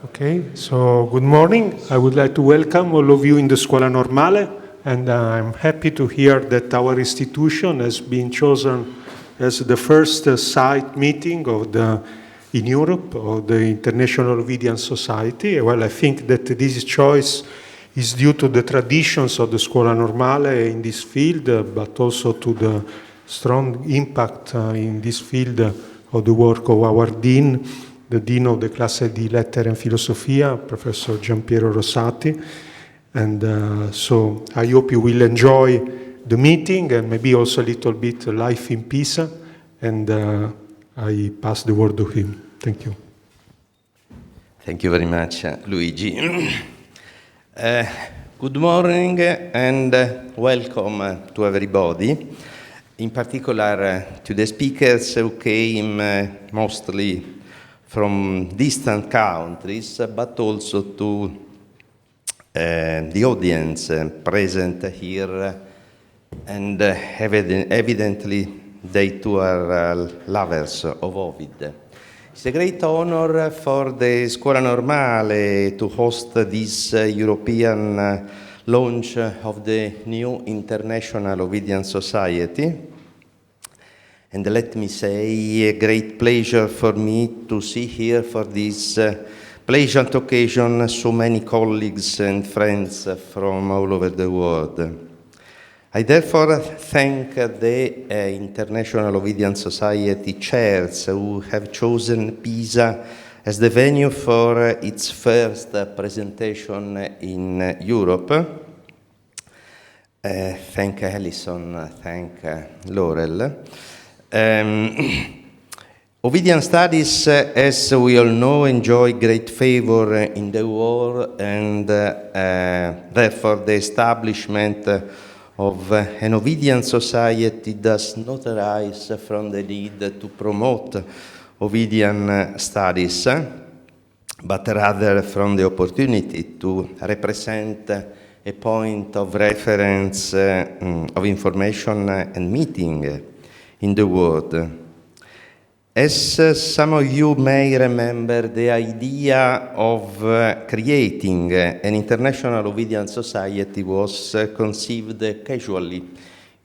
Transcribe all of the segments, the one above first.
Okay, so good morning. I would like to welcome all of you in the Scuola Normale, and I'm happy to hear that our institution has been chosen as the first site meeting in Europe of the International Ovidian Society. Well, I think that this choice is due to the traditions of the Scuola Normale in this field, but also to the strong impact in this field of the work of our dean, the Dean of the Classe di Lettere and Filosofia, Professor Gianpiero Rosati. And so I hope you will enjoy the meeting and maybe also a little bit life in Pisa. And I pass the word to him. Thank you. Thank you very much, Luigi. Good morning and welcome to everybody. In particular, to the speakers who came mostly from distant countries, but also to the audience present here, and evidently they too are lovers of Ovid. It's a great honor for the Scuola Normale to host this European launch of the new International Ovidian Society. And let me say, a great pleasure for me to see here for this pleasant occasion so many colleagues and friends from all over the world. I therefore thank the International Ovidian Society chairs who have chosen Pisa as the venue for its first presentation in Europe. Thank Alison, thank Laurel. Ovidian studies, as we all know, enjoy great favor in the world, and therefore the establishment of an Ovidian society does not arise from the need to promote Ovidian studies, but rather from the opportunity to represent a point of reference of information and meeting in the world. As some of you may remember, the idea of creating an international Ovidian society was conceived casually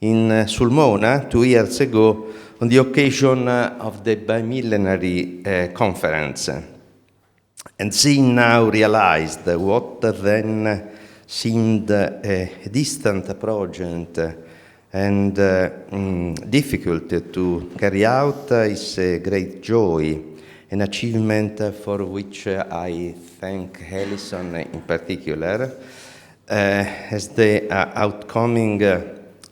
in Sulmona 2 years ago on the occasion of the bimillenary conference. And seeing now realized what then seemed a distant project and difficult to carry out is a great joy, an achievement for which I thank Alison in particular as the outgoing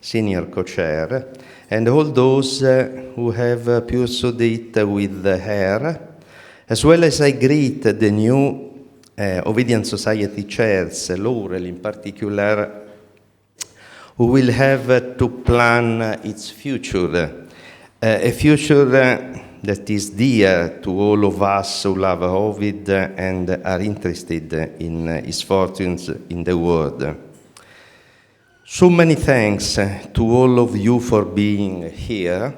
senior co-chair, and all those who have pursued it with her, as well as I greet the new Ovidian Society chairs, Laurel in particular, who will have to plan its future, a future that is dear to all of us who love Ovid and are interested in his fortunes in the world. So many thanks to all of you for being here.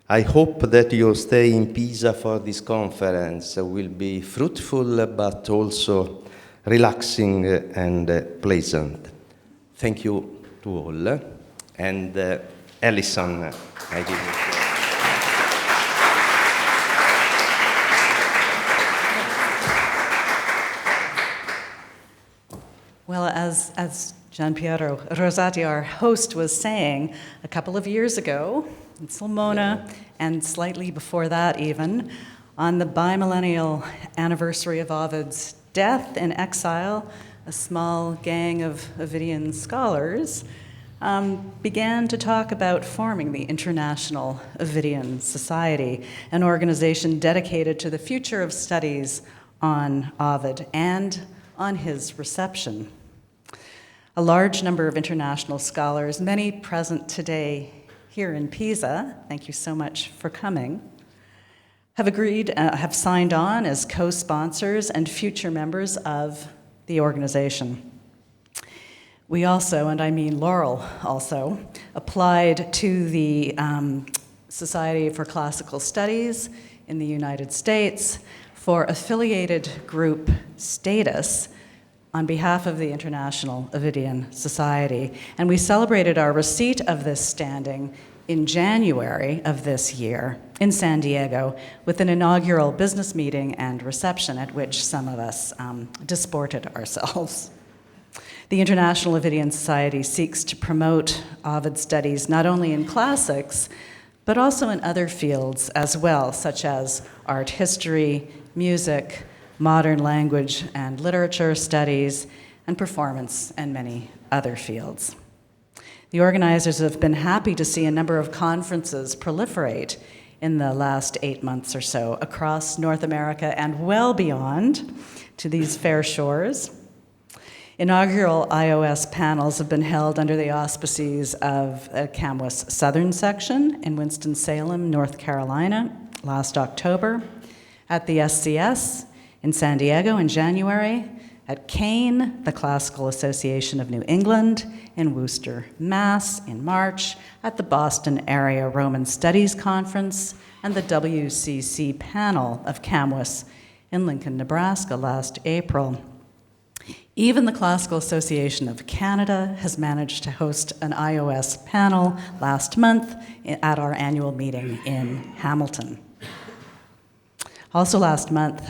I hope that your stay in Pisa for this conference will be fruitful but also relaxing and pleasant. Thank you to all, and Alison, I give you. Well, as Gianpiero Rosati, our host, was saying, a couple of years ago in Sulmona, and slightly before that even, on the bimillennial anniversary of Ovid's death in exile, a small gang of Ovidian scholars began to talk about forming the International Ovidian Society, an organization dedicated to the future of studies on Ovid and on his reception. A large number of international scholars, many present today here in Pisa, thank you so much for coming, have signed on as co-sponsors and future members of the organization. We also, and I mean Laurel also, applied to the Society for Classical Studies in the United States for affiliated group status on behalf of the International Ovidian Society, and we celebrated our receipt of this standing in January of this year in San Diego with an inaugural business meeting and reception at which some of us disported ourselves. The International Ovidian Society seeks to promote Ovid studies not only in classics, but also in other fields as well, such as art history, music, modern language and literature studies, and performance, and many other fields. The organizers have been happy to see a number of conferences proliferate in the last 8 months or so across North America and well beyond to these fair shores. Inaugural IOS panels have been held under the auspices of CAMWS Southern Section in Winston-Salem, North Carolina, last October, at the SCS in San Diego in January, at CANE, the Classical Association of New England, in Worcester, Mass. In March, at the Boston Area Roman Studies Conference, and the WCC panel of CAMWS in Lincoln, Nebraska last April. Even the Classical Association of Canada has managed to host an IOS panel last month at our annual meeting in Hamilton. Also last month,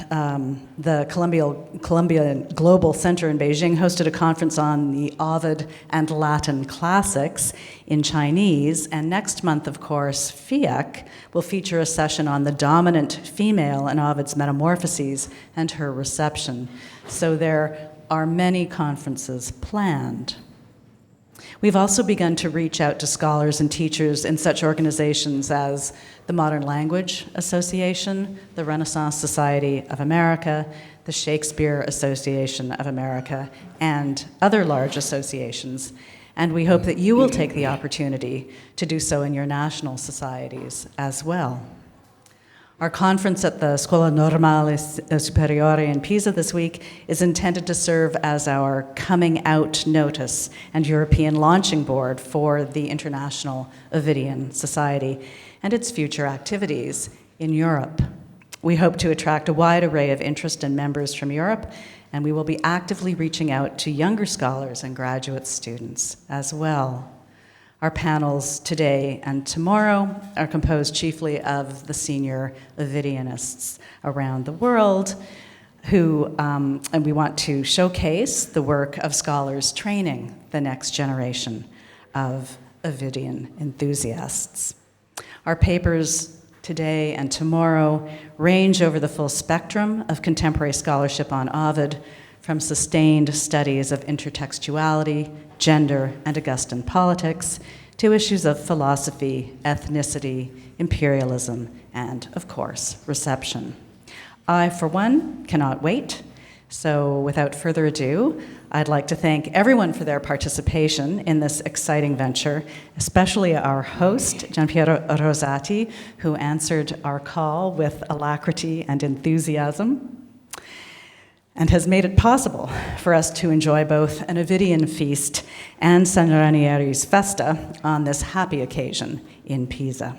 the Columbia Global Center in Beijing hosted a conference on the Ovid and Latin classics in Chinese, and next month, of course, FIAC will feature a session on the dominant female in Ovid's Metamorphoses and her reception. So there are many conferences planned. We've also begun to reach out to scholars and teachers in such organizations as the Modern Language Association, the Renaissance Society of America, the Shakespeare Association of America, and other large associations. And we hope that you will take the opportunity to do so in your national societies as well. Our conference at the Scuola Normale Superiore in Pisa this week is intended to serve as our coming out notice and European launching board for the International Ovidian Society and its future activities in Europe. We hope to attract a wide array of interest and members from Europe, and we will be actively reaching out to younger scholars and graduate students as well. Our panels today and tomorrow are composed chiefly of the senior Ovidianists around the world who, and we want to showcase the work of scholars training the next generation of Ovidian enthusiasts. Our papers today and tomorrow range over the full spectrum of contemporary scholarship on Ovid, from sustained studies of intertextuality, gender, and Augustan politics, to issues of philosophy, ethnicity, imperialism, and, of course, reception. I, for one, cannot wait. So without further ado, I'd like to thank everyone for their participation in this exciting venture, especially our host, Gianpiero Rosati, who answered our call with alacrity and enthusiasm, and has made it possible for us to enjoy both an Ovidian feast and San Ranieri's festa on this happy occasion in Pisa.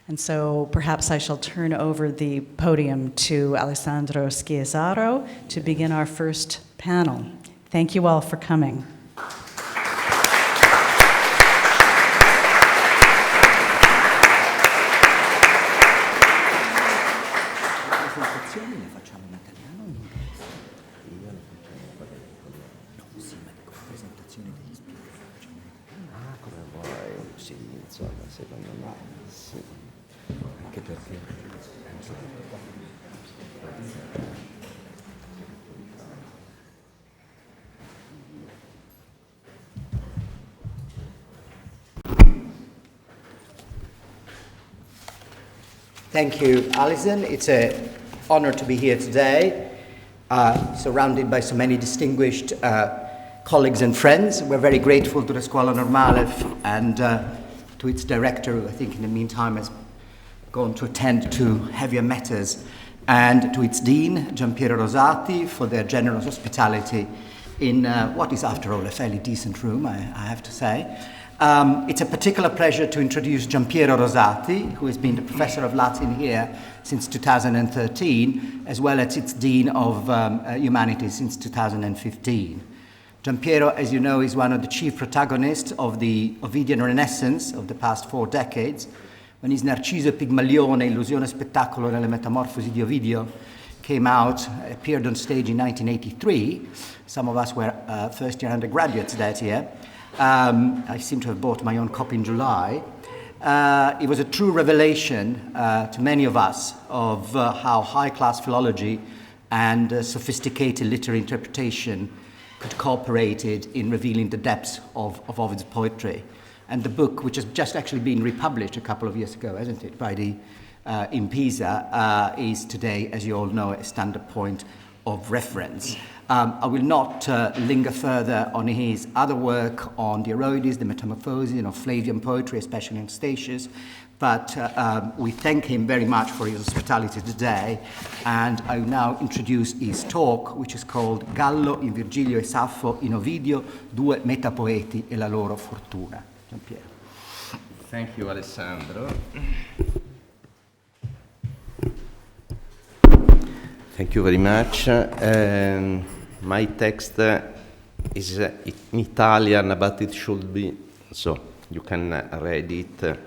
And so perhaps I shall turn over the podium to Alessandro Schiesaro to begin our first panel. Thank you all for coming. Thank you, Alison. It's an honor to be here today, surrounded by so many distinguished colleagues and friends. We're very grateful to the Scuola Normale and to its director, who I think in the meantime has gone to attend to heavier matters, and to its dean, Gianpiero Rosati, for their generous hospitality in what is, after all, a fairly decent room, I have to say. It's a particular pleasure to introduce Gianpiero Rosati, who has been the professor of Latin here since 2013, as well as its Dean of Humanities since 2015. Gianpiero, as you know, is one of the chief protagonists of the Ovidian Renaissance of the past 4 decades, when his Narciso e Pigmalione, Illusione e Spettacolo nelle Metamorfosi di Ovidio, came out, appeared on stage in 1983. Some of us were first-year undergraduates that year. I seem to have bought my own copy in July. It was a true revelation to many of us of how high-class philology and sophisticated literary interpretation could cooperated in revealing the depths of Ovid's poetry. And the book, which has just actually been republished a couple of years ago, hasn't it, by the in Pisa, is today, as you all know, a standard point of reference. I will not linger further on his other work on the Heroides, the Metamorphoses, of Flavian poetry, especially in Statius, but we thank him very much for his hospitality today, and I will now introduce his talk, which is called Gallo in Virgilio e Saffo in Ovidio, due metapoeti e la loro fortuna. Gianpiero. Thank you, Alessandro. Thank you very much. My text is in Italian, but it should be, so you can read it.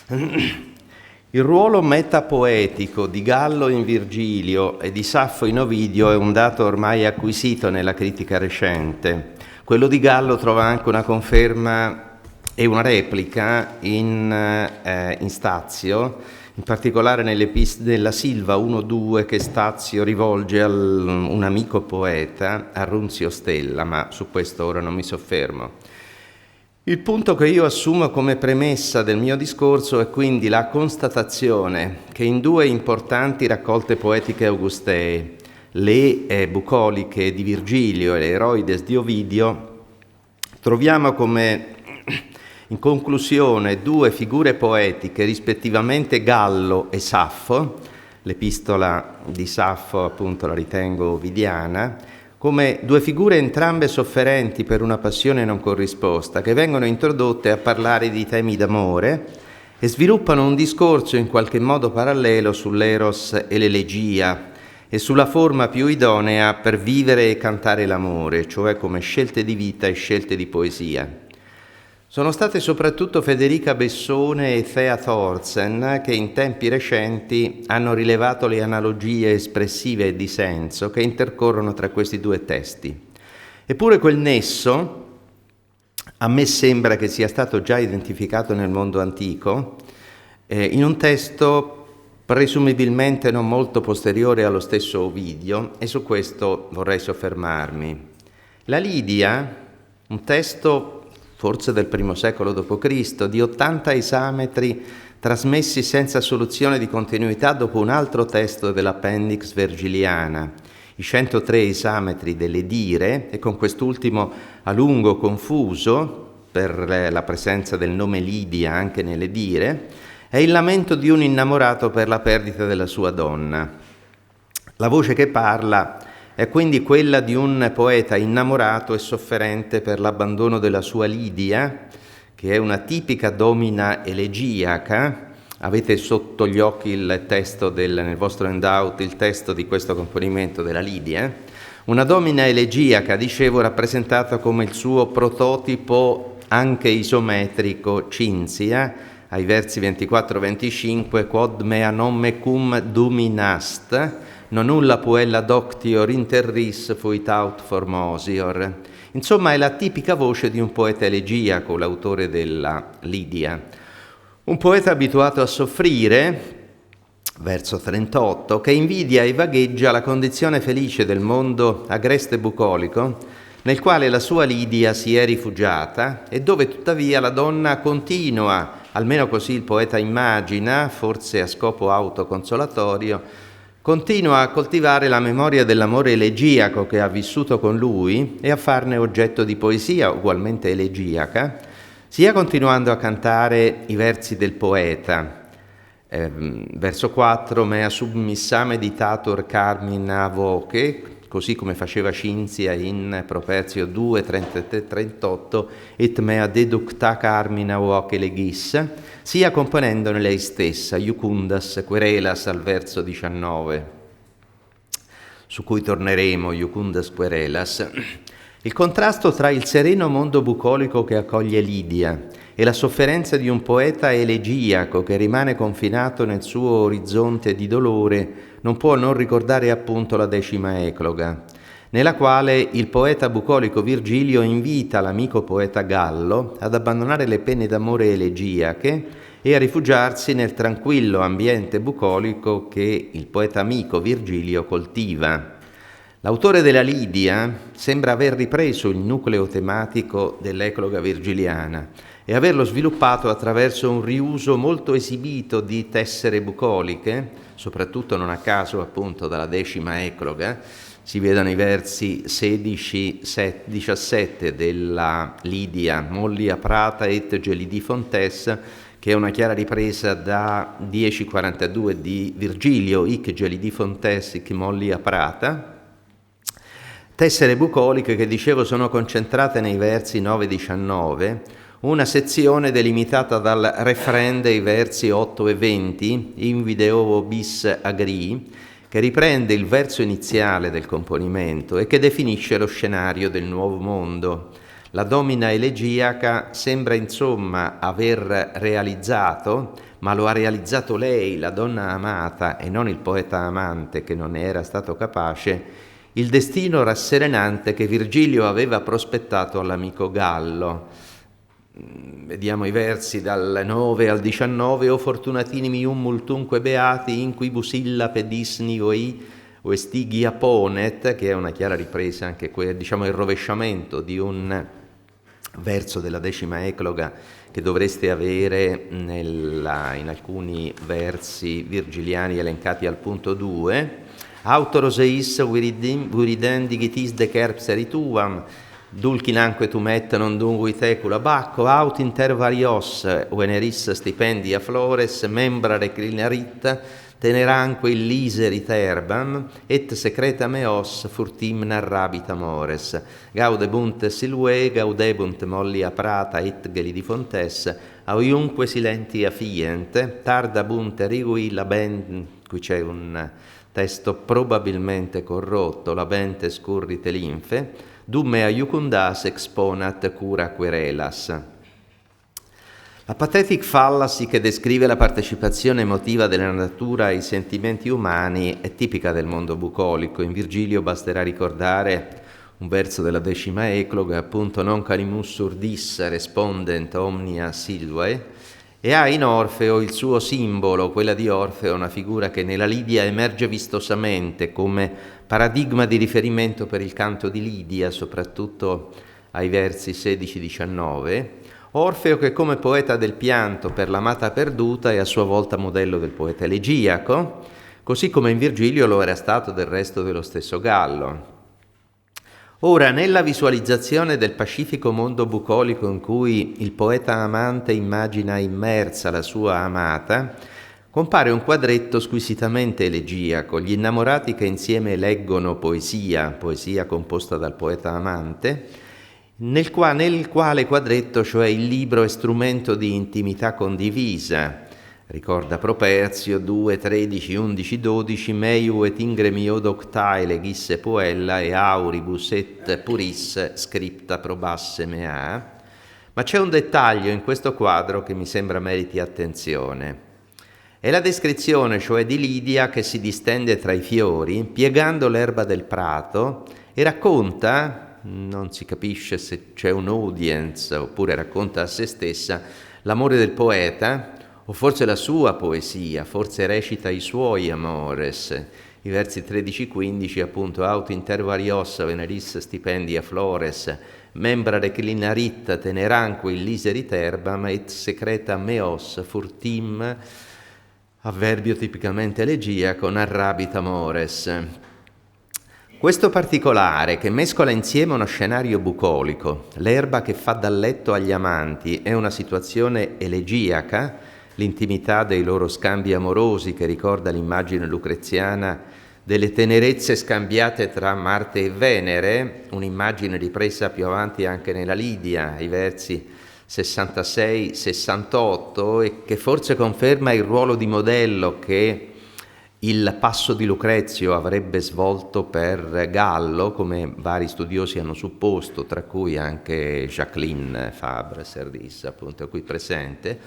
Il ruolo metapoetico di Gallo in Virgilio e di Saffo in Ovidio è un dato ormai acquisito nella critica recente. Quello di Gallo trova anche una conferma e una replica in Stazio, in particolare nella Silva 1-2 che Stazio rivolge a un amico poeta, a Runzio Stella, ma su questo ora non mi soffermo. Il punto che io assumo come premessa del mio discorso è quindi la constatazione che in 2 importanti raccolte poetiche augustee, le bucoliche di Virgilio e le Heroides di Ovidio, troviamo come in conclusione 2 figure poetiche, rispettivamente Gallo e Saffo. L'epistola di Saffo appunto la ritengo ovidiana, come 2 figure entrambe sofferenti per una passione non corrisposta, che vengono introdotte a parlare di temi d'amore e sviluppano un discorso in qualche modo parallelo sull'eros e l'elegia e sulla forma più idonea per vivere e cantare l'amore, cioè come scelte di vita e scelte di poesia. Sono state soprattutto Federica Bessone e Thea Thorsen che in tempi recenti hanno rilevato le analogie espressive e di senso che intercorrono tra questi 2 testi. Eppure quel nesso, a me sembra che sia stato già identificato nel mondo antico, in un testo presumibilmente non molto posteriore allo stesso Ovidio, e su questo vorrei soffermarmi. La Lidia, un testo forse del I secolo d.C., di 80 isametri trasmessi senza soluzione di continuità dopo un altro testo dell'Appendix Vergiliana, i 103 isametri delle dire, e con quest'ultimo a lungo confuso per la presenza del nome Lidia anche nelle dire, è il lamento di un innamorato per la perdita della sua donna. La voce che parla è quindi quella di un poeta innamorato e sofferente per l'abbandono della sua Lidia, che è una tipica domina elegiaca. Avete sotto gli occhi il testo nel vostro handout, il testo di questo componimento della Lidia. Una domina elegiaca, dicevo, rappresentata come il suo prototipo anche isometrico Cinzia, ai versi 24-25, quod mea nomme cum dominast, non nulla puella doctior interris fuit aut formosior. Insomma, è la tipica voce di un poeta elegiaco, l'autore della Lidia. Un poeta abituato a soffrire, verso 38, che invidia e vagheggia la condizione felice del mondo agreste e bucolico, nel quale la sua Lidia si è rifugiata e dove tuttavia la donna continua, almeno così il poeta immagina, forse a scopo autoconsolatorio, continua a coltivare la memoria dell'amore elegiaco che ha vissuto con lui e a farne oggetto di poesia ugualmente elegiaca, sia continuando a cantare i versi del poeta. Verso 4, mea submissa meditator carmina voce, così come faceva Cinzia in Properzio 2, 33-38, et mea deducta carmina voce legis, sia componendone lei stessa, Iucundas querelas al verso 19, su cui torneremo, Iucundas querelas. Il contrasto tra il sereno mondo bucolico che accoglie Lidia e la sofferenza di un poeta elegiaco che rimane confinato nel suo orizzonte di dolore non può non ricordare appunto la 10ª ecloga, nella quale il poeta bucolico Virgilio invita l'amico poeta Gallo ad abbandonare le pene d'amore elegiache e a rifugiarsi nel tranquillo ambiente bucolico che il poeta amico Virgilio coltiva. L'autore della Lidia sembra aver ripreso il nucleo tematico dell'ecloga virgiliana e averlo sviluppato attraverso un riuso molto esibito di tessere bucoliche, soprattutto non a caso appunto dalla 10ª ecloga. Si vedono i versi 16-17 della Lidia, mollia prata et gelidi fontes, che è una chiara ripresa da 10:42 di Virgilio, ic gelidi fontes, ic mollia prata. Tessere bucoliche che dicevo sono concentrate nei versi 9-19, una sezione delimitata dal refrain dei versi 8 e 20, in video bis agri, che riprende il verso iniziale del componimento e che definisce lo scenario del nuovo mondo. La domina elegiaca sembra insomma aver realizzato, ma lo ha realizzato lei, la donna amata, e non il poeta amante che non ne era stato capace, il destino rasserenante che Virgilio aveva prospettato all'amico Gallo. Vediamo i versi dal 9 al 19. O fortunatini mium multunque beati, in quibus illa pedis nivoi, o estigia ponet, che è una chiara ripresa anche diciamo il rovesciamento di un verso della 10ª ecloga che dovreste avere in alcuni versi virgiliani elencati al punto 2. Autoros eis viriden digitis decerpseri tuam, dulcinanque tum et non dungui tecula bacco, aut inter varios veneris stipendia flores, membra reclinarit, teneranque illiseri terbam, et secreta meos furtim narrabit amores. Gaudebunt silue, gaudebunt mollia prata, et gelidi fontes, auiunque silentia fient, tardabunt rigui qui c'è un testo probabilmente corrotto, labente scurrite linfe, dumme aiucundas exponat cura querelas. La pathetic fallacy che descrive la partecipazione emotiva della natura ai sentimenti umani è tipica del mondo bucolico. In Virgilio basterà ricordare un verso della 10ª ecloga, appunto non canimus surdis respondent omnia silvae, e ha in Orfeo il suo simbolo. Quella di Orfeo è una figura che nella Lidia emerge vistosamente come paradigma di riferimento per il canto di Lidia, soprattutto ai versi 16-19. Orfeo che come poeta del pianto per l'amata perduta è a sua volta modello del poeta elegiaco, così come in Virgilio lo era stato del resto dello stesso Gallo. Ora, nella visualizzazione del pacifico mondo bucolico in cui il poeta amante immagina immersa la sua amata, compare un quadretto squisitamente elegiaco, gli innamorati che insieme leggono poesia composta dal poeta amante, nel quale quadretto, cioè il libro, è strumento di intimità condivisa. Ricorda Properzio 2, 13, 11, 12, meiu et ingremio doctae legisse poella e auribus et puris scripta probasse mea. Ma c'è un dettaglio in questo quadro che mi sembra meriti attenzione. È la descrizione, cioè di Lidia, che si distende tra i fiori, piegando l'erba del prato e racconta, non si capisce se c'è un audience oppure racconta a se stessa, l'amore del poeta, o forse la sua poesia, forse recita i suoi amores. I versi 13-15 appunto, aut inter varios veneris stipendia flores, membra reclinarit teneranque illiseri terbam, et secreta meos furtim, avverbio tipicamente elegiaco, narrabit amores. Questo particolare, che mescola insieme uno scenario bucolico, l'erba che fa da letto agli amanti, è una situazione elegiaca, l'intimità dei loro scambi amorosi che ricorda l'immagine lucreziana delle tenerezze scambiate tra Marte e Venere, un'immagine ripresa più avanti anche nella Lidia, ai versi 66-68, e che forse conferma il ruolo di modello che il passo di Lucrezio avrebbe svolto per Gallo, come vari studiosi hanno supposto, tra cui anche Jacqueline Fabre-Serris, appunto qui presente.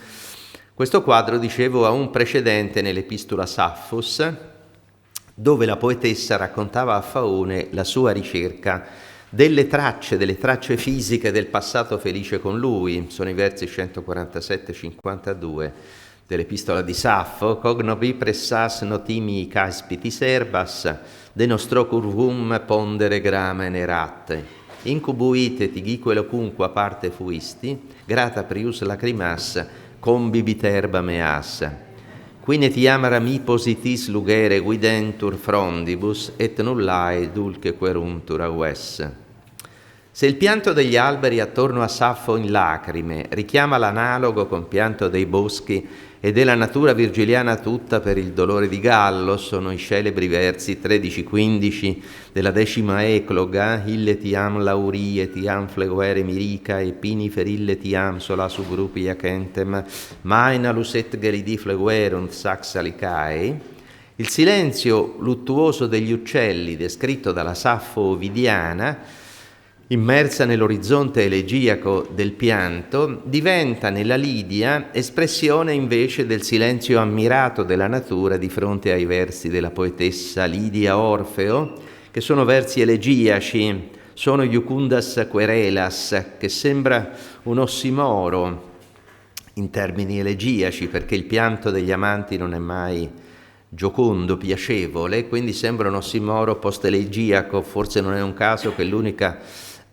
Questo quadro, dicevo, ha un precedente nell'epistola Saffos, dove la poetessa raccontava a Faone la sua ricerca delle tracce fisiche del passato felice con lui. Sono i versi 147-52 dell'epistola di Saffo. Cognovi pressas notimi caspiti serbas, de nostro curvum pondere gramen eratte. Incubuite tigique locunque a parte fuisti, grata prius lacrimas, combibiterba meas. Quine tiam rami positis lugere guidentur frondibus, et nullae dulce queruntur aues. Se il pianto degli alberi attorno a Saffo in lacrime richiama l'analogo con pianto dei boschi e della natura virgiliana tutta per il dolore di Gallo, sono i celebri versi 13-15 della 10ª ecloga, ille tiam laurie, tiam fleguere mirica, e pini ferille tiam sola subrupi acentem, maina luset gelidi fleguerunt saxa licae. Il silenzio luttuoso degli uccelli, descritto dalla Saffo ovidiana, immersa nell'orizzonte elegiaco del pianto, diventa nella Lidia espressione invece del silenzio ammirato della natura di fronte ai versi della poetessa Lidia Orfeo, che sono versi elegiaci, sono iucundas querelas, che sembra un ossimoro in termini elegiaci, perché il pianto degli amanti non è mai giocondo, piacevole, quindi sembra un ossimoro post-elegiaco. Forse non è un caso che l'unica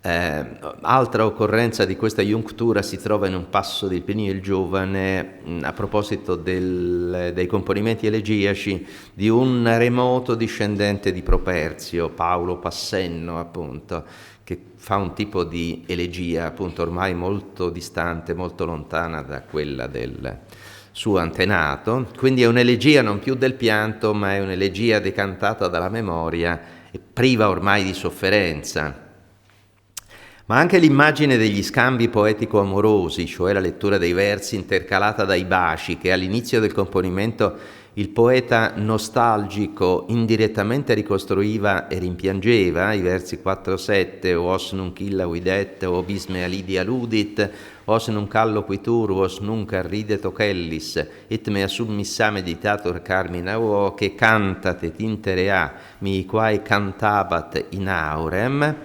altra occorrenza di questa iunctura si trova in un passo di Plinio il Giovane a proposito dei componimenti elegiaci di un remoto discendente di Properzio, Paolo Passenno, appunto, che fa un tipo di elegia appunto ormai molto distante, molto lontana da quella del suo antenato. Quindi è un'elegia non più del pianto, ma è un'elegia decantata dalla memoria e priva ormai di sofferenza. Ma anche l'immagine degli scambi poetico-amorosi, cioè la lettura dei versi intercalata dai baci, che all'inizio del componimento il poeta nostalgico indirettamente ricostruiva e rimpiangeva, i versi 4-7, os nunc illa videt, o bisme alidia ludit, os nunc allo quitur, os nunc arridet ocellis, et mea submissa meditator carmina o, che cantat et interea, mi quae cantabat in aurem.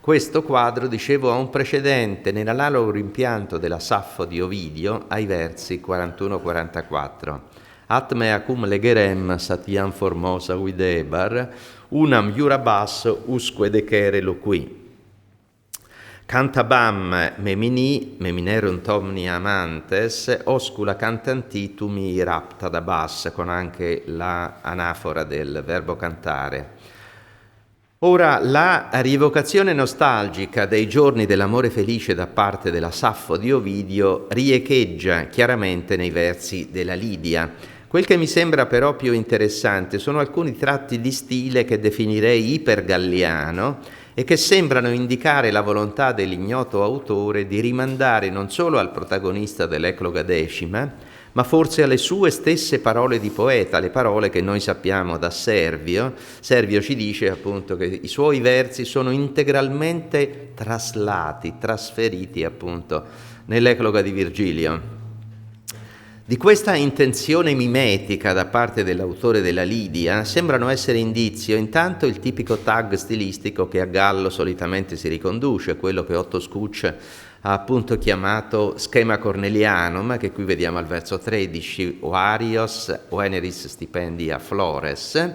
Questo quadro, dicevo, ha un precedente nell'analogo rimpianto della Saffo di Ovidio ai versi 41-44. At mea cum legerem satiam formosa videbar, unam iurabas usque decere loqui. Cantabam meminerunt omnia amantes, oscula cantantitumi rapta da bas, con anche la anafora del verbo cantare. Ora, la rievocazione nostalgica dei giorni dell'amore felice da parte della Saffo di Ovidio riecheggia chiaramente nei versi della Lidia. Quel che mi sembra però più interessante sono alcuni tratti di stile che definirei ipergalliano e che sembrano indicare la volontà dell'ignoto autore di rimandare non solo al protagonista dell'ecloga decima, ma forse alle sue stesse parole di poeta, le parole che noi sappiamo da Servio. Servio ci dice appunto che i suoi versi sono integralmente traslati, trasferiti appunto nell'ecloga di Virgilio. Di questa intenzione mimetica da parte dell'autore della Lidia sembrano essere indizio intanto il tipico tag stilistico che a Gallo solitamente si riconduce, quello che Otto Scuccia ha appunto chiamato schema cornelianum, che qui vediamo al verso 13, Oarios, Veneris stipendia flores,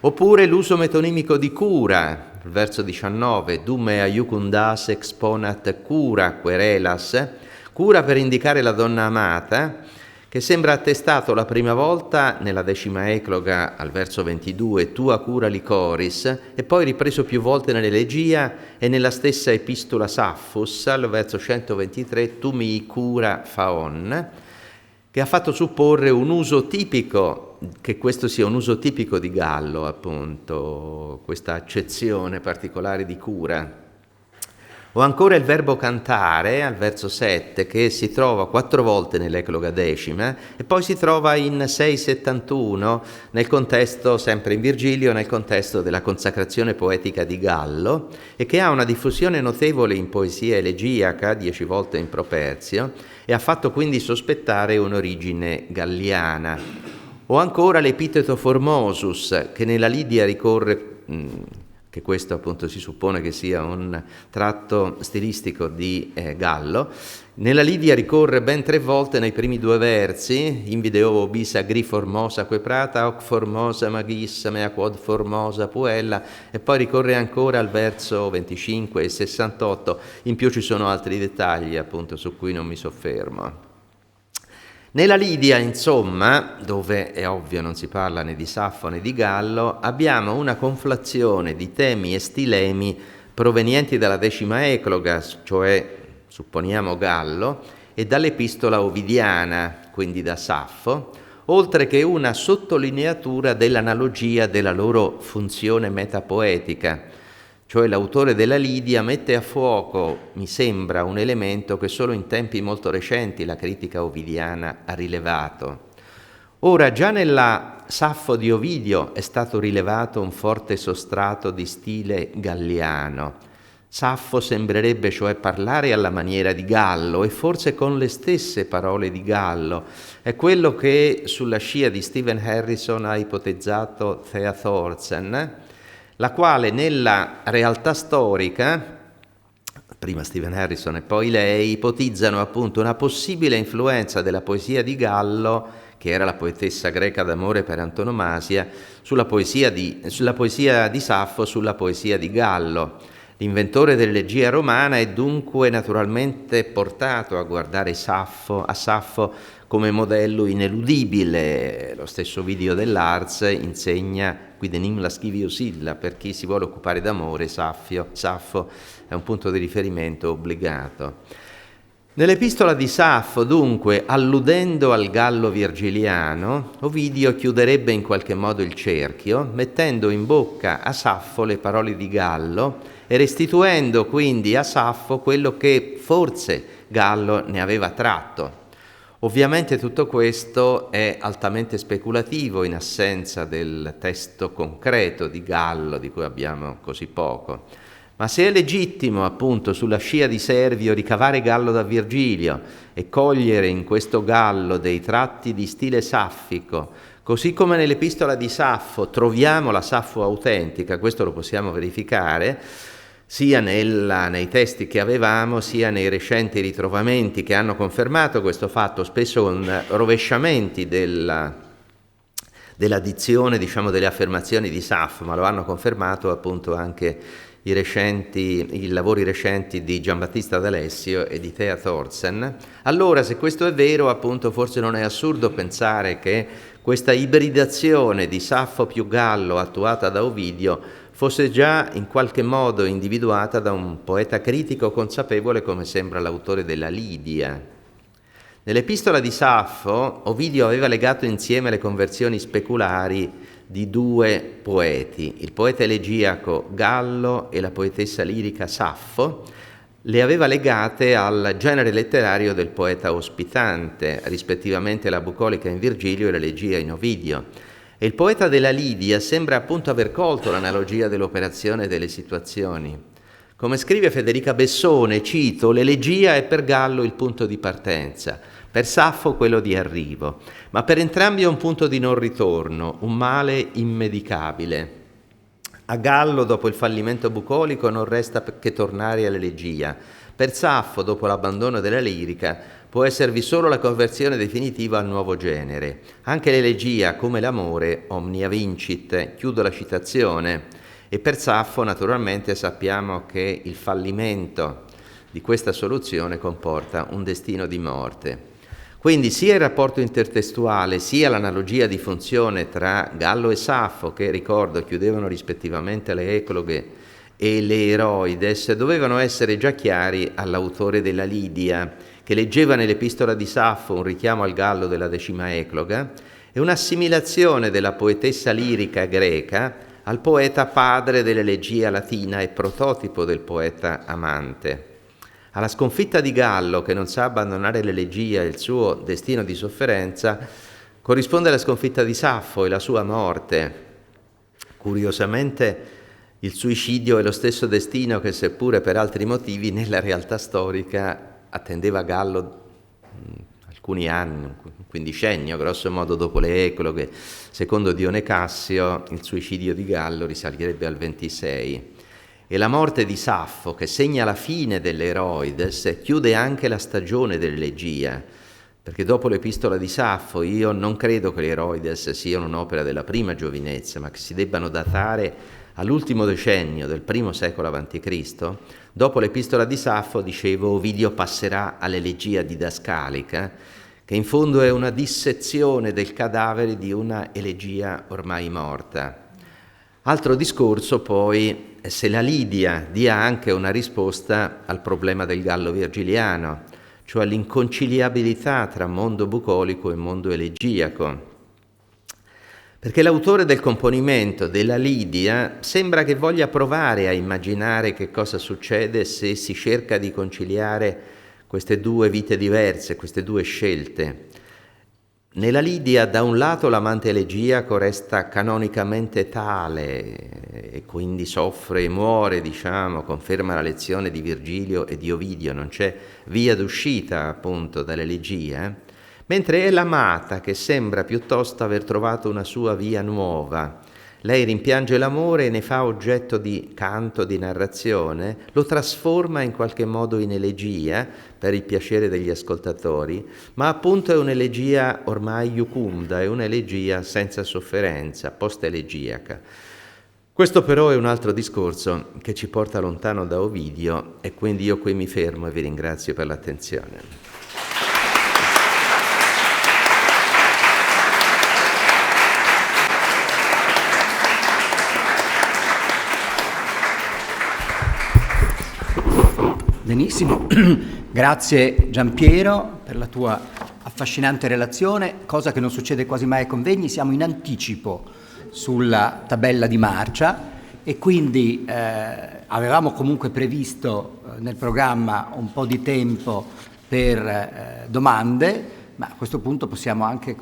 oppure l'uso metonimico di cura, il verso 19, Dumea iucundas exponat cura querelas, cura per indicare la donna amata, che sembra attestato la prima volta nella 10ª ecloga al verso 22, tua cura licoris, e poi ripreso più volte nell'elegia e nella stessa epistola Saffus al verso 123, tu mi cura faon, che ha fatto supporre un uso tipico che questo sia un uso tipico di Gallo, appunto, questa accezione particolare di cura. O ancora il verbo cantare, al verso 7, che si trova 4 volte nell'ecloga decima e poi si trova in 671 nel contesto, sempre in Virgilio, nel contesto della consacrazione poetica di Gallo, e che ha una diffusione notevole in poesia elegiaca, 10 volte in properzio, e ha fatto quindi sospettare un'origine galliana. O ancora l'epiteto formosus, che nella Lidia ricorre, che questo appunto si suppone che sia un tratto stilistico di Gallo, nella Lidia ricorre ben 3 volte nei primi 2 versi, in video bis agri formosa que prata, hoc formosa magis mea quod formosa puella, e poi ricorre ancora al verso 25 e 68, in più ci sono altri dettagli appunto su cui non mi soffermo. Nella Lidia, insomma, dove è ovvio non si parla né di Saffo né di Gallo, abbiamo una conflazione di temi e stilemi provenienti dalla decima ecloga, cioè supponiamo Gallo, e dall'epistola ovidiana, quindi da Saffo, oltre che una sottolineatura dell'analogia della loro funzione metapoetica. Cioè l'autore della Lidia mette a fuoco, mi sembra, un elemento che solo in tempi molto recenti la critica ovidiana ha rilevato. Ora, già nella Saffo di Ovidio è stato rilevato un forte sostrato di stile galliano. Saffo sembrerebbe cioè parlare alla maniera di Gallo e forse con le stesse parole di Gallo. È quello che sulla scia di Stephen Harrison ha ipotizzato Thea Thorsen, la quale nella realtà storica, prima Stephen Harrison e poi lei, ipotizzano appunto una possibile influenza della poesia di Gallo, che era la poetessa greca d'amore per antonomasia, sulla poesia di Saffo, sulla poesia di Gallo. L'inventore dell'elegia romana è dunque naturalmente portato a guardare a Saffo come modello ineludibile. Lo stesso Ovidio dell'Ars insegna quid enim lascivius illa, per chi si vuole occupare d'amore, Saffo è un punto di riferimento obbligato. Nell'epistola di Saffo, dunque, alludendo al Gallo virgiliano, Ovidio chiuderebbe in qualche modo il cerchio, mettendo in bocca a Saffo le parole di Gallo e restituendo quindi a Saffo quello che forse Gallo ne aveva tratto. Ovviamente tutto questo è altamente speculativo in assenza del testo concreto di Gallo, di cui abbiamo così poco. Ma se è legittimo, appunto, sulla scia di Servio ricavare Gallo da Virgilio e cogliere in questo Gallo dei tratti di stile saffico, così come nell'epistola di Saffo troviamo la Saffo autentica, questo lo possiamo verificare, sia nei testi che avevamo, sia nei recenti ritrovamenti che hanno confermato questo fatto, spesso con rovesciamenti della dizione, diciamo, delle affermazioni di Saffo, ma lo hanno confermato appunto anche i lavori recenti di Giambattista D'Alessio e di Thea Thorsen. Allora, se questo è vero, appunto, forse non è assurdo pensare che questa ibridazione di Saffo più Gallo attuata da Ovidio fosse già in qualche modo individuata da un poeta critico consapevole come sembra l'autore della Lidia. Nell'epistola di Saffo, Ovidio aveva legato insieme le conversioni speculari di 2 poeti, il poeta elegiaco Gallo e la poetessa lirica Saffo, le aveva legate al genere letterario del poeta ospitante, rispettivamente la bucolica in Virgilio e l'elegia in Ovidio. E il poeta della Lidia sembra appunto aver colto l'analogia dell'operazione e delle situazioni. Come scrive Federica Bessone, cito, l'elegia è per Gallo il punto di partenza, per Saffo quello di arrivo, ma per entrambi è un punto di non ritorno, un male immedicabile. A Gallo, dopo il fallimento bucolico, non resta che tornare all'elegia. Per Saffo, dopo l'abbandono della lirica, può esservi solo la conversione definitiva al nuovo genere. Anche l'elegia, come l'amore, omnia vincit, chiudo la citazione. E per Saffo, naturalmente, sappiamo che il fallimento di questa soluzione comporta un destino di morte. Quindi sia il rapporto intertestuale, sia l'analogia di funzione tra Gallo e Saffo, che ricordo chiudevano rispettivamente le ecloghe e le eroides, dovevano essere già chiari all'autore della Lidia, che leggeva nell'epistola di Saffo un richiamo al Gallo della decima ecloga È un'assimilazione della poetessa lirica greca al poeta padre dell'elegia latina e prototipo del poeta amante. Alla sconfitta di Gallo, che non sa abbandonare l'elegia e il suo destino di sofferenza, corrisponde la sconfitta di Saffo e la sua morte. Curiosamente, il suicidio è lo stesso destino che, seppure per altri motivi, nella realtà storica attendeva Gallo alcuni anni, un quindicennio, grosso modo dopo le ecloghe. Secondo Dione Cassio, il suicidio di Gallo risalirebbe al 26. E la morte di Saffo, che segna la fine dell'Eroides, chiude anche la stagione dell'elegia, perché dopo l'epistola di Saffo io non credo che gli Eroides siano un'opera della prima giovinezza, ma che si debbano datare all'ultimo decennio del I secolo a.C. Dopo l'epistola di Saffo, dicevo, Ovidio passerà all'elegia didascalica, che in fondo è una dissezione del cadavere di una elegia ormai morta. Altro discorso poi è se la Lidia dia anche una risposta al problema del Gallo virgiliano, cioè l'inconciliabilità tra mondo bucolico e mondo elegiaco. Perché l'autore del componimento della Lidia sembra che voglia provare a immaginare che cosa succede se si cerca di conciliare queste due vite diverse, queste due scelte. Nella Lidia, da un lato, l'amante elegiaco resta canonicamente tale e quindi soffre e muore, conferma la lezione di Virgilio e di Ovidio, non c'è via d'uscita appunto dall'elegia, mentre è l'amata che sembra piuttosto aver trovato una sua via nuova. Lei rimpiange l'amore e ne fa oggetto di canto, di narrazione, lo trasforma in qualche modo in elegia per il piacere degli ascoltatori, ma appunto è un'elegia ormai iucunda, è un'elegia senza sofferenza, post-elegiaca. Questo però è un altro discorso che ci porta lontano da Ovidio e quindi io qui mi fermo e vi ringrazio per l'attenzione. Benissimo, grazie Gianpiero per la tua affascinante relazione, cosa che non succede quasi mai ai convegni. Siamo in anticipo sulla tabella di marcia e quindi avevamo comunque previsto nel programma un po' di tempo per domande, ma a questo punto possiamo anche,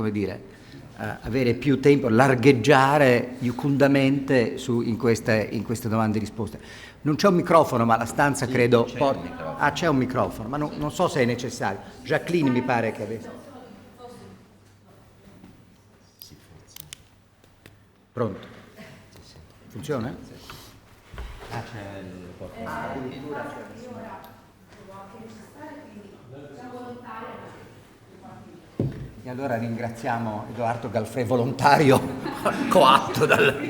avere più tempo, largheggiare iucundamente in queste domande e risposte. Non c'è un microfono, ma la stanza sì, credo... c'è un microfono, ma non so se è necessario. Jacqueline mi pare che avesse... Pronto? Funziona? Ah, c'è il... addirittura c'è... E allora ringraziamo Edoardo Galfrè, volontario coatto dal...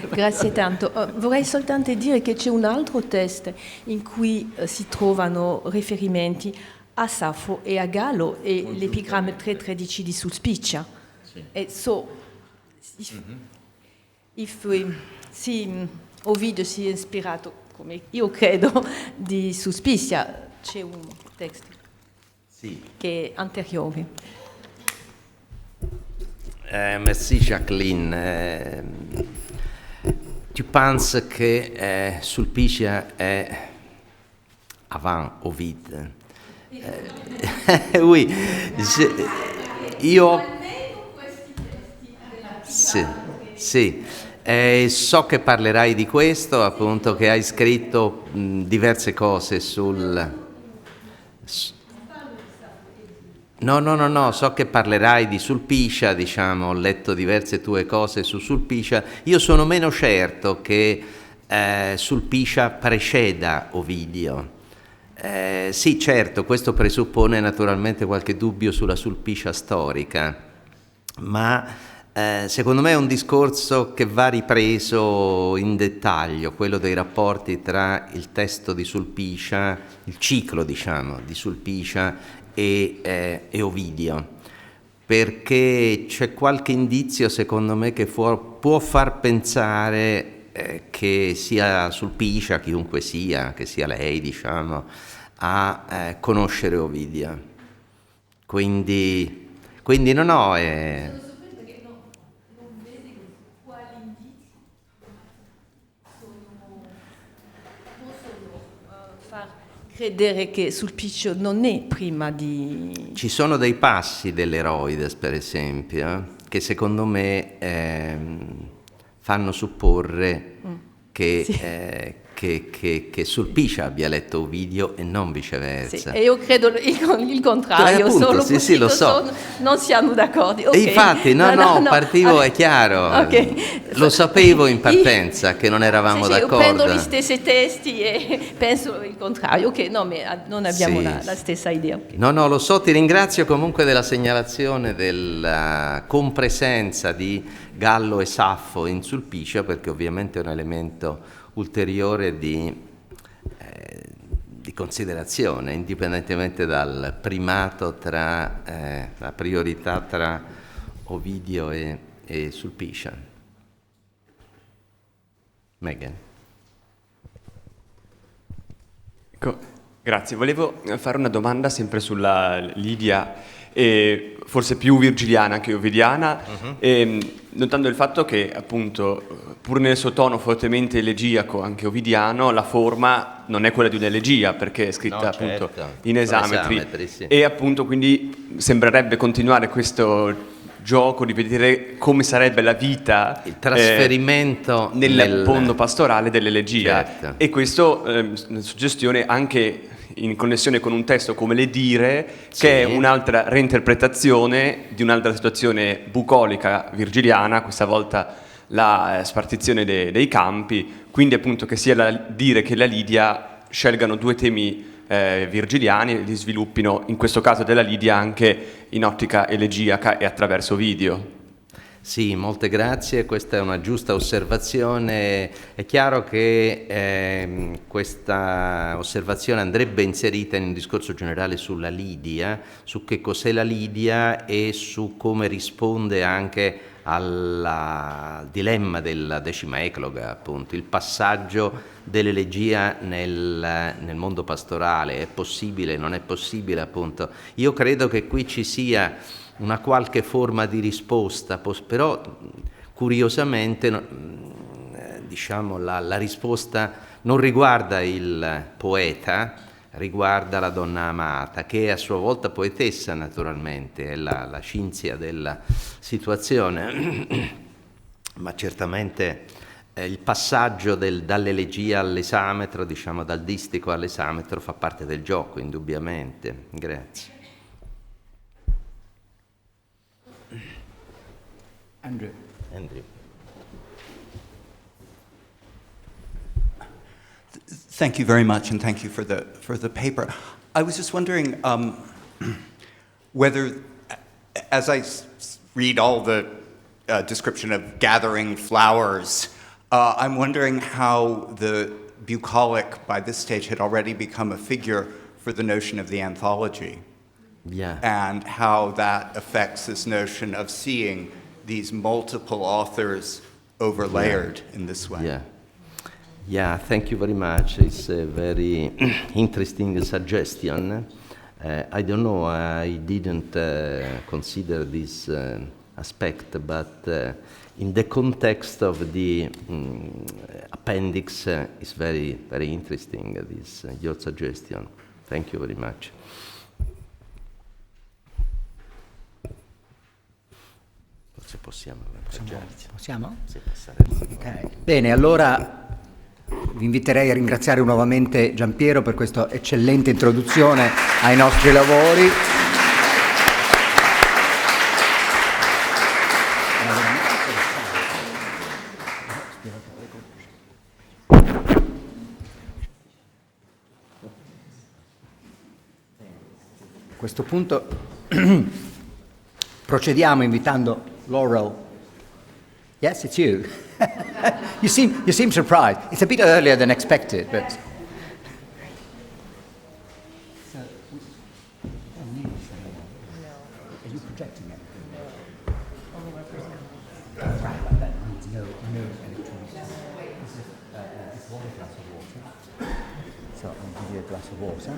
Grazie tanto. Vorrei soltanto dire che c'è un altro test in cui si trovano riferimenti a Saffo e a Gallo e l'epigramma 313 di Suspicia. Sì. E Ovidio si è ispirato, come io credo, di Suspicia. C'è un testo che è anteriore. Merci Jacqueline. Tu penses que Sulpicia è avant Ovid? Oui, io sì. So che parlerai di questo, appunto, che hai scritto diverse cose sul... No, so che parlerai di Sulpicia, ho letto diverse tue cose su Sulpicia. Io sono meno certo che Sulpicia preceda Ovidio. Sì, certo, questo presuppone naturalmente qualche dubbio sulla Sulpicia storica, ma secondo me è un discorso che va ripreso in dettaglio, quello dei rapporti tra il testo di Sulpicia, il ciclo, di Sulpicia e Ovidio, perché c'è qualche indizio secondo me che può far pensare che sia Sulpicia, chiunque sia, che sia lei, a conoscere Ovidio. Quindi no. far credere che Sulpicio non è prima di... Ci sono dei passi dell'Eroides, per esempio, che secondo me fanno supporre che Sulpicio abbia letto Ovidio e non viceversa. Sì, e io credo il contrario, appunto, solo sì, lo so. non siamo d'accordo. E infatti, no, partivo, è chiaro, lo sapevo in partenza che non eravamo d'accordo. Io prendo gli stessi testi e penso il contrario, che no, non abbiamo la stessa idea. Okay. No, lo so, ti ringrazio comunque della segnalazione della compresenza di Gallo e Saffo in Sulpicio, perché ovviamente è un elemento ulteriore di considerazione, indipendentemente dal primato la priorità tra Ovidio e Sulpicio. Megan. Grazie, volevo fare una domanda sempre sulla Lidia, forse più virgiliana che ovidiana, notando il fatto che appunto pur nel suo tono fortemente elegiaco, anche ovidiano, la forma non è quella di un'elegia perché è scritta appunto in esametri, sì. E appunto quindi sembrerebbe continuare questo gioco di vedere come sarebbe la vita, il trasferimento nel mondo pastorale dell'elegia, certo. E questo suggestione anche in connessione con un testo come le Dire, che è un'altra reinterpretazione di un'altra situazione bucolica virgiliana, questa volta la spartizione dei campi, quindi appunto che sia la Dire che la Lidia scelgano due temi virgiliani e li sviluppino, in questo caso della Lidia, anche in ottica elegiaca e attraverso Ovidio. Sì, molte grazie, questa è una giusta osservazione. È chiaro che questa osservazione andrebbe inserita in un discorso generale sulla Lidia, su che cos'è la Lidia e su come risponde anche al dilemma della decima ecloga, appunto, il passaggio dell'elegia nel mondo pastorale. È possibile, non è possibile, appunto. Io credo che qui ci sia una qualche forma di risposta, però curiosamente diciamo la risposta non riguarda il poeta, riguarda la donna amata, che è a sua volta poetessa naturalmente, è la Cinzia della situazione, ma certamente il passaggio dall'elegia all'esametro, diciamo dal distico all'esametro, fa parte del gioco, indubbiamente. Grazie. Andrew. Thank you very much, and thank you for the paper. I was just wondering whether, as I read all the description of gathering flowers, I'm wondering how the bucolic, by this stage, had already become a figure for the notion of the anthology. Yeah. And how that affects this notion of seeing these multiple authors overlayered in this way. Yeah, thank you very much. It's a very interesting suggestion. I don't know, I didn't consider this aspect, but in the context of the appendix, it's very, very interesting, this your suggestion. Thank you very much. Forse possiamo? Sì, okay. Bene, allora vi inviterei a ringraziare nuovamente Gianpiero per questa eccellente introduzione ai nostri lavori. A questo punto procediamo invitando Laurel. Yes, it's you. you seem surprised. It's a bit earlier than expected, but. So, are you projecting it? Right, but that means no electricity. This one glass of water. So I'll give you a glass of water.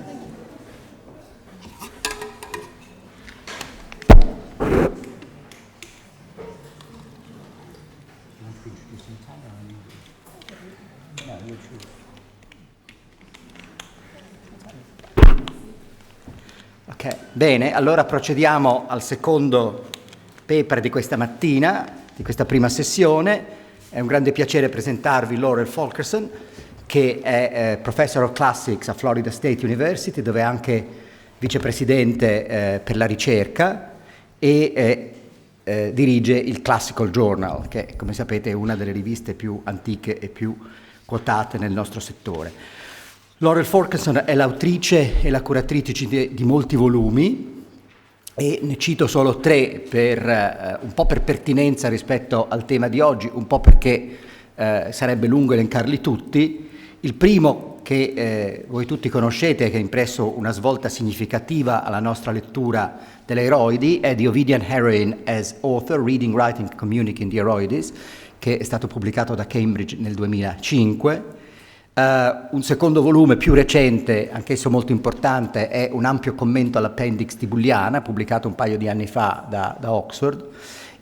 Ok, bene, allora procediamo al secondo paper di questa mattina, di questa prima sessione. È un grande piacere presentarvi Laurel Fulkerson, che è Professor of Classics a Florida State University, dove è anche vicepresidente per la ricerca e dirige il Classical Journal, che come sapete è una delle riviste più antiche e più quotate nel nostro settore. Laurel Fulkerson è l'autrice e la curatrice di molti volumi e ne cito solo 3 un po' per pertinenza rispetto al tema di oggi, un po' perché sarebbe lungo elencarli tutti. Il primo, che voi tutti conoscete, che ha impresso una svolta significativa alla nostra lettura delle Eroidi, è The Ovidian Heroine as Author, Reading, Writing, Communicating the Eroides, che è stato pubblicato da Cambridge nel 2005. Un secondo volume più recente, anch'esso molto importante, è un ampio commento all'Appendix di Bulliana, pubblicato un paio di anni fa da Oxford,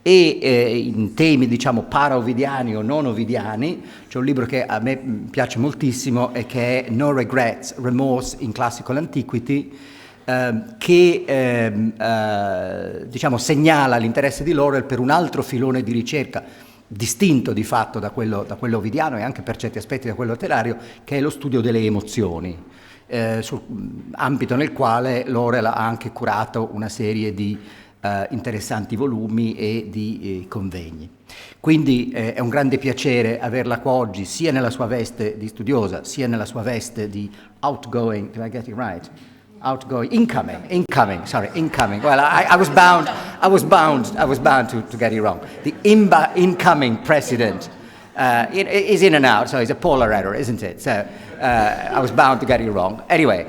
e in temi diciamo para-ovidiani o non ovidiani c'è un libro che a me piace moltissimo e che è No Regrets, Remorse in Classical Antiquity, che diciamo segnala l'interesse di Laurel per un altro filone di ricerca distinto di fatto da quello ovidiano e anche per certi aspetti da quello letterario, che è lo studio delle emozioni, ambito nel quale Laurel ha anche curato una serie di interessanti volumi e di convegni. Quindi è un grande piacere averla qua oggi, sia nella sua veste di studiosa, sia nella sua veste di outgoing, did I get it right? Incoming. Well, I was bound to get it wrong. The incoming president is in and out, so it's a polar error, isn't it? So I was bound to get it wrong. Anyway,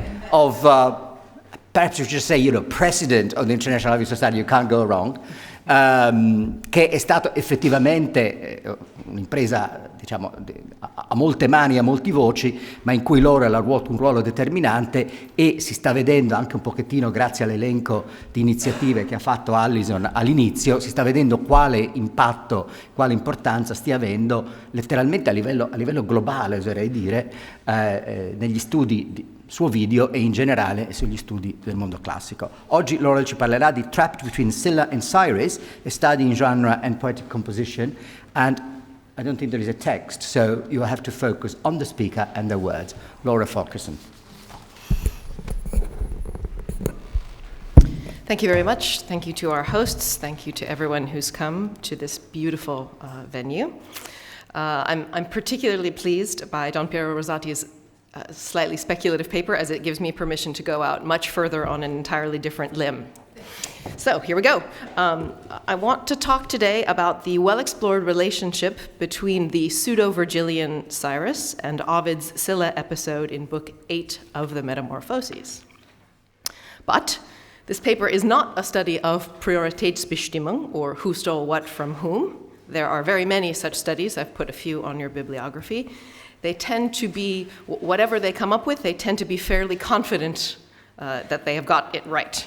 perhaps you should say, president of the International Having Society, you can't go wrong, che è stato effettivamente un'impresa, diciamo, a molte mani, a molti voci, ma in cui Laurel ha avuto un ruolo determinante e si sta vedendo anche un pochettino, grazie all'elenco di iniziative che ha fatto Alison all'inizio, si sta vedendo quale impatto, quale importanza stia avendo letteralmente a livello globale, oserei dire, negli studi su Ovidio e in generale sugli studi del mondo classico. Oggi Laurel ci parlerà di Trapped Between Scylla and Cyrus, a study in genre and poetic composition, and I don't think there is a text, so you have to focus on the speaker and the words. Laurel Fulkerson. Thank you very much. Thank you to our hosts. Thank you to everyone who's come to this beautiful venue. I'm particularly pleased by Gianpiero Rosati's slightly speculative paper, as it gives me permission to go out much further on an entirely different limb. So here we go. I want to talk today about the well-explored relationship between the pseudo-Virgilian Cyrus and Ovid's Scylla episode in Book 8 of the Metamorphoses. But this paper is not a study of Prioritätsbestimmung, or who stole what from whom. There are very many such studies. I've put a few on your bibliography. They tend to be, whatever they come up with, they tend to be fairly confident that they have got it right.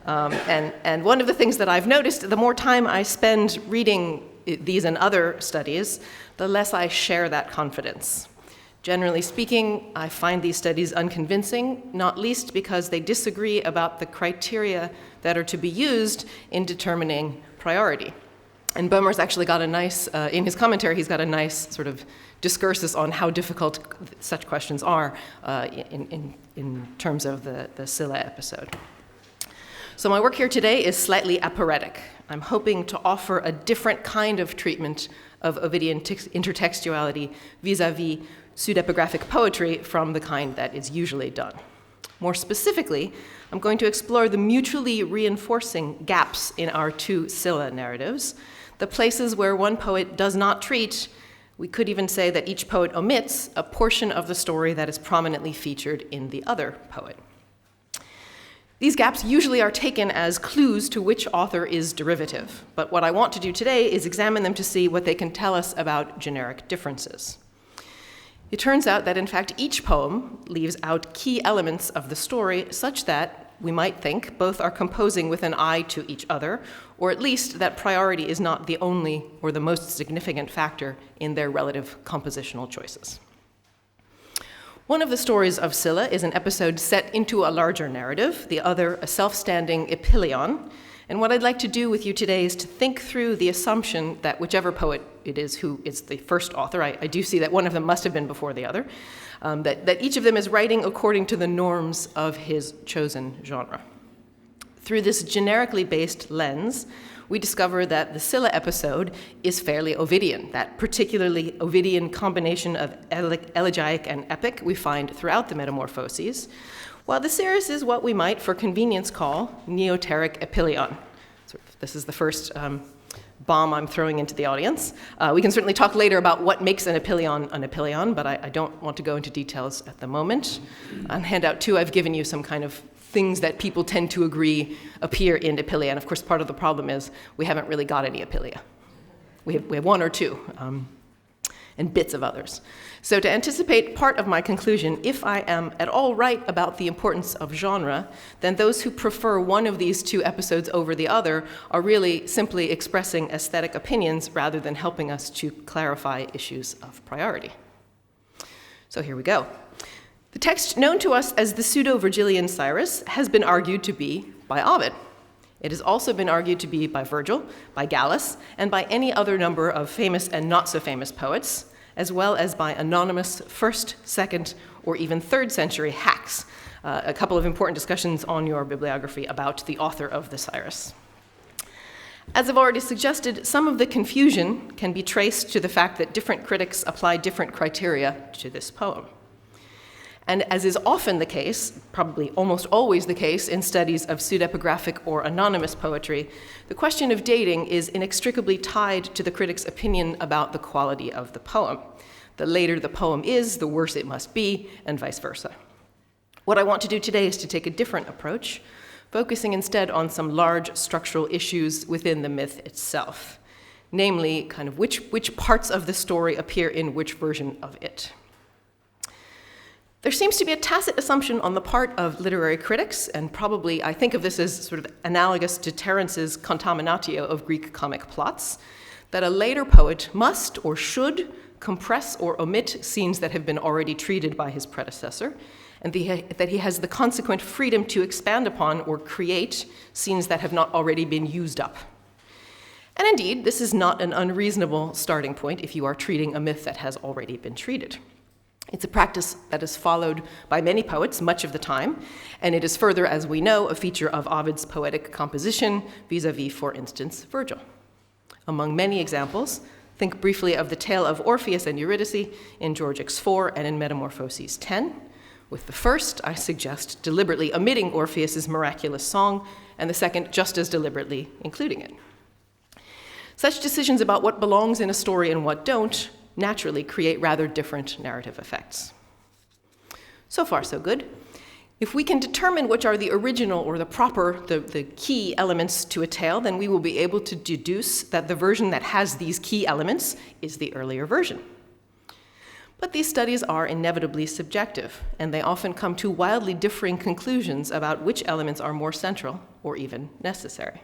And one of the things that I've noticed, the more time I spend reading these and other studies, the less I share that confidence. Generally speaking, I find these studies unconvincing, not least because they disagree about the criteria that are to be used in determining priority. And Boehmer's actually got a nice, in his commentary, he's got a nice sort of discursus on how difficult such questions are in terms of the Scylla episode. So my work here today is slightly aporetic. I'm hoping to offer a different kind of treatment of Ovidian intertextuality vis-a-vis pseudepigraphic poetry from the kind that is usually done. More specifically, I'm going to explore the mutually reinforcing gaps in our two Scylla narratives, the places where one poet does not treat, we could even say that each poet omits, a portion of the story that is prominently featured in the other poet. These gaps usually are taken as clues to which author is derivative, but what I want to do today is examine them to see what they can tell us about generic differences. It turns out that in fact each poem leaves out key elements of the story such that we might think both are composing with an eye to each other, or at least that priority is not the only or the most significant factor in their relative compositional choices. One of the stories of Scylla is an episode set into a larger narrative, the other a self-standing epilion. And what I'd like to do with you today is to think through the assumption that whichever poet it is who is the first author, I do see that one of them must have been before the other, that each of them is writing according to the norms of his chosen genre. Through this generically based lens, we discover that the Scylla episode is fairly Ovidian, that particularly Ovidian combination of elegiac and epic we find throughout the Metamorphoses, while the Syrus is what we might, for convenience, call neoteric epilion. This is the first bomb I'm throwing into the audience. We can certainly talk later about what makes an epilion, but I don't want to go into details at the moment. On handout 2, I've given you some kind of things that people tend to agree appear in epilia. And of course, part of the problem is we haven't really got any epilia. We have one or two, and bits of others. So to anticipate part of my conclusion, if I am at all right about the importance of genre, then those who prefer one of these two episodes over the other are really simply expressing aesthetic opinions rather than helping us to clarify issues of priority. So here we go. The text known to us as the pseudo-Virgilian Cyrus has been argued to be by Ovid. It has also been argued to be by Virgil, by Gallus, and by any other number of famous and not so famous poets, as well as by anonymous 1st, 2nd, or even 3rd century hacks. A couple of important discussions on your bibliography about the author of the Cyrus. As I've already suggested, some of the confusion can be traced to the fact that different critics apply different criteria to this poem. And as is often the case, probably almost always the case in studies of pseudepigraphic or anonymous poetry, the question of dating is inextricably tied to the critic's opinion about the quality of the poem. The later the poem is, the worse it must be, and vice versa. What I want to do today is to take a different approach, focusing instead on some large structural issues within the myth itself, namely kind of which parts of the story appear in which version of it. There seems to be a tacit assumption on the part of literary critics, and probably I think of this as sort of analogous to Terrence's contaminatio of Greek comic plots, that a later poet must or should compress or omit scenes that have been already treated by his predecessor, and that he has the consequent freedom to expand upon or create scenes that have not already been used up. And indeed, this is not an unreasonable starting point if you are treating a myth that has already been treated. It's a practice that is followed by many poets much of the time, and it is further, as we know, a feature of Ovid's poetic composition vis-a-vis, for instance, Virgil. Among many examples, think briefly of the tale of Orpheus and Eurydice in Georgics 4 and in Metamorphoses 10. With the first, I suggest deliberately omitting Orpheus's miraculous song, and the second just as deliberately including it. Such decisions about what belongs in a story and what don't naturally create rather different narrative effects. So far, so good. If we can determine which are the original or the proper, the key elements to a tale, then we will be able to deduce that the version that has these key elements is the earlier version. But these studies are inevitably subjective, and they often come to wildly differing conclusions about which elements are more central or even necessary.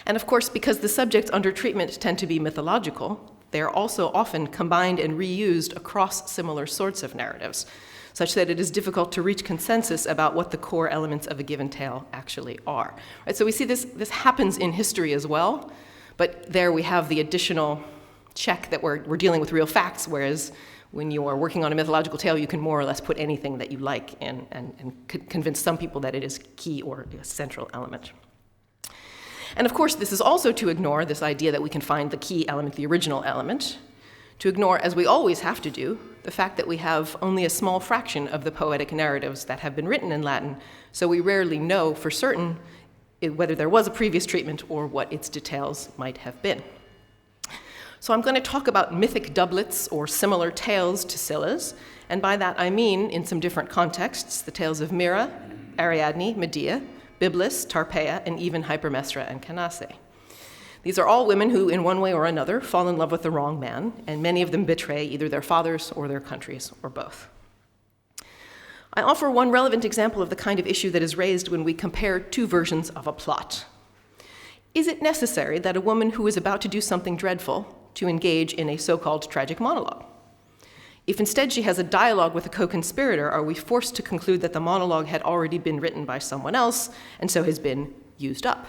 And of course, because the subjects under treatment tend to be mythological, they are also often combined and reused across similar sorts of narratives, such that it is difficult to reach consensus about what the core elements of a given tale actually are. Right, so we see this happens in history as well, but there we have the additional check that we're dealing with real facts, whereas when you are working on a mythological tale, you can more or less put anything that you like in and convince some people that it is key or a central element. And of course, this is also to ignore this idea that we can find the key element, the original element, to ignore, as we always have to do, the fact that we have only a small fraction of the poetic narratives that have been written in Latin, so we rarely know for certain whether there was a previous treatment or what its details might have been. So I'm going to talk about mythic doublets or similar tales to Scylla's, and by that I mean, in some different contexts, the tales of Myrrha, Ariadne, Medea, Byblis, Tarpeia, and even Hypermestra and Cannae. These are all women who, in one way or another, fall in love with the wrong man, and many of them betray either their fathers or their countries, or both. I offer one relevant example of the kind of issue that is raised when we compare two versions of a plot. Is it necessary that a woman who is about to do something dreadful to engage in a so-called tragic monologue? If instead she has a dialogue with a co-conspirator, are we forced to conclude that the monologue had already been written by someone else and so has been used up?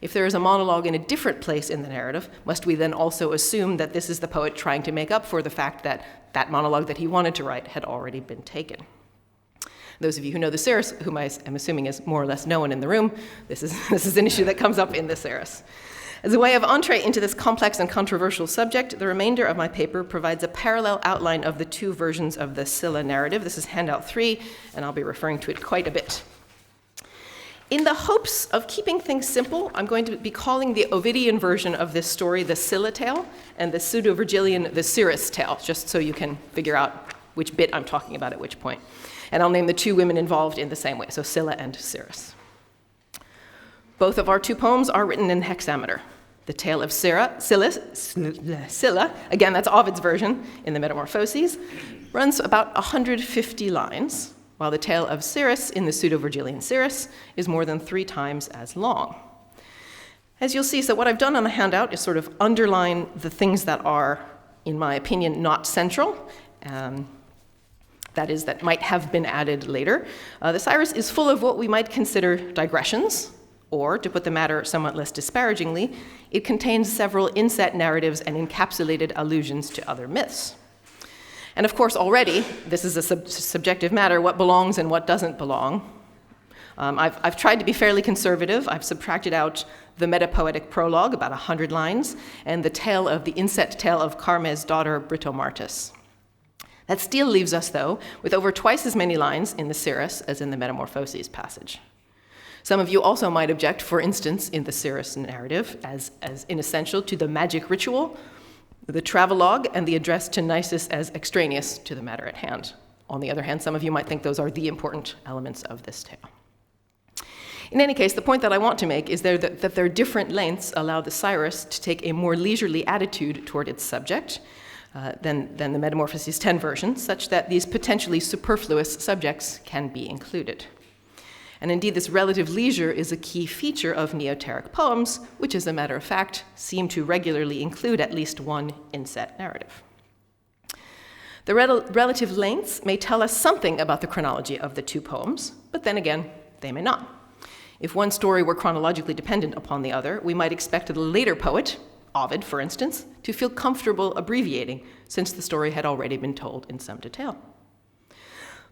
If there is a monologue in a different place in the narrative, must we then also assume that this is the poet trying to make up for the fact that that monologue that he wanted to write had already been taken? Those of you who know the Serris, whom I am assuming is more or less no one in the room, this is an issue that comes up in the Serris. As a way of entree into this complex and controversial subject, the remainder of my paper provides a parallel outline of the two versions of the Scylla narrative. This is handout 3, and I'll be referring to it quite a bit. In the hopes of keeping things simple, I'm going to be calling the Ovidian version of this story the Scylla tale, and the Pseudo-Vergilian the Serris tale, just so you can figure out which bit I'm talking about at which point. And I'll name the two women involved in the same way, so Scylla and Serris. Both of our two poems are written in hexameter. The tale of Scylla, again, that's Ovid's version in the Metamorphoses, runs about 150 lines, while the tale of Serris in the Pseudo-Vergilian Serris is more than 3 times as long. As you'll see, so what I've done on the handout is sort of underline the things that are, in my opinion, not central, that is, that might have been added later. The Serris is full of what we might consider digressions, or, to put the matter somewhat less disparagingly, it contains several inset narratives and encapsulated allusions to other myths. And of course, already, this is a subjective matter, what belongs and what doesn't belong. I've tried to be fairly conservative. I've subtracted out the metapoetic prologue, about 100 lines, and the inset tale of Carme's daughter, Britomartis. That still leaves us, though, with over twice as many lines in the Serris as in the Metamorphoses passage. Some of you also might object, for instance, in the Serris narrative, as inessential to the magic ritual, the travelogue, and the address to Nisus as extraneous to the matter at hand. On the other hand, some of you might think those are the important elements of this tale. In any case, the point that I want to make is that their different lengths allow the Serris to take a more leisurely attitude toward its subject than the Metamorphoses 10 version, such that these potentially superfluous subjects can be included. And indeed, this relative leisure is a key feature of Neoteric poems, which, as a matter of fact, seem to regularly include at least one inset narrative. The relative lengths may tell us something about the chronology of the two poems, but then again, they may not. If one story were chronologically dependent upon the other, we might expect the later poet, Ovid, for instance, to feel comfortable abbreviating, since the story had already been told in some detail.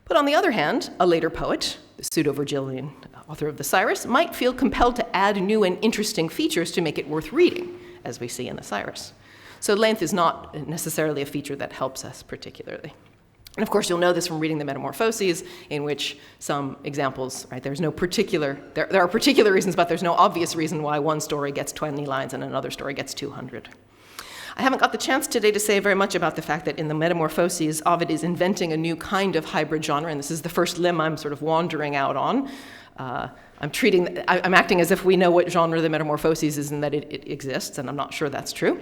But on the other hand, a later poet, the Pseudo-Vergilian author of the Serris, might feel compelled to add new and interesting features to make it worth reading, as we see in the Serris. So length is not necessarily a feature that helps us particularly. And of course, you'll know this from reading the Metamorphoses, in which some examples, right, there are particular reasons, but there's no obvious reason why one story gets 20 lines and another story gets 200. I haven't got the chance today to say very much about the fact that in the Metamorphoses, Ovid is inventing a new kind of hybrid genre, and this is the first limb I'm sort of wandering out on. I'm acting as if we know what genre the Metamorphoses is and that it exists, and I'm not sure that's true.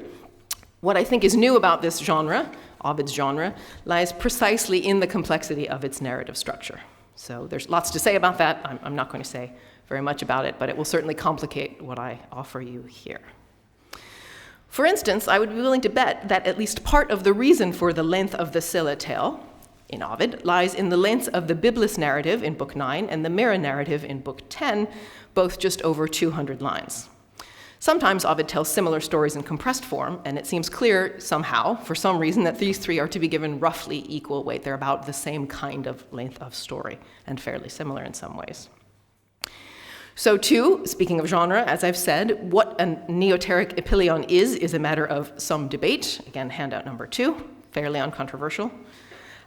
What I think is new about this genre, Ovid's genre, lies precisely in the complexity of its narrative structure. So there's lots to say about that. I'm not going to say very much about it, but it will certainly complicate what I offer you here. For instance, I would be willing to bet that at least part of the reason for the length of the Scylla tale in Ovid lies in the lengths of the Biblis narrative in Book 9 and the Myrrha narrative in Book 10, both just over 200 lines. Sometimes Ovid tells similar stories in compressed form, and it seems clear somehow, for some reason, that these three are to be given roughly equal weight. They're about the same kind of length of story, and fairly similar in some ways. So too, speaking of genre, as I've said, what a Neoteric epilion is a matter of some debate. Again, handout number 2, fairly uncontroversial.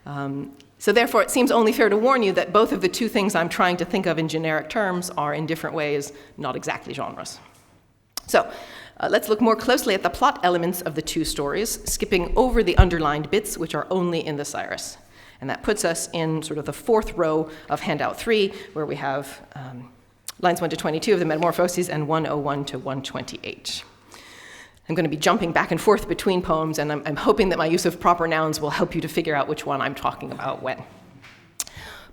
So therefore, it seems only fair to warn you that both of the two things I'm trying to think of in generic terms are in different ways not exactly genres. So let's look more closely at the plot elements of the two stories, skipping over the underlined bits, which are only in the Serris. And that puts us in sort of the 4th row of handout 3, where we have lines 1 to 22 of the Metamorphoses and 101 to 128. I'm going to be jumping back and forth between poems, and I'm hoping that my use of proper nouns will help you to figure out which one I'm talking about when.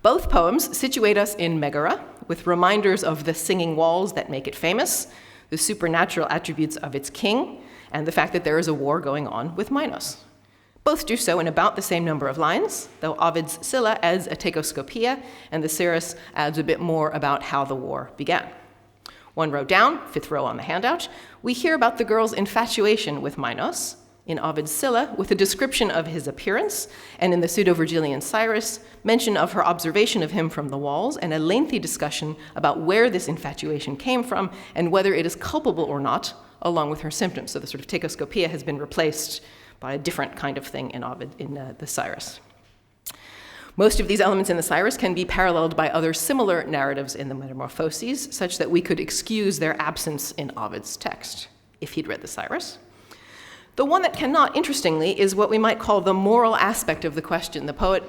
Both poems situate us in Megara, with reminders of the singing walls that make it famous, the supernatural attributes of its king, and the fact that there is a war going on with Minos. Both do so in about the same number of lines, though Ovid's Scylla adds a tegoskopia, and the Cyrus adds a bit more about how the war began. One row down, fifth row on the handout, we hear about the girl's infatuation with Minos, in Ovid's Scylla, with a description of his appearance, and in the Pseudo-Vergilian Cyrus, mention of her observation of him from the walls, and a lengthy discussion about where this infatuation came from and whether it is culpable or not, along with her symptoms. So the sort of tegoskopia has been replaced by a different kind of thing in Ovid, in the Cyrus. Most of these elements in the Cyrus can be paralleled by other similar narratives in the Metamorphoses, such that we could excuse their absence in Ovid's text, if he'd read the Cyrus. The one that cannot, interestingly, is what we might call the moral aspect of the question. The poet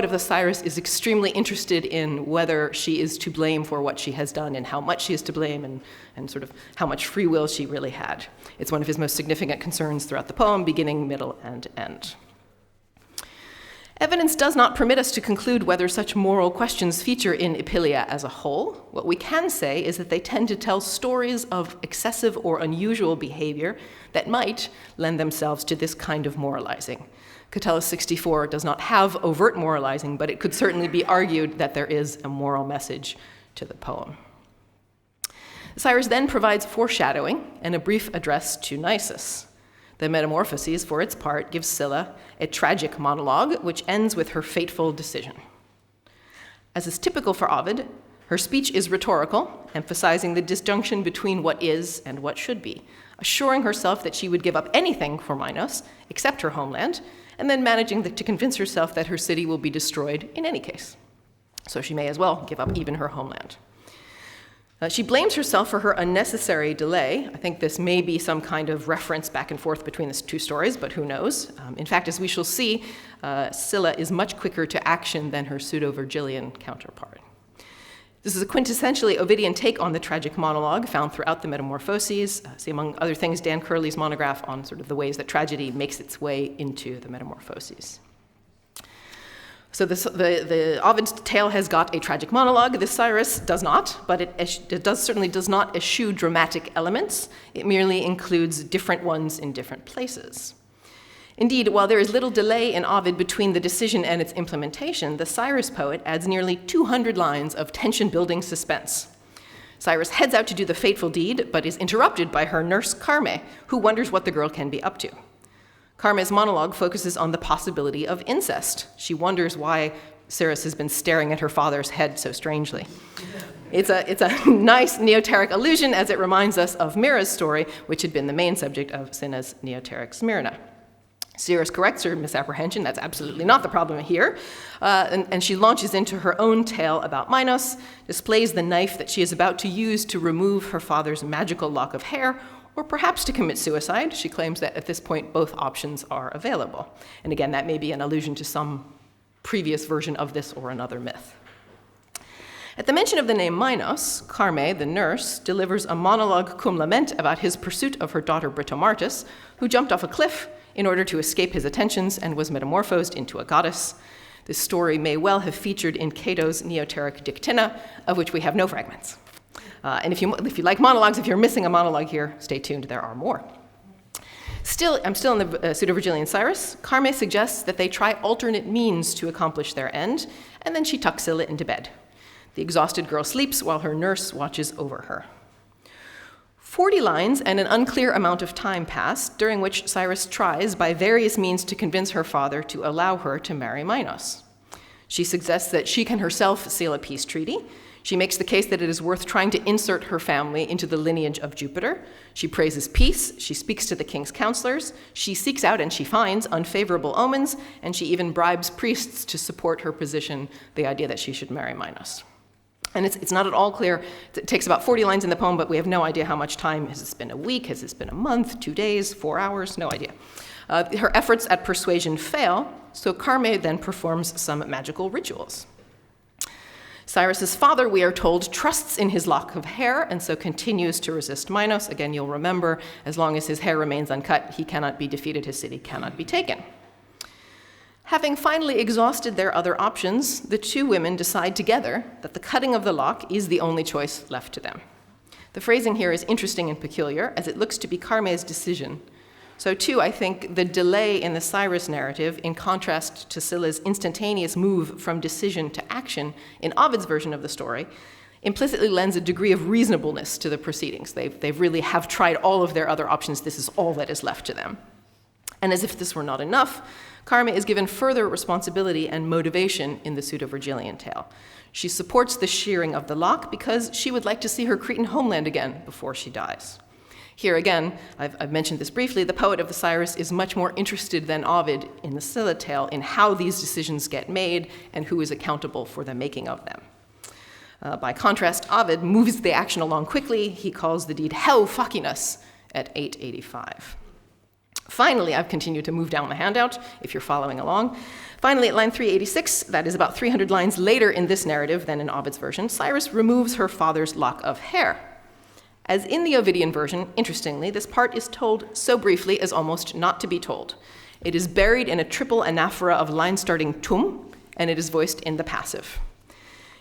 of the Cyrus is extremely interested in whether she is to blame for what she has done and how much she is to blame and sort of how much free will she really had. It's one of his most significant concerns throughout the poem, beginning, middle, and end. Evidence does not permit us to conclude whether such moral questions feature in Epilia as a whole. What we can say is that they tend to tell stories of excessive or unusual behavior that might lend themselves to this kind of moralizing. Catullus 64 does not have overt moralizing, but it could certainly be argued that there is a moral message to the poem. Cyrus then provides foreshadowing and a brief address to Nisus. The Metamorphoses, for its part, gives Scylla a tragic monologue, which ends with her fateful decision. As is typical for Ovid, her speech is rhetorical, emphasizing the disjunction between what is and what should be, assuring herself that she would give up anything for Minos, except her homeland, and then managing to convince herself that her city will be destroyed in any case. So she may as well give up even her homeland. She blames herself for her unnecessary delay. I think this may be some kind of reference back and forth between the two stories, but who knows? In fact, as we shall see, Scylla is much quicker to action than her Pseudo-Vergilian counterpart. This is a quintessentially Ovidian take on the tragic monologue found throughout the Metamorphoses. See, among other things, Dan Curley's monograph on sort of the ways that tragedy makes its way into the Metamorphoses. So the Ovid's tale has got a tragic monologue. The Cyrus does not, but it certainly does not eschew dramatic elements. It merely includes different ones in different places. Indeed, while there is little delay in Ovid between the decision and its implementation, the Cyrus poet adds nearly 200 lines of tension-building suspense. Cyrus heads out to do the fateful deed, but is interrupted by her nurse Carme, who wonders what the girl can be up to. Carme's monologue focuses on the possibility of incest. She wonders why Cyrus has been staring at her father's head so strangely. It's a nice neoteric allusion, as it reminds us of Myrrha's story, which had been the main subject of Cinna's neoteric Smyrna. Cyrus corrects her misapprehension. That's absolutely not the problem here. And she launches into her own tale about Minos, displays the knife that she is about to use to remove her father's magical lock of hair, or perhaps to commit suicide. She claims that at this point, both options are available. And again, that may be an allusion to some previous version of this or another myth. At the mention of the name Minos, Carme, the nurse, delivers a monologue cum lament about his pursuit of her daughter Britomartis, who jumped off a cliff in order to escape his attentions and was metamorphosed into a goddess. This story may well have featured in Cato's neoteric Dictina, of which we have no fragments. And if you like monologues, if you're missing a monologue here, stay tuned, there are more. I'm still in the Pseudo-Vergilian Cyrus. Carme suggests that they try alternate means to accomplish their end, and then she tucks Scylla into bed. The exhausted girl sleeps while her nurse watches over her. 40 lines and an unclear amount of time pass, during which Cyrus tries by various means to convince her father to allow her to marry Minos. She suggests that she can herself seal a peace treaty. She makes the case that it is worth trying to insert her family into the lineage of Jupiter. She praises peace. She speaks to the king's counselors. She seeks out and she finds unfavorable omens, and she even bribes priests to support her position, the idea that she should marry Minos. And it's not at all clear. It takes about 40 lines in the poem, but we have no idea how much time. Has this been a week? Has this been a month, 2 days, 4 hours? No idea. Her efforts at persuasion fail, so Carme then performs some magical rituals. Cyrus's father, we are told, trusts in his lock of hair and so continues to resist Minos. Again, you'll remember, as long as his hair remains uncut, he cannot be defeated, his city cannot be taken. Having finally exhausted their other options, the two women decide together that the cutting of the lock is the only choice left to them. The phrasing here is interesting and peculiar, as it looks to be Carme's decision, So too, I think the delay in the Cyrus narrative, in contrast to Scylla's instantaneous move from decision to action in Ovid's version of the story, implicitly lends a degree of reasonableness to the proceedings. They really have tried all of their other options. This is all that is left to them. And as if this were not enough, Carme is given further responsibility and motivation in the Pseudo-Vergilian tale. She supports the shearing of the lock because she would like to see her Cretan homeland again before she dies. Here again, I've mentioned this briefly, the poet of the Cyrus is much more interested than Ovid in the Scylla tale in how these decisions get made and who is accountable for the making of them. By contrast, Ovid moves the action along quickly. He calls the deed heu facinus at 885. Finally, I've continued to move down the handout, if you're following along. Finally, at line 386, that is about 300 lines later in this narrative than in Ovid's version, Cyrus removes her father's lock of hair. As in the Ovidian version, interestingly, this part is told so briefly as almost not to be told. It is buried in a triple anaphora of line starting tum, and it is voiced in the passive.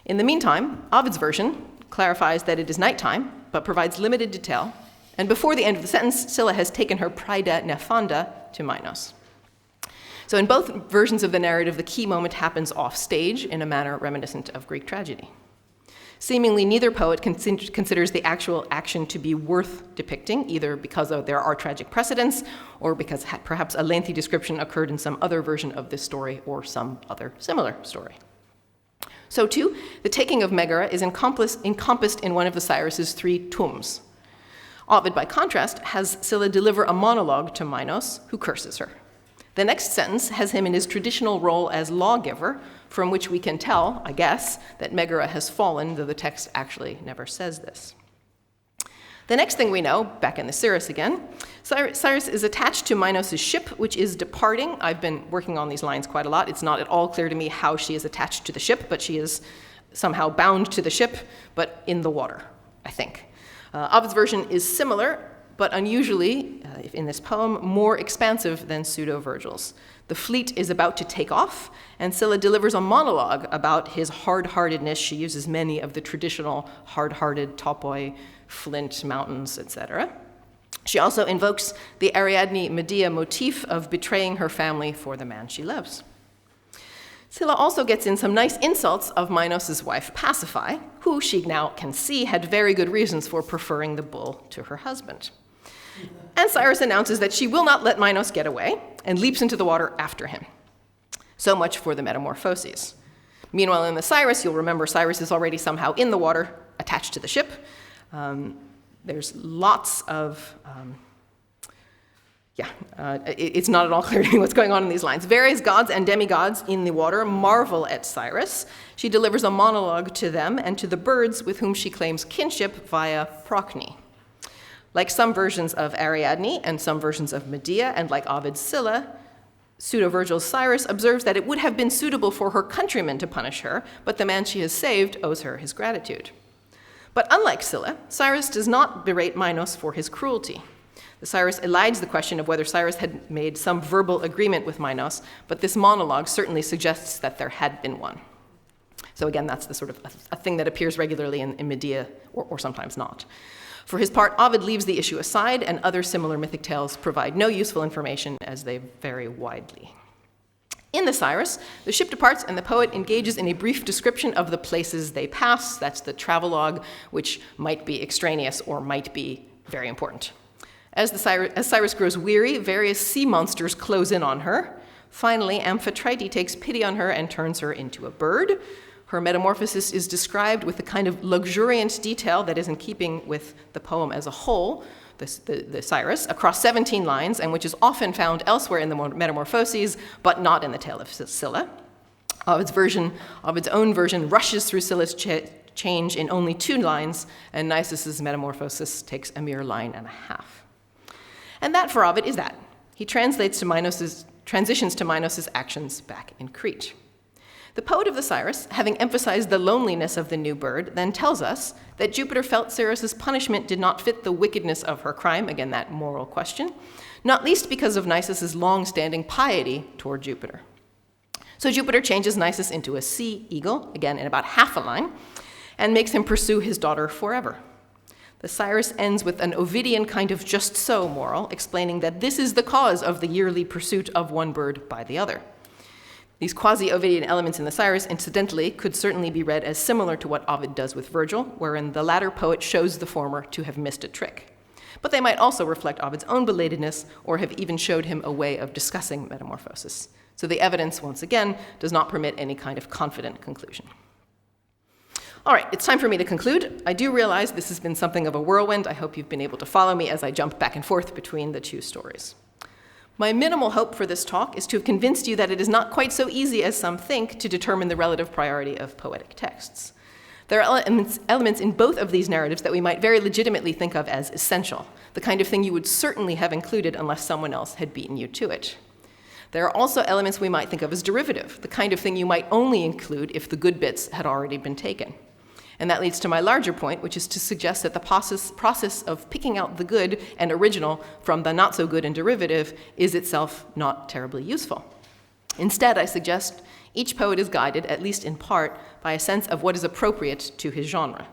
In the meantime, Ovid's version clarifies that it is nighttime, but provides limited detail, and before the end of the sentence, Scylla has taken her praeda nefanda to Minos. So in both versions of the narrative, the key moment happens off stage in a manner reminiscent of Greek tragedy. Seemingly, neither poet considers the actual action to be worth depicting, either because there are tragic precedents or because perhaps a lengthy description occurred in some other version of this story or some other similar story. So too, the taking of Megara is encompassed in one of the Cyrus's 3 tums. Ovid, by contrast, has Scylla deliver a monologue to Minos, who curses her. The next sentence has him in his traditional role as lawgiver, from which we can tell, I guess, that Megara has fallen, though the text actually never says this. The next thing we know, back in the Cyrus again, Cyrus is attached to Minos' ship, which is departing. I've been working on these lines quite a lot. It's not at all clear to me how she is attached to the ship, but she is somehow bound to the ship, but in the water, I think. Ovid's version is similar, but unusually, in this poem, more expansive than Pseudo-Vergil's. The fleet is about to take off, and Scylla delivers a monologue about his hard-heartedness. She uses many of the traditional hard-hearted topoi, flint, mountains, etc. She also invokes the Ariadne Medea motif of betraying her family for the man she loves. Scylla also gets in some nice insults of Minos' wife Pasiphae, who she now can see had very good reasons for preferring the bull to her husband. And Cyrus announces that she will not let Minos get away and leaps into the water after him. So much for the metamorphoses. Meanwhile, in the Cyrus, you'll remember Cyrus is already somehow in the water, attached to the ship. There's lots of, it's not at all clear to me what's going on in these lines. Various gods and demigods in the water marvel at Cyrus. She delivers a monologue to them and to the birds with whom she claims kinship via Procne. Like some versions of Ariadne and some versions of Medea, and like Ovid's Scylla, Pseudo-Vergil's Cyrus observes that it would have been suitable for her countrymen to punish her, but the man she has saved owes her his gratitude. But unlike Scylla, Cyrus does not berate Minos for his cruelty. The Cyrus elides the question of whether Cyrus had made some verbal agreement with Minos, but this monologue certainly suggests that there had been one. So again, that's the sort of a thing that appears regularly in Medea, or sometimes not. For his part, Ovid leaves the issue aside, and other similar mythic tales provide no useful information as they vary widely. In the Cyrus, the ship departs and the poet engages in a brief description of the places they pass. That's the travelogue, which might be extraneous or might be very important. As Cyrus grows weary, various sea monsters close in on her. Finally, Amphitrite takes pity on her and turns her into a bird. Her metamorphosis is described with the kind of luxuriant detail that is in keeping with the poem as a whole, the Cyrus, across 17 lines, and which is often found elsewhere in the Metamorphoses, but not in the tale of Scylla. Ovid's own version rushes through Scylla's change in only 2 lines, and Nisus' metamorphosis takes a mere line and a half. And that for Ovid is that. He transitions to Minos' actions back in Crete. The poet of the Cyrus, having emphasized the loneliness of the new bird, then tells us that Jupiter felt Ceres' punishment did not fit the wickedness of her crime, again, that moral question, not least because of Nisus' long-standing piety toward Jupiter. So Jupiter changes Nisus into a sea eagle, again in about half a line, and makes him pursue his daughter forever. The Cyrus ends with an Ovidian kind of just so moral, explaining that this is the cause of the yearly pursuit of one bird by the other. These quasi-Ovidian elements in the Cyrus, incidentally, could certainly be read as similar to what Ovid does with Virgil, wherein the latter poet shows the former to have missed a trick. But they might also reflect Ovid's own belatedness, or have even showed him a way of discussing metamorphosis. So the evidence, once again, does not permit any kind of confident conclusion. All right, it's time for me to conclude. I do realize this has been something of a whirlwind. I hope you've been able to follow me as I jump back and forth between the two stories. My minimal hope for this talk is to have convinced you that it is not quite so easy as some think to determine the relative priority of poetic texts. There are elements in both of these narratives that we might very legitimately think of as essential, the kind of thing you would certainly have included unless someone else had beaten you to it. There are also elements we might think of as derivative, the kind of thing you might only include if the good bits had already been taken. And that leads to my larger point, which is to suggest that the process of picking out the good and original from the not so good and derivative is itself not terribly useful. Instead, I suggest each poet is guided, at least in part, by a sense of what is appropriate to his genre.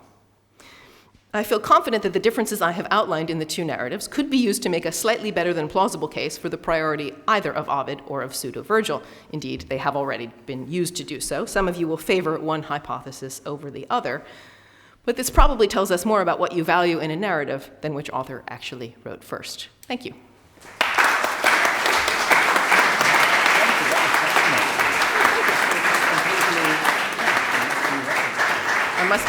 I feel confident that the differences I have outlined in the two narratives could be used to make a slightly better than plausible case for the priority either of Ovid or of pseudo-Virgil. Indeed, they have already been used to do so. Some of you will favor one hypothesis over the other, but this probably tells us more about what you value in a narrative than which author actually wrote first. Thank you. I must.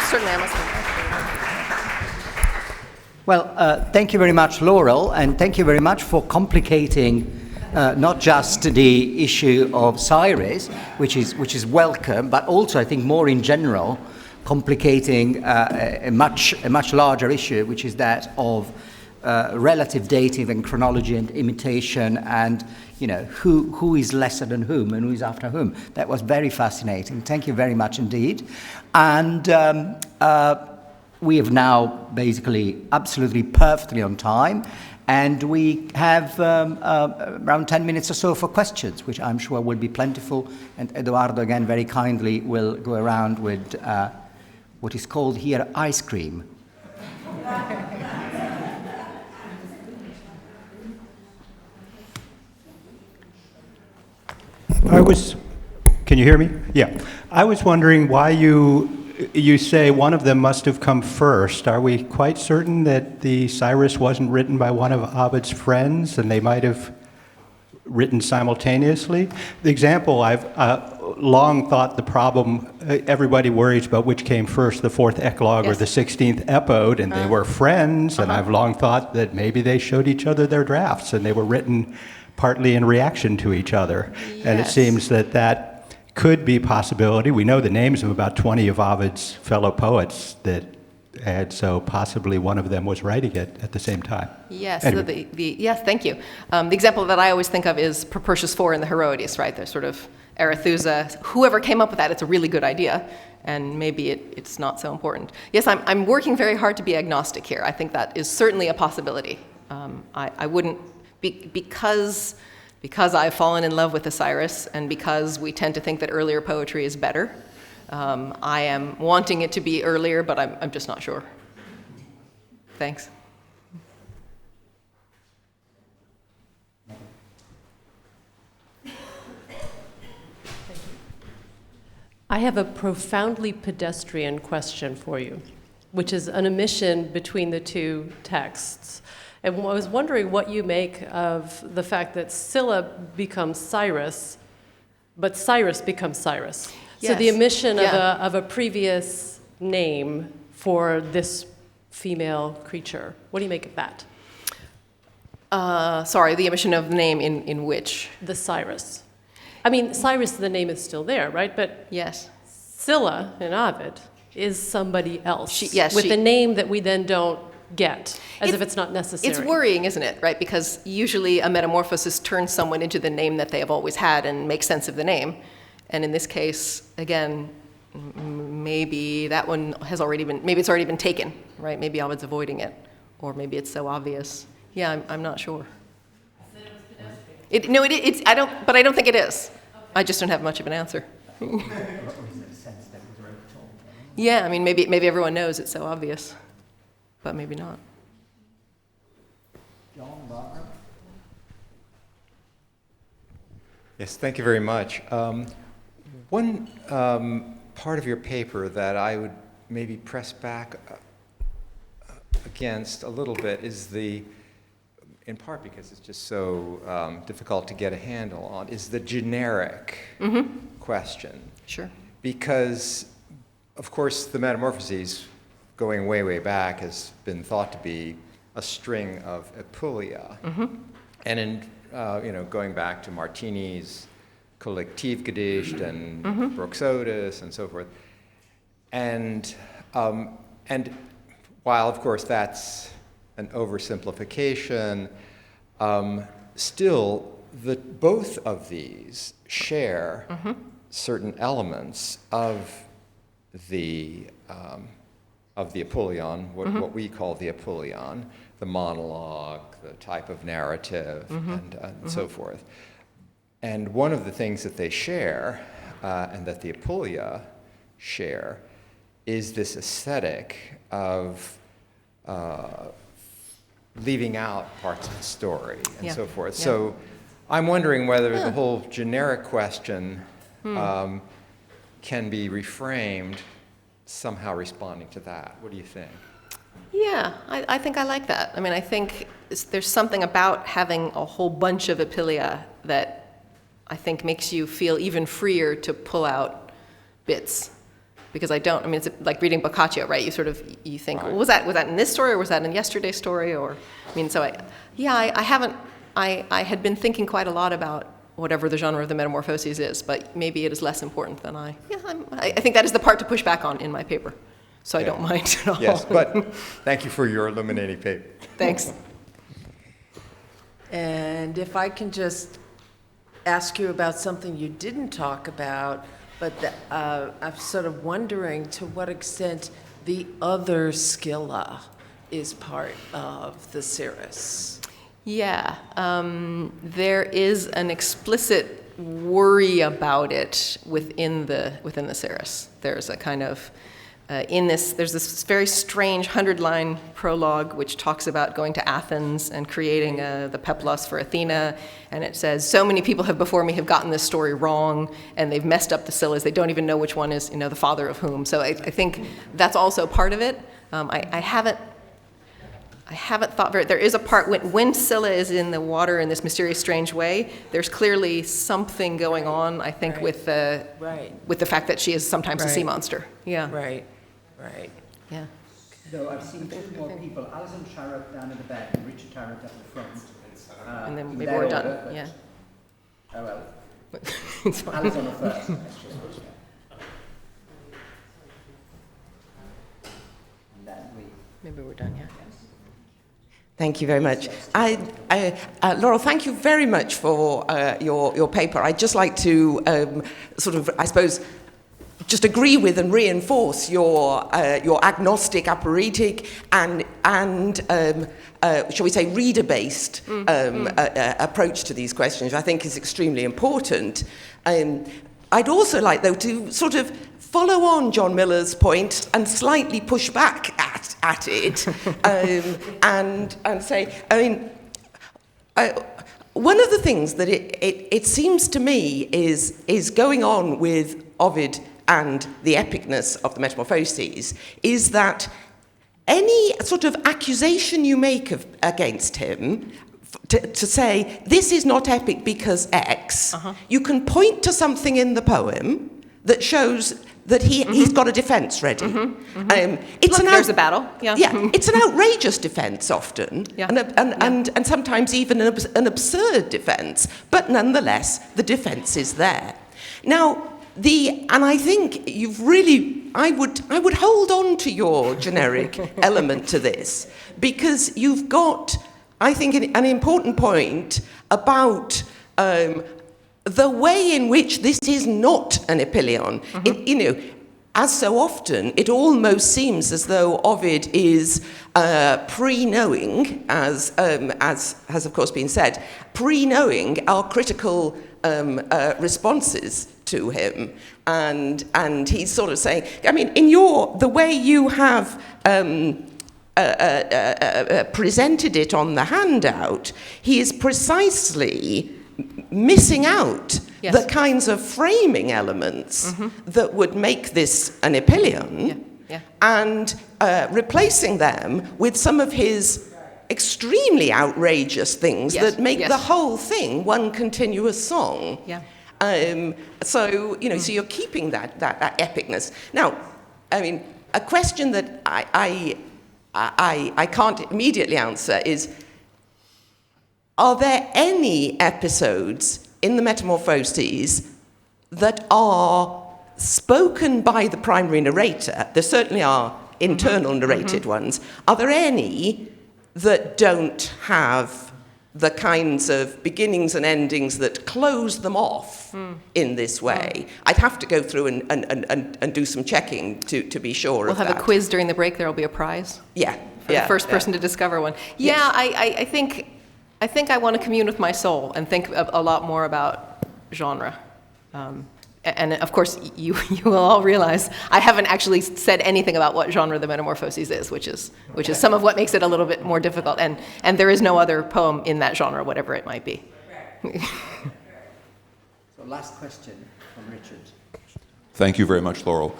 Well, thank you very much, Laurel, and thank you very much for complicating not just the issue of Cyrus, which is welcome, but also, I think, more in general, complicating a much larger issue, which is that of relative dative and chronology and imitation, and who is lesser than whom and who is after whom. That was very fascinating. Thank you very much indeed. And we have now basically absolutely perfectly on time, and we have around 10 minutes or so for questions, which I'm sure will be plentiful. And Eduardo, again, very kindly will go around with what is called here ice cream. Can you hear me? Yeah. I was wondering why you say one of them must have come first. Are we quite certain that the Cyrus wasn't written by one of Ovid's friends and they might have written simultaneously? The example, I've long thought the problem, everybody worries about which came first, the fourth eclogue or the 16th epode, and they were friends, and I've long thought that maybe they showed each other their drafts and they were written partly in reaction to each other. Yes. And it seems that could be a possibility. We know the names of about 20 of Ovid's fellow poets and so possibly one of them was writing it at the same time. Yes, anyway. Yes, thank you. The example that I always think of is Propertius 4 in the Herodes, right? There's sort of Arethusa. Whoever came up with that, it's a really good idea, and maybe it's not so important. Yes, I'm working very hard to be agnostic here. I think that is certainly a possibility. I wouldn't, because I've fallen in love with the Cyrus, and because we tend to think that earlier poetry is better, I am wanting it to be earlier, but I'm just not sure. Thanks. I have a profoundly pedestrian question for you, which is an omission between the two texts. And I was wondering what you make of the fact that Scylla becomes Cyrus, but Cyrus becomes Cyrus. Yes. So the omission of a previous name for this female creature. What do you make of that? Sorry, the omission of the name in which? The Cyrus. I mean, Cyrus, the name is still there, right? But yes, Scylla in Ovid is somebody else with a name that we then don't get, as if it's not necessary. It's worrying, isn't it, right? Because usually a metamorphosis turns someone into the name that they have always had and makes sense of the name. And in this case, again, maybe that one has already been, maybe it's already been taken, right? Maybe Ovid's avoiding it, or maybe it's so obvious. Yeah, I'm not sure. I don't think it is. Okay. I just don't have much of an answer. Yeah, I mean, maybe everyone knows it's so obvious. but maybe not. Yes, thank you very much. One part of your paper that I would maybe press back against a little bit is in part because it's just so difficult to get a handle on, is the generic question. Sure. Because, of course, the Metamorphoses, going way, way back, has been thought to be a string of apulia. And in going back to Martini's Kollektivgedicht and Brooks-Otis and so forth. And while, of course, that's an oversimplification, still, both of these share certain elements of the Apuleion, what we call the Apuleion, the monologue, the type of narrative, and so forth. And one of the things that they share, and that the Apulia share, is this aesthetic of leaving out parts of the story and so forth. So I'm wondering whether the whole generic question can be reframed somehow responding to that. What do you think? Yeah, I think I like that. I mean, I think there's something about having a whole bunch of apilia that I think makes you feel even freer to pull out bits. Because I mean, it's like reading Boccaccio, right? You think, well, was that in this story, or was that in yesterday's story? Or, I mean, so I had been thinking quite a lot about whatever the genre of the Metamorphoses is, but maybe it is less important than I think that is the part to push back on in my paper. So I don't mind at all. Yes, but thank you for your illuminating paper. Thanks. And if I can just ask you about something you didn't talk about, but I'm sort of wondering to what extent the other Scylla is part of the Cirrus. Yeah, there is an explicit worry about it within the Cirrus. There's a kind of there's this very strange 100-line prologue which talks about going to Athens and creating the peplos for Athena, and it says, so many people before me have gotten this story wrong, and they've messed up the Scyllas. They don't even know which one is, the father of whom. So I think that's also part of it. I haven't thought there is a part when Scylla is in the water in this mysterious, strange way. There's clearly something going on, I think, with the fact that she is sometimes a sea monster. Yeah. Right. Yeah. So I've seen two more people, Alison Sharrock down in the back and Richard Tarrant up the front. And then maybe we're done. Yeah. Oh well. It's fine. Alison first. Maybe we're done, yeah. Thank you very much. Laurel, thank you very much for your paper. I'd just like to just agree with and reinforce your agnostic, aporetic, and shall we say, reader-based approach to these questions, I think is extremely important. I'd also like, though, to sort of follow on John Miller's point and slightly push back at it and say, I mean, one of the things that it seems to me is going on with Ovid and the epicness of the Metamorphoses is that any sort of accusation you make against him, to say, this is not epic because X, you can point to something in the poem that shows that he's got a defense ready. There's a battle. Yeah. It's an outrageous defense often, and sometimes even an absurd defense, but nonetheless, the defense is there. Now, and I think you've really, I would hold on to your generic element to this, because you've got, I think, an important point about the way in which this is not an epilion. As so often, it almost seems as though Ovid is pre-knowing, as has of course been said, pre-knowing our critical responses to him, and he's sort of saying, I mean, the way you have presented it on the handout, he is precisely missing out the kinds of framing elements that would make this an epillion and replacing them with some of his extremely outrageous things that make the whole thing one continuous song. So, you know, so you're keeping that epicness. Now, I mean, a question that I can't immediately answer is, are there any episodes in the Metamorphoses that are spoken by the primary narrator? There certainly are internal narrated ones. Are there any that don't have the kinds of beginnings and endings that close them off in this way? I'd have to go through and do some checking to be sure of that. We'll have a quiz during the break. There will be a prize. For the first person to discover one. I think I want to commune with my soul and think a lot more about genre. And of course, you will all realize I haven't actually said anything about what genre the Metamorphoses is, which is some of what makes it a little bit more difficult. And there is no other poem in that genre, whatever it might be. So last question from Richard. Thank you very much, Laurel.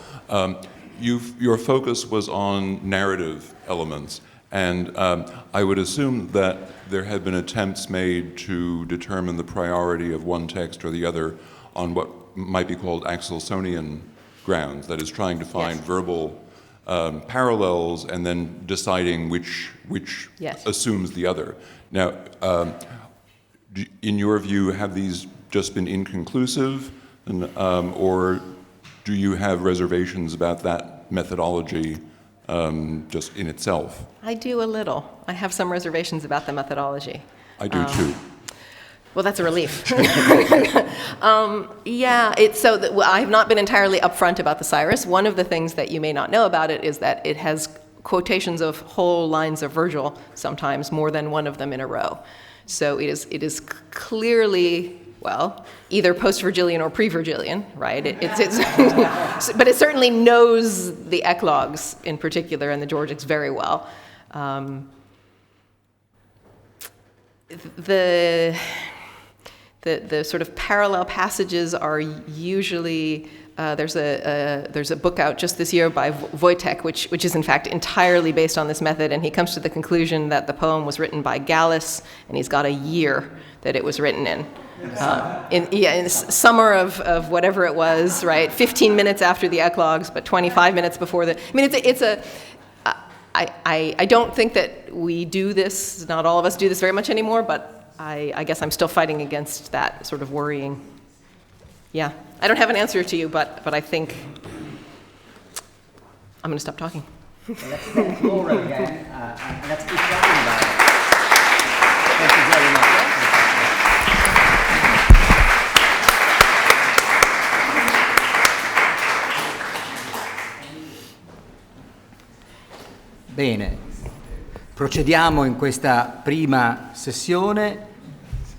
Your focus was on narrative elements, and I would assume that there had been attempts made to determine the priority of one text or the other on what might be called Axelsonian grounds, that is, trying to find verbal parallels and then deciding which assumes the other. Now, in your view, have these just been inconclusive, or do you have reservations about that methodology just in itself? I do a little. I have some reservations about the methodology. I do too. Well, that's a relief. I have not been entirely upfront about the Cyrus. One of the things that you may not know about it is that it has quotations of whole lines of Virgil, sometimes more than one of them in a row. So it is clearly, well, either post-Virgilian or pre-Virgilian, right? But it certainly knows the eclogues in particular and the Georgics very well. The sort of parallel passages are usually, there's a book out just this year by Wojtek, which is in fact entirely based on this method, and he comes to the conclusion that the poem was written by Gallus, and he's got a year that it was written in. In the summer of whatever it was, right? 15 minutes after the eclogues, but 25 minutes before the. I mean, I don't think that we do this. Not all of us do this very much anymore, but I guess I'm still fighting against that sort of worrying. Yeah, I don't have an answer to you, but I think I'm going to stop talking. Let's thank Laura again, and let's keep talking about it. Thank you very much. Bene, procediamo in questa prima sessione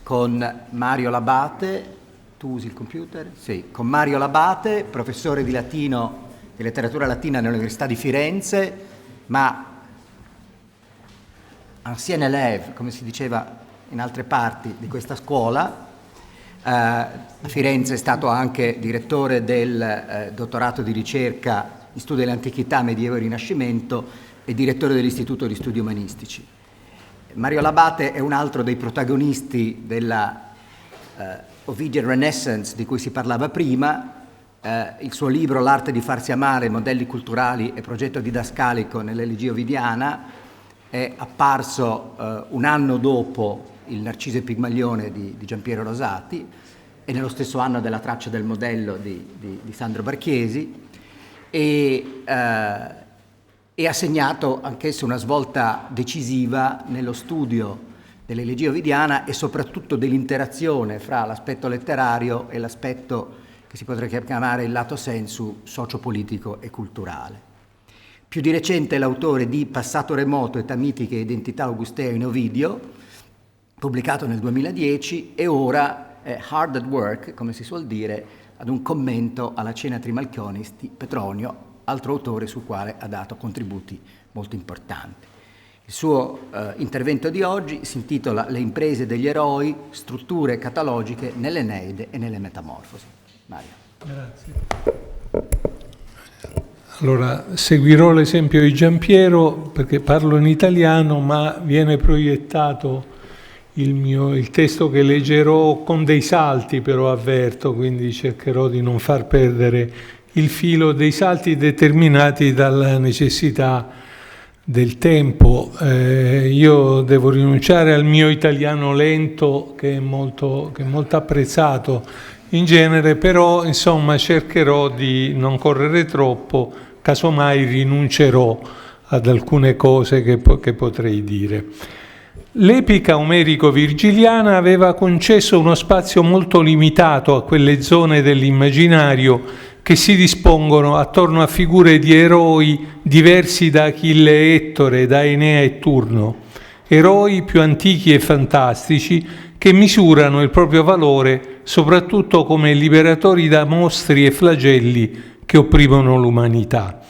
con Mario Labate. Tu usi il computer? Sì, con Mario Labate, professore di latino, di letteratura latina nell'Università di Firenze, ma ancien élève, come si diceva in altre parti di questa scuola. A Firenze è stato anche direttore del dottorato di ricerca in studi dell'antichità, medioevo e rinascimento e direttore dell'Istituto di Studi Umanistici. Mario Labate è un altro dei protagonisti della Ovidian Renaissance di cui si parlava prima. Il suo libro L'arte di farsi amare, modelli culturali e progetto didascalico nell'elegia ovidiana è apparso un anno dopo il Narciso e Pigmalione di Gianpiero Rosati e nello stesso anno della traccia del modello di Alessandro Barchiesi e ha segnato anch'esso una svolta decisiva nello studio dell'elegia ovidiana e soprattutto dell'interazione fra l'aspetto letterario e l'aspetto che si potrebbe chiamare il lato sensu sociopolitico e culturale. Più di recente è l'autore di Passato remoto, età mitiche e identità augustea in Ovidio, pubblicato nel 2010, e ora è hard at work, come si suol dire, ad un commento alla Cena Trimalchionis di Petronio, altro autore sul quale ha dato contributi molto importanti. Il suo intervento di oggi si intitola Le imprese degli eroi, strutture catalogiche nell'Eneide e nelle Metamorfosi. Mario. Grazie. Allora, seguirò l'esempio di Gianpiero perché parlo in italiano, ma viene proiettato il testo che leggerò con dei salti, però avverto, quindi cercherò di non far perdere il filo, dei salti determinati dalla necessità del tempo. Io devo rinunciare al mio italiano lento, che è molto apprezzato in genere, però insomma cercherò di non correre troppo, casomai rinuncerò ad alcune cose che potrei dire. L'epica omerico-virgiliana aveva concesso uno spazio molto limitato a quelle zone dell'immaginario che si dispongono attorno a figure di eroi diversi da Achille e Ettore, da Enea e Turno, eroi più antichi e fantastici che misurano il proprio valore soprattutto come liberatori da mostri e flagelli che opprimono l'umanità.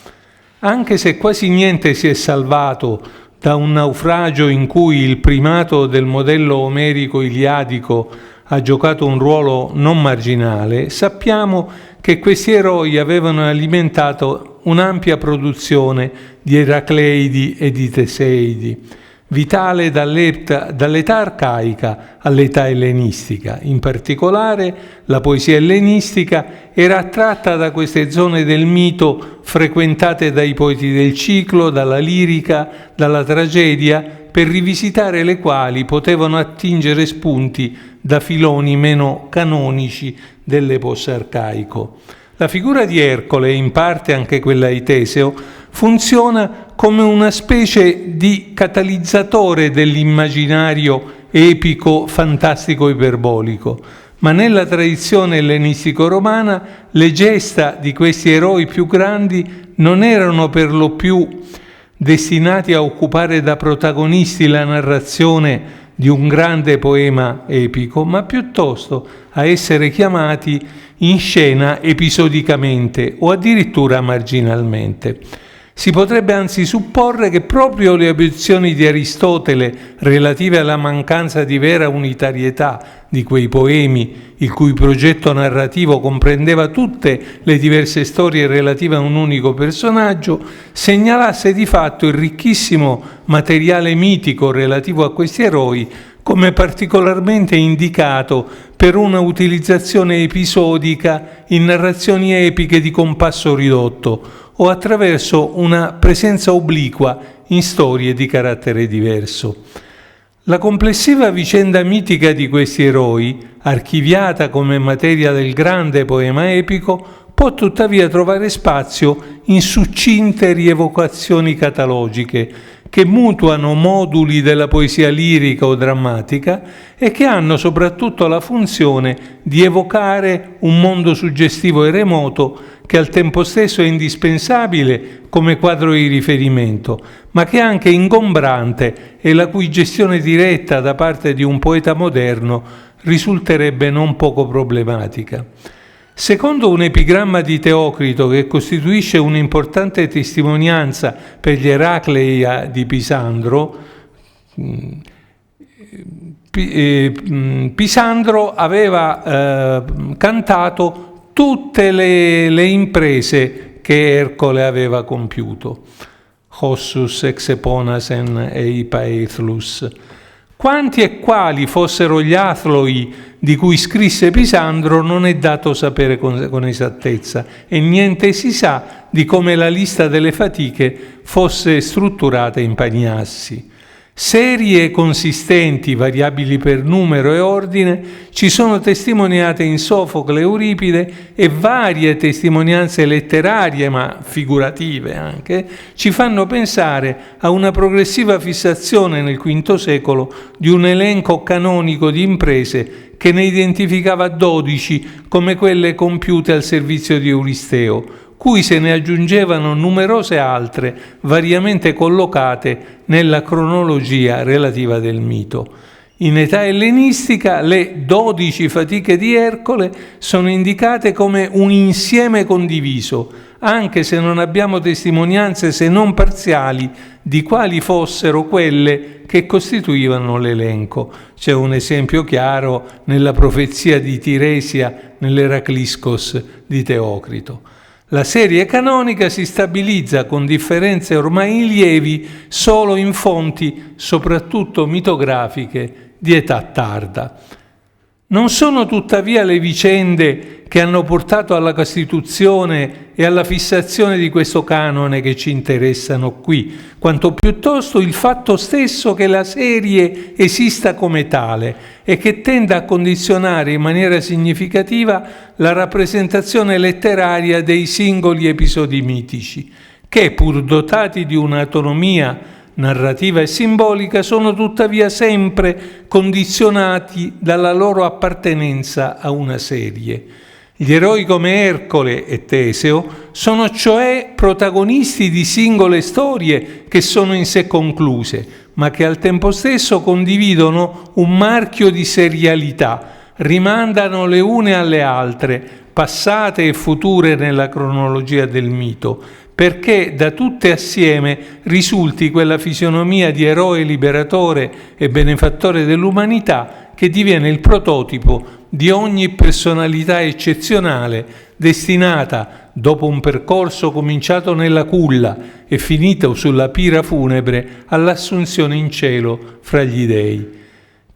Anche se quasi niente si è salvato da un naufragio in cui il primato del modello omerico-iliadico ha giocato un ruolo non marginale, sappiamo che questi eroi avevano alimentato un'ampia produzione di Eracleidi e di Teseidi, vitale dall'età arcaica all'età ellenistica. In particolare, la poesia ellenistica era attratta da queste zone del mito frequentate dai poeti del ciclo, dalla lirica, dalla tragedia, per rivisitare le quali potevano attingere spunti da filoni meno canonici dell'epos arcaico. La figura di Ercole, e in parte anche quella di Teseo, funziona come una specie di catalizzatore dell'immaginario epico, fantastico, iperbolico. Ma nella tradizione ellenistico-romana le gesta di questi eroi più grandi non erano per lo più destinati a occupare da protagonisti la narrazione di un grande poema epico, ma piuttosto a essere chiamati in scena episodicamente o addirittura marginalmente. Si potrebbe anzi supporre che proprio le obiezioni di Aristotele relative alla mancanza di vera unitarietà di quei poemi, il cui progetto narrativo comprendeva tutte le diverse storie relative a un unico personaggio, segnalasse di fatto il ricchissimo materiale mitico relativo a questi eroi come particolarmente indicato per una utilizzazione episodica in narrazioni epiche di compasso ridotto o attraverso una presenza obliqua in storie di carattere diverso. La complessiva vicenda mitica di questi eroi, archiviata come materia del grande poema epico, può tuttavia trovare spazio in succinte rievocazioni catalogiche che mutuano moduli della poesia lirica o drammatica e che hanno soprattutto la funzione di evocare un mondo suggestivo e remoto che al tempo stesso è indispensabile come quadro di riferimento, ma che è anche ingombrante e la cui gestione diretta da parte di un poeta moderno risulterebbe non poco problematica. Secondo un epigramma di Teocrito che costituisce un'importante testimonianza per gli Eraclei di Pisandro, Pisandro aveva cantato tutte le imprese che Ercole aveva compiuto. Hossus, Exeponasen e Ipaethlus. Quanti e quali fossero gli athloi di cui scrisse Pisandro non è dato sapere con esattezza e niente si sa di come la lista delle fatiche fosse strutturata in pagnassi. Serie consistenti, variabili per numero e ordine, ci sono testimoniate in Sofocle e Euripide e varie testimonianze letterarie, ma figurative anche, ci fanno pensare a una progressiva fissazione nel V secolo di un elenco canonico di imprese che ne identificava 12 come quelle compiute al servizio di Euristeo, cui se ne aggiungevano numerose altre variamente collocate nella cronologia relativa del mito. In età ellenistica le 12 fatiche di Ercole sono indicate come un insieme condiviso, anche se non abbiamo testimonianze se non parziali di quali fossero quelle che costituivano l'elenco. C'è un esempio chiaro nella profezia di Tiresia nell'Eracliscos di Teocrito. La serie canonica si stabilizza con differenze ormai lievi solo in fonti, soprattutto mitografiche, di età tarda. Non sono tuttavia le vicende che hanno portato alla costituzione e alla fissazione di questo canone che ci interessano qui, quanto piuttosto il fatto stesso che la serie esista come tale e che tenda a condizionare in maniera significativa la rappresentazione letteraria dei singoli episodi mitici, che, pur dotati di un'autonomia narrativa e simbolica, sono tuttavia sempre condizionati dalla loro appartenenza a una serie. Gli eroi come Ercole e Teseo sono cioè protagonisti di singole storie che sono in sé concluse, ma che al tempo stesso condividono un marchio di serialità, rimandano le une alle altre, passate e future nella cronologia del mito, perché da tutte assieme risulti quella fisionomia di eroe liberatore e benefattore dell'umanità che diviene il prototipo di ogni personalità eccezionale destinata, dopo un percorso cominciato nella culla e finito sulla pira funebre, all'assunzione in cielo fra gli dei.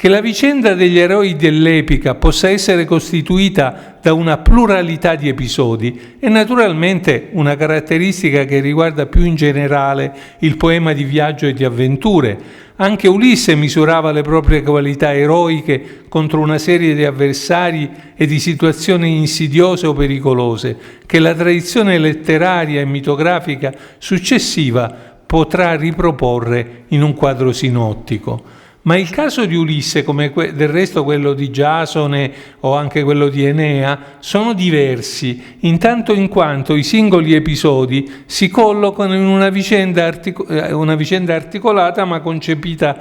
Che la vicenda degli eroi dell'epica possa essere costituita da una pluralità di episodi è naturalmente una caratteristica che riguarda più in generale il poema di viaggio e di avventure. Anche Ulisse misurava le proprie qualità eroiche contro una serie di avversari e di situazioni insidiose o pericolose che la tradizione letteraria e mitografica successiva potrà riproporre in un quadro sinottico. Ma il caso di Ulisse, come del resto quello di Giasone o anche quello di Enea, sono diversi, intanto in quanto i singoli episodi si collocano in una vicenda articolata ma concepita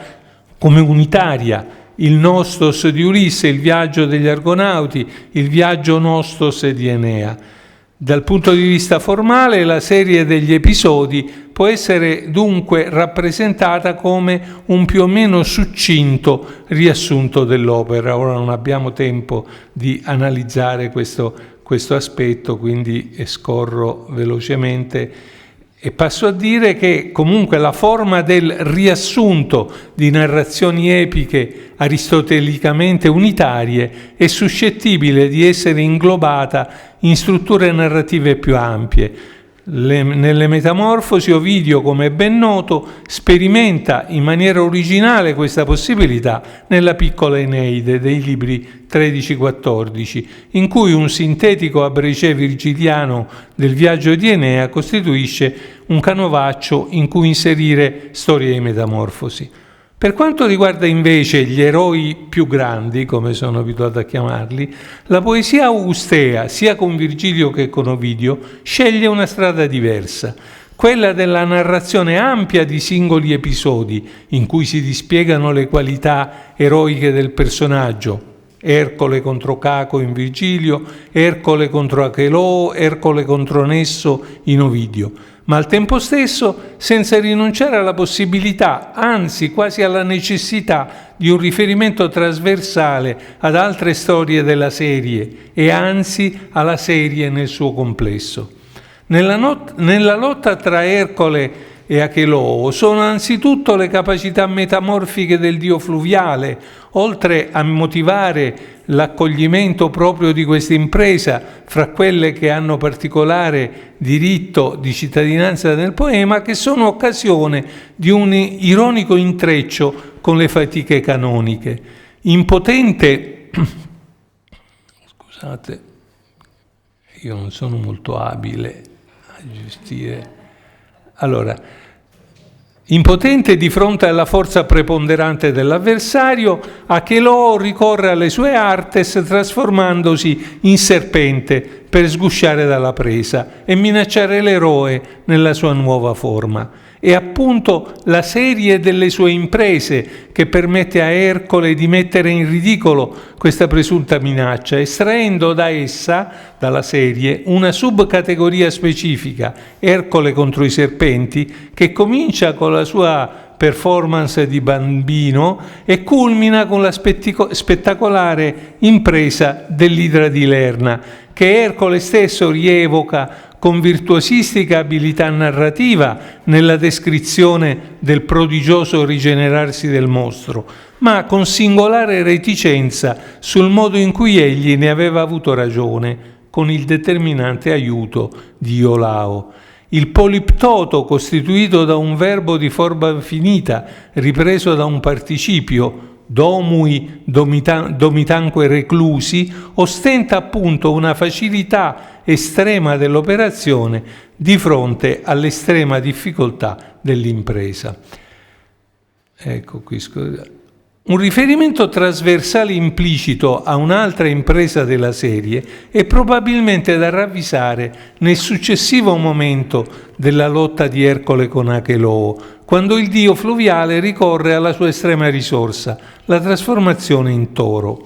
come unitaria. Il Nostos di Ulisse, il viaggio degli Argonauti, il viaggio Nostos di Enea. Dal punto di vista formale, la serie degli episodi può essere dunque rappresentata come un più o meno succinto riassunto dell'opera. Ora non abbiamo tempo di analizzare questo aspetto, quindi scorro velocemente e passo a dire che comunque la forma del riassunto di narrazioni epiche aristotelicamente unitarie è suscettibile di essere inglobata in strutture narrative più ampie. Nelle Metamorfosi Ovidio, come è ben noto, sperimenta in maniera originale questa possibilità nella piccola Eneide dei libri 13-14, in cui un sintetico abrégé virgiliano del viaggio di Enea costituisce un canovaccio in cui inserire storie di metamorfosi. Per quanto riguarda invece gli eroi più grandi, come sono abituato a chiamarli, la poesia augustea, sia con Virgilio che con Ovidio, sceglie una strada diversa, quella della narrazione ampia di singoli episodi, in cui si dispiegano le qualità eroiche del personaggio. Ercole contro Caco in Virgilio, Ercole contro Acheloo, Ercole contro Nesso in Ovidio, ma al tempo stesso senza rinunciare alla possibilità, anzi quasi alla necessità, di un riferimento trasversale ad altre storie della serie e anzi alla serie nel suo complesso. Nella lotta tra Ercole e Acheloo sono anzitutto le capacità metamorfiche del dio fluviale, oltre a motivare l'accoglimento proprio di questa impresa fra quelle che hanno particolare diritto di cittadinanza nel poema, che sono occasione di un ironico intreccio con le fatiche canoniche. Impotente, scusate, io non sono molto abile a gestire. Allora, impotente di fronte alla forza preponderante dell'avversario, Acheloo ricorre alle sue artes trasformandosi in serpente per sgusciare dalla presa e minacciare l'eroe nella sua nuova forma. È appunto la serie delle sue imprese che permette a Ercole di mettere in ridicolo questa presunta minaccia, estraendo da essa, dalla serie, una subcategoria specifica, Ercole contro i serpenti, che comincia con la sua performance di bambino e culmina con la spettacolare impresa dell'Idra di Lerna, che Ercole stesso rievoca con virtuosistica abilità narrativa nella descrizione del prodigioso rigenerarsi del mostro, ma con singolare reticenza sul modo in cui egli ne aveva avuto ragione, con il determinante aiuto di Iolao. Il poliptoto, costituito da un verbo di forma finita, ripreso da un participio, domui domitanque reclusi, ostenta appunto una facilità estrema dell'operazione di fronte all'estrema difficoltà dell'impresa. Ecco qui, scusate. Un riferimento trasversale implicito a un'altra impresa della serie è probabilmente da ravvisare nel successivo momento della lotta di Ercole con Acheloo, quando il dio fluviale ricorre alla sua estrema risorsa, la trasformazione in toro.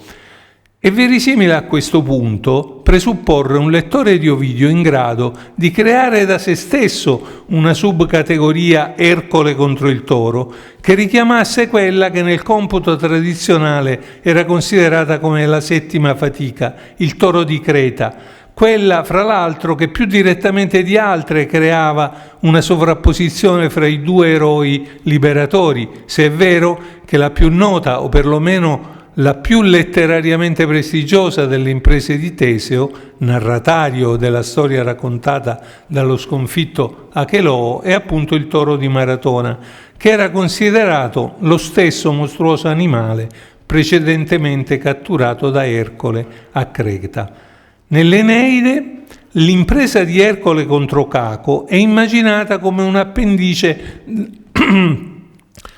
È verosimile a questo punto presupporre un lettore di Ovidio in grado di creare da se stesso una subcategoria Ercole contro il toro, che richiamasse quella che nel computo tradizionale era considerata come la settima fatica, il toro di Creta, quella, fra l'altro, che più direttamente di altre creava una sovrapposizione fra i due eroi liberatori, se è vero che la più nota, o perlomeno la più letterariamente prestigiosa delle imprese di Teseo, narratario della storia raccontata dallo sconfitto Acheloo, è appunto il toro di Maratona, che era considerato lo stesso mostruoso animale precedentemente catturato da Ercole a Creta. Nell'Eneide l'impresa di Ercole contro Caco è immaginata come un appendice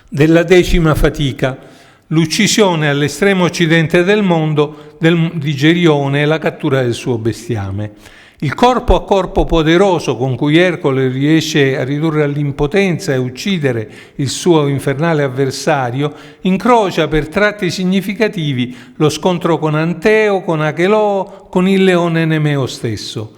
della decima fatica, l'uccisione all'estremo occidente del mondo di Gerione e la cattura del suo bestiame. Il corpo a corpo poderoso con cui Ercole riesce a ridurre all'impotenza e uccidere il suo infernale avversario incrocia per tratti significativi lo scontro con Anteo, con Acheloo, con il leone Nemeo stesso.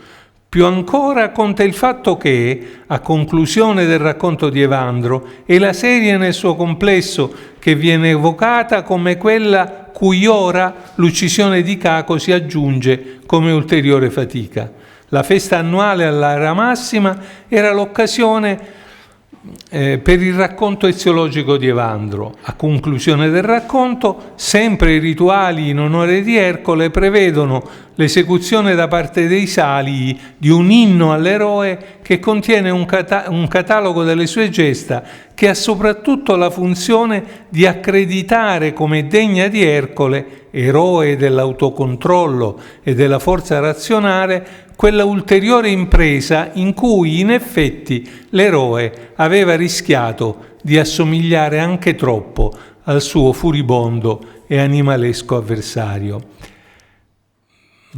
Più ancora conta il fatto che, a conclusione del racconto di Evandro, è la serie nel suo complesso che viene evocata come quella cui ora l'uccisione di Caco si aggiunge come ulteriore fatica. La festa annuale all'era massima era l'occasione per il racconto eziologico di Evandro. A conclusione del racconto, sempre i rituali in onore di Ercole prevedono l'esecuzione da parte dei Salii di un inno all'eroe che contiene un catalogo delle sue gesta che ha soprattutto la funzione di accreditare come degna di Ercole, eroe dell'autocontrollo e della forza razionale, quella ulteriore impresa in cui in effetti l'eroe aveva rischiato di assomigliare anche troppo al suo furibondo e animalesco avversario.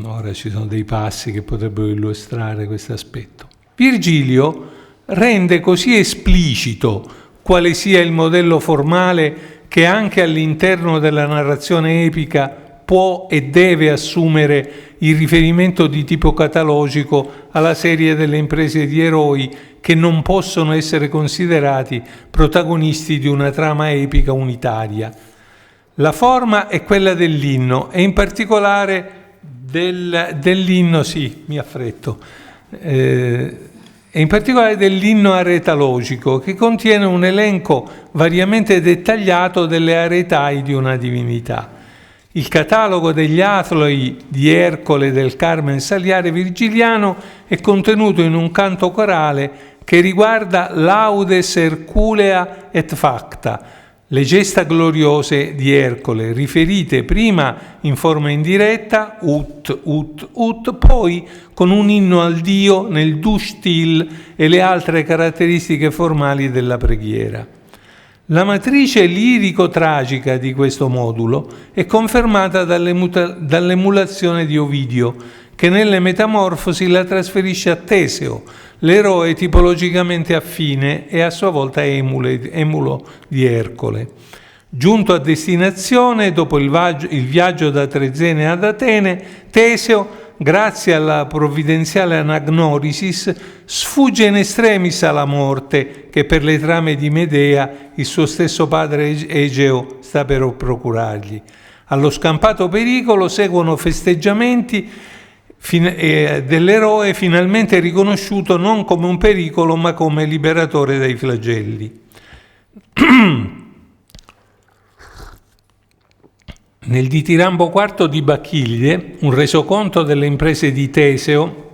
Ora ci sono dei passi che potrebbero illustrare questo aspetto. Virgilio rende così esplicito quale sia il modello formale che anche all'interno della narrazione epica può e deve assumere il riferimento di tipo catalogico alla serie delle imprese di eroi che non possono essere considerati protagonisti di una trama epica unitaria. La forma è quella dell'inno e in particolare dell'inno, sì, mi affretto, e in particolare dell'inno aretalogico, che contiene un elenco variamente dettagliato delle aretai di una divinità. Il catalogo degli atloi di Ercole del Carmen Saliare virgiliano è contenuto in un canto corale che riguarda laudes Herculea et facta, le gesta gloriose di Ercole, riferite prima in forma indiretta, ut, ut, ut, poi con un inno al dio nel du stil e le altre caratteristiche formali della preghiera. La matrice lirico-tragica di questo modulo è confermata dall'emulazione di Ovidio, che nelle Metamorfosi la trasferisce a Teseo, l'eroe tipologicamente affine e a sua volta emulo di Ercole. Giunto a destinazione, dopo il viaggio da Trezene ad Atene, Teseo, grazie alla provvidenziale anagnorisis, sfugge in extremis alla morte che per le trame di Medea il suo stesso padre Egeo sta per procurargli. Allo scampato pericolo seguono festeggiamenti dell'eroe finalmente riconosciuto non come un pericolo ma come liberatore dai flagelli. Nel ditirambo quarto di Bacchilide, un resoconto delle imprese di Teseo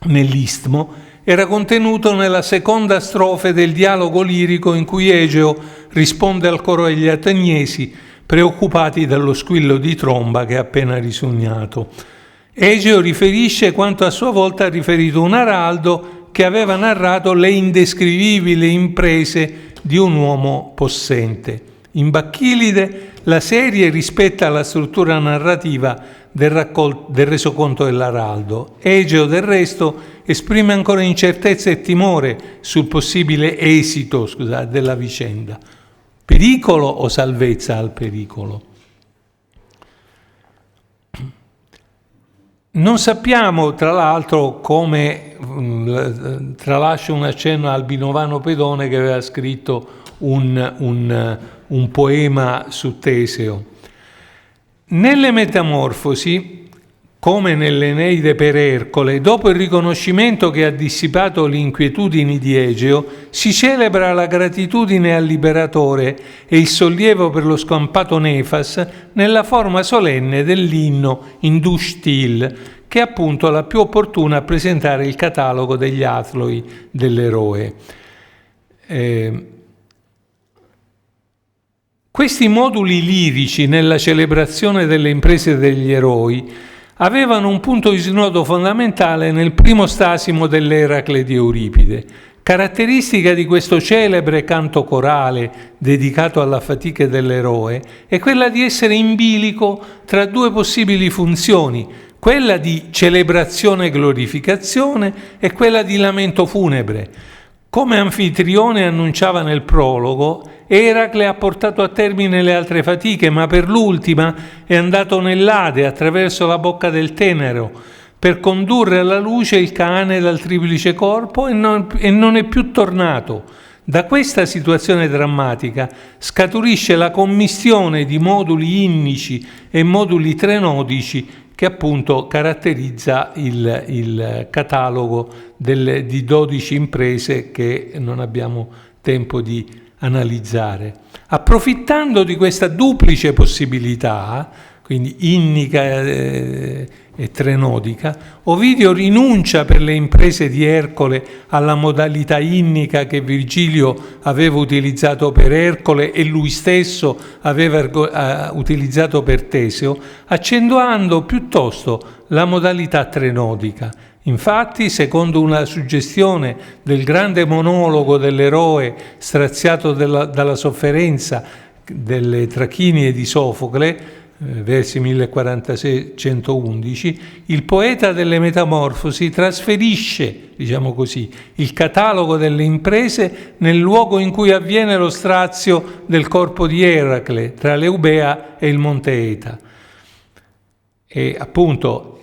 nell'Istmo era contenuto nella seconda strofe del dialogo lirico in cui Egeo risponde al coro degli ateniesi preoccupati dallo squillo di tromba che ha appena risognato. Egeo riferisce quanto a sua volta ha riferito un araldo che aveva narrato le indescrivibili imprese di un uomo possente. In Bacchilide la serie rispetta la struttura narrativa del resoconto dell'araldo. Egeo, del resto, esprime ancora incertezza e timore sul possibile esito della vicenda. Pericolo o salvezza al pericolo? Non sappiamo, tra l'altro, come, tralascio un accenno a Albinovano Pedone che aveva scritto un poema su Teseo. Nelle Metamorfosi, come nell'Eneide per Ercole, dopo il riconoscimento che ha dissipato le inquietudini di Egeo, si celebra la gratitudine al liberatore e il sollievo per lo scampato Nefas nella forma solenne dell'inno in du stil, che è appunto la più opportuna a presentare il catalogo degli atloi dell'eroe. Questi moduli lirici nella celebrazione delle imprese degli eroi avevano un punto di snodo fondamentale nel primo stasimo dell'Eracle di Euripide. Caratteristica di questo celebre canto corale dedicato alla fatica dell'eroe è quella di essere in bilico tra due possibili funzioni, quella di celebrazione e glorificazione e quella di lamento funebre. Come Anfitrione annunciava nel prologo, Eracle ha portato a termine le altre fatiche, ma per l'ultima è andato nell'Ade attraverso la bocca del Tenero per condurre alla luce il Cane dal triplice corpo e non è più tornato. Da questa situazione drammatica scaturisce la commistione di moduli innici e moduli trenodici che appunto caratterizza il catalogo di 12 imprese che non abbiamo tempo di analizzare. Approfittando di questa duplice possibilità, quindi innica e trenodica, Ovidio rinuncia per le imprese di Ercole alla modalità innica che Virgilio aveva utilizzato per Ercole e lui stesso aveva utilizzato per Teseo, accentuando piuttosto la modalità trenodica. Infatti, secondo una suggestione del grande monologo dell'eroe straziato dalla sofferenza delle trachinie di Sofocle, versi 1046-111, il poeta delle Metamorfosi trasferisce, diciamo così, il catalogo delle imprese nel luogo in cui avviene lo strazio del corpo di Eracle tra l'Eubea e il Monte Eta. E appunto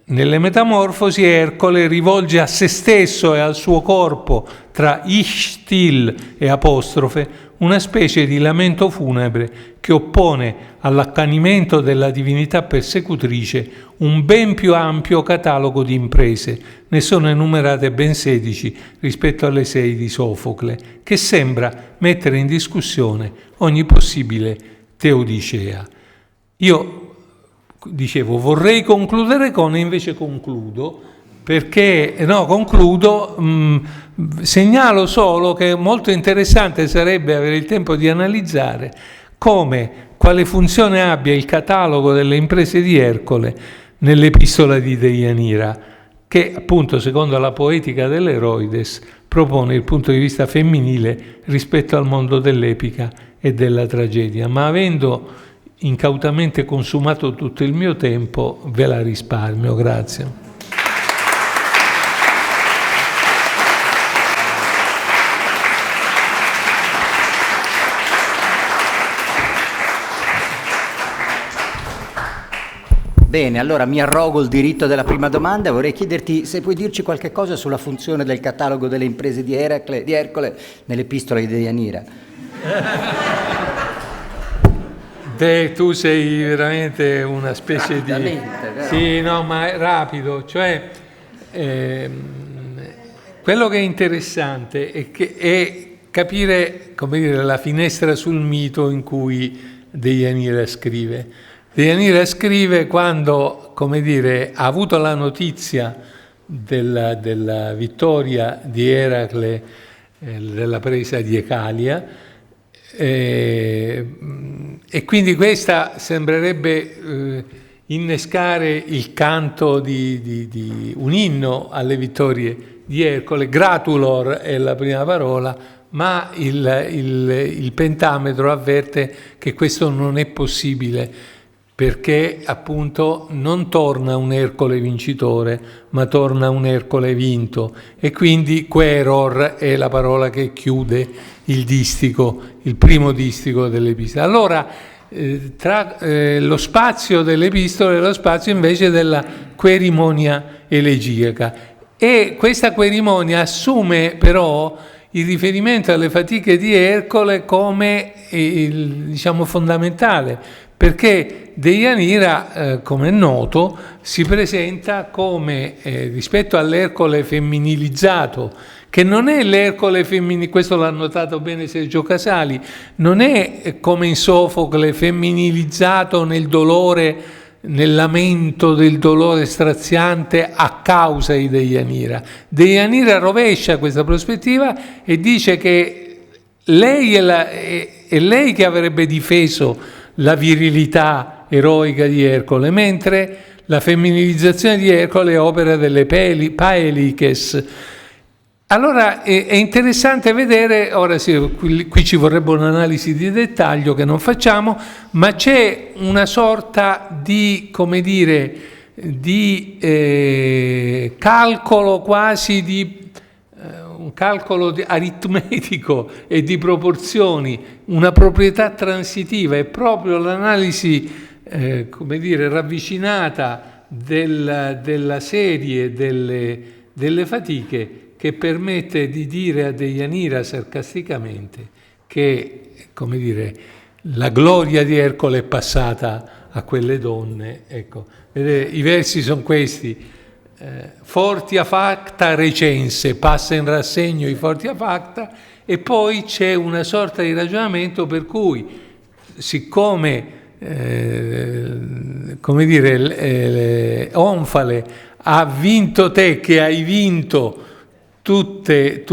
nelle Metamorfosi Ercole rivolge a se stesso e al suo corpo, tra ishtil e apostrofe, una specie di lamento funebre che oppone all'accanimento della divinità persecutrice un ben più ampio catalogo di imprese. Ne sono enumerate ben 16 rispetto alle 6 di Sofocle, che sembra mettere in discussione ogni possibile teodicea. Io dicevo, vorrei concludere con, e invece concludo, perché, segnalo solo che molto interessante sarebbe avere il tempo di analizzare quale funzione abbia il catalogo delle imprese di Ercole nell'epistola di Deianira, che appunto, secondo la poetica dell'Eroides, propone il punto di vista femminile rispetto al mondo dell'epica e della tragedia, ma avendo incautamente consumato tutto il mio tempo, ve la risparmio. Grazie. Bene, allora mi arrogo il diritto della prima domanda. Vorrei chiederti se puoi dirci qualche cosa sulla funzione del catalogo delle imprese di Ercole nell'epistola di Deianira. Beh, tu sei veramente una specie di... Vero? Sì, no, ma è rapido. Cioè, quello che è interessante è capire, come dire, la finestra sul mito in cui Deianira scrive. Deianira scrive quando, come dire, ha avuto la notizia della vittoria di Eracle, della presa di Ecalia, e quindi questa sembrerebbe innescare il canto di un inno alle vittorie di Ercole. Gratulor è la prima parola, ma il pentametro avverte che questo non è possibile, perché appunto non torna un Ercole vincitore, ma torna un Ercole vinto, e quindi queror è la parola che chiude il distico, il primo distico dell'epistola. Allora, tra lo spazio delle epistole e lo spazio invece della querimonia elegiaca, e questa querimonia assume però il riferimento alle fatiche di Ercole come diciamo fondamentale, perché Deianira, come è noto, si presenta come, rispetto all'Ercole femminilizzato, che non è l'Ercole femminile, questo l'ha notato bene Sergio Casali, non è come in Sofocle femminilizzato nel dolore, nel lamento del dolore straziante a causa di Deianira. Deianira rovescia questa prospettiva e dice che lei è lei che avrebbe difeso la virilità eroica di Ercole, mentre la femminilizzazione di Ercole è opera delle paeliches. Allora è interessante vedere, ora sì, qui ci vorrebbe un'analisi di dettaglio che non facciamo, ma c'è una sorta di, come dire, di calcolo quasi un calcolo aritmetico e di proporzioni, una proprietà transitiva, è proprio l'analisi, come dire, ravvicinata della serie delle fatiche che permette di dire a Deianira sarcasticamente che, come dire, la gloria di Ercole è passata a quelle donne. Ecco, vedete, i versi sono questi. Fortia facta recense, passa in rassegno i fortia facta, e poi c'è una sorta di ragionamento per cui, siccome come dire, Onfale ha vinto te che hai vinto tutte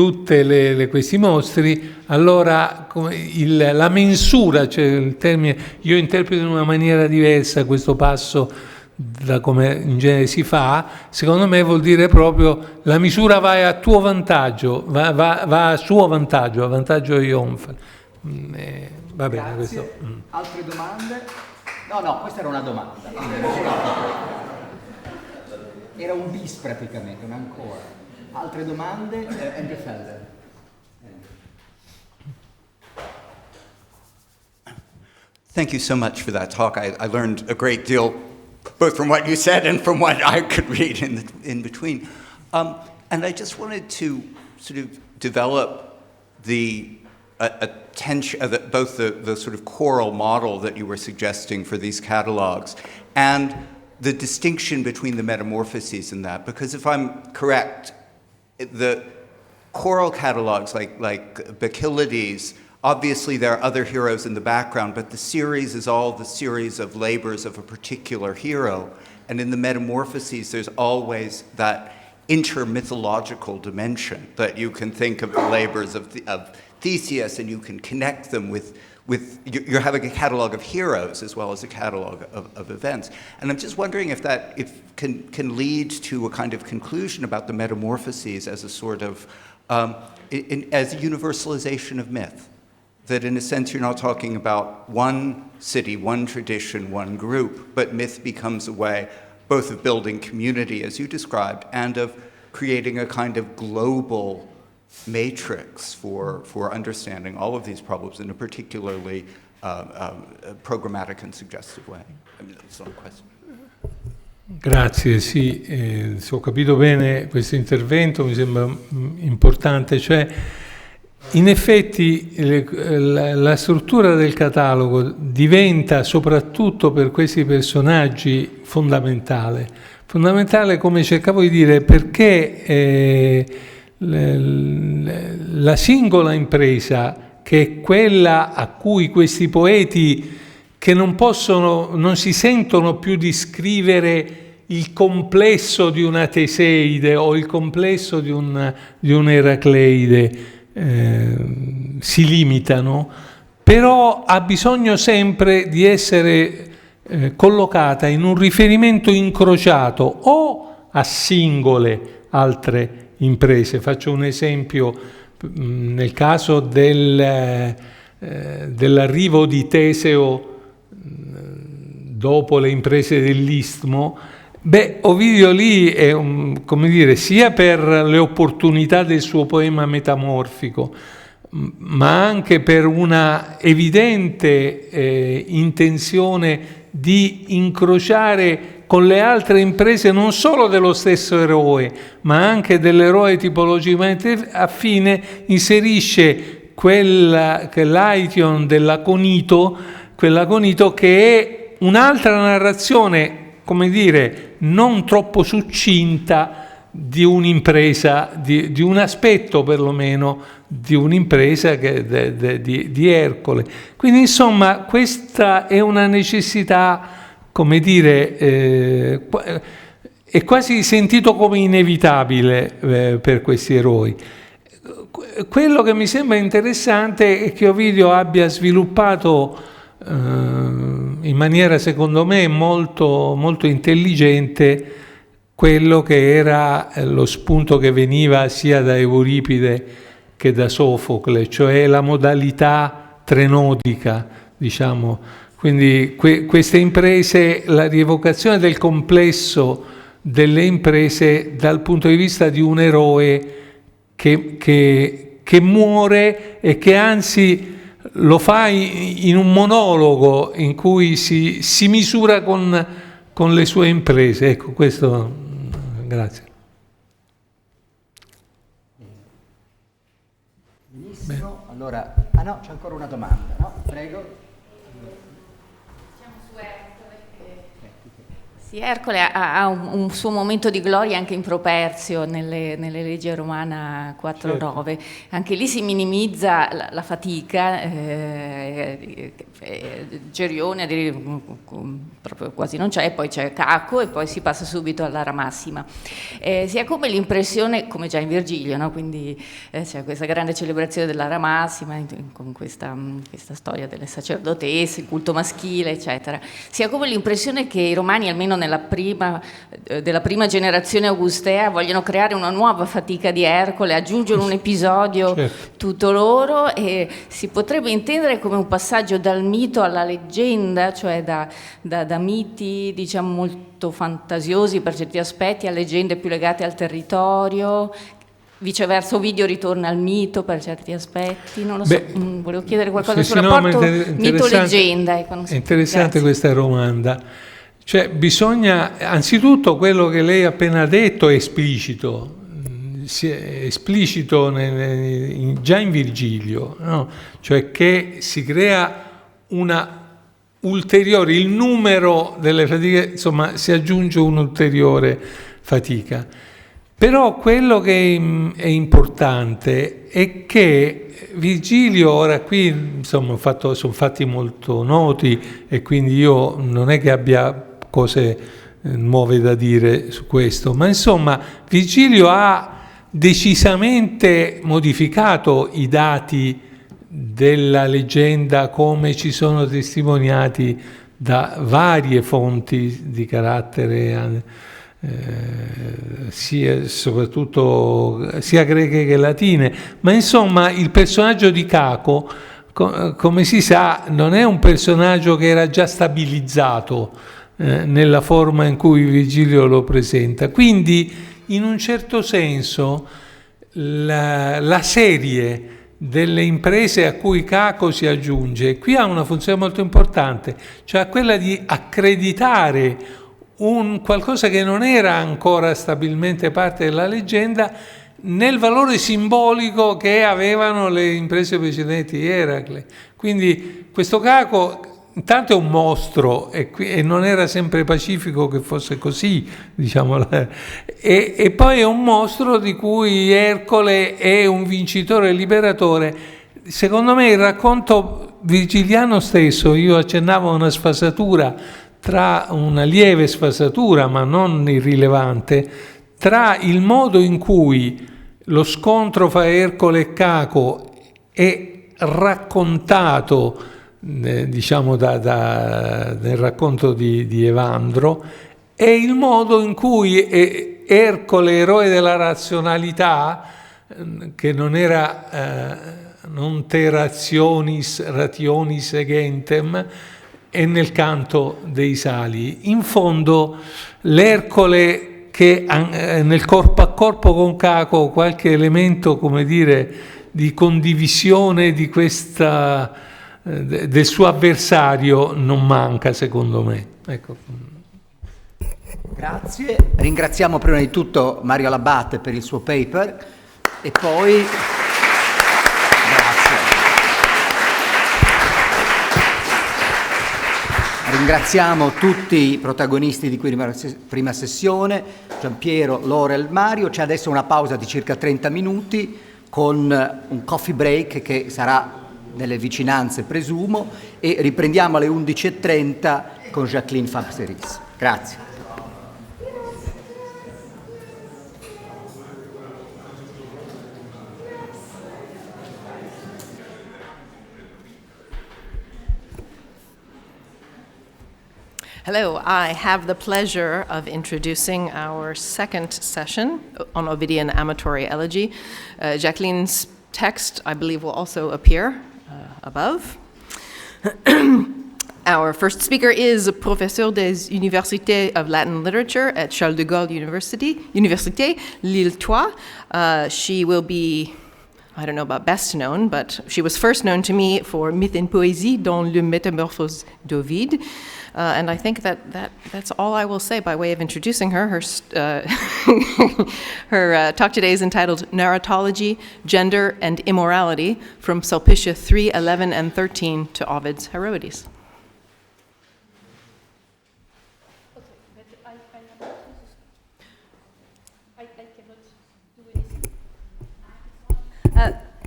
questi mostri, allora la mensura, cioè il termine, io interpreto in una maniera diversa questo passo da come in genere si fa, secondo me vuol dire proprio la misura va a tuo vantaggio, va a suo vantaggio, a vantaggio di Onfale. Va bene. Grazie. Questo. Altre domande? No, questa era una domanda. Era un bis praticamente, un ancora. Altre domande? Andrew Feldherr. Thank you so much for that talk. I learned a great deal, both from what you said and from what I could read in between. And I just wanted to sort of develop the attention, both the sort of choral model that you were suggesting for these catalogs and the distinction between the metamorphoses in that. Because if I'm correct, the choral catalogs like Bacchylides, obviously there are other heroes in the background, but the series is all the series of labors of a particular hero. And in the metamorphoses, there's always that intermythological dimension that you can think of the labors of Theseus, and you can connect them with you're having a catalog of heroes as well as a catalog of events. And I'm just wondering if that can lead to a kind of conclusion about the metamorphoses as a sort of as a universalization of myth. That in a sense you're not talking about one city, one tradition, one group, but myth becomes a way both of building community, as you described, and of creating a kind of global matrix for understanding all of these problems in a particularly programmatic and suggestive way. I mean, that's not a question. Grazie, sì, se ho capito bene questo intervento mi sembra importante, cioè in effetti la struttura del catalogo diventa soprattutto per questi personaggi fondamentale, come cercavo di dire, perché la singola impresa, che è quella a cui questi poeti che non si sentono più di scrivere il complesso di una Teseide o il complesso di un Eracleide, si limitano, però ha bisogno sempre di essere collocata in un riferimento incrociato o a singole altre imprese. Faccio un esempio: nel caso dell'arrivo di Teseo dopo le imprese dell'Istmo, Ovidio lì è come dire, sia per le opportunità del suo poema metamorfico, ma anche per una evidente intenzione di incrociare con le altre imprese non solo dello stesso eroe, ma anche dell'eroe tipologicamente affine, inserisce quell'aition dell'aconito, quell'aconito che è un'altra narrazione, come dire, non troppo succinta di un'impresa, di un aspetto perlomeno di un'impresa di Ercole. Quindi insomma questa è una necessità, come dire, è quasi sentito come inevitabile per questi eroi. Quello che mi sembra interessante è che Ovidio abbia sviluppato in maniera secondo me molto, molto intelligente quello che era lo spunto che veniva sia da Euripide che da Sofocle, cioè la modalità trenodica, diciamo. Quindi queste imprese, la rievocazione del complesso delle imprese dal punto di vista di un eroe che muore e che anzi lo fa in un monologo in cui si misura con le sue imprese. Ecco, questo, grazie. Benissimo. Bene. Allora, no, c'è ancora una domanda, no? Prego. Sì, Ercole ha un suo momento di gloria anche in Properzio, nelle leggi romana 4.9. Certo. Anche lì si minimizza la fatica, Gerione proprio quasi non c'è, poi c'è Caco e poi si passa subito all'ara massima. Si ha come l'impressione, come già in Virgilio, no? Quindi c'è questa grande celebrazione dell'ara massima, con questa storia delle sacerdotesse, il culto maschile, eccetera. Si ha come l'impressione che i romani, almeno della prima generazione augustea, vogliono creare una nuova fatica di Ercole, aggiungere un episodio tutto loro, e si potrebbe intendere come un passaggio dal mito alla leggenda, cioè da miti diciamo molto fantasiosi per certi aspetti a leggende più legate al territorio. Viceversa, Ovidio ritorna al mito per certi aspetti. Non lo so, volevo chiedere qualcosa sul rapporto mito-leggenda. È interessante questa domanda. Cioè, bisogna, anzitutto quello che lei ha appena detto è esplicito, già in Virgilio, no? Cioè che si crea una ulteriore, il numero delle fatiche, insomma si aggiunge un'ulteriore fatica. Però quello che è importante è che Virgilio, ora qui insomma sono fatti molto noti e quindi io non è che abbia cose nuove da dire su questo, ma insomma Virgilio ha decisamente modificato i dati della leggenda come ci sono testimoniati da varie fonti di carattere soprattutto sia greche che latine, ma insomma il personaggio di Caco, come si sa, non è un personaggio che era già stabilizzato nella forma in cui Virgilio lo presenta. Quindi in un certo senso la serie delle imprese a cui Caco si aggiunge qui ha una funzione molto importante, cioè quella di accreditare un qualcosa che non era ancora stabilmente parte della leggenda nel valore simbolico che avevano le imprese precedenti di Eracle. Quindi questo caco intanto è un mostro e non era sempre pacifico che fosse così, diciamo, e poi è un mostro di cui Ercole è un vincitore e liberatore. Secondo me il racconto virgiliano stesso, io accennavo a una sfasatura, tra una lieve sfasatura ma non irrilevante, tra il modo in cui lo scontro fra Ercole e Caco è raccontato, diciamo, nel racconto di Evandro, e il modo in cui Ercole, eroe della razionalità, che non era non te rationis egentem, e nel canto dei sali. In fondo l'Ercole che nel corpo a corpo con Caco qualche elemento, come dire, di condivisione di questa del suo avversario non manca, secondo me. Ecco. Grazie, ringraziamo prima di tutto Mario Labate per il suo paper e poi ringraziamo tutti i protagonisti di questa prima sessione, Gianpiero, Laurel, Mario. C'è adesso una pausa di circa 30 minuti con un coffee break che sarà nelle vicinanze, presumo, e riprendiamo alle 11:30 con Jacqueline Fabre-Serris. Grazie. Hello, I have the pleasure of introducing our second session on Ovidian amatory elegy. Jacqueline's text, I believe, will also appear above. Our first speaker is a professeur des Universités of Latin Literature at Charles de Gaulle Université, Lille-Troyes. She will be, I don't know about best known, but she was first known to me for Mythe et Poésie dans le Métamorphose d'Ovide. And I think that's all I will say by way of introducing her. Her talk today is entitled Narratology, Gender, and Immorality, from Sulpicia 3, 11, and 13 to Ovid's Heroides.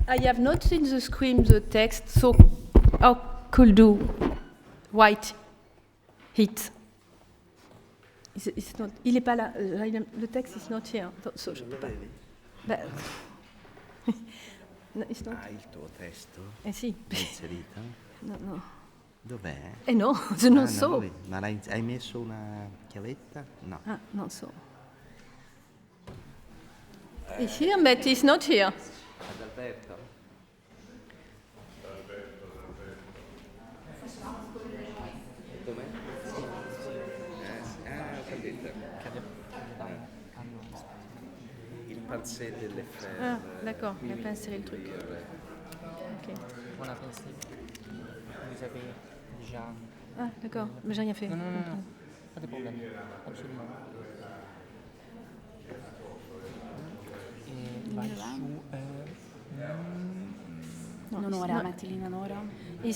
I have not seen the screen, the text, so how could do white heat? It's not, il n'est pas là. Le texte is not here. So je peux pas. No, it's not. Ah, il tuo testo? Sì. È inserito? No. Dov'è? No, non so. Ma hai messo una chiavetta? No. Ah, non so. It's here, but it's not here. Adalberto? Dov'è? Ho capito. Il panzè delle ferre. Ah, d'accord, il a pas inséré le truc. Ok. On a pensé. Vous avez déjà... Ah, d'accord, mais j'ai rien fait. Non, pas de problème, absolument. Et vai su... Non, ora, mettili in ora. Oui.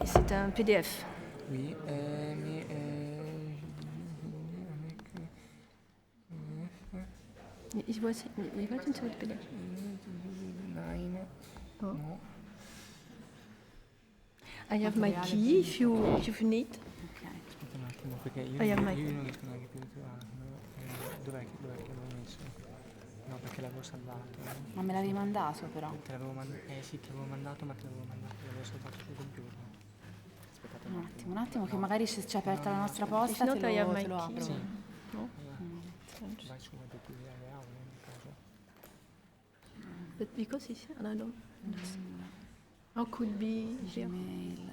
C'est un PDF. Oui, mais... Il voit une série de PDF. No. I have my key if you need. Aspetta un attimo, perché io non riesco neanche più a trovarlo. Dov'è che l'avevo messo? No, perché l'avevo salvato. Ma me l'avevi mandato però. Sì, te l'avevo mandato, ma l'avevo salvato sul computer. Aspettate un attimo, che magari se c'è aperta la nostra posta te lo apro. Sì. No? Vai su Wikipedia aule nel caso. But because it's here, and I don't. How could be here? Gmail.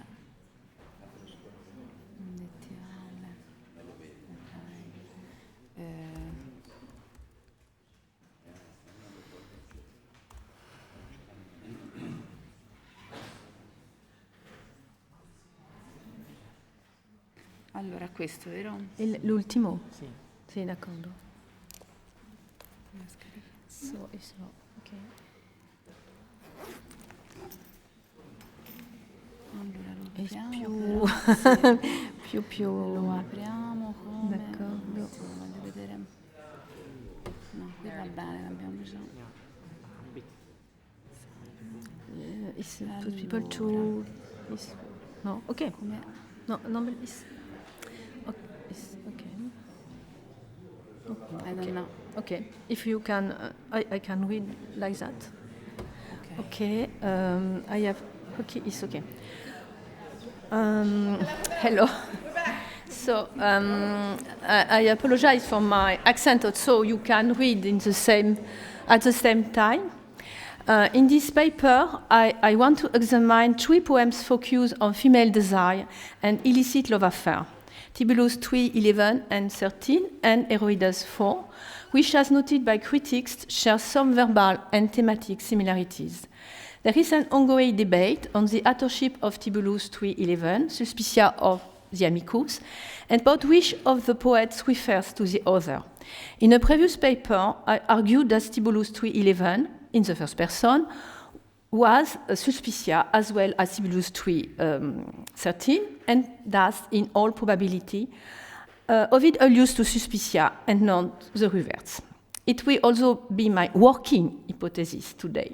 Allora, questo, vero? L'ultimo? Sì, d'accordo. Ok. Allora, lo È apriamo, più... Lo apriamo come? D'accordo. Voglio vedere. No, qui va bene, l'abbiamo già. Is people to... No, ok. No, is... Okay. I don't know. Okay. If you can, I can read like that. Okay. I have... Okay, it's okay. Hello. So, I apologize for my accent, so you can read at the same time. In this paper, I want to examine 3 poems focused on female desire and illicit love affair, Tibullus 3, 11 and 13, and Heroides 4, which, as noted by critics, share some verbal and thematic similarities. There is an ongoing debate on the authorship of Tibullus 3:11, Suspicia of the Amicus, and about which of the poets refers to the other. In a previous paper, I argued that Tibullus 3:11, in the first person, was Suspicia as well as Tibullus 3:13, and thus, in all probability, Ovid alludes to Suspicia and not the reverse. It will also be my working hypothesis today.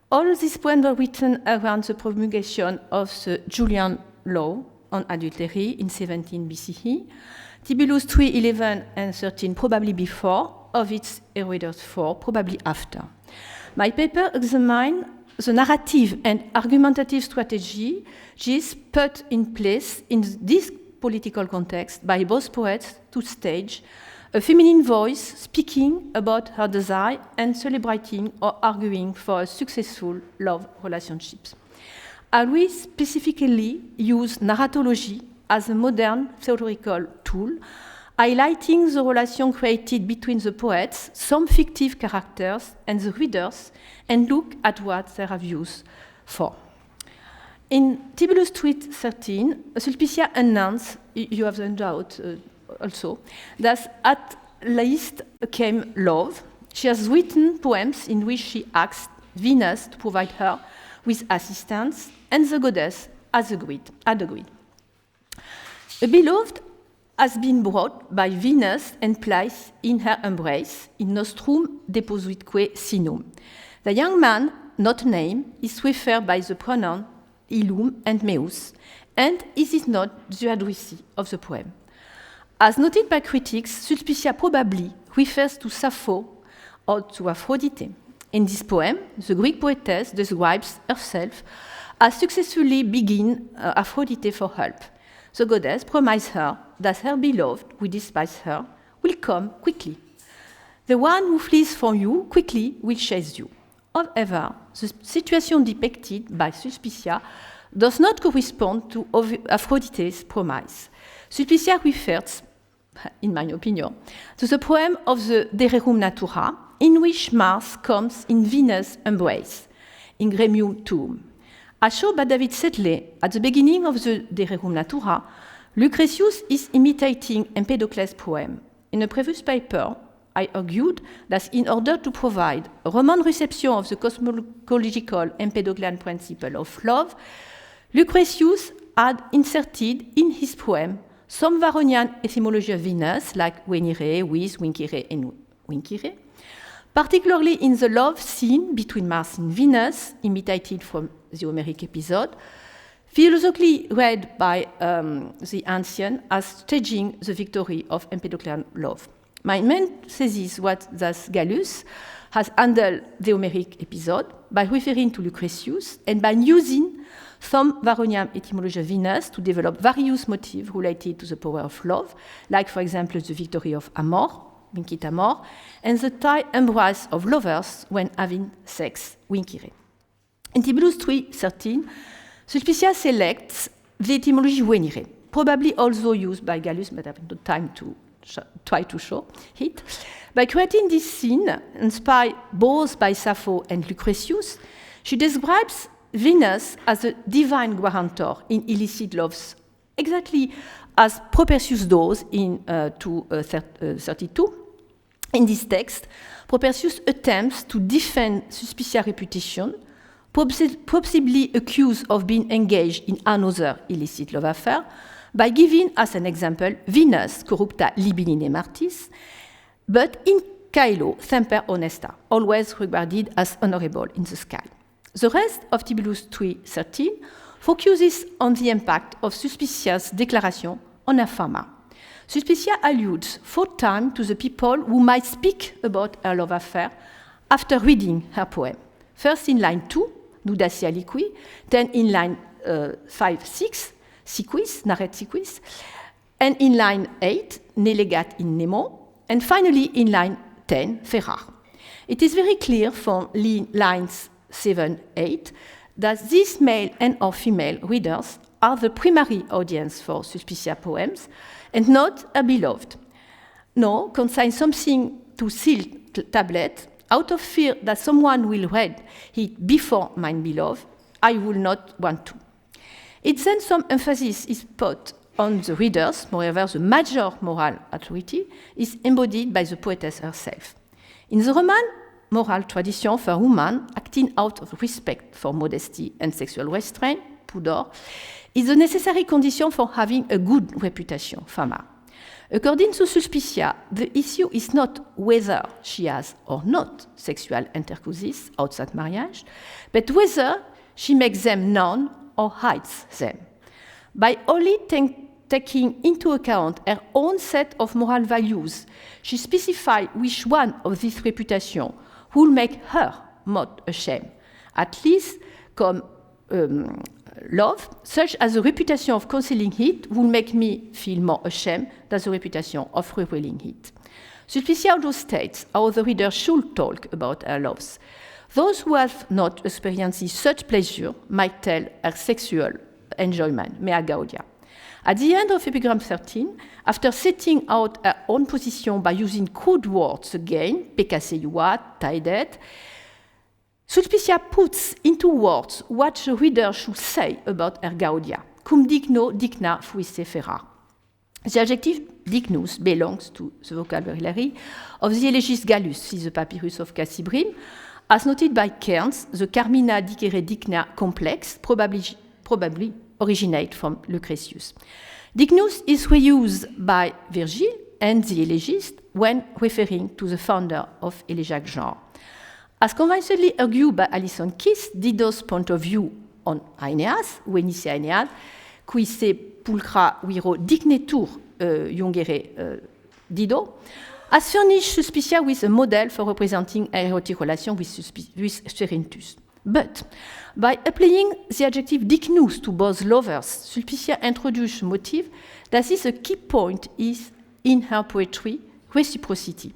All these poems were written around the promulgation of the Julian law on adultery in 17 BCE, Tibullus 3:11 and 13 probably before, Ovid's Heroides 4 probably after. My paper examines the narrative and argumentative strategies put in place in this political context by both poets to stage a feminine voice speaking about her desire and celebrating or arguing for a successful love relationships. I will specifically use narratology as a modern theoretical tool, highlighting the relation created between the poets, some fictive characters, and the readers, and look at what they have used for. In Tibullus 3:13, Sulpicia announced, you have the doubt also, that at least came love. She has written poems in which she asks Venus to provide her with assistance, and the goddess has agreed. A beloved has been brought by Venus and placed in her embrace, in nostrum deposuitque sinum. The young man, not named, is referred by the pronoun illum and meus, and it is not the addressee of the poem. As noted by critics, Sulpicia probably refers to Sappho or to Aphrodite. In this poem, the Greek poetess describes herself as successfully begging Aphrodite for help. The goddess promises her that her beloved, who despises her, will come quickly. The one who flees from you quickly will chase you. However, the situation depicted by Sulpicia does not correspond to Aphrodite's promise. Sulpicia refers, in my opinion, to the poem of the De Rerum Natura, in which Mars comes in Venus' embrace, in Gremium Tuum. As shown by David Sedley at the beginning of the De Rerum Natura, Lucretius is imitating Empedocles' poem. In a previous paper, I argued that in order to provide a Roman reception of the cosmological Empedoclean principle of love, Lucretius had inserted in his poem some Varronian etymology of Venus, like venire, vis, vincere, and vincere, particularly in the love scene between Mars and Venus, imitated from the Homeric episode, philosophically read by the ancient as staging the victory of Empedoclean love. My main thesis was that Gallus has handled the Homeric episode by referring to Lucretius and by using some Varronian etymology of Venus to develop various motifs related to the power of love, like, for example, the victory of Amor, vincit Amor, and the tight embrace of lovers when having sex, vincere. In Tibullus 3:13, Sulpicia selects the etymology venire, probably also used by Gallus, but I have no time to try to show it. By creating this scene, inspired both by Sappho and Lucretius, she describes Venus as a divine guarantor in illicit loves, exactly as Propertius does in 232. In this text, Propertius attempts to defend Suspicia's reputation, possibly accused of being engaged in another illicit love affair, by giving as an example Venus corrupta libidine martis, but in caelo semper honesta, always regarded as honorable in the sky. The rest of Tibullus 3:13 focuses on the impact of Suspicia's declaration on her fama. Suspicia alludes 4 times to the people who might speak about her love affair after reading her poem. First in line 2, Nudacia liqui, then in line 5-6, Siquis, narret Siquis, and in line 8, Nelegat in Nemo, and finally in line 10, Ferrar. It is very clear from lines 7-8 that these male and or female readers are the primary audience for Suspicia poems, and not a beloved. No, consign something to seal tablet, out of fear that someone will read it before my beloved, I will not want to. It then some emphasis is put on the readers, moreover the major moral authority is embodied by the poetess herself. In the Roman moral tradition for woman acting out of respect for modesty and sexual restraint, pudor, is a necessary condition for having a good reputation, fama. According to Suspicia, the issue is not whether she has or not sexual intercourse outside marriage, but whether she makes them known or hides them. By only taking into account her own set of moral values, she specifies which one of these reputations will make her not ashamed, at least come love, such as the reputation of concealing it will make me feel more ashamed than the reputation of revealing it. Suspicia also states how the reader should talk about her loves. Those who have not experienced such pleasure might tell her sexual enjoyment, mea gaudia. At the end of Epigram 13, after setting out her own position by using crude words again, pekaseiuat, taidet, Suspicia puts into words what the reader should say about her gaudia, cum digno digna fuisse ferra. The adjective dignus belongs to the vocabulary of the elegist Gallus, see the papyrus of Cassibrim. As noted by Cairns, the Carmina dicere digna complex probably originate from Lucretius. Dignus is reused by Virgil and the elegist when referring to the founder of elegiac genre. As convincingly argued by Alison Keith, Dido's point of view on Aeneas, Venice Aeneas, qui se pulcra viro dignetur jungere Dido, has furnished Suspicia with a model for representing an erotic relation with Cerinthus. But by applying the adjective dignus to both lovers, Suspicia introduced a motive that is a key point is in her poetry, reciprocity.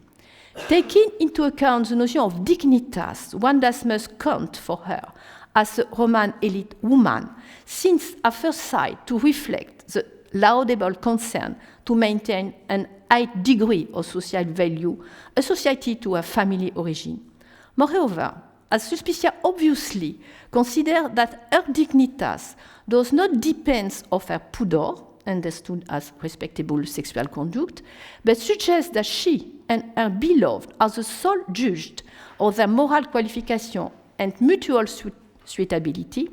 Taking into account the notion of dignitas, one that must count for her as a Roman elite woman, since at first sight to reflect the laudable concern to maintain an high degree of social value associated to her family origin. Moreover, as Suspicia obviously considers that her dignitas does not depend on her pudor, understood as respectable sexual conduct, but suggests that she and her beloved are the sole judged of their moral qualification and mutual suitability,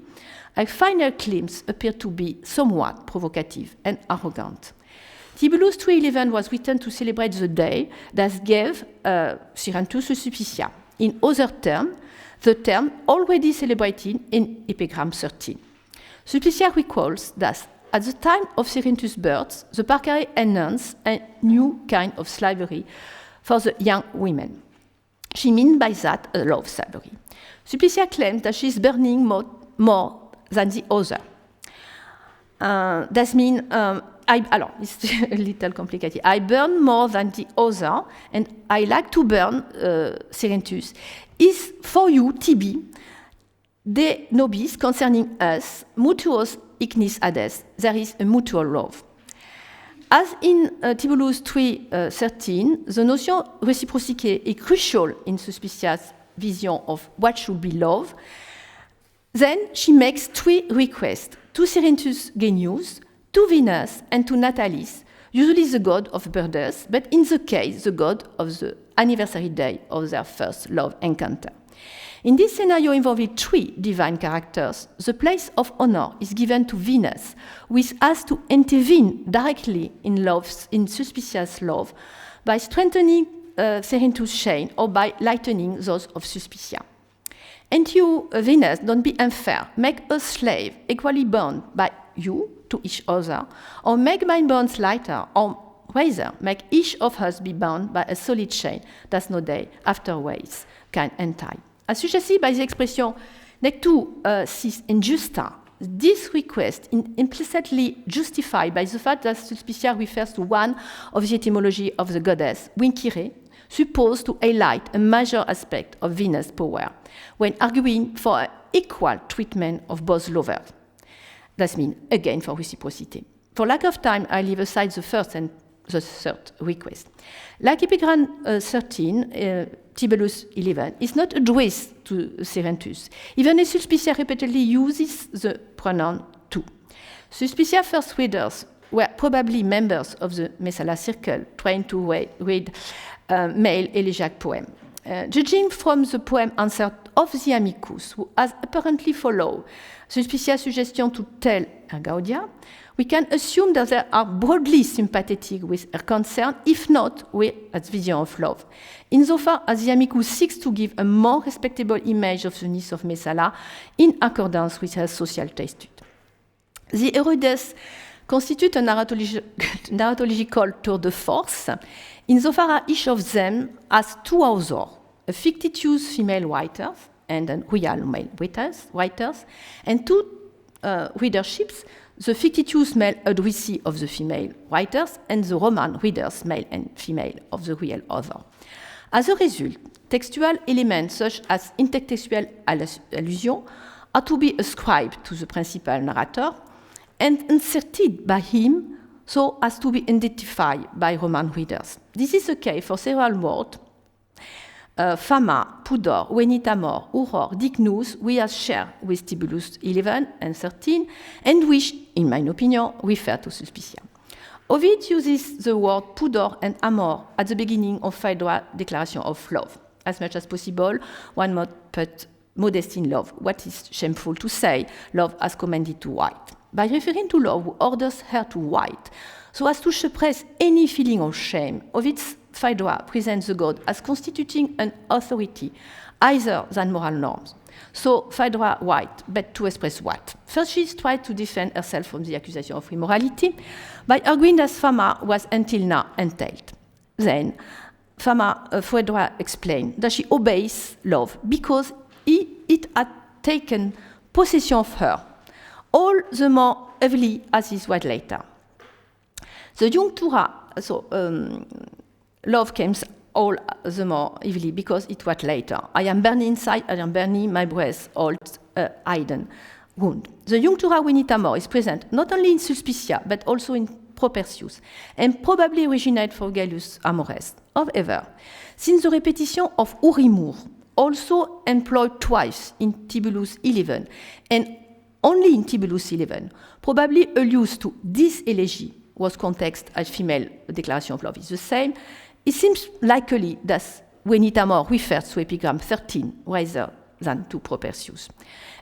her final claims appear to be somewhat provocative and arrogant. Tibullus 3:11 was written to celebrate the day that gave Cerinthus to Suspicia. In other terms, the term already celebrated in Epigram 13. Suspicia recalls that at the time of Cerinthus' birth, the Parcare announced a new kind of slavery for the young women. She means by that a love slavery. Suspicia claims that she is burning more than the other. That means, it's a little complicated. I burn more than the other, and I like to burn Cerinthus. Is for you, TB, de nobis concerning us, mutuos ignis ades, there is a mutual love. As in Tibullus 3:13, the notion reciprocity is crucial in Suspicia's vision of what should be love. Then she makes 3 requests to Cerinthus' genius, to to Venus and to Natalis, usually the god of births, but in the case, the god of the anniversary day of their first love encounter. In this scenario involving three divine characters, the place of honor is given to Venus, which has to intervene directly in suspicious love by strengthening Serinthus' chain or by lightening those of Suspicia. And you, Venus, don't be unfair. Make a slave equally bound by you to each other, or make my bonds lighter, or rather, make each of us be bound by a solid chain that no day afterwards can untie. As suggested by the expression nectu sis injusta, this request is implicitly justified by the fact that Suspicia refers to one of the etymology of the goddess, Winkire, supposed to highlight a major aspect of Venus' power when arguing for an equal treatment of both lovers. That means, again, for reciprocity. For lack of time, I leave aside the first and the third request. Like epigram 13, Tibulus 11, is not addressed to Serinthus, even as Suspicia repeatedly uses the pronoun to. Suspicia's first readers were probably members of the Messala circle, trying to read male elegiac poem. Judging from the poem answer of the amicus, who has apparently followed Suspicia's suggestion to tell her Gaudia, we can assume that they are broadly sympathetic with her concern, if not with her vision of love, insofar as the amicus seeks to give a more respectable image of the niece of Messala in accordance with her social taste. The Herodes constitute a narratological tour de force, insofar as each of them has two authors, a fictitious female writer and a real male writers, and two readerships, the fictitious male addressee of the female writers and the Roman readers, male and female, of the real author. As a result, textual elements such as intertextual allusion are to be ascribed to the principal narrator and inserted by him so as to be identified by Roman readers. This is the case for several words, Fama, Pudor, Venitamor, Aurore, Dignus, we have shared with Tibulus 11 and 13, and which, in my opinion, refer to Suspicia. Ovid uses the word pudor and amor at the beginning of Phaedra's declaration of love. As much as possible, one must put modesty in love. What is shameful to say? Love has commanded to write. By referring to love, who orders her to write, so as to suppress any feeling of shame, Ovid's Phaedra presents the god as constituting an authority, either than moral norms. So Phaedra writes, but to express what? First, she tried to defend herself from the accusation of immorality by arguing that Fama was until now entailed. Then, Phaedra explained that she obeys love because it had taken possession of her, all the more heavily as is what later. The Junctura, love comes all the more heavily because it was later. I am burning inside, I am burning my breast, holds a hidden wound. The Junctura Venitamor is present not only in Suspicia, but also in Propertius, and probably originated from Gallus Amores. However, since the repetition of Urimur, also employed twice in Tibulus 11, and only in Tibulus 11, probably alludes to this elegy, was context as female declaration of love is the same, it seems likely that Venitamor refers to epigram 13 rather than to Propertius.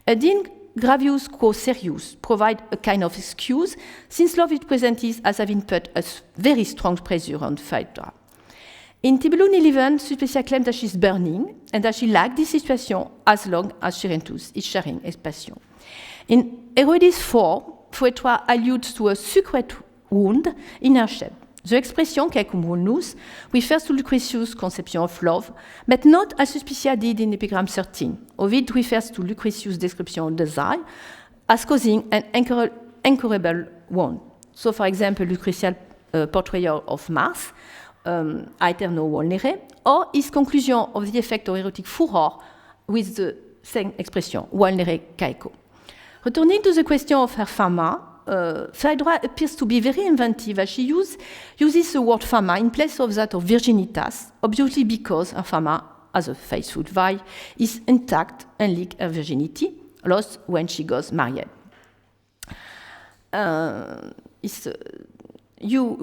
Adin Gravius quo serius provide a kind of excuse, since love is presented as having put a very strong pressure on Phaedra. In Tibulus 11, Suspicia claims that she is burning and that she lacks this situation as long as Serinthus is sharing his passion. In Herodes 4, Phaedra alludes to a secret wound in her shape. The expression caecum refers to Lucretius' conception of love, but not as Suspicia did in epigram 13. Ovid refers to Lucretius' description of desire as causing an incurable wound. So, for example, Lucretius' portrayal of Mars, aeterno vulnere, or his conclusion of the effect of erotic furor with the same expression, vulnere caeco. Returning to the question of her Fama, Phaedra appears to be very inventive as she uses the word Fama in place of that of Virginitas, obviously because her Fama, as a faithful wife, is intact, unlike her virginity, lost when she goes married. is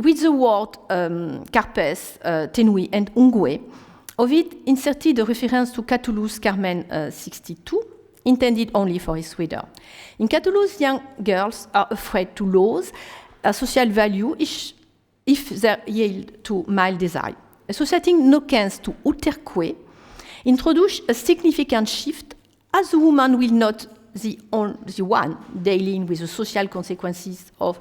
with the word carpes, tenui, and ungue, Ovid inserted a reference to Catullus' Carmen 62, intended only for his reader. In Catullus, young girls are afraid to lose a social value if they yield to male desire. Associating nocens to uterque introduce a significant shift, as the woman will not the one dealing with the social consequences of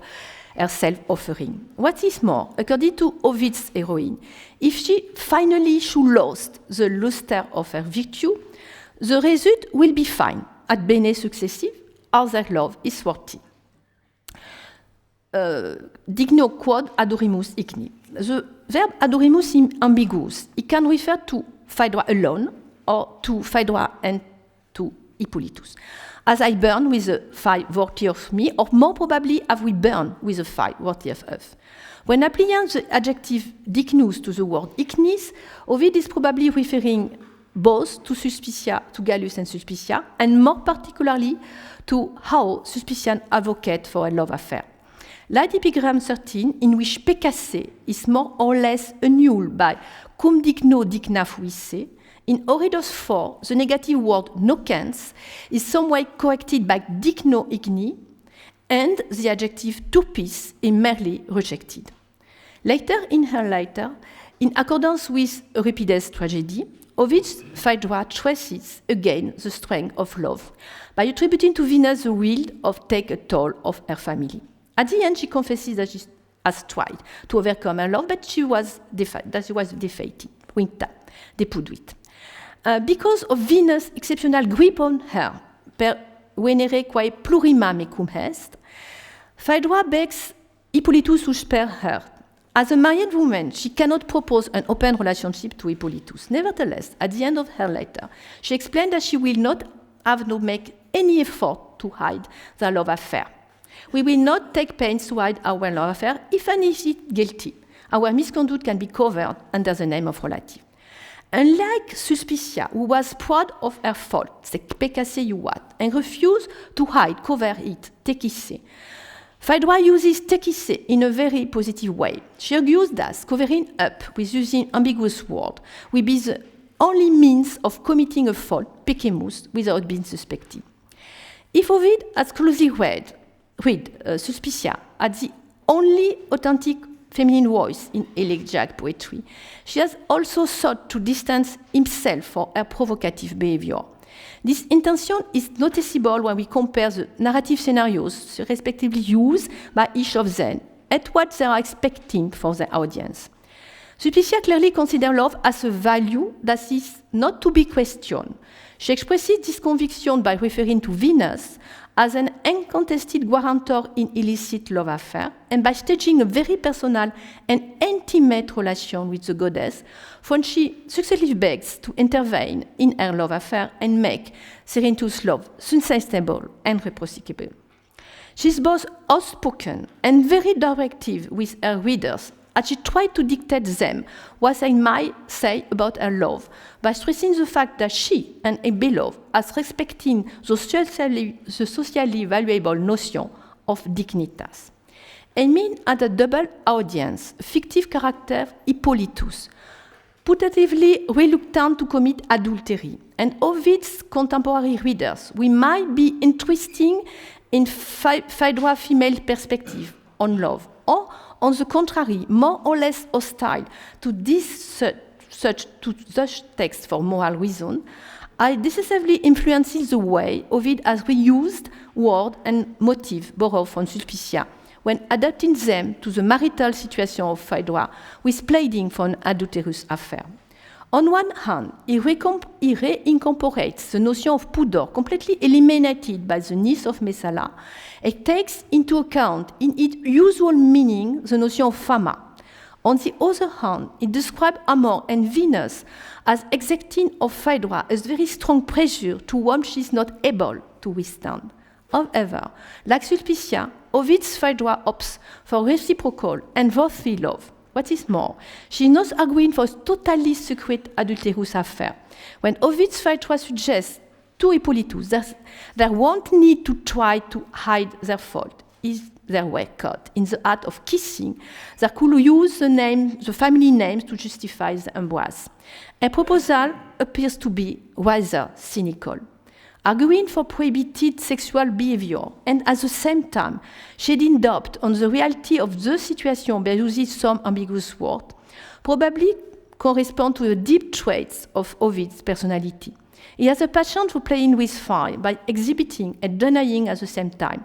her self-offering. What is more, according to Ovid's heroine, if she finally should lost the luster of her virtue, the result will be fine, ad bene successive, or their love is worthy. Digno quod adorimus igni. The verb adorimus is ambiguous. It can refer to Phaedra alone or to Phaedra and to Hippolytus. As I burn with the fire worthy of me, or more probably have we burned with the fire worthy of us. When applying the adjective dignus to the word ignis, Ovid is probably referring both to Suspicia, to Gallus and Suspicia, and more particularly to how Suspician advocate for a love affair. Like Epigram 13, in which peccasse is more or less annulled by cum digno digna fuisse, in Oridos 4, the negative word nocens is somewhat corrected by digno igni, and the adjective tupis is merely rejected. Later in her letter, in accordance with Euripides' tragedy, Ovid's Phaedra traces again the strength of love by attributing to Venus the will of take a toll of her family. At the end, she confesses that she has tried to overcome her love, but she was defeated. Quinta, depuduit. Because of Venus' exceptional grip on her, per venere quae plurima mecum est, Phaedra begs Hippolytus to spare her. As a married woman, she cannot propose an open relationship to Hippolytus. Nevertheless, at the end of her letter, she explained that she will not have to make any effort to hide their love affair. We will not take pains to hide our love affair, even if it's guilty. Our misconduct can be covered under the name of relative. Unlike Suspicia, who was proud of her fault, c'est peccasse iuat, and refused to hide, cover it, tekisse, Phaedra uses tekisse in a very positive way. She argues that covering up with using ambiguous word will be the only means of committing a fault, peccemus, without being suspected. If Ovid has closely read Suspicia as the only authentic feminine voice in elegiac poetry, she has also sought to distance himself from her provocative behavior. This intention is noticeable when we compare the narrative scenarios respectively used by each of them and what they are expecting for their audience. Suspicia clearly considers love as a value that is not to be questioned. She expresses this conviction by referring to Venus as an uncontested guarantor in illicit love affair, and by staging a very personal and intimate relation with the goddess, when she successively begs to intervene in her love affair and make Cerinthus' love sustainable and reciprocable. She is both outspoken and very directive with her readers, as she tried to dictate them what they might say about her love, by stressing the fact that she and her beloved as respecting the socially valuable notion of dignitas. Aiming at a double audience, fictive character Hippolytus, putatively reluctant to commit adultery, and Ovid's contemporary readers, we might be interesting in Phaedra female perspective on love, or on the contrary, more or less hostile to such texts for moral reason, are decisively influences the way Ovid has reused word and motive borrowed from Suspicia when adapting them to the marital situation of Phaedra with pleading for an adulterous affair. On one hand, he reincorporates the notion of pudor, completely eliminated by the niece of Messala, and takes into account in its usual meaning the notion of fama. On the other hand, he describes Amor and Venus as exacting of Phaedra as very strong pressure to whom she is not able to withstand. However, like Suspicia, Ovid's Phaedra opts for reciprocal and worthy love. What is more, she is not arguing for a totally secret adulterous affair. When Ovid's Phaedra suggests to Hippolytus that they won't need to try to hide their fault, is their were caught in the act of kissing, they could use the family names to justify the embrace. A proposal appears to be rather cynical, arguing for prohibited sexual behavior and at the same time shedding doubt on the reality of the situation by using some ambiguous word, probably correspond to the deep traits of Ovid's personality. He has a passion for playing with fire by exhibiting and denying at the same time.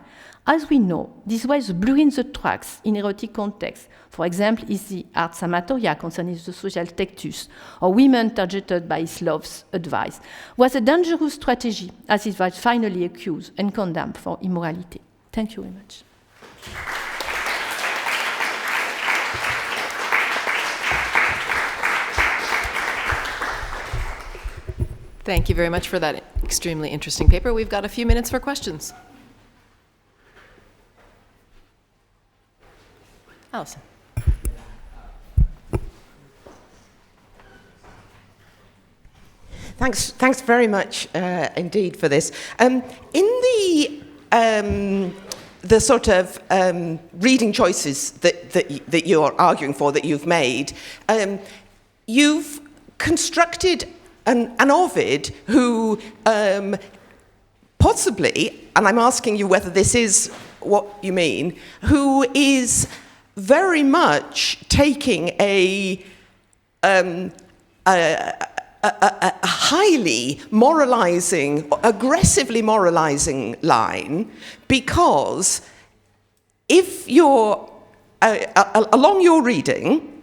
As we know, this was blurring the tracks in erotic context. For example, is the Ars Amatoria concerning the social tectus, or women targeted by his love's advice, was a dangerous strategy as it was finally accused and condemned for immorality. Thank you very much. Thank you very much for that extremely interesting paper. We've got a few minutes for questions. Alison. Thanks very much indeed for this. In the sort of reading choices that you're arguing for, that you've made, you've constructed an Ovid who possibly, and I'm asking you whether this is what you mean, who is very much taking a highly moralizing, aggressively moralizing line, because if you're, along your reading,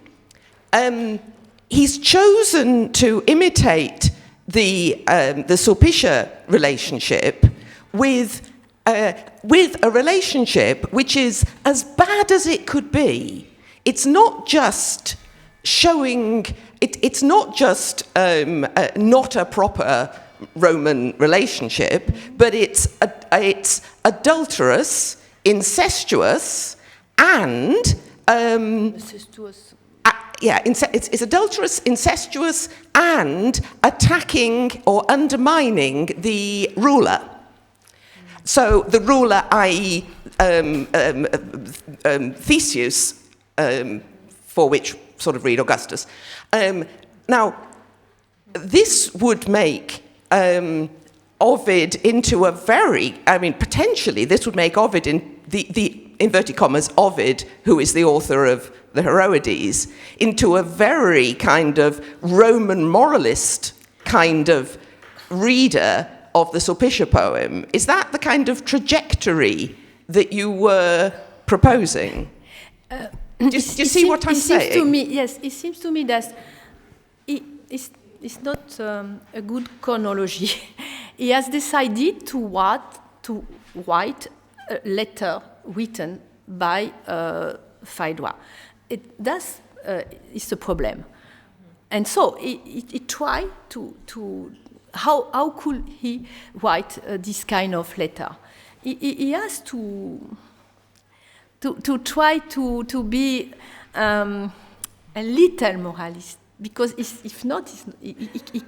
he's chosen to imitate the Sulpicia relationship with a relationship which is as bad as it could be. It's not just showing, it's not just not a proper Roman relationship, but it's adulterous, incestuous, and it's adulterous, incestuous, and attacking or undermining the ruler. So the ruler, i.e. Theseus, for which sort of read Augustus. Now, this would make Ovid into a very, potentially this would make Ovid, in the inverted commas, Ovid, who is the author of the Heroides, into a very kind of Roman moralist kind of reader of the Sulpicia poem. Is that the kind of trajectory that you were proposing? Do you see what I'm saying? It seems to me that it's not a good chronology. He has decided to write a letter written by Phaedra. That is a problem. And so he tried to how could he write this kind of letter? He has to try to be a little moralist, because if not, he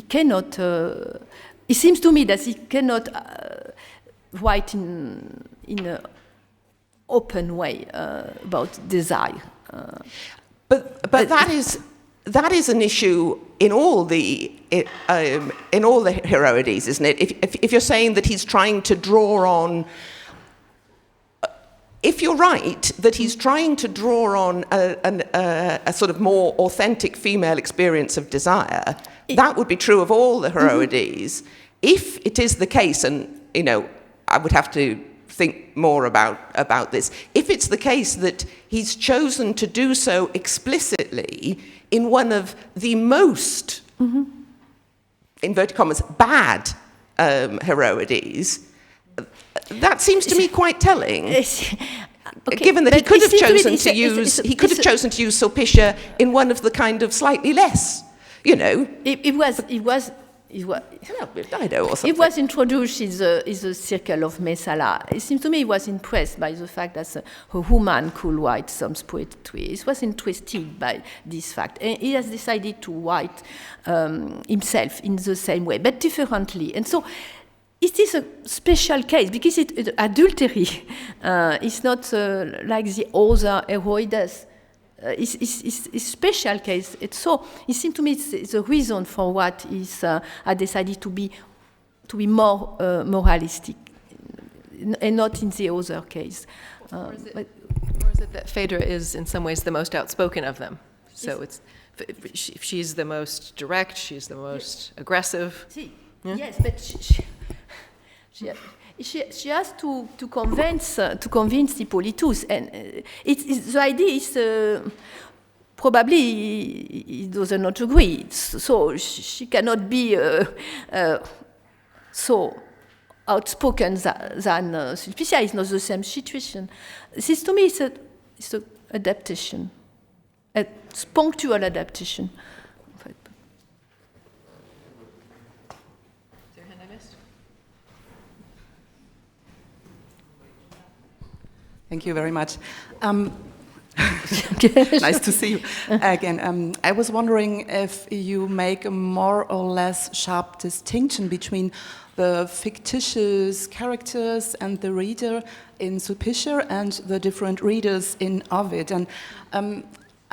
cannot. It seems to me that he cannot write in an open way about desire. But that is an issue in all the Heroides, isn't it? If you're saying that he's trying to draw on, if you're right that he's trying to draw on a sort of more authentic female experience of desire, that would be true of all the Heroides. If it is the case, and I would have to think more about this. If it's the case that he's chosen to do so explicitly in one of the most, inverted commas, bad Heroides, that seems to me quite telling. Given that he could have chosen to use, Sulpicia in one of the kind of slightly less, It was introduced in the circle of Messala. It seems to me he was impressed by the fact that a woman could write some poetry. He was interested by this fact. And he has decided to write himself in the same way, but differently. And so it is a special case because it's adultery. It's not like the other heroides. It's special case. It seems to me it's a reason for what is I decided to be more moralistic, and not in the other case. Or is it that Phaedra is in some ways the most outspoken of them? So she's the most direct, she's the most aggressive. Yeah? Yes, but she has to convince Hippolytus, and the idea is probably he does not agree. So she cannot be so outspoken than Sulpicia. It's not the same situation. This to me is an adaptation, a punctual adaptation. Thank you very much. Nice to see you again. I was wondering if you make a more or less sharp distinction between the fictitious characters and the reader in Sulpicia and the different readers in Ovid. And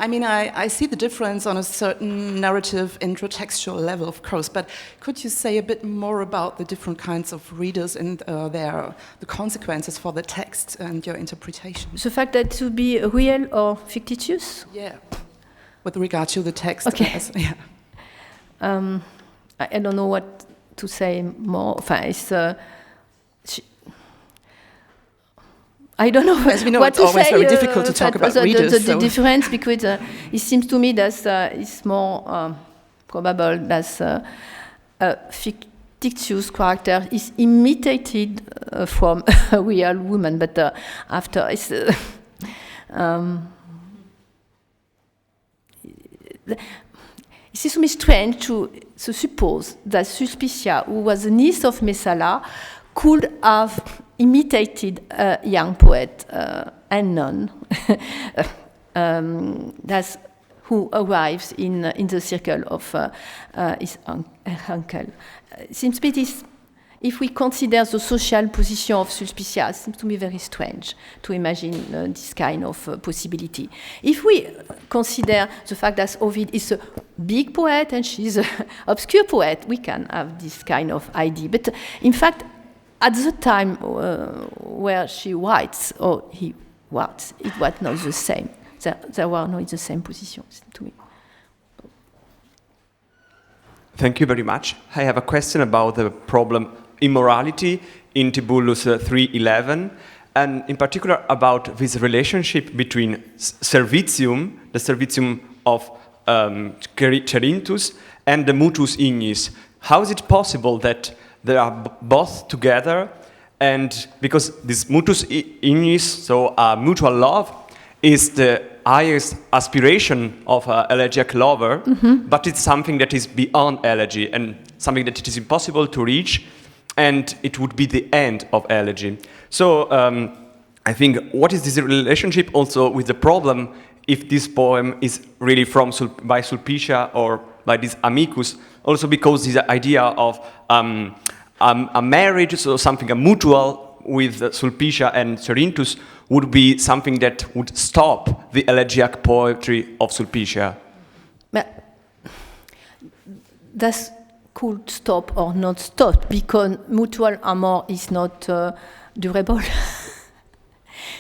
I mean, I see the difference on a certain narrative intertextual level, of course, but could you say a bit more about the different kinds of readers and the consequences for the text and your interpretation? The fact that to be real or fictitious? Yeah, with regard to the text. Okay. Yeah. I don't know what to say more. I don't know As we know, what it's to always say. very difficult to talk about readers. The difference, because it seems to me that it's more probable that a fictitious character is imitated from a real woman, but after it's. It seems to me strange to suppose that Sulpicia, who was the niece of Messala, could have imitated a young poet, unknown, that's who arrives in the circle of his uncle. It seems to me if we consider the social position of Sulpicia, it seems to me very strange to imagine this kind of possibility. If we consider the fact that Ovid is a big poet and she's an obscure poet, we can have this kind of idea. But in fact, at the time where she writes, or he writes, it was not the same. They were not in the same position, to me. Thank you very much. I have a question about the problem immorality in Tibullus 3:11, and in particular about this relationship between servitium, the servitium of Cerinthus, and the mutus ignis. How is it possible that they are both together, and because this mutus ignis, so mutual love, is the highest aspiration of an elegiac lover, but it's something that is beyond elegy and something that it is impossible to reach, and it would be the end of elegy. So I think, what is this relationship also with the problem if this poem is really by Sulpicia or by this amicus, also because this idea of a marriage, so something, a mutual with Sulpicia and Cerinthus would be something that would stop the elegiac poetry of Sulpicia. That could stop or not stop, because mutual amour is not durable.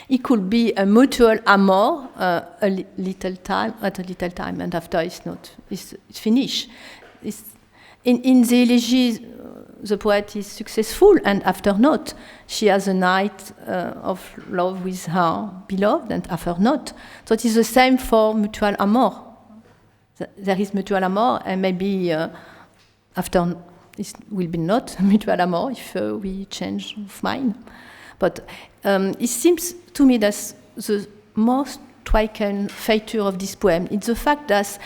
It could be a mutual amour at a little time, and after it's finished. In the elegy, the poet is successful, and after not, she has a night of love with her beloved, and after not. So it is the same for mutual amour. There is mutual amour, and maybe after it will be not mutual amour if we change of mind. But it seems to me that the most striking feature of this poem is the fact that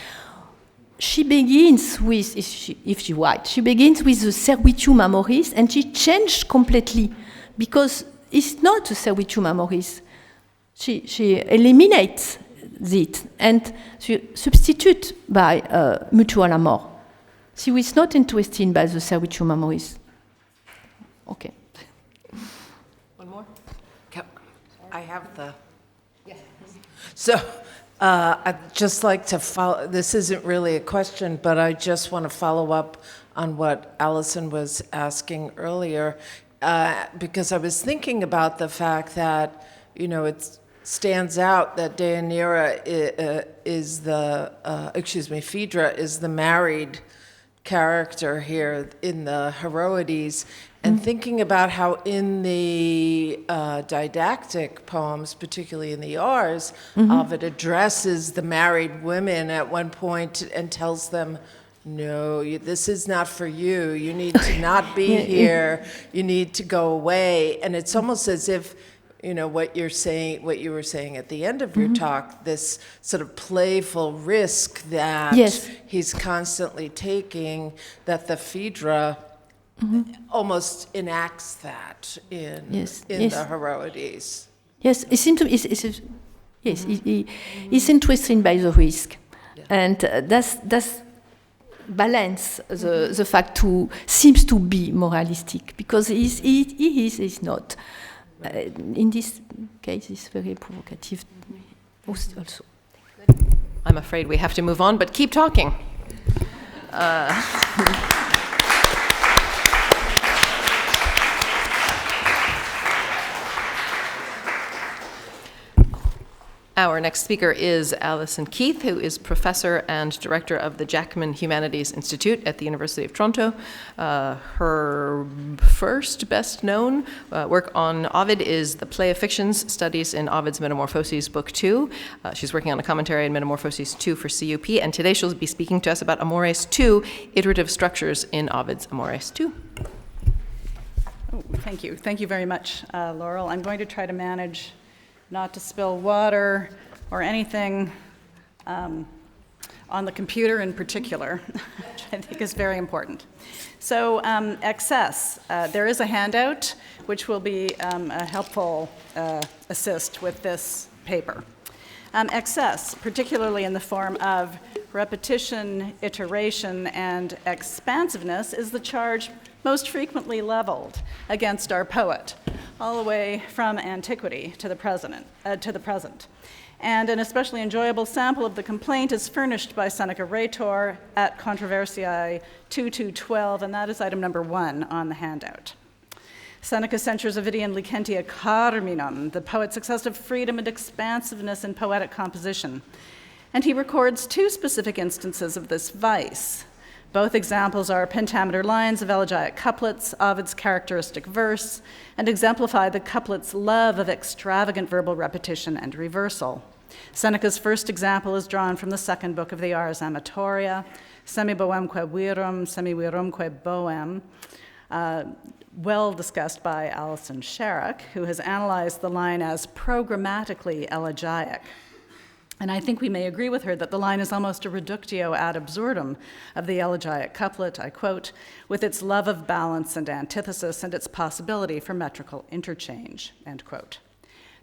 she begins with, if she writes, she begins with the servitium amoris, and she changed completely, because it's not a servitium amoris. She eliminates it and she substitutes by mutual amour. She was not interested by the servitium amoris. Okay. One more? I have the... Yes. So, I'd just like to follow, this isn't really a question, but I just want to follow up on what Alison was asking earlier, because I was thinking about the fact that, you know, it stands out that Deianira is Phaedra is the married character here in the Heroides, and thinking about how in the didactic poems, particularly in the Rs, Ovid addresses the married women at one point and tells them, no, this is not for you. You need to not be here. You need to go away. And it's almost as if, you know, what you were saying at the end of your talk, this sort of playful risk that he's constantly taking, that the Phaedra almost enacts that in the Heroides. Yes, it's interesting by the risk, and that's balance the fact to seems to be moralistic, because he is not. In this case, it's very provocative also. I'm afraid we have to move on, but keep talking. Our next speaker is Alison Keith, who is professor and director of the Jackman Humanities Institute at the University of Toronto. Her first best-known work on Ovid is The Play of Fictions, Studies in Ovid's Metamorphoses, Book 2. She's working on a commentary on Metamorphoses 2 for CUP, and today she'll be speaking to us about Amores 2, iterative structures in Ovid's Amores 2. Oh, thank you. Thank you very much, Laurel. I'm going to try to manage not to spill water or anything on the computer in particular, which I think is very important. So excess, there is a handout which will be a helpful assist with this paper. Excess, particularly in the form of repetition, iteration, and expansiveness, is the charge most frequently leveled against our poet, all the way from antiquity to the present. And an especially enjoyable sample of the complaint is furnished by Seneca Rhetor at Controversiae 2.2.12, and that is item number 1 on the handout. Seneca censures Ovidian licentia carminum, the poet's excessive freedom and expansiveness in poetic composition. And he records 2 specific instances of this vice. Both examples are pentameter lines of elegiac couplets, Ovid's characteristic verse, and exemplify the couplet's love of extravagant verbal repetition and reversal. Seneca's first example is drawn from the second book of the Ars Amatoria, semi-boemque virum, semi-virumque boem, well discussed by Alison Sharrock, who has analyzed the line as programmatically elegiac. And I think we may agree with her that the line is almost a reductio ad absurdum of the elegiac couplet, I quote, with its love of balance and antithesis and its possibility for metrical interchange, end quote.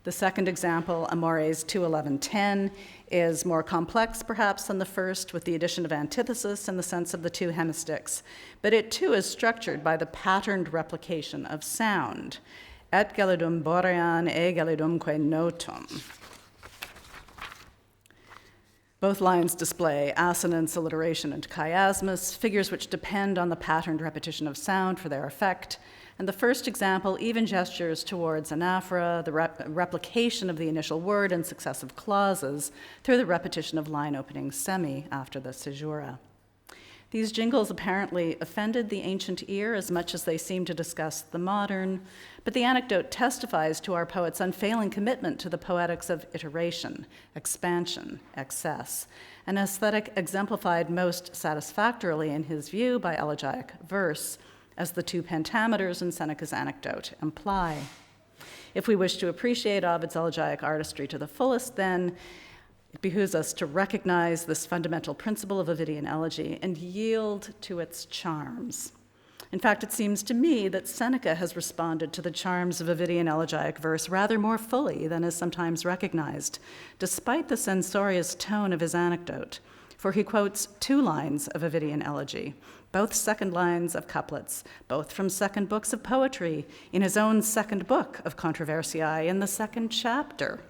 The second example, Amores 2.11.10, is more complex perhaps than the first, with the addition of antithesis in the sense of the 2 hemistichs, but it too is structured by the patterned replication of sound, et gelidum borean e gelidumque notum. Both lines display assonance, alliteration, and chiasmus, figures which depend on the patterned repetition of sound for their effect. And the first example even gestures towards anaphora, the replication of the initial word in successive clauses through the repetition of line opening semi after the caesura. These jingles apparently offended the ancient ear as much as they seem to discuss the modern, but the anecdote testifies to our poet's unfailing commitment to the poetics of iteration, expansion, excess, an aesthetic exemplified most satisfactorily in his view by elegiac verse, as the 2 pentameters in Seneca's anecdote imply. If we wish to appreciate Ovid's elegiac artistry to the fullest, then it behooves us to recognize this fundamental principle of Ovidian elegy and yield to its charms. In fact, it seems to me that Seneca has responded to the charms of Ovidian elegiac verse rather more fully than is sometimes recognized, despite the censorious tone of his anecdote. for he quotes 2 lines of Ovidian elegy, both second lines of couplets, both from second books of poetry, in his own second book of Controversiae, in the second chapter.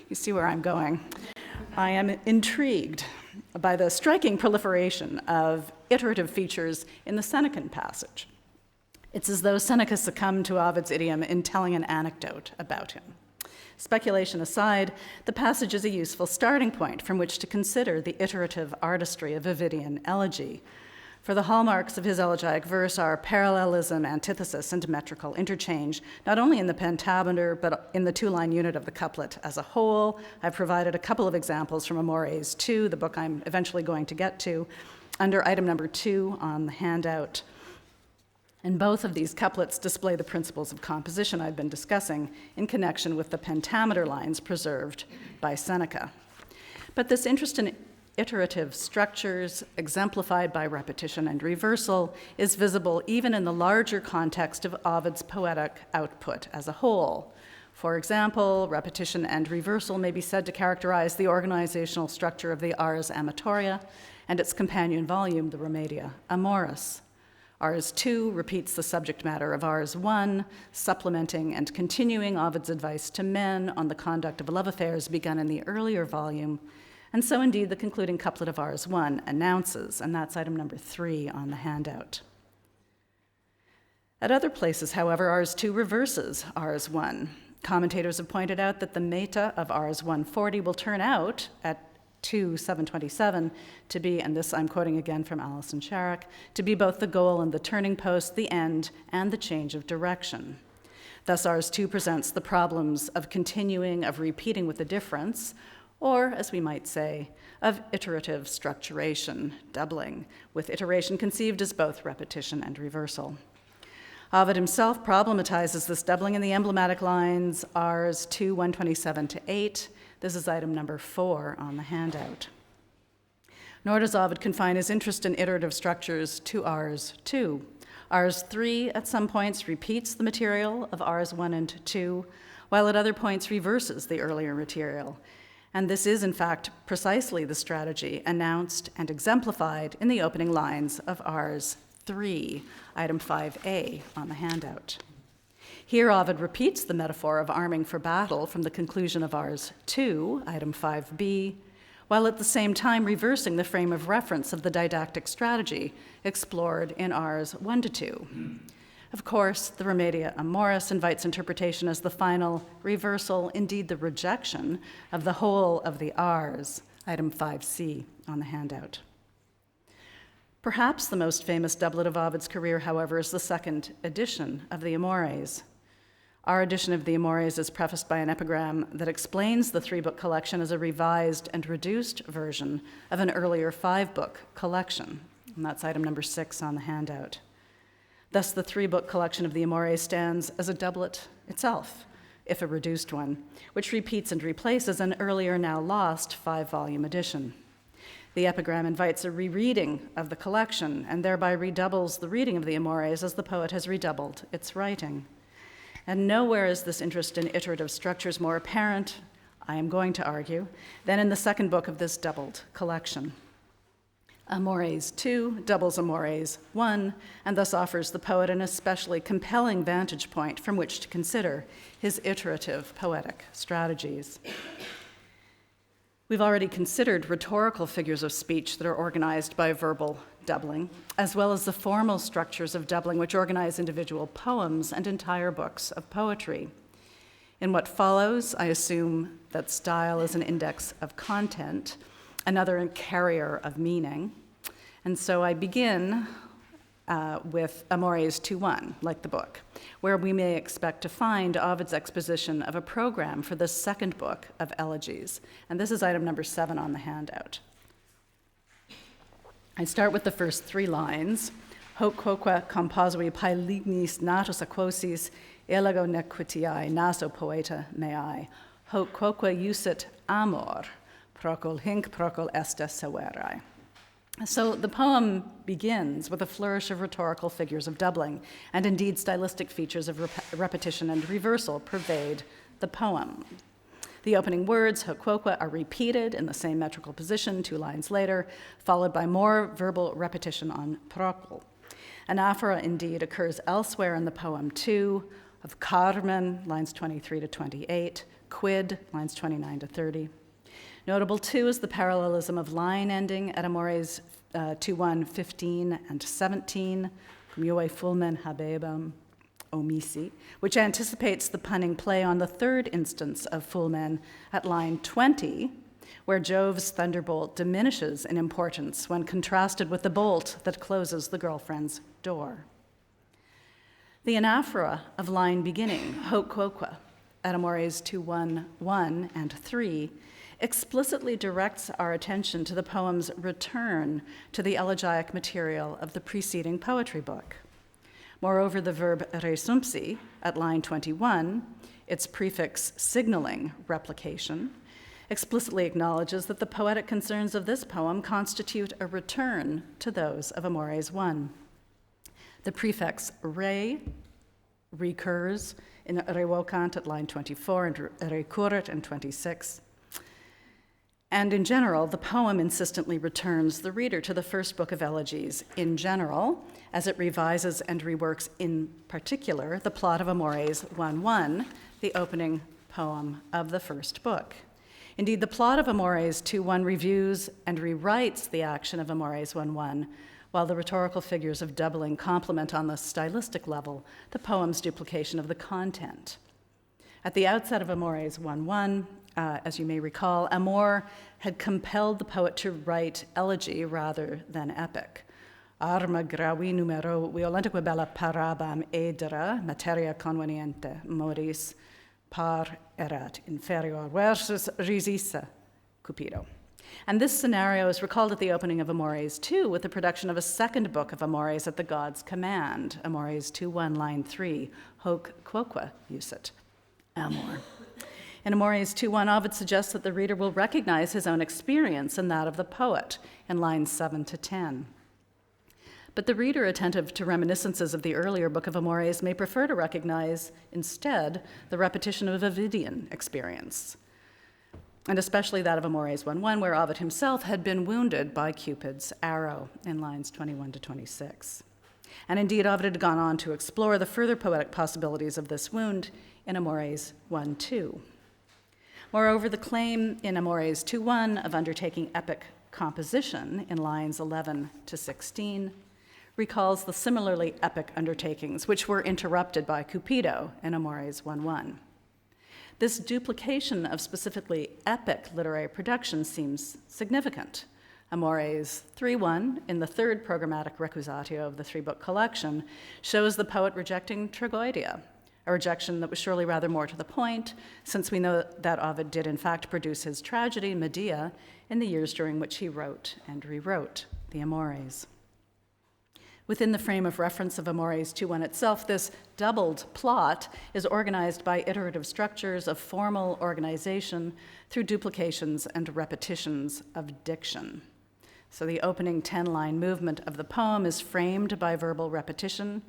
You see where I'm going. I am intrigued by the striking proliferation of iterative features in the Senecan passage. It's as though Seneca succumbed to Ovid's idiom in telling an anecdote about him. Speculation aside, the passage is a useful starting point from which to consider the iterative artistry of Ovidian elegy. For the hallmarks of his elegiac verse are parallelism, antithesis, and metrical interchange, not only in the pentameter, but in the 2-line unit of the couplet as a whole. I've provided a couple of examples from Amores 2, the book I'm eventually going to get to, under item number 2 on the handout. And both of these couplets display the principles of composition I've been discussing in connection with the pentameter lines preserved by Seneca. But this interest in iterative structures, exemplified by repetition and reversal, is visible even in the larger context of Ovid's poetic output as a whole. For example, repetition and reversal may be said to characterize the organizational structure of the Ars Amatoria and its companion volume, the Remedia Amoris. Ars 2 repeats the subject matter of Ars 1, supplementing and continuing Ovid's advice to men on the conduct of love affairs begun in the earlier volume. And so indeed the concluding couplet of Ars 1 announces, and that's item number 3 on the handout. At other places, however, Ars 2 reverses Ars 1. Commentators have pointed out that the meta of Rs 140 will turn out at 2:727 to be, and this I'm quoting again from Alison Sharrock, to be both the goal and the turning post, the end, and the change of direction. Thus, Rs 2 presents the problems of continuing, of repeating with a difference, or, as we might say, of iterative structuration, doubling, with iteration conceived as both repetition and reversal. Ovid himself problematizes this doubling in the emblematic lines Rs 2, 127-8. This is item number 4 on the handout. Nor does Ovid confine his interest in iterative structures to Rs 2. Rs 3 at some points repeats the material of Rs 1 and 2, while at other points reverses the earlier material. And this is, in fact, precisely the strategy announced and exemplified in the opening lines of Rs 3, item 5a on the handout. Here, Ovid repeats the metaphor of arming for battle from the conclusion of Rs 2, item 5b, while at the same time reversing the frame of reference of the didactic strategy explored in Rs 1-2. Of course, the Remedia Amoris invites interpretation as the final reversal, indeed the rejection, of the whole of the Rs, item 5c on the handout. Perhaps the most famous doublet of Ovid's career, however, is the second edition of the Amores. Our edition of the Amores is prefaced by an epigram that explains the 3-book collection as a revised and reduced version of an earlier 5-book collection, and that's item number 6 on the handout. Thus, the 3-book collection of the Amores stands as a doublet itself, if a reduced one, which repeats and replaces an earlier, now lost 5-volume edition. The epigram invites a rereading of the collection and thereby redoubles the reading of the Amores as the poet has redoubled its writing. And nowhere is this interest in iterative structures more apparent, I am going to argue, than in the second book of this doubled collection. Amores 2 doubles Amores 1, and thus offers the poet an especially compelling vantage point from which to consider his iterative poetic strategies. We've already considered rhetorical figures of speech that are organized by verbal doubling, as well as the formal structures of doubling which organize individual poems and entire books of poetry. In what follows, I assume that style is an index of content, another a carrier of meaning. And so I begin with Amores 2:1, like the book, where we may expect to find Ovid's exposition of a program for the second book of elegies. And this is item number 7 on the handout. I start with the first 3 lines. Hoc quoque composui paelignis natus aquosis elago nequitiae naso poeta meae. Hoc quoque usit amor, procul hinc procul est severae. So the poem begins with a flourish of rhetorical figures of doubling, and indeed stylistic features of repetition and reversal pervade the poem. The opening words, hoc quoque, are repeated in the same metrical position 2 lines later, followed by more verbal repetition on procul. Anaphora, indeed, occurs elsewhere in the poem too, of Carmen, lines 23 to 28, Quid, lines 29 to 30. Notable, too, is the parallelism of line ending at Amores 2:1, 15 and 17, cum iue fulmen habebam omisi, which anticipates the punning play on the third instance of fulmen at line 20, where Jove's thunderbolt diminishes in importance when contrasted with the bolt that closes the girlfriend's door. The anaphora of line beginning, hoc quoque, at Amores 2:1, 1 and 3, explicitly directs our attention to the poem's return to the elegiac material of the preceding poetry book. Moreover, the verb resumpsi at line 21, its prefix signaling replication, explicitly acknowledges that the poetic concerns of this poem constitute a return to those of Amores 1. The prefix recurs in revocant at line 24 and recurret in 26. And in general, the poem insistently returns the reader to the first book of elegies in general, as it revises and reworks in particular the plot of Amores 1:1, the opening poem of the first book. Indeed, the plot of Amores 2:1 reviews and rewrites the action of Amores 1:1, while the rhetorical figures of doubling complement on the stylistic level the poem's duplication of the content. At the outset of Amores 1:1, as you may recall, Amor had compelled the poet to write elegy rather than epic. Arma gravi numero violentaque bella parabam edera materia conveniente moris par erat inferior versus risissa Cupido. And this scenario is recalled at the opening of Amores 2 with the production of a second book of Amores at the god's command, Amores 2:1, line 3, hoc quoque usit, amor. In Amores 2:1, Ovid suggests that the reader will recognize his own experience and that of the poet in lines 7 to 10. But the reader attentive to reminiscences of the earlier book of Amores may prefer to recognize, instead, the repetition of Ovidian experience, and especially that of Amores 1:1, where Ovid himself had been wounded by Cupid's arrow in lines 21 to 26. And indeed, Ovid had gone on to explore the further poetic possibilities of this wound in Amores 1:2. Moreover, the claim in Amores 2:1 of undertaking epic composition in lines 11 to 16 recalls the similarly epic undertakings which were interrupted by Cupido in Amores 1:1. This duplication of specifically epic literary production seems significant. Amores 3:1, in the third programmatic recusatio of the three-book collection, shows the poet rejecting tragoedia, a rejection that was surely rather more to the point, since we know that Ovid did in fact produce his tragedy, Medea, in the years during which he wrote and rewrote the Amores. Within the frame of reference of Amores 2:1 itself, this doubled plot is organized by iterative structures of formal organization through duplications and repetitions of diction. So the opening 10-line movement of the poem is framed by verbal repetition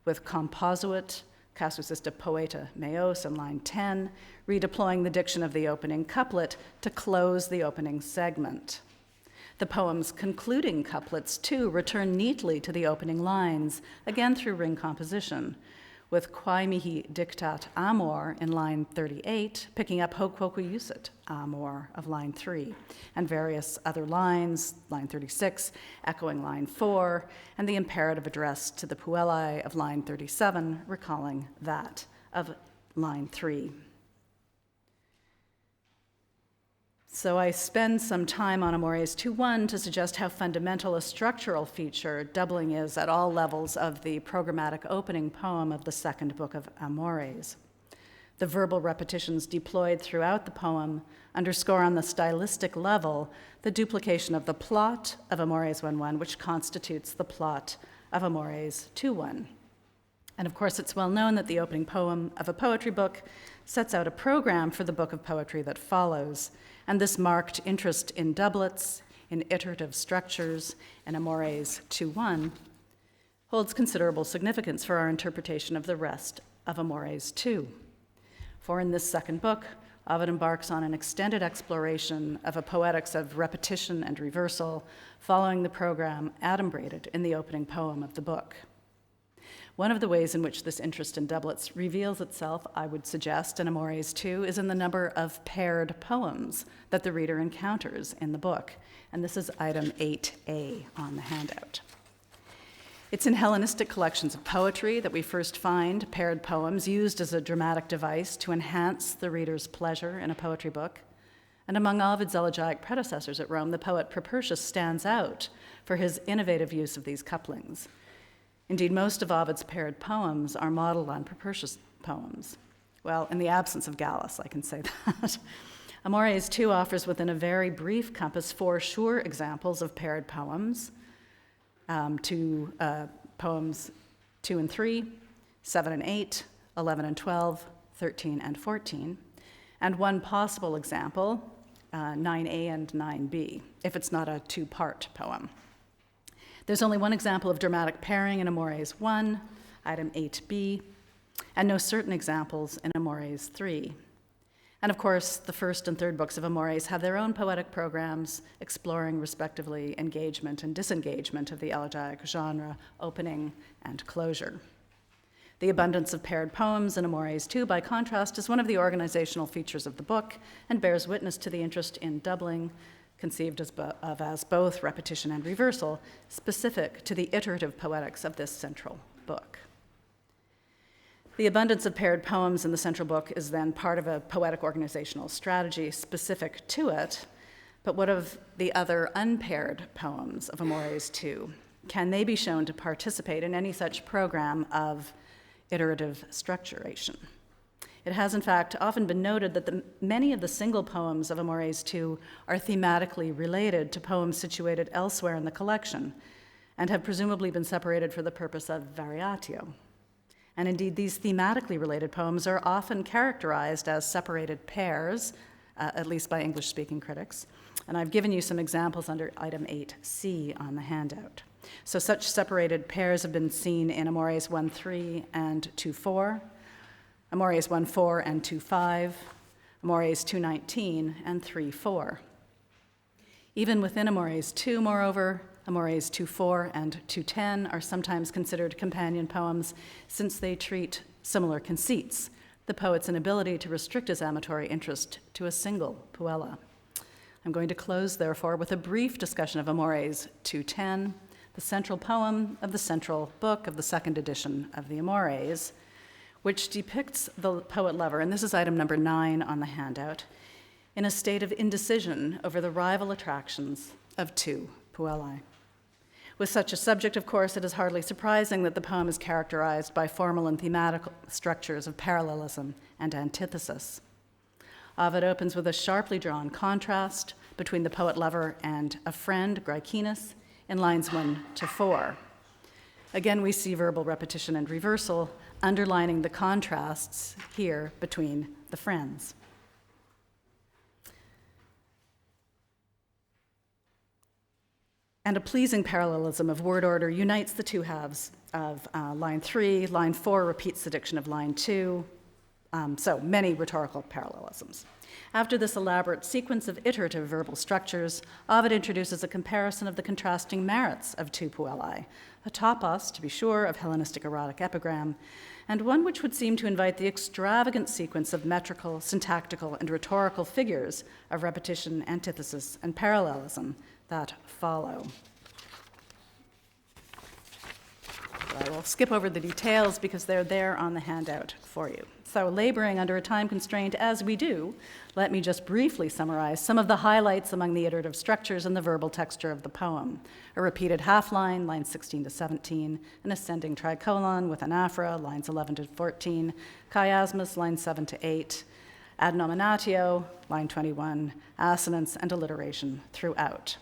with composuit, casus est poeta meos in line 10, redeploying the diction of the opening couplet to close the opening segment. The poem's concluding couplets, too, return neatly to the opening lines, again through ring composition, with quae mihi dictat amor in line 38, picking up hoc quoque usit amor of line 3, and various other lines, line 36, echoing line 4, and the imperative address to the puellae of line 37, recalling that of line 3. So I spend some time on Amores 2:1 to suggest how fundamental a structural feature doubling is at all levels of the programmatic opening poem of the second book of Amores. The verbal repetitions deployed throughout the poem underscore on the stylistic level the duplication of the plot of Amores 1:1, which constitutes the plot of Amores 2:1. And of course, it's well known that the opening poem of a poetry book sets out a program for the book of poetry that follows, and this marked interest in doublets, in iterative structures, and Amores 2:1 holds considerable significance for our interpretation of the rest of Amores 2. For in this second book, Ovid embarks on an extended exploration of a poetics of repetition and reversal, following the program adumbrated in the opening poem of the book. One of the ways in which this interest in doublets reveals itself, I would suggest, in Amores 2, is in the number of paired poems that the reader encounters in the book. And this is item 8A on the handout. It's in Hellenistic collections of poetry that we first find paired poems used as a dramatic device to enhance the reader's pleasure in a poetry book. And among Ovid's elegiac predecessors at Rome, the poet Propertius stands out for his innovative use of these couplings. Indeed, most of Ovid's paired poems are modeled on Propertius' poems. Well, in the absence of Gallus, I can say that. Amores 2 offers within a very brief compass 4 sure examples of paired poems. Poems 2 and 3, 7 and 8, 11 and 12, 13 and 14, and one possible example, 9A and 9B, if it's not a two-part poem. There's only one example of dramatic pairing in Amores 1, item 8B, and no certain examples in Amores 3. And of course, the first and third books of Amores have their own poetic programs exploring, respectively, engagement and disengagement of the elegiac genre, opening and closure. The abundance of paired poems in Amores 2, by contrast, is one of the organizational features of the book and bears witness to the interest in doubling, conceived as both repetition and reversal, specific to the iterative poetics of this central book. The abundance of paired poems in the central book is then part of a poetic organizational strategy specific to it, but what of the other unpaired poems of Amores 2? Can they be shown to participate in any such program of iterative structuration? It has, in fact, often been noted that many of the single poems of Amores 2 are thematically related to poems situated elsewhere in the collection and have presumably been separated for the purpose of variatio. And indeed, these thematically related poems are often characterized as separated pairs, at least by English-speaking critics. And I've given you some examples under item 8C on the handout. So such separated pairs have been seen in Amores 1.3 and 2.4, Amores 1.4 and 2.5, Amores 2.19 and 3.4. Even within Amores 2, moreover, Amores 2.4 and 2.10 are sometimes considered companion poems since they treat similar conceits, the poet's inability to restrict his amatory interest to a single puella. I'm going to close, therefore, with a brief discussion of Amores 2.10, the central poem of the central book of the second edition of the Amores, which depicts the poet lover, and this is item number 9 on the handout, in a state of indecision over the rival attractions of two puellae. With such a subject, of course, it is hardly surprising that the poem is characterized by formal and thematic structures of parallelism and antithesis. Ovid opens with a sharply drawn contrast between the poet-lover and a friend, Graecinus, in lines 1 to 4. Again, we see verbal repetition and reversal, underlining the contrasts here between the friends. And a pleasing parallelism of word order unites the two halves of line 3. Line 4 repeats the diction of line 2. So many rhetorical parallelisms. After this elaborate sequence of iterative verbal structures, Ovid introduces a comparison of the contrasting merits of two puellae, a topos, to be sure, of Hellenistic erotic epigram, and one which would seem to invite the extravagant sequence of metrical, syntactical, and rhetorical figures of repetition, antithesis, and parallelism that follow. I will skip over the details because they're there on the handout for you. So, laboring under a time constraint as we do, let me just briefly summarize some of the highlights among the iterative structures and the verbal texture of the poem. A repeated half line, lines 16 to 17, an ascending tricolon with anaphora, lines 11 to 14, chiasmus, lines 7 to 8, ad nominatio, line 21, assonance and alliteration throughout.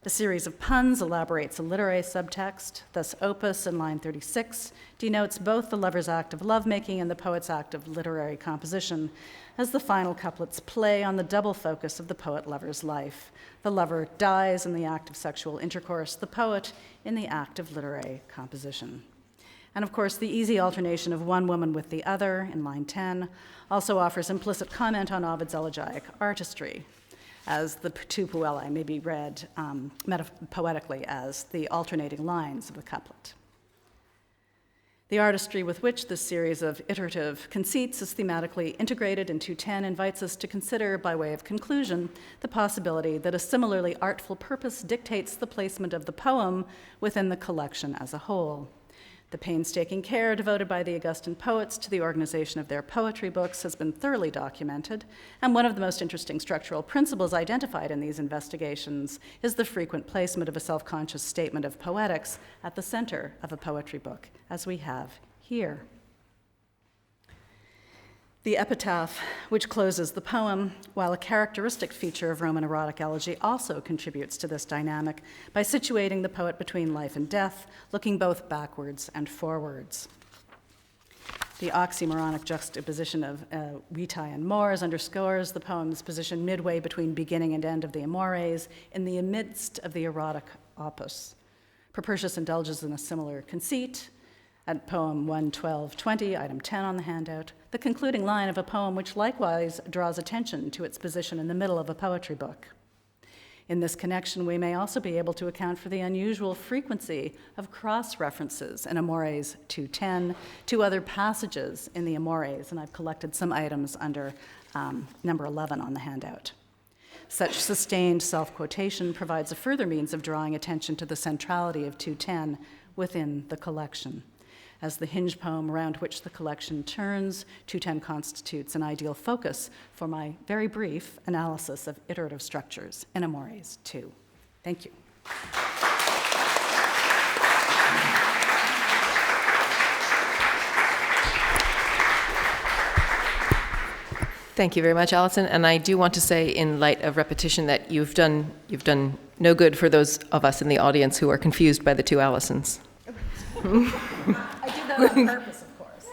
A series of puns elaborates a literary subtext. Thus, opus in line 36 denotes both the lover's act of lovemaking and the poet's act of literary composition, as the final couplets play on the double focus of the poet-lover's life. The lover dies in the act of sexual intercourse, the poet in the act of literary composition. And of course, the easy alternation of one woman with the other in line 10 also offers implicit comment on Ovid's elegiac artistry, as the two puellae may be read metapoetically as the alternating lines of the couplet. The artistry with which this series of iterative conceits is thematically integrated in 210 invites us to consider, by way of conclusion, the possibility that a similarly artful purpose dictates the placement of the poem within the collection as a whole. The painstaking care devoted by the Augustan poets to the organization of their poetry books has been thoroughly documented, and one of the most interesting structural principles identified in these investigations is the frequent placement of a self-conscious statement of poetics at the center of a poetry book, as we have here. The epitaph, which closes the poem, while a characteristic feature of Roman erotic elegy, also contributes to this dynamic by situating the poet between life and death, looking both backwards and forwards. The oxymoronic juxtaposition of vitae and mors underscores the poem's position midway between beginning and end of the amores, in the midst of the erotic opus. Propertius indulges in a similar conceit at poem 11220, item 10 on the handout, the concluding line of a poem which likewise draws attention to its position in the middle of a poetry book. In this connection, we may also be able to account for the unusual frequency of cross-references in Amores 210 to other passages in the Amores, and I've collected some items under number 11 on the handout. Such sustained self-quotation provides a further means of drawing attention to the centrality of 210 within the collection. As the hinge poem around which the collection turns, 210 constitutes an ideal focus for my very brief analysis of iterative structures in Amores 2. Thank you. Thank you very much, Alison. And I do want to say, in light of repetition, that you've done no good for those of us in the audience who are confused by the two Alisons. I did that on purpose, of course.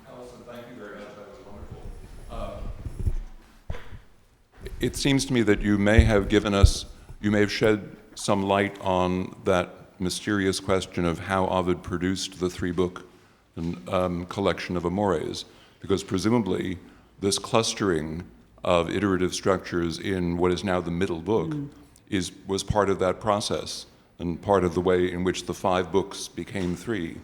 Alison, thank you very much. That was wonderful. It seems to me that you may have shed some light on that mysterious question of how Ovid produced the three-book collection of Amores, because presumably this clustering of iterative structures in what is now the middle book was part of that process and part of the way in which the 5 books became 3.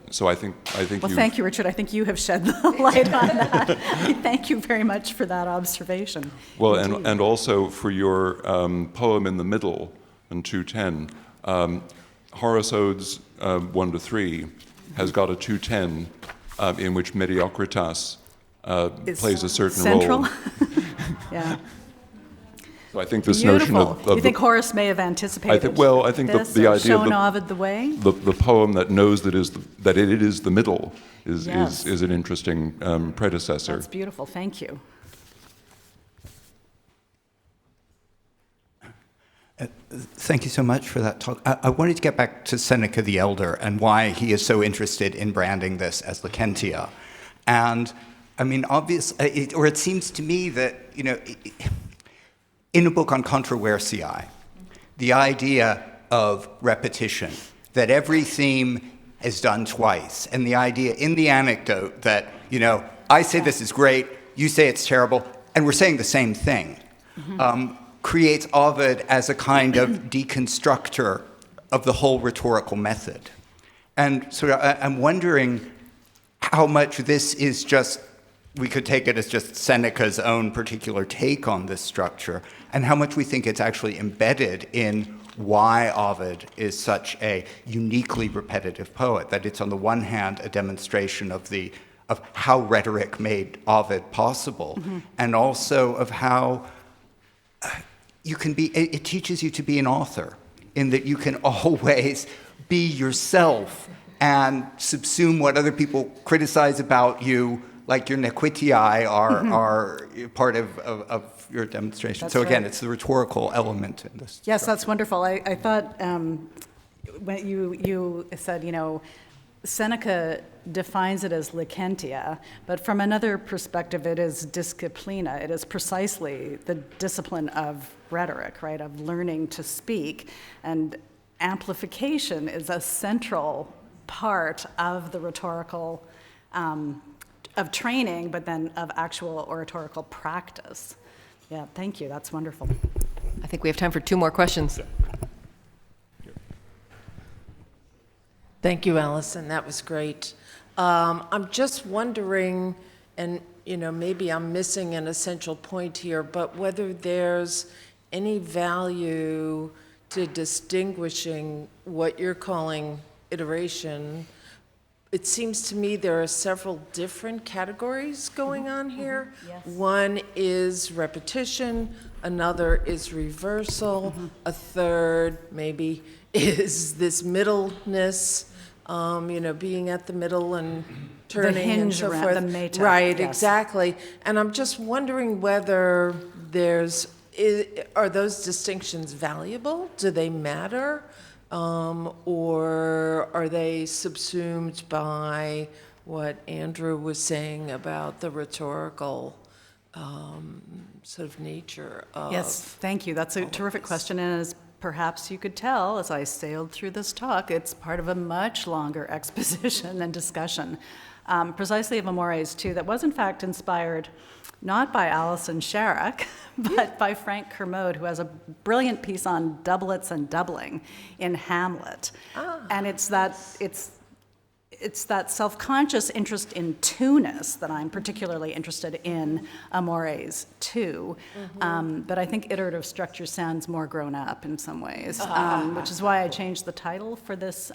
So I think. Well, thank you, Richard. I think you have shed the light on that. Thank you very much for that observation. Well, and also for your poem in the middle in 210, Horace Odes 1-3 has got a 210 in which mediocritas plays a certain central role. Yeah. So I think this Beautiful. notion of you think Horace may have anticipated I think this, the or idea shown of Ovid the way? the poem that knows that it is the middle is Yes. an interesting predecessor. That's beautiful. Thank you. Thank you so much for that talk. I wanted to get back to Seneca the Elder and why he is so interested in branding this as Licentia. And I mean, it seems to me that, in a book on controversiae, the idea of repetition, that every theme is done twice, and the idea in the anecdote that, I say this is great, you say it's terrible, and we're saying the same thing, creates Ovid as a kind of deconstructor of the whole rhetorical method. And so I'm wondering how much this is just, we could take it as just Seneca's own particular take on this structure, and how much we think it's actually embedded in why Ovid is such a uniquely repetitive poet, that it's on the one hand a demonstration of how rhetoric made Ovid possible, and also of how it teaches you to be an author, in that you can always be yourself and subsume what other people criticize about you, like your nequitiae are part of your demonstration. That's so again, right. it's the rhetorical element in this. Yes, that's wonderful. I thought when you said, Seneca defines it as licentia, but from another perspective, it is disciplina. It is precisely the discipline of rhetoric, right, of learning to speak. And amplification is a central part of the rhetorical, of training, but then of actual oratorical practice. Yeah, thank you, that's wonderful. I think we have time for 2 more questions. Thank you, Alison. That was great. I'm just wondering, and maybe I'm missing an essential point here, but whether there's any value to distinguishing what you're calling iteration. It seems to me there are several different categories going on here. Yes. One is repetition, another is reversal, a third maybe is this middleness, being at the middle and turning and hinge so around, forth. the meta, Right, yes. exactly. And I'm just wondering whether are those distinctions valuable? Do they matter? Or are they subsumed by what Andrew was saying about the rhetorical sort of nature of... Yes, thank you. That's a terrific question. And as perhaps you could tell, as I sailed through this talk, it's part of a much longer exposition and discussion, precisely of Amores too, that was in fact inspired not by Alison Sharrock, but by Frank Kermode, who has a brilliant piece on doublets and doubling in Hamlet. And it's that self-conscious interest in two-ness that I'm particularly interested in Amores too. But I think iterative structure sounds more grown up in some ways, which is why I changed the title for this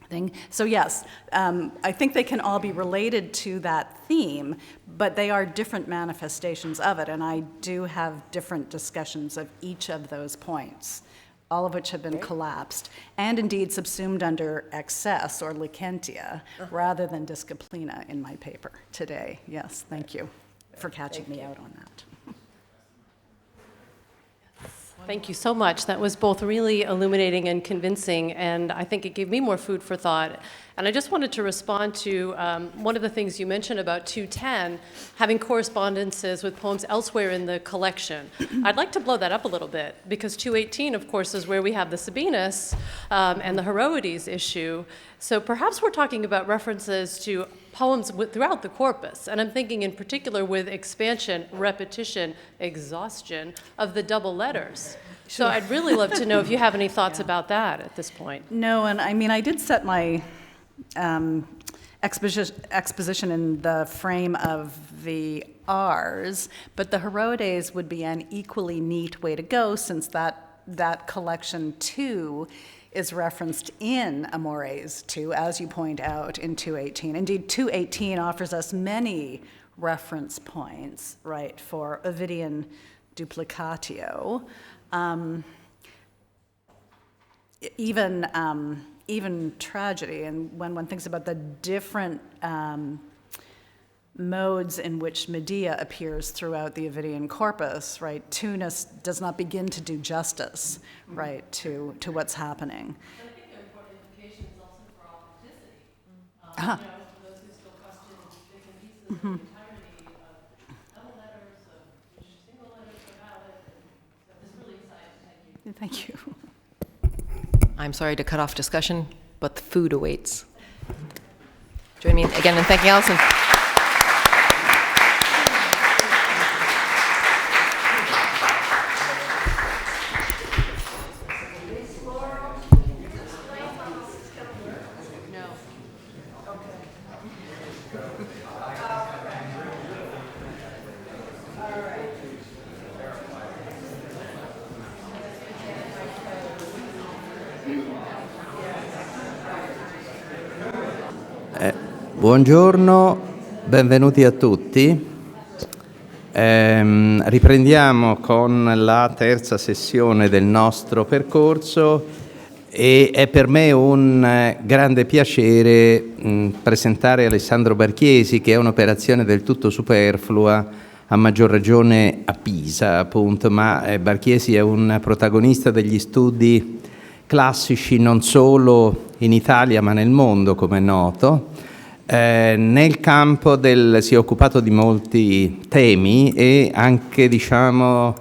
thing. So yes, I think they can all be related to that theme, but they are different manifestations of it, and I do have different discussions of each of those points, all of which have been collapsed, and indeed subsumed under excess or licentia, rather than disciplina in my paper today. Yes, thank you for catching me out on that. Thank you so much. That was both really illuminating and convincing, and I think it gave me more food for thought. And I just wanted to respond to one of the things you mentioned about 210, having correspondences with poems elsewhere in the collection. I'd like to blow that up a little bit, because 218, of course, is where we have the Sabinus and the Heroides issue. So perhaps we're talking about references to poems throughout the corpus, and I'm thinking in particular with expansion, repetition, exhaustion of the double letters. So I'd really love to know if you have any thoughts about that at this point. No, and I mean, I did set my exposition in the frame of the R's, but the Heroides would be an equally neat way to go, since that collection too is referenced in Amores too, as you point out, in 218. Indeed, 218 offers us many reference points, right, for Ovidian duplicatio. Even tragedy, and when one thinks about the different modes in which Medea appears throughout the Ovidian corpus, right, two-ness does not begin to do justice, right, to what's happening. And I think there are important implications also for authenticity. For those who still question bits and pieces of the entirety of double letters, of single letters, of valid. So this is really exciting. Thank you. Thank you. I'm sorry to cut off discussion, but the food awaits. Join me again in thanking Alison. Buongiorno, benvenuti a tutti. Riprendiamo con la terza sessione del nostro percorso e è per me un grande piacere presentare Alessandro Barchiesi, che è un'operazione del tutto superflua, a maggior ragione a Pisa, appunto, ma Barchiesi è un protagonista degli studi classici non solo in Italia ma nel mondo, come è noto. Nel campo si è occupato di molti temi e anche, diciamo,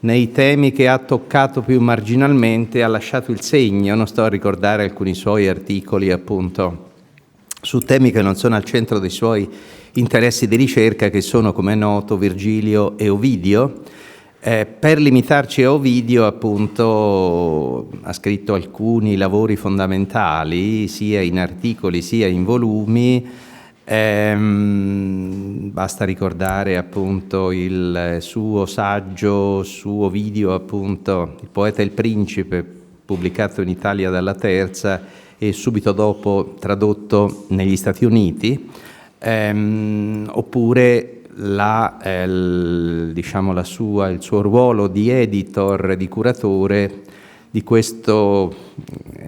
nei temi che ha toccato più marginalmente ha lasciato il segno. Non sto a ricordare alcuni suoi articoli appunto su temi che non sono al centro dei suoi interessi di ricerca, che sono, come è noto, Virgilio e Ovidio. Per limitarci a Ovidio, appunto, ha scritto alcuni lavori fondamentali, sia in articoli sia in volumi. Basta ricordare appunto il suo saggio su Ovidio, appunto, Il poeta e il principe, pubblicato in Italia dalla Terza e subito dopo tradotto negli Stati Uniti, oppure il suo ruolo di editor, di curatore di questo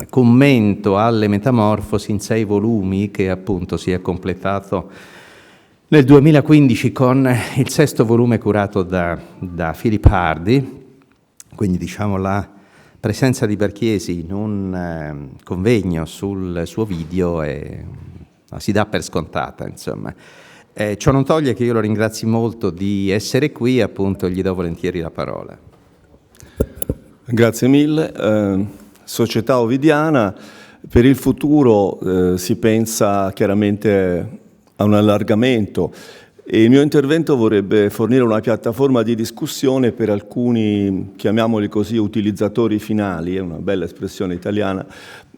commento alle Metamorfosi in 6 volumi, che appunto si è completato nel 2015 con il 6º volume curato da Philip Hardie. Quindi diciamo la presenza di Barchiesi in un convegno sul suo video si dà per scontata, insomma. Ciò non toglie che io lo ringrazi molto di essere qui, appunto gli do volentieri la parola. Grazie mille. Società ovidiana, per il futuro si pensa chiaramente a un allargamento e il mio intervento vorrebbe fornire una piattaforma di discussione per alcuni, chiamiamoli così, utilizzatori finali, è una bella espressione italiana,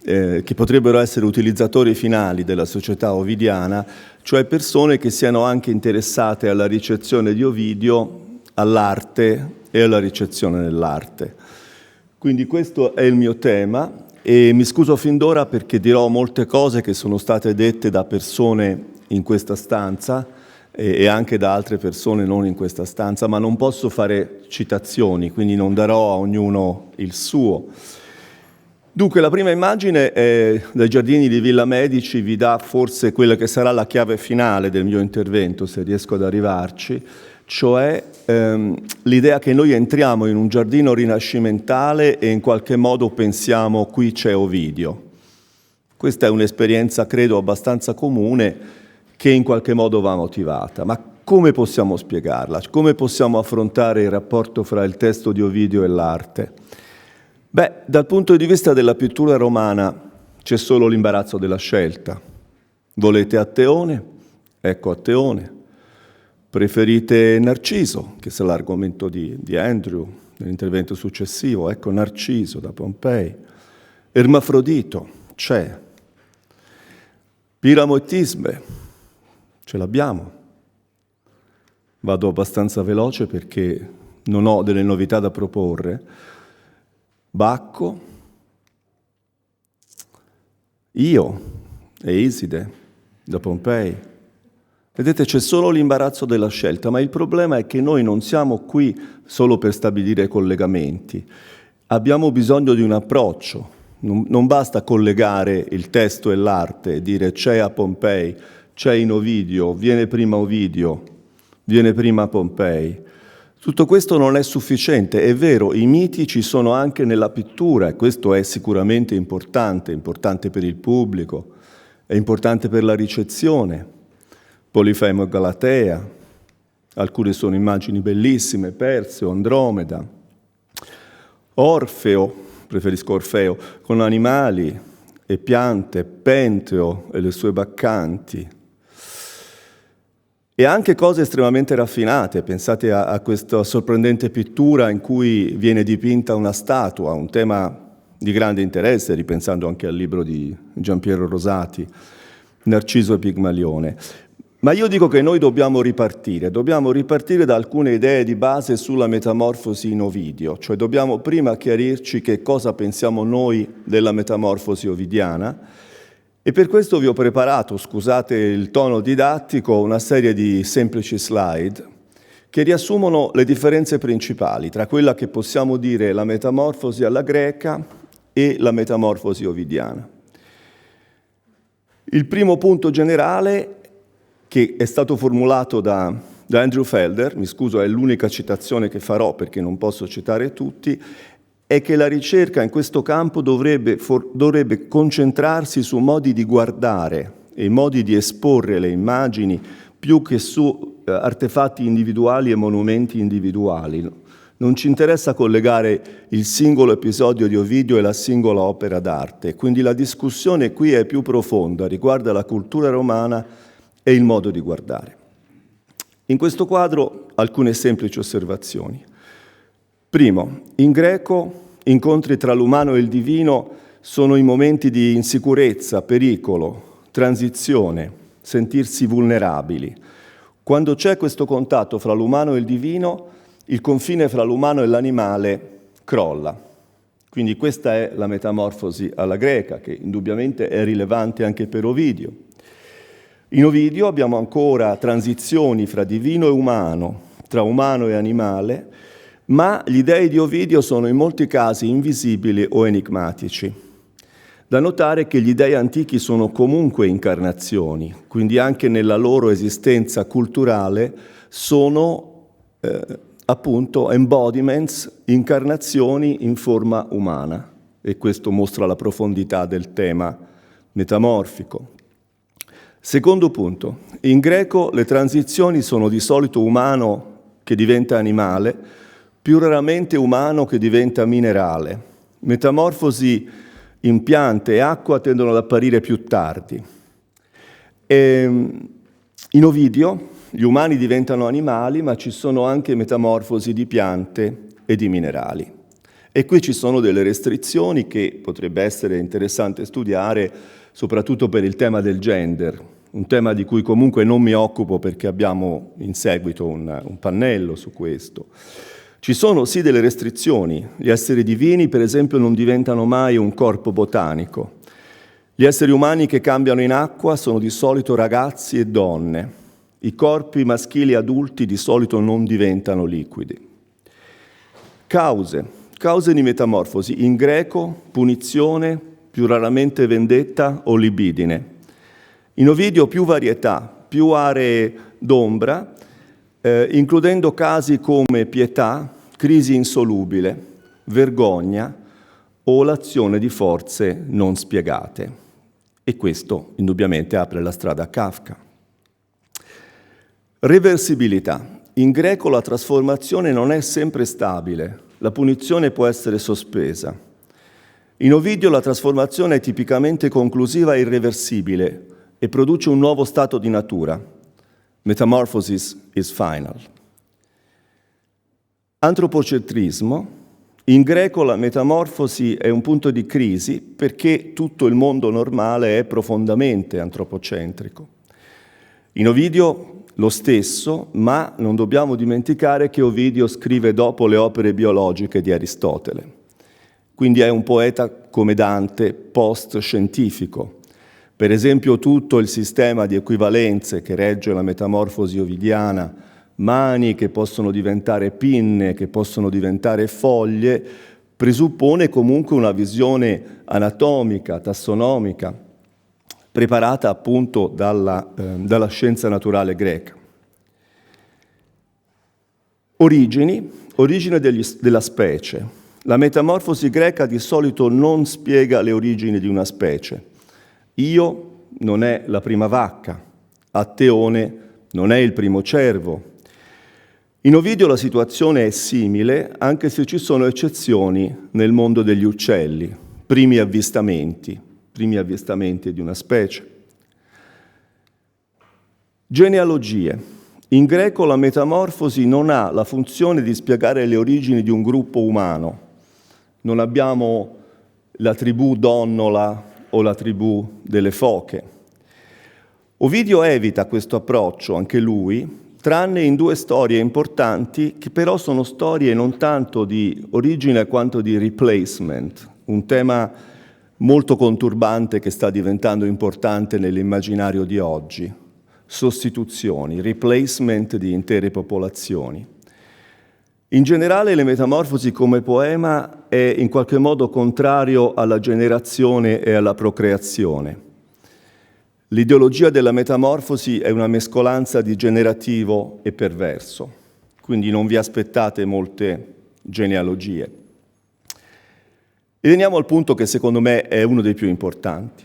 che potrebbero essere utilizzatori finali della società ovidiana, cioè persone che siano anche interessate alla ricezione di Ovidio, all'arte e alla ricezione dell'arte. Quindi questo è il mio tema e mi scuso fin d'ora perché dirò molte cose che sono state dette da persone in questa stanza e anche da altre persone non in questa stanza, ma non posso fare citazioni, quindi non darò a ognuno il suo. Dunque, la prima immagine è dai giardini di Villa Medici, vi dà forse quella che sarà la chiave finale del mio intervento, se riesco ad arrivarci, cioè l'idea che noi entriamo in un giardino rinascimentale e in qualche modo pensiamo qui c'è Ovidio. Questa è un'esperienza, credo, abbastanza comune, che in qualche modo va motivata. Ma come possiamo spiegarla? Come possiamo affrontare il rapporto fra il testo di Ovidio e l'arte? Beh, dal punto di vista della pittura romana c'è solo l'imbarazzo della scelta. Volete Atteone? Ecco Atteone. Preferite Narciso, che sarà l'argomento di Andrew nell'intervento successivo? Ecco Narciso da Pompei. Ermafrodito, c'è. Piramo e Tisbe, ce l'abbiamo. Vado abbastanza veloce perché non ho delle novità da proporre. Bacco, Io e Iside da Pompei. Vedete, c'è solo l'imbarazzo della scelta, ma il problema è che noi non siamo qui solo per stabilire collegamenti. Abbiamo bisogno di un approccio. Non basta collegare il testo e l'arte e dire c'è a Pompei, c'è in Ovidio, viene prima Ovidio, viene prima Pompei. Tutto questo non è sufficiente. È vero, i miti ci sono anche nella pittura e questo è sicuramente importante per il pubblico, è importante per la ricezione. Polifemo e Galatea, alcune sono immagini bellissime, Perseo, Andromeda. Orfeo, preferisco Orfeo, con animali e piante, Penteo e le sue baccanti. E anche cose estremamente raffinate, pensate a questa sorprendente pittura in cui viene dipinta una statua, un tema di grande interesse, ripensando anche al libro di Gianpiero Rosati, Narciso e Pigmalione. Ma io dico che noi dobbiamo ripartire da alcune idee di base sulla metamorfosi in Ovidio, cioè dobbiamo prima chiarirci che cosa pensiamo noi della metamorfosi ovidiana. E per questo vi ho preparato, scusate il tono didattico, una serie di semplici slide che riassumono le differenze principali tra quella che possiamo dire la metamorfosi alla greca e la metamorfosi ovidiana. Il primo punto generale, che è stato formulato da Andrew Feldherr, mi scuso, è l'unica citazione che farò perché non posso citare tutti, è che la ricerca in questo campo dovrebbe concentrarsi su modi di guardare e modi di esporre le immagini più che su artefatti individuali e monumenti individuali. Non ci interessa collegare il singolo episodio di Ovidio e la singola opera d'arte, quindi la discussione qui è più profonda, riguarda la cultura romana e il modo di guardare. In questo quadro alcune semplici osservazioni. Primo, in greco incontri tra l'umano e il divino sono i momenti di insicurezza, pericolo, transizione, sentirsi vulnerabili. Quando c'è questo contatto fra l'umano e il divino, il confine fra l'umano e l'animale crolla. Quindi questa è la metamorfosi alla greca, che indubbiamente è rilevante anche per Ovidio. In Ovidio abbiamo ancora transizioni fra divino e umano, tra umano e animale, ma gli dei di Ovidio sono in molti casi invisibili o enigmatici. Da notare che gli dei antichi sono comunque incarnazioni, quindi anche nella loro esistenza culturale sono appunto embodiments, incarnazioni in forma umana, e questo mostra la profondità del tema metamorfico. Secondo punto, in greco le transizioni sono di solito umano che diventa animale, più raramente umano che diventa minerale. Metamorfosi in piante e acqua tendono ad apparire più tardi. In Ovidio gli umani diventano animali, ma ci sono anche metamorfosi di piante e di minerali. E qui ci sono delle restrizioni che potrebbe essere interessante studiare, soprattutto per il tema del gender, un tema di cui comunque non mi occupo perché abbiamo in seguito un pannello su questo. Ci sono sì delle restrizioni. Gli esseri divini, per esempio, non diventano mai un corpo botanico. Gli esseri umani che cambiano in acqua sono di solito ragazzi e donne. I corpi maschili adulti di solito non diventano liquidi. Cause di metamorfosi. In greco, punizione, più raramente vendetta o libidine. In Ovidio più varietà, più aree d'ombra, includendo casi come pietà, crisi insolubile, vergogna o l'azione di forze non spiegate. E questo indubbiamente apre la strada a Kafka. Reversibilità. In greco la trasformazione non è sempre stabile, la punizione può essere sospesa. In Ovidio la trasformazione è tipicamente conclusiva e irreversibile e produce un nuovo stato di natura. Metamorphosis is final. Antropocentrismo. In greco la metamorfosi è un punto di crisi perché tutto il mondo normale è profondamente antropocentrico. In Ovidio lo stesso, ma non dobbiamo dimenticare che Ovidio scrive dopo le opere biologiche di Aristotele. Quindi è un poeta come Dante post-scientifico. Per esempio tutto il sistema di equivalenze che regge la metamorfosi ovidiana, mani che possono diventare pinne, che possono diventare foglie, presuppone comunque una visione anatomica, tassonomica, preparata appunto dalla scienza naturale greca. Origine della specie. La metamorfosi greca di solito non spiega le origini di una specie. Io non è la prima vacca, Atteone non è il primo cervo. In Ovidio la situazione è simile, anche se ci sono eccezioni nel mondo degli uccelli, primi avvistamenti di una specie. Genealogie. In greco la metamorfosi non ha la funzione di spiegare le origini di un gruppo umano. Non abbiamo la tribù donnola o la tribù delle foche. Ovidio evita questo approccio, anche lui, tranne in due storie importanti, che però sono storie non tanto di origine quanto di replacement, un tema molto conturbante che sta diventando importante nell'immaginario di oggi. Sostituzioni, replacement di intere popolazioni. In generale le metamorfosi come poema è in qualche modo contrario alla generazione e alla procreazione. L'ideologia della metamorfosi è una mescolanza di generativo e perverso, quindi non vi aspettate molte genealogie. E veniamo al punto che secondo me è uno dei più importanti.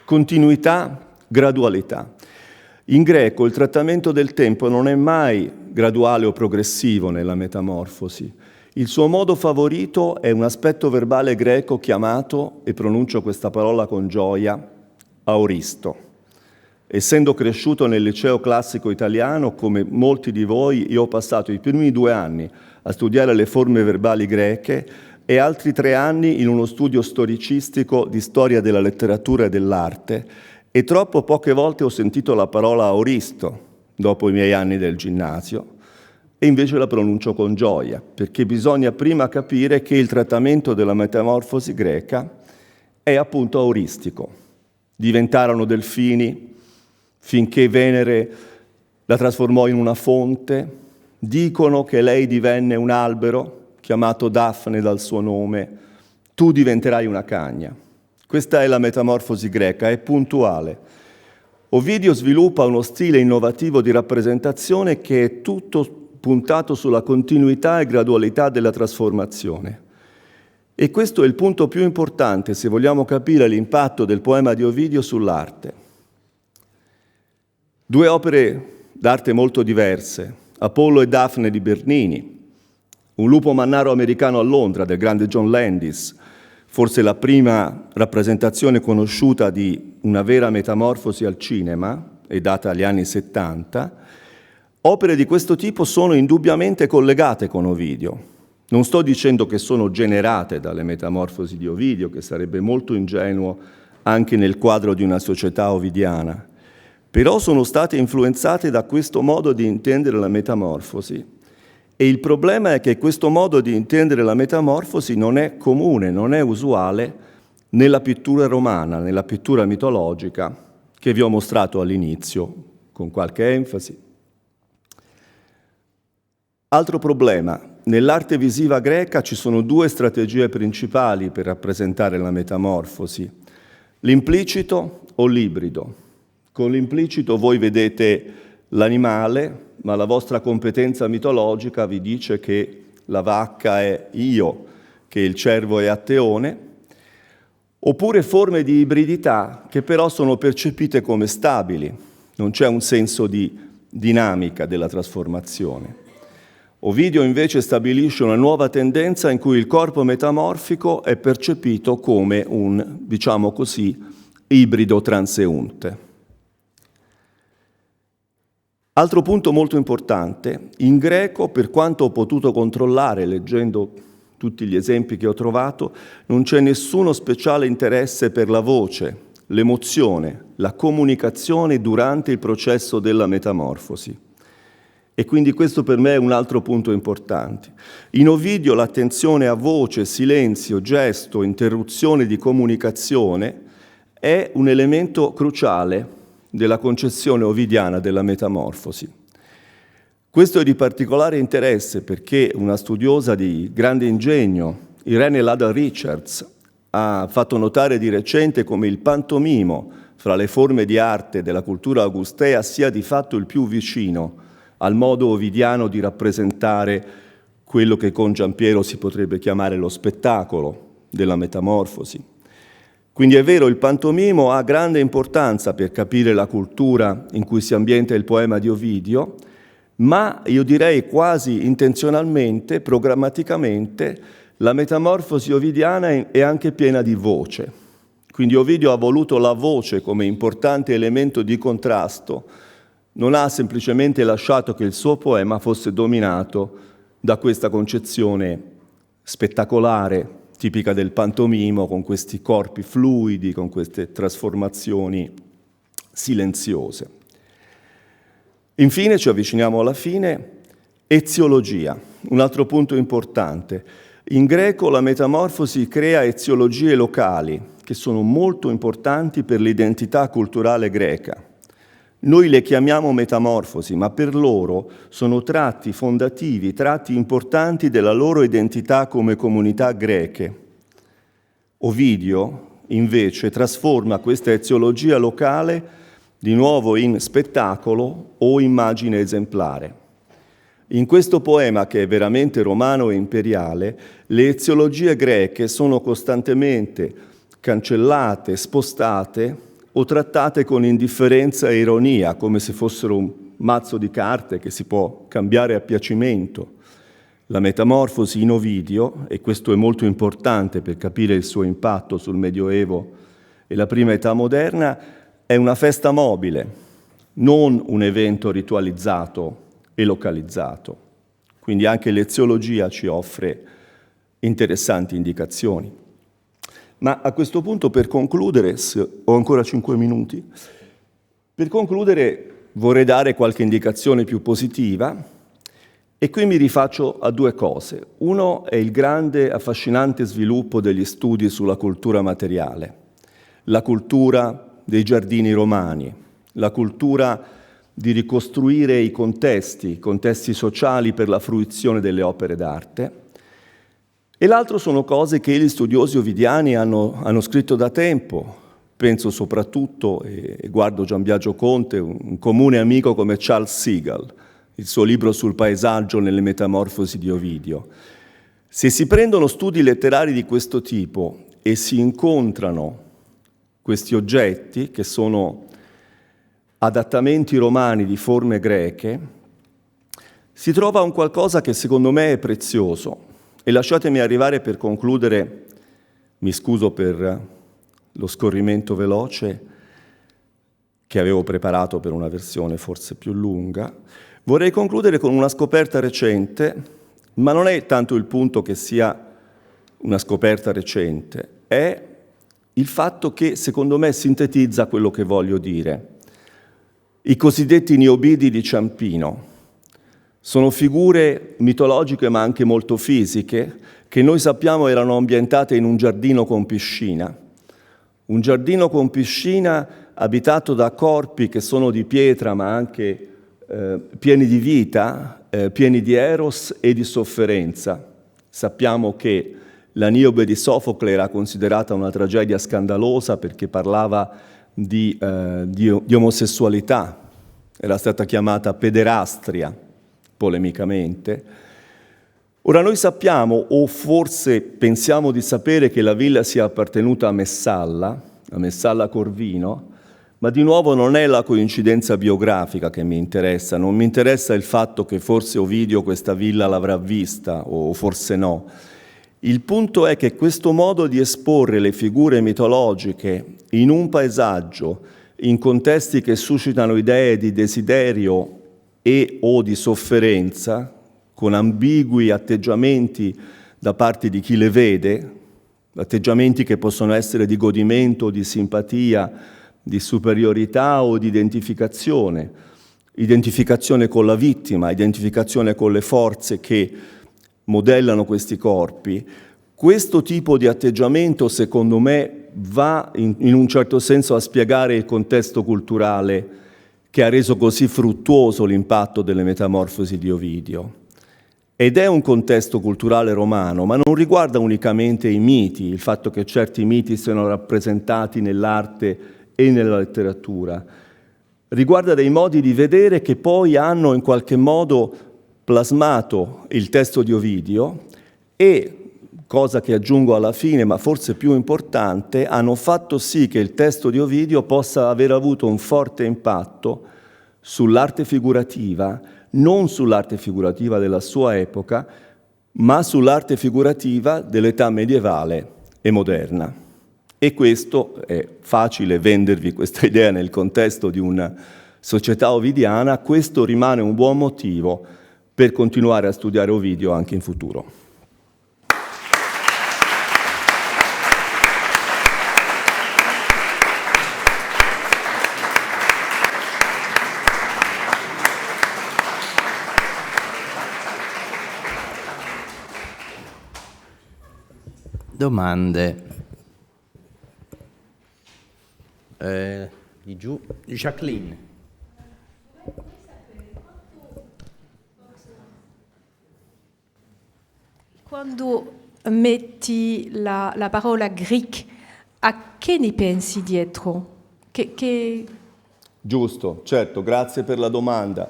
Continuità, gradualità. In greco il trattamento del tempo non è mai graduale o progressivo nella metamorfosi. Il suo modo favorito è un aspetto verbale greco chiamato, e pronuncio questa parola con gioia, aoristo. Essendo cresciuto nel liceo classico italiano, come molti di voi, io ho passato i primi 2 anni a studiare le forme verbali greche e altri 3 anni in uno studio storicistico di storia della letteratura e dell'arte, e troppo poche volte ho sentito la parola aoristo dopo i miei anni del ginnasio, e invece la pronuncio con gioia, perché bisogna prima capire che il trattamento della metamorfosi greca è appunto aoristico. Diventarono delfini finché Venere la trasformò in una fonte, dicono che lei divenne un albero, chiamato Daphne dal suo nome, tu diventerai una cagna. Questa è la metamorfosi greca, è puntuale. Ovidio sviluppa uno stile innovativo di rappresentazione che è tutto puntato sulla continuità e gradualità della trasformazione. E questo è il punto più importante se vogliamo capire l'impatto del poema di Ovidio sull'arte. 2 opere d'arte molto diverse, Apollo e Daphne di Bernini, Un lupo mannaro americano a Londra del grande John Landis, forse la prima rappresentazione conosciuta di una vera metamorfosi al cinema, è data agli anni 70. Opere di questo tipo sono indubbiamente collegate con Ovidio. Non sto dicendo che sono generate dalle metamorfosi di Ovidio, che sarebbe molto ingenuo anche nel quadro di una società ovidiana, però sono state influenzate da questo modo di intendere la metamorfosi. E il problema è che questo modo di intendere la metamorfosi non è comune, non è usuale nella pittura romana, nella pittura mitologica, che vi ho mostrato all'inizio, con qualche enfasi. Altro problema, nell'arte visiva greca ci sono 2 strategie principali per rappresentare la metamorfosi, l'implicito o l'ibrido. Con l'implicito voi vedete l'animale, ma la vostra competenza mitologica vi dice che la vacca è Io, che il cervo è Atteone, oppure forme di ibridità che però sono percepite come stabili, non c'è un senso di dinamica della trasformazione. Ovidio invece stabilisce una nuova tendenza in cui il corpo metamorfico è percepito come un, diciamo così, ibrido transeunte. Altro punto molto importante, in greco, per quanto ho potuto controllare leggendo tutti gli esempi che ho trovato, non c'è nessuno speciale interesse per la voce, l'emozione, la comunicazione durante il processo della metamorfosi. E quindi questo per me è un altro punto importante. In Ovidio l'attenzione a voce, silenzio, gesto, interruzione di comunicazione è un elemento cruciale della concezione ovidiana della metamorfosi. Questo è di particolare interesse perché una studiosa di grande ingegno, Irene Lada Richards, ha fatto notare di recente come il pantomimo fra le forme di arte della cultura augustea sia di fatto il più vicino al modo ovidiano di rappresentare quello che con Gianpiero si potrebbe chiamare lo spettacolo della metamorfosi. Quindi è vero, il pantomimo ha grande importanza per capire la cultura in cui si ambienta il poema di Ovidio, ma io direi quasi intenzionalmente, programmaticamente, la metamorfosi ovidiana è anche piena di voce. Quindi Ovidio ha voluto la voce come importante elemento di contrasto, non ha semplicemente lasciato che il suo poema fosse dominato da questa concezione spettacolare, tipica del pantomimo, con questi corpi fluidi, con queste trasformazioni silenziose. Infine, ci avviciniamo alla fine, eziologia, un altro punto importante. In greco la metamorfosi crea eziologie locali, che sono molto importanti per l'identità culturale greca. Noi le chiamiamo metamorfosi, ma per loro sono tratti fondativi, tratti importanti della loro identità come comunità greche. Ovidio, invece, trasforma questa eziologia locale di nuovo in spettacolo o immagine esemplare. In questo poema, che è veramente romano e imperiale, le eziologie greche sono costantemente cancellate, spostate o trattate con indifferenza e ironia, come se fossero un mazzo di carte che si può cambiare a piacimento. La metamorfosi in Ovidio, e questo è molto importante per capire il suo impatto sul Medioevo e la prima età moderna, è una festa mobile, non un evento ritualizzato e localizzato. Quindi anche l'eziologia ci offre interessanti indicazioni. Ma a questo punto, per concludere, ho ancora 5 minuti, per concludere vorrei dare qualche indicazione più positiva e qui mi rifaccio a 2 cose. Uno è il grande, affascinante sviluppo degli studi sulla cultura materiale, la cultura dei giardini romani, la cultura di ricostruire i contesti sociali per la fruizione delle opere d'arte. E l'altro sono cose che gli studiosi ovidiani hanno scritto da tempo. Penso soprattutto, e guardo Gianbiagio Conte, un comune amico come Charles Segal, il suo libro sul paesaggio nelle metamorfosi di Ovidio. Se si prendono studi letterari di questo tipo e si incontrano questi oggetti, che sono adattamenti romani di forme greche, si trova un qualcosa che secondo me è prezioso. E lasciatemi arrivare per concludere, mi scuso per lo scorrimento veloce che avevo preparato per una versione forse più lunga, vorrei concludere con una scoperta recente, ma non è tanto il punto che sia una scoperta recente, è il fatto che secondo me sintetizza quello che voglio dire. I cosiddetti neobidi di Ciampino sono figure mitologiche ma anche molto fisiche che noi sappiamo erano ambientate in un giardino con piscina. Un giardino con piscina abitato da corpi che sono di pietra ma anche pieni di vita, pieni di eros e di sofferenza. Sappiamo che la Niobe di Sofocle era considerata una tragedia scandalosa perché parlava di omosessualità, era stata chiamata pederastria, polemicamente. Ora noi sappiamo, o forse pensiamo di sapere, che la villa sia appartenuta a Messalla Corvino, ma di nuovo non è la coincidenza biografica che mi interessa, non mi interessa il fatto che forse Ovidio questa villa l'avrà vista, o forse no. Il punto è che questo modo di esporre le figure mitologiche in un paesaggio, in contesti che suscitano idee di desiderio e o di sofferenza, con ambigui atteggiamenti da parte di chi le vede, atteggiamenti che possono essere di godimento, di simpatia, di superiorità o di identificazione con la vittima, identificazione con le forze che modellano questi corpi. Questo tipo di atteggiamento, secondo me, va in un certo senso a spiegare il contesto culturale che ha reso così fruttuoso l'impatto delle metamorfosi di Ovidio. Ed è un contesto culturale romano, ma non riguarda unicamente i miti, il fatto che certi miti siano rappresentati nell'arte e nella letteratura. Riguarda dei modi di vedere che poi hanno in qualche modo plasmato il testo di Ovidio e, cosa che aggiungo alla fine, ma forse più importante, hanno fatto sì che il testo di Ovidio possa aver avuto un forte impatto sull'arte figurativa, non sull'arte figurativa della sua epoca, ma sull'arte figurativa dell'età medievale e moderna. E questo è facile vendervi questa idea nel contesto di una società ovidiana, questo rimane un buon motivo per continuare a studiare Ovidio anche in futuro. Domande? Di giù, Jacqueline. Quando metti la parola Greek, a che ne pensi dietro? Giusto, certo, grazie per la domanda.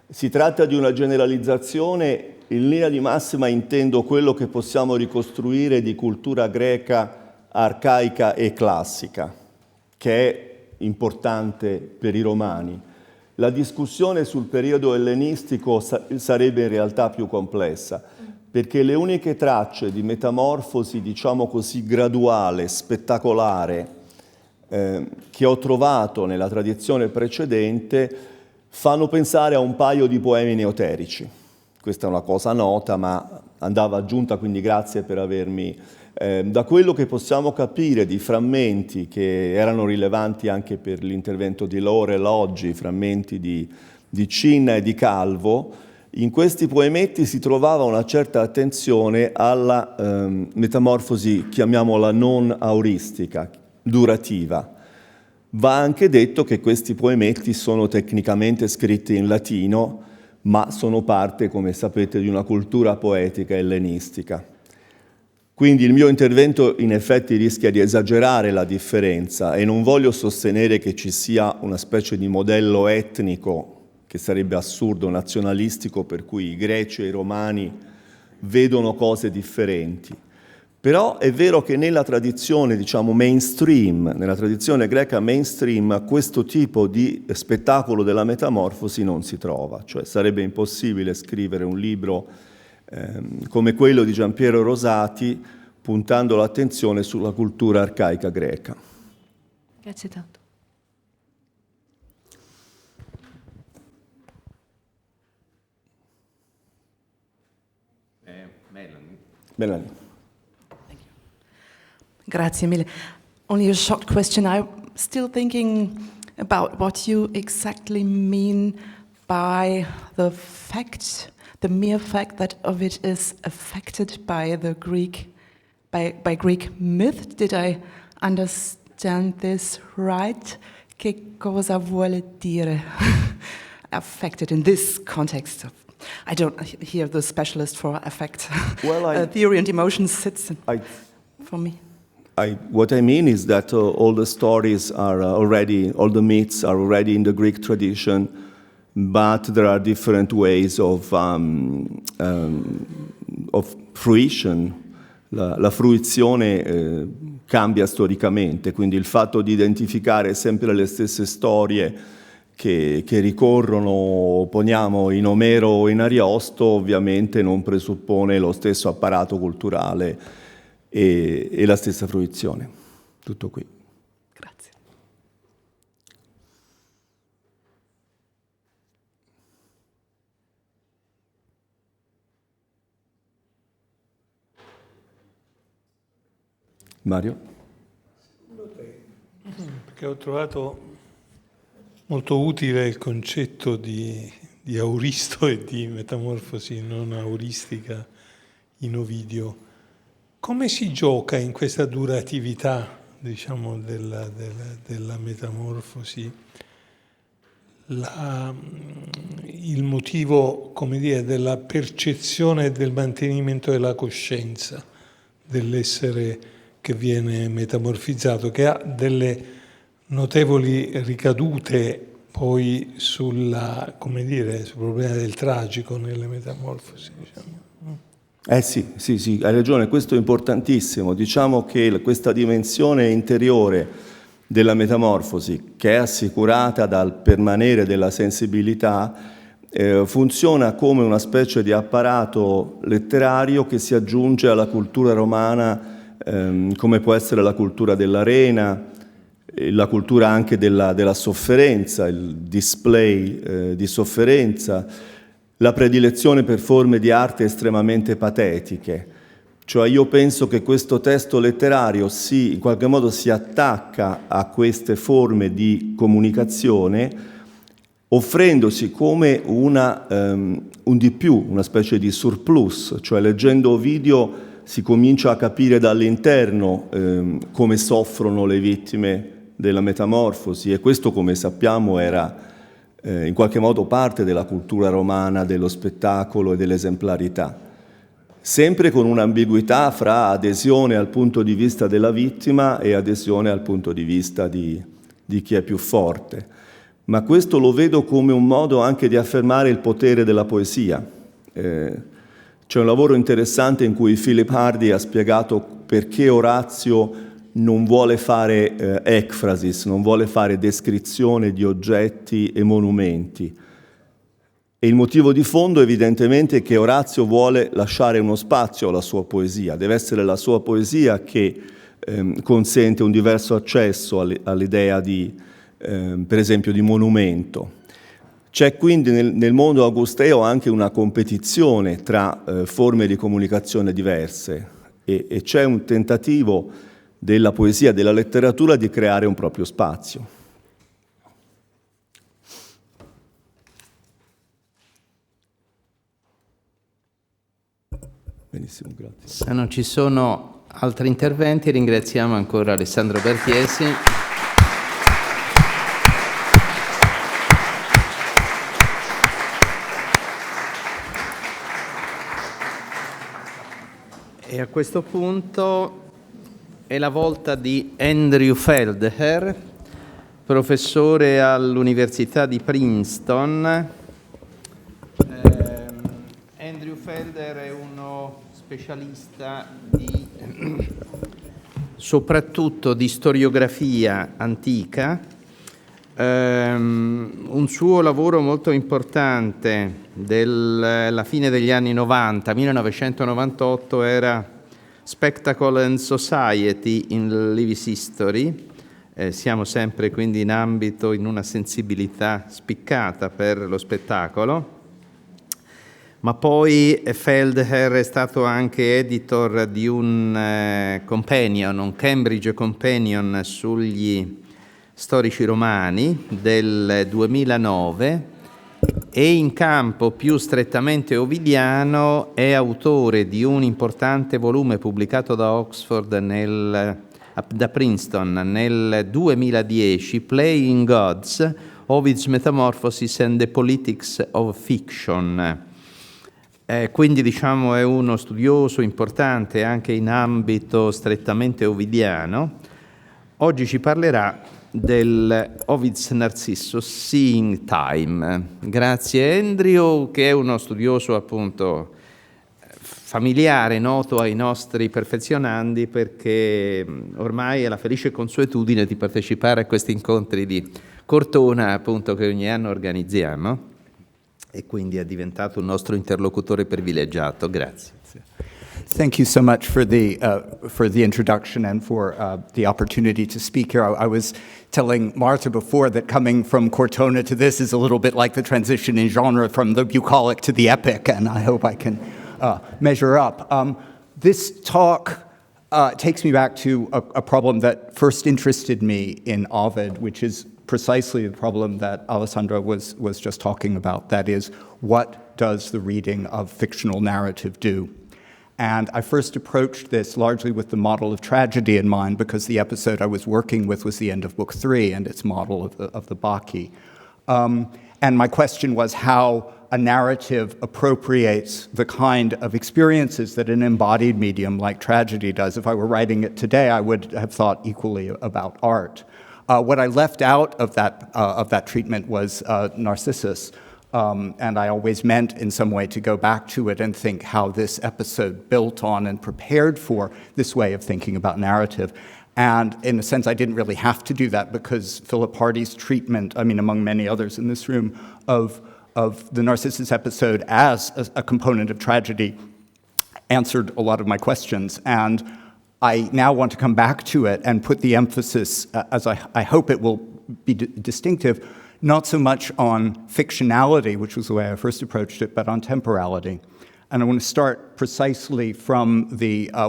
Si tratta di una generalizzazione. In linea di massima intendo quello che possiamo ricostruire di cultura greca arcaica e classica, che è importante per i romani. La discussione sul periodo ellenistico sarebbe in realtà più complessa. perché le uniche tracce di metamorfosi, diciamo così, graduale, spettacolare, che ho trovato nella tradizione precedente fanno pensare a un paio di poemi neoterici. Questa è una cosa nota, ma andava aggiunta, quindi grazie per avermi... da quello che possiamo capire di frammenti che erano rilevanti anche per l'intervento di Laurel oggi, frammenti di Cinna e di Calvo, in questi poemetti si trovava una certa attenzione alla metamorfosi, chiamiamola non auristica, durativa. Va anche detto che questi poemetti sono tecnicamente scritti in latino, ma sono parte, come sapete, di una cultura poetica ellenistica. Quindi il mio intervento in effetti rischia di esagerare la differenza e non voglio sostenere che ci sia una specie di modello etnico, che sarebbe assurdo, nazionalistico, per cui i greci e i romani vedono cose differenti. Però è vero che nella tradizione, diciamo, mainstream, nella tradizione greca mainstream, questo tipo di spettacolo della metamorfosi non si trova. Cioè sarebbe impossibile scrivere un libro come quello di Gianpiero Rosati, puntando l'attenzione sulla cultura arcaica greca. Grazie tanto. Melanie. Grazie mille. Only a short question. I'm still thinking about what you exactly mean by the mere fact that Ovid is affected by the Greek myth. Did I understand this right? Che cosa vuole dire affected in this context? I don't hear the specialist for affect. Well, theory and emotion sits for me. What I mean is that all the stories are already, all the myths are already in the Greek tradition, but there are different ways of fruition. La fruizione cambia storicamente, quindi il fatto di identificare sempre le stesse storie che ricorrono, poniamo, in Omero o in Ariosto, ovviamente non presuppone lo stesso apparato culturale e la stessa fruizione. Tutto qui. Grazie. Mario? Perché ho trovato molto utile il concetto di auristo e di metamorfosi non auristica in Ovidio. Come si gioca in questa duratività, diciamo, della metamorfosi il motivo, come dire, della percezione e del mantenimento della coscienza dell'essere che viene metamorfizzato, che ha delle notevoli ricadute poi sulla, come dire, sul problema del tragico nelle metamorfosi, diciamo. Sì, hai ragione, questo è importantissimo. Diciamo che questa dimensione interiore della metamorfosi, che è assicurata dal permanere della sensibilità, funziona come una specie di apparato letterario che si aggiunge alla cultura romana, come può essere la cultura dell'arena, la cultura anche della sofferenza, il display di sofferenza, la predilezione per forme di arte estremamente patetiche. Cioè io penso che questo testo letterario in qualche modo si attacca a queste forme di comunicazione, offrendosi come un di più, una specie di surplus. Cioè leggendo Ovidio si comincia a capire dall'interno come soffrono le vittime della metamorfosi, e questo, come sappiamo, era in qualche modo parte della cultura romana dello spettacolo e dell'esemplarità, sempre con un'ambiguità fra adesione al punto di vista della vittima e adesione al punto di vista di chi è più forte. Ma questo lo vedo come un modo anche di affermare il potere della poesia. C'è un lavoro interessante in cui Philip Hardie ha spiegato perché Orazio non vuole fare ekphrasis, non vuole fare descrizione di oggetti e monumenti. E il motivo di fondo evidentemente è che Orazio vuole lasciare uno spazio alla sua poesia, deve essere la sua poesia che consente un diverso accesso all'idea di, per esempio, di monumento. C'è quindi nel mondo augusteo anche una competizione tra forme di comunicazione diverse e c'è un tentativo della poesia e della letteratura di creare un proprio spazio. Benissimo, grazie. Se non ci sono altri interventi, ringraziamo ancora Alessandro Barchiesi. E a questo punto è la volta di Andrew Feldherr, professore all'Università di Princeton. Andrew Feldherr è uno specialista soprattutto di storiografia antica. Un suo lavoro molto importante della fine degli anni 90, 1998, era Spectacle and Society in Living History. Siamo sempre quindi in una sensibilità spiccata per lo spettacolo. Ma poi Feldherr è stato anche editor di un companion, un Cambridge Companion sugli storici romani del 2009 e in campo più strettamente ovidiano è autore di un importante volume pubblicato da Oxford da Princeton nel 2010, Playing Gods, Ovid's Metamorphosis and the Politics of Fiction. Quindi diciamo è uno studioso importante anche in ambito strettamente ovidiano. Oggi ci parlerà del Ovid's Narcissus Seeing Time. Grazie Andrew, che è uno studioso appunto familiare, noto ai nostri perfezionandi, perché ormai è la felice consuetudine di partecipare a questi incontri di Cortona appunto che ogni anno organizziamo. E quindi è diventato un nostro interlocutore privilegiato. Grazie. Thank you so much for the introduction and for the opportunity to speak here. I was telling Martha before that coming from Cortona to this is a little bit like the transition in genre from the bucolic to the epic, and I hope I can measure up. This talk takes me back to a problem that first interested me in Ovid, which is precisely the problem that Alessandro was just talking about. That is, what does the reading of fictional narrative do? And I first approached this largely with the model of tragedy in mind, because the episode I was working with was the end of Book 3 and its model of the Bacchae. And my question was how a narrative appropriates the kind of experiences that an embodied medium like tragedy does. If I were writing it today, I would have thought equally about art. What I left out of that treatment was Narcissus, and I always meant in some way to go back to it and think how this episode built on and prepared for this way of thinking about narrative. And in a sense, I didn't really have to do that, because Philip Hardie's treatment, I mean, among many others in this room, of the Narcissus episode as a component of tragedy answered a lot of my questions. And I now want to come back to it and put the emphasis, as I hope it will be distinctive, not so much on fictionality, which was the way I first approached it, but on temporality. And I want to start precisely from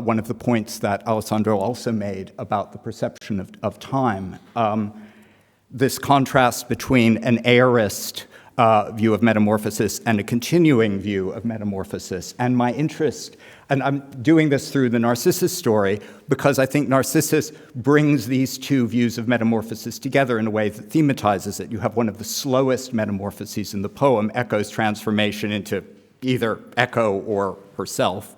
one of the points that Alessandro also made about the perception of time. This contrast between an aorist view of metamorphosis and a continuing view of metamorphosis. And my interest, and I'm doing this through the Narcissus story, because I think Narcissus brings these two views of metamorphosis together in a way that thematizes it. You have one of the slowest metamorphoses in the poem, Echo's transformation into either Echo or herself.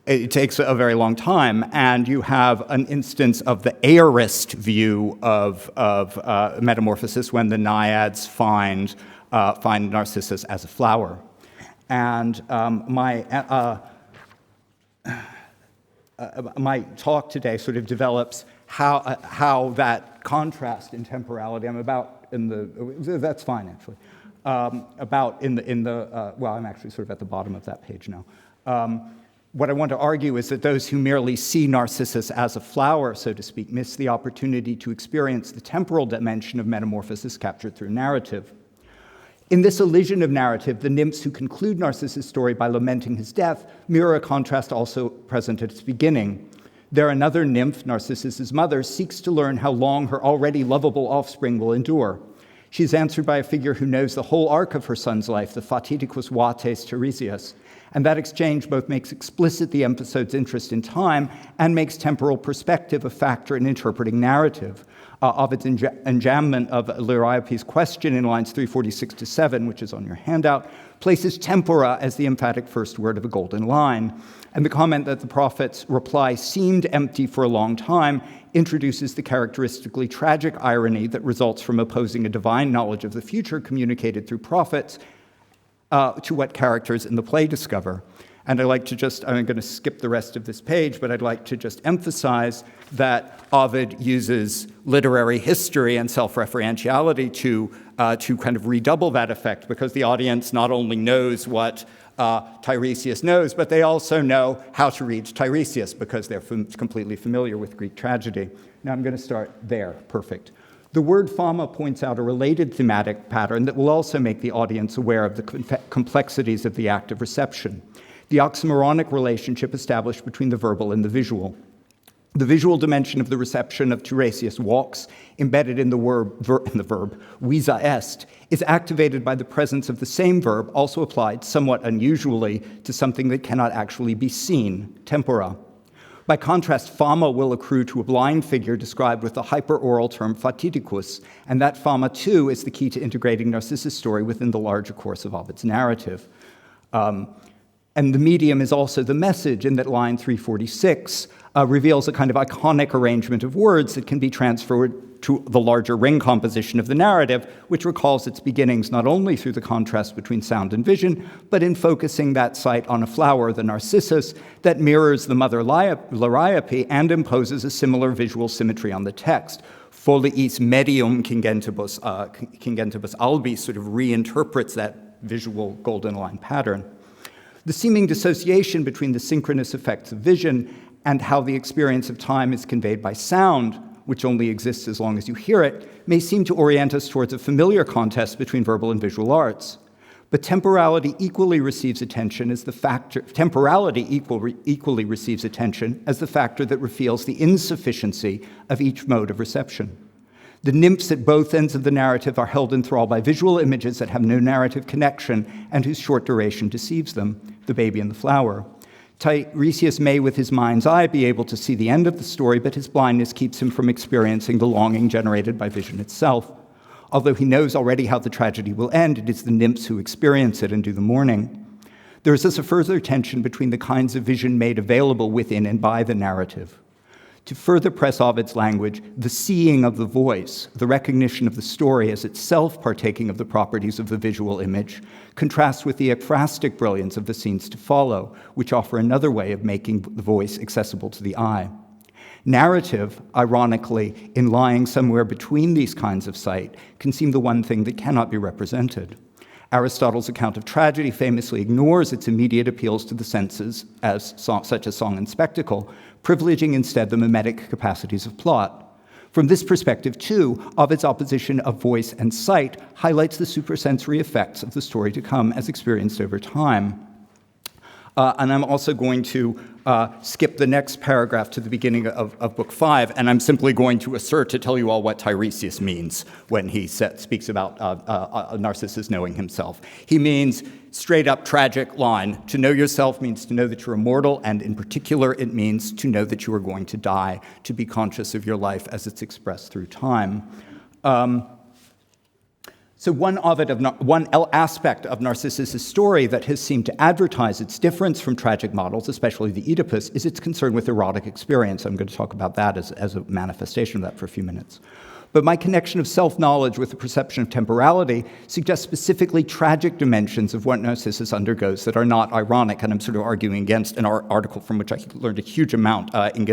It takes a very long time, and you have an instance of the aorist view of metamorphosis when the naiads find Narcissus as a flower. And my talk today sort of develops how that contrast in temporality, that's fine actually, about well, I'm actually sort of at the bottom of that page now. What I want to argue is that those who merely see Narcissus as a flower, so to speak, miss the opportunity to experience the temporal dimension of metamorphosis captured through narrative. In this elision of narrative, the nymphs who conclude Narcissus' story by lamenting his death mirror a contrast also present at its beginning. There, another nymph, Narcissus' mother, seeks to learn how long her already lovable offspring will endure. She is answered by a figure who knows the whole arc of her son's life, the fatidicus vates Tiresias, and that exchange both makes explicit the episode's interest in time and makes temporal perspective a factor in interpreting narrative. Ovid's enjambment of Liriope's question in lines 346 to 7, which is on your handout, places tempora as the emphatic first word of a golden line. And the comment that the prophet's reply seemed empty for a long time introduces the characteristically tragic irony that results from opposing a divine knowledge of the future communicated through prophets to what characters in the play discover. And I'd like to I'm going to skip the rest of this page, but I'd like to just emphasize that Ovid uses literary history and self-referentiality to kind of redouble that effect, because the audience not only knows what Tiresias knows, but they also know how to read Tiresias because they're completely familiar with Greek tragedy. Now I'm going to start there. Perfect. The word fama points out a related thematic pattern that will also make the audience aware of the complexities of the act of reception. The oxymoronic relationship established between the verbal and the visual. The visual dimension of the reception of Tiresias' walks, embedded in the verb visa est, is activated by the presence of the same verb, also applied somewhat unusually to something that cannot actually be seen, tempora. By contrast, fama will accrue to a blind figure described with the hyperoral term fatidicus, and that fama, too, is the key to integrating Narcissus' story within the larger course of Ovid's narrative. And the medium is also the message, in that line 346 reveals a kind of iconic arrangement of words that can be transferred to the larger ring composition of the narrative, which recalls its beginnings not only through the contrast between sound and vision, but in focusing that sight on a flower, the narcissus, that mirrors the mother Liriope and imposes a similar visual symmetry on the text. Foliis medium cingentibus albi sort of reinterprets that visual golden line pattern. The seeming dissociation between the synchronous effects of vision and how the experience of time is conveyed by sound, which only exists as long as you hear it, may seem to orient us towards a familiar contest between verbal and visual arts. But temporality equally receives attention as the factor that reveals the insufficiency of each mode of reception. The nymphs at both ends of the narrative are held in thrall by visual images that have no narrative connection and whose short duration deceives them, the baby and the flower. Tiresias may, with his mind's eye, be able to see the end of the story, but his blindness keeps him from experiencing the longing generated by vision itself. Although he knows already how the tragedy will end, it is the nymphs who experience it and do the mourning. There is thus a further tension between the kinds of vision made available within and by the narrative. To further press Ovid's language, the seeing of the voice, the recognition of the story as itself partaking of the properties of the visual image, contrasts with the ekphrastic brilliance of the scenes to follow, which offer another way of making the voice accessible to the eye. Narrative, ironically, in lying somewhere between these kinds of sight, can seem the one thing that cannot be represented. Aristotle's account of tragedy famously ignores its immediate appeals to the senses, such as song and spectacle, privileging instead the mimetic capacities of plot. From this perspective, too, Ovid's opposition of voice and sight highlights the supersensory effects of the story to come as experienced over time. And I'm also going to skip the next paragraph to the beginning of Book 5, and I'm simply going to assert to tell you all what Tiresias means when he speaks about Narcissus knowing himself. He means, straight up tragic line, to know yourself means to know that you're immortal, and in particular it means to know that you are going to die, to be conscious of your life as it's expressed through time. So one aspect of Narcissus' story that has seemed to advertise its difference from tragic models, especially the Oedipus, is its concern with erotic experience. I'm going to talk about that as a manifestation of that for a few minutes. But my connection of self-knowledge with the perception of temporality suggests specifically tragic dimensions of what Narcissus undergoes that are not ironic, and I'm sort of arguing against an article from which I learned a huge amount in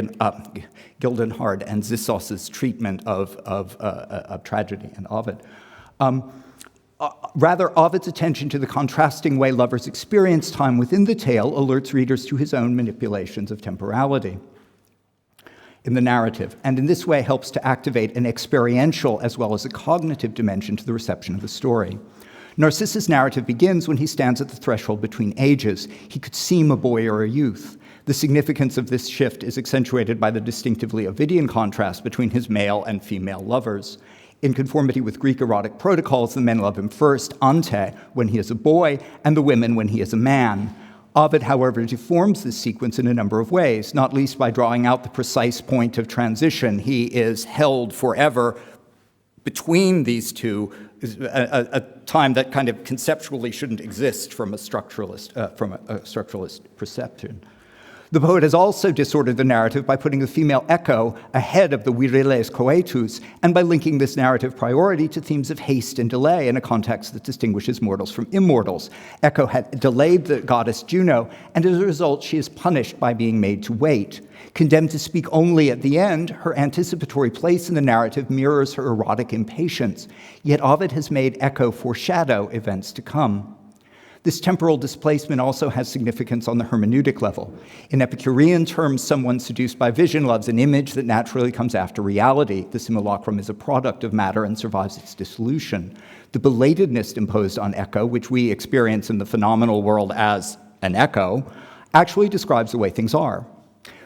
Gildenhard and Zissos's treatment of tragedy and Ovid. Rather, Ovid's attention to the contrasting way lovers experience time within the tale alerts readers to his own manipulations of temporality in the narrative, and in this way helps to activate an experiential as well as a cognitive dimension to the reception of the story. Narcissus' narrative begins when he stands at the threshold between ages. He could seem a boy or a youth. The significance of this shift is accentuated by the distinctively Ovidian contrast between his male and female lovers. In conformity with Greek erotic protocols, the men love him first, ante, when he is a boy, and the women when he is a man. Ovid, however, deforms this sequence in a number of ways, not least by drawing out the precise point of transition. He is held forever between these two, a time that kind of conceptually shouldn't exist from a structuralist perception. The poet has also disordered the narrative by putting the female echo ahead of the viriles coetus, and by linking this narrative priority to themes of haste and delay in a context that distinguishes mortals from immortals. Echo had delayed the goddess Juno, and as a result, she is punished by being made to wait. Condemned to speak only at the end, her anticipatory place in the narrative mirrors her erotic impatience, yet Ovid has made Echo foreshadow events to come. This temporal displacement also has significance on the hermeneutic level. In Epicurean terms, someone seduced by vision loves an image that naturally comes after reality. The simulacrum is a product of matter and survives its dissolution. The belatedness imposed on Echo, which we experience in the phenomenal world as an echo, actually describes the way things are.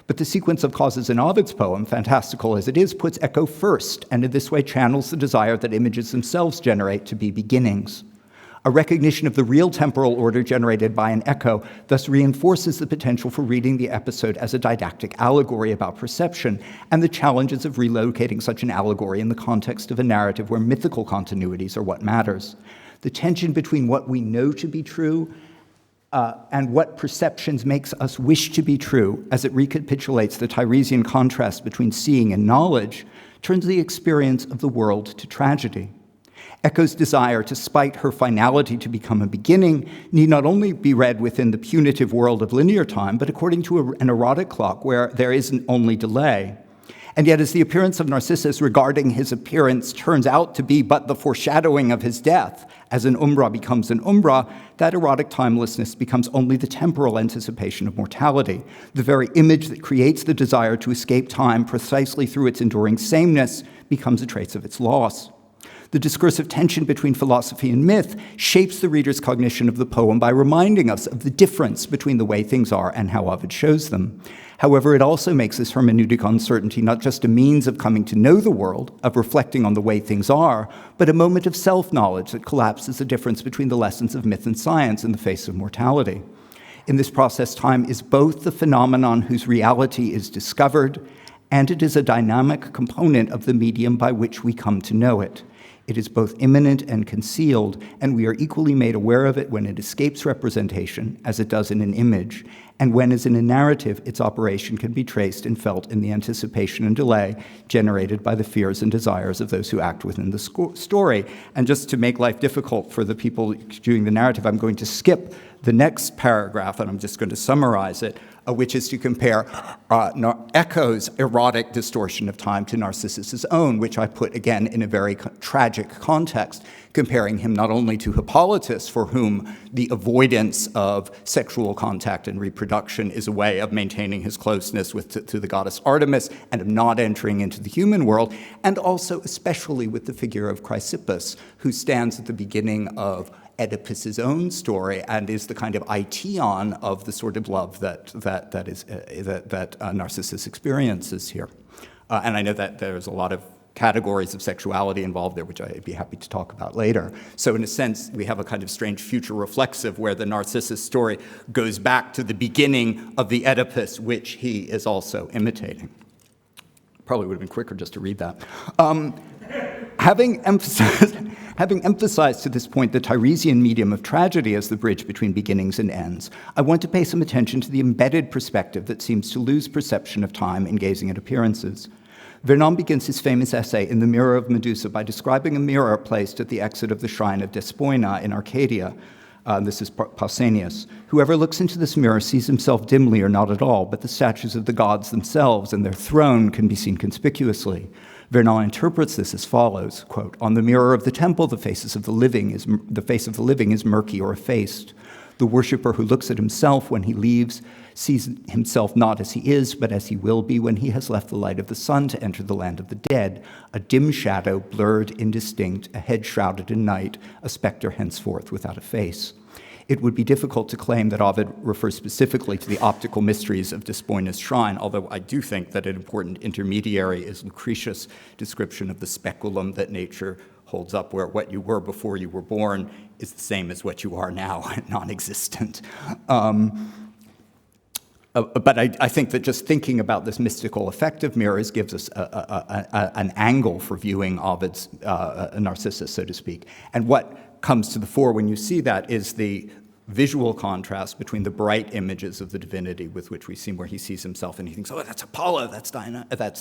But the sequence of causes in Ovid's poem, fantastical as it is, puts Echo first, and in this way channels the desire that images themselves generate to be beginnings. A recognition of the real temporal order generated by an echo thus reinforces the potential for reading the episode as a didactic allegory about perception and the challenges of relocating such an allegory in the context of a narrative where mythical continuities are what matters. The tension between what we know to be true and what perceptions makes us wish to be true, as it recapitulates the Tiresian contrast between seeing and knowledge, turns the experience of the world to tragedy. Echo's desire to spite her finality to become a beginning need not only be read within the punitive world of linear time, but according to an erotic clock where there isn't only delay. And yet, as the appearance of Narcissus regarding his appearance turns out to be but the foreshadowing of his death, as an umbra becomes an umbra, that erotic timelessness becomes only the temporal anticipation of mortality. The very image that creates the desire to escape time precisely through its enduring sameness becomes a trace of its loss. The discursive tension between philosophy and myth shapes the reader's cognition of the poem by reminding us of the difference between the way things are and how Ovid shows them. However, it also makes this hermeneutic uncertainty not just a means of coming to know the world, of reflecting on the way things are, but a moment of self-knowledge that collapses the difference between the lessons of myth and science in the face of mortality. In this process, time is both the phenomenon whose reality is discovered, and it is a dynamic component of the medium by which we come to know it. It is both immanent and concealed, and we are equally made aware of it when it escapes representation, as it does in an image, and when, as in a narrative, its operation can be traced and felt in the anticipation and delay generated by the fears and desires of those who act within the story. And just to make life difficult for the people doing the narrative, I'm going to skip the next paragraph, and I'm just going to summarize it, which is to compare Echo's erotic distortion of time to Narcissus' own, which I put, again, in a very tragic context, comparing him not only to Hippolytus, for whom the avoidance of sexual contact and reproduction is a way of maintaining his closeness to the goddess Artemis and of not entering into the human world, and also especially with the figure of Chrysippus, who stands at the beginning of Oedipus's own story and is the kind of aition of the sort of love that Narcissus experiences here. And I know that there's a lot of categories of sexuality involved there, which I'd be happy to talk about later. So in a sense, we have a kind of strange future reflexive where the Narcissus story goes back to the beginning of the Oedipus, which he is also imitating. Probably would have been quicker just to read that. Having emphasized to this point the Tiresian medium of tragedy as the bridge between beginnings and ends, I want to pay some attention to the embedded perspective that seems to lose perception of time in gazing at appearances. Vernon begins his famous essay in The Mirror of Medusa by describing a mirror placed at the exit of the shrine of Despoina in Arcadia. This is Pausanias. Whoever looks into this mirror sees himself dimly or not at all, but the statues of the gods themselves and their throne can be seen conspicuously. Vernal interprets this as follows, quote, "On the mirror of the temple, the face of the living is murky or effaced. The worshipper who looks at himself when he leaves sees himself not as he is, but as he will be when he has left the light of the sun to enter the land of the dead, a dim shadow, blurred, indistinct, a head shrouded in night, a spectre henceforth without a face." It would be difficult to claim that Ovid refers specifically to the optical mysteries of Despoina's shrine, although I do think that an important intermediary is Lucretius' description of the speculum that nature holds up, where what you were before you were born is the same as what you are now, non-existent. But I think that just thinking about this mystical effect of mirrors gives us an angle for viewing Ovid's Narcissus, so to speak. And what comes to the fore when you see that is the visual contrast between the bright images of the divinity with which we see where he sees himself and he thinks, oh, that's Apollo, that's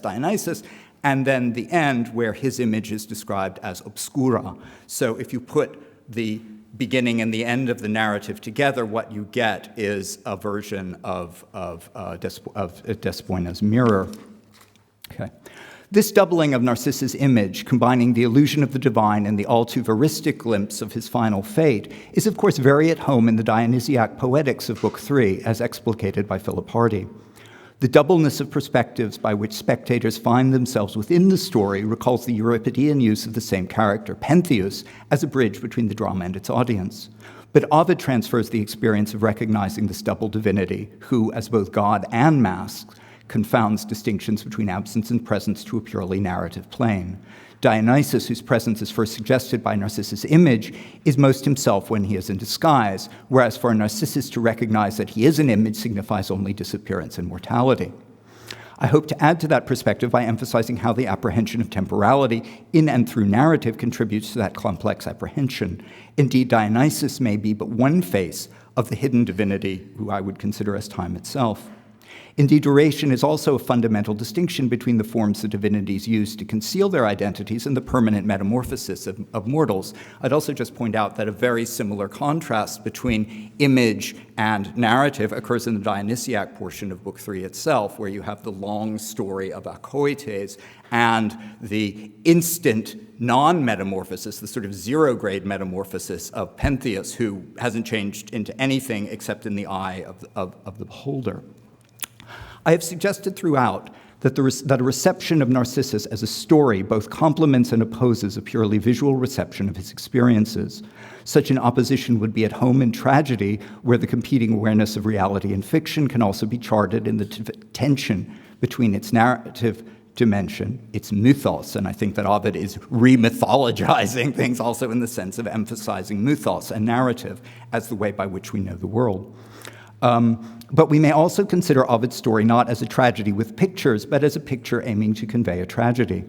Dionysus, and then the end where his image is described as obscura. So if you put the beginning and the end of the narrative together, what you get is a version of Despoina's mirror. Okay. This doubling of Narcissus' image, combining the illusion of the divine and the all too veristic glimpse of his final fate, is of course very at home in the Dionysiac poetics of Book 3, as explicated by Philip Hardie. The doubleness of perspectives by which spectators find themselves within the story recalls the Euripidean use of the same character, Pentheus, as a bridge between the drama and its audience. But Ovid transfers the experience of recognizing this double divinity, who, as both God and mask, confounds distinctions between absence and presence to a purely narrative plane. Dionysus, whose presence is first suggested by Narcissus' image, is most himself when he is in disguise, whereas for Narcissus to recognize that he is an image signifies only disappearance and mortality. I hope to add to that perspective by emphasizing how the apprehension of temporality in and through narrative contributes to that complex apprehension. Indeed, Dionysus may be but one face of the hidden divinity, who I would consider as time itself. Indeed, duration is also a fundamental distinction between the forms the divinities use to conceal their identities and the permanent metamorphosis of mortals. I'd also just point out that a very similar contrast between image and narrative occurs in the Dionysiac portion of Book 3 itself, where you have the long story of Acoites and the instant non-metamorphosis, the sort of zero-grade metamorphosis of Pentheus, who hasn't changed into anything except in the eye of the beholder. I have suggested throughout that a reception of Narcissus as a story both complements and opposes a purely visual reception of his experiences. Such an opposition would be at home in tragedy, where the competing awareness of reality and fiction can also be charted in the tension between its narrative dimension, its mythos, and I think that Ovid is re-mythologizing things also in the sense of emphasizing mythos and narrative as the way by which we know the world. But we may also consider Ovid's story not as a tragedy with pictures, but as a picture aiming to convey a tragedy.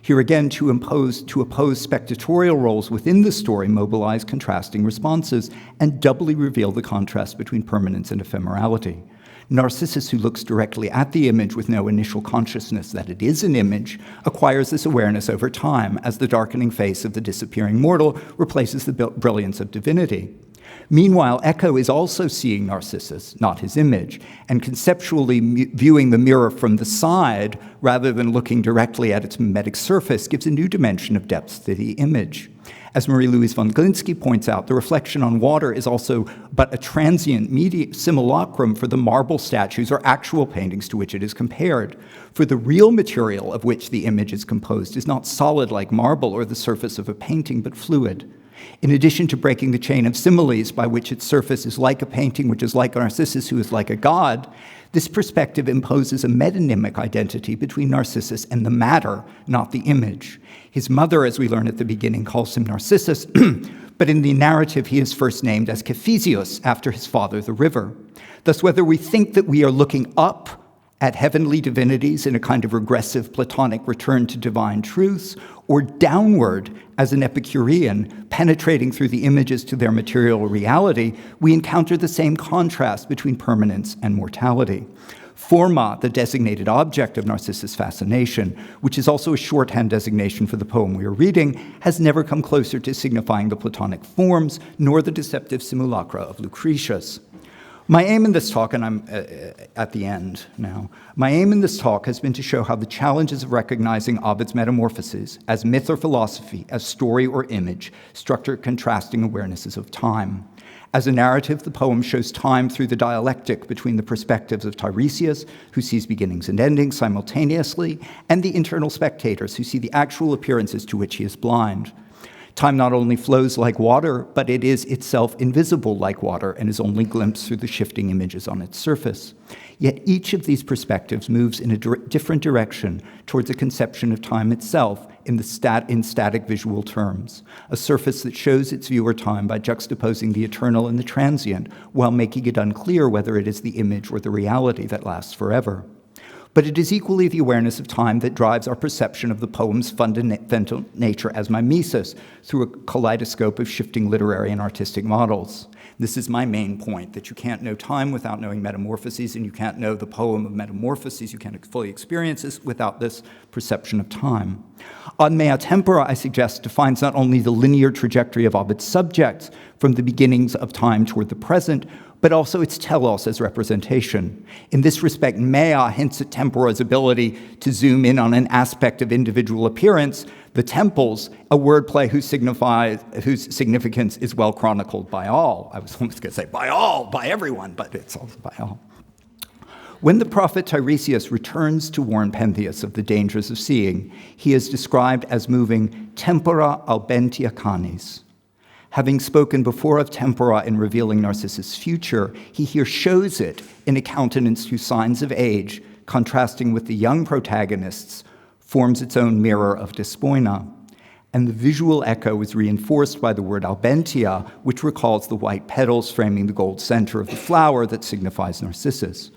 Here again, to oppose spectatorial roles within the story mobilize contrasting responses and doubly reveal the contrast between permanence and ephemerality. Narcissus, who looks directly at the image with no initial consciousness that it is an image, acquires this awareness over time as the darkening face of the disappearing mortal replaces the brilliance of divinity. Meanwhile, Echo is also seeing Narcissus, not his image, and conceptually viewing the mirror from the side rather than looking directly at its mimetic surface gives a new dimension of depth to the image. As Marie-Louise von Glinsky points out, the reflection on water is also but a transient simulacrum for the marble statues or actual paintings to which it is compared. For the real material of which the image is composed is not solid like marble or the surface of a painting, but fluid. In addition to breaking the chain of similes by which its surface is like a painting, which is like Narcissus, who is like a god, this perspective imposes a metonymic identity between Narcissus and the matter, not the image. His mother, as we learn at the beginning, calls him Narcissus, but in the narrative he is first named as Cephisius, after his father, the river. Thus, whether we think that we are looking up at heavenly divinities in a kind of regressive Platonic return to divine truths, or downward as an Epicurean, penetrating through the images to their material reality, we encounter the same contrast between permanence and mortality. Forma, the designated object of Narcissus' fascination, which is also a shorthand designation for the poem we are reading, has never come closer to signifying the Platonic forms, nor the deceptive simulacra of Lucretius. My aim in this talk, and I'm at the end now, my aim in this talk has been to show how the challenges of recognizing Ovid's metamorphoses as myth or philosophy, as story or image, structure contrasting awarenesses of time. As a narrative, the poem shows time through the dialectic between the perspectives of Tiresias, who sees beginnings and endings simultaneously, and the internal spectators, who see the actual appearances to which he is blind. Time not only flows like water, but it is itself invisible like water and is only glimpsed through the shifting images on its surface. Yet each of these perspectives moves in a different direction towards a conception of time itself in static visual terms, a surface that shows its viewer time by juxtaposing the eternal and the transient, while making it unclear whether it is the image or the reality that lasts forever. But it is equally the awareness of time that drives our perception of the poem's fundamental nature as mimesis through a kaleidoscope of shifting literary and artistic models. This is my main point, that you can't know time without knowing metamorphoses, and you can't know the poem of metamorphoses, you can't fully experience this without this perception of time. On Mea Tempora, I suggest, defines not only the linear trajectory of Ovid's subjects from the beginnings of time toward the present, but also its telos as representation. In this respect, Mea hints at Tempora's ability to zoom in on an aspect of individual appearance, the temples, a wordplay whose significance is well chronicled by all. I was almost going to say by all, by everyone, but it's also by all. When the prophet Tiresias returns to warn Pentheus of the dangers of seeing, he is described as moving tempora albentia canis. Having spoken before of tempora in revealing Narcissus' future, he here shows it in a countenance whose signs of age, contrasting with the young protagonists, forms its own mirror of despoina. And the visual echo is reinforced by the word albentia, which recalls the white petals framing the gold center of the flower that signifies Narcissus.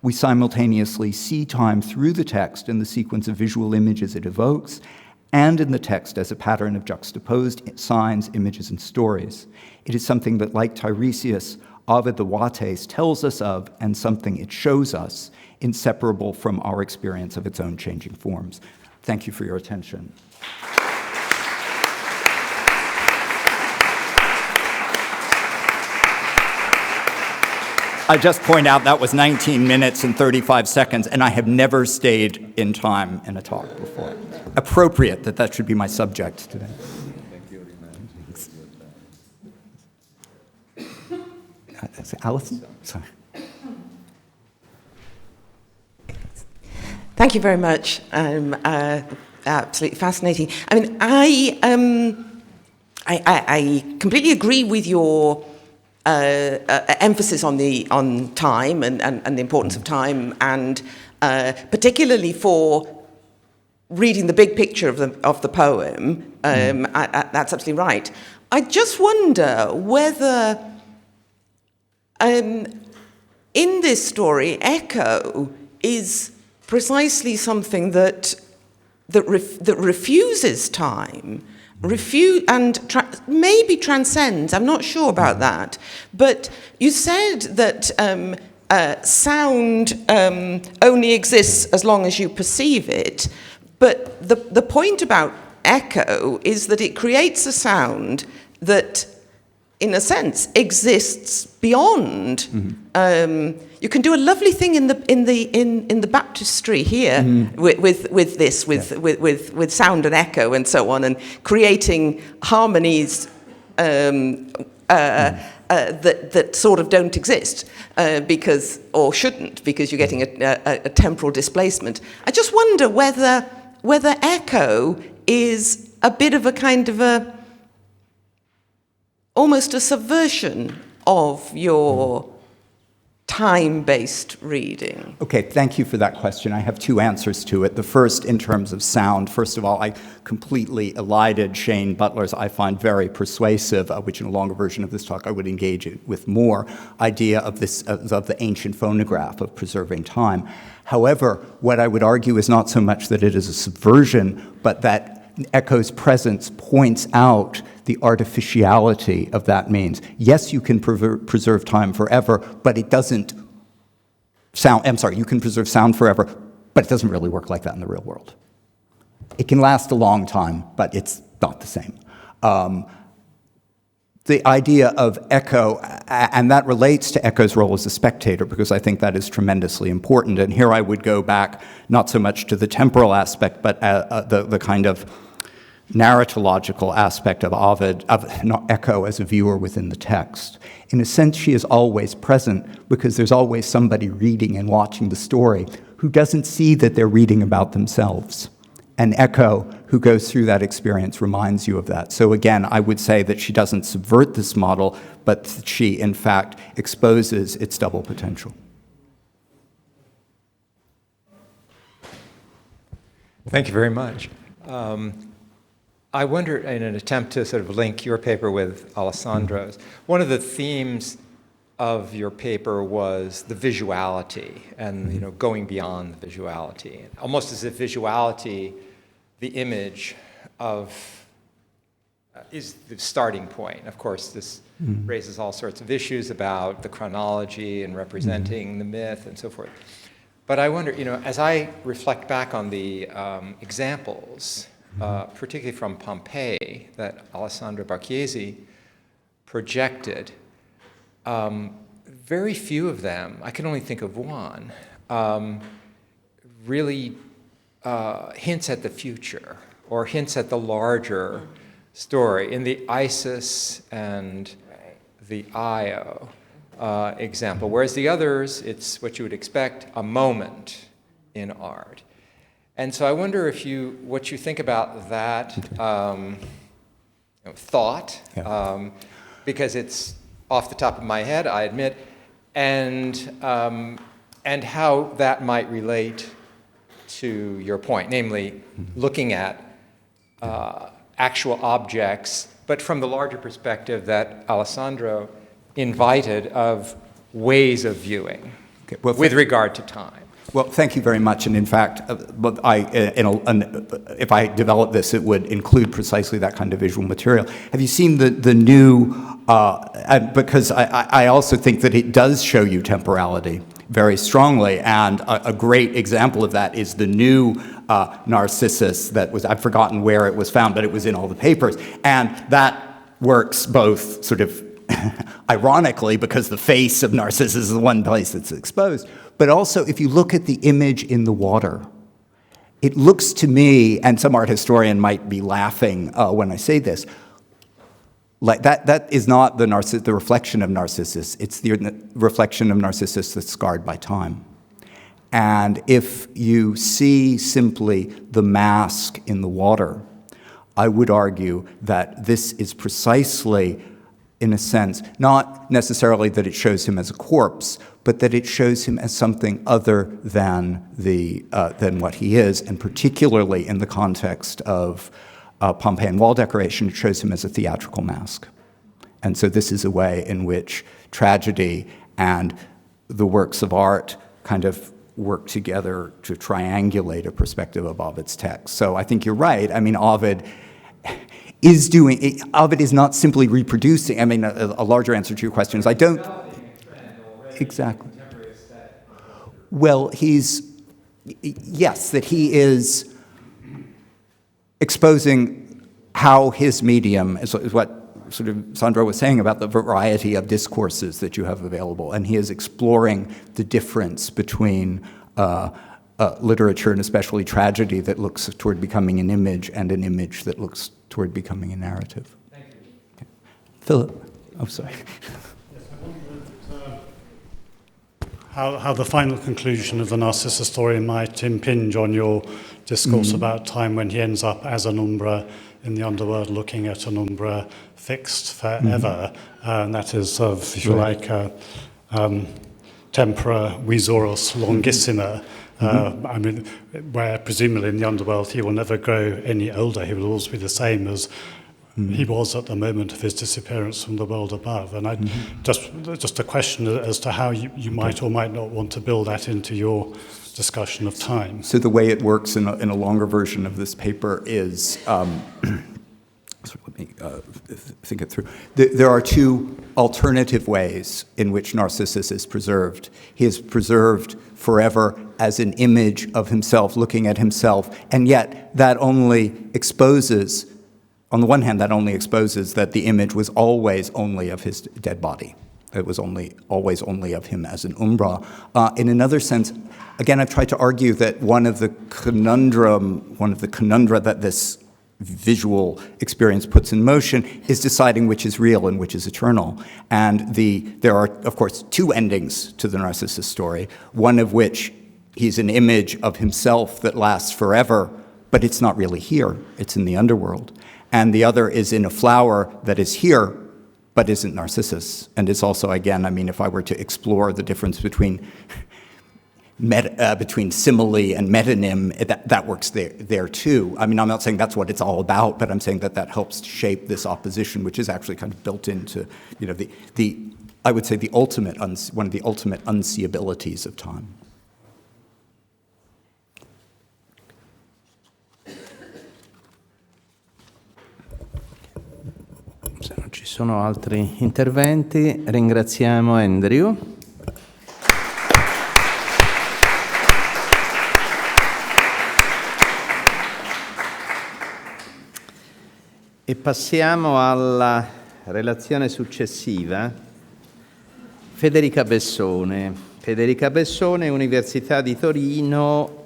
We simultaneously see time through the text in the sequence of visual images it evokes, and in the text as a pattern of juxtaposed signs, images, and stories. It is something that, like Tiresias, Ovid the Wates tells us of, and something it shows us, inseparable from our experience of its own changing forms. Thank you for your attention. I just point out that was 19 minutes and 35 seconds, and I have never stayed in time in a talk before. Appropriate that should be my subject today. Alison? Sorry. Thank you very much. Absolutely fascinating. I mean, I completely agree with your emphasis on time and the importance of time, and particularly for reading the big picture of the poem. That's absolutely right. I just wonder whether in this story, echo is precisely something that refuses time. Maybe transcends, I'm not sure about that. But you said that sound only exists as long as you perceive it. But the point about echo is that it creates a sound that, in a sense, exists beyond. Mm-hmm. You can do a lovely thing in the baptistry here with sound and echo and so on, and creating harmonies that sort of don't exist or shouldn't, because you're getting a temporal displacement. I just wonder whether echo is a bit of a kind of almost a subversion of your time-based reading. Okay, thank you for that question. I have two answers to it. The first, in terms of sound. First of all, I completely elided Shane Butler's, I find very persuasive, which in a longer version of this talk I would engage it with more, idea of the ancient phonograph of preserving time. However, what I would argue is not so much that it is a subversion, but that echo's presence points out the artificiality of that means. Yes, you can preserve time forever, but it doesn't you can preserve sound forever, but it doesn't really work like that in the real world. It can last a long time, but it's not the same. The idea of echo and that relates to Eco's role as a spectator, because I think that is tremendously important. And here I would go back not so much to the temporal aspect, but the kind of narratological aspect of Ovid, of Eco as a viewer within the text. In a sense, she is always present because there's always somebody reading and watching the story who doesn't see that they're reading about themselves. And Eco, who goes through that experience, reminds you of that. So again, I would say that she doesn't subvert this model, but she, in fact, exposes its double potential. Thank you very much. I wonder, in an attempt to sort of link your paper with Alessandro's, one of the themes of your paper was the visuality and going beyond the visuality, almost as if visuality, the image of, is the starting point. Of course, this raises all sorts of issues about the chronology and representing the myth and so forth. But I wonder, as I reflect back on the examples, particularly from Pompeii, that Alessandro Barchiesi projected, very few of them, I can only think of one, really hints at the future or hints at the larger story. In the Isis and the Io example, whereas the others, it's what you would expect, a moment in art. And so I wonder if what you think about that thought, because it's off the top of my head, I admit, and how that might relate to your point, namely looking at actual objects, but from the larger perspective that Alessandro invited of ways of viewing with regard to time. Well, thank you very much. And in fact, if I develop this, it would include precisely that kind of visual material. Have you seen the new, because I also think that it does show you temporality very strongly, and a great example of that is the new Narcissus that was, I've forgotten where it was found, but it was in all the papers. And that works both sort of ironically, because the face of Narcissus is the one place that's exposed, but also if you look at the image in the water, it looks to me, and some art historian might be laughing when I say this, like that is not the reflection of Narcissus, it's the reflection of Narcissus that's scarred by time. And if you see simply the mask in the water, I would argue that this is precisely, in a sense, not necessarily that it shows him as a corpse, but that it shows him as something other than what he is, and particularly in the context of Pompeian wall decoration, it shows him as a theatrical mask. And so this is a way in which tragedy and the works of art kind of work together to triangulate a perspective of Ovid's text. So I think you're right. I mean, Ovid is not simply reproducing. I mean, a larger answer to your question is I don't. Exactly. Well, yes, that he is exposing how his medium is what sort of Sandro was saying about the variety of discourses that you have available, and he is exploring the difference between literature and especially tragedy that looks toward becoming an image and an image that looks toward becoming a narrative. Thank you. Okay. Philip, oh, sorry. How the final conclusion of the Narcissus story might impinge on your discourse about time when he ends up as an umbra in the underworld looking at an umbra fixed forever. And that is of, if you like, tempora visorus longissima. I mean, where presumably in the underworld he will never grow any older. He will always be the same as he was at the moment of his disappearance from the world above. And just a question as to how you might or might not want to build that into your discussion of time. So the way it works in a longer version of this paper is, let me think it through. There are two alternative ways in which Narcissus is preserved. He is preserved forever as an image of himself, looking at himself, and yet that only exposes, on the one hand, that only exposes that the image was always only of his dead body. It was always only of him as an umbra. In another sense, again, I've tried to argue that one of the conundra that this visual experience puts in motion is deciding which is real and which is eternal. And there are, of course, two endings to the Narcissus story, one of which he's an image of himself that lasts forever, but it's not really here, it's in the underworld. And the other is in a flower that is here, but isn't Narcissus. And it's also, again, I mean, if I were to explore the difference between simile and metonym, that works there too. I mean, I'm not saying that's what it's all about, but I'm saying that helps to shape this opposition, which is actually kind of built into, you know, I would say one of the ultimate unseeabilities of time. Se non ci sono altri interventi, ringraziamo Andrew. E passiamo alla relazione successiva. Federica Bessone. Federica Bessone, Università di Torino,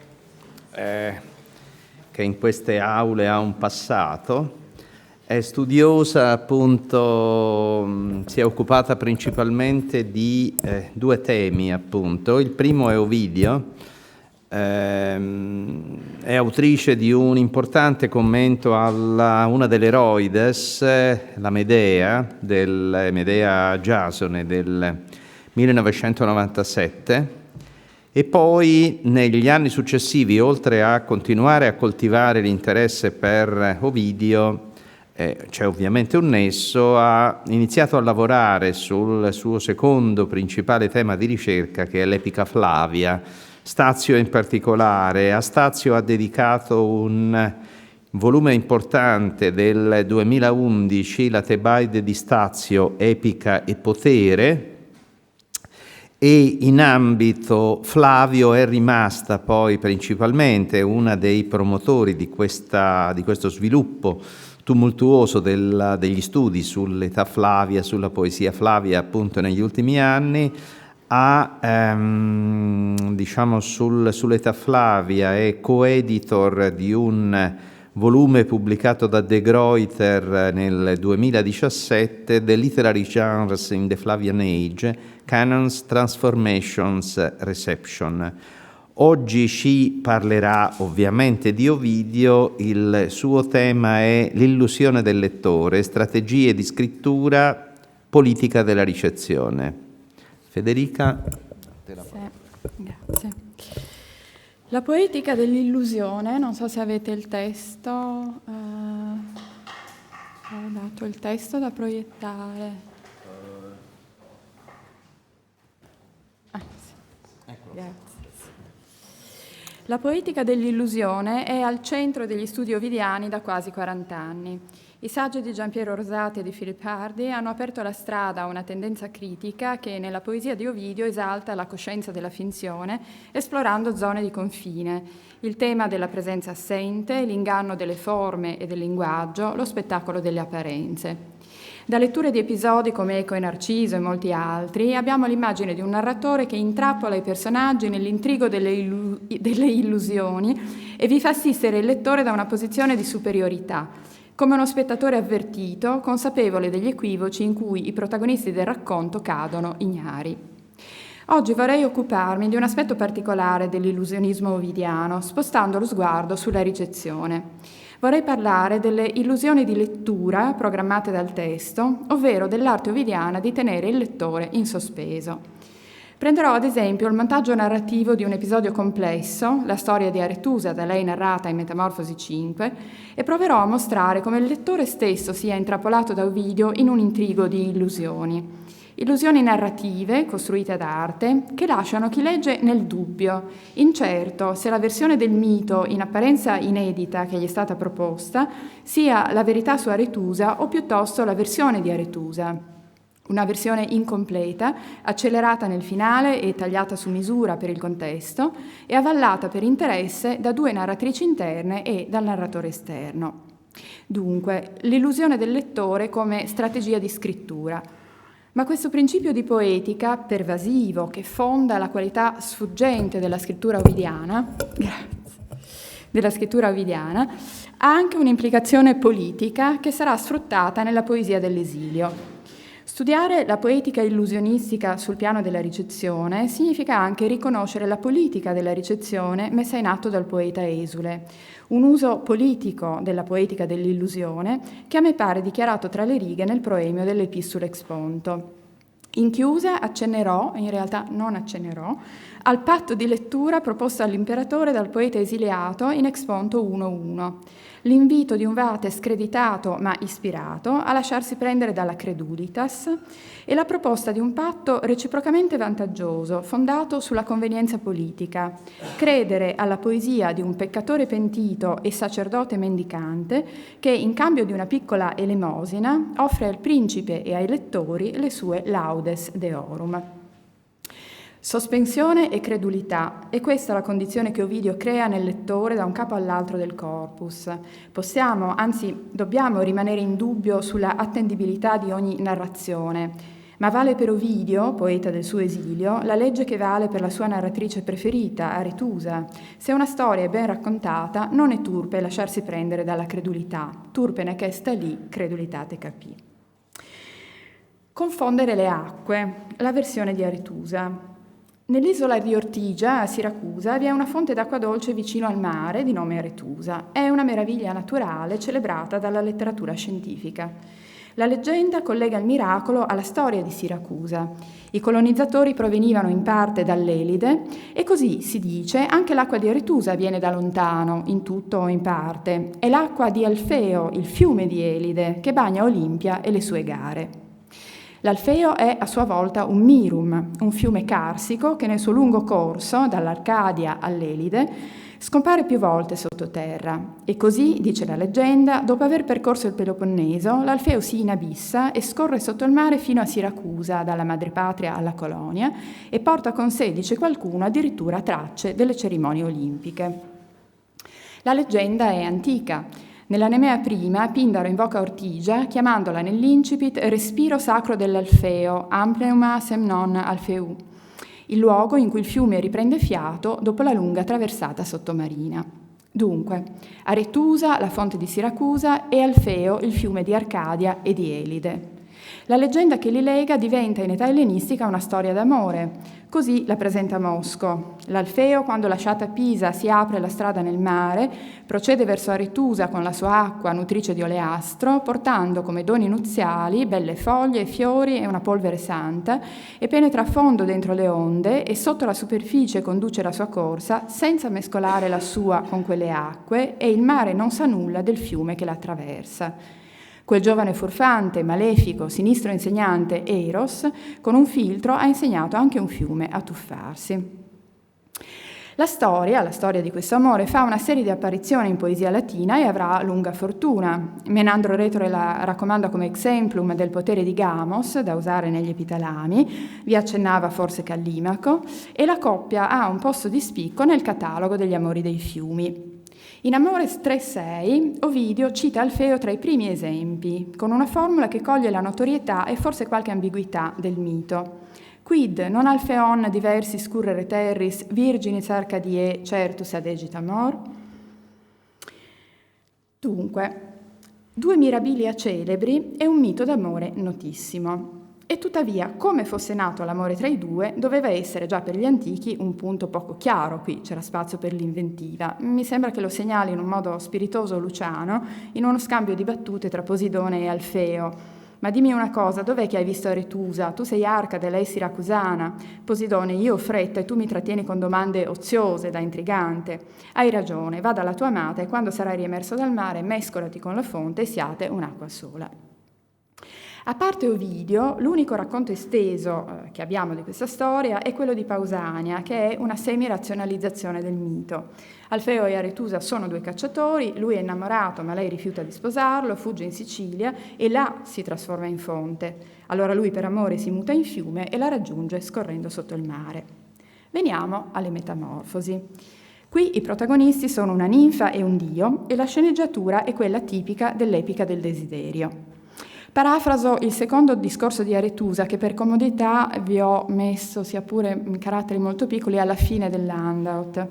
che in queste aule ha un passato. È studiosa, appunto, si è occupata principalmente di due temi, appunto. Il primo è Ovidio, è autrice di un importante commento alla una delle Eroides, la Medea Giasone del 1997, e poi negli anni successivi, oltre a continuare a coltivare l'interesse per Ovidio, c'è ovviamente un nesso, ha iniziato a lavorare sul suo secondo principale tema di ricerca, che è l'Epica Flavia. Stazio in particolare, a Stazio ha dedicato un volume importante del 2011, la Tebaide di Stazio, Epica e Potere, e in ambito Flavio è rimasta poi principalmente una dei promotori di questo sviluppo tumultuoso degli studi sull'età Flavia, sulla poesia Flavia, appunto negli ultimi anni. Diciamo sull'età Flavia è coeditor di un volume pubblicato da De Gruyter nel 2017, The Literary Genres in the Flavian Age, Canons, Transformations, Reception. Oggi ci parlerà ovviamente di Ovidio, il suo tema è l'illusione del lettore, strategie di scrittura, politica della ricezione. Federica? Grazie. La poetica dell'illusione, non so se avete il testo, ho dato il testo da proiettare. Sì. Grazie. La poetica dell'illusione è al centro degli studi ovidiani da quasi 40 anni. I saggi di Gianpiero Rosati e di Hardie hanno aperto la strada a una tendenza critica che nella poesia di Ovidio esalta la coscienza della finzione, esplorando zone di confine, il tema della presenza assente, l'inganno delle forme e del linguaggio, lo spettacolo delle apparenze. Da letture di episodi come Eco e Narciso e molti altri, abbiamo l'immagine di un narratore che intrappola i personaggi nell'intrigo delle illusioni e vi fa assistere il lettore da una posizione di superiorità, come uno spettatore avvertito, consapevole degli equivoci in cui i protagonisti del racconto cadono ignari. Oggi vorrei occuparmi di un aspetto particolare dell'illusionismo ovidiano, spostando lo sguardo sulla ricezione. Vorrei parlare delle illusioni di lettura programmate dal testo, ovvero dell'arte ovidiana di tenere il lettore in sospeso. Prenderò ad esempio il montaggio narrativo di un episodio complesso, la storia di Aretusa da lei narrata in Metamorfosi 5, e proverò a mostrare come il lettore stesso sia intrappolato da Ovidio in un intrigo di illusioni. Illusioni narrative, costruite ad arte, che lasciano chi legge nel dubbio, incerto se la versione del mito in apparenza inedita che gli è stata proposta sia la verità su Aretusa o piuttosto la versione di Aretusa. Una versione incompleta, accelerata nel finale e tagliata su misura per il contesto, e avvallata per interesse da due narratrici interne e dal narratore esterno. Dunque, l'illusione del lettore come strategia di scrittura. Ma questo principio di poetica pervasivo che fonda la qualità sfuggente della scrittura ovidiana, ha anche un'implicazione politica che sarà sfruttata nella poesia dell'esilio. Studiare la poetica illusionistica sul piano della ricezione significa anche riconoscere la politica della ricezione messa in atto dal poeta esule, un uso politico della poetica dell'illusione che a me pare dichiarato tra le righe nel proemio dell'Epistula Exponto. In chiusa accennerò, in realtà non accennerò, al patto di lettura proposto all'imperatore dal poeta esiliato in Exponto 1.1, l'invito di un vate screditato ma ispirato a lasciarsi prendere dalla credulitas e la proposta di un patto reciprocamente vantaggioso, fondato sulla convenienza politica, credere alla poesia di un peccatore pentito e sacerdote mendicante che, in cambio di una piccola elemosina, offre al principe e ai lettori le sue laudes deorum. Sospensione e credulità, è questa la condizione che Ovidio crea nel lettore da un capo all'altro del corpus. Possiamo, anzi dobbiamo rimanere in dubbio sulla attendibilità di ogni narrazione, ma vale per Ovidio, poeta del suo esilio, la legge che vale per la sua narratrice preferita, Aretusa. Se una storia è ben raccontata, non è turpe lasciarsi prendere dalla credulità, turpe ne che sta lì, credulitate capì. Confondere le acque, la versione di Aretusa. Nell'isola di Ortigia, a Siracusa, vi è una fonte d'acqua dolce vicino al mare di nome Aretusa. È una meraviglia naturale celebrata dalla letteratura scientifica. La leggenda collega il miracolo alla storia di Siracusa. I colonizzatori provenivano in parte dall'Elide e così, si dice, anche l'acqua di Aretusa viene da lontano, in tutto o in parte. È l'acqua di Alfeo, il fiume di Elide, che bagna Olimpia e le sue gare. L'Alfeo è a sua volta un mirum, un fiume carsico che nel suo lungo corso, dall'Arcadia all'Elide, scompare più volte sottoterra. E così, dice la leggenda, dopo aver percorso il Peloponneso, l'Alfeo si inabissa e scorre sotto il mare fino a Siracusa, dalla madrepatria alla colonia, e porta con sé, dice qualcuno, addirittura tracce delle cerimonie olimpiche. La leggenda è antica. Nella Nemea prima, Pindaro invoca Ortigia, chiamandola nell'incipit respiro sacro dell'Alfeo, ampleuma semnon Alfeu, il luogo in cui il fiume riprende fiato dopo la lunga traversata sottomarina. Dunque, Aretusa, la fonte di Siracusa, e Alfeo, il fiume di Arcadia e di Elide. La leggenda che li lega diventa in età ellenistica una storia d'amore. Così la presenta Mosco. L'Alfeo, quando lasciata Pisa si apre la strada nel mare, procede verso Aretusa con la sua acqua nutrice di oleastro, portando come doni nuziali belle foglie, fiori e una polvere santa, e penetra a fondo dentro le onde e sotto la superficie conduce la sua corsa senza mescolare la sua con quelle acque, e il mare non sa nulla del fiume che la attraversa. Quel giovane furfante, malefico, sinistro insegnante, Eros, con un filtro ha insegnato anche un fiume a tuffarsi. La storia di questo amore fa una serie di apparizioni in poesia latina e avrà lunga fortuna. Menandro Retore la raccomanda come exemplum del potere di Gamos, da usare negli epitalami, vi accennava forse Callimaco, e la coppia ha un posto di spicco nel catalogo degli amori dei fiumi. In Amores 3.6 Ovidio cita Alfeo tra i primi esempi, con una formula che coglie la notorietà e forse qualche ambiguità del mito. Quid non Alfeon diversi scurrere terris, virginis Arcadie certus adegit amor? Dunque, due mirabilia celebri e un mito d'amore notissimo. E tuttavia, come fosse nato l'amore tra i due, doveva essere già per gli antichi un punto poco chiaro. Qui c'era spazio per l'inventiva. Mi sembra che lo segnali in un modo spiritoso Luciano, in uno scambio di battute tra Posidone e Alfeo. Ma dimmi una cosa, dov'è che hai visto Aretusa? Tu sei Arcade, lei siracusana. Posidone, io ho fretta e tu mi trattieni con domande oziose da intrigante. Hai ragione, va dalla tua amata e quando sarai riemerso dal mare, mescolati con la fonte e siate un'acqua sola. A parte Ovidio, l'unico racconto esteso che abbiamo di questa storia è quello di Pausania, che è una semi-razionalizzazione del mito. Alfeo e Aretusa sono due cacciatori, lui è innamorato ma lei rifiuta di sposarlo, fugge in Sicilia e là si trasforma in fonte. Allora lui per amore si muta in fiume e la raggiunge scorrendo sotto il mare. Veniamo alle metamorfosi. Qui i protagonisti sono una ninfa e un dio e la sceneggiatura è quella tipica dell'epica del desiderio. Parafraso il secondo discorso di Aretusa, che per comodità vi ho messo, sia pure in caratteri molto piccoli, alla fine dell'handout.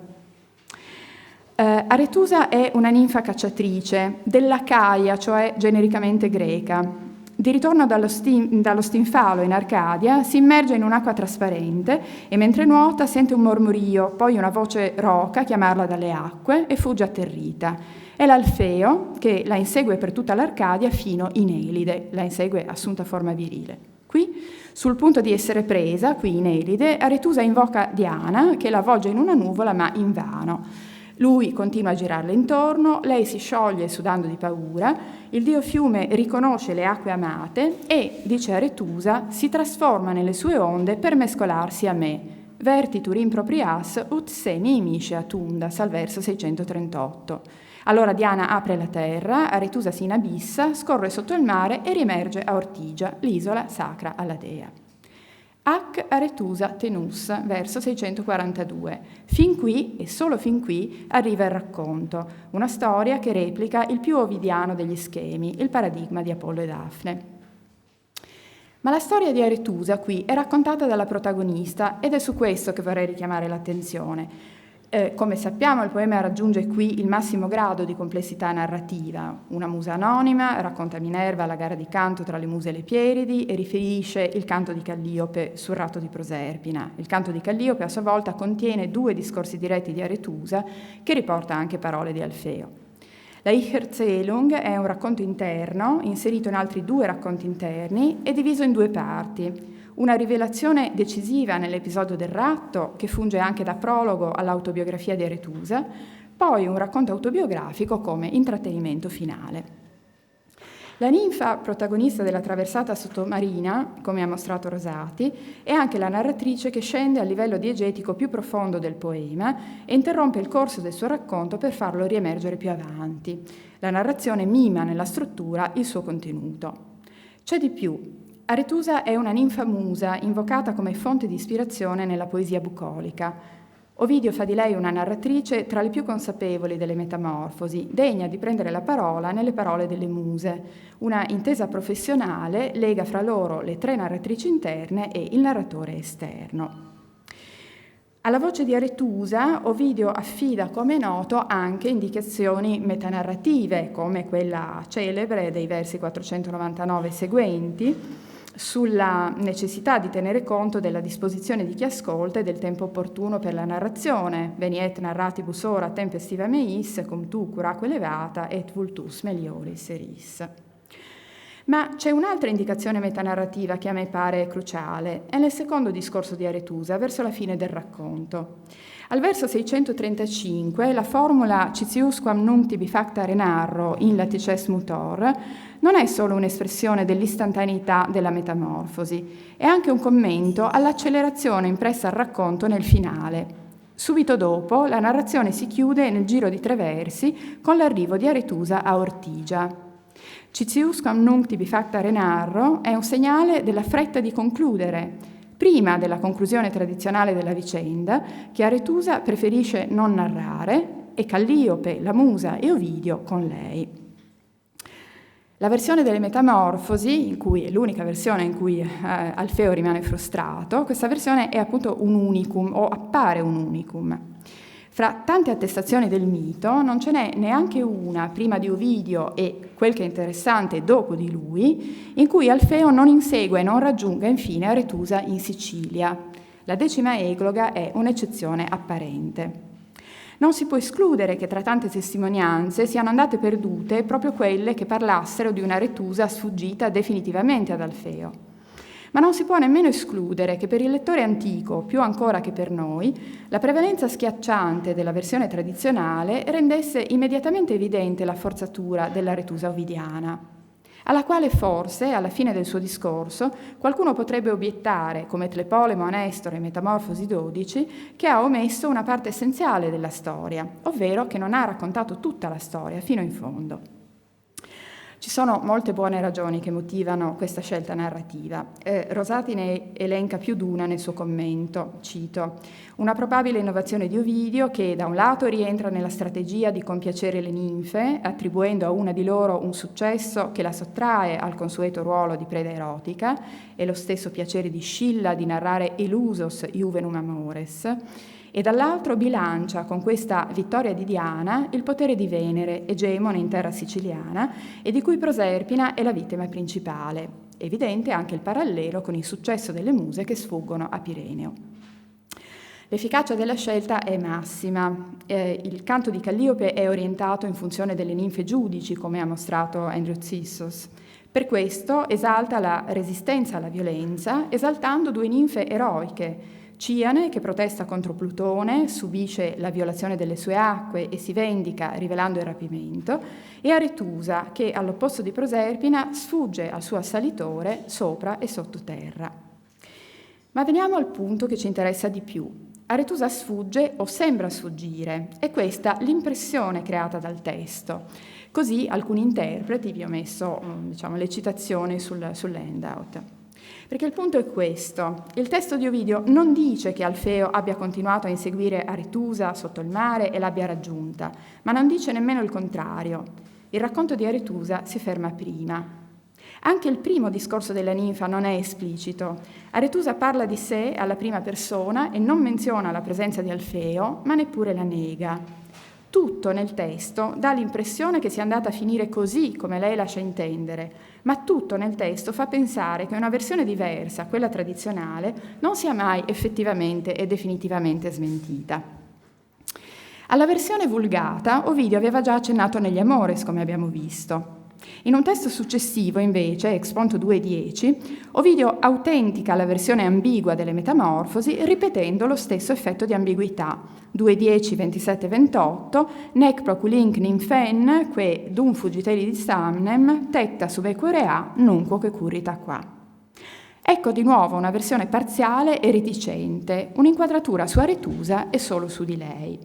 Aretusa è una ninfa cacciatrice dell'Acaia, cioè genericamente greca. Di ritorno dallo stinfalo in Arcadia, si immerge in un'acqua trasparente e mentre nuota sente un mormorio, poi una voce roca chiamarla dalle acque e fugge atterrita. È l'Alfeo che la insegue per tutta l'Arcadia fino in Elide, la insegue assunta forma virile. Qui, sul punto di essere presa, qui in Elide, Aretusa invoca Diana che la avvolge in una nuvola ma invano. Lui continua a girarle intorno, lei si scioglie sudando di paura, il dio fiume riconosce le acque amate e, dice Aretusa, si trasforma nelle sue onde per mescolarsi a me. Vertitur improprias ut se mi misce atundas, al verso 638. Allora Diana apre la terra, Aretusa si inabissa, scorre sotto il mare e riemerge a Ortigia, l'isola sacra alla dea. Ac Aretusa tenus, verso 642. Fin qui, e solo fin qui, arriva il racconto, una storia che replica il più ovidiano degli schemi, il paradigma di Apollo e Dafne. Ma la storia di Aretusa qui è raccontata dalla protagonista ed è su questo che vorrei richiamare l'attenzione. Come sappiamo, il poema raggiunge qui il massimo grado di complessità narrativa. Una musa anonima racconta Minerva la gara di canto tra le muse e le Pieridi e riferisce il canto di Calliope sul ratto di Proserpina. Il canto di Calliope a sua volta contiene 2 discorsi diretti di Aretusa che riporta anche parole di Alfeo. La Ich-Erzählung è un racconto interno, inserito in altri 2 racconti interni e diviso in 2 parti. Una rivelazione decisiva nell'episodio del ratto, che funge anche da prologo all'autobiografia di Aretusa, poi un racconto autobiografico come intrattenimento finale. La ninfa protagonista della traversata sottomarina, come ha mostrato Rosati, è anche la narratrice che scende al livello diegetico più profondo del poema e interrompe il corso del suo racconto per farlo riemergere più avanti. La narrazione mima nella struttura il suo contenuto. C'è di più. Aretusa è una ninfa musa invocata come fonte di ispirazione nella poesia bucolica. Ovidio fa di lei una narratrice tra le più consapevoli delle metamorfosi, degna di prendere la parola nelle parole delle muse. Una intesa professionale lega fra loro le 3 narratrici interne e il narratore esterno. Alla voce di Aretusa, Ovidio affida, come è noto, anche indicazioni metanarrative, come quella celebre dei versi 499 seguenti, sulla necessità di tenere conto della disposizione di chi ascolta e del tempo opportuno per la narrazione. Veniet narratibus ora tempestiva meis, cum tu curaque elevata et vultus melioris eris. Ma c'è un'altra indicazione metanarrativa che a me pare cruciale, è nel secondo discorso di Aretusa, verso la fine del racconto. Al verso 635 la formula citiusquam nunc tibi facta renarro in latices mutor non è solo un'espressione dell'istantaneità della metamorfosi, è anche un commento all'accelerazione impressa al racconto nel finale. Subito dopo la narrazione si chiude nel giro di 3 versi con l'arrivo di Aretusa a Ortigia. Citiusquam nunc tibi facta renarro è un segnale della fretta di concludere, prima della conclusione tradizionale della vicenda, che Aretusa preferisce non narrare e Calliope, la musa e Ovidio con lei. La versione delle metamorfosi, in cui è l'unica versione in cui Alfeo rimane frustrato, questa versione è appunto un unicum, o appare un unicum. Fra tante attestazioni del mito non ce n'è neanche una prima di Ovidio e, quel che è interessante, dopo di lui, in cui Alfeo non insegue e non raggiunga infine Aretusa in Sicilia. La 10ª egloga è un'eccezione apparente. Non si può escludere che tra tante testimonianze siano andate perdute proprio quelle che parlassero di una Aretusa sfuggita definitivamente ad Alfeo. Ma non si può nemmeno escludere che per il lettore antico, più ancora che per noi, la prevalenza schiacciante della versione tradizionale rendesse immediatamente evidente la forzatura dell'Aretusa ovidiana, alla quale forse, alla fine del suo discorso, qualcuno potrebbe obiettare, come Tlepolemo a Nestore, Metamorfosi 12, che ha omesso una parte essenziale della storia, ovvero che non ha raccontato tutta la storia fino in fondo. Ci sono molte buone ragioni che motivano questa scelta narrativa. Rosati ne elenca più d'una nel suo commento, cito: una probabile innovazione di Ovidio che da un lato rientra nella strategia di compiacere le ninfe, attribuendo a una di loro un successo che la sottrae al consueto ruolo di preda erotica, e lo stesso piacere di Scilla di narrare elusos juvenum amores, e dall'altro bilancia con questa vittoria di Diana il potere di Venere, egemone in terra siciliana, e di cui Proserpina è la vittima principale. Evidente anche il parallelo con il successo delle muse che sfuggono a Pireneo. L'efficacia della scelta è massima. Il canto di Calliope è orientato in funzione delle ninfe giudici, come ha mostrato Andrew Tsissos. Per questo esalta la resistenza alla violenza, esaltando due ninfe eroiche: Ciane, che protesta contro Plutone, subisce la violazione delle sue acque e si vendica rivelando il rapimento, e Aretusa, che all'opposto di Proserpina sfugge al suo assalitore sopra e sottoterra. Ma veniamo al punto che ci interessa di più. Aretusa sfugge o sembra sfuggire, è questa l'impressione creata dal testo. Così alcuni interpreti, vi ho messo le citazioni sull'handout. Perché il punto è questo: il testo di Ovidio non dice che Alfeo abbia continuato a inseguire Aretusa sotto il mare e l'abbia raggiunta, ma non dice nemmeno il contrario. Il racconto di Aretusa si ferma prima. Anche il primo discorso della ninfa non è esplicito. Aretusa parla di sé alla prima persona e non menziona la presenza di Alfeo, ma neppure la nega. Tutto nel testo dà l'impressione che sia andata a finire così come lei lascia intendere, ma tutto nel testo fa pensare che una versione diversa, quella tradizionale, non sia mai effettivamente e definitivamente smentita. Alla versione vulgata Ovidio aveva già accennato negli Amores, come abbiamo visto. In un testo successivo, invece, Exponto 2.10, Ovidio autentica la versione ambigua delle Metamorfosi, ripetendo lo stesso effetto di ambiguità. 2.10, 27, 28, nec proculinc nymphen, que dum fugiteli di stamnem, tecta sub equorea, nunquo che currita qua. Ecco di nuovo una versione parziale e reticente, un'inquadratura su Aretusa e solo su di lei.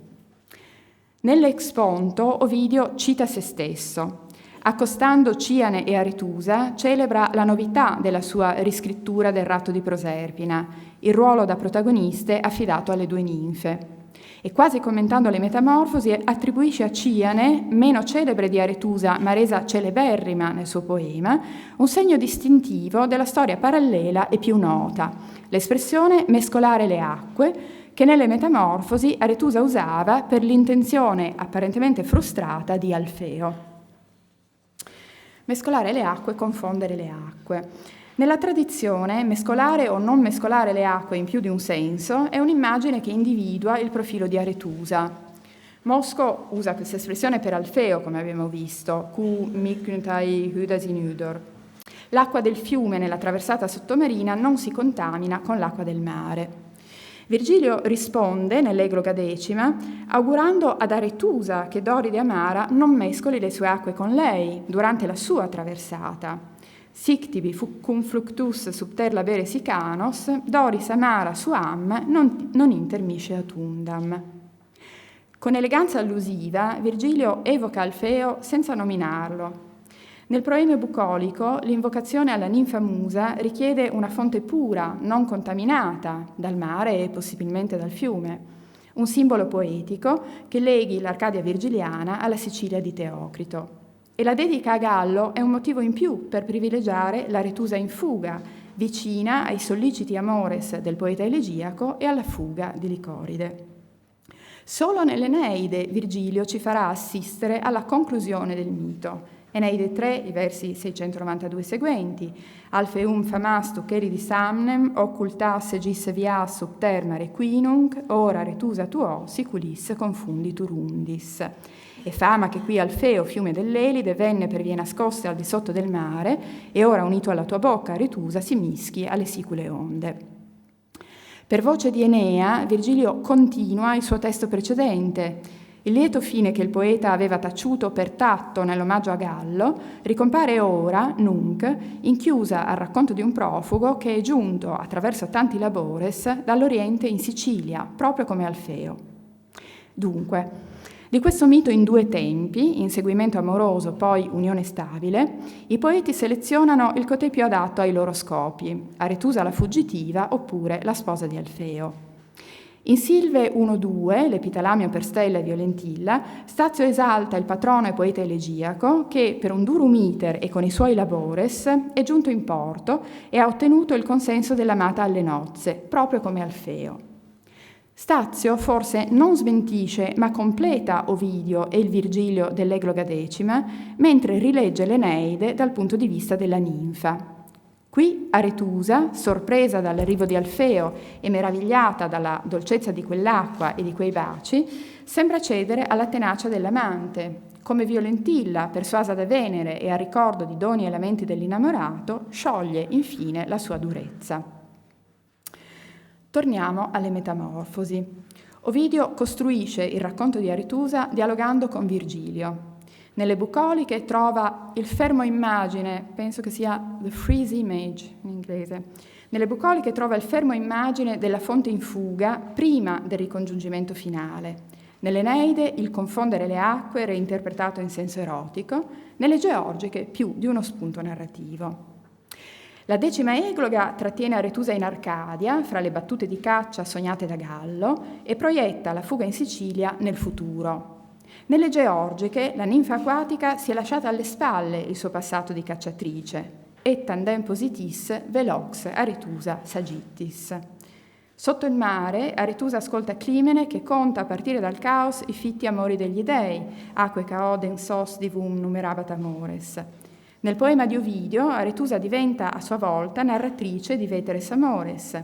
Nell'Exponto Ovidio cita se stesso. Accostando Ciane e Aretusa, celebra la novità della sua riscrittura del ratto di Proserpina, il ruolo da protagoniste affidato alle due ninfe. E quasi commentando le Metamorfosi attribuisce a Ciane, meno celebre di Aretusa ma resa celeberrima nel suo poema, un segno distintivo della storia parallela e più nota, l'espressione mescolare le acque, che nelle Metamorfosi Aretusa usava per l'intenzione apparentemente frustrata di Alfeo. Mescolare le acque, confondere le acque. Nella tradizione, mescolare o non mescolare le acque in più di un senso è un'immagine che individua il profilo di Aretusa. Mosco usa questa espressione per Alfeo, come abbiamo visto, cu miknutai hydasinudor. L'acqua del fiume nella traversata sottomarina non si contamina con l'acqua del mare. Virgilio risponde nell'Egloga Decima augurando ad Aretusa che Doride Amara non mescoli le sue acque con lei durante la sua traversata. Sic tibi cum fluctus subter labere sicanos, Doris Amara suam non intermisce atundam. Con eleganza allusiva, Virgilio evoca Alfeo senza nominarlo. Nel proemio bucolico, l'invocazione alla ninfa musa richiede una fonte pura, non contaminata dal mare e possibilmente dal fiume, un simbolo poetico che leghi l'Arcadia virgiliana alla Sicilia di Teocrito. E la dedica a Gallo è un motivo in più per privilegiare l'Aretusa in fuga, vicina ai solliciti amores del poeta elegiaco e alla fuga di Licoride. Solo nell'Eneide Virgilio ci farà assistere alla conclusione del mito. Eneide 3, i versi 692 seguenti. Alfeum famastu cheri di samnem, occultasse gis vias subter mare quinunc, ora Aretusa tuo siculis confundi turundis. E fama che qui Alfeo, fiume dell'Elide, venne per vie nascoste al di sotto del mare, e ora unito alla tua bocca Aretusa si mischi alle sicule onde. Per voce di Enea, Virgilio continua il suo testo precedente. Il lieto fine che il poeta aveva taciuto per tatto nell'omaggio a Gallo ricompare ora, nunc, inchiusa al racconto di un profugo che è giunto, attraverso tanti labores, dall'Oriente in Sicilia, proprio come Alfeo. Dunque, Di questo mito in 2 tempi, inseguimento amoroso, poi unione stabile, i poeti selezionano il cotè più adatto ai loro scopi, Aretusa la fuggitiva oppure la sposa di Alfeo. In Silve 1-2, l'epitalamio per Stella e Violentilla, Stazio esalta il patrono e poeta elegiaco che per un durum iter e con i suoi labores è giunto in porto e ha ottenuto il consenso dell'amata alle nozze, proprio come Alfeo. Stazio forse non smentisce ma completa Ovidio e il Virgilio dell'Egloga Decima, mentre rilegge l'Eneide dal punto di vista della ninfa. Qui Aretusa, sorpresa dall'arrivo di Alfeo e meravigliata dalla dolcezza di quell'acqua e di quei baci, sembra cedere alla tenacia dell'amante. Come Violentilla, persuasa da Venere e a ricordo di doni e lamenti dell'innamorato, scioglie infine la sua durezza. Torniamo alle metamorfosi. Ovidio costruisce il racconto di Aretusa dialogando con Virgilio. Nelle bucoliche trova il fermo immagine, penso che sia the freeze image in inglese. Nelle bucoliche trova il fermo immagine della fonte in fuga prima del ricongiungimento finale. Nell'Eneide il confondere le acque reinterpretato in senso erotico, nelle Georgiche più di uno spunto narrativo. La 10ª egloga trattiene Aretusa in Arcadia, fra le battute di caccia sognate da Gallo, e proietta la fuga in Sicilia nel futuro. Nelle Georgiche la ninfa acquatica si è lasciata alle spalle il suo passato di cacciatrice, et tandem positis velox Aretusa sagittis. Sotto il mare Aretusa ascolta Climene che conta a partire dal caos i fitti amori degli dei, aque caodem sos divum numerabat amores. Nel poema di Ovidio Aretusa diventa a sua volta narratrice di Veteres amores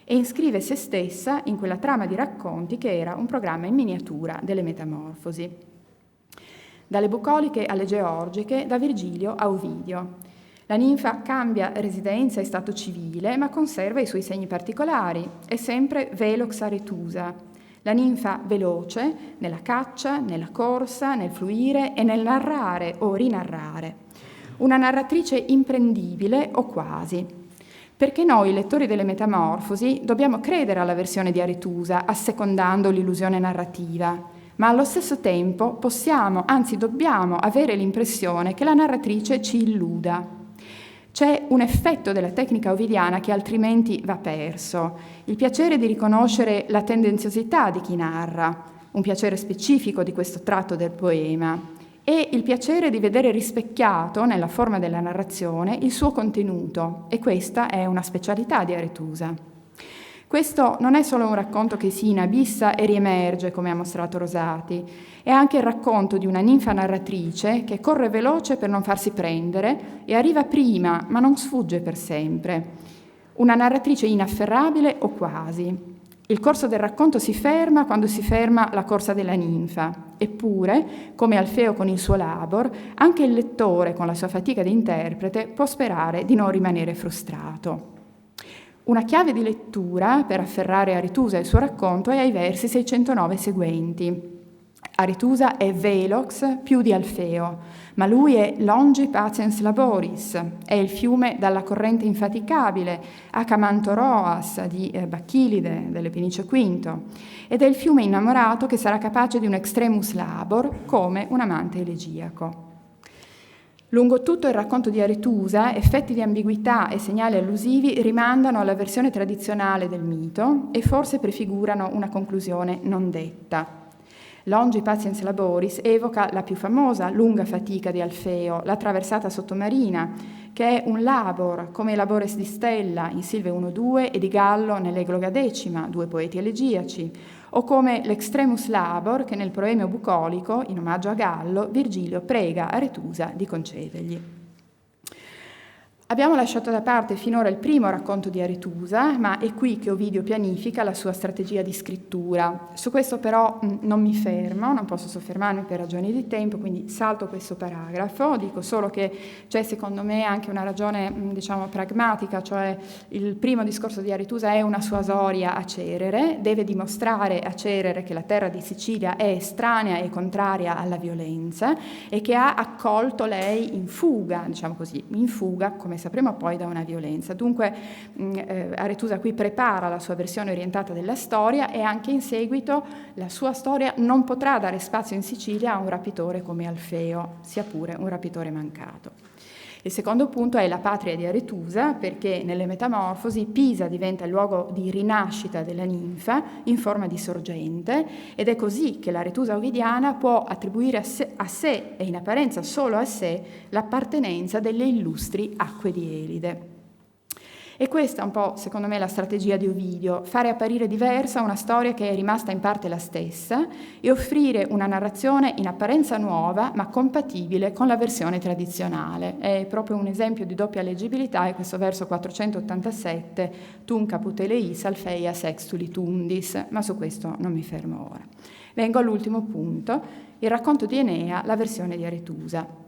e iscrive se stessa in quella trama di racconti che era un programma in miniatura delle metamorfosi. Dalle bucoliche alle georgiche, da Virgilio a Ovidio. La ninfa cambia residenza e stato civile, ma conserva i suoi segni particolari, è sempre velox Aretusa. La ninfa veloce nella caccia, nella corsa, nel fluire e nel narrare o rinarrare. Una narratrice imprendibile o quasi. Perché noi, lettori delle Metamorfosi, dobbiamo credere alla versione di Aretusa, assecondando l'illusione narrativa, ma allo stesso tempo possiamo, anzi dobbiamo, avere l'impressione che la narratrice ci illuda. C'è un effetto della tecnica ovidiana che altrimenti va perso, il piacere di riconoscere la tendenziosità di chi narra, un piacere specifico di questo tratto del poema, e il piacere di vedere rispecchiato nella forma della narrazione il suo contenuto, e questa è una specialità di Aretusa. Questo non è solo un racconto che si inabissa e riemerge, come ha mostrato Rosati, è anche il racconto di una ninfa narratrice che corre veloce per non farsi prendere e arriva prima, ma non sfugge per sempre. Una narratrice inafferrabile o quasi. Il corso del racconto si ferma quando si ferma la corsa della ninfa, eppure, come Alfeo con il suo labor, anche il lettore con la sua fatica di interprete può sperare di non rimanere frustrato. Una chiave di lettura per afferrare Aretusa e il suo racconto è ai versi 609 seguenti. Aretusa è velox più di Alfeo, ma lui è longi patiens laboris, è il fiume dalla corrente infaticabile, Acamantoroas di Bacchilide, dell'Epinicio V, ed è il fiume innamorato che sarà capace di un extremus labor come un amante elegiaco. Lungo tutto il racconto di Aretusa, effetti di ambiguità e segnali allusivi rimandano alla versione tradizionale del mito e forse prefigurano una conclusione non detta. Longi patiens laboris evoca la più famosa lunga fatica di Alfeo, la traversata sottomarina, che è un labor, come i labores di Stella in Silve 1-2 e di Gallo nell'Egloga Decima, 2 poeti elegiaci, o come l'extremus labor che nel proemio bucolico, in omaggio a Gallo, Virgilio prega Aretusa di concedergli. Abbiamo lasciato da parte finora il primo racconto di Aretusa, ma è qui che Ovidio pianifica la sua strategia di scrittura. Su questo però non mi fermo, non posso soffermarmi per ragioni di tempo, quindi salto questo paragrafo. Dico solo che c'è secondo me anche una ragione, diciamo, pragmatica, cioè il primo discorso di Aretusa è una sua esoria a Cerere, deve dimostrare a Cerere che la terra di Sicilia è estranea e contraria alla violenza e che ha accolto lei in fuga, diciamo così, in fuga come sapremo poi, da una violenza. Dunque Aretusa qui prepara la sua versione orientata della storia, e anche in seguito la sua storia non potrà dare spazio in Sicilia a un rapitore come Alfeo, sia pure un rapitore mancato. Il secondo punto è la patria di Aretusa, perché nelle Metamorfosi Pisa diventa il luogo di rinascita della ninfa in forma di sorgente, ed è così che l'Aretusa ovidiana può attribuire a sé e in apparenza solo a sé l'appartenenza delle illustri acque di Elide. E questa è un po', secondo me, la strategia di Ovidio: fare apparire diversa una storia che è rimasta in parte la stessa e offrire una narrazione in apparenza nuova ma compatibile con la versione tradizionale. È proprio un esempio di doppia leggibilità è questo verso 487, Tum caput eleis alfeia sextuli tundis, ma su questo non mi fermo ora. Vengo all'ultimo punto, il racconto di Enea, la versione di Aretusa.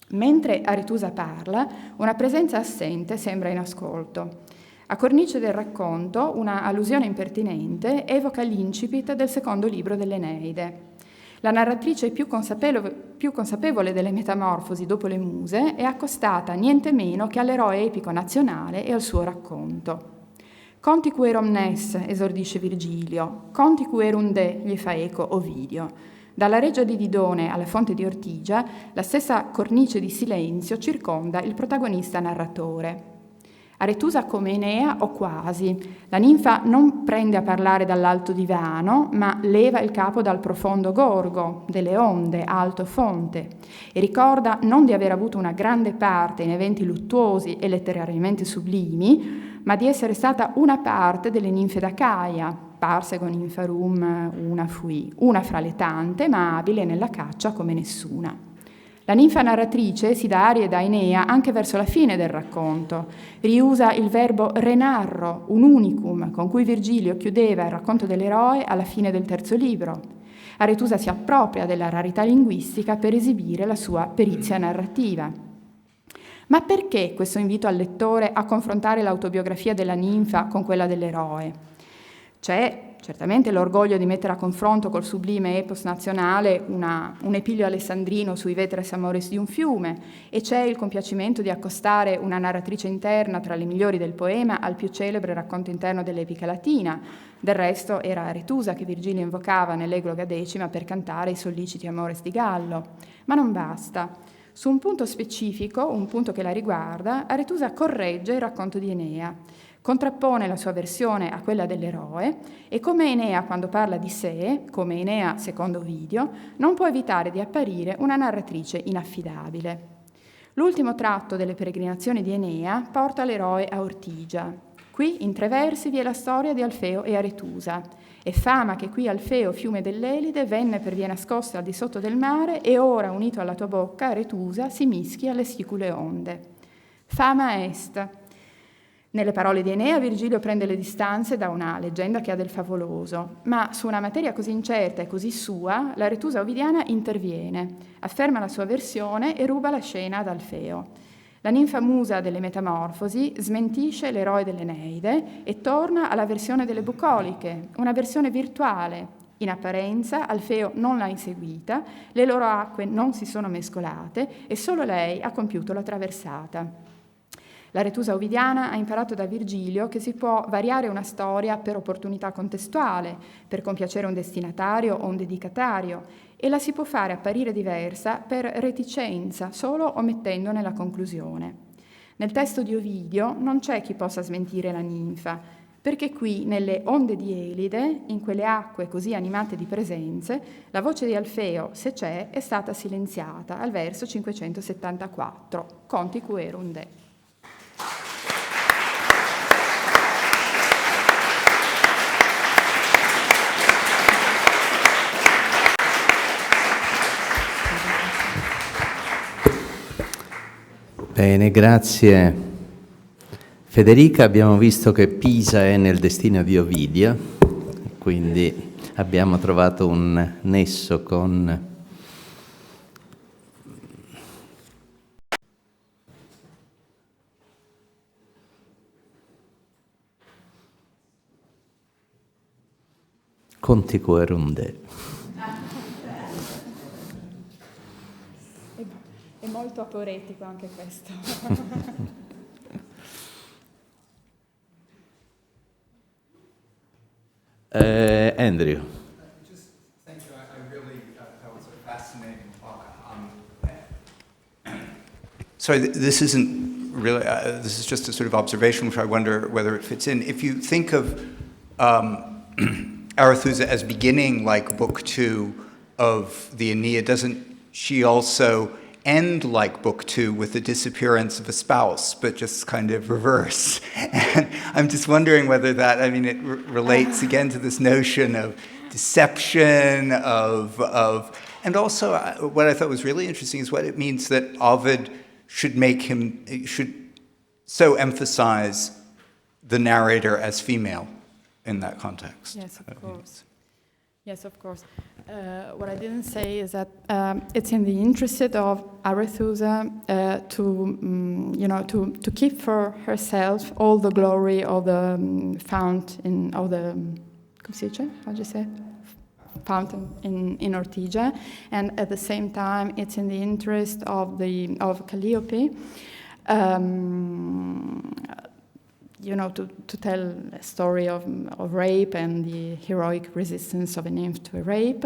Mentre Aretusa parla, una presenza assente sembra in ascolto. A cornice del racconto, una allusione impertinente evoca l'incipit del secondo libro dell'Eneide. La narratrice più consapevole delle Metamorfosi dopo le Muse è accostata niente meno che all'eroe epico nazionale e al suo racconto. Conti querum nes, esordisce Virgilio, conti querum de, gli fa eco Ovidio. Dalla reggia di Didone alla fonte di Ortigia, la stessa cornice di silenzio circonda il protagonista narratore. Aretusa come Enea o quasi. La ninfa non prende a parlare dall'alto divano, ma leva il capo dal profondo gorgo, delle onde, alto fonte, e ricorda non di aver avuto una grande parte in eventi luttuosi e letterariamente sublimi, ma di essere stata una parte delle ninfe d'Acaia, Parsegon infarum una fui, una fra le tante, ma abile nella caccia come nessuna. La ninfa narratrice si dà arie da Enea anche verso la fine del racconto. Riusa il verbo renarro, un unicum, con cui Virgilio chiudeva il racconto dell'eroe alla fine del terzo libro. Aretusa si appropria della rarità linguistica per esibire la sua perizia narrativa. Ma perché questo invito al lettore a confrontare l'autobiografia della ninfa con quella dell'eroe? C'è certamente l'orgoglio di mettere a confronto col sublime epos nazionale un epilio alessandrino sui vetres amores di un fiume, e c'è il compiacimento di accostare una narratrice interna tra le migliori del poema al più celebre racconto interno dell'epica latina. Del resto era Aretusa che Virgilio invocava nell'Egloga X per cantare i solliciti amores di Gallo. Ma non basta. Su un punto specifico, un punto che la riguarda, Aretusa corregge il racconto di Enea. Contrappone la sua versione a quella dell'eroe e, come Enea quando parla di sé, come Enea secondo Ovidio, non può evitare di apparire una narratrice inaffidabile. L'ultimo tratto delle peregrinazioni di Enea porta l'eroe a Ortigia. Qui in 3 versi vi è la storia di Alfeo e Aretusa. È fama che qui Alfeo, fiume dell'Elide, venne per vie nascoste al di sotto del mare e ora, unito alla tua bocca, Aretusa, si mischia alle sicule onde. Fama est. Nelle parole di Enea, Virgilio prende le distanze da una leggenda che ha del favoloso, ma su una materia così incerta e così sua, l'Aretusa ovidiana interviene, afferma la sua versione e ruba la scena ad Alfeo. La ninfa musa delle Metamorfosi smentisce l'eroe dell'Eneide e torna alla versione delle bucoliche, una versione virtuale. In apparenza Alfeo non l'ha inseguita, le loro acque non si sono mescolate e solo lei ha compiuto la traversata. L'Aretusa ovidiana ha imparato da Virgilio che si può variare una storia per opportunità contestuale, per compiacere un destinatario o un dedicatario, e la si può fare apparire diversa per reticenza, solo omettendone la conclusione. Nel testo di Ovidio non c'è chi possa smentire la ninfa, perché qui, nelle onde di Elide, in quelle acque così animate di presenze, la voce di Alfeo, se c'è, è stata silenziata al verso 574, Conti querum de. Bene, grazie. Federica, abbiamo visto che Pisa è nel destino di Ovidio, quindi abbiamo trovato un nesso con Conti querum de. È molto aporetico anche questo. Andrew. Thank you. I really, that was a fascinating talk. Sorry, this isn't really, this is just a sort of observation, which I wonder whether it fits in. If you think of Arethusa as beginning like Book 2 of the Aeneid, doesn't she also end like Book 2 with the disappearance of a spouse, but just kind of reverse? And I'm just wondering whether that, I mean, it relates again to this notion of deception, and also what I thought was really interesting is what it means that Ovid should so emphasize the narrator as female in that context. Yes, of course. Yes, of course. What I didn't say is that it's in the interest of Arethusa to keep for herself all the glory of the fountain of the fountain in Ortygia, and at the same time, it's in the interest of Calliope. To tell a story of rape and the heroic resistance of a nymph to a rape.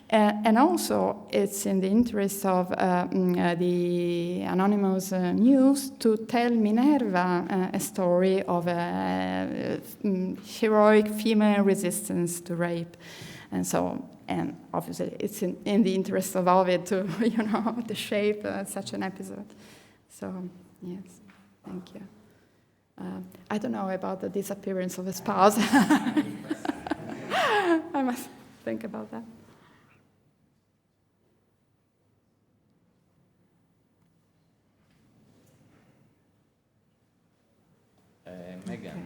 And also, it's in the interest of the anonymous muse to tell Minerva a story of a heroic female resistance to rape. And obviously, it's in the interest of Ovid to, to shape such an episode. So, yes, thank you. I don't know about the disappearance of a spouse. I must think about that. Megan. Okay.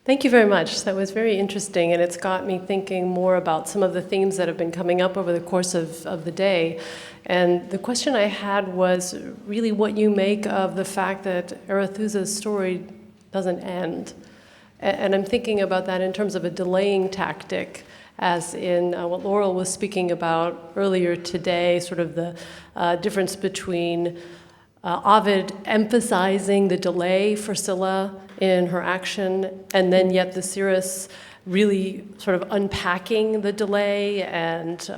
Thank you very much. That was very interesting, and it's got me thinking more about some of the themes that have been coming up over the course of the day. And the question I had was really what you make of the fact that Arethusa's story doesn't end. And I'm thinking about that in terms of a delaying tactic, as in what Laurel was speaking about earlier today, sort of the difference between Ovid emphasizing the delay for Scylla in her action, and then yet the Cirrus really sort of unpacking the delay and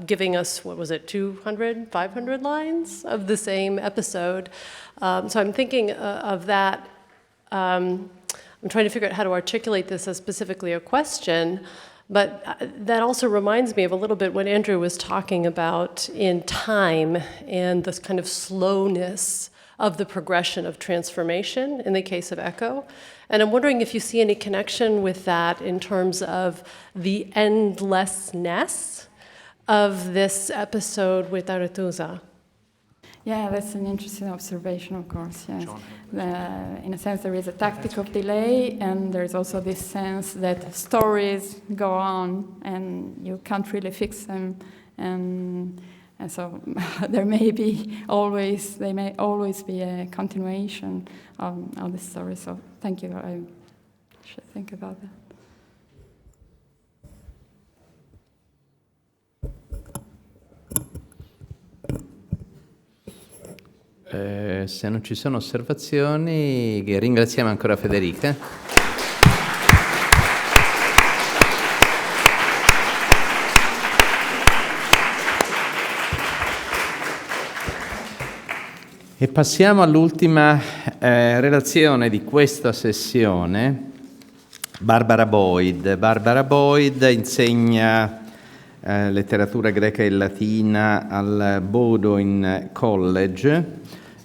giving us, 200, 500 lines of the same episode. So I'm thinking of that. I'm trying to figure out how to articulate this as specifically a question, but that also reminds me of a little bit what Andrew was talking about in time and this kind of slowness of the progression of transformation in the case of Echo. And I'm wondering if you see any connection with that in terms of the endlessness of this episode with Arethusa. Yeah, that's an interesting observation, of course, yes. In a sense, there is a tactic of delay, and there's also this sense that stories go on, and you can't really fix them, and so there may always be a continuation of the story. So thank you. I should think about that. Se non ci sono osservazioni, ringraziamo ancora Federica. E passiamo all'ultima relazione di questa sessione, Barbara Boyd. Barbara Boyd insegna letteratura greca e latina al Bowdoin College,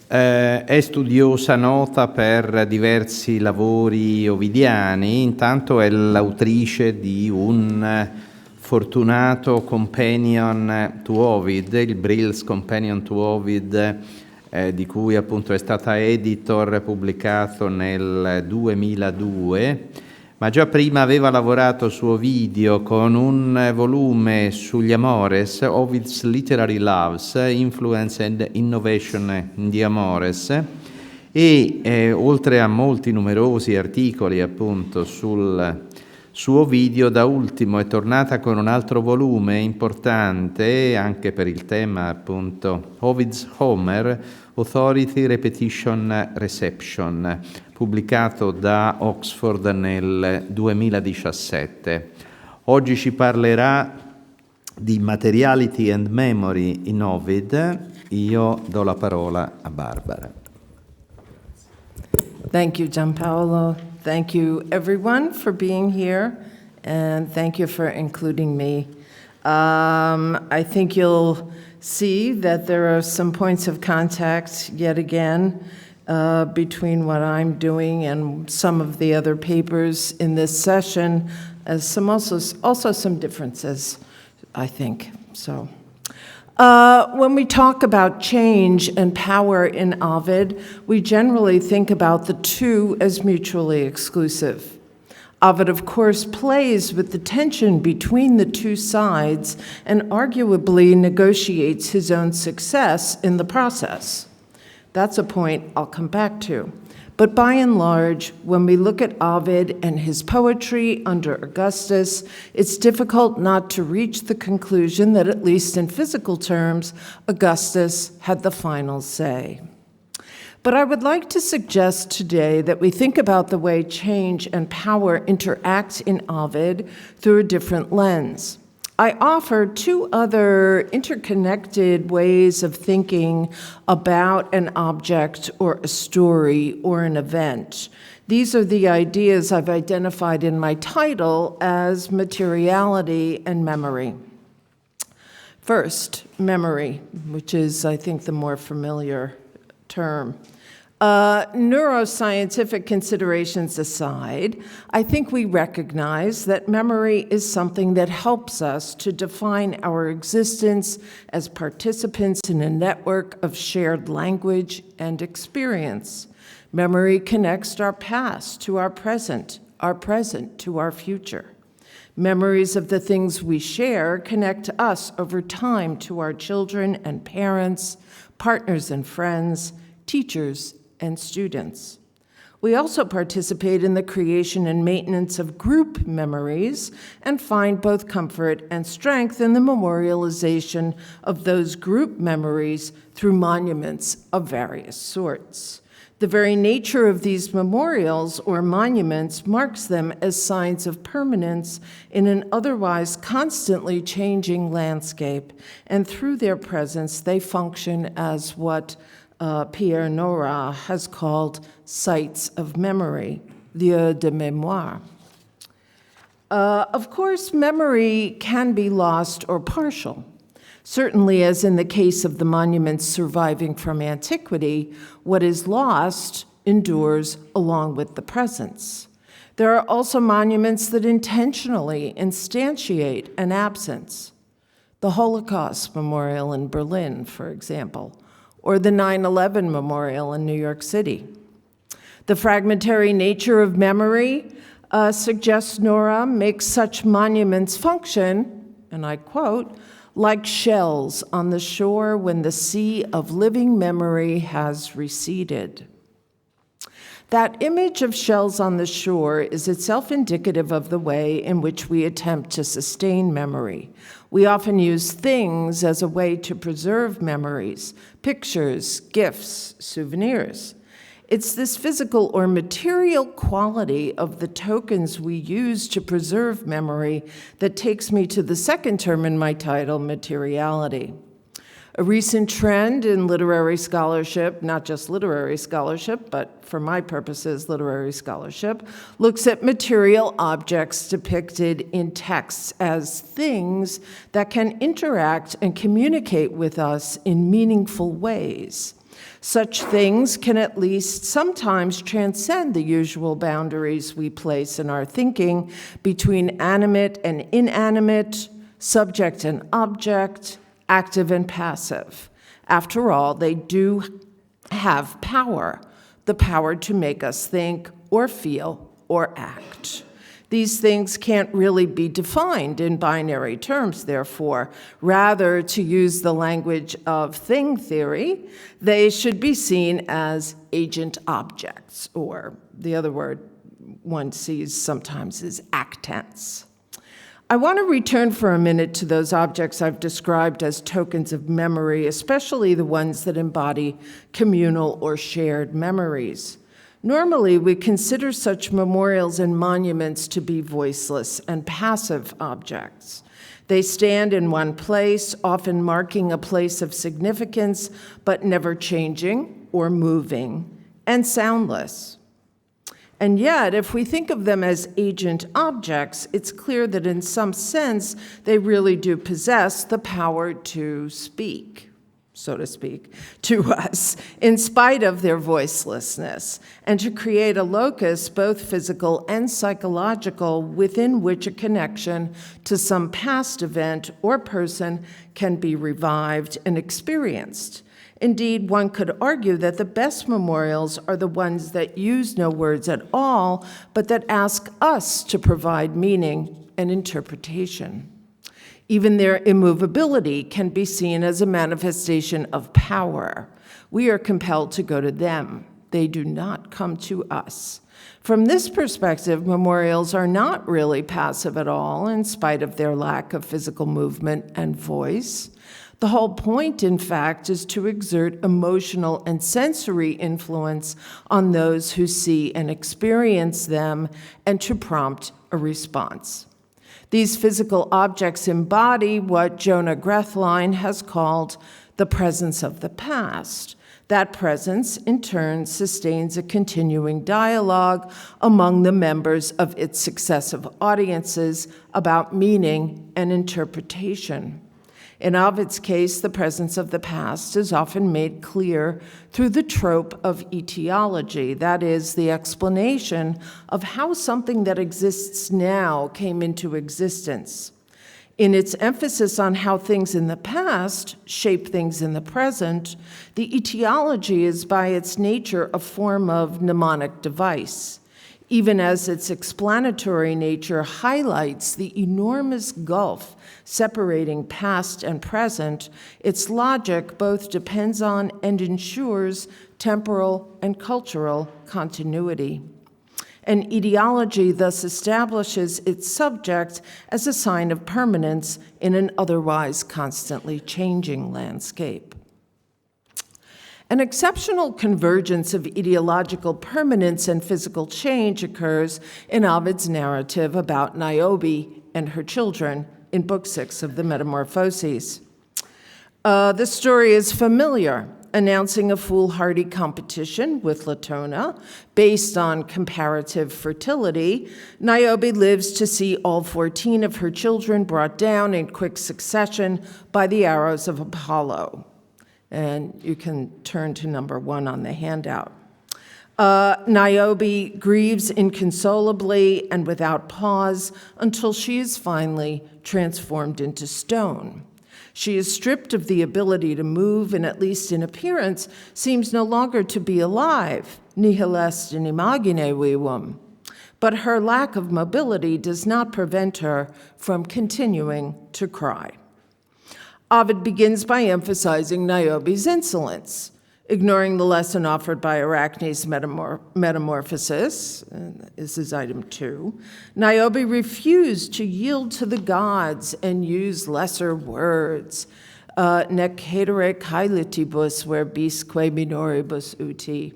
è studiosa nota per diversi lavori ovidiani, intanto è l'autrice di un fortunato companion to Ovid, il Brill's Companion to Ovid, di cui appunto è stata editor, pubblicato nel 2002, ma già prima aveva lavorato su Ovidio con un volume sugli Amores, Ovid's Literary Loves, Influence and Innovation in the Amores, e oltre a molti numerosi articoli appunto sul Su Ovidio da ultimo è tornata con un altro volume importante anche per il tema appunto Ovid's Homer, Authority Repetition Reception, pubblicato da Oxford nel 2017. Oggi ci parlerà di Materiality and Memory in Ovid. Io do la parola a Barbara. Thank you, Gianpaolo. Thank you, everyone, for being here, and thank you for including me. I think you'll see that there are some points of contact, yet again, between what I'm doing and some of the other papers in this session, as some also some differences, I think. So. When we talk about change and power in Ovid, we generally think about the two as mutually exclusive. Ovid, of course, plays with the tension between the two sides and arguably negotiates his own success in the process. That's a point I'll come back to. But by and large, when we look at Ovid and his poetry under Augustus, it's difficult not to reach the conclusion that, at least in physical terms, Augustus had the final say. But I would like to suggest today that we think about the way change and power interact in Ovid through a different lens. I offer two other interconnected ways of thinking about an object or a story or an event. These are the ideas I've identified in my title as materiality and memory. First, memory, which is, I think, the more familiar term. Neuroscientific considerations aside, I think we recognize that memory is something that helps us to define our existence as participants in a network of shared language and experience. Memory connects our past to our present to our future. Memories of the things we share connect us over time to our children and parents, partners and friends, teachers and students. We also participate in the creation and maintenance of group memories and find both comfort and strength in the memorialization of those group memories through monuments of various sorts. The very nature of these memorials or monuments marks them as signs of permanence in an otherwise constantly changing landscape, and through their presence they function as what Pierre Nora has called sites of memory, lieux de mémoire. Of course, memory can be lost or partial. Certainly, as in the case of the monuments surviving from antiquity, what is lost endures along with the presence. There are also monuments that intentionally instantiate an absence. The Holocaust Memorial in Berlin, for example, or the 9/11 Memorial in New York City. The fragmentary nature of memory, suggests Nora, makes such monuments function, and I quote, like shells on the shore when the sea of living memory has receded. That image of shells on the shore is itself indicative of the way in which we attempt to sustain memory. We often use things as a way to preserve memories, pictures, gifts, souvenirs. It's this physical or material quality of the tokens we use to preserve memory that takes me to the second term in my title, materiality. A recent trend in literary scholarship, not just literary scholarship, but for my purposes, literary scholarship, looks at material objects depicted in texts as things that can interact and communicate with us in meaningful ways. Such things can at least sometimes transcend the usual boundaries we place in our thinking between animate and inanimate, subject and object, active and passive. After all, they do have power, the power to make us think or feel or act. These things can't really be defined in binary terms, therefore. Rather, to use the language of thing theory, they should be seen as agent objects, or the other word one sees sometimes as actants. I want to return for a minute to those objects I've described as tokens of memory, especially the ones that embody communal or shared memories. Normally, we consider such memorials and monuments to be voiceless and passive objects. They stand in one place, often marking a place of significance, but never changing or moving, and soundless. And yet, if we think of them as agent objects, it's clear that in some sense, they really do possess the power to speak, so to speak, to us, in spite of their voicelessness, and to create a locus, both physical and psychological, within which a connection to some past event or person can be revived and experienced. Indeed, one could argue that the best memorials are the ones that use no words at all, but that ask us to provide meaning and interpretation. Even their immovability can be seen as a manifestation of power. We are compelled to go to them. They do not come to us. From this perspective, memorials are not really passive at all, in spite of their lack of physical movement and voice. The whole point, in fact, is to exert emotional and sensory influence on those who see and experience them and to prompt a response. These physical objects embody what Jonah Grethlein has called the presence of the past. That presence, in turn, sustains a continuing dialogue among the members of its successive audiences about meaning and interpretation. In Ovid's case, the presence of the past is often made clear through the trope of etiology, that is, the explanation of how something that exists now came into existence. In its emphasis on how things in the past shape things in the present, the etiology is by its nature a form of mnemonic device, even as its explanatory nature highlights the enormous gulf separating past and present. Its logic both depends on and ensures temporal and cultural continuity. An etiology thus establishes its subject as a sign of permanence in an otherwise constantly changing landscape. An exceptional convergence of ideological permanence and physical change occurs in Ovid's narrative about Niobe and her children in Book 6 of the Metamorphoses. The story is familiar, announcing a foolhardy competition with Latona based on comparative fertility. Niobe lives to see all 14 of her children brought down in quick succession by the arrows of Apollo. And you can turn to number 1 on the handout. Niobe grieves inconsolably and without pause until she is finally transformed into stone. She is stripped of the ability to move and, at least in appearance, seems no longer to be alive, nihil est in imagine vivum. But her lack of mobility does not prevent her from continuing to cry. Ovid begins by emphasizing Niobe's insolence. Ignoring the lesson offered by Arachne's metamorphosis, this is item 2, Niobe refused to yield to the gods and use lesser words. Nec caedere caelitibus verbisque minoribus uti.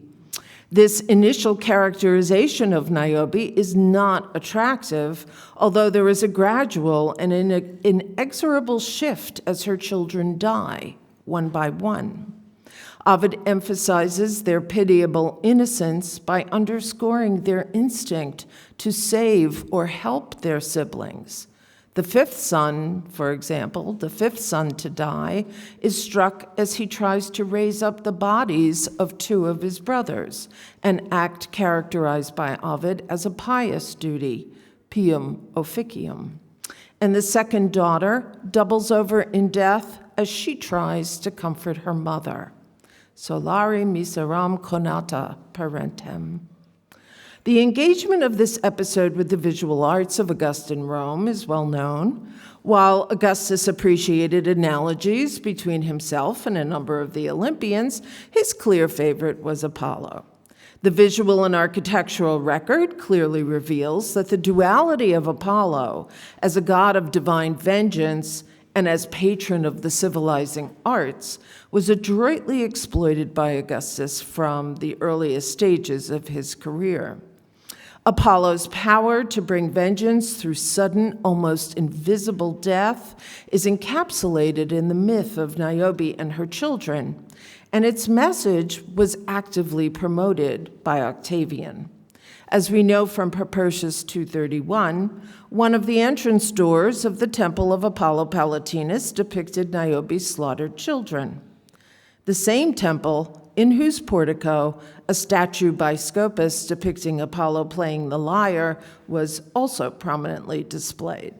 This initial characterization of Niobe is not attractive, although there is a gradual and inexorable shift as her children die, one by one. Ovid emphasizes their pitiable innocence by underscoring their instinct to save or help their siblings. The 5th son, for example, the 5th son to die, is struck as he tries to raise up the bodies of 2 of his brothers, an act characterized by Ovid as a pious duty, pium officium. And the 2nd daughter doubles over in death as she tries to comfort her mother. Solari miseram conata parentem. The engagement of this episode with the visual arts of Augustan Rome is well known. While Augustus appreciated analogies between himself and a number of the Olympians, his clear favorite was Apollo. The visual and architectural record clearly reveals that the duality of Apollo as a god of divine vengeance and as patron of the civilizing arts was adroitly exploited by Augustus from the earliest stages of his career. Apollo's power to bring vengeance through sudden, almost invisible death is encapsulated in the myth of Niobe and her children, and its message was actively promoted by Octavian. As we know from Propertius 231, one of the entrance doors of the temple of Apollo Palatinus depicted Niobe's slaughtered children. The same temple in whose portico a statue by Scopas depicting Apollo playing the lyre was also prominently displayed.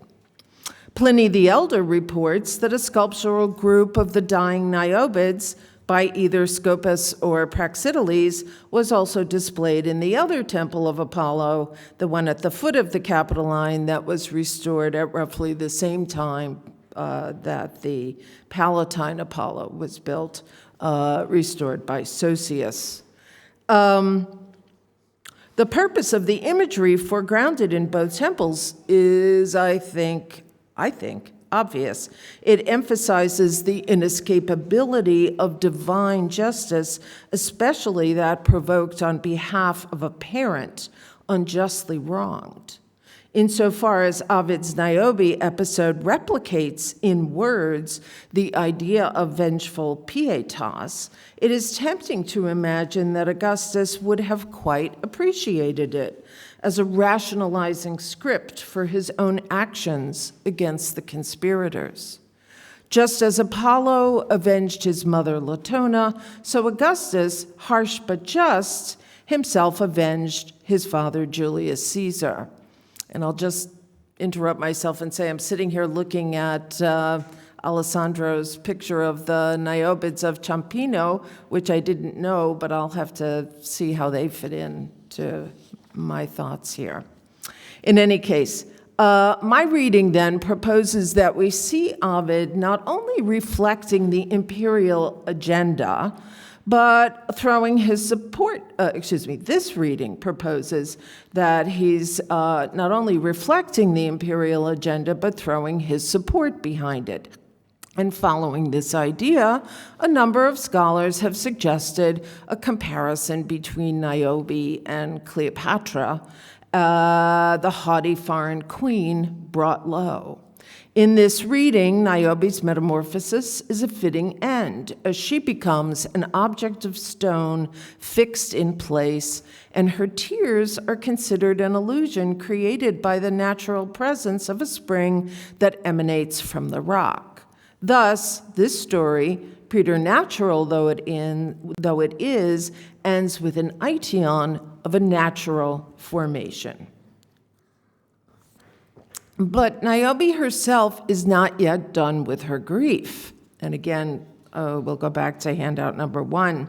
Pliny the Elder reports that a sculptural group of the dying Niobids by either Scopas or Praxiteles was also displayed in the other temple of Apollo, the one at the foot of the Capitoline that was restored at roughly the same time that the Palatine Apollo was built, restored by Sosius. The purpose of the imagery foregrounded in both temples is, I think, obvious. It emphasizes the inescapability of divine justice, especially that provoked on behalf of a parent unjustly wronged. Insofar as Ovid's Niobe episode replicates in words the idea of vengeful pietas, it is tempting to imagine that Augustus would have quite appreciated it as a rationalizing script for his own actions against the conspirators. Just as Apollo avenged his mother Latona, so Augustus, harsh but just, himself avenged his father Julius Caesar. And I'll just interrupt myself and say I'm sitting here looking at Alessandro's picture of the Niobids of Ciampino, which I didn't know, but I'll have to see how they fit in to my thoughts here. In any case, my reading then proposes that we see Ovid not only reflecting the imperial agenda, but throwing his support, this reading proposes that he's not only reflecting the imperial agenda, but throwing his support behind it. And following this idea, a number of scholars have suggested a comparison between Niobe and Cleopatra, the haughty foreign queen brought low. In this reading, Niobe's metamorphosis is a fitting end, as she becomes an object of stone fixed in place, and her tears are considered an illusion created by the natural presence of a spring that emanates from the rock. Thus, this story, preternatural though it is, ends with an aition of a natural formation. But Niobe herself is not yet done with her grief. And again, we'll go back to handout number 1.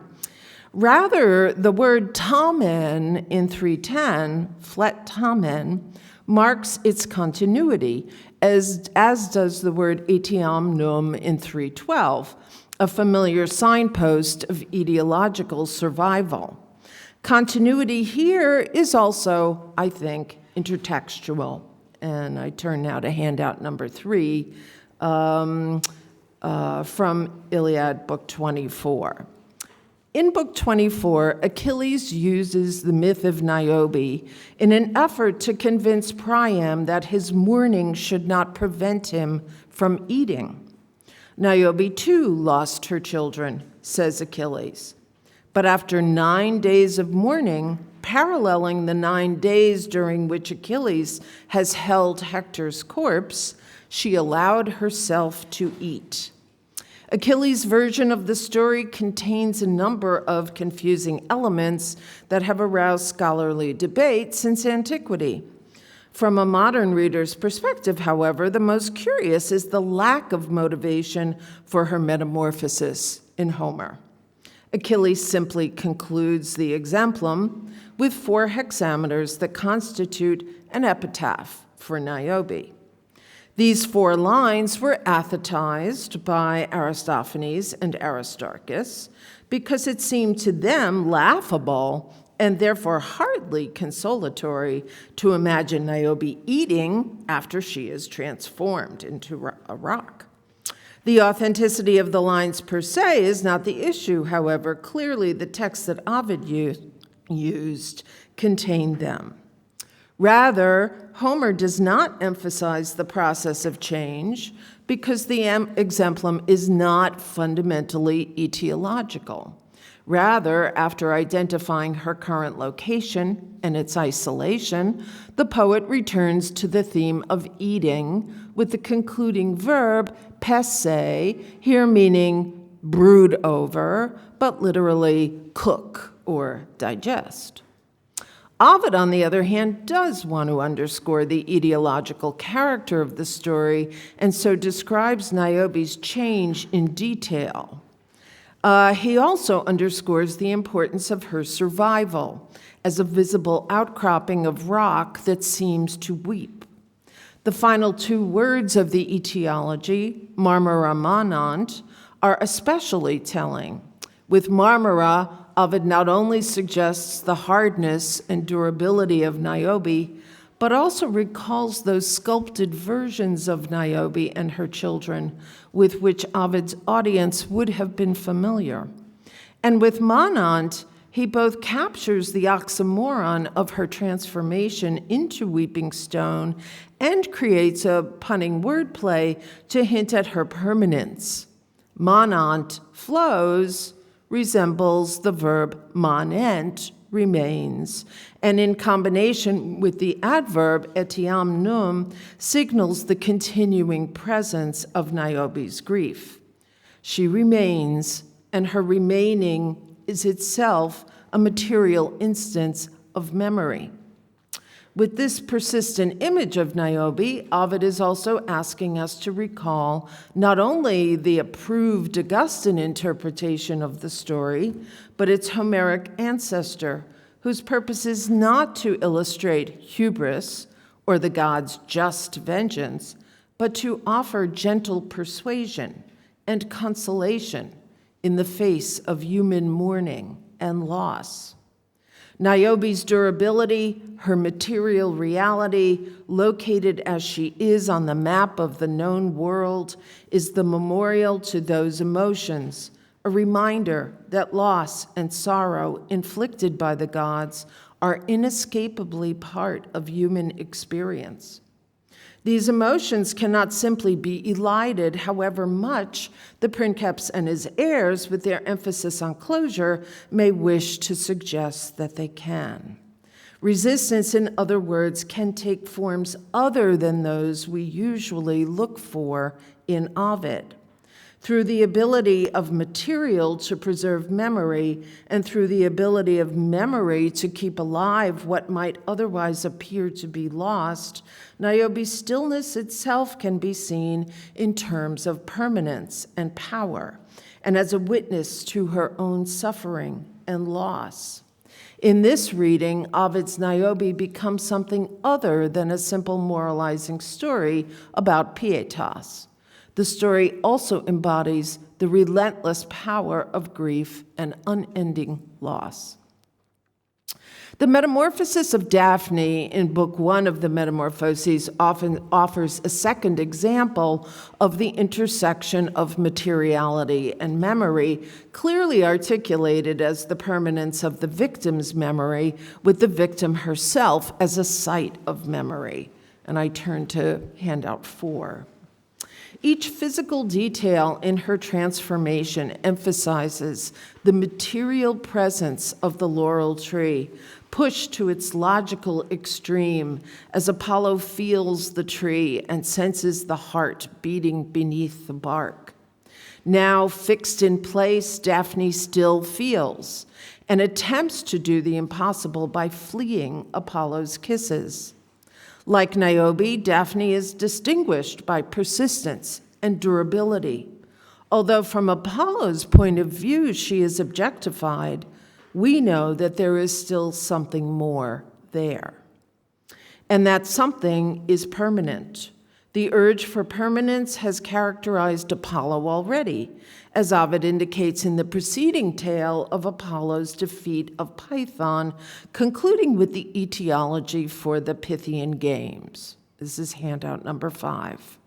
Rather, the word tamen in 310, flet tamen, marks its continuity, as does the word etiam num in 312, a familiar signpost of ideological survival. Continuity here is also, I think, intertextual. And I turn now to handout number 3 from Iliad, Book 24. In Book 24, Achilles uses the myth of Niobe in an effort to convince Priam that his mourning should not prevent him from eating. Niobe too lost her children, says Achilles. But after 9 days of mourning, paralleling the 9 days during which Achilles has held Hector's corpse, she allowed herself to eat. Achilles' version of the story contains a number of confusing elements that have aroused scholarly debate since antiquity. From a modern reader's perspective, however, the most curious is the lack of motivation for her metamorphosis in Homer. Achilles simply concludes the exemplum with 4 hexameters that constitute an epitaph for Niobe. These 4 lines were athetized by Aristophanes and Aristarchus because it seemed to them laughable and therefore hardly consolatory to imagine Niobe eating after she is transformed into a rock. The authenticity of the lines per se is not the issue, however. Clearly, the text that Ovid used contained them. Rather, Homer does not emphasize the process of change because the exemplum is not fundamentally etiological. Rather, after identifying her current location and its isolation, the poet returns to the theme of eating with the concluding verb pesse, here meaning brood over, but literally cook or digest. Ovid, on the other hand, does want to underscore the etiological character of the story, and so describes Niobe's change in detail. He also underscores the importance of her survival as a visible outcropping of rock that seems to weep. The final two words of the etiology, Marmara manant, are especially telling. With Marmara, Ovid not only suggests the hardness and durability of Niobe, but also recalls those sculpted versions of Niobe and her children with which Ovid's audience would have been familiar. And with Manant, he both captures the oxymoron of her transformation into weeping stone and creates a punning wordplay to hint at her permanence. Manant, flows, resembles the verb manent, remains, and in combination with the adverb etiam num, signals the continuing presence of Niobe's grief. She remains, and her remaining is itself a material instance of memory. With this persistent image of Niobe, Ovid is also asking us to recall not only the approved Augustan interpretation of the story, but its Homeric ancestor, whose purpose is not to illustrate hubris or the gods' just vengeance, but to offer gentle persuasion and consolation in the face of human mourning and loss. Niobe's durability, her material reality, located as she is on the map of the known world, is the memorial to those emotions, a reminder that loss and sorrow inflicted by the gods are inescapably part of human experience. These emotions cannot simply be elided, however much the princeps and his heirs, with their emphasis on closure, may wish to suggest that they can. Resistance, in other words, can take forms other than those we usually look for in Ovid. Through the ability of material to preserve memory, and through the ability of memory to keep alive what might otherwise appear to be lost, Niobe's stillness itself can be seen in terms of permanence and power, and as a witness to her own suffering and loss. In this reading, Ovid's Niobe becomes something other than a simple moralizing story about pietas. The story also embodies the relentless power of grief and unending loss. The metamorphosis of Daphne in Book 1 of the Metamorphoses often offers a second example of the intersection of materiality and memory, clearly articulated as the permanence of the victim's memory, with the victim herself as a site of memory. And I turn to handout 4. Each physical detail in her transformation emphasizes the material presence of the laurel tree, pushed to its logical extreme as Apollo feels the tree and senses the heart beating beneath the bark. Now fixed in place, Daphne still feels and attempts to do the impossible by fleeing Apollo's kisses. Like Niobe, Daphne is distinguished by persistence and durability. Although from Apollo's point of view she is objectified, we know that there is still something more there. And that something is permanent. The urge for permanence has characterized Apollo already, as Ovid indicates in the preceding tale of Apollo's defeat of Python, concluding with the etiology for the Pythian Games. This is handout number 5.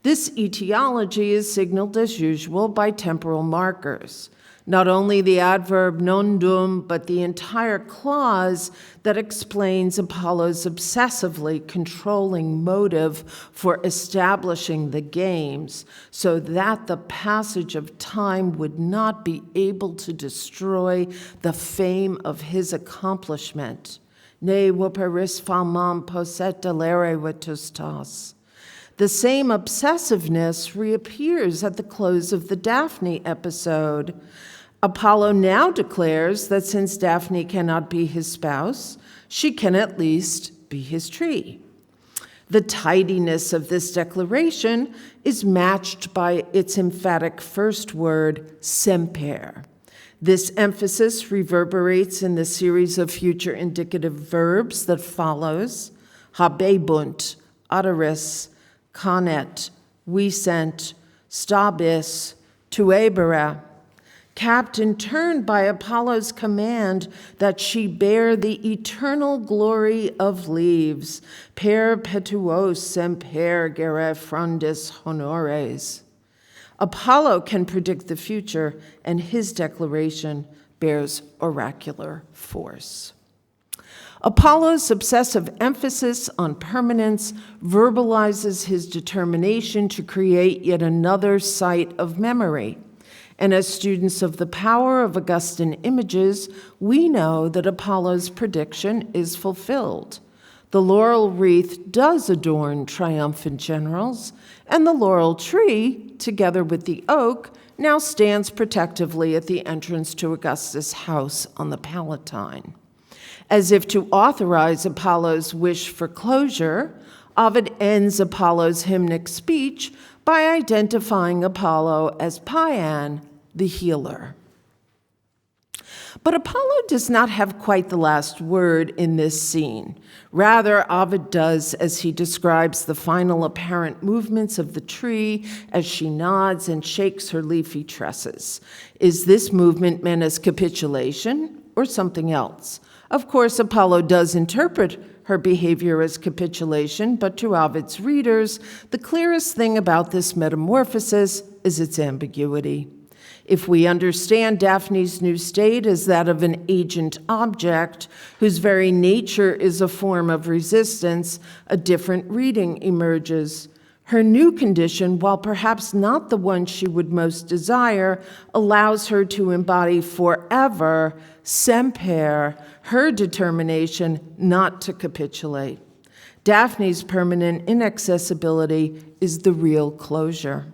This etiology is signaled as usual by temporal markers. Not only the adverb non dum, but the entire clause that explains Apollo's obsessively controlling motive for establishing the games so that the passage of time would not be able to destroy the fame of his accomplishment. Ne voperis famam posset delere vetustas. The same obsessiveness reappears at the close of the Daphne episode. Apollo now declares that since Daphne cannot be his spouse, she can at least be his tree. The tidiness of this declaration is matched by its emphatic first word, semper. This emphasis reverberates in the series of future indicative verbs that follows: habebunt, oteris, conet, vicent, stabis, tuebera, capped in turn by Apollo's command that she bear the eternal glory of leaves, perpetuos semper gere frondis honores. Apollo can predict the future, and his declaration bears oracular force. Apollo's obsessive emphasis on permanence verbalizes his determination to create yet another site of memory. And as students of the power of Augustan images, we know that Apollo's prediction is fulfilled. The laurel wreath does adorn triumphant generals, and the laurel tree, together with the oak, now stands protectively at the entrance to Augustus' house on the Palatine. As if to authorize Apollo's wish for closure, Ovid ends Apollo's hymnic speech by identifying Apollo as Paian, the healer. But Apollo does not have quite the last word in this scene. Rather, Ovid does as he describes the final apparent movements of the tree as she nods and shakes her leafy tresses. Is this movement meant as capitulation or something else? Of course, Apollo does interpret her behavior as capitulation, but to Ovid's readers, the clearest thing about this metamorphosis is its ambiguity. If we understand Daphne's new state as that of an agent object, whose very nature is a form of resistance, a different reading emerges. Her new condition, while perhaps not the one she would most desire, allows her to embody forever, semper, her determination not to capitulate. Daphne's permanent inaccessibility is the real closure.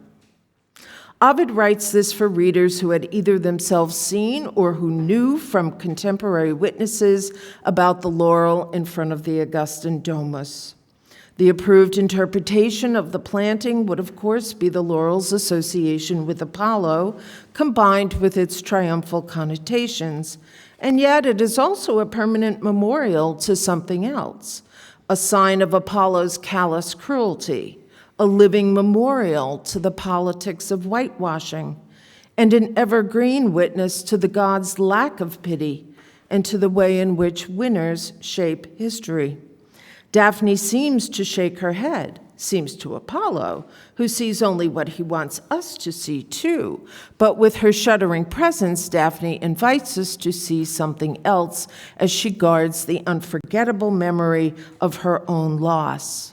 Ovid writes this for readers who had either themselves seen or who knew from contemporary witnesses about the laurel in front of the Augustan domus. The approved interpretation of the planting would, of course, be the laurel's association with Apollo, combined with its triumphal connotations. And yet it is also a permanent memorial to something else, a sign of Apollo's callous cruelty, a living memorial to the politics of whitewashing, and an evergreen witness to the gods' lack of pity and to the way in which winners shape history. Daphne seems to shake her head, seems to Apollo, who sees only what he wants us to see too. But with her shuddering presence, Daphne invites us to see something else as she guards the unforgettable memory of her own loss.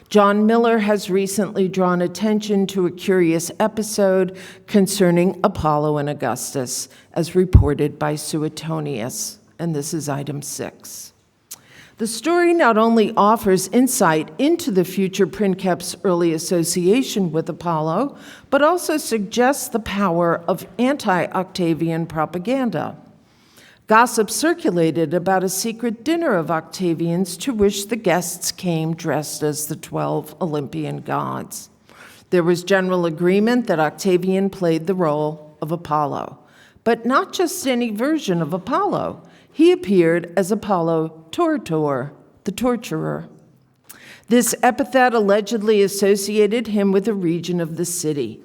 John Miller has recently drawn attention to a curious episode concerning Apollo and Augustus, as reported by Suetonius, and this is item 6. The story not only offers insight into the future princeps' early association with Apollo, but also suggests the power of anti-Octavian propaganda. Gossip circulated about a secret dinner of Octavian's to which the guests came dressed as the 12 Olympian gods. There was general agreement that Octavian played the role of Apollo, but not just any version of Apollo. He appeared as Apollo Tortor, the torturer. This epithet allegedly associated him with a region of the city,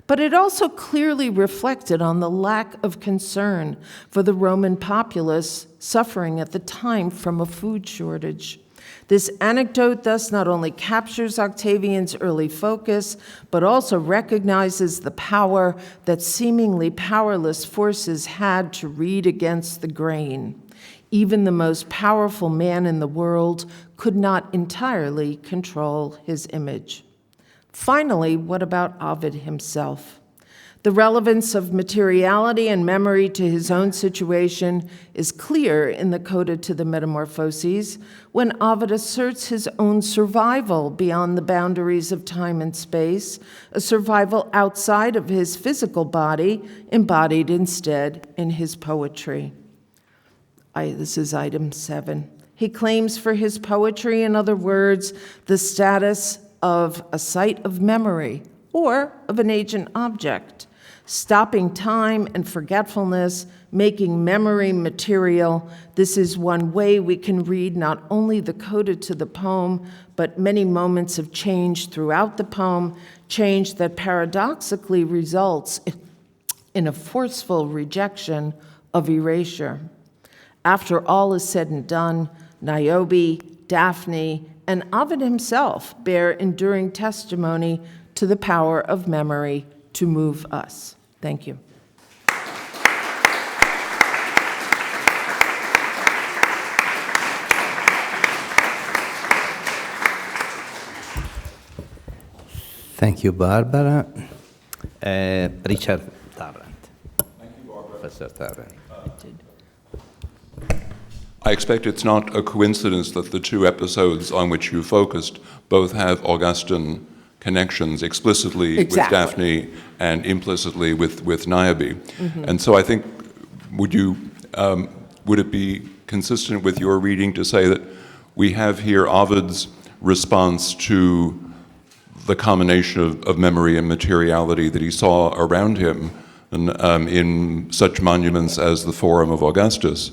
but it also clearly reflected on the lack of concern for the Roman populace suffering at the time from a food shortage. This anecdote thus not only captures Octavian's early focus, but also recognizes the power that seemingly powerless forces had to read against the grain. Even the most powerful man in the world could not entirely control his image. Finally, what about Ovid himself? The relevance of materiality and memory to his own situation is clear in the Coda to the Metamorphoses, when Ovid asserts his own survival beyond the boundaries of time and space, a survival outside of his physical body, embodied instead in his poetry. This is item 7. He claims for his poetry, in other words, the status of a site of memory or of an agent object, stopping time and forgetfulness, making memory material. This is one way we can read not only the coda to the poem, but many moments of change throughout the poem, change that paradoxically results in a forceful rejection of erasure. After all is said and done, Niobe, Daphne, and Ovid himself bear enduring testimony to the power of memory to move us. Thank you. Thank you, Barbara. Richard Tarrant. Thank you, Barbara. Professor Tarrant. I expect it's not a coincidence that the two episodes on which you focused both have Augustan connections, explicitly with Daphne and implicitly with Niobe. Mm-hmm. And so I think, would it be consistent with your reading to say that we have here Ovid's response to the combination of memory and materiality that he saw around him in such monuments as the Forum of Augustus,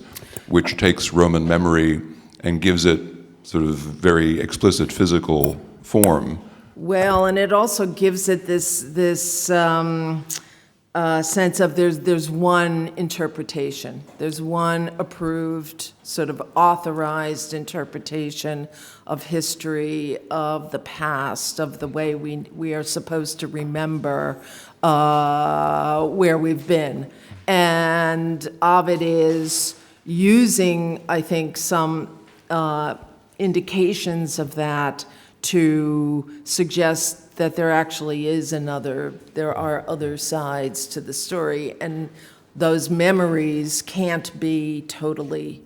which takes Roman memory and gives it sort of very explicit physical form? Well, and it also gives it this sense of there's one interpretation. There's one approved, sort of authorized interpretation of history, of the past, of the way we are supposed to remember where we've been. And Ovid is using, I think, some indications of that to suggest that there actually is there are other sides to the story, and those memories can't be totally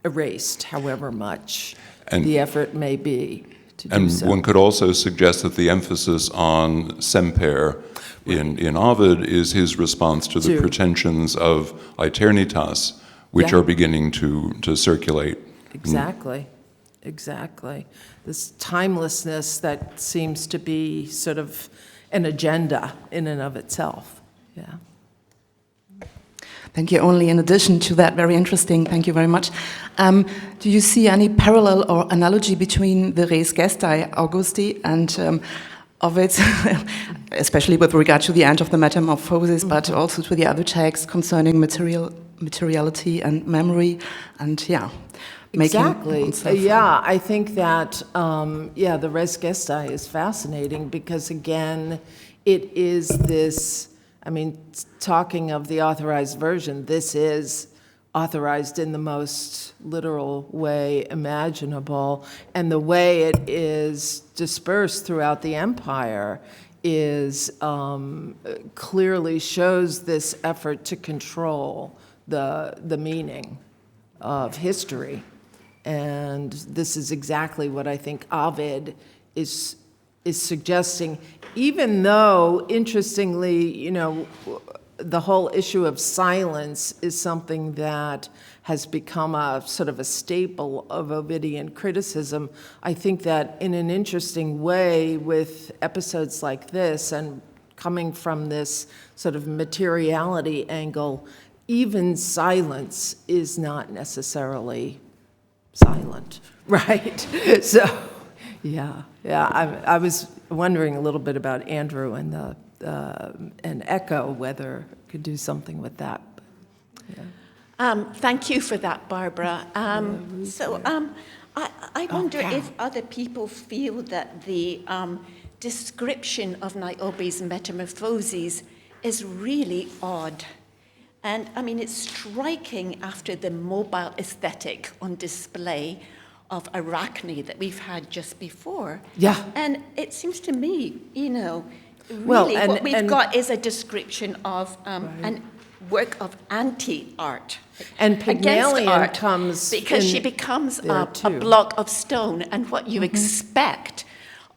erased, however much the effort may be to do so. And one could also suggest that the emphasis on semper in Ovid is his response to the pretensions of aeternitas, which are beginning to circulate. Exactly. Exactly. This timelessness that seems to be sort of an agenda in and of itself. Yeah. Thank you. Only in addition to that, very interesting, thank you very much. Do you see any parallel or analogy between the res gestae Augusti and Ovid, especially with regard to the end of the Metamorphoses, but also to the other texts concerning materiality and memory, and Exactly. Yeah, I think that, the res gestae is fascinating because, again, it is this, talking of the authorized version, this is authorized in the most literal way imaginable, and the way it is dispersed throughout the empire is clearly shows this effort to control the meaning of history. And this is exactly what I think Ovid is suggesting, even though, interestingly, the whole issue of silence is something that has become a sort of a staple of Ovidian criticism. I think that in an interesting way, with episodes like this and coming from this sort of materiality angle, even silence is not necessarily silent, right? So, yeah. I was wondering a little bit about Andrew and and Echo, whether it could do something with that. Yeah. Thank you for that, Barbara. I wonder if other people feel that the description of Niobe's metamorphoses is really odd. And I mean, it's striking after the mobile aesthetic on display of Arachne that we've had just before. Yeah. And it seems to me, really Well, what we've got is a description of an work of anti-art. And Pygmalion art, comes because she becomes a too. block of stone, and what you expect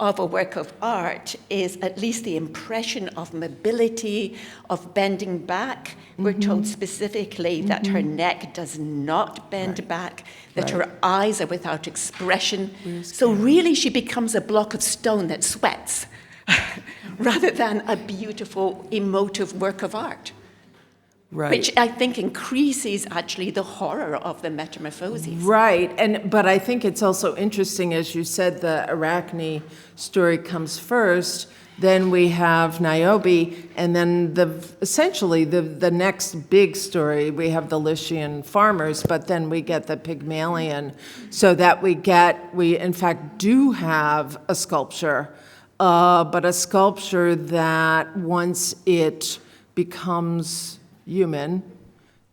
of a work of art is at least the impression of mobility, of bending back. We're told specifically that her neck does not bend back, that her eyes are without expression. So really she becomes a block of stone that sweats rather than a beautiful, emotive work of art. Right. Which I think increases actually the horror of the metamorphoses. Right, but I think it's also interesting, as you said, the Arachne story comes first, then we have Niobe, and then essentially the next big story, we have the Lycian farmers, but then we get the Pygmalion, so that we in fact do have a sculpture, but a sculpture that once it becomes human,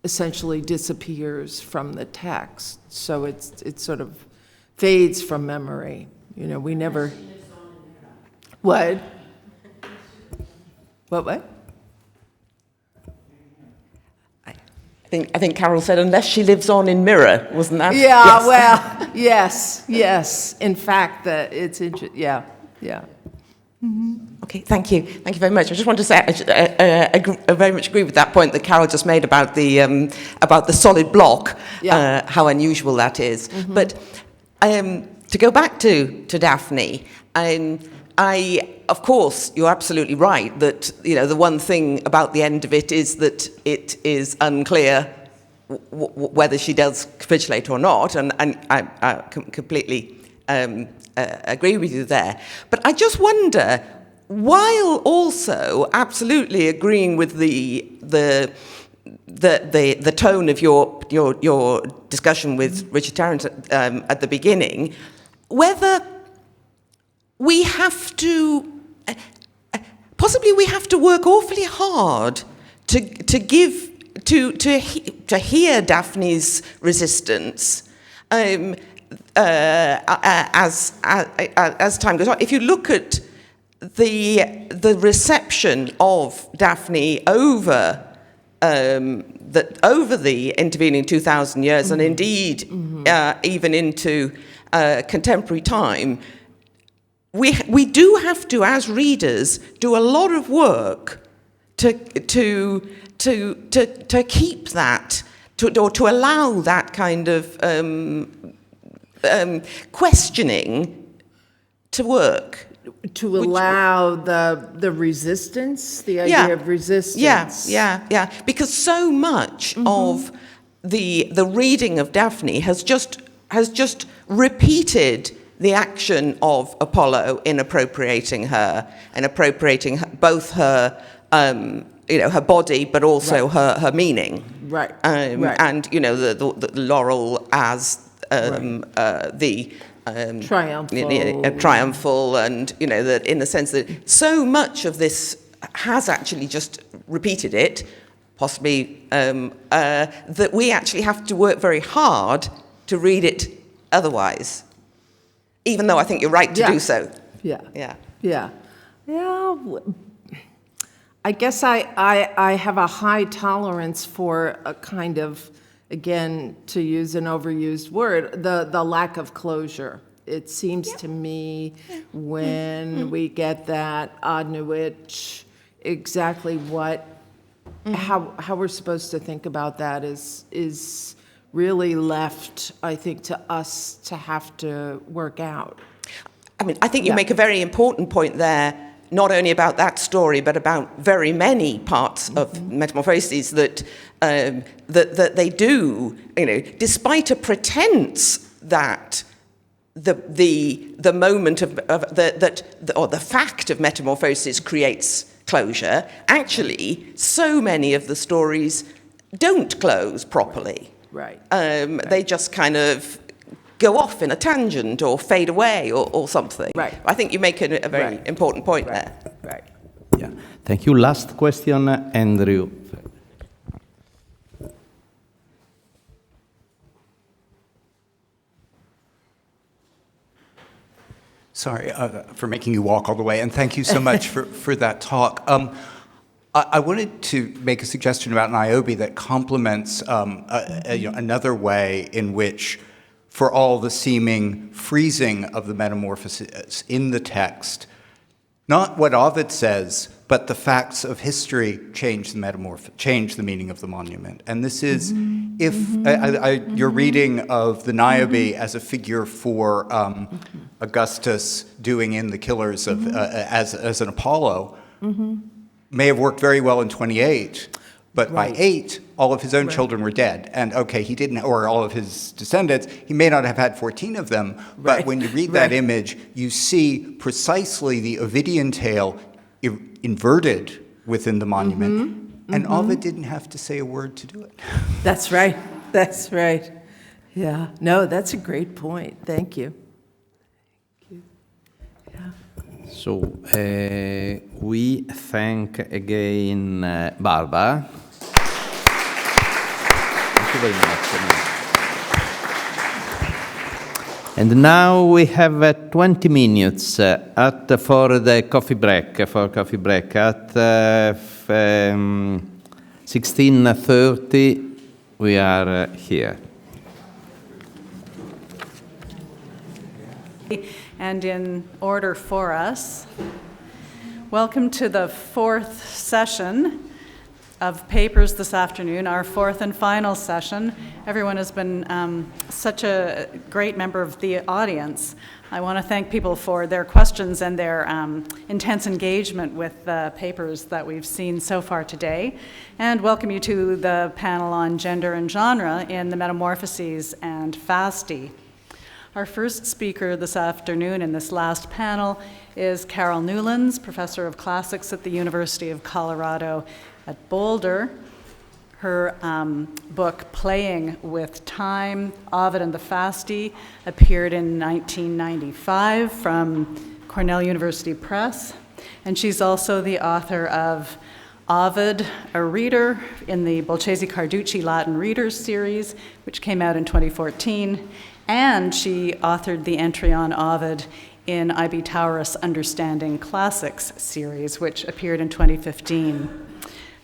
essentially disappears from the text. So it sort of fades from memory. We never. What? What? I think Carole said, unless she lives on in mirror, wasn't that? Yeah. Yes. Well, yes. In fact, it's interesting. Yeah. Mm-hmm. Okay, thank you very much. I just want to say I very much agree with that point that Carole just made about the solid block, how unusual that is. Mm-hmm. But to go back to Daphne, of course, you're absolutely right that the one thing about the end of it is that it is unclear whether she does capitulate or not, and I completely agree with you there. But I just wonder, while also absolutely agreeing with the tone of your discussion with Richard Tarrant at the beginning, whether we have to possibly work awfully hard to hear Daphne's resistance. As time goes on, if you look at the reception of Daphne over the intervening 2,000 years, and indeed even into contemporary time, we do have to, as readers, do a lot of work to keep that, or to allow that kind of questioning to work. To allow the resistance, the idea of resistance. Yeah. Because so much of the reading of Daphne has just repeated the action of Apollo in appropriating her, and appropriating both her her body, but also her meaning. Right. And the laurel as the triumphal, and that in the sense that so much of this has actually just repeated it, possibly that we actually have to work very hard to read it otherwise. Even though I think you're right to do so. Yeah. I guess I have a high tolerance for a kind of, again, to use an overused word, the lack of closure. It seems to me when we get that ad nuit, exactly how we're supposed to think about that is really left, I think, to us to have to work out. I mean, I think you make a very important point there, not only about that story, but about very many parts of Metamorphoses that they do, despite a pretense that the moment of the fact of metamorphosis creates closure, actually, so many of the stories don't close properly. Right. They just kind of go off in a tangent or fade away or something. Right. I think you make a very important point there. Right. Yeah. Thank you. Last question, Andrew. Sorry for making you walk all the way, and thank you so much for that talk. I wanted to make a suggestion about Niobe that complements another way in which, for all the seeming freezing of the metamorphosis in the text, not what Ovid says, but the facts of history change the meaning of the monument. And this is, if your reading of the Niobe as a figure for Augustus doing in the killers of as an Apollo may have worked very well in 28, but by 8, all of his own children were dead. And okay, he didn't, or all of his descendants, he may not have had 14 of them, but when you read that image, you see precisely the Ovidian tale inverted within the monument, and Ovid didn't have to say a word to do it. That's right. That's right. Yeah. No, that's a great point. Thank you. So we thank again Barbara. Thank you very much. And now we have 20 minutes for the coffee break. At 16:30 we are here. And in order for us, welcome to the 4th session of papers this afternoon, our 4th and final session. Everyone has been such a great member of the audience. I want to thank people for their questions and their intense engagement with the papers that we've seen so far today, and welcome you to the panel on gender and genre in the Metamorphoses and Fasti. Our first speaker this afternoon in this last panel is Carole Newlands, Professor of Classics at the University of Colorado at Boulder. Her book, Playing with Time, Ovid and the Fasti, appeared in 1995 from Cornell University Press. And she's also the author of Ovid, a Reader, in the Bolchesi-Carducci Latin Readers series, which came out in 2014. And she authored the entry on Ovid in I.B. Taurus' Understanding Classics series, which appeared in 2015.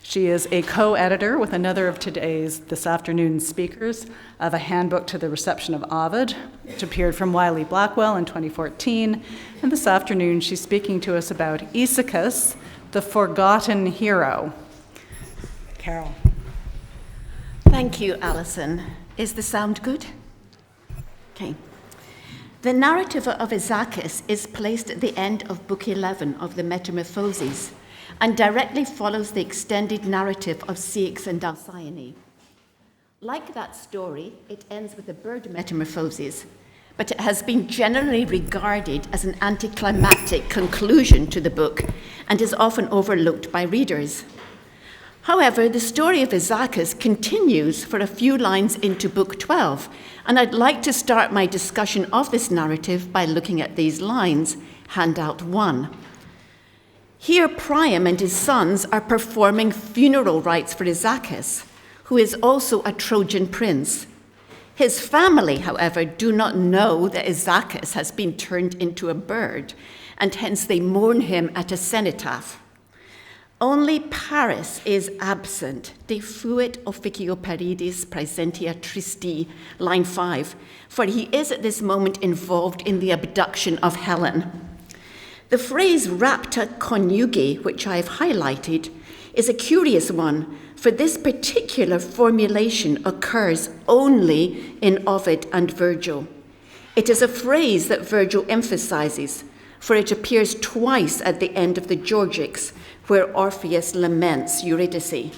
She is a co-editor with another of this afternoon's speakers of a handbook to the reception of Ovid, which appeared from Wiley Blackwell in 2014. And this afternoon, she's speaking to us about Aeschylus, the forgotten hero. Carole. Thank you, Alison. Is the sound good? Okay. The narrative of Aeschylus is placed at the end of Book 11 of the Metamorphoses and directly follows the extended narrative of Ceyx and Alcyone. Like that story, it ends with a bird metamorphosis, but it has been generally regarded as an anticlimactic conclusion to the book and is often overlooked by readers. However, the story of Aeschylus continues for a few lines into Book 12, and I'd like to start my discussion of this narrative by looking at these lines, handout 1. Here, Priam and his sons are performing funeral rites for Aeschylus, who is also a Trojan prince. His family, however, do not know that Aeschylus has been turned into a bird, and hence they mourn him at a cenotaph. Only Paris is absent. De fuit officio Paridis praesentia tristi, line 5, for he is at this moment involved in the abduction of Helen. The phrase rapta conjugi, which I have highlighted, is a curious one, for this particular formulation occurs only in Ovid and Virgil. It is a phrase that Virgil emphasizes, for it appears twice at the end of the Georgics, where Orpheus laments Eurydice.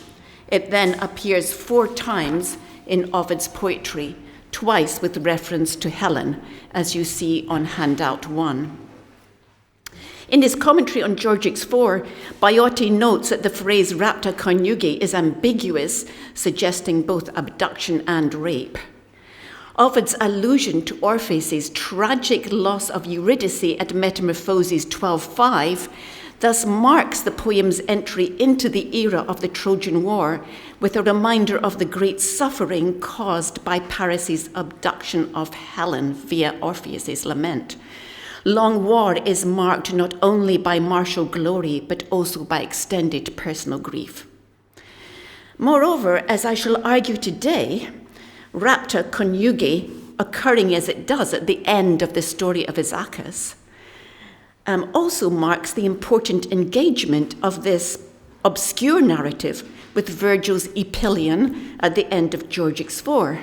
It then appears 4 times in Ovid's poetry, twice with reference to Helen, as you see on handout 1. In his commentary on Georgics 4, Baiotti notes that the phrase rapta conjugi is ambiguous, suggesting both abduction and rape. Ovid's allusion to Orpheus' tragic loss of Eurydice at Metamorphoses 12:5 thus marks the poem's entry into the era of the Trojan War with a reminder of the great suffering caused by Paris' abduction of Helen via Orpheus' lament. Long War is marked not only by martial glory, but also by extended personal grief. Moreover, as I shall argue today, rapta conjugi, occurring as it does at the end of the story of Isaacus, also marks the important engagement of this obscure narrative with Virgil's Epyllion at the end of Georgics 4.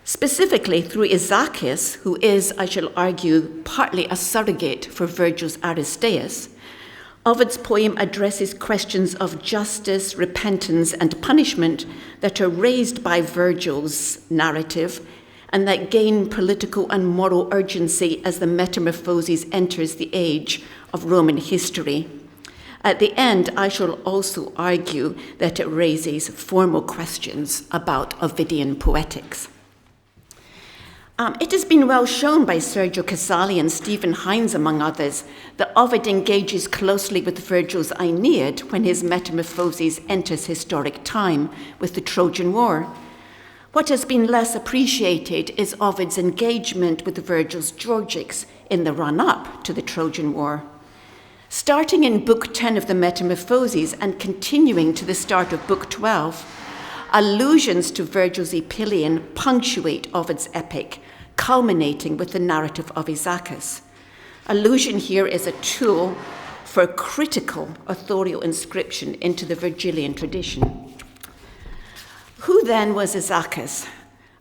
Specifically through Isaacus, who is, I shall argue, partly a surrogate for Virgil's Aristeus, Ovid's poem addresses questions of justice, repentance, and punishment that are raised by Virgil's narrative and that gain political and moral urgency as the Metamorphoses enters the age of Roman history. At the end, I shall also argue that it raises formal questions about Ovidian poetics. It has been well shown by Sergio Casali and Stephen Hines, among others, that Ovid engages closely with Virgil's Aeneid when his Metamorphoses enters historic time with the Trojan War. What has been less appreciated is Ovid's engagement with Virgil's Georgics in the run-up to the Trojan War. Starting in Book 10 of the Metamorphoses and continuing to the start of Book 12, allusions to Virgil's Epyllion punctuate Ovid's epic, culminating with the narrative of Isaacus. Allusion here is a tool for critical authorial inscription into the Virgilian tradition. Who then was Isaacus?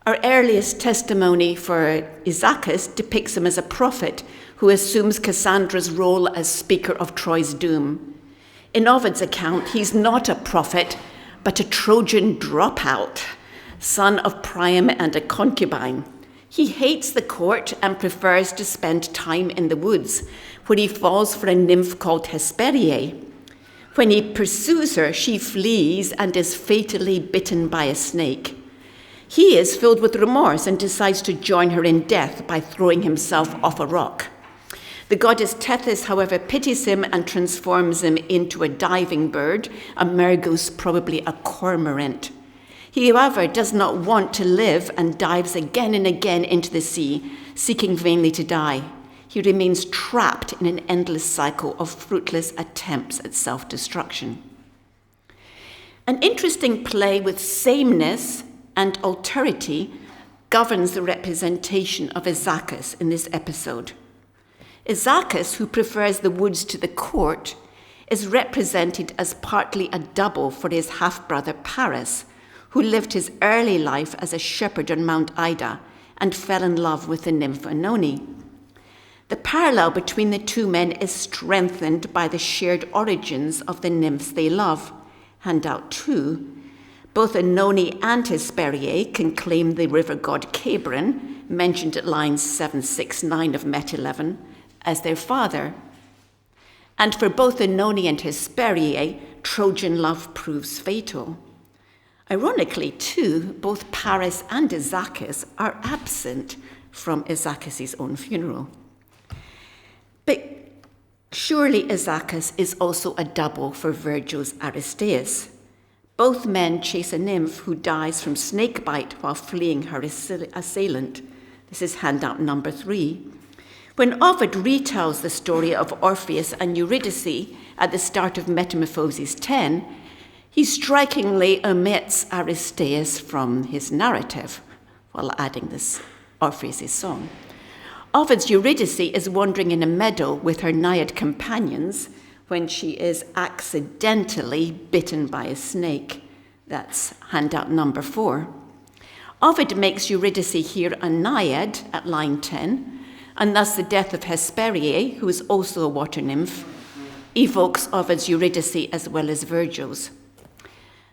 Our earliest testimony for Isaacus depicts him as a prophet who assumes Cassandra's role as speaker of Troy's doom. In Ovid's account, he's not a prophet, but a Trojan dropout, son of Priam and a concubine. He hates the court and prefers to spend time in the woods, where he falls for a nymph called Hesperiae. When he pursues her, she flees and is fatally bitten by a snake. He is filled with remorse and decides to join her in death by throwing himself off a rock. The goddess Tethys, however, pities him and transforms him into a diving bird, a mergus, probably a cormorant. He, however, does not want to live and dives again and again into the sea, seeking vainly to die. He remains trapped in an endless cycle of fruitless attempts at self-destruction. An interesting play with sameness and alterity governs the representation of Isaacus in this episode. Isaacus, who prefers the woods to the court, is represented as partly a double for his half-brother Paris, who lived his early life as a shepherd on Mount Ida and fell in love with the nymph Oenone. The parallel between the two men is strengthened by the shared origins of the nymphs they love. Handout 2. Both Oenone and Hesperiae can claim the river god Cabron, mentioned at lines 7, 6, 9 of Met 11, as their father. And for both Oenone and Hesperiae, Trojan love proves fatal. Ironically, too, both Paris and Isaacus are absent from Isaacus' own funeral. But surely Isaacus is also a double for Virgil's Aristeus. Both men chase a nymph who dies from snakebite while fleeing her assailant. This is handout number 3. When Ovid retells the story of Orpheus and Eurydice at the start of Metamorphoses 10, he strikingly omits Aristeus from his narrative while adding this Orpheus' song. Ovid's Eurydice is wandering in a meadow with her naiad companions when she is accidentally bitten by a snake. That's handout number 4. Ovid makes Eurydice here a naiad at line 10, and thus the death of Hesperiae, who is also a water nymph, evokes Ovid's Eurydice as well as Virgil's.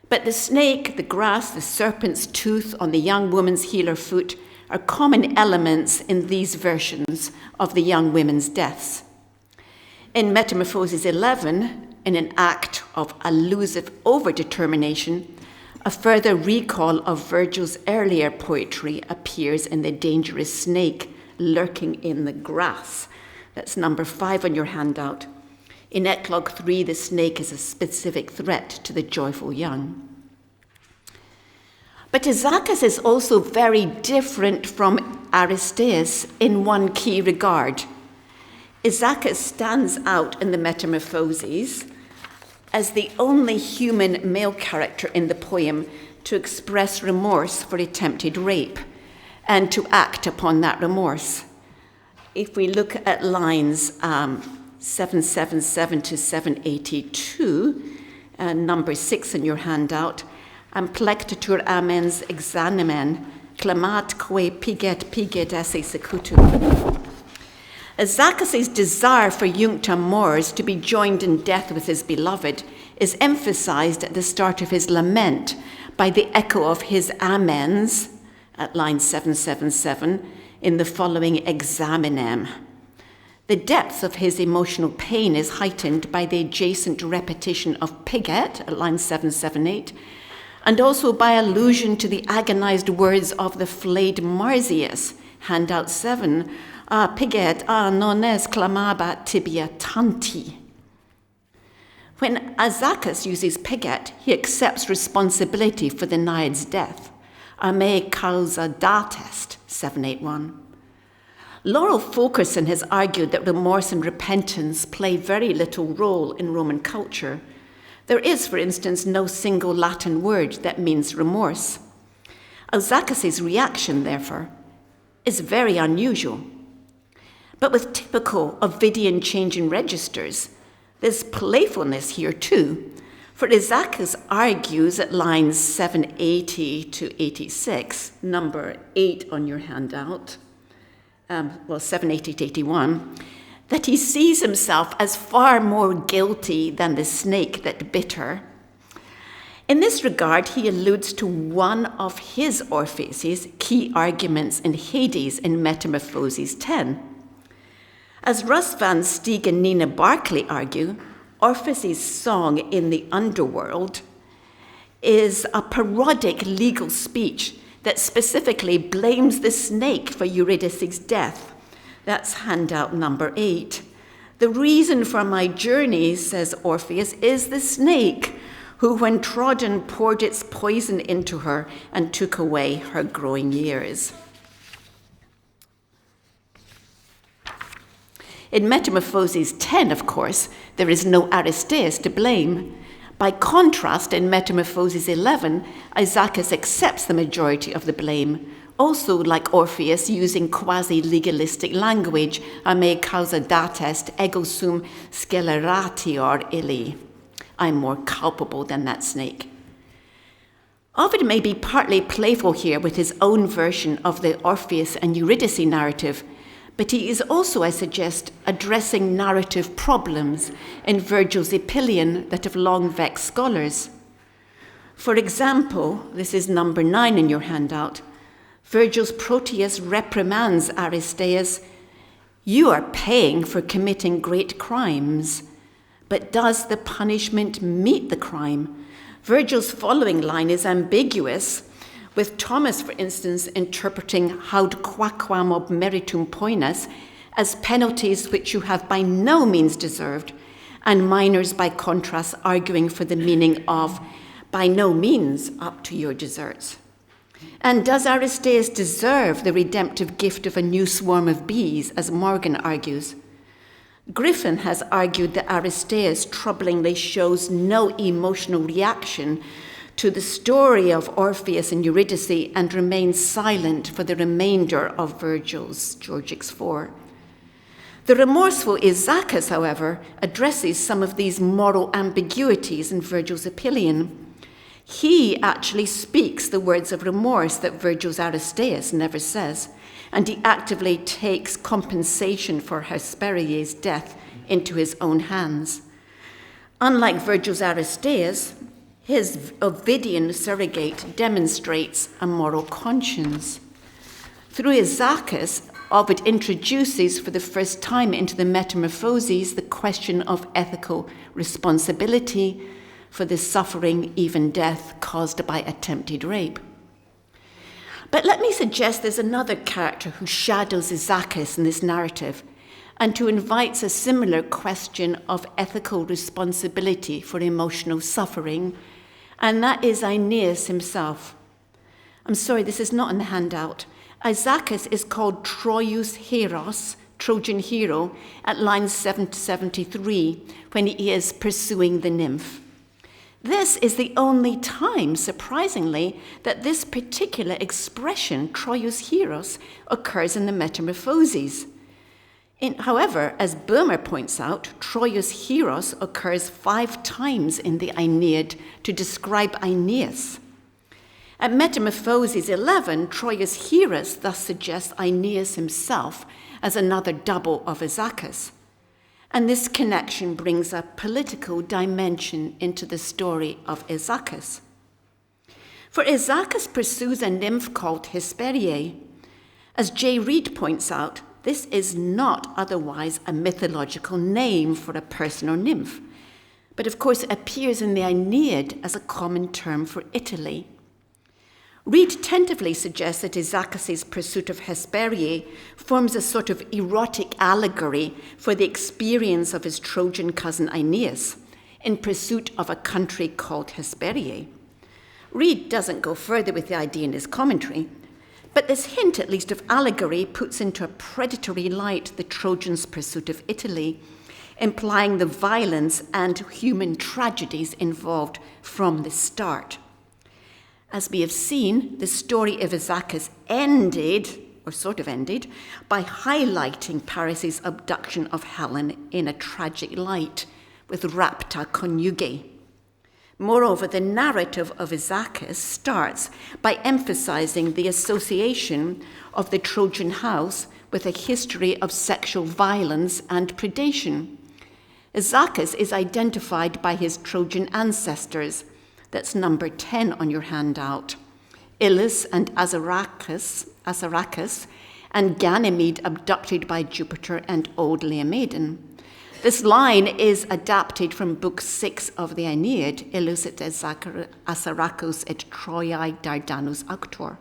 But the snake, the grass, the serpent's tooth on the young woman's healer foot are common elements in these versions of the young women's deaths. In Metamorphoses 11, in an act of allusive overdetermination, a further recall of Virgil's earlier poetry appears in the dangerous snake lurking in the grass. That's number 5 on your handout. In Eclogue 3, the snake is a specific threat to the joyful young. But Aeschylus is also very different from Aristeas in one key regard. Aeschylus stands out in the Metamorphoses as the only human male character in the poem to express remorse for attempted rape and to act upon that remorse. If we look at lines 777 to 782, number 6 in your handout, Amplectatur amens exanimen, clamatque piget esse secutum. Aeschylus' desire for Juncta Mors to be joined in death with his beloved is emphasized at the start of his lament by the echo of his amens at line 777 in the following examinem. The depth of his emotional pain is heightened by the adjacent repetition of piget at line 778, and also by allusion to the agonized words of the flayed Marsyas, handout 7, piget non es clamabat tibia tanti. When Aeschylus uses piget, he accepts responsibility for the Naiad's death. A me causa datest, 781. Laurel Fulkerson has argued that remorse and repentance play very little role in Roman culture. There is, for instance, no single Latin word that means remorse. Aeschylus' reaction, therefore, is very unusual. But with typical Ovidian change in registers, there's playfulness here too, for Aeschylus argues at lines 780 to 86, number 8 on your handout, 780 to 81, that he sees himself as far more guilty than the snake that bit her. In this regard, he alludes to one of his Orpheus' key arguments in Hades in Metamorphoses 10. As Russ Van Steeg and Nina Barclay argue, Orpheus' song in the underworld is a parodic legal speech that specifically blames the snake for Eurydice's death. That's handout number 8. The reason for my journey, says Orpheus, is the snake, who when trodden poured its poison into her and took away her growing years. In Metamorphoses 10, of course, there is no Aristeas to blame. By contrast, in Metamorphoses 11, Aeschylus accepts the majority of the blame, also like Orpheus using quasi-legalistic language, a me causa datest ego sum sceleratior illi. I'm more culpable than that snake. Ovid may be partly playful here with his own version of the Orpheus and Eurydice narrative, but he is also, I suggest, addressing narrative problems in Virgil's Epyllion that have long vexed scholars. For example, this is number 9 in your handout, Virgil's Proteus reprimands Aristeas, "You are paying for committing great crimes, but does the punishment meet the crime?" Virgil's following line is ambiguous, with Thomas, for instance, interpreting haud quaquam ob meritum poenas as penalties which you have by no means deserved, and minors, by contrast, arguing for the meaning of by no means up to your deserts. And does Aristeas deserve the redemptive gift of a new swarm of bees, as Morgan argues? Griffin has argued that Aristeas troublingly shows no emotional reaction to the story of Orpheus and Eurydice and remains silent for the remainder of Virgil's Georgics 4. The remorseful Aeschylus, however, addresses some of these moral ambiguities in Virgil's Epyllion. He actually speaks the words of remorse that Virgil's Aristeas never says, and he actively takes compensation for Hesperier's death into his own hands. Unlike Virgil's Aristeas, his Ovidian surrogate demonstrates a moral conscience. Through Isaacus, Ovid introduces for the first time into the Metamorphoses the question of ethical responsibility for the suffering, even death, caused by attempted rape. But let me suggest there's another character who shadows Isaacus in this narrative and who invites a similar question of ethical responsibility for emotional suffering, and that is Aeneas himself. I'm sorry, this is not in the handout. Isaacus is called Troius Heros, Trojan hero, at line 773, when he is pursuing the nymph. This is the only time, surprisingly, that this particular expression, Troius Heros, occurs in the Metamorphoses. However, as Boehmer points out, Troius Heros occurs 5 times in the Aeneid to describe Aeneas. At Metamorphoses 11, Troius Heros thus suggests Aeneas himself as another double of Isaacus. And this connection brings a political dimension into the story of Isaacus. For Isaacus pursues a nymph called Hesperiae. As J. Reid points out, this is not otherwise a mythological name for a person or nymph, but of course it appears in the Aeneid as a common term for Italy. Reid tentatively suggests that Isaacus' pursuit of Hesperiae forms a sort of erotic allegory for the experience of his Trojan cousin Aeneas in pursuit of a country called Hesperiae. Reid doesn't go further with the idea in his commentary, but this hint, at least, of allegory puts into a predatory light the Trojans' pursuit of Italy, implying the violence and human tragedies involved from the start. As we have seen, the story of Isaacus ended, or sort of ended, by highlighting Paris' abduction of Helen in a tragic light with rapta conjugae. Moreover, the narrative of Isaacus starts by emphasizing the association of the Trojan house with a history of sexual violence and predation. Isaacus is identified by his Trojan ancestors. That's number 10 on your handout. Ilus and Assaracus, and Ganymede abducted by Jupiter and old Laomedon. This line is adapted from Book 6 of the Aeneid, Ilus et Assaracus et Troiae Dardanus auctor.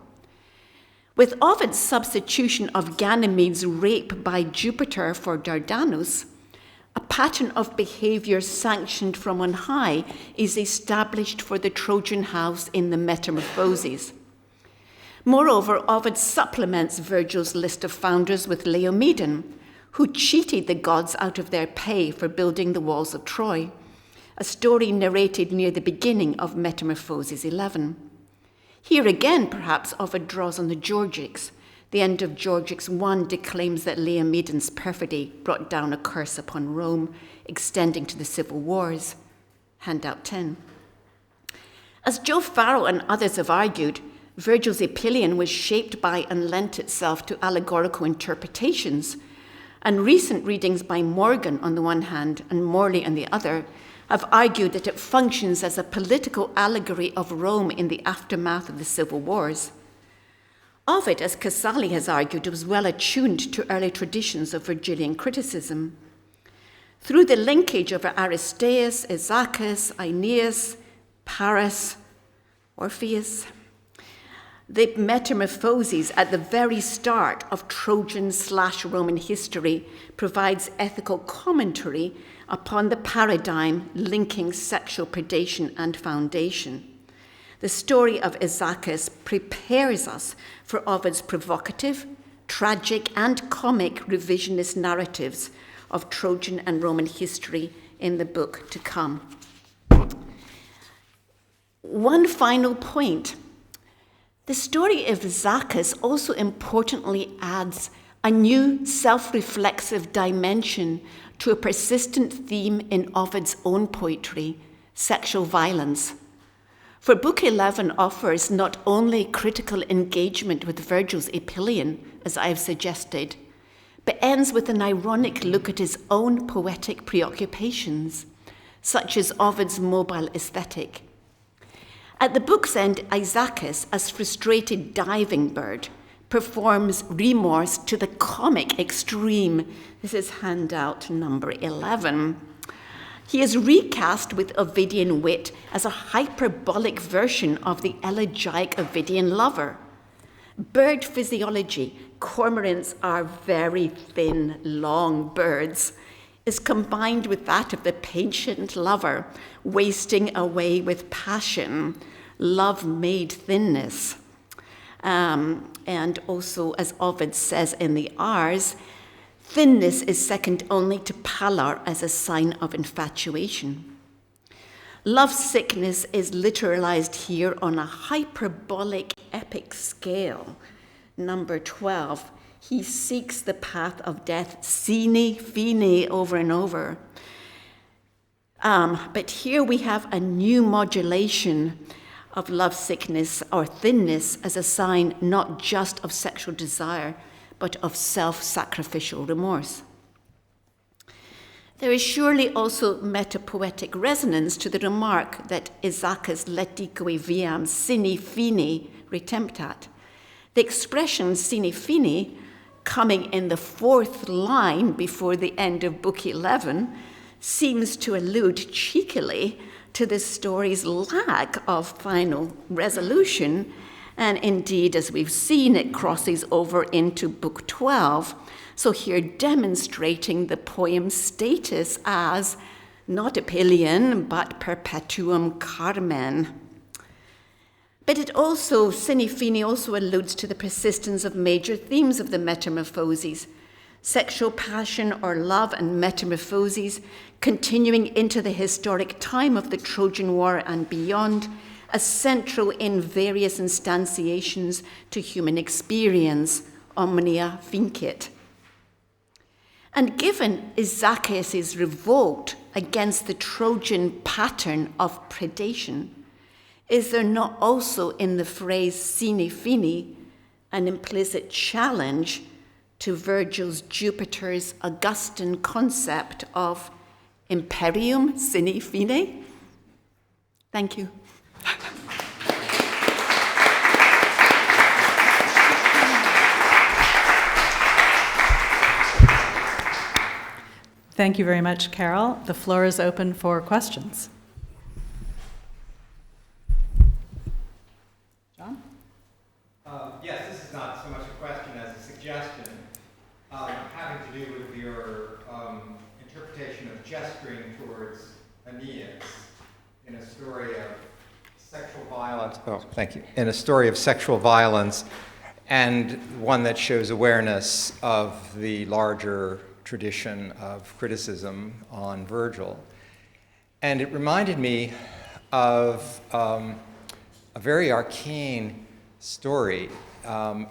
With Ovid's substitution of Ganymede's rape by Jupiter for Dardanus, a pattern of behavior sanctioned from on high is established for the Trojan house in the Metamorphoses. Moreover, Ovid supplements Virgil's list of founders with Laomedon, who cheated the gods out of their pay for building the walls of Troy, a story narrated near the beginning of Metamorphoses 11. Here again, perhaps, Ovid draws on the Georgics. The end of Georgics 1 declaims that Laomedon's perfidy brought down a curse upon Rome, extending to the civil wars. Handout 10. As Joe Farrell and others have argued, Virgil's Epyllion was shaped by and lent itself to allegorical interpretations, and recent readings by Morgan on the one hand and Morley on the other have argued that it functions as a political allegory of Rome in the aftermath of the civil wars. Ovid, as Casali has argued, was well attuned to early traditions of Virgilian criticism. Through the linkage of Aristeas, Isaacus, Aeneas, Paris, Orpheus, the Metamorphoses at the very start of Trojan/Roman history provides ethical commentary upon the paradigm linking sexual predation and foundation. The story of Isaacus prepares us for Ovid's provocative, tragic, and comic revisionist narratives of Trojan and Roman history in the book to come. One final point. The story of Isaacus also importantly adds a new self-reflexive dimension to a persistent theme in Ovid's own poetry, sexual violence. For Book 11 offers not only critical engagement with Virgil's Epyllion, as I have suggested, but ends with an ironic look at his own poetic preoccupations, such as Ovid's mobile aesthetic. At the book's end, Isaacus, as frustrated diving bird, performs remorse to the comic extreme. This is handout number 11. He is recast with Ovidian wit as a hyperbolic version of the elegiac Ovidian lover. Bird physiology, cormorants are very thin, long birds, is combined with that of the patient lover, wasting away with passion. Love made thinness. And also, as Ovid says in the Rs, thinness is second only to pallor as a sign of infatuation. Love sickness is literalized here on a hyperbolic epic scale. Number 12, he seeks the path of death, sine fine, over and over. But here we have a new modulation of love sickness or thinness as a sign not just of sexual desire, but of self-sacrificial remorse. There is surely also metapoetic resonance to the remark that Isaacus letique viam sine fine retemptat. The expression sine fine, coming in the fourth line before the end of Book 11, seems to allude cheekily to the story's lack of final resolution, and indeed, as we've seen, it crosses over into Book 12, so here demonstrating the poem's status as not epilion, but perpetuum carmen. But it also, sine fine also alludes to the persistence of major themes of the Metamorphoses, sexual passion or love and metamorphoses continuing into the historic time of the Trojan War and beyond, as central in various instantiations to human experience, omnia vincit. And given Zacchaeus' revolt against the Trojan pattern of predation, is there not also in the phrase sine fine an implicit challenge to Virgil's Jupiter's Augustan concept of imperium sine fine? Thank you. Thank you very much, Carole. The floor is open for questions. John? Yes, this is not so much a question as a suggestion, having to do with your interpretation of gesturing towards Aeneas in a story of sexual violence. Oh, thank you. In a story of sexual violence, and one that shows awareness of the larger tradition of criticism on Virgil. And it reminded me of a very arcane story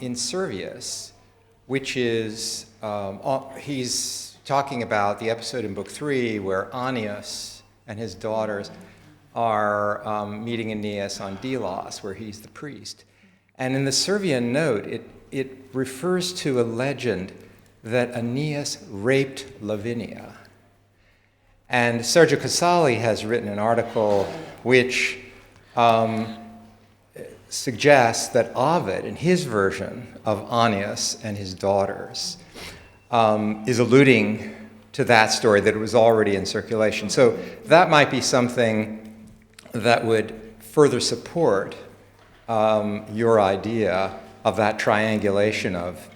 in Servius, which is, he's talking about the episode in Book 3 where Aeneas and his daughters are meeting Aeneas on Delos, where he's the priest. And in the Servian note, it refers to a legend that Aeneas raped Lavinia. And Sergio Casali has written an article which suggests that Ovid, in his version of Aeneas and his daughters, is alluding to that story, that it was already in circulation. So that might be something that would further support your idea of that triangulation of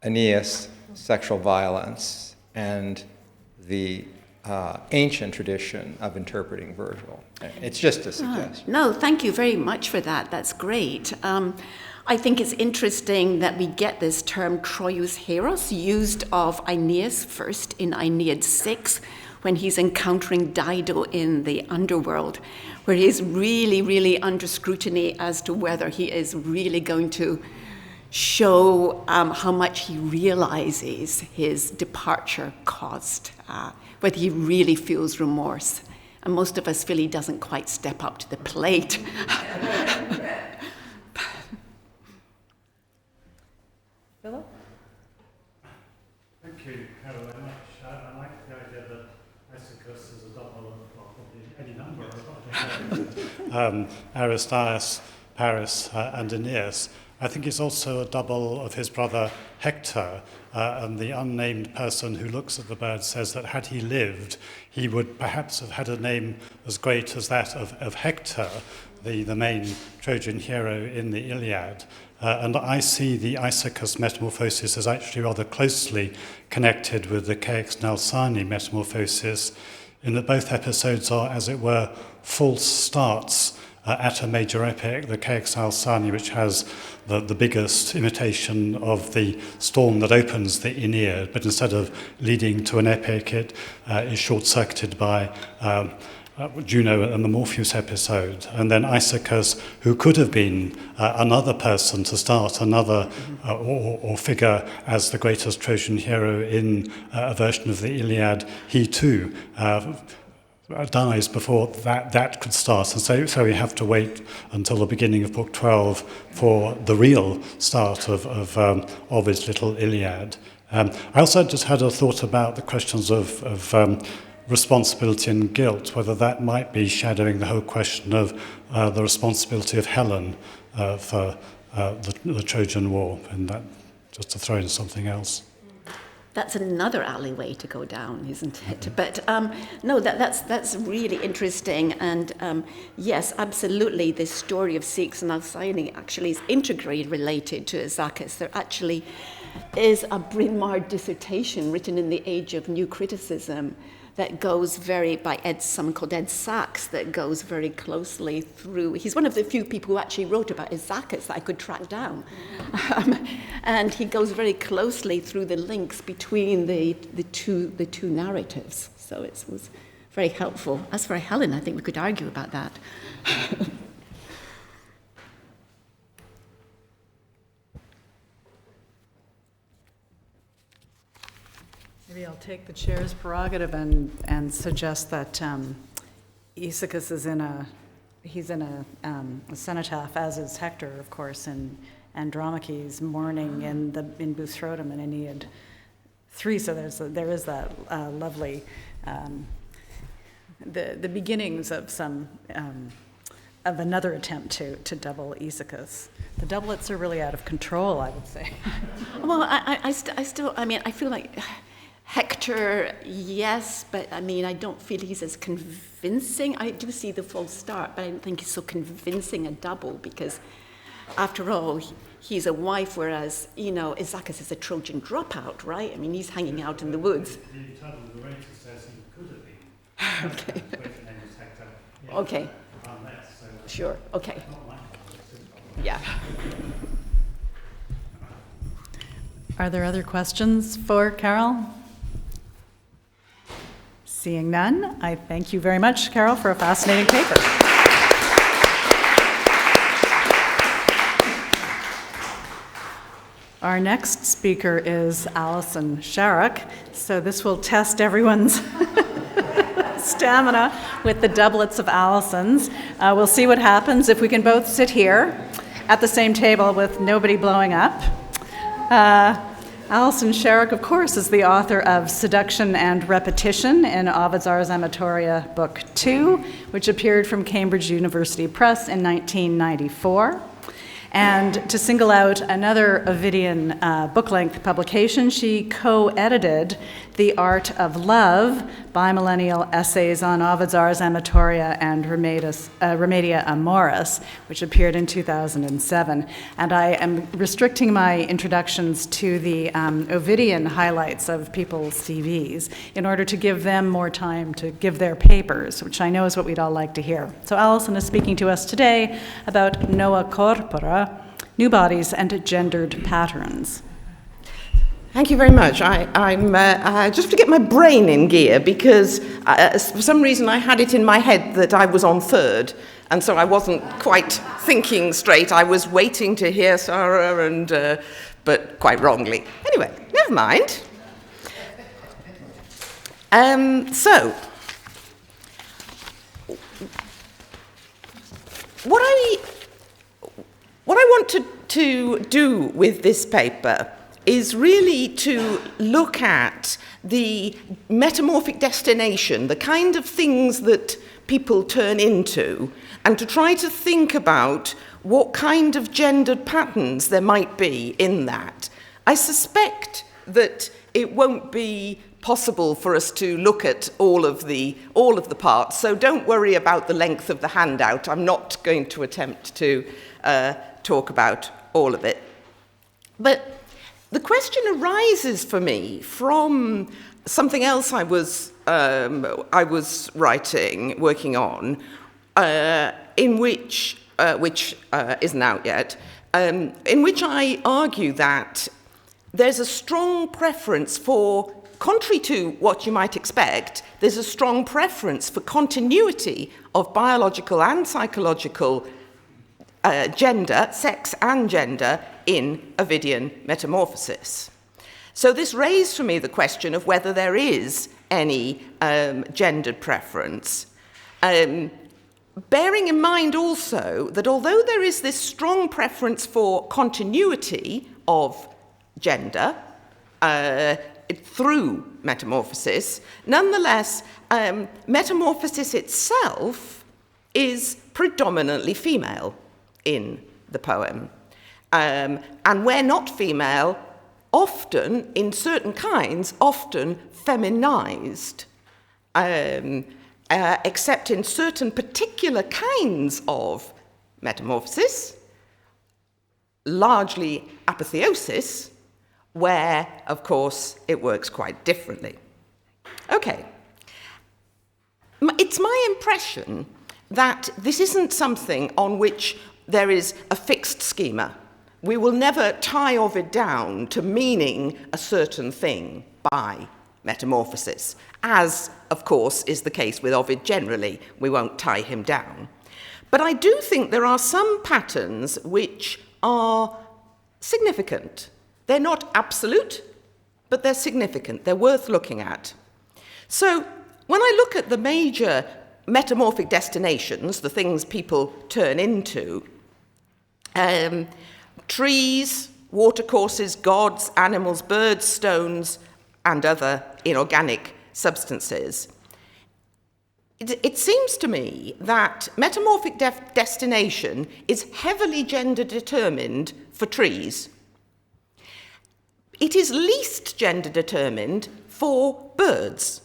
Aeneas, sexual violence, and the ancient tradition of interpreting Virgil. It's just a suggestion. No, thank you very much for that. That's great. I think it's interesting that we get this term Troius Heros used of Aeneas first in Aeneid 6, when he's encountering Dido in the underworld, where he's really, really under scrutiny as to whether he is really going to show how much he realizes his departure caused, whether he really feels remorse. And most of us feel he doesn't quite step up to the plate. Philip? Thank you, Carole, very much. I like the idea that Aeschylus is a double of probably any number of Aristaeus, Paris, and Aeneas. I think it's also a double of his brother Hector, and the unnamed person who looks at the bird says that had he lived, he would perhaps have had a name as great as that of Hector, the main Trojan hero in the Iliad. And I see the Issachus metamorphosis as actually rather closely connected with the Ceyx-Nalsani metamorphosis, in that both episodes are, as it were, false starts at a major epic, the Ceyx-Nalsani, which has the biggest imitation of the storm that opens the Aeneid, but instead of leading to an epic, it is short-circuited by Juno and the Morpheus episode. And then Issachus, who could have been another person to start, another or figure as the greatest Trojan hero in a version of the Iliad, he too dies before that could start. And so we have to wait until the beginning of Book 12 for the real start of Ovid's little Iliad. I also just had a thought about the questions of responsibility and guilt, whether that might be shadowing the whole question of the responsibility of Helen for the Trojan War, and that, just to throw in something else. That's another alleyway to go down, isn't it? But no, that's really interesting. And yes, absolutely, this story of Ceyx-Nalsani actually is integrally related to Issachus. There actually is a Bryn Mawr dissertation written in the age of New Criticism that goes by someone called Ed Sachs, that goes very closely through. He's one of the few people who actually wrote about Issachus that I could track down. And he goes very closely through the links between the two narratives. So it was very helpful. As for Helen, I think we could argue about that. Maybe I'll take the chair's prerogative and suggest that Issachus is in a cenotaph, as is Hector, of course, in Andromache's mourning in Boustrotum and Aeneid 3. So there is that lovely the beginnings of of another attempt to double Issachus. The doublets are really out of control, I would say. Well, I feel like Hector, yes, but I don't feel he's as convincing. I do see the false start, but I don't think he's so convincing a double, because after all, he's a wife, whereas, Issachus is a Trojan dropout, right? He's hanging out in the woods. The internal narrator says he could have been. Okay. Okay. Sure, okay. Yeah. Are there other questions for Carole? Seeing none, I thank you very much, Carole, for a fascinating paper. Our next speaker is Alison Sharrock, so this will test everyone's stamina with the doublets of Alison's. We'll see what happens if we can both sit here at the same table with nobody blowing up. Alison Sharrock, of course, is the author of Seduction and Repetition in Ovid's Ars Amatoria, Book 2, which appeared from Cambridge University Press in 1994. And to single out another Ovidian book-length publication, she co-edited The Art of Love, Bimillennial Essays on Ovid's Ars Amatoria and Remedia Amoris, which appeared in 2007. And I am restricting my introductions to the Ovidian highlights of people's CVs in order to give them more time to give their papers, which I know is what we'd all like to hear. So Alison is speaking to us today about Noa Corpora, New Bodies and Gendered Patterns. Thank you very much. I'm just to get my brain in gear, because for some reason I had it in my head that I was on third, and so I wasn't quite thinking straight. I was waiting to hear Sara, but quite wrongly. Anyway, never mind. So, what I want to do with this paper is really to look at the metamorphic destination, the kind of things that people turn into, and to try to think about what kind of gendered patterns there might be in that. I suspect that it won't be possible for us to look at all of the parts, so don't worry about the length of the handout. I'm not going to attempt to talk about all of it. But the question arises for me from something else I was working on, in which isn't out yet, in which I argue that there's a strong preference for, contrary to what you might expect, there's a strong preference for continuity of biological and psychological gender, sex and gender, in Ovidian metamorphosis. So this raised for me the question of whether there is any gendered preference. Bearing in mind also that although there is this strong preference for continuity of gender through metamorphosis, nonetheless, metamorphosis itself is predominantly female in the poem. And where not female, often, in certain kinds, often feminized, except in certain particular kinds of metamorphosis, largely apotheosis, where, of course, it works quite differently. Okay. It's my impression that this isn't something on which there is a fixed schema. We will never tie Ovid down to meaning a certain thing by metamorphosis, as, of course, is the case with Ovid generally. We won't tie him down. But I do think there are some patterns which are significant. They're not absolute, but they're significant. They're worth looking at. So when I look at the major metamorphic destinations, the things people turn into, trees, watercourses, gods, animals, birds, stones, and other inorganic substances. It seems to me that metamorphic destination is heavily gender determined for trees. It is least gender determined for birds.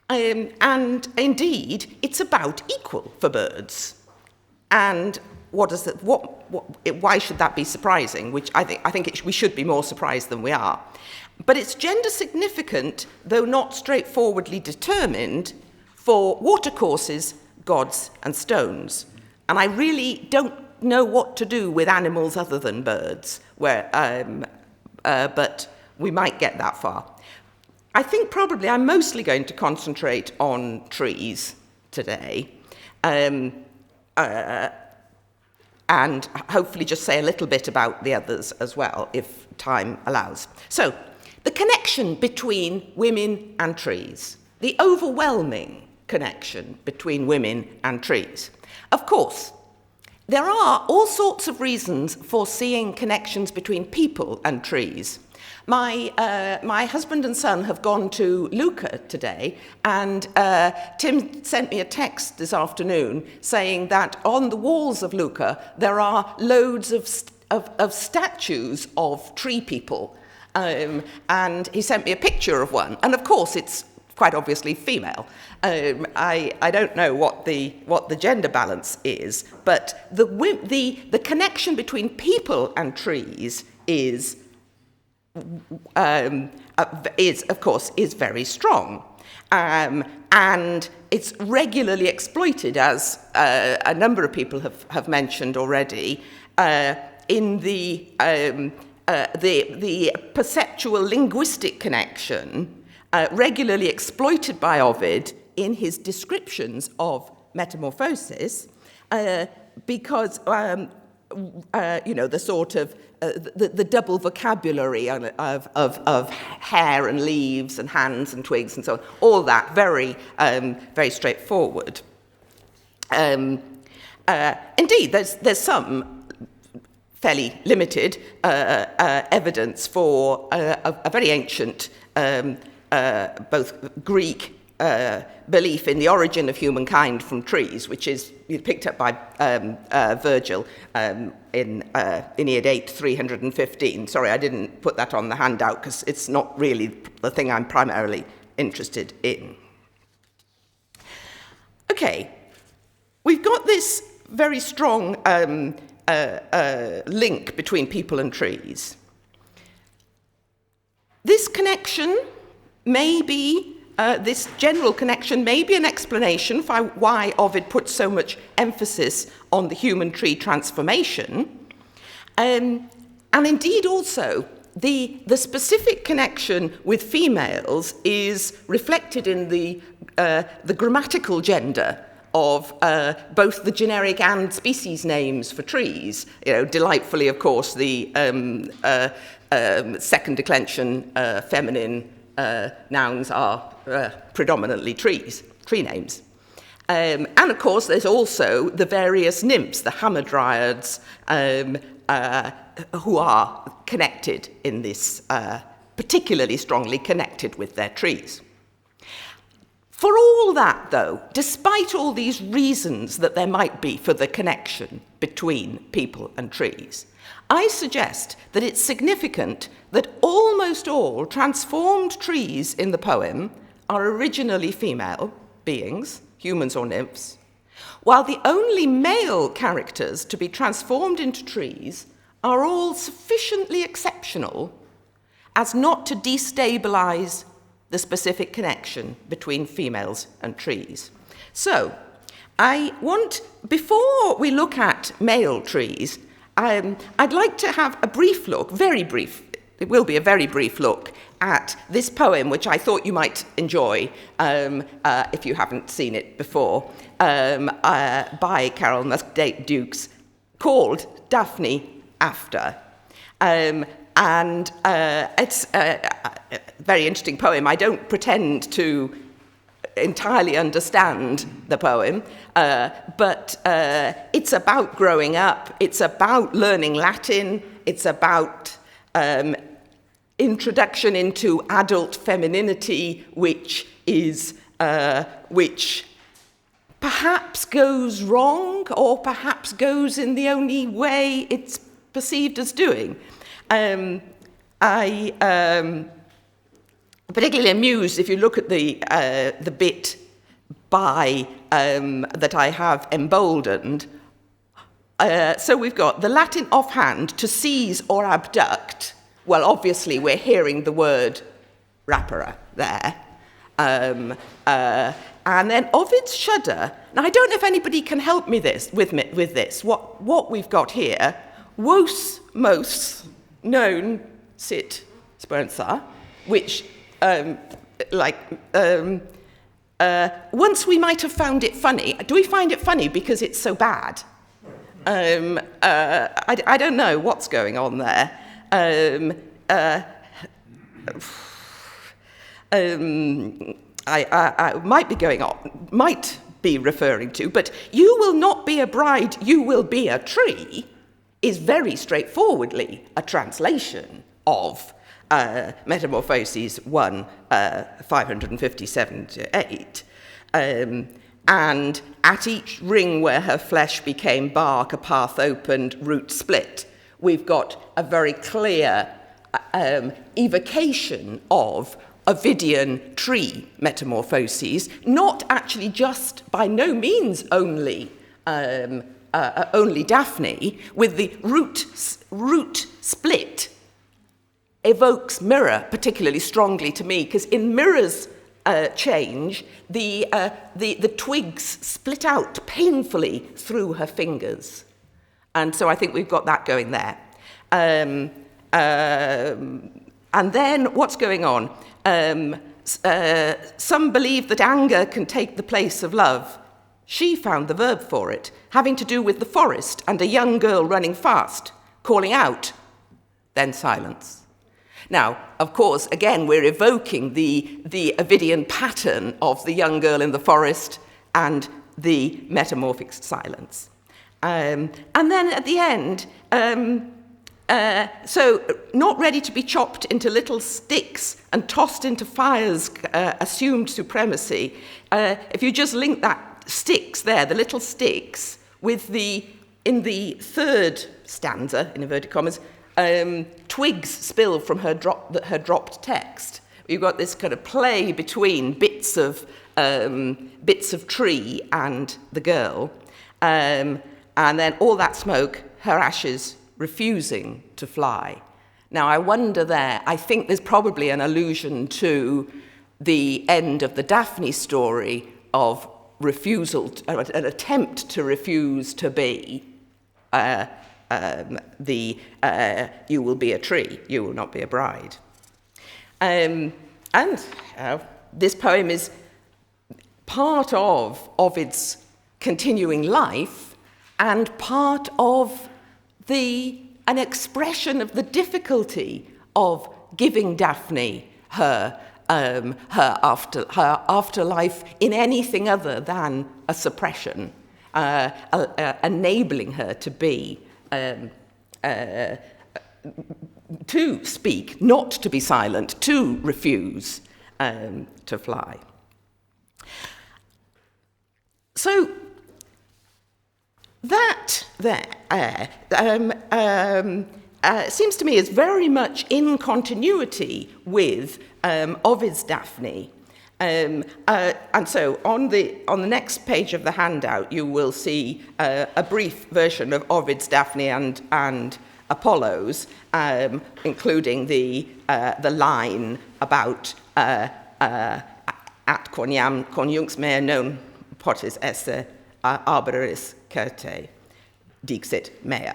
And indeed, it's about equal for birds. And why should that be surprising? Which I think we should be more surprised than we are. But it's gender significant, though not straightforwardly determined, for watercourses, gods, and stones. And I really don't know what to do with animals other than birds, but we might get that far. I think probably I'm mostly going to concentrate on trees today. And hopefully just say a little bit about the others as well, if time allows. So, the connection between women and trees, the overwhelming connection between women and trees. Of course, there are all sorts of reasons for seeing connections between people and trees. My husband and son have gone to Lucca today, and Tim sent me a text this afternoon saying that on the walls of Lucca there are loads of statues of tree people, and he sent me a picture of one, and of course it's quite obviously female. I don't know what the gender balance is, but the connection between people and trees is of course very strong, and it's regularly exploited, as a number of people have mentioned already, in the perceptual linguistic connection regularly exploited by Ovid in his descriptions of metamorphosis, because the sort of the double vocabulary of hair and leaves and hands and twigs and so on, all that very straightforward. Indeed, there's some fairly limited evidence for a very ancient both Greek belief in the origin of humankind from trees, which is picked up by Virgil in Aeneid 8, 315. Sorry, I didn't put that on the handout because it's not really the thing I'm primarily interested in. Okay, we've got this very strong link between people and trees. This connection may be, this general connection may be an explanation for why Ovid puts so much emphasis on the human tree transformation. And indeed also, the specific connection with females is reflected in the grammatical gender of both the generic and species names for trees. You know, delightfully, of course, the second declension feminine nouns are predominantly tree names. And of course, there's also the various nymphs, the hamadryads, who are connected in this, particularly strongly connected with their trees. For all that, though, despite all these reasons that there might be for the connection between people and trees, I suggest that it's significant that almost all transformed trees in the poem are originally female beings, humans or nymphs, while the only male characters to be transformed into trees are all sufficiently exceptional as not to destabilize the specific connection between females and trees. So, I want, before we look at male trees, I'd like to have a brief look, very brief, it will be a very brief look, at this poem, which I thought you might enjoy if you haven't seen it before, by Carole Newlands, called Daphne After. And it's a very interesting poem. I don't pretend to entirely understand the poem, but it's about growing up, it's about learning Latin, it's about introduction into adult femininity, which perhaps goes wrong, or perhaps goes in the only way it's perceived as doing. I particularly amused if you look at the bit by that I have emboldened. So we've got the Latin offhand, to seize or abduct. Well, obviously we're hearing the word rapera there. And then Ovid's shudder. Now I don't know if anybody can help me with this. What we've got here, vos mos non sit speranza, which once we might have found it funny. Do we find it funny because it's so bad? I don't know what's going on there. I might be referring to, but you will not be a bride, you will be a tree, is very straightforwardly a translation of Metamorphoses 1, 557 to 8. And at each ring where her flesh became bark, a path opened, root split. We've got a very clear evocation of Ovidian tree metamorphoses, not actually just, by no means only Daphne, with the root split evokes mirror particularly strongly to me, because in Mirror's change, the twigs split out painfully through her fingers. And so I think we've got that going there. And then what's going on? Some believe that anger can take the place of love. She found the verb for it, having to do with the forest and a young girl running fast, calling out, then silence. Now, of course, again, we're evoking the Ovidian pattern of the young girl in the forest and the metamorphic silence. And then at the end, So not ready to be chopped into little sticks and tossed into fire's assumed supremacy. If you just link that sticks there, the little sticks, with in the third stanza, in inverted commas, twigs spill from her dropped text. You've got this kind of play between bits of tree and the girl, and then all that smoke, her ashes refusing to fly. Now I wonder there, I think there's probably an allusion to the end of the Daphne story of refusal, an attempt to refuse to be you will be a tree, you will not be a bride. And this poem is part of Ovid's continuing life and part of an expression of the difficulty of giving Daphne her afterlife in anything other than a suppression, enabling her to be to speak, not to be silent, to refuse to fly. So that seems to me is very much in continuity with Ovid's Daphne. And so on the next page of the handout, you will see a brief version of Ovid's Daphne and Apollo's, including the line about at quoniam conjunx mea non potes esse arboris certe dixit mea.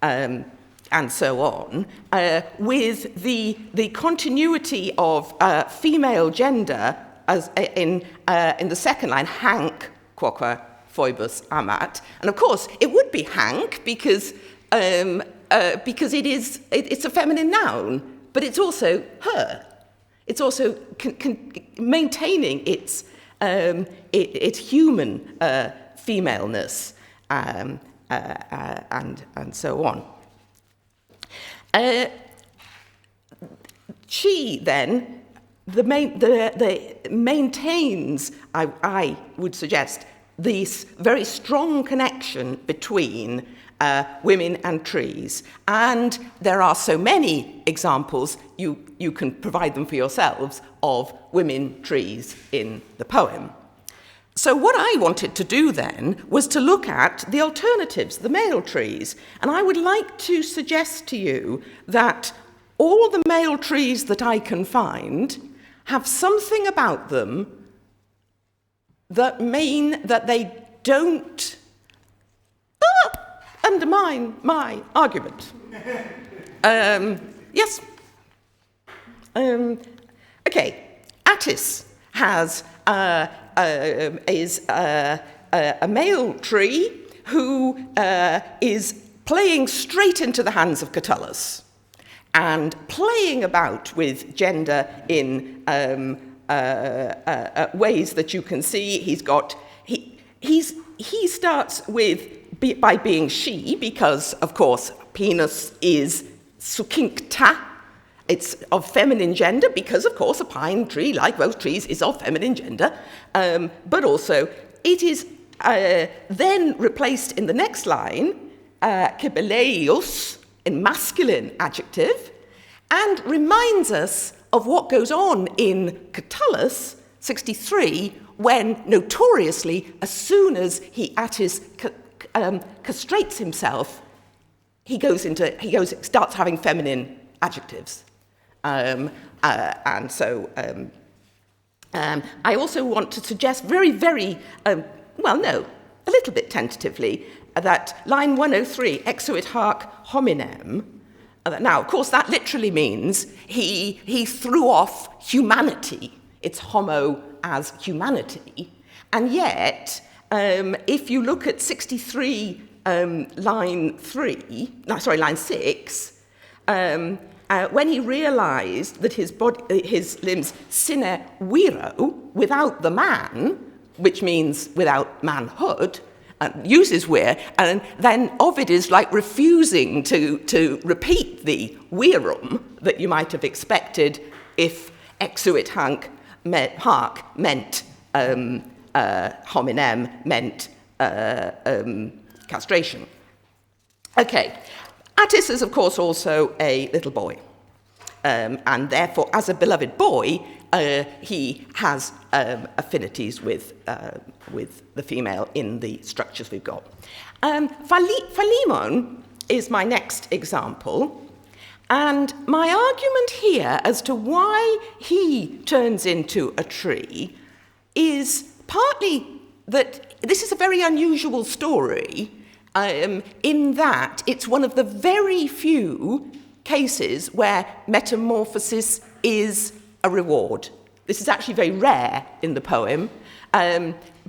And so on, with the continuity of female gender as in the second line, hanc quoque foibus amat, and of course it would be hanc because it's a feminine noun, but it's also her. It's also maintaining its human femaleness and so on. She then maintains, I would suggest, this very strong connection between women and trees. And there are so many examples, you can provide them for yourselves, of women trees in the poem. So what I wanted to do then was to look at the alternatives, the male trees. And I would like to suggest to you that all the male trees that I can find have something about them that mean that they don't undermine my argument. Yes. Okay. Attis is a male tree who is playing straight into the hands of Catullus and playing about with gender in ways that you can see. He starts by being she, because of course Pinus is succincta. It's of feminine gender because, of course, a pine tree, like most trees, is of feminine gender. But also, it is then replaced in the next line, kebeleus, in masculine adjective, and reminds us of what goes on in Catullus 63, when notoriously, as soon as Attis castrates himself, he starts having feminine adjectives. And so I also want to suggest very, very, a little bit tentatively, that line 103, exuit hac hominem. Now, of course, that literally means he threw off humanity. It's homo as humanity. And yet, if you look at 63, line 6, when he realized that his limbs sine viro, without the man, which means without manhood, uses weir, and then Ovid is like refusing to repeat the virum that you might have expected if exuit hanc hac meant hominem, meant castration. Okay, Attis is of course also a little boy, and therefore as a beloved boy, he has affinities with the female in the structures we've got. Philemon is my next example, and my argument here as to why he turns into a tree is partly that this is a very unusual story, in that it's one of the very few cases where metamorphosis is a reward. This is actually very rare in the poem,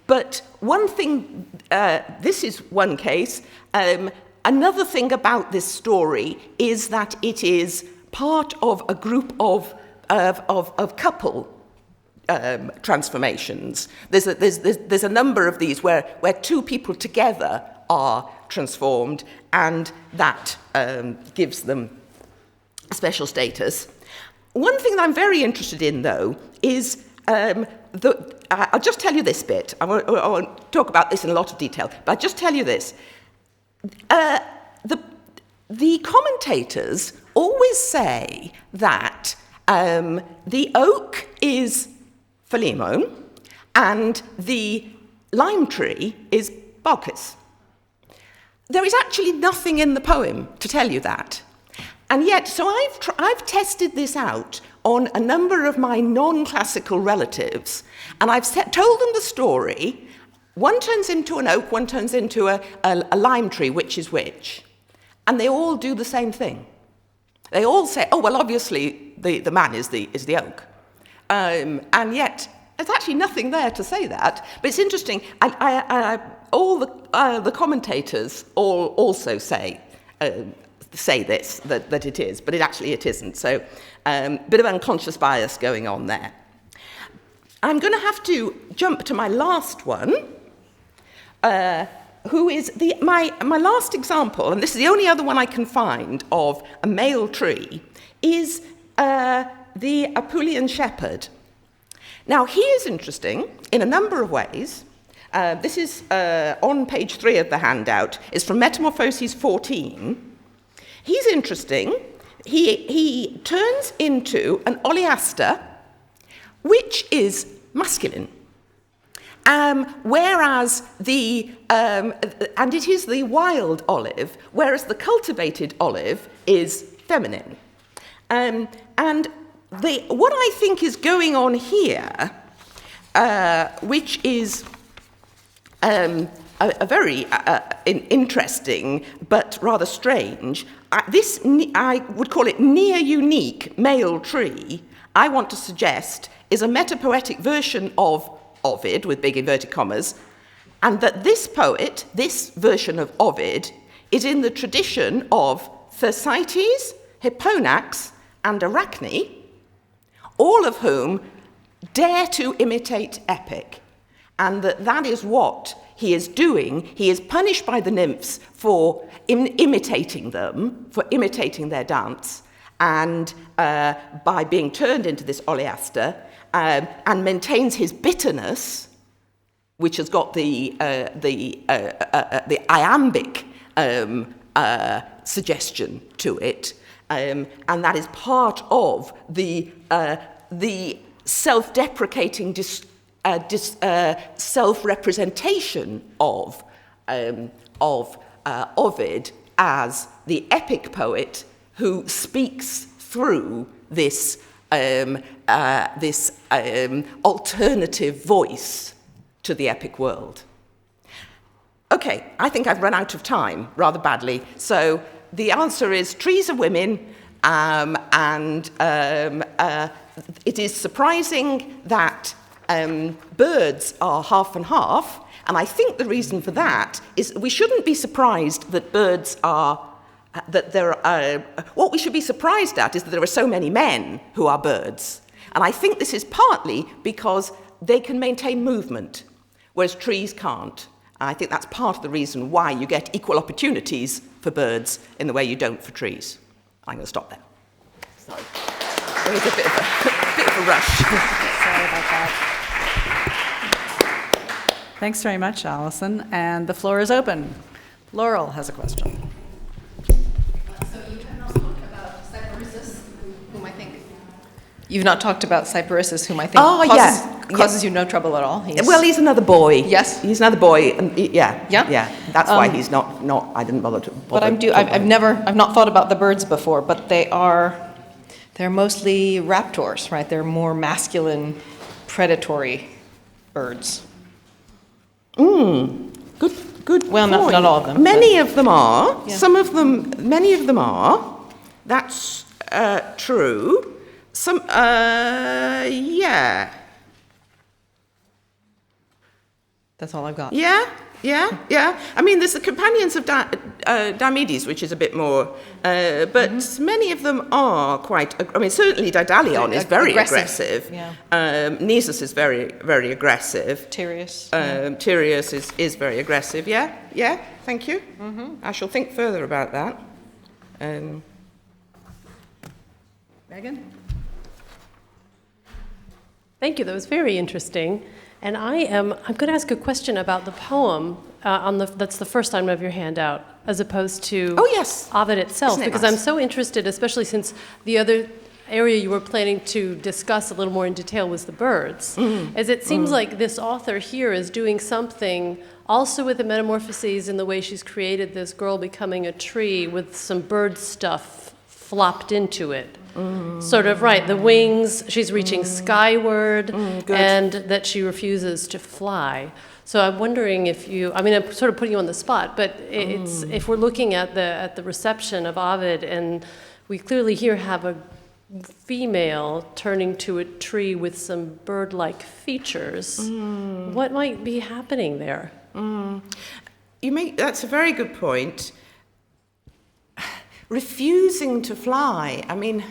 but one thing, this is one case. Another thing about this story is that it is part of a group of couple transformations. There's a number of these where two people together are transformed, and that gives them a special status. One thing that I'm very interested in, though, is I'll just tell you this bit. I won't talk about this in a lot of detail, but I'll just tell you this. The commentators always say that the oak is Philemon and the lime tree is Baucis. There is actually nothing in the poem to tell you that. And yet, so I've tested this out on a number of my non-classical relatives, and I've told them the story. One turns into an oak, one turns into a lime tree, which is which? And they all do the same thing. They all say, oh, well, obviously the man is the oak. And yet, there's actually nothing there to say that. But it's interesting, all the commentators all also say this, that it is, but it isn't. So a bit of unconscious bias going on there. I'm going to have to jump to my last one, who is my last example, and this is the only other one I can find of a male tree, is the Apulian shepherd. Now, he is interesting in a number of ways. This is on page 3 of the handout. It's from Metamorphoses 14. He's interesting. He turns into an oleaster, which is masculine. Whereas and it is the wild olive, whereas the cultivated olive is feminine. And what I think is going on here, which is a very interesting but rather strange, I would call it near-unique male tree, I want to suggest is a metapoetic version of Ovid, with big inverted commas, and that this poet, this version of Ovid, is in the tradition of Thersites, Hipponax, and Arachne, all of whom dare to imitate epic, and that is what he is doing. He is punished by the nymphs for imitating them, for imitating their dance, and by being turned into this oleaster, and maintains his bitterness, which has got the iambic suggestion to it, and that is part of the self-deprecating self-representation of Ovid as the epic poet who speaks through this alternative voice to the epic world. Okay, I think I've run out of time rather badly. So the answer is trees are women, and it is surprising that birds are half and half, and I think the reason for that is we shouldn't be surprised that birds are, what we should be surprised at is that there are so many men who are birds. And I think this is partly because they can maintain movement, whereas trees can't. I think that's part of the reason why you get equal opportunities for birds in the way you don't for trees. I'm going to stop there. Sorry. There was a bit of a rush. Sorry about that. Thanks very much, Alison. And the floor is open. Laurel has a question. You've not talked about Cyparissus, whom I think causes you no trouble at all. Well, he's another boy. Yes, he's another boy, and yeah. That's why he's not. I didn't bother to. But I've not thought about the birds before. But they're mostly raptors, right? They're more masculine, predatory birds. Good. Well, point. not all of them. Many of them are. Yeah. Many of them are. That's true. Some, yeah. That's all I've got. Yeah. I mean, there's the companions of Diomedes, which is a bit more, but many of them are quite. I mean, certainly Daedalion is very aggressive. Yeah. Nisus is very, very aggressive. Tyreus. Tyreus is very aggressive. Yeah. Thank you. I shall think further about that. Megan? Thank you. That was very interesting. And I'm going to ask a question about the poem that's the first item of your handout, as opposed to Ovid itself, because I'm so interested, especially since the other area you were planning to discuss a little more in detail was the birds. As it seems like this author here is doing something also with the metamorphoses in the way she's created this girl becoming a tree with some bird stuff flopped into it. Sort of, right, the wings, she's reaching skyward, and that she refuses to fly. So I'm wondering if I'm sort of putting you on the spot, but it's if we're looking at the reception of Ovid, and we clearly here have a female turning to a tree with some bird-like features, what might be happening there? That's a very good point. Refusing to fly, I mean,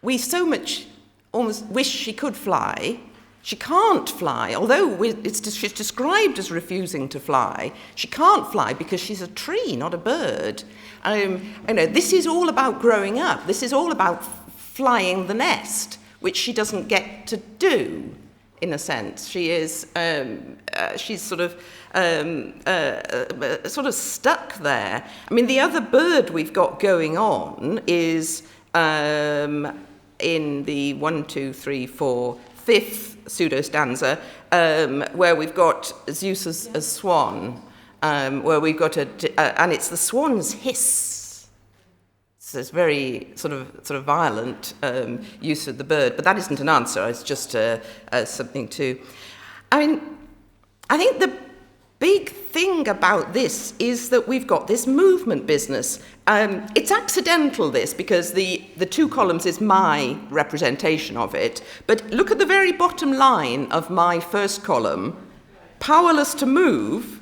we so much almost wish she could fly. She can't fly, although she's described as refusing to fly. She can't fly because she's a tree, not a bird. This is all about growing up. This is all about flying the nest, which she doesn't get to do, in a sense. She's sort of stuck there. I mean, the other bird we've got going on is in the 5th pseudo-stanza, where we've got Zeus as swan, where we've got and it's the swan's hiss. So it's very sort of violent use of the bird, but that isn't an answer. It's just something to. I mean, I think the big thing about this is that we've got this movement business. It's accidental, this, because the 2 columns is my representation of it. But look at the very bottom line of my first column. Powerless to move,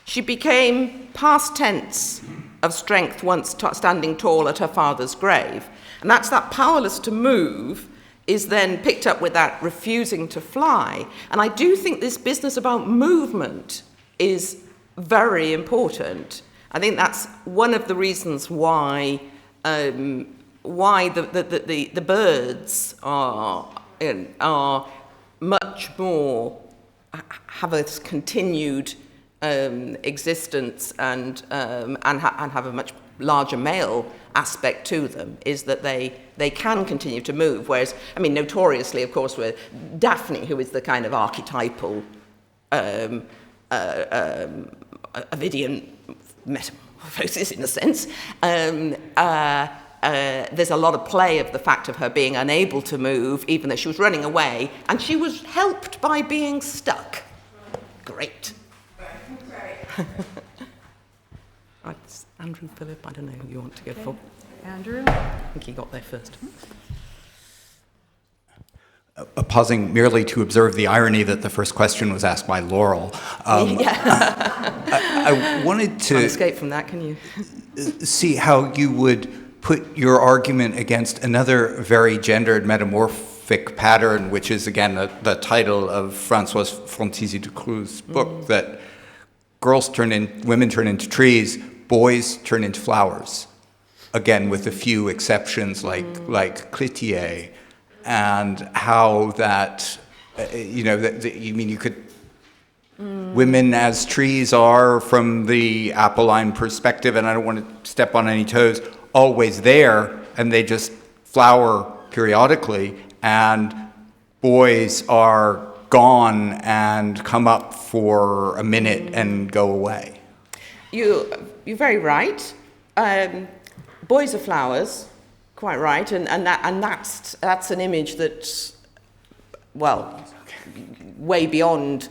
she became past tense of strength once standing tall at her father's grave. And that's that powerless to move is then picked up with that refusing to fly. And I do think this business about movement is very important. I think that's one of the reasons why the birds are much more, have a continued existence and have a much larger male aspect to them, is that they can continue to move. Whereas, I mean, notoriously, of course, with Daphne, who is the kind of archetypal Ovidian metamorphosis, in a sense, there's a lot of play of the fact of her being unable to move, even though she was running away, and she was helped by being stuck. Great. Right, Andrew, Philip, I don't know who you want to go for. Andrew? I think he got there first. Pausing merely to observe the irony that the first question was asked by Laurel. I wanted to Can't escape from that, can you? see how you would put your argument against another very gendered metamorphosis Fic pattern, which is again the title of Françoise Frontizi de Cruz's book, that women turn into trees, boys turn into flowers. Again, with a few exceptions like Clétier, and how that, you could, women as trees are, from the Apolline perspective, and I don't want to step on any toes, always there, and they just flower periodically, and boys are gone and come up for a minute and go away. You're very right. Boys are flowers, quite right, and that's an image that's, well, way beyond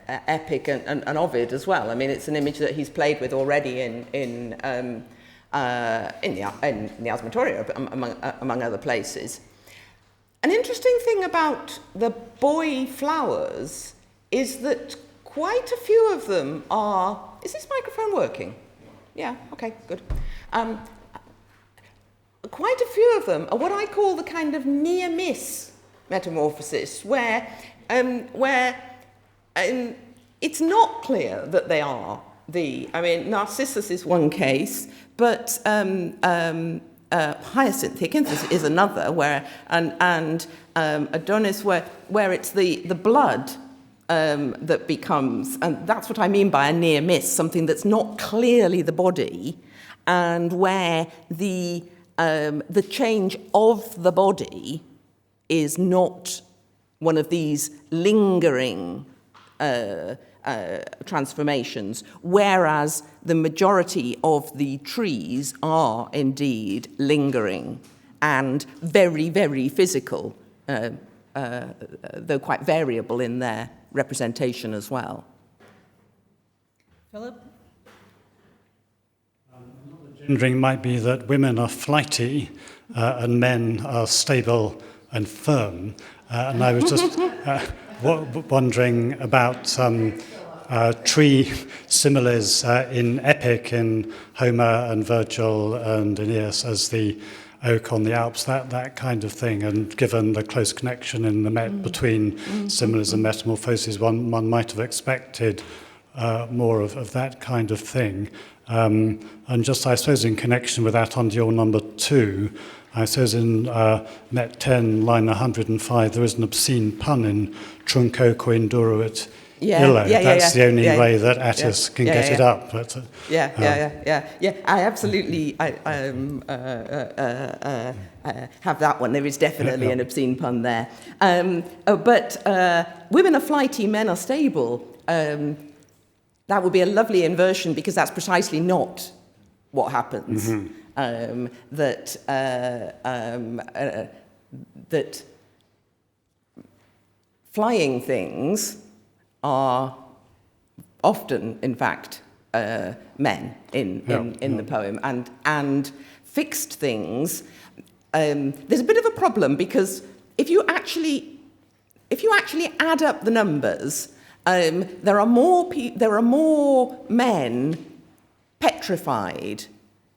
epic and Ovid as well. I mean, it's an image that he's played with already in the Asmatorio, among other places. An interesting thing about the boy flowers is that quite a few of them are... Is this microphone working? Yeah, okay, good. Quite a few of them are what I call the kind of near-miss metamorphosis, where it's not clear that they are Narcissus is one case, but Hyacinth is another, where and Adonis, where it's the blood that becomes, and that's what I mean by a near miss, something that's not clearly the body, and where the change of the body is not one of these lingering transformations, whereas the majority of the trees are indeed lingering and very, very physical, though quite variable in their representation as well. Philip? Gendering might be that women are flighty and men are stable and firm. And I was just wondering about tree similes in epic, in Homer and Virgil and Aeneas as the oak on the Alps, that kind of thing. And given the close connection in the between similes and metamorphoses, one might have expected more of that kind of thing. And just, I suppose, in connection with that, under your number 2, I suppose in Met 10, line 105, there is an obscene pun in Truncoque induruit illa. That's the only way that Attis can get it up. But, I absolutely have that one. There is definitely an obscene pun there. But women are flighty, men are stable. That would be a lovely inversion, because that's precisely not what happens. That flying things are often, in fact, men in the poem, and fixed things. There's a bit of a problem, because if you actually add up the numbers, there are more men petrified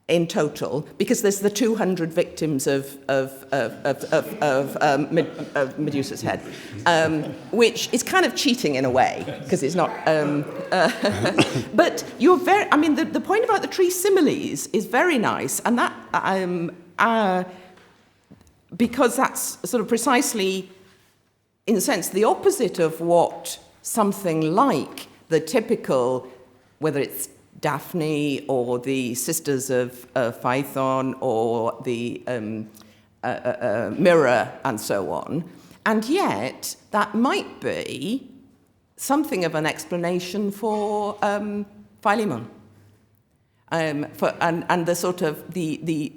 in total, because there's the 200 victims of Medusa's head, which is kind of cheating in a way, because it's not. But you're very. I mean, the point about the tree similes is very nice, and that because that's sort of precisely, in a sense, the opposite of what something like the typical, whether it's Daphne or the Sisters of Phaethon or the Mirror and so on. And yet, that might be something of an explanation for Philemon. And the sort of the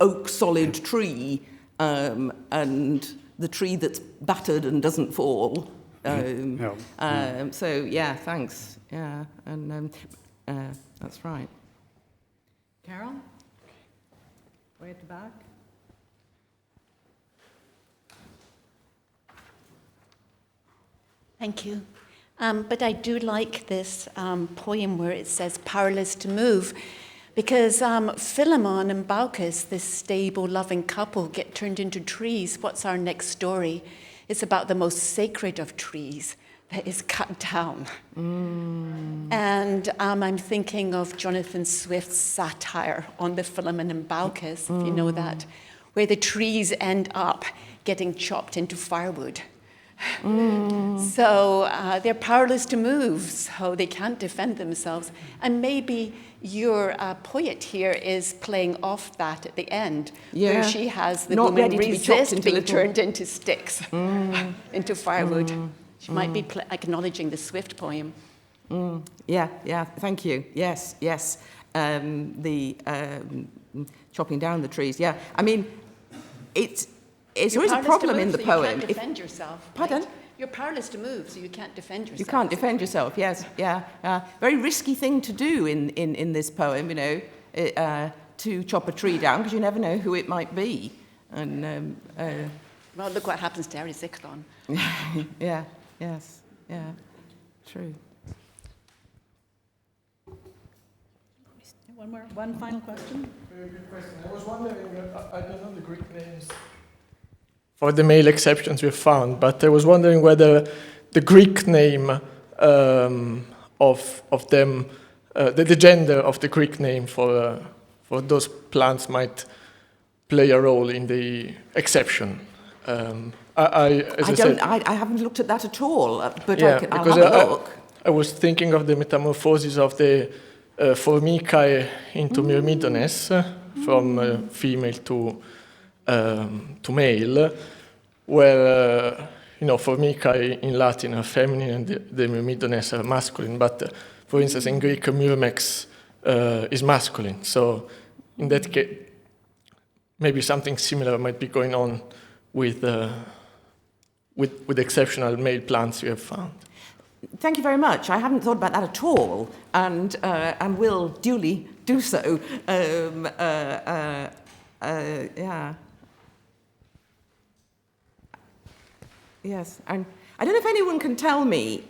oak solid tree and the tree that's battered and doesn't fall. So, yeah, thanks. Yeah, and that's right. Carole? Way at the back. Thank you. But I do like this poem where it says powerless to move, Because Philemon and Baucis, this stable, loving couple, get turned into trees. What's our next story? It's about the most sacred of trees that is cut down. And I'm thinking of Jonathan Swift's satire on the Philemon and Baucis, if you know that, where the trees end up getting chopped into firewood. So they're powerless to move, so they can't defend themselves. And maybe your poet here is playing off that at the end, where she has the Not woman ready to be resist chopped being into turned into sticks, into firewood. She might be acknowledging the Swift poem. Yeah, thank you. Yes. The chopping down the trees, yeah. I mean, there is a problem in the poem. You can't defend yourself. Pardon? Right? You're powerless to move, so you can't defend yourself. You can't defend yourself, yes, yeah. Very risky thing to do in this poem, you know, to chop a tree down, because you never know who it might be. And well, look what happens to Erysichthon. Yeah, true. One final question. Very good question. I was wondering, I don't know the Greek names for the male exceptions we've found, but I was wondering whether the Greek name of them, the gender of the Greek name for those plants might play a role in the exception. I haven't looked at that at all, but yeah, I'll have a look. I was thinking of the metamorphosis of the Formicae into Myrmidones, from female to male, where Formicae in Latin are feminine and the Myrmidones are masculine. But for instance, in Greek, Myrmex is masculine. So in that case, maybe something similar might be going on with exceptional male plants you have found. Thank you very much. I haven't thought about that at all, and will duly do so. Yeah. Yes, and I don't know if anyone can tell me,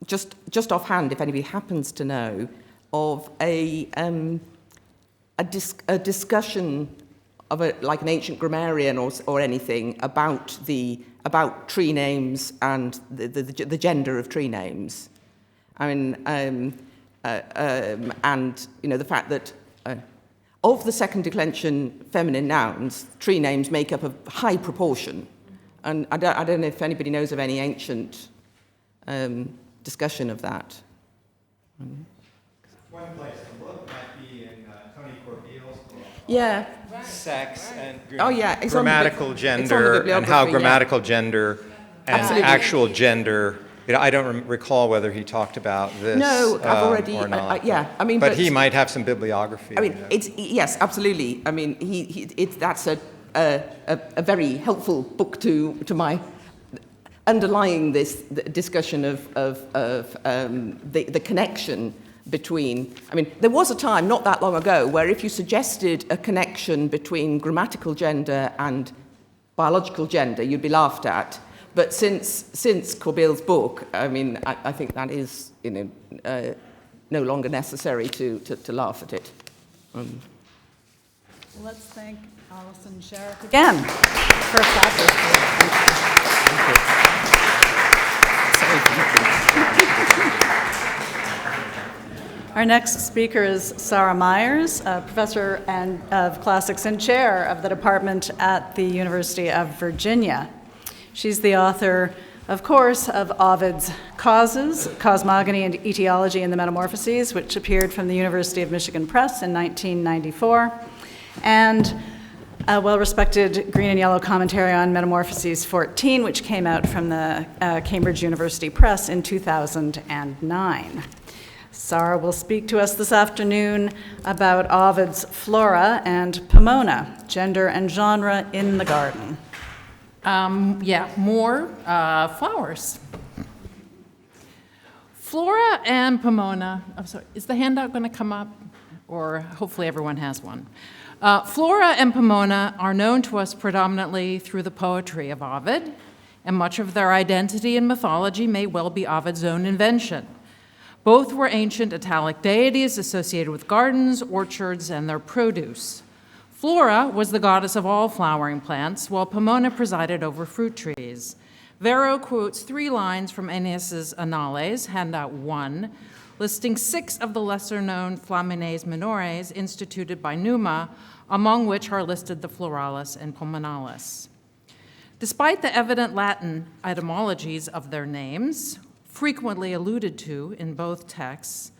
just offhand, if anybody happens to know, of a discussion of like an ancient grammarian or anything about tree names and the gender of tree names. I mean, and the fact that of the second declension feminine nouns, tree names make up a high proportion. And I don't know if anybody knows of any ancient discussion of that. One place to look might be in Tony Corbeil's book. Yeah. Sex and grammatical gender and how grammatical gender and actual gender. I don't recall whether he talked about this. No, I've already. Or not. I mean, but he might have some bibliography. I mean, yes, absolutely. I mean, that's a very helpful book to my underlying this discussion of the connection between. I mean, there was a time not that long ago where if you suggested a connection between grammatical gender and biological gender, you'd be laughed at. But since Corbeil's book, I mean, I think that is no longer necessary to laugh at it. Let's thank Alison Sharrock again for Our next speaker is Sara Myers, a professor of classics and chair of the department at the University of Virginia. She's the author, of course, of Ovid's Causes, Cosmogony and Etiology in the Metamorphoses, which appeared from the University of Michigan Press in 1994, and a well-respected green and yellow commentary on Metamorphoses 14, which came out from the Cambridge University Press in 2009. Sara will speak to us this afternoon about Ovid's Flora and Pomona, Gender and Genre in the Garden. More flowers. Flora and Pomona. I'm sorry, is the handout going to come up? Or hopefully everyone has one. Flora and Pomona are known to us predominantly through the poetry of Ovid, and much of their identity and mythology may well be Ovid's own invention. Both were ancient Italic deities associated with gardens, orchards, and their produce. Flora was the goddess of all flowering plants, while Pomona presided over fruit trees. Varro quotes 3 lines from Ennius's Annales, handout 1, listing 6 of the lesser-known flamines minores instituted by Numa, among which are listed the floralis and pomonalis. Despite the evident Latin etymologies of their names, frequently alluded to in both texts,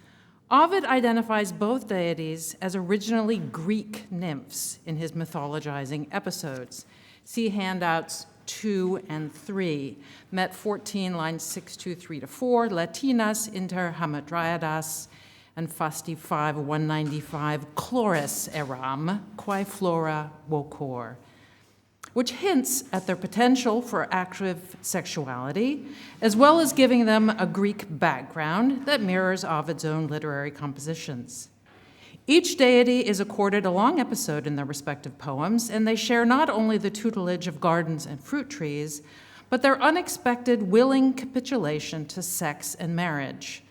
Ovid identifies both deities as originally Greek nymphs in his mythologizing episodes. See handouts 2 and 3, Met 14, lines 623-4, Latinas inter hamadriadas, and Fasti 5, 195, Chloris eram, quae flora vocor, which hints at their potential for active sexuality, as well as giving them a Greek background that mirrors Ovid's own literary compositions. Each deity is accorded a long episode in their respective poems, and they share not only the tutelage of gardens and fruit trees, but their unexpected, willing capitulation to sex and marriage.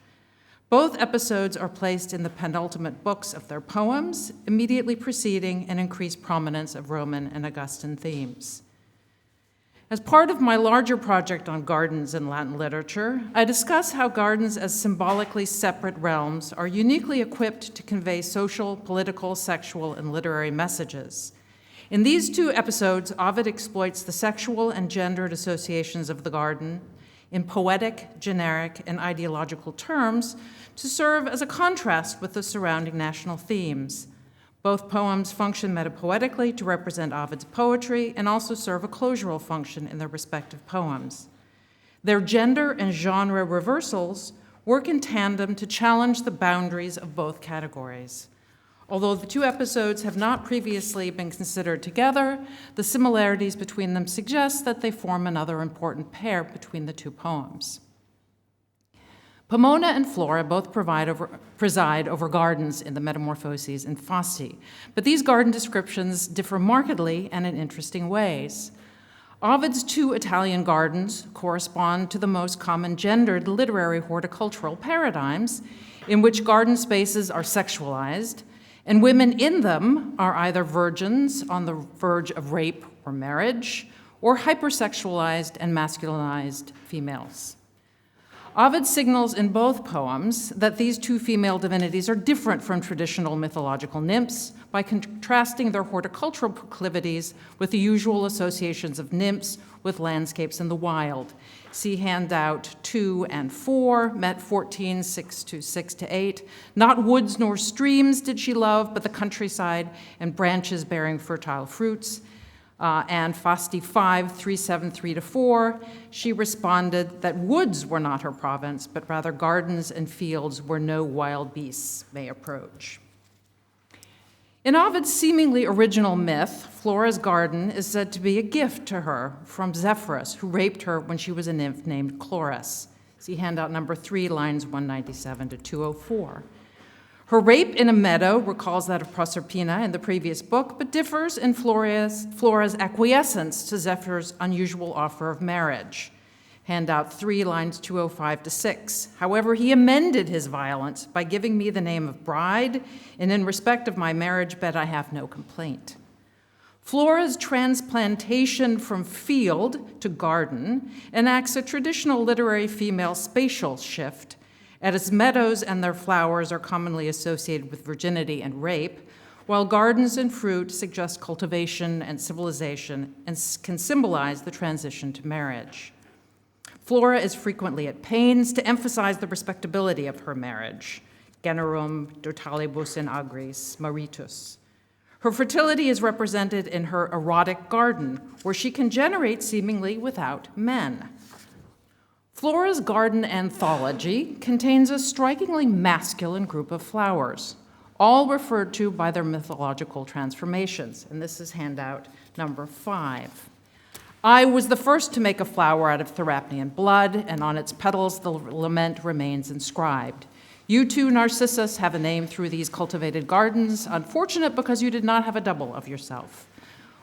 Both episodes are placed in the penultimate books of their poems, immediately preceding an increased prominence of Roman and Augustan themes. As part of my larger project on gardens in Latin literature, I discuss how gardens as symbolically separate realms are uniquely equipped to convey social, political, sexual, and literary messages. In these 2 episodes, Ovid exploits the sexual and gendered associations of the garden in poetic, generic, and ideological terms to serve as a contrast with the surrounding national themes. Both poems function metapoetically to represent Ovid's poetry and also serve a closural function in their respective poems. Their gender and genre reversals work in tandem to challenge the boundaries of both categories. Although the 2 episodes have not previously been considered together, the similarities between them suggest that they form another important pair between the 2 poems. Pomona and Flora both preside over gardens in the Metamorphoses and Fasti, but these garden descriptions differ markedly and in interesting ways. Ovid's 2 Italian gardens correspond to the most common gendered literary horticultural paradigms, in which garden spaces are sexualized, and women in them are either virgins on the verge of rape or marriage, or hypersexualized and masculinized females. Ovid signals in both poems that these 2 female divinities are different from traditional mythological nymphs by contrasting their horticultural proclivities with the usual associations of nymphs with landscapes in the wild. See handout 2 and 4, Met 14, 626-8. Not woods nor streams did she love, but the countryside and branches bearing fertile fruits. And Fasti 5, 373-4, she responded that woods were not her province, but rather gardens and fields where no wild beasts may approach. In Ovid's seemingly original myth, Flora's garden is said to be a gift to her from Zephyrus, who raped her when she was a nymph named Chloris. See handout number 3, lines 197-204. Her rape in a meadow recalls that of Proserpina in the previous book, but differs in Flora's acquiescence to Zephyr's unusual offer of marriage. Handout 3, lines 205-6. However, he amended his violence by giving me the name of bride, and in respect of my marriage bed, I have no complaint. Flora's transplantation from field to garden enacts a traditional literary female spatial shift, as meadows and their flowers are commonly associated with virginity and rape, while gardens and fruit suggest cultivation and civilization and can symbolize the transition to marriage. Flora is frequently at pains to emphasize the respectability of her marriage, generum dotalibus in agris maritus. Her fertility is represented in her erotic garden, where she can generate seemingly without men. Flora's garden anthology contains a strikingly masculine group of flowers, all referred to by their mythological transformations, and this is handout number 5. I was the first to make a flower out of Therapnean blood, and on its petals the lament remains inscribed. You too, Narcissus, have a name through these cultivated gardens, unfortunate because you did not have a double of yourself.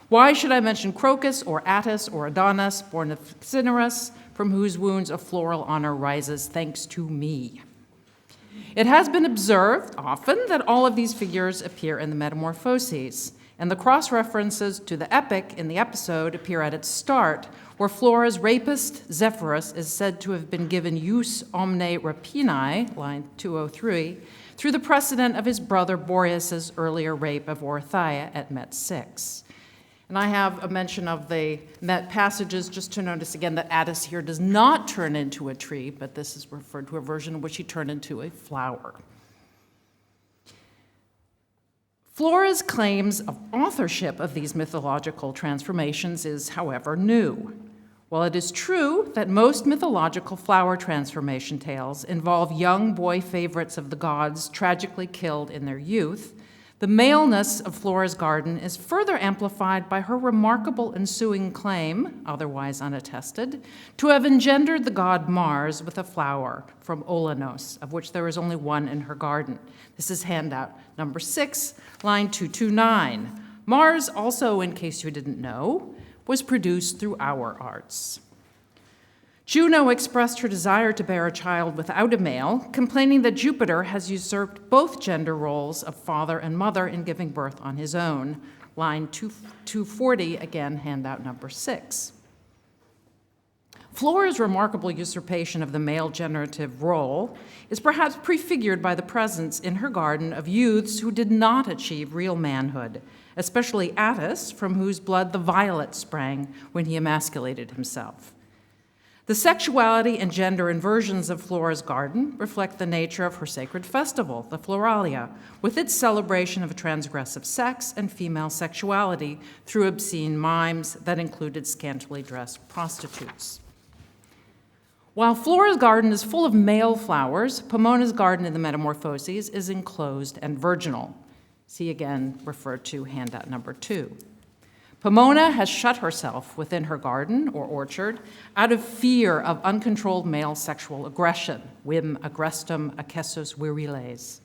Why should I mention Crocus or Attis or Adonis, born of Cinyras, from whose wounds a floral honor rises thanks to me? It has been observed often that all of these figures appear in the Metamorphoses, and the cross-references to the epic in the episode appear at its start, where Flora's rapist, Zephyrus, is said to have been given jus omne rapinae, line 203, through the precedent of his brother Boreas's earlier rape of Orthaia at Met 6. And I have a mention of the Met passages, just to notice again that Attis here does not turn into a tree, but this is referred to a version in which he turned into a flower. Flora's claims of authorship of these mythological transformations is, however, new. While it is true that most mythological flower transformation tales involve young boy favorites of the gods tragically killed in their youth, the maleness of Flora's garden is further amplified by her remarkable ensuing claim, otherwise unattested, to have engendered the god Mars with a flower from Olanos, of which there is only one in her garden. This is handout number 6, line 229. Mars also, in case you didn't know, was produced through our arts. Juno expressed her desire to bear a child without a male, complaining that Jupiter has usurped both gender roles of father and mother in giving birth on his own. Line 240, again, handout number 6. Flora's remarkable usurpation of the male generative role is perhaps prefigured by the presence in her garden of youths who did not achieve real manhood, especially Attis, from whose blood the violet sprang when he emasculated himself. The sexuality and gender inversions of Flora's garden reflect the nature of her sacred festival, the Floralia, with its celebration of transgressive sex and female sexuality through obscene mimes that included scantily dressed prostitutes. While Flora's garden is full of male flowers, Pomona's garden in the Metamorphoses is enclosed and virginal. See again, referred to handout number 2. Pomona has shut herself within her garden or orchard out of fear of uncontrolled male sexual aggression, vim agrestum accessus viriles.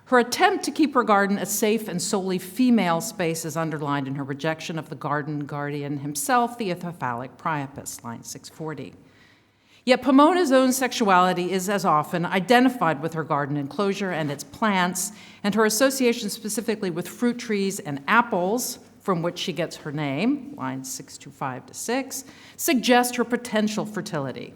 Her attempt to keep her garden a safe and solely female space is underlined in her rejection of the garden guardian himself, the ithophalic Priapus, line 640. Yet Pomona's own sexuality is as often identified with her garden enclosure and its plants, and her association specifically with fruit trees and apples, from which she gets her name, lines 625 to 6, suggest her potential fertility.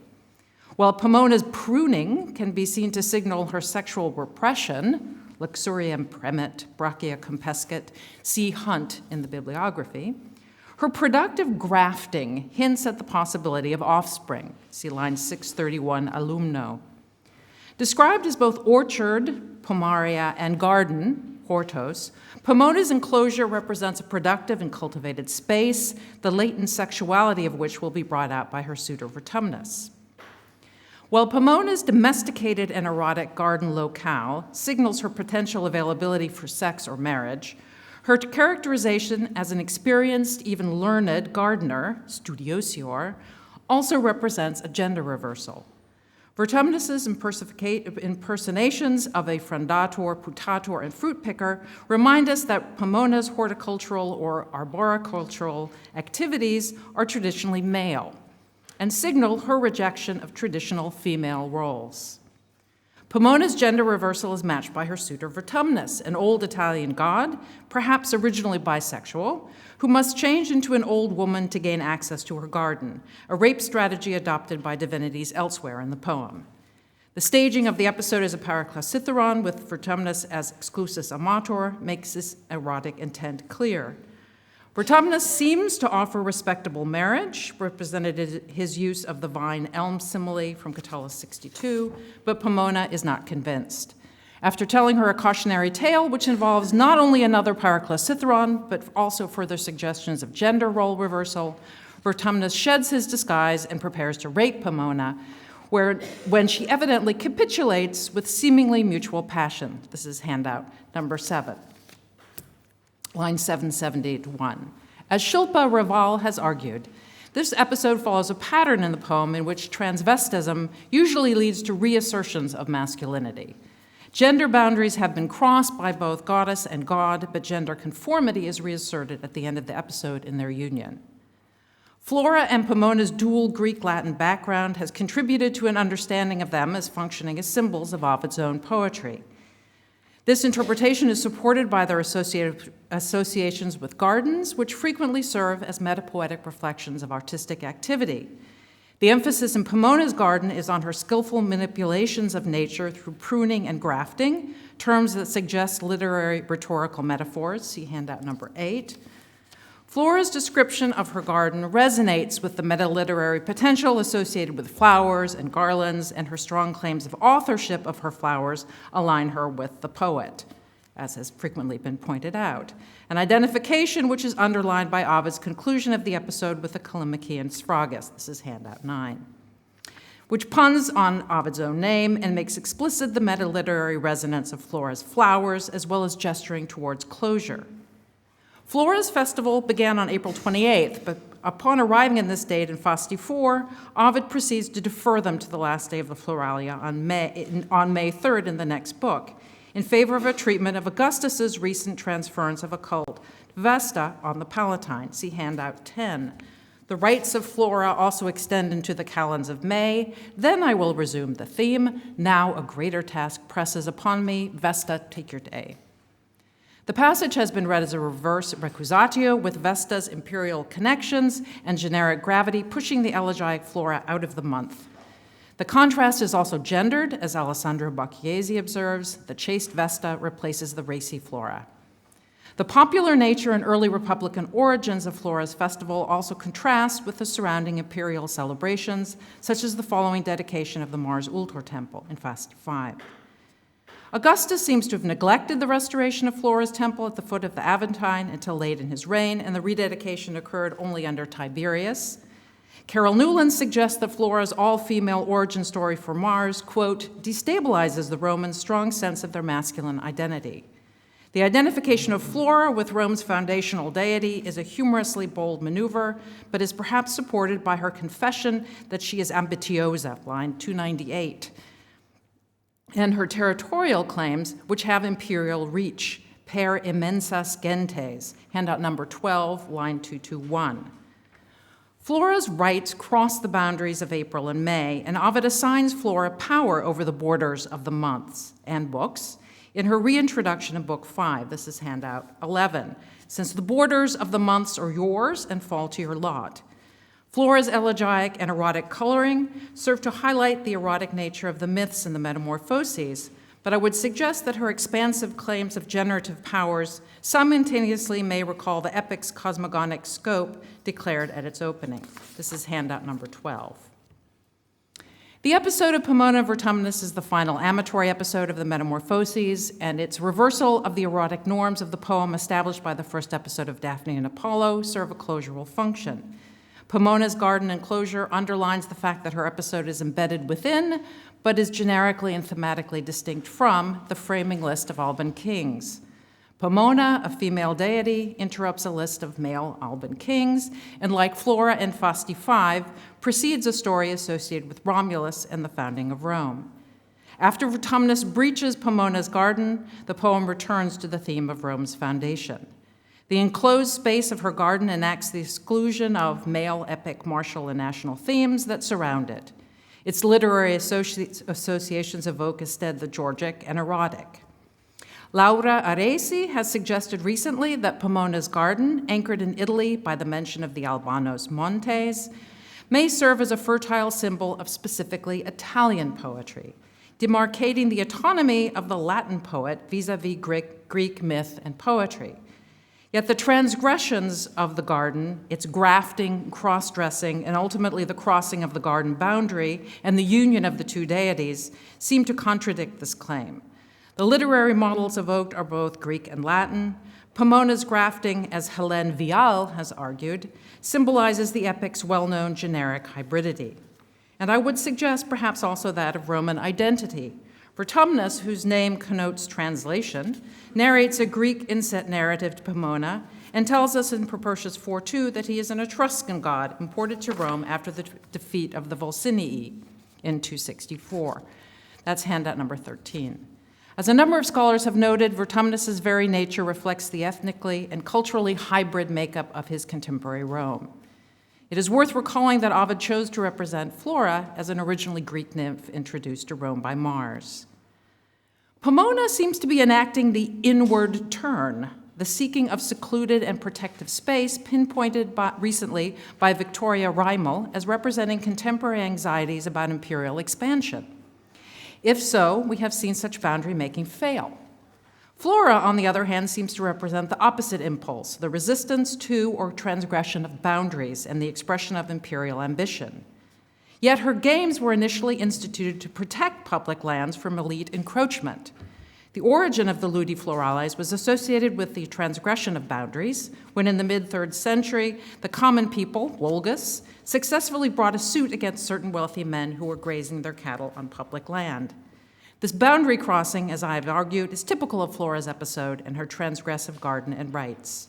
While Pomona's pruning can be seen to signal her sexual repression, luxuriam premet, brachia compescit, see Hunt in the bibliography, her productive grafting hints at the possibility of offspring, see line 631 alumno. Described as both orchard, pomaria, and garden, hortos, Pomona's enclosure represents a productive and cultivated space, the latent sexuality of which will be brought out by her suitor Vertumnus. While Pomona's domesticated and erotic garden locale signals her potential availability for sex or marriage, her characterization as an experienced, even learned gardener, studiosior, also represents a gender reversal. Vertumnus's impersonations of a frondator, putator, and fruit picker remind us that Pomona's horticultural or arboricultural activities are traditionally male and signal her rejection of traditional female roles. Pomona's gender reversal is matched by her suitor Vertumnus, an old Italian god, perhaps originally bisexual, who must change into an old woman to gain access to her garden, a rape strategy adopted by divinities elsewhere in the poem. The staging of the episode as a paraclasithron with Vertumnus as exclusus amator makes this erotic intent clear. Vertumnus seems to offer respectable marriage, represented his use of the vine elm simile from Catullus 62, but Pomona is not convinced. After telling her a cautionary tale, which involves not only another paraclasithron, but also further suggestions of gender role reversal, Vertumnus sheds his disguise and prepares to rape Pomona, when she evidently capitulates with seemingly mutual passion. This is handout number 7. Line 771. As Shilpa Raval has argued, this episode follows a pattern in the poem in which transvestism usually leads to reassertions of masculinity. Gender boundaries have been crossed by both goddess and god, but gender conformity is reasserted at the end of the episode in their union. Flora and Pomona's dual Greek-Latin background has contributed to an understanding of them as functioning as symbols of Ovid's own poetry. This interpretation is supported by their associations with gardens, which frequently serve as metapoetic reflections of artistic activity. The emphasis in Pomona's garden is on her skillful manipulations of nature through pruning and grafting, terms that suggest literary rhetorical metaphors, see handout number 8. Flora's description of her garden resonates with the meta-literary potential associated with flowers and garlands, and her strong claims of authorship of her flowers align her with the poet, as has frequently been pointed out. An identification which is underlined by Ovid's conclusion of the episode with the Callimacheian Sphragus, this is handout 9, which puns on Ovid's own name and makes explicit the meta-literary resonance of Flora's flowers, as well as gesturing towards closure. Flora's festival began on April 28th, but upon arriving in this date in Fasti 4, Ovid proceeds to defer them to the last day of the Floralia on May 3rd in the next book, in favor of a treatment of Augustus's recent transference of a cult to Vesta on the Palatine, see handout 10. The rites of Flora also extend into the calends of May. Then I will resume the theme. Now a greater task presses upon me. Vesta, take your day. The passage has been read as a reverse recusatio, with Vesta's imperial connections and generic gravity pushing the elegiac Flora out of the month. The contrast is also gendered, as Alessandro Barchiesi observes. The chaste Vesta replaces the racy Flora. The popular nature and early Republican origins of Flora's festival also contrast with the surrounding imperial celebrations, such as the following dedication of the Mars Ultor Temple in Fasti 5. Augustus seems to have neglected the restoration of Flora's temple at the foot of the Aventine until late in his reign, and the rededication occurred only under Tiberius. Carole Newlands suggests that Flora's all-female origin story for Mars, quote, destabilizes the Romans' strong sense of their masculine identity. The identification of Flora with Rome's foundational deity is a humorously bold maneuver, but is perhaps supported by her confession that she is ambitiosa, line 298, and her territorial claims, which have imperial reach, per immensas gentes, handout number 12, line 221. Flora's rites cross the boundaries of April and May, and Ovid assigns Flora power over the borders of the months and books in her reintroduction in Book 5, this is handout 11, since the borders of the months are yours and fall to your lot. Flora's elegiac and erotic coloring serve to highlight the erotic nature of the myths and the metamorphoses, but I would suggest that her expansive claims of generative powers simultaneously may recall the epic's cosmogonic scope declared at its opening. This is handout number 12. The episode of Pomona Vertumnus is the final amatory episode of the Metamorphoses, and its reversal of the erotic norms of the poem established by the first episode of Daphne and Apollo serve a closural function. Pomona's garden enclosure underlines the fact that her episode is embedded within, but is generically and thematically distinct from, the framing list of Alban kings. Pomona, a female deity, interrupts a list of male Alban kings, and like Flora in Fasti 5, precedes a story associated with Romulus and the founding of Rome. After Vertumnus breaches Pomona's garden, the poem returns to the theme of Rome's foundation. The enclosed space of her garden enacts the exclusion of male epic, martial, and national themes that surround it. Its literary associations evoke instead the Georgic and erotic. Laura Aresi has suggested recently that Pomona's garden, anchored in Italy by the mention of the Albanos Montes, may serve as a fertile symbol of specifically Italian poetry, demarcating the autonomy of the Latin poet vis-a-vis Greek myth and poetry. Yet the transgressions of the garden, its grafting, cross-dressing, and ultimately the crossing of the garden boundary and the union of the two deities seem to contradict this claim. The literary models evoked are both Greek and Latin. Pomona's grafting, as Helene Vial has argued, symbolizes the epic's well-known generic hybridity. And I would suggest perhaps also that of Roman identity. Vertumnus, whose name connotes translation, narrates a Greek inset narrative to Pomona and tells us in Propertius 4:2 that he is an Etruscan god imported to Rome after the defeat of the Volsinii in 264. That's handout number 13. As a number of scholars have noted, Vertumnus's very nature reflects the ethnically and culturally hybrid makeup of his contemporary Rome. It is worth recalling that Ovid chose to represent Flora as an originally Greek nymph introduced to Rome by Mars. Pomona seems to be enacting the inward turn, the seeking of secluded and protective space pinpointed recently by Victoria Reimel as representing contemporary anxieties about imperial expansion. If so, we have seen such boundary making fail. Flora, on the other hand, seems to represent the opposite impulse, the resistance to or transgression of boundaries and the expression of imperial ambition. Yet her games were initially instituted to protect public lands from elite encroachment. The origin of the ludi florales was associated with the transgression of boundaries, when in the mid-3rd century, the common people, vulgus, successfully brought a suit against certain wealthy men who were grazing their cattle on public land. This boundary crossing, as I have argued, is typical of Flora's episode and her transgressive garden and rights.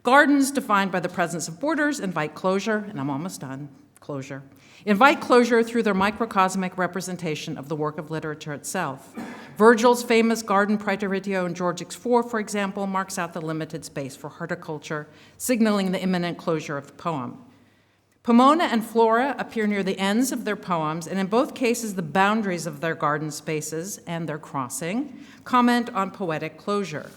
Gardens, defined by the presence of borders, invite closure, and I'm almost done, closure, invite closure through their microcosmic representation of the work of literature itself. Virgil's famous garden praeteritio in Georgics 4, for example, marks out the limited space for horticulture, signaling the imminent closure of the poem. Pomona and Flora appear near the ends of their poems, and in both cases, the boundaries of their garden spaces and their crossing comment on poetic closure.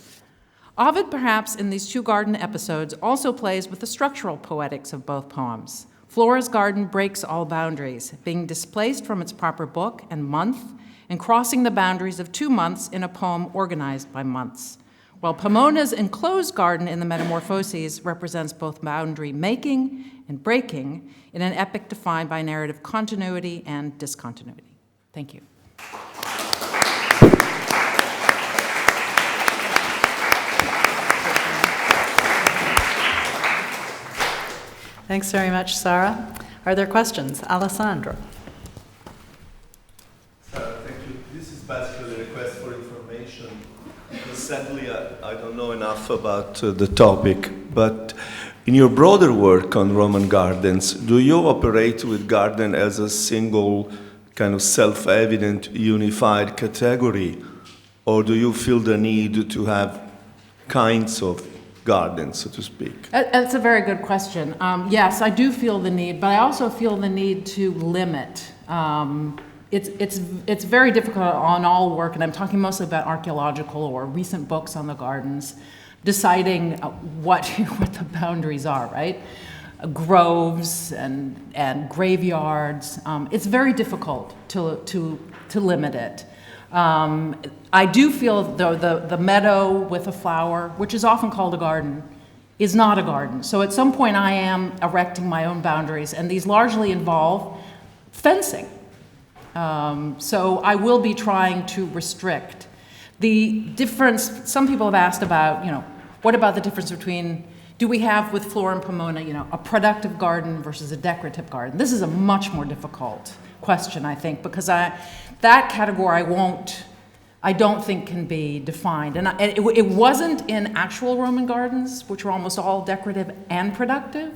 Ovid, perhaps, in these two garden episodes, also plays with the structural poetics of both poems. Flora's garden breaks all boundaries, being displaced from its proper book and month, and crossing the boundaries of 2 months in a poem organized by months, while Pomona's enclosed garden in the Metamorphoses represents both boundary making and breaking in an epic defined by narrative continuity and discontinuity. Thank you. Thanks very much, Sara. Are there questions? Alessandro. Thank you. This is basically a request for information. Sadly, I don't know enough about the topic, but in your broader work on Roman gardens, do you operate with garden as a single kind of self-evident unified category, or do you feel the need to have kinds of gardens, so to speak? That's a very good question. Yes, I do feel the need, but I also feel the need to limit. It's very difficult on all work, and I'm talking mostly about archaeological or recent books on the gardens, deciding what the boundaries are, right? Groves and graveyards. It's very difficult to limit it. I do feel the meadow with a flower, which is often called a garden, is not a garden. So at some point I am erecting my own boundaries, and these largely involve fencing. So I will be trying to restrict. The difference, some people have asked about, what about the difference between, do we have with Flora and Pomona, a productive garden versus a decorative garden? This is a much more difficult question, I think, because that category I don't think can be defined. And it wasn't in actual Roman gardens, which were almost all decorative and productive.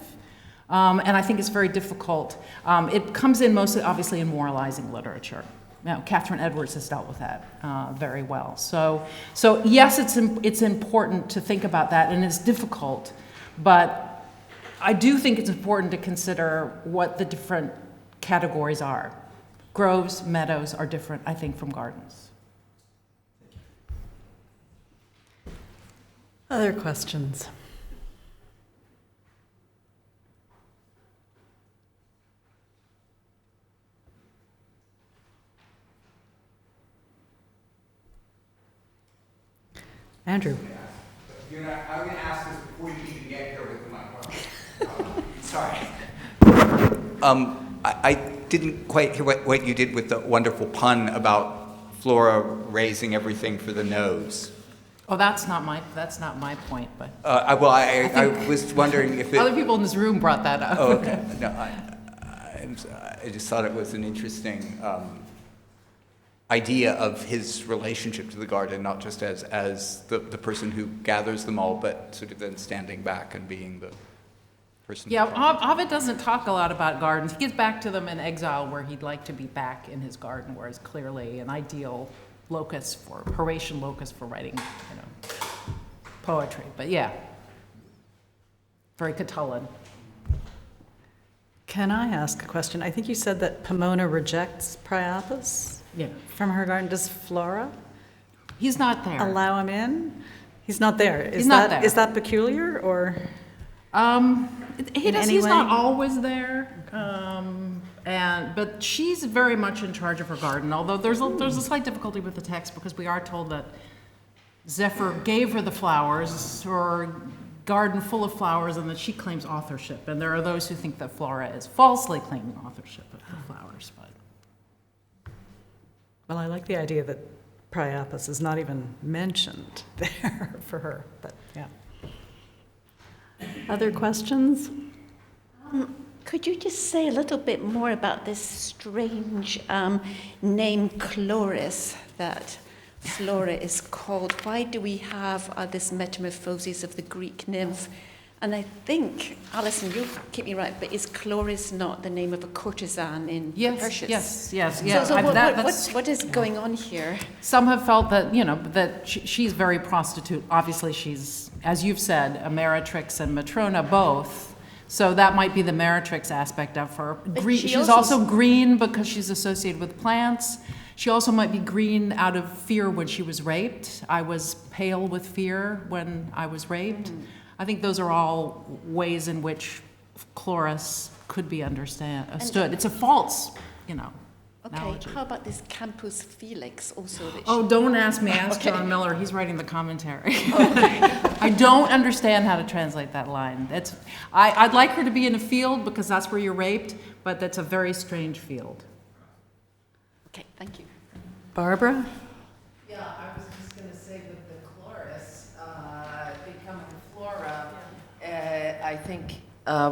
And I think it's very difficult. It comes in mostly, obviously, in moralizing literature. Catherine Edwards has dealt with that very well. So yes, it's important to think about that, and it's difficult. But I do think it's important to consider what the different categories are. Groves, meadows are different, I think, from gardens. Other questions? Andrew. I'm going to ask this before you even get here with the microphone. Sorry. I didn't quite hear what you did with the wonderful pun about Flora raising everything for the nose. Oh, that's not my point, but. I was wondering if other people in this room brought that up. Oh, okay. No, I just thought it was an interesting idea of his relationship to the garden, not just as the person who gathers them all, but sort of then standing back and being the person. Yeah, Ovid doesn't talk a lot about gardens. He gets back to them in exile, where he'd like to be back in his garden, where it's clearly an ideal locus for Horatian locus for writing, poetry. But yeah, very Catullin. Can I ask a question? I think you said that Pomona rejects Priapus from her garden. Does Flora? He's not there. Allow him in? He's not there. He's not there. Is that peculiar or? He's not always there. But she's very much in charge of her garden, although there's a slight difficulty with the text because we are told that Zephyr gave her the flowers, or garden full of flowers, and that she claims authorship. And there are those who think that Flora is falsely claiming authorship of the flowers. But Well, I like the idea that Priapus is not even mentioned there for her, but yeah. Other questions? Could you just say a little bit more about this strange name Chloris that Flora is called? Why do we have this metamorphosis of the Greek nymph? And I think, Alison, you'll keep me right, but is Chloris not the name of a courtesan in Perseus? Yes. So what is going on here? Some have felt that, that she's very prostitute. Obviously, she's, as you've said, a meretrix and matrona both. So that might be the meretrix aspect of her. She's also green because she's associated with plants. She also might be green out of fear when she was raped. I was pale with fear when I was raped. I think those are all ways in which Chloris could be understood. It's a false, analogy. How about this Campus Felix also? Don't ask me. Ask John Miller. He's writing the commentary. I don't understand how to translate that line. I'd like her to be in a field because that's where you're raped, but that's a very strange field. Okay, thank you. Barbara? Yeah, I was just going to say with the Chloris becoming Flora, I think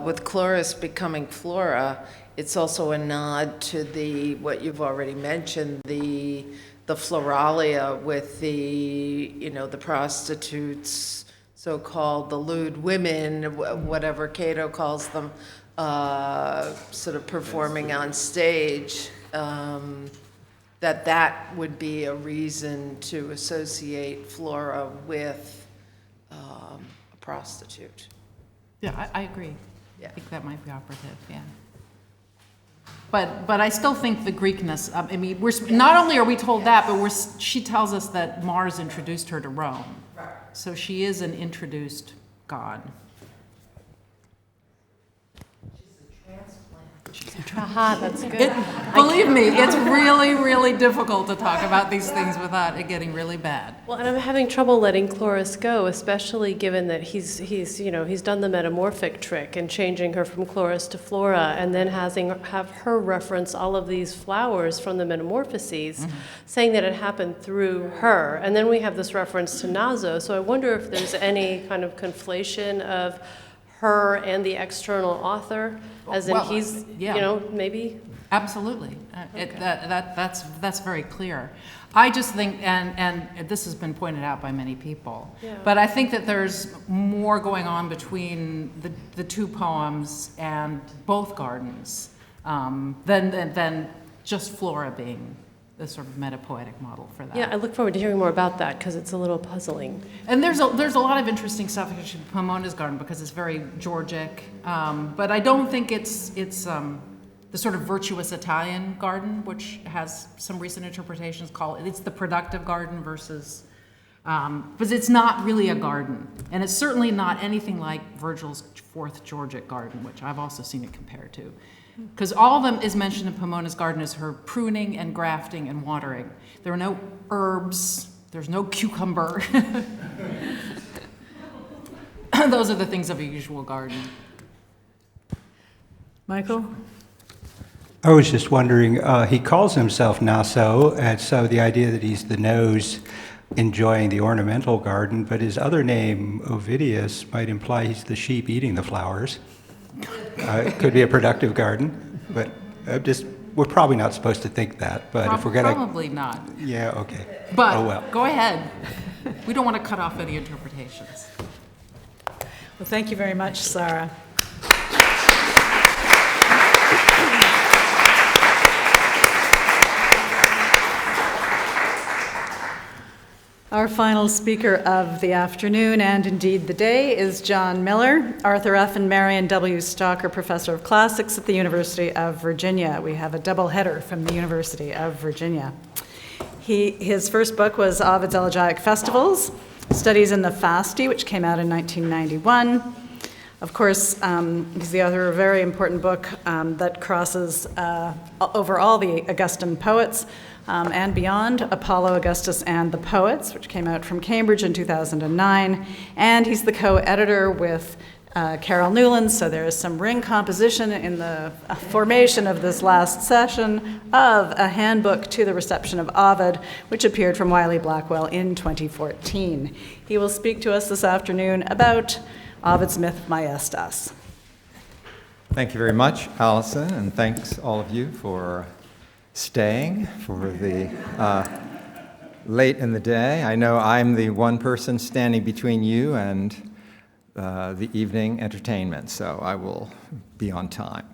with Chloris becoming Flora, it's also a nod to what you've already mentioned, the floralia with the prostitutes, so-called the lewd women, whatever Cato calls them, sort of performing on stage. That would be a reason to associate Flora with a prostitute. Yeah, I agree. Yeah. I think that might be operative, yeah. But I still think the Greekness, not only are we told that, but she tells us that Mars introduced her to Rome. Right. So she is an introduced god. Aha, that's good. Believe me, it's really, really difficult to talk about these things without it getting really bad. Well, and I'm having trouble letting Chloris go, especially given that he's done the metamorphic trick and changing her from Chloris to Flora, and then have her reference all of these flowers from the metamorphoses, saying that it happened through her. And then we have this reference to Naso. So I wonder if there's any kind of conflation of her and the external author, as in he's, maybe? Absolutely. That's very clear. I just think, and this has been pointed out by many people, but I think that there's more going on between the two poems and both gardens than just Flora being the sort of metapoetic model for that. Yeah, I look forward to hearing more about that because it's a little puzzling. And there's a lot of interesting stuff in Pomona's garden because it's very Georgic, but I don't think it's the sort of virtuous Italian garden, which has some recent interpretations call it's the productive garden versus, but it's not really a garden, and it's certainly not anything like Virgil's fourth Georgic garden, which I've also seen it compared to. Because all of them is mentioned in Pomona's garden as her pruning and grafting and watering. There are no herbs, there's no cucumber. Those are the things of a usual garden. Michael? I was just wondering, he calls himself Naso, and so the idea that he's the nose enjoying the ornamental garden, but his other name, Ovidius, might imply he's the sheep eating the flowers. It could be a productive garden, but we're probably not supposed to think that. But if we're going to... Probably not. Yeah, okay. But go ahead. We don't want to cut off any interpretations. Well, thank you very much, Sara. Our Our final speaker of the afternoon, and indeed the day, is John Miller, Arthur F. and Marion W. Stocker Professor of Classics at the University of Virginia. We have a double header from the University of Virginia. His first book was Ovid's Elegiac Festivals, Studies in the Fasti, which came out in 1991. Of course, he's the author of a very important book that crosses over all the Augustan poets and beyond, Apollo, Augustus, and the Poets, which came out from Cambridge in 2009. And he's the co-editor with Carole Newlands, so there is some ring composition in the formation of this last session of a handbook to the reception of Ovid, which appeared from Wiley Blackwell in 2014. He will speak to us this afternoon about Ovid's myth Majestas. Thank you very much, Alison, and thanks all of you for staying for the late in the day. I know I'm the one person standing between you and the evening entertainment, so I will be on time.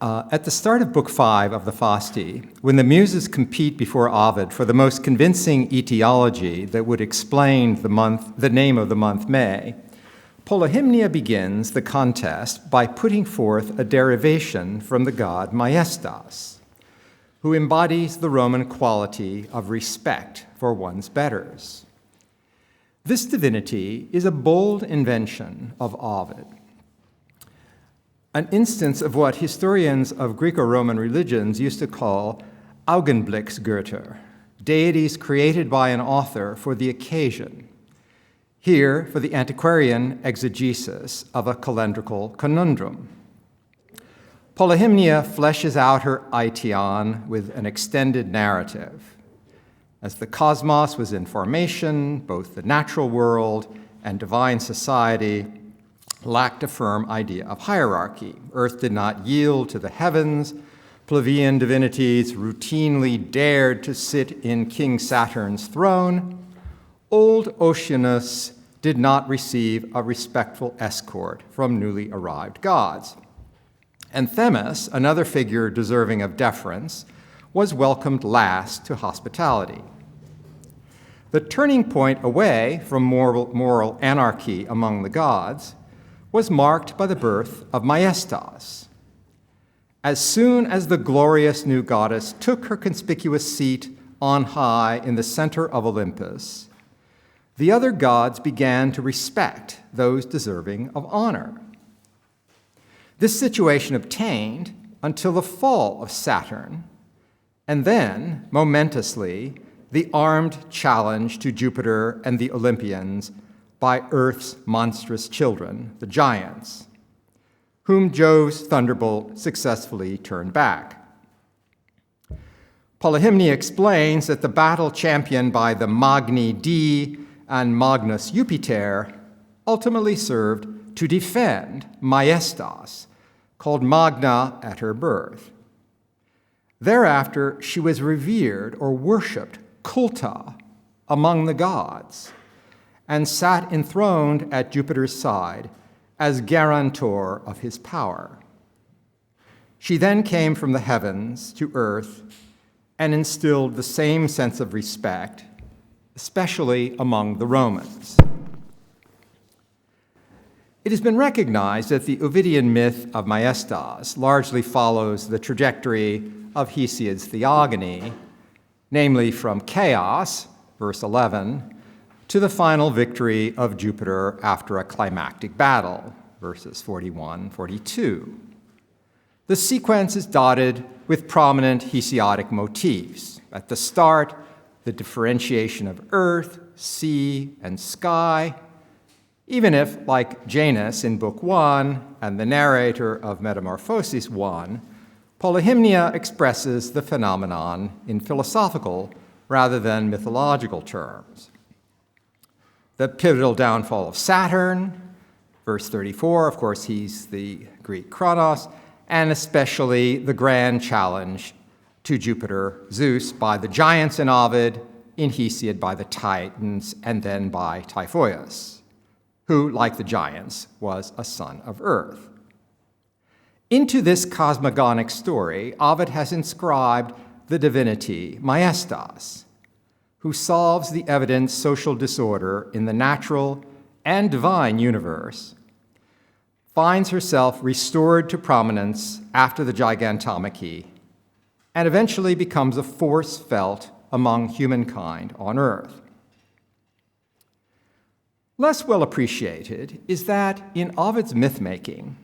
At the start of Book 5 of the Fasti, when the Muses compete before Ovid for the most convincing etiology that would explain the name of the month May, Polyhymnia begins the contest by putting forth a derivation from the god Majestas, who embodies the Roman quality of respect for one's betters. This divinity is a bold invention of Ovid, an instance of what historians of Greco-Roman religions used to call Augenblicksgötter, deities created by an author for the occasion, here for the antiquarian exegesis of a calendrical conundrum. Polyhymnia fleshes out her Aition with an extended narrative. As the cosmos was in formation, both the natural world and divine society lacked a firm idea of hierarchy. Earth did not yield to the heavens. Plebeian divinities routinely dared to sit in King Saturn's throne. Old Oceanus did not receive a respectful escort from newly arrived gods. And Themis, another figure deserving of deference, was welcomed last to hospitality. The turning point away from moral anarchy among the gods was marked by the birth of Majestas. As soon as the glorious new goddess took her conspicuous seat on high in the center of Olympus, the other gods began to respect those deserving of honor. This situation obtained until the fall of Saturn, and then, momentously, the armed challenge to Jupiter and the Olympians by Earth's monstrous children, the giants, whom Jove's thunderbolt successfully turned back. Polyhymnia explains that the battle championed by the Magni Dei and Magnus Jupiter ultimately served to defend Majestas, called Magna at her birth. Thereafter, she was revered or worshipped, culta, among the gods, and sat enthroned at Jupiter's side as guarantor of his power. She then came from the heavens to earth and instilled the same sense of respect, especially among the Romans. It has been recognized that the Ovidian myth of Majestas largely follows the trajectory of Hesiod's Theogony, namely from chaos, verse 11, to the final victory of Jupiter after a climactic battle, verses 41, 42. The sequence is dotted with prominent Hesiodic motifs. At the start, the differentiation of earth, sea, and sky, even if, like Janus in Book 1 and the narrator of Metamorphoses 1, Polyhymnia expresses the phenomenon in philosophical rather than mythological terms. The pivotal downfall of Saturn, verse 34, of course, he's the Greek Kronos, and especially the grand challenge to Jupiter, Zeus, by the giants in Ovid, in Hesiod by the Titans, and then by Typhoeus, who, like the giants, was a son of Earth. Into this cosmogonic story, Ovid has inscribed the divinity Majestas, who solves the evident social disorder in the natural and divine universe, finds herself restored to prominence after the gigantomachy, and eventually becomes a force felt among humankind on Earth. Less well appreciated is that in Ovid's myth-making,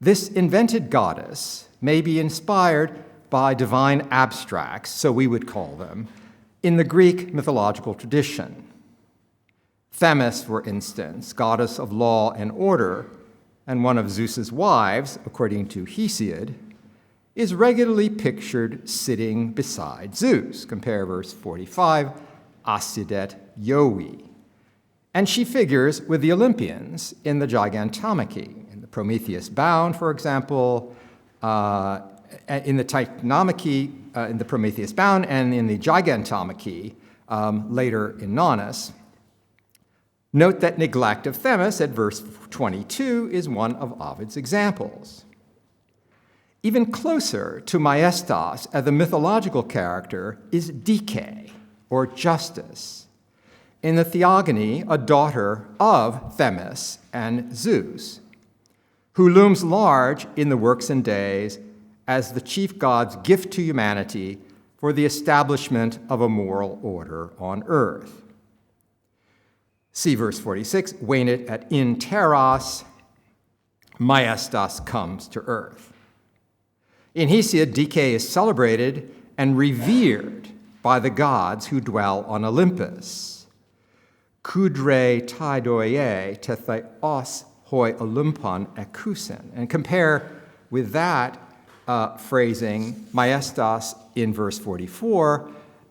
this invented goddess may be inspired by divine abstracts, so we would call them, in the Greek mythological tradition. Themis, for instance, goddess of law and order, and one of Zeus's wives, according to Hesiod, is regularly pictured sitting beside Zeus. Compare verse 45, Asidet Yoe. And she figures with the Olympians in the gigantomachy. In the Prometheus Bound, for example, in the Titanomachy, in the Prometheus Bound, and in the gigantomachy, later in Nonnus. Note that neglect of Themis at verse 22 is one of Ovid's examples. Even closer to Maestas as a mythological character is Dike, or Justice, in the Theogony, a daughter of Themis and Zeus, who looms large in the Works and Days as the chief god's gift to humanity for the establishment of a moral order on earth. See verse 46, when it at in terras, Maestas comes to earth. In Hesiod, Dike is celebrated and revered by the gods who dwell on Olympus. Kudre taidoie tetheos hoi Olympon ekusen. And compare with that phrasing, Maestas in verse 44,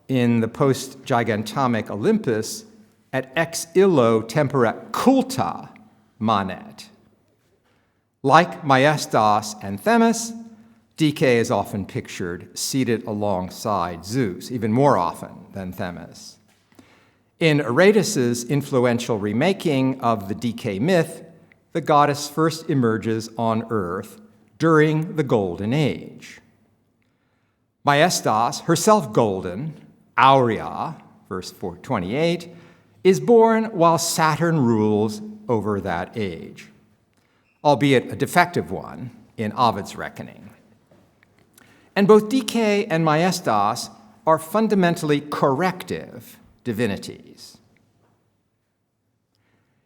in the post-gigantomic Olympus, at ex illo tempora culta manet. Like Maestas and Themis, Dike is often pictured seated alongside Zeus, even more often than Themis. In Aratus's influential remaking of the Dike myth, the goddess first emerges on Earth during the Golden Age. Maestas, herself golden, Aurea, verse 28, is born while Saturn rules over that age, albeit a defective one in Ovid's reckoning. And both Dike and Maestas are fundamentally corrective divinities.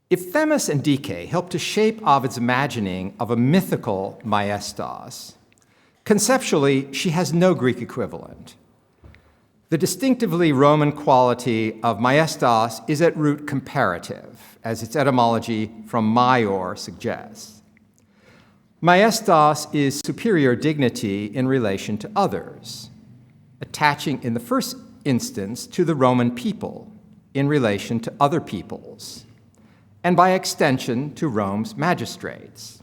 If Themis and Dike help to shape Ovid's imagining of a mythical Maestas, conceptually, she has no Greek equivalent. The distinctively Roman quality of Maestas is at root comparative, as its etymology from maior suggests. Maestas is superior dignity in relation to others, attaching in the first instance to the Roman people in relation to other peoples, and by extension to Rome's magistrates.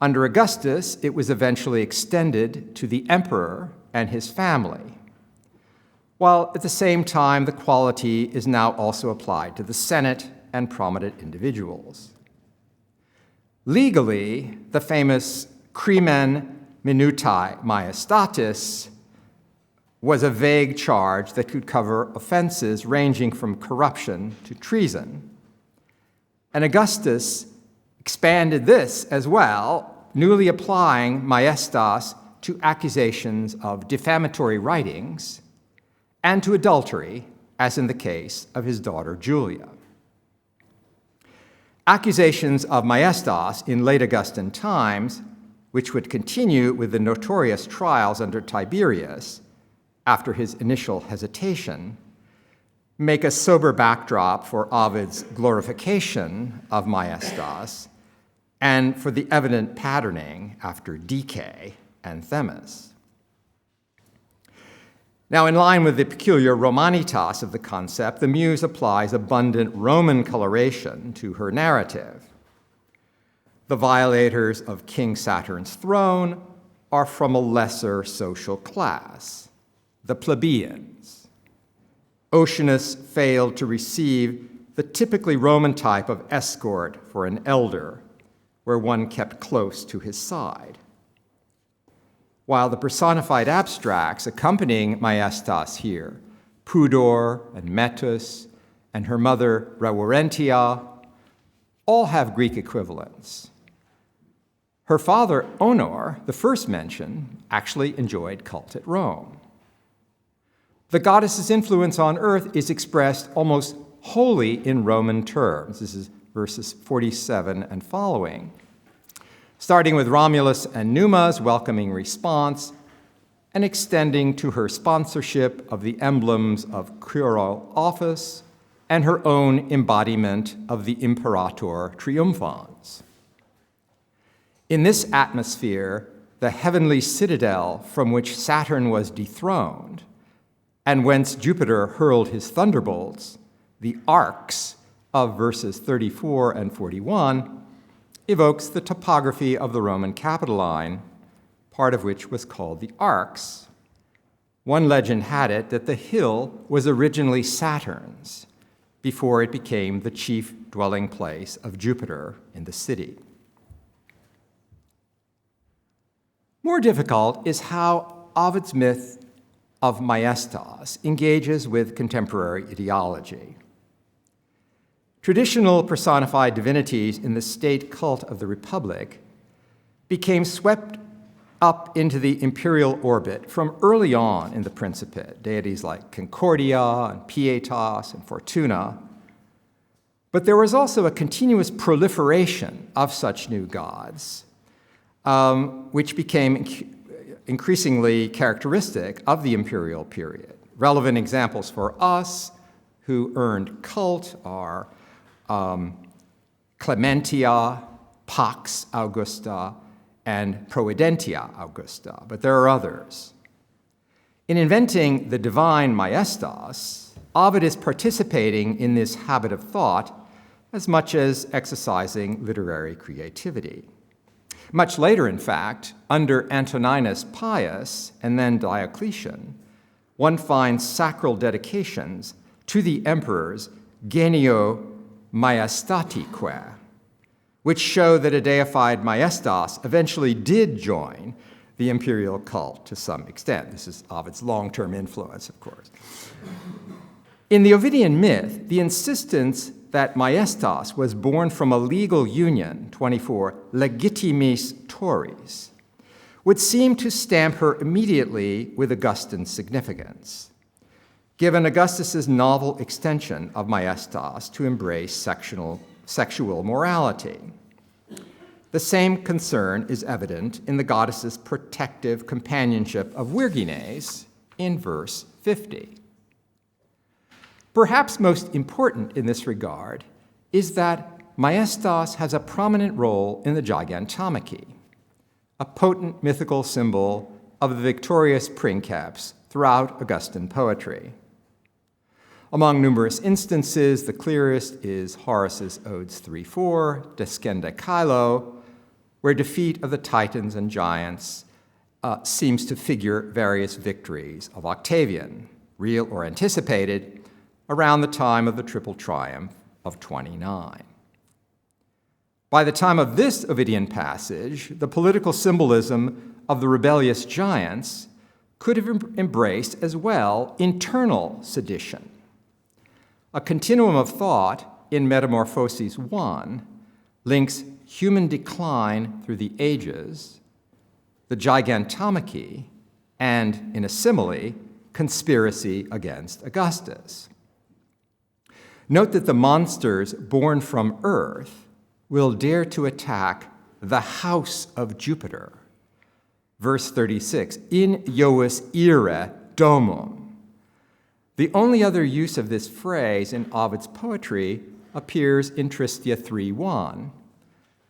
Under Augustus, it was eventually extended to the emperor and his family, while at the same time the quality is now also applied to the Senate and prominent individuals. Legally, the famous crimen minutae maestatis was a vague charge that could cover offenses ranging from corruption to treason. And Augustus expanded this as well, newly applying maestas to accusations of defamatory writings and to adultery, as in the case of his daughter Julia. Accusations of maestas in late Augustan times, which would continue with the notorious trials under Tiberius after his initial hesitation, make a sober backdrop for Ovid's glorification of maestas and for the evident patterning after Dike and Themis. Now, in line with the peculiar Romanitas of the concept, the Muse applies abundant Roman coloration to her narrative. The violators of King Saturn's throne are from a lesser social class, the plebeians. Oceanus failed to receive the typically Roman type of escort for an elder, where one kept close to his side. While the personified abstracts accompanying maestas here Pudor and Metus, and her mother Raurentia, all have Greek equivalents. Her father, Honor, the first mentioned, actually enjoyed cult at Rome. The goddess's influence on earth is expressed almost wholly in Roman terms. This is verses 47 and following. Starting with Romulus and Numa's welcoming response and extending to her sponsorship of the emblems of curule office and her own embodiment of the Imperator Triumphans. In this atmosphere, the heavenly citadel from which Saturn was dethroned and whence Jupiter hurled his thunderbolts, the arcs of verses 34 and 41, evokes the topography of the Roman Capitoline, part of which was called the Arcs. One legend had it that the hill was originally Saturn's before it became the chief dwelling place of Jupiter in the city. More difficult is how Ovid's myth of Maestas engages with contemporary ideology. Traditional personified divinities in the state cult of the Republic became swept up into the imperial orbit from early on in the Principate, deities like Concordia and Pietas and Fortuna. But there was also a continuous proliferation of such new gods, which became increasingly characteristic of the imperial period. Relevant examples for us who earned cult are Clementia, Pax Augusta, and Providentia Augusta, but there are others. In inventing the divine Maestas, Ovid is participating in this habit of thought as much as exercising literary creativity. Much later, in fact, under Antoninus Pius and then Diocletian, one finds sacral dedications to the emperors Genio Maestatique, which show that a deified Maestas eventually did join the imperial cult to some extent. This is Ovid's long-term influence, of course. In the Ovidian myth, the insistence that Maestas was born from a legal union, 24, legitimis toris, would seem to stamp her immediately with Augustan significance, given Augustus's novel extension of Maestas to embrace sexual morality. The same concern is evident in the goddess's protective companionship of Virgines in verse 50. Perhaps most important in this regard is that Maestas has a prominent role in the Gigantomachy, a potent mythical symbol of the victorious princeps throughout Augustan poetry. Among numerous instances, the clearest is Horace's Odes 3:4, Descende Caelo, where defeat of the Titans and giants seems to figure various victories of Octavian, real or anticipated, around the time of the Triple Triumph of 29. By the time of this Ovidian passage, the political symbolism of the rebellious giants could have embraced as well internal sedition. A continuum of thought in Metamorphoses 1 links human decline through the ages, the Gigantomachy, and, in a simile, conspiracy against Augustus. Note that the monsters born from earth will dare to attack the house of Jupiter. Verse 36, in Jovis ire domum. The only other use of this phrase in Ovid's poetry appears in Tristia 3:1,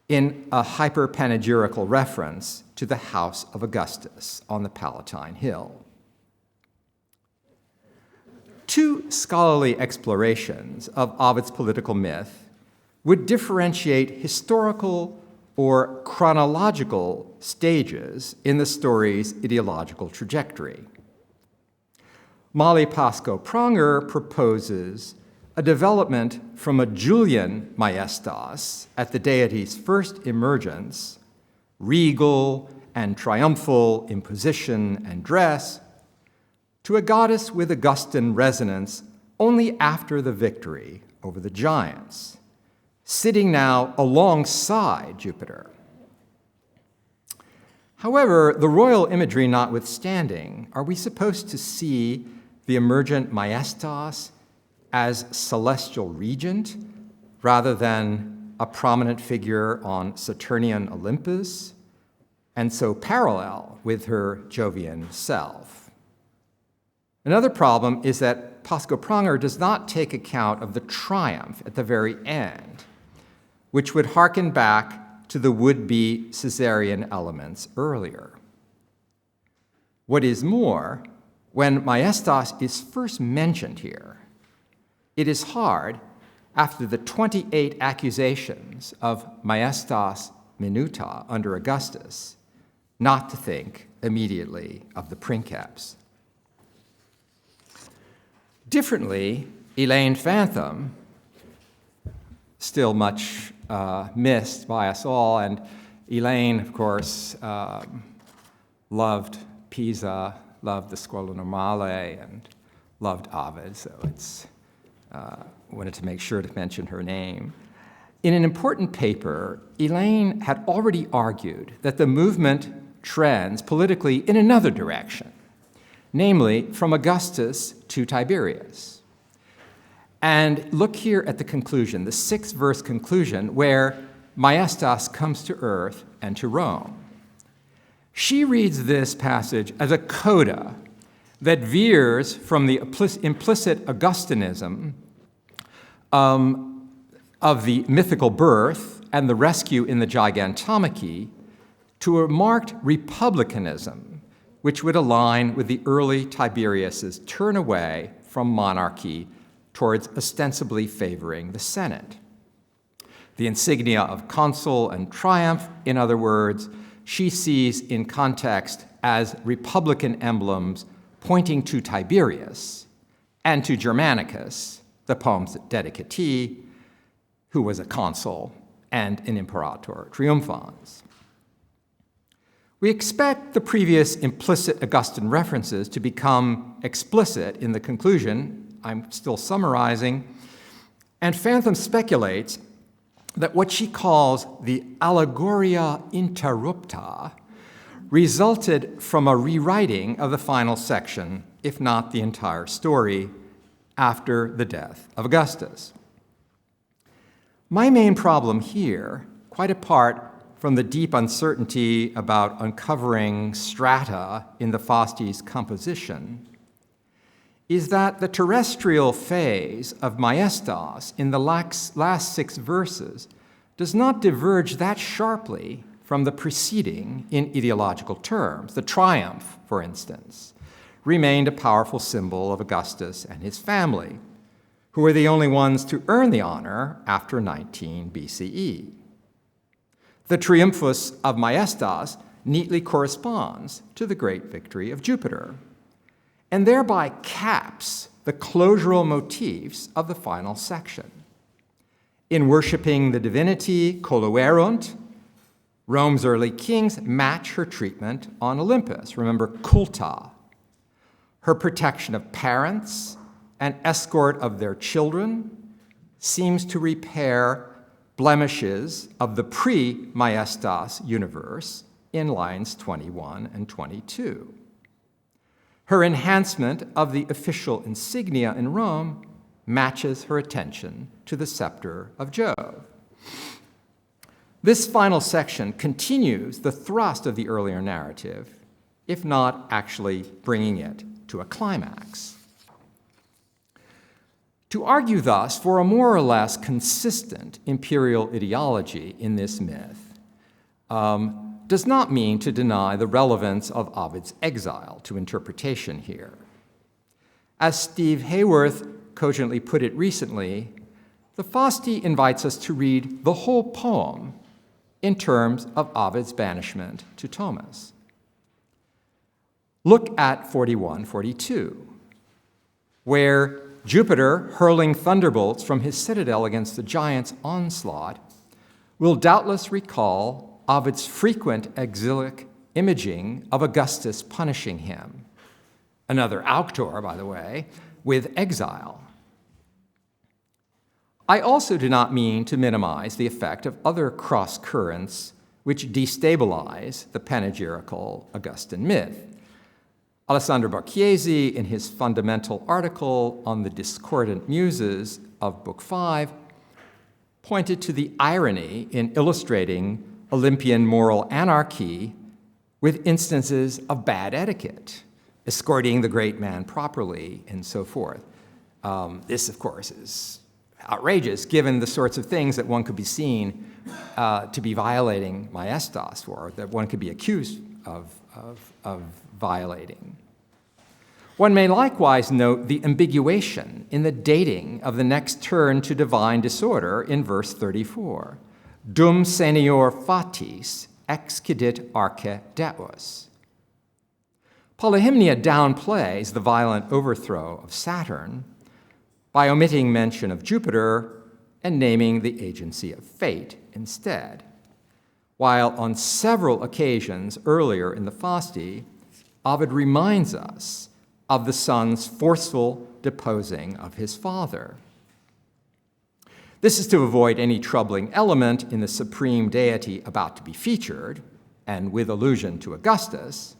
in a hyperpanegyrical reference to the house of Augustus on the Palatine Hill. Two scholarly explorations of Ovid's political myth would differentiate historical or chronological stages in the story's ideological trajectory. Molly Pascoe Pronger proposes a development from a Julian Maestas at the deity's first emergence, regal and triumphal in position and dress, to a goddess with Augustan resonance only after the victory over the giants, sitting now alongside Jupiter. However, the royal imagery notwithstanding, are we supposed to see the emergent Maestas as celestial regent rather than a prominent figure on Saturnian Olympus, and so parallel with her Jovian self? Another problem is that Pasco Pranger does not take account of the triumph at the very end, which would hearken back to the would-be Caesarian elements earlier. What is more, when Maestas is first mentioned here, it is hard, after the 28 accusations of Maestas Minuta under Augustus, not to think immediately of the princeps. Differently, Elaine Phantom, still much missed by us all, and Elaine, of course, loved Pisa, loved the Scuola Normale, and loved Ovid, so it's wanted to make sure to mention her name. In an important paper, Elaine had already argued that the movement trends politically in another direction, namely from Augustus to Tiberius. And look here at the conclusion, the 6-verse conclusion, where Maestas comes to earth and to Rome. She reads this passage as a coda that veers from the implicit Augustinism of the mythical birth and the rescue in the Gigantomachy to a marked republicanism, which would align with the early Tiberius's turn away from monarchy towards ostensibly favoring the Senate. The insignia of consul and triumph, in other words, she sees in context as republican emblems pointing to Tiberius and to Germanicus, the poem's dedicatee, who was a consul and an imperator triumphans. We expect the previous implicit Augustan references to become explicit in the conclusion. I'm still summarizing. And Phantom speculates that what she calls the allegoria interrupta resulted from a rewriting of the final section, if not the entire story, after the death of Augustus. My main problem here, quite apart from the deep uncertainty about uncovering strata in the Faustes composition, is that the terrestrial phase of Maestas in the last 6 verses does not diverge that sharply from the preceding in ideological terms. The triumph, for instance, remained a powerful symbol of Augustus and his family, who were the only ones to earn the honor after 19 BCE. The triumphus of Maestas neatly corresponds to the great victory of Jupiter, and thereby caps the closural motifs of the final section. In worshiping the divinity coluerunt, Rome's early kings match her treatment on Olympus. Remember, culta. Her protection of parents and escort of their children seems to repair blemishes of the pre-Maestas universe in lines 21 and 22. Her enhancement of the official insignia in Rome matches her attention to the scepter of Jove. This final section continues the thrust of the earlier narrative, if not actually bringing it to a climax. To argue thus for a more or less consistent imperial ideology in this myth does not mean to deny the relevance of Ovid's exile to interpretation here. As Steve Hayworth cogently put it recently, the Fausti invites us to read the whole poem in terms of Ovid's banishment to Thomas. Look at 41-42, where Jupiter, hurling thunderbolts from his citadel against the giant's onslaught, will doubtless recall Ovid's frequent exilic imaging of Augustus punishing him, another auctor, by the way, with exile. I also do not mean to minimize the effect of other cross currents which destabilize the panegyrical Augustan myth. Alessandro Barchiesi, in his fundamental article on the discordant muses of Book 5, pointed to the irony in illustrating Olympian moral anarchy with instances of bad etiquette, escorting the great man properly, and so forth. This, of course, is outrageous, given the sorts of things that one could be seen to be violating maestas for, that one could be accused of violating. One may likewise note the ambiguation in the dating of the next turn to divine disorder in verse 34. Dum senior fatis excidit arche deus. Polyhymnia downplays the violent overthrow of Saturn by omitting mention of Jupiter and naming the agency of fate instead, while on several occasions earlier in the Fasti, Ovid reminds us of the son's forceful deposing of his father. This is to avoid any troubling element in the supreme deity about to be featured, and with allusion to Augustus.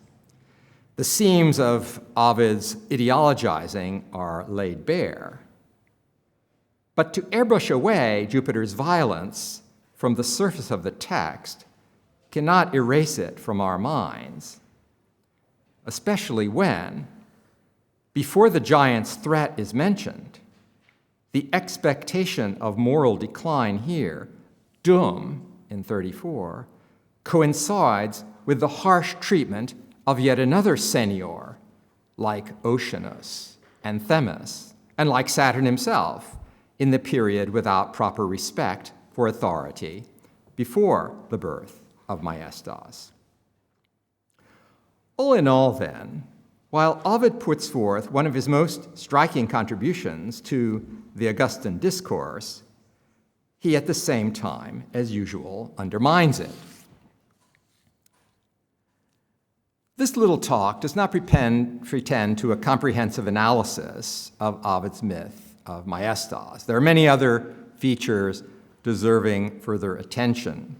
The seams of Ovid's ideologizing are laid bare. But to airbrush away Jupiter's violence from the surface of the text cannot erase it from our minds, especially when, before the giant's threat is mentioned, the expectation of moral decline here, doom in 34, coincides with the harsh treatment of yet another senior, like Oceanus and Themis, and like Saturn himself, in the period without proper respect for authority before the birth of maestas. All in all, then, while Ovid puts forth one of his most striking contributions to the Augustan discourse, he at the same time, as usual, undermines it. This little talk does not pretend to a comprehensive analysis of Ovid's myth of maestas. There are many other features deserving further attention.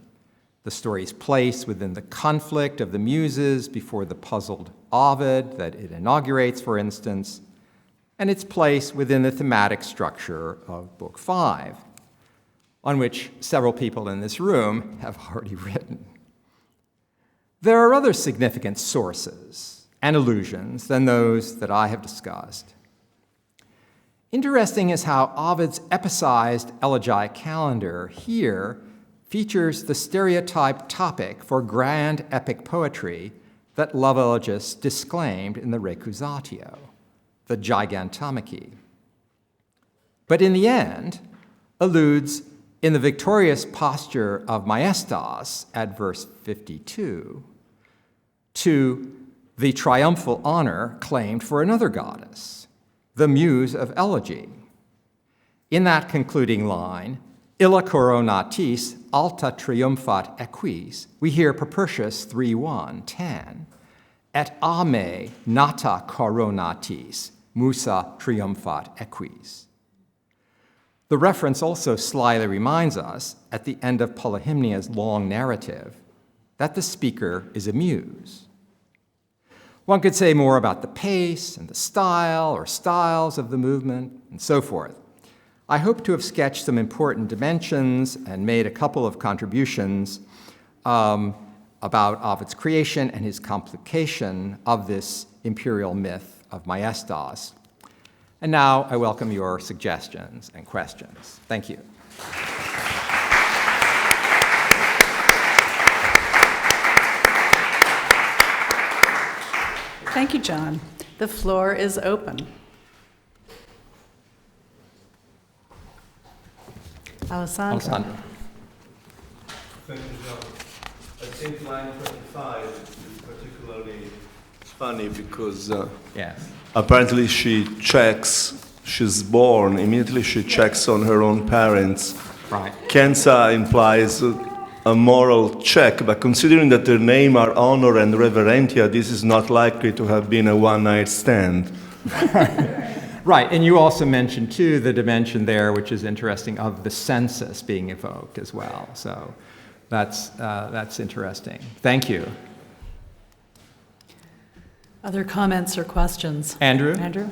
The story's place within the conflict of the muses before the puzzled Ovid that it inaugurates, for instance, and its place within the thematic structure of Book 5, on which several people in this room have already written. There are other significant sources and allusions than those that I have discussed. Interesting is how Ovid's epicized elegiac calendar here features the stereotyped topic for grand epic poetry that Lovelagius disclaimed in the Recusatio, the Gigantomachy. But in the end, alludes in the victorious posture of maestas at verse 52 to the triumphal honor claimed for another goddess, the muse of elegy. In that concluding line, illa coronatis alta triumphat equis, we hear Propertius 3:1-10, et a me nata coronatis musa triumphat equis. The reference also slyly reminds us, at the end of Polyhymnia's long narrative, that the speaker is a muse. One could say more about the pace and the style or styles of the movement and so forth. I hope to have sketched some important dimensions and made a couple of contributions about Ovid's creation and his complication of this imperial myth of maestas. And now I welcome your suggestions and questions. Thank you. Thank you, John. The floor is open. Alessandro. Thank you, John. I think line 25 is particularly funny because apparently she's born, immediately she checks on her own parents. Right. Kensa implies a moral check, but considering that their name are honor and reverentia, this is not likely to have been a one-night stand. Right, and you also mentioned, too, the dimension there, which is interesting, of the census being evoked as well. So that's interesting. Thank you. Other comments or questions? Andrew? Andrew?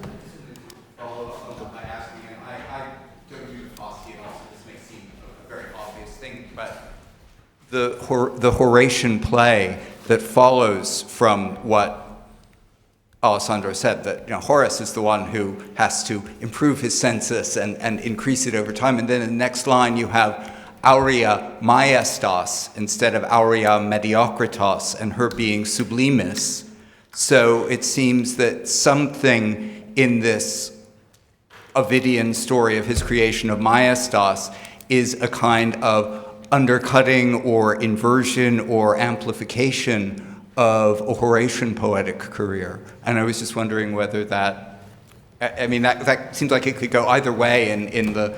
The Horatian play that follows from what Alessandro said, that Horace is the one who has to improve his census and increase it over time. And then in the next line you have aurea maestas instead of aurea mediocritas, and her being sublimis. So it seems that something in this Ovidian story of his creation of maestas is a kind of undercutting or inversion or amplification of a Horatian poetic career. And I was just wondering whether that seems like it could go either way in the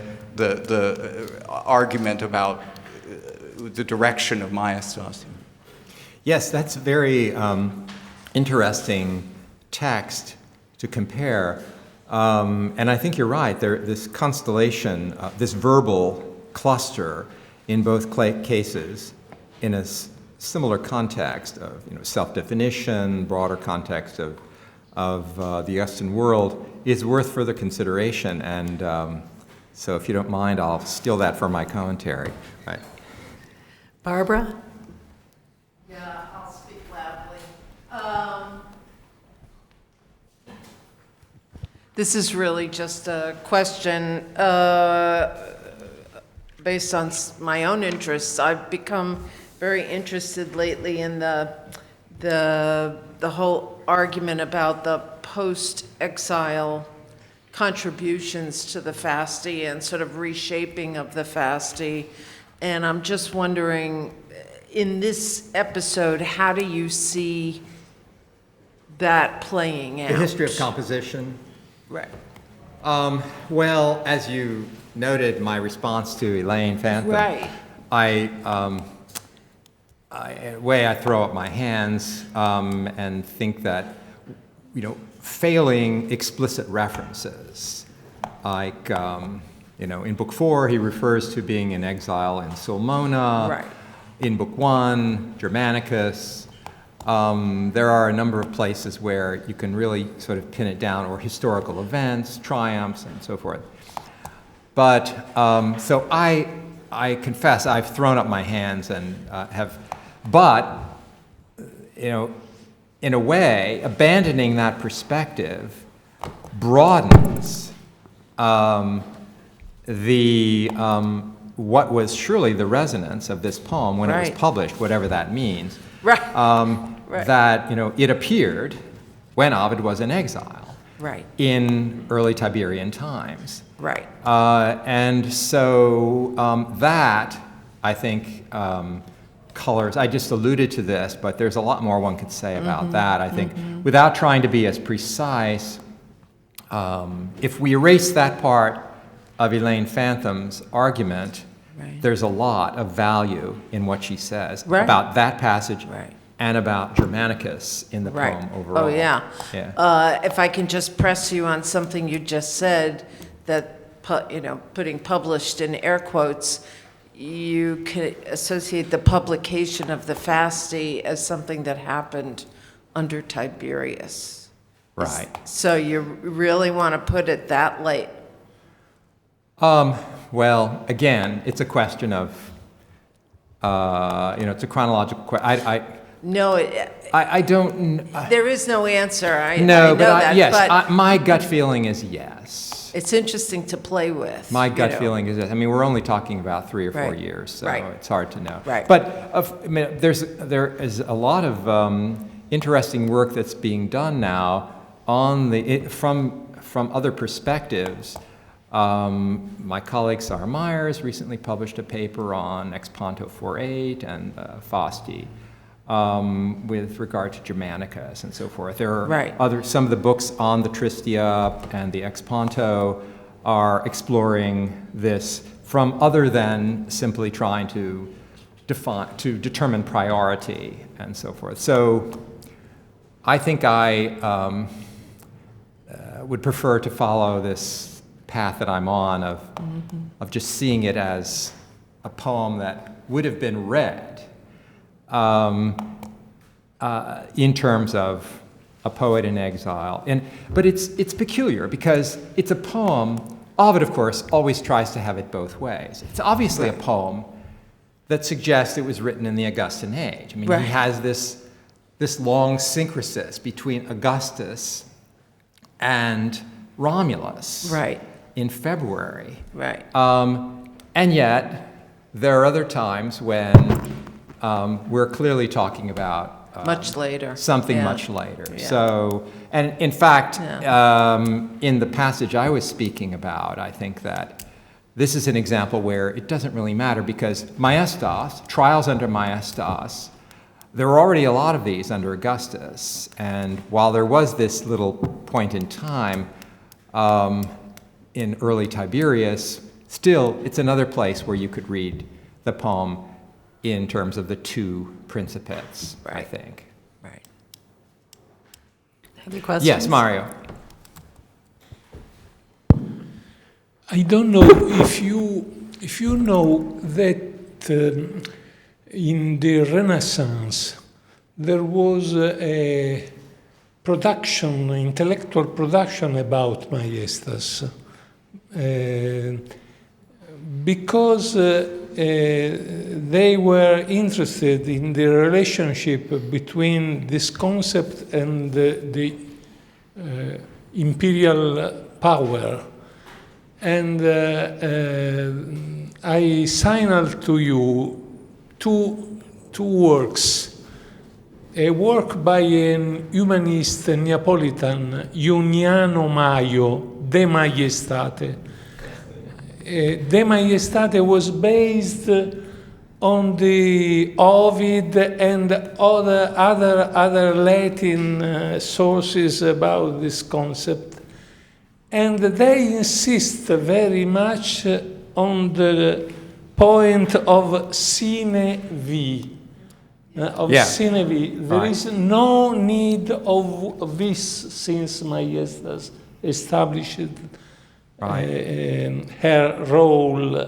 argument about the direction of maestas. Yes, that's a very interesting text to compare. And I think you're right. This constellation, this verbal cluster in both cases, in a similar context of self-definition, broader context of the Western world, is worth further consideration. And so if you don't mind, I'll steal that for my commentary. Right. Barbara? Yeah, I'll speak loudly. This is really just a question based on my own interests. I've become very interested lately in the whole argument about the post-exile contributions to the Fasti and sort of reshaping of the Fasti. And I'm just wondering, in this episode, how do you see that playing out? The history of composition? Right. Well, as you noted, my response to Elaine Phantom, right. I throw up my hands and think that, failing explicit references, like, in Book 4, he refers to being in exile in Sulmona. Right. In Book 1, Germanicus. There are a number of places where you can really sort of pin it down, or historical events, triumphs, and so forth. But, so I confess I've thrown up my hands and but, in a way, abandoning that perspective broadens what was surely the resonance of this poem when it was published, whatever that means. Right. That, it appeared when Ovid was in exile. Right. In early Tiberian times. Right. And so that, I think, colors, I just alluded to this, but there's a lot more one could say about that, I think, without trying to be as precise. If we erase that part of Elaine Phantom's argument, there's a lot of value in what she says about that passage and about Germanicus in the poem overall. Oh, yeah. If I can just press you on something you just said, that, putting published in air quotes, you can associate the publication of the Fasti as something that happened under Tiberius. Right. So you really want to put it that late? Well, again, it's a question of, it's a chronological question. No, I don't. There is no answer. I know that. Yes, but my gut feeling is yes. It's interesting to play with. My gut feeling is yes. I mean, we're only talking about 3 or 4 years, so it's hard to know. Right. But there is a lot of interesting work that's being done now from other perspectives. My colleague Sara Myers recently published a paper on Exponto 4.8 and Fasti with regard to Germanicus and so forth. There are some of the books on the Tristia and the Exponto are exploring this from other than simply trying to determine priority and so forth. So I think I would prefer to follow this path that I'm on of just seeing it as a poem that would have been read in terms of a poet in exile. But it's peculiar because it's a poem. Ovid, of course, always tries to have it both ways. It's obviously a poem that suggests it was written in the Augustan age. I mean, he has this long syncresis between Augustus and Romulus in February. And yet, there are other times when we're clearly talking about much later. Something much later. So, and in fact, in the passage I was speaking about, I think that this is an example where it doesn't really matter because Maestas, trials under Maestas, there were already a lot of these under Augustus. And while there was this little point in time in early Tiberius, still, it's another place where you could read the poem in terms of the two principates, I think. Other questions? Yes, Mario. I don't know if you know that in the Renaissance there was a production, intellectual production about Maestas, because they were interested in the relationship between this concept and the imperial power. And I signaled to you two works. A work by an humanist Neapolitan, Iuniano Maio, De Majestate. De Majestate was based on the Ovid and other Latin sources about this concept. And they insist very much on the point of sine vi. Sine vi. There is no need of this since Maestas established her role,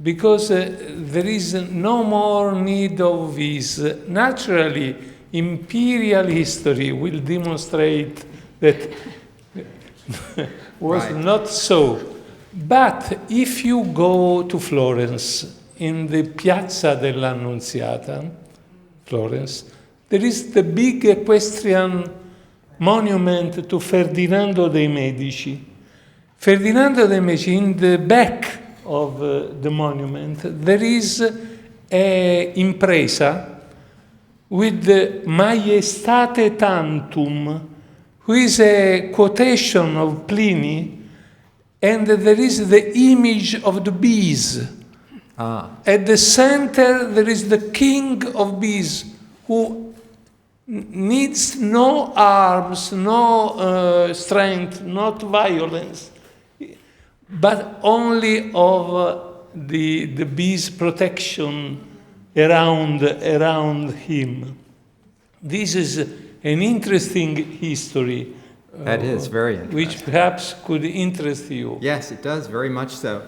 because there is no more need of this. Naturally, imperial history will demonstrate that was not so. But if you go to Florence, in the Piazza dell'Annunziata, Florence, there is the big equestrian monument to Ferdinando dei Medici. Ferdinando dei Medici, in the back of the monument, there is a impresa with the Majestate Tantum, who is a quotation of Pliny, and there is the image of the bees. At the center, there is the king of bees, who needs no arms, no strength, not violence, but only of the bees' protection around him. This is an interesting history. That is very interesting. Which perhaps could interest you. Yes, it does, very much so.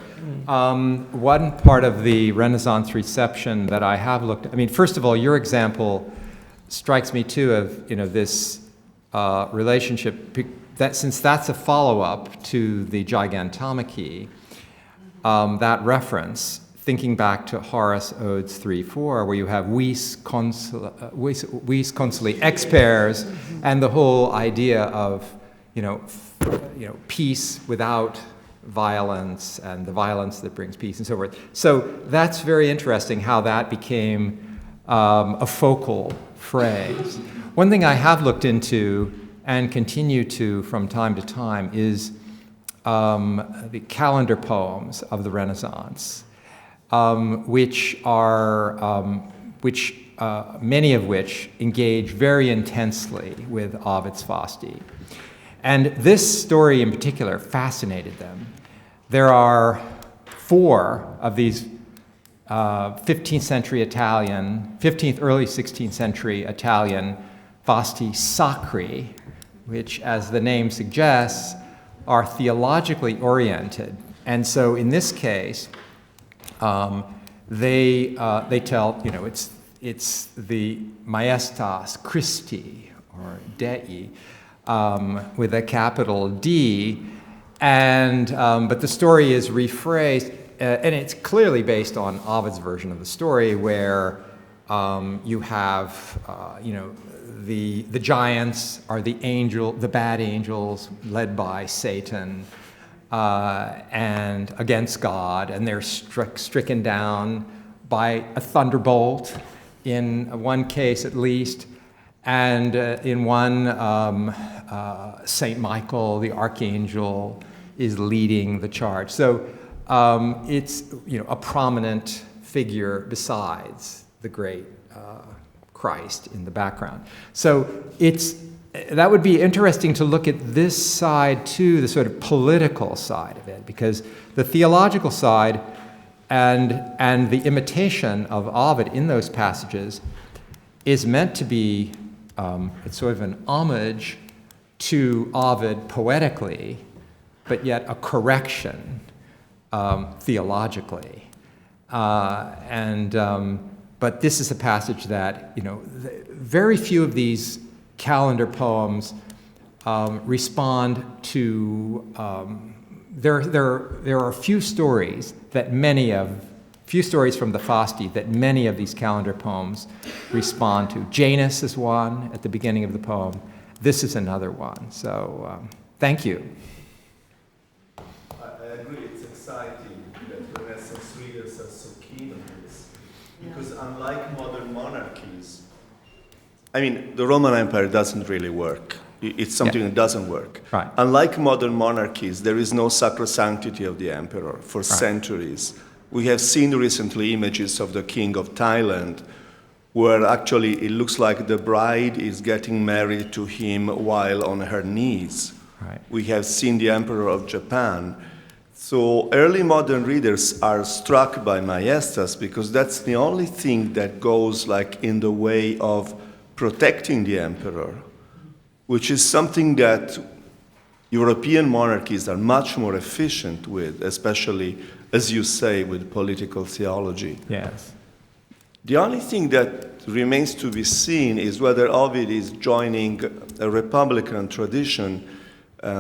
One part of the Renaissance reception that I have looked at, I mean, first of all, your example strikes me too of this relationship, that since that's a follow-up to the Gigantomachy, that reference, thinking back to Horace Odes 3:4, where you have vis consuli expers, and the whole idea of peace without violence, and the violence that brings peace, and so forth. So that's very interesting how that became a focal phrase. One thing I have looked into and continue to from time to time is the calendar poems of the Renaissance, which many of which engage very intensely with Ovid's Fasti. And this story in particular fascinated them. There are 4 of these 15th century Italian, 15th, early 16th century Italian fasti sacri, which, as the name suggests, are theologically oriented. And so in this case, they tell, it's the Maestas Christi, or Dei, with a capital D, and but the story is rephrased, and it's clearly based on Ovid's version of the story, where you have, the giants are the bad angels led by Satan, and against God, and they're stricken down by a thunderbolt in one case at least, and in one, Saint Michael, the archangel, is leading the charge. So it's a prominent figure besides the great Christ in the background. So that would be interesting to look at this side too, the sort of political side of it, because the theological side and the imitation of Ovid in those passages is meant to be it's sort of an homage to Ovid poetically, but yet a correction theologically. But this is a passage that, very few of these calendar poems respond to, there are a few stories from the Fasti that many of these calendar poems respond to. Janus is one at the beginning of the poem. This is another one. So thank you. I agree, it's exciting that Renaissance readers are so keen on this. Because unlike modern monarchies, the Roman Empire doesn't really work. It's something that doesn't work. Right. Unlike modern monarchies, there is no sacrosanctity of the emperor for centuries. We have seen recently images of the king of Thailand where actually it looks like the bride is getting married to him while on her knees. Right. We have seen the emperor of Japan. So early modern readers are struck by Maestas because that's the only thing that goes in the way of protecting the emperor, which is something that European monarchies are much more efficient with, especially, as you say, with political theology. Yes. The only thing that remains to be seen is whether Ovid is joining a Republican tradition.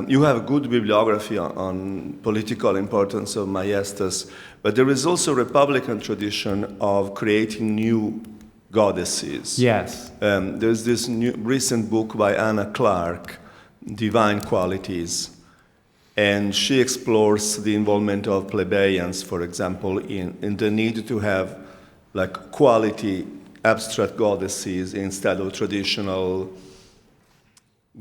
You have a good bibliography on political importance of Maestas, but there is also a Republican tradition of creating new goddesses. Yes. There's this recent book by Anna Clark, Divine Qualities, and she explores the involvement of plebeians, for example, in the need to have quality abstract goddesses instead of traditional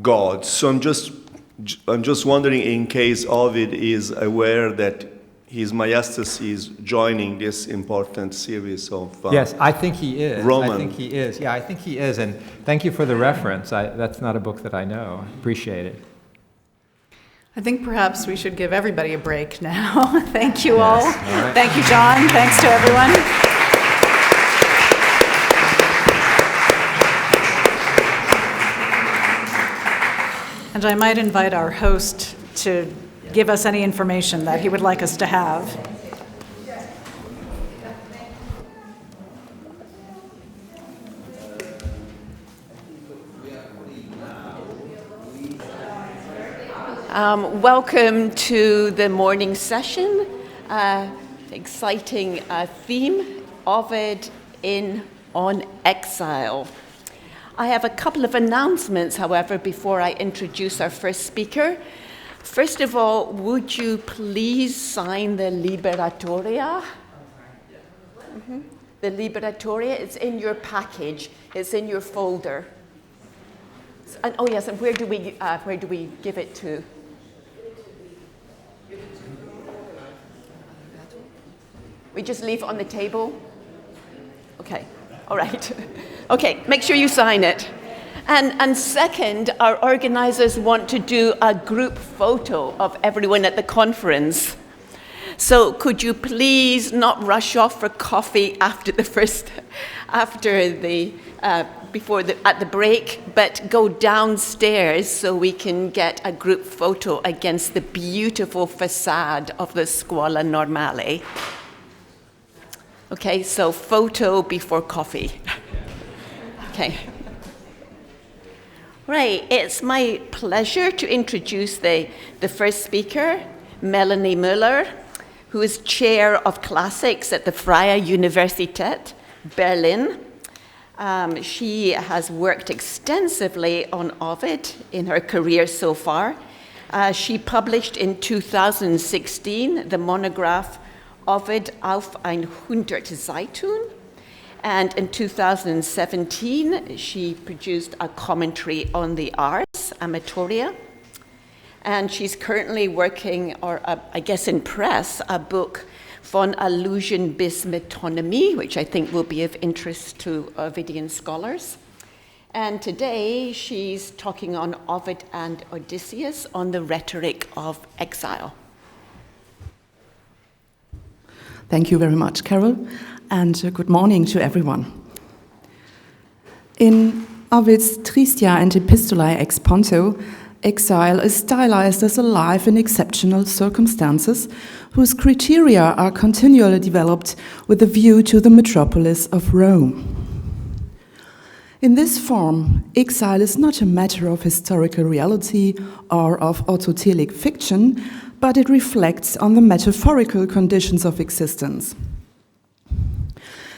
gods. So I'm just wondering, in case Ovid is aware that his Maestas is joining this important series of yes, I think he is. Roman. I think he is. Yeah, I think he is. And thank you for the reference. That's not a book that I know. Appreciate it. I think perhaps we should give everybody a break now. Thank you all. Right. Thank you, John. Thanks to everyone. And I might invite our host to give us any information that he would like us to have. Welcome to the morning session. Exciting theme, Ovid on exile. I have a couple of announcements, however, before I introduce our first speaker. First of all, would you please sign the Liberatoria? Mm-hmm. The Liberatoria, it's in your package. It's in your folder. And, oh yes, and where do we give it to? We just leave it on the table? Okay, all right. Okay, make sure you sign it. And second, our organizers want to do a group photo of everyone at the conference. So could you please not rush off for coffee at the break, but go downstairs so we can get a group photo against the beautiful facade of the Scuola Normale. Okay, so photo before coffee. Okay. Right, it's my pleasure to introduce the first speaker, Melanie Möller, who is chair of classics at the Freie Universität, Berlin. She has worked extensively on Ovid in her career so far. She published in 2016 the monograph Ovid auf 100 Seiten, and in 2017 she produced a commentary on the Ars Amatoria, and she's currently working, or I guess in press, a book Von Allusion bis Metonymy, which I think will be of interest to Ovidian scholars. And today she's talking on Ovid and Odysseus on the rhetoric of exile. Thank you very much, Carole, and good morning to everyone. In Ovid's Tristia and Epistolae ex Ponto, exile is stylized as a life in exceptional circumstances, whose criteria are continually developed with a view to the metropolis of Rome. In this form, exile is not a matter of historical reality or of autotelic fiction, but it reflects on the metaphorical conditions of existence.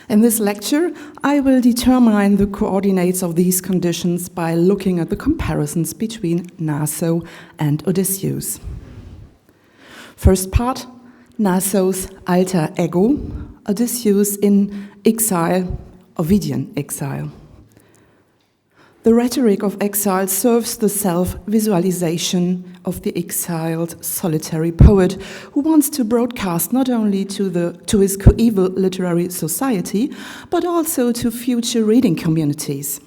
In this lecture, I will determine the coordinates of these conditions by looking at the comparisons between Naso and Odysseus. First part, Naso's alter ego, Odysseus in exile, Ovidian exile. The rhetoric of exile serves the self-visualization of the exiled solitary poet who wants to broadcast not only to his coeval literary society, but also to future reading communities.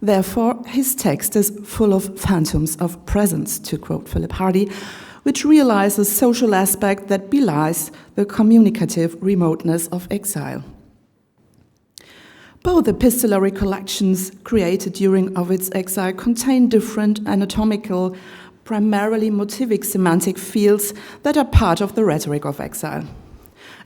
Therefore, his text is full of phantoms of presence, to quote Philip Hardie, which realize a social aspect that belies the communicative remoteness of exile. Both epistolary collections created during Ovid's exile contain different anatomical, primarily motivic semantic fields that are part of the rhetoric of exile.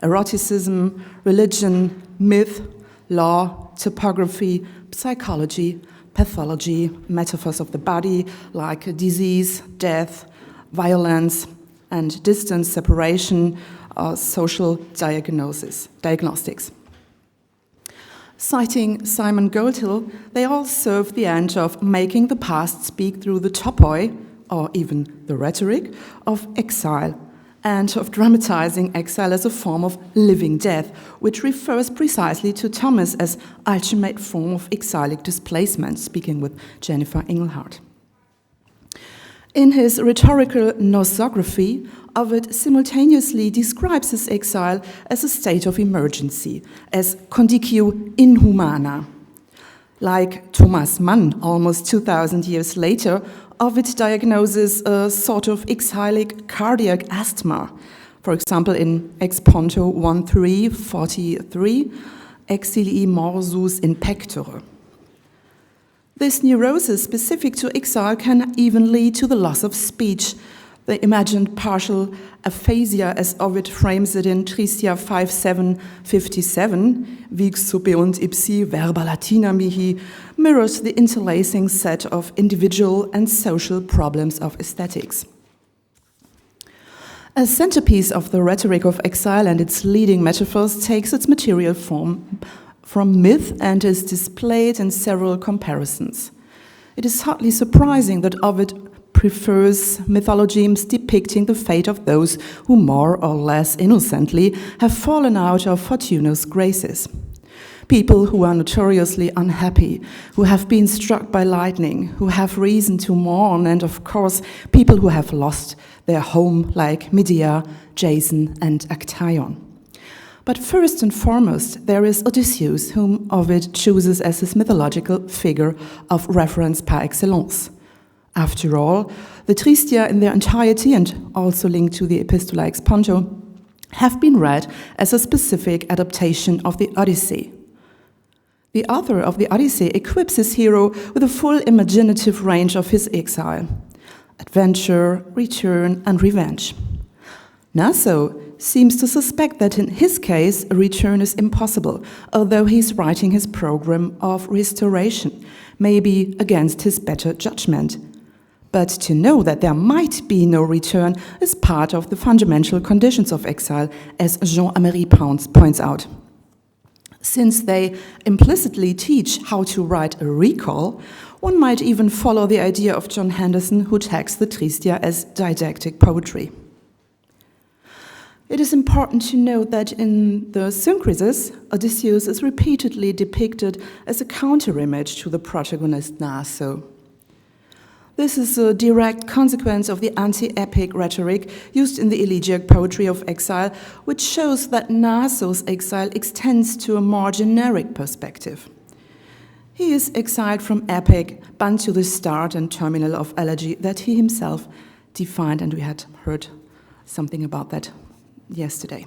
Eroticism, religion, myth, law, topography, psychology, pathology, metaphors of the body like disease, death, violence, and distance separation are social diagnostics. Citing Simon Goldhill, they all serve the end of making the past speak through the topoi, or even the rhetoric, of exile, and of dramatizing exile as a form of living death, which refers precisely to Thomas as ultimate form of exilic displacement, speaking with Jennifer Engelhardt. In his rhetorical nosography, Ovid simultaneously describes his exile as a state of emergency, as condicio inhumana. Like Thomas Mann, almost 2,000 years later, Ovid diagnoses a sort of exilic cardiac asthma. For example, in Ex Ponto 1.3.43, exilii morsus in pectore. This neurosis specific to exile can even lead to the loss of speech, the imagined partial aphasia, as Ovid frames it in Tristia 5.7.57, vix subeunt ipsi verba latina mihi, mirrors the interlacing set of individual and social problems of aesthetics. A centerpiece of the rhetoric of exile and its leading metaphors takes its material form from myth and is displayed in several comparisons. It is hardly surprising that Ovid prefers mythologies depicting the fate of those who more or less innocently have fallen out of Fortuna's graces. People who are notoriously unhappy, who have been struck by lightning, who have reason to mourn, and of course, people who have lost their home like Medea, Jason, and Actaeon. But first and foremost, there is Odysseus, whom Ovid chooses as his mythological figure of reference par excellence. After all, the Tristia in their entirety, and also linked to the Epistolae ex Ponto, have been read as a specific adaptation of the Odyssey. The author of the Odyssey equips his hero with a full imaginative range of his exile: adventure, return, and revenge. Naso seems to suspect that in his case a return is impossible, although he's writing his program of restoration, maybe against his better judgment. But to know that there might be no return is part of the fundamental conditions of exile, as Jean-Améry points out. Since they implicitly teach how to write a recall, one might even follow the idea of John Henderson, who tags the Tristia as didactic poetry. It is important to note that in the Synchrisis, Odysseus is repeatedly depicted as a counter-image to the protagonist Naso. This is a direct consequence of the anti-epic rhetoric used in the elegiac poetry of exile, which shows that Naso's exile extends to a more generic perspective. He is exiled from epic, bound to the start and terminal of elegy that he himself defined, and we had heard something about that yesterday.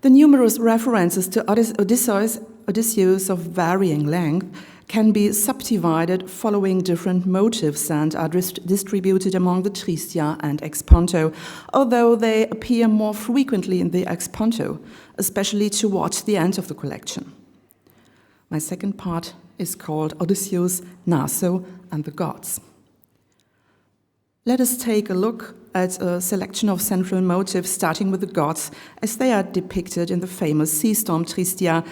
The numerous references to Odysseus of varying length can be subdivided following different motives and are distributed among the Tristia and Exponto, although they appear more frequently in the Exponto, especially towards the end of the collection. My second part is called Odysseus, Naso, and the Gods. Let us take a look at a selection of central motifs, starting with the gods, as they are depicted in the famous Sea Storm Tristia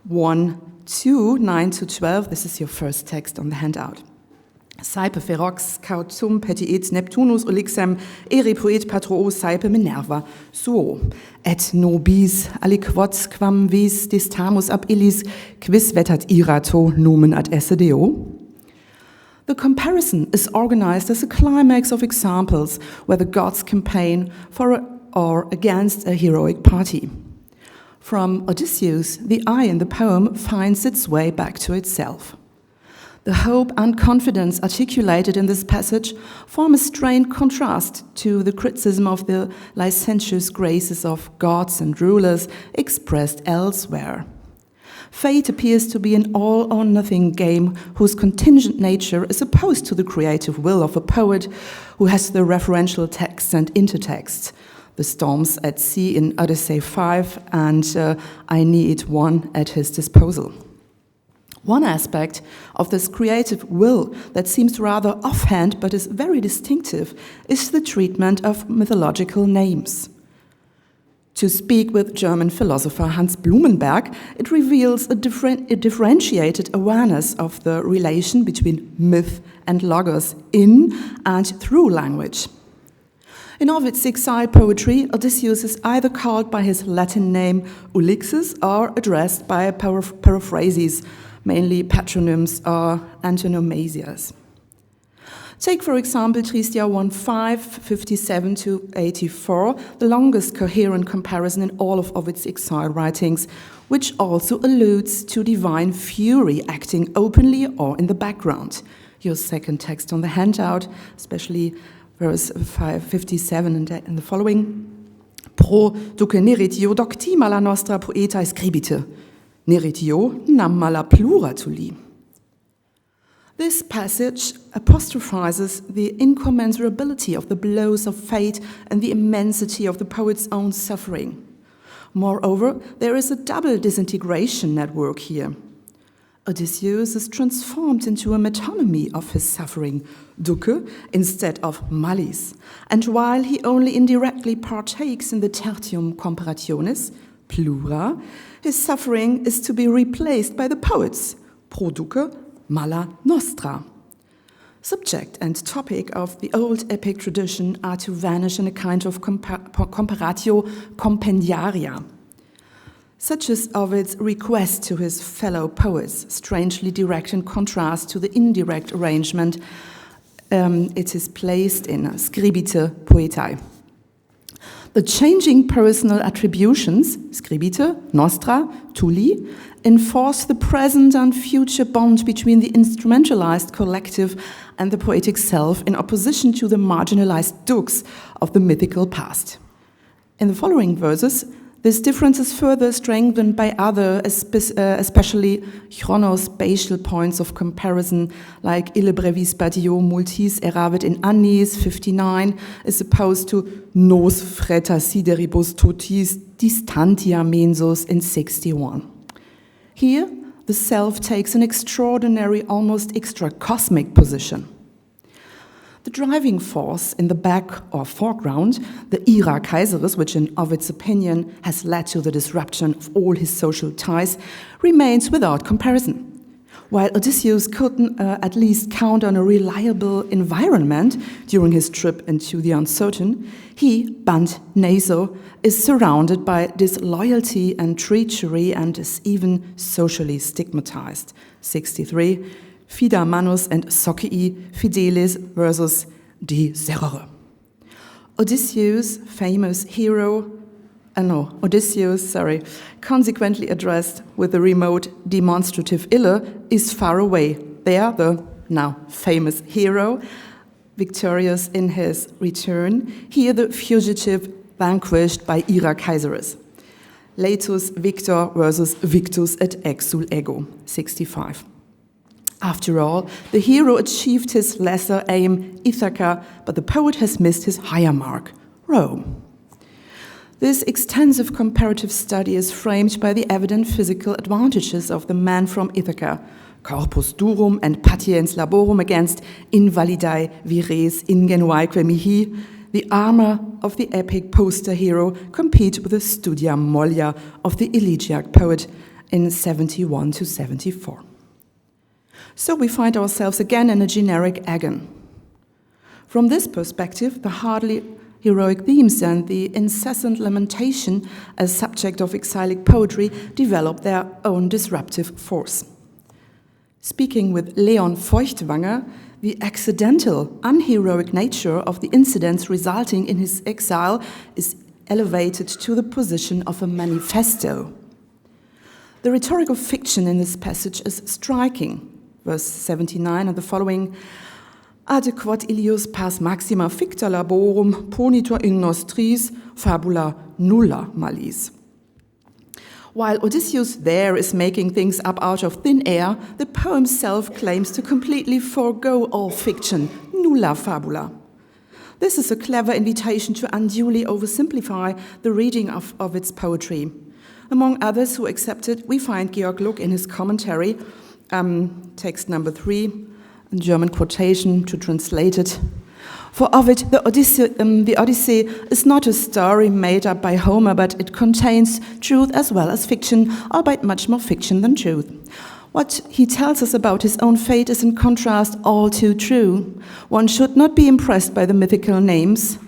1:2, 9-12. This is your first text on the handout. Saipe ferox, cautum petiit Neptunus olixem, ere poet patroo saipe Minerva, suo, et nobis aliquots quam vis distamus ab illis, quis vetat irato nomen ad esse deo. The comparison is organized as a climax of examples where the gods campaign for or against a heroic party. From Odysseus, the I in the poem finds its way back to itself. The hope and confidence articulated in this passage form a strained contrast to the criticism of the licentious graces of gods and rulers expressed elsewhere. Fate appears to be an all-or-nothing game whose contingent nature is opposed to the creative will of a poet who has the referential texts and intertexts, the storms at sea in Odyssey 5 and Aeneid 1 at his disposal. One aspect of this creative will that seems rather offhand but is very distinctive is the treatment of mythological names. To speak with German philosopher Hans Blumenberg, it reveals a differentiated awareness of the relation between myth and logos in and through language. In Ovid's exile poetry, Odysseus is either called by his Latin name Ulixes or addressed by paraphrases, mainly patronyms or antonomasias. Take, for example, Tristia 1:5, 57-84, the longest coherent comparison in all of Ovid's exile writings, which also alludes to divine fury acting openly or in the background. Your second text on the handout, especially verse 57 and the following. Pro duce neritio docti mala nostra poeta scribite, neritio nam mala plura tuli. This passage apostrophizes the incommensurability of the blows of fate and the immensity of the poet's own suffering. Moreover, there is a double disintegration network here. Odysseus is transformed into a metonymy of his suffering, duce, instead of malis, and while he only indirectly partakes in the tertium comparationis, plura, his suffering is to be replaced by the poet's, pro duce, mala nostra. Subject and topic of the old epic tradition are to vanish in a kind of comparatio compendiaria. Such is Ovid's request to his fellow poets, strangely direct in contrast to the indirect arrangement it is placed in scribite poetae. The changing personal attributions, scribite, nostra, tuli, enforce the present and future bond between the instrumentalized collective and the poetic self in opposition to the marginalized dux of the mythical past. In the following verses, this difference is further strengthened by other, especially chronospatial points of comparison, like ille brevis patio multis eravit in annis 59 is opposed to nos freta sideribus totis distantia mensus in 61. Here, the self takes an extraordinary, almost extra-cosmic position. The driving force in the back or foreground, the ira Kaiseris, which in Ovid's opinion has led to the disruption of all his social ties, remains without comparison. While Odysseus could at least count on a reliable environment during his trip into the uncertain, he, Band Naso, is surrounded by disloyalty and treachery and is even socially stigmatized. 63. Fida manus and socii fidelis versus die serere. Odysseus, consequently addressed with the remote demonstrative ille, is far away. There, the now famous hero, victorious in his return. Here, the fugitive vanquished by ira Kaiseris. Laetus victor versus victus et exul ego, 65. After all, the hero achieved his lesser aim, Ithaca, but the poet has missed his higher mark, Rome. This extensive comparative study is framed by the evident physical advantages of the man from Ithaca, corpus durum and patiens laborum against invalidae vires ingenuaeque mihi. The armor of the epic poster hero compete with the studia mollia of the elegiac poet in 71 to 74. So we find ourselves again in a generic agon. From this perspective, the hardly heroic themes and the incessant lamentation as subject of exilic poetry develop their own disruptive force. Speaking with Leon Feuchtwanger, the accidental, unheroic nature of the incidents resulting in his exile is elevated to the position of a manifesto. The rhetorical fiction in this passage is striking. Verse 79 and the following, adequat ilius pars maxima ficta laborum ponitor in nostris fabula nulla malis. While Odysseus there is making things up out of thin air, the poem self claims to completely forego all fiction, nulla fabula. This is a clever invitation to unduly oversimplify the reading of its poetry. Among others who accept it, we find Georg Luck in his commentary, text number 3, German quotation to translate it. For Ovid, the Odyssey is not a story made up by Homer, but it contains truth as well as fiction, albeit much more fiction than truth. What he tells us about his own fate is in contrast all too true. One should not be impressed by the mythical names.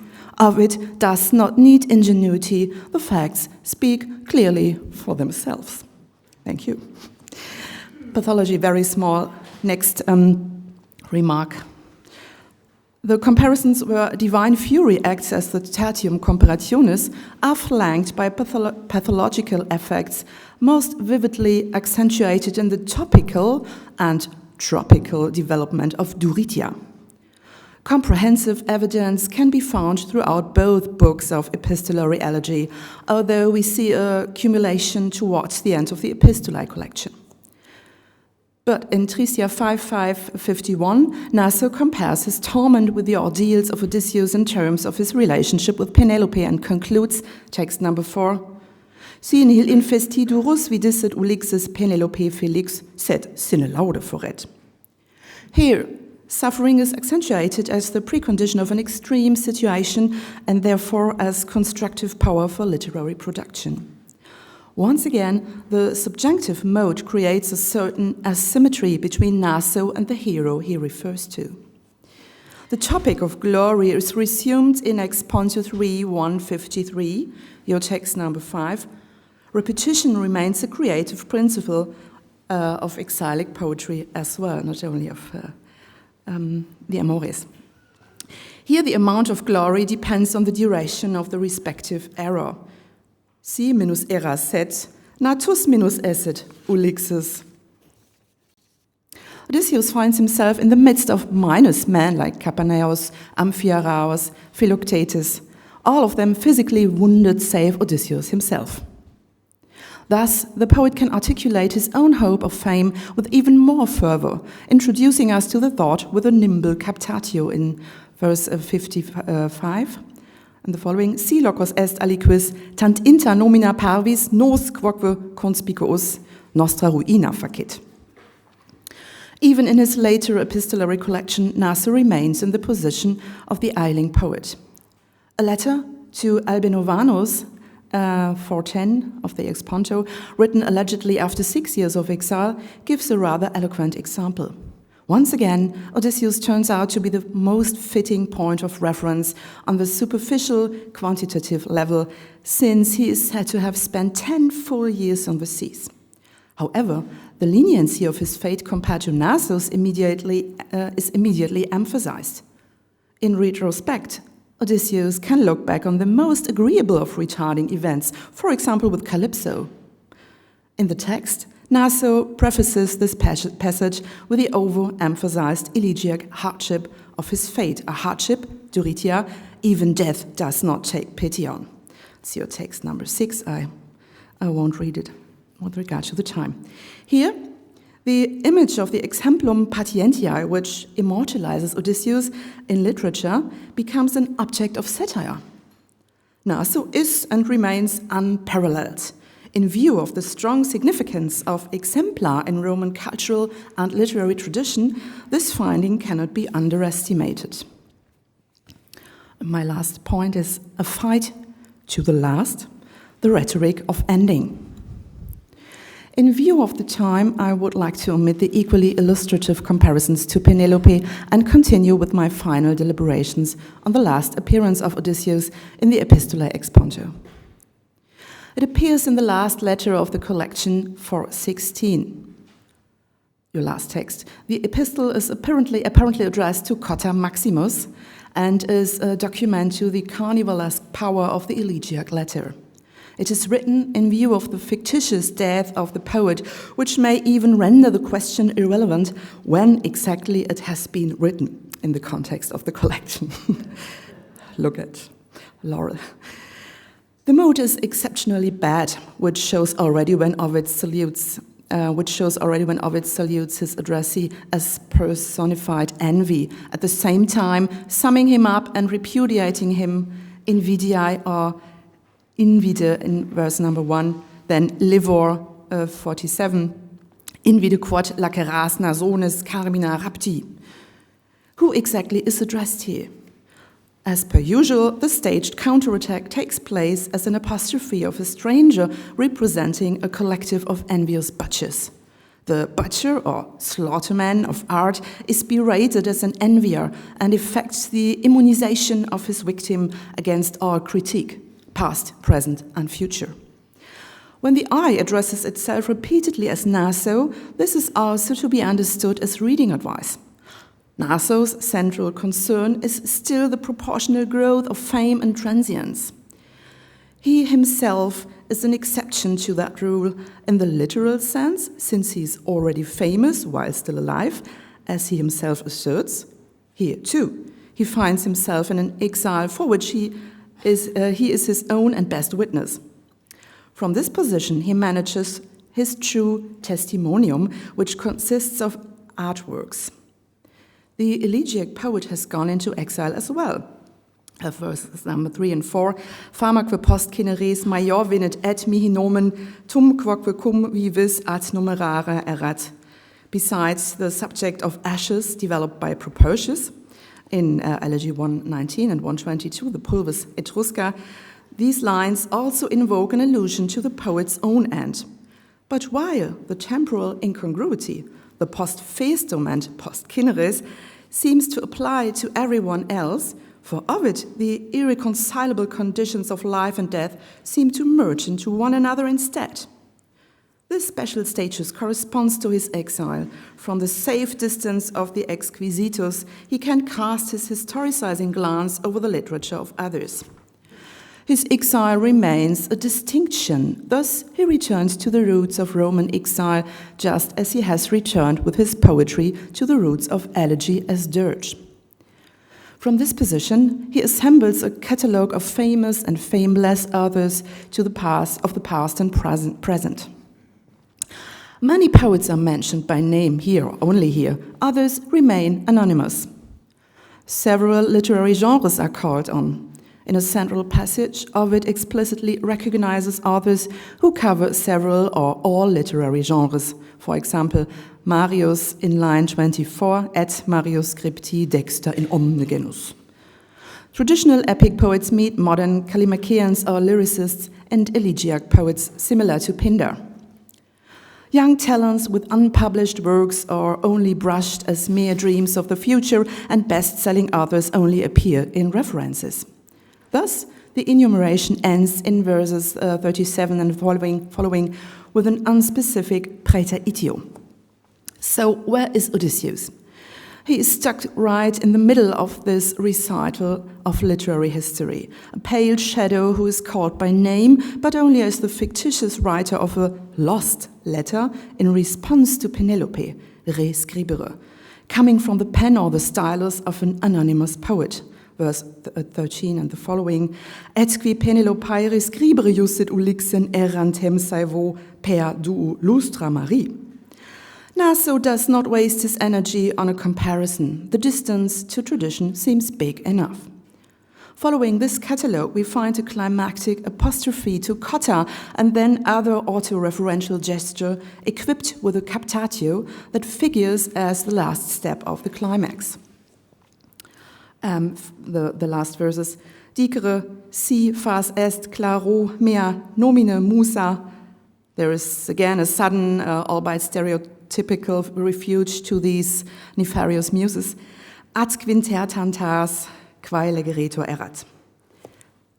Ovid does not need ingenuity. The facts speak clearly for themselves. Thank you. Pathology, very small. Next remark. The comparisons where divine fury acts as the tertium comparationis are flanked by pathological effects, most vividly accentuated in the topical and tropical development of Duritia. Comprehensive evidence can be found throughout both books of epistolary elegy, although we see a accumulation towards the end of the epistolae collection. But in Tricia 5.5.51, Naso compares his torment with the ordeals of Odysseus in terms of his relationship with Penelope and concludes, text number 4, Si nihil infestidurus vidis et ulixis Penelope Felix sed sine laude foret. Here, suffering is accentuated as the precondition of an extreme situation and therefore as constructive power for literary production. Once again, the subjunctive mode creates a certain asymmetry between Naso and the hero he refers to. The topic of glory is resumed in Expontio 3.153, your text number 5. Repetition remains a creative principle of exilic poetry as well, not only of the Amores. Here the amount of glory depends on the duration of the respective error. Si minus era set, natus minus esset, ulixis. Odysseus finds himself in the midst of minus men like Kapaneus, Amphiaraos, Philoctetes. all of them physically wounded save Odysseus himself. Thus, the poet can articulate his own hope of fame with even more fervor, introducing us to the thought with a nimble captatio in verse 55. And the following, Si locus est aliquis, tant inter nomina parvis, nos quoque conspicuus, nostra ruina facit. Even in his later epistolary collection, Naso remains in the position of the ailing poet. A letter to Albinovanus, 410 of the Exponto, written allegedly after 6 years of exile, gives a rather eloquent example. Once again, Odysseus turns out to be the most fitting point of reference on the superficial quantitative level, since he is said to have spent 10 full years on the seas. However, the leniency of his fate compared to Naso's is immediately emphasized. In retrospect, Odysseus can look back on the most agreeable of retarding events, for example with Calypso. In the text, Naso prefaces this passage with the overemphasized elegiac hardship of his fate, a hardship, Eurytia, even death does not take pity on. It's your text number 6, I won't read it with regard to the time. Here, the image of the exemplum patientiae, which immortalizes Odysseus in literature, becomes an object of satire. Naso is and remains unparalleled. In view of the strong significance of exemplar in Roman cultural and literary tradition, this finding cannot be underestimated. My last point is a fight to the last, the rhetoric of ending. In view of the time, I would like to omit the equally illustrative comparisons to Penelope and continue with my final deliberations on the last appearance of Odysseus in the Epistola Exponto. It appears in the last letter of the collection 416, your last text. The epistle is apparently addressed to Cotta Maximus and is a document to the carnivalesque power of the elegiac letter. It is written in view of the fictitious death of the poet, which may even render the question irrelevant when exactly it has been written in the context of the collection. Look at Laurel. The mood is exceptionally bad, which shows already when Ovid salutes his addressee as personified envy, at the same time summing him up and repudiating him, invidiae or invide in verse number 1, then livor 47, invide quod laceras nasones carmina rapti. Who exactly is addressed here? As per usual, the staged counterattack takes place as an apostrophe of a stranger representing a collective of envious butchers. The butcher or slaughterman of art is berated as an envier and effects the immunization of his victim against all critique, past, present, and future. When the eye addresses itself repeatedly as Naso, this is also to be understood as reading advice. Naso's central concern is still the proportional growth of fame and transience. He himself is an exception to that rule in the literal sense, since he is already famous while still alive, as he himself asserts. Here, too, he finds himself in an exile for which he is his own and best witness. From this position, he manages his true testimonium, which consists of artworks. The elegiac poet has gone into exile as well. Verses number 3 and 4, Phamaque post cineres major venet et mihi nomen tum quoque cum vivis ad numerare erat. Besides the subject of ashes developed by Propertius, in Elegy 119 and 122, the Pulvis Etrusca, these lines also invoke an allusion to the poet's own end. But while the temporal incongruity, the post festum and post cineres, seems to apply to everyone else, for Ovid, the irreconcilable conditions of life and death seem to merge into one another instead. This special status corresponds to his exile. From the safe distance of the exquisitus, he can cast his historicizing glance over the literature of others. His exile remains a distinction. Thus, he returns to the roots of Roman exile, just as he has returned with his poetry to the roots of elegy as dirge. From this position, he assembles a catalogue of famous and fameless authors of the past and present. Many poets are mentioned by name here, only here. Others remain anonymous. Several literary genres are called on. In a central passage, Ovid explicitly recognizes authors who cover several or all literary genres. For example, Marius in line 24, et Marius scripti dexter in omne genus. Traditional epic poets meet modern Callimacheans or lyricists and elegiac poets similar to Pindar. Young talents with unpublished works are only brushed as mere dreams of the future, and best-selling authors only appear in references. Thus, the enumeration ends in verses 37 and following with an unspecific praeteritio. So, where is Odysseus? He is stuck right in the middle of this recital of literary history, a pale shadow who is called by name, but only as the fictitious writer of a lost letter in response to Penelope, re scribere, coming from the pen or the stylus of an anonymous poet. Verse 13 and the following, et qui Penelopae scribere justit ulixen errantem saevo per duu lustra Marie. Naso does not waste his energy on a comparison. The distance to tradition seems big enough. Following this catalogue, we find a climactic apostrophe to Cotta and then other autoreferential gesture equipped with a captatio that figures as the last step of the climax. The last verses, dicere si fas est claro mea nomine musa. There is again a sudden, albeit stereotypical refuge to these nefarious muses. Ad quintertantas quae legeretur erat.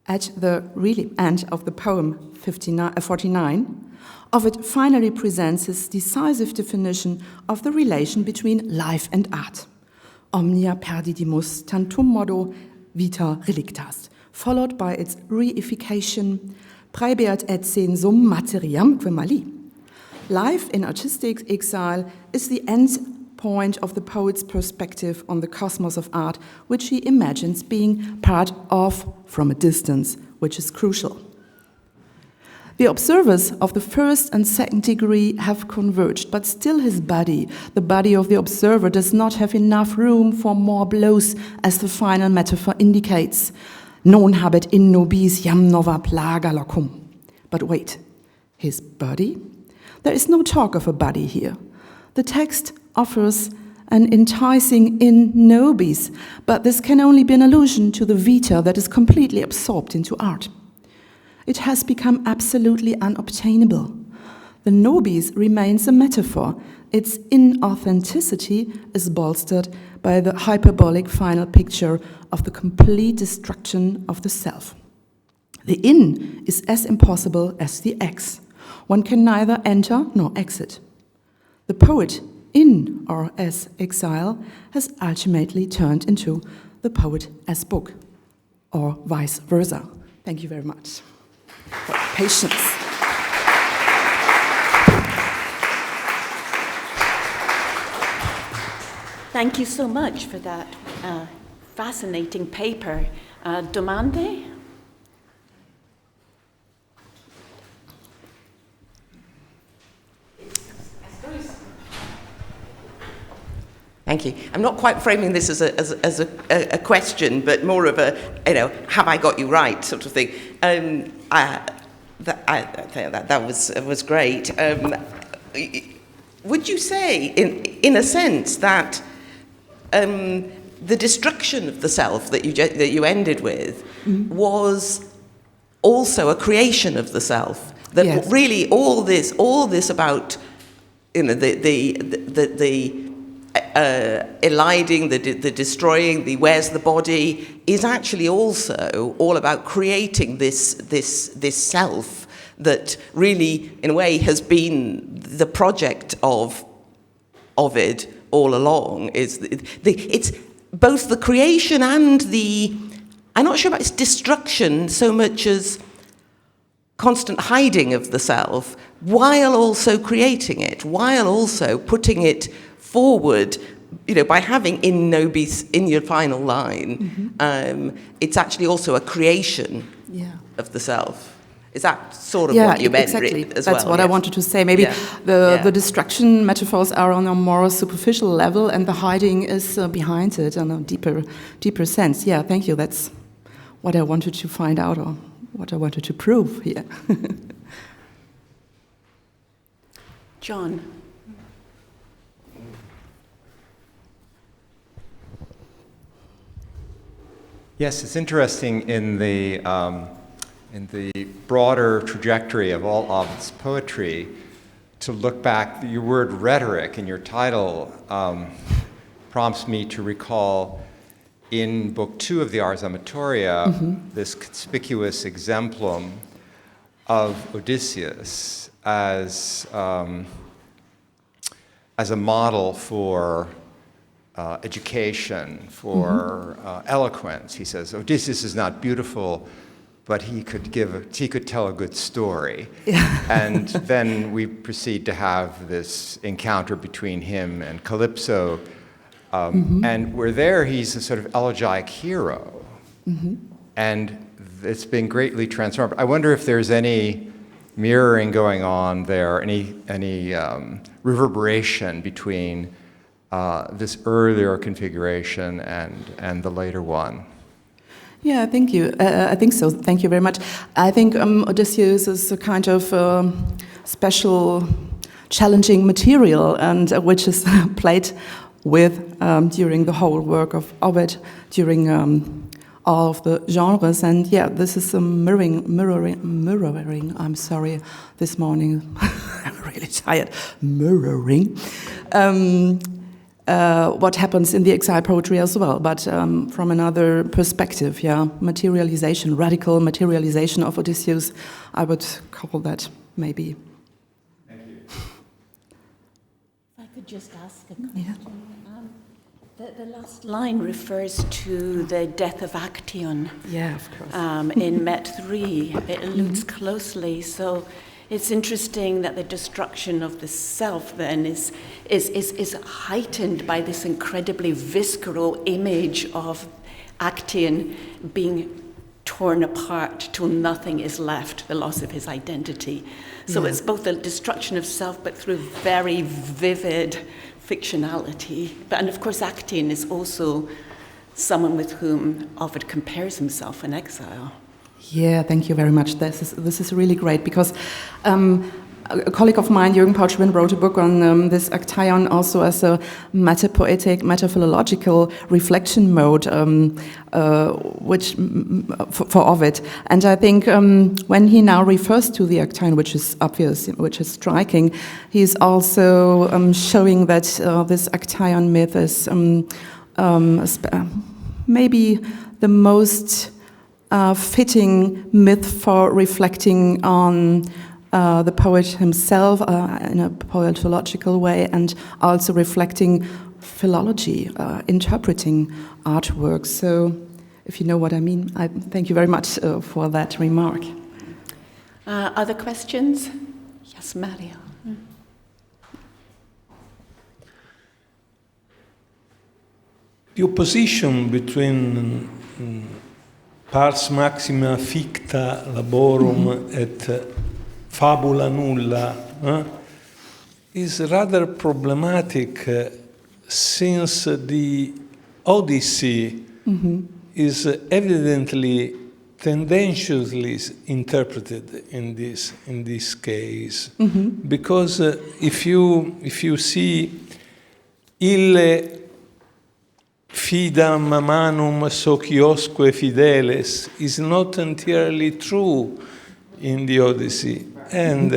At the really end of the poem 49, Ovid finally presents his decisive definition of the relation between life and art. Omnia perdidimus tantum modo vita relictas, followed by its reification, praebeat et sensum materiamque mali. Life in artistic exile is the end point of the poet's perspective on the cosmos of art, which he imagines being part of from a distance, which is crucial. The observers of the first and second degree have converged, but still his body, the body of the observer, does not have enough room for more blows, as the final metaphor indicates. Non habet in nobis jam nova plaga locum. But wait, his body? There is no talk of a body here. The text offers an enticing in nobis, but this can only be an allusion to the vita that is completely absorbed into art. It has become absolutely unobtainable. The nobis remains a metaphor. Its inauthenticity is bolstered by the hyperbolic final picture of the complete destruction of the self. The in is as impossible as the ex. One can neither enter nor exit. The poet in or as exile has ultimately turned into the poet as book, or vice versa. Thank you very much. Patience. Thank you so much for that fascinating paper. Domande? Thank you. I'm not quite framing this as a question, but more of a, have I got you right sort of thing. I think that was great. Would you say, in a sense, that the destruction of the self that you ended with was also a creation of the self? That yes. Really all this about the eliding, the destroying, the where's the body, is actually also all about creating this self that really, in a way, has been the project of Ovid all along. It's both the creation and I'm not sure about its destruction so much as constant hiding of the self, while also creating it, while also putting it forward by having in nobis in your final line, it's actually also a creation of the self. Is that sort of what you meant exactly. as That's well? what I wanted to say. Maybe the destruction metaphors are on a more superficial level, and the hiding is behind it in a deeper sense. Yeah, thank you. That's what I wanted to find out, or what I wanted to prove here. John. Yes, it's interesting in the broader trajectory of all Ovid's poetry to look back. Your word rhetoric in your title prompts me to recall in Book 2 of the Ars Amatoria this conspicuous exemplum of Odysseus as a model for education, for eloquence. He says, Odysseus is not beautiful, but he could tell a good story. And then we proceed to have this encounter between him and Calypso. And we're there, he's a sort of elegiac hero. And it's been greatly transformed. I wonder if there's any mirroring going on there, any reverberation between this earlier configuration and the later one. Yeah, thank you. I think so. Thank you very much. I think Odysseus is a kind of special, challenging material, and which is played with during the whole work of Ovid, during all of the genres. And yeah, this is a mirroring. I'm sorry, this morning I'm really tired. Mirroring. What happens in the exile poetry as well, but from another perspective, materialization, radical materialization of Odysseus, I would call that, maybe. Thank you. If I could just ask a question. The last line refers to the death of Actaeon. Yeah, of course. In Met 3, it alludes closely, so it's interesting that the destruction of the self then is heightened by this incredibly visceral image of Actaeon being torn apart till nothing is left, the loss of his identity. So it's both the destruction of self, but through very vivid fictionality. And of course, Actaeon is also someone with whom Ovid compares himself in exile. Yeah, thank you very much. This is really great, because a colleague of mine, Jürgen Paul-Schwinn, wrote a book on this Actaeon also as a metapoetic, metaphilological reflection mode, which for Ovid. And I think when he now refers to the Actaeon, which is obvious, which is striking, he's also showing that this Actaeon myth is maybe the most fitting myth for reflecting on the poet himself in a poetological way, and also reflecting philology, interpreting artworks. So, if you know what I mean, I thank you very much for that remark. Other questions? Yes, Mario. The opposition between pars maxima ficta laborum et fabula nulla is rather problematic since the Odyssey is evidently tendentiously interpreted in this case, because if you see ille fidam manum sociosque fideles is not entirely true in the Odyssey, and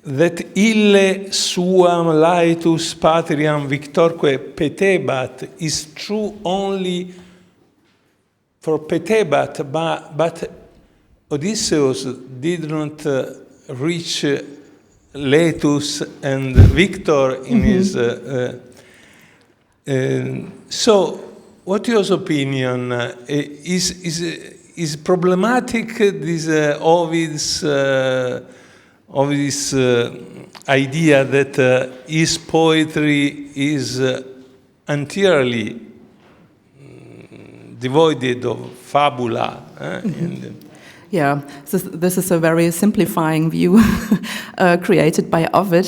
that ille suam laetus patriam victorque petebat is true only for petebat, but Odysseus did not reach laetus and victor in his so, what your opinion is problematic? This Ovid's idea that his poetry is entirely devoid of fabula. Yeah, this is a very simplifying view created by Ovid,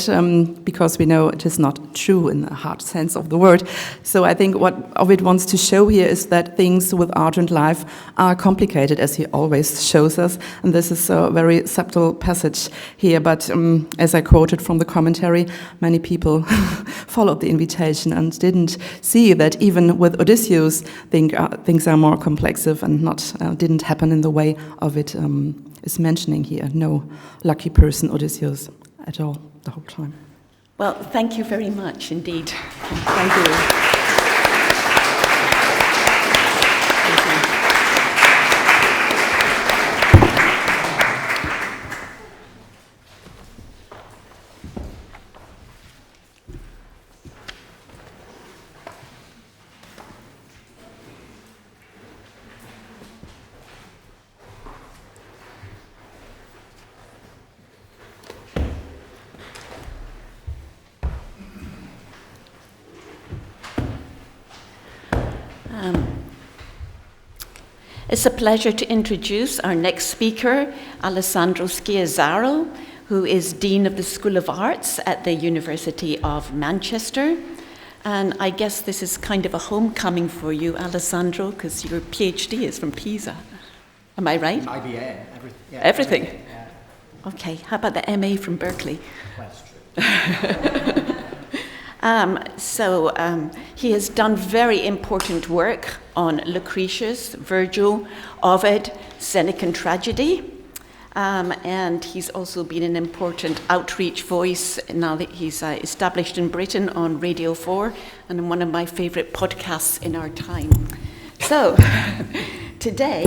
because we know it is not true in the hard sense of the word. So I think what Ovid wants to show here is that things with art and life are complicated, as he always shows us. And this is a very subtle passage here. But as I quoted from the commentary, many people followed the invitation and didn't see that even with Odysseus, things are more complex and didn't happen in the way Ovid is mentioning here. No lucky person, Odysseus, at all, the whole time. Well, thank you very much indeed. Thank you. It's a pleasure to introduce our next speaker, Alessandro Schiesaro, who is Dean of the School of Arts at the University of Manchester. And I guess this is kind of a homecoming for you, Alessandro, because your PhD is from Pisa. Am I right? IBA, everything. Yeah. Okay, how about the MA from Berkeley? That's true. He has done very important work on Lucretius, Virgil, Ovid, Senecan tragedy, and he's also been an important outreach voice now that he's established in Britain on Radio 4 and one of my favorite podcasts in our time. So today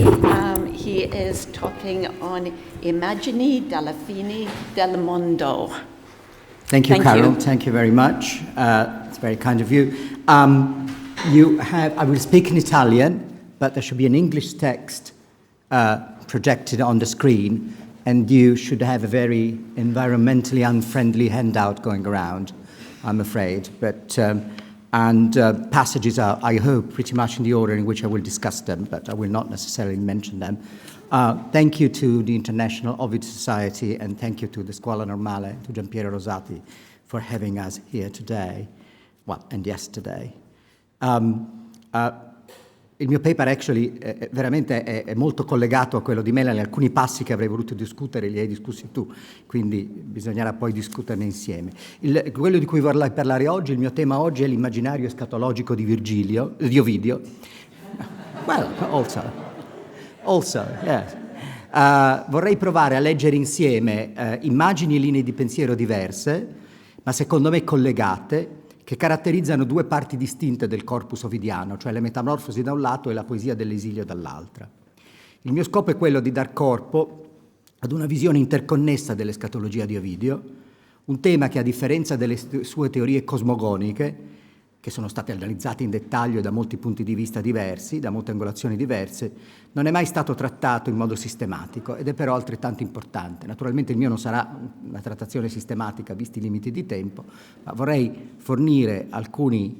he is talking on Immagini della fine del mondo. Thank you, Carole. Thank you very much. It's very kind of you. I will speak in Italian, but there should be an English text projected on the screen, and you should have a very environmentally unfriendly handout going around, I'm afraid. But passages are, I hope, pretty much in the order in which I will discuss them, but I will not necessarily mention them. Thank you to the International Ovid Society, and thank you to the Scuola Normale, to Gianpiero Rosati, for having us here today, and yesterday. Il mio paper actually veramente è molto collegato a quello di Melanie. Alcuni passi che avrei voluto discutere li hai discussi tu, quindi bisognerà poi discuterne insieme. Quello di cui vorrei parlare oggi, il mio tema oggi è l'immaginario escatologico di Ovidio. Well, also, yes. Vorrei provare a leggere insieme immagini e linee di pensiero diverse, ma secondo me collegate, che caratterizzano due parti distinte del corpus ovidiano, cioè le metamorfosi da un lato e la poesia dell'esilio dall'altra. Il mio scopo è quello di dar corpo ad una visione interconnessa dell'escatologia di Ovidio, un tema che, a differenza delle sue teorie cosmogoniche, che sono state analizzate in dettaglio da molti punti di vista diversi, da molte angolazioni diverse, non è mai stato trattato in modo sistematico ed è però altrettanto importante. Naturalmente il mio non sarà una trattazione sistematica visti i limiti di tempo, ma vorrei fornire alcune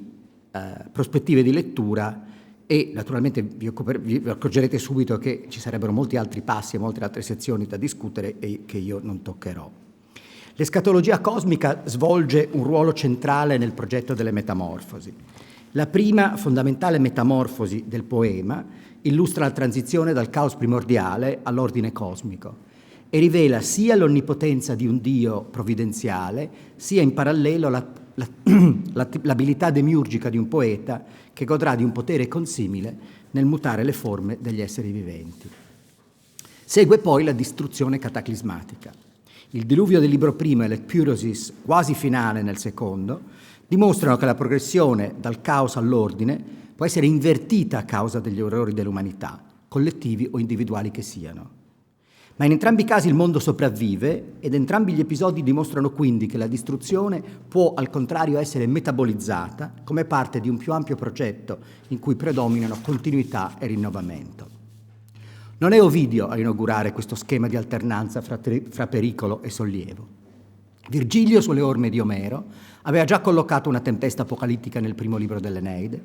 prospettive di lettura e naturalmente vi accorgerete subito che ci sarebbero molti altri passi e molte altre sezioni da discutere e che io non toccherò. L'escatologia cosmica svolge un ruolo centrale nel progetto delle metamorfosi. La prima fondamentale metamorfosi del poema illustra la transizione dal caos primordiale all'ordine cosmico e rivela sia l'onnipotenza di un Dio provvidenziale, sia in parallelo l'abilità demiurgica di un poeta che godrà di un potere consimile nel mutare le forme degli esseri viventi. Segue poi la distruzione cataclismatica. Il diluvio del libro primo e l'epyrosis quasi finale nel secondo dimostrano che la progressione dal caos all'ordine può essere invertita a causa degli errori dell'umanità, collettivi o individuali che siano. Ma in entrambi i casi il mondo sopravvive ed entrambi gli episodi dimostrano quindi che la distruzione può al contrario essere metabolizzata come parte di un più ampio progetto in cui predominano continuità e rinnovamento. Non è Ovidio a inaugurare questo schema di alternanza fra pericolo e sollievo. Virgilio, sulle orme di Omero, aveva già collocato una tempesta apocalittica nel primo libro dell'Eneide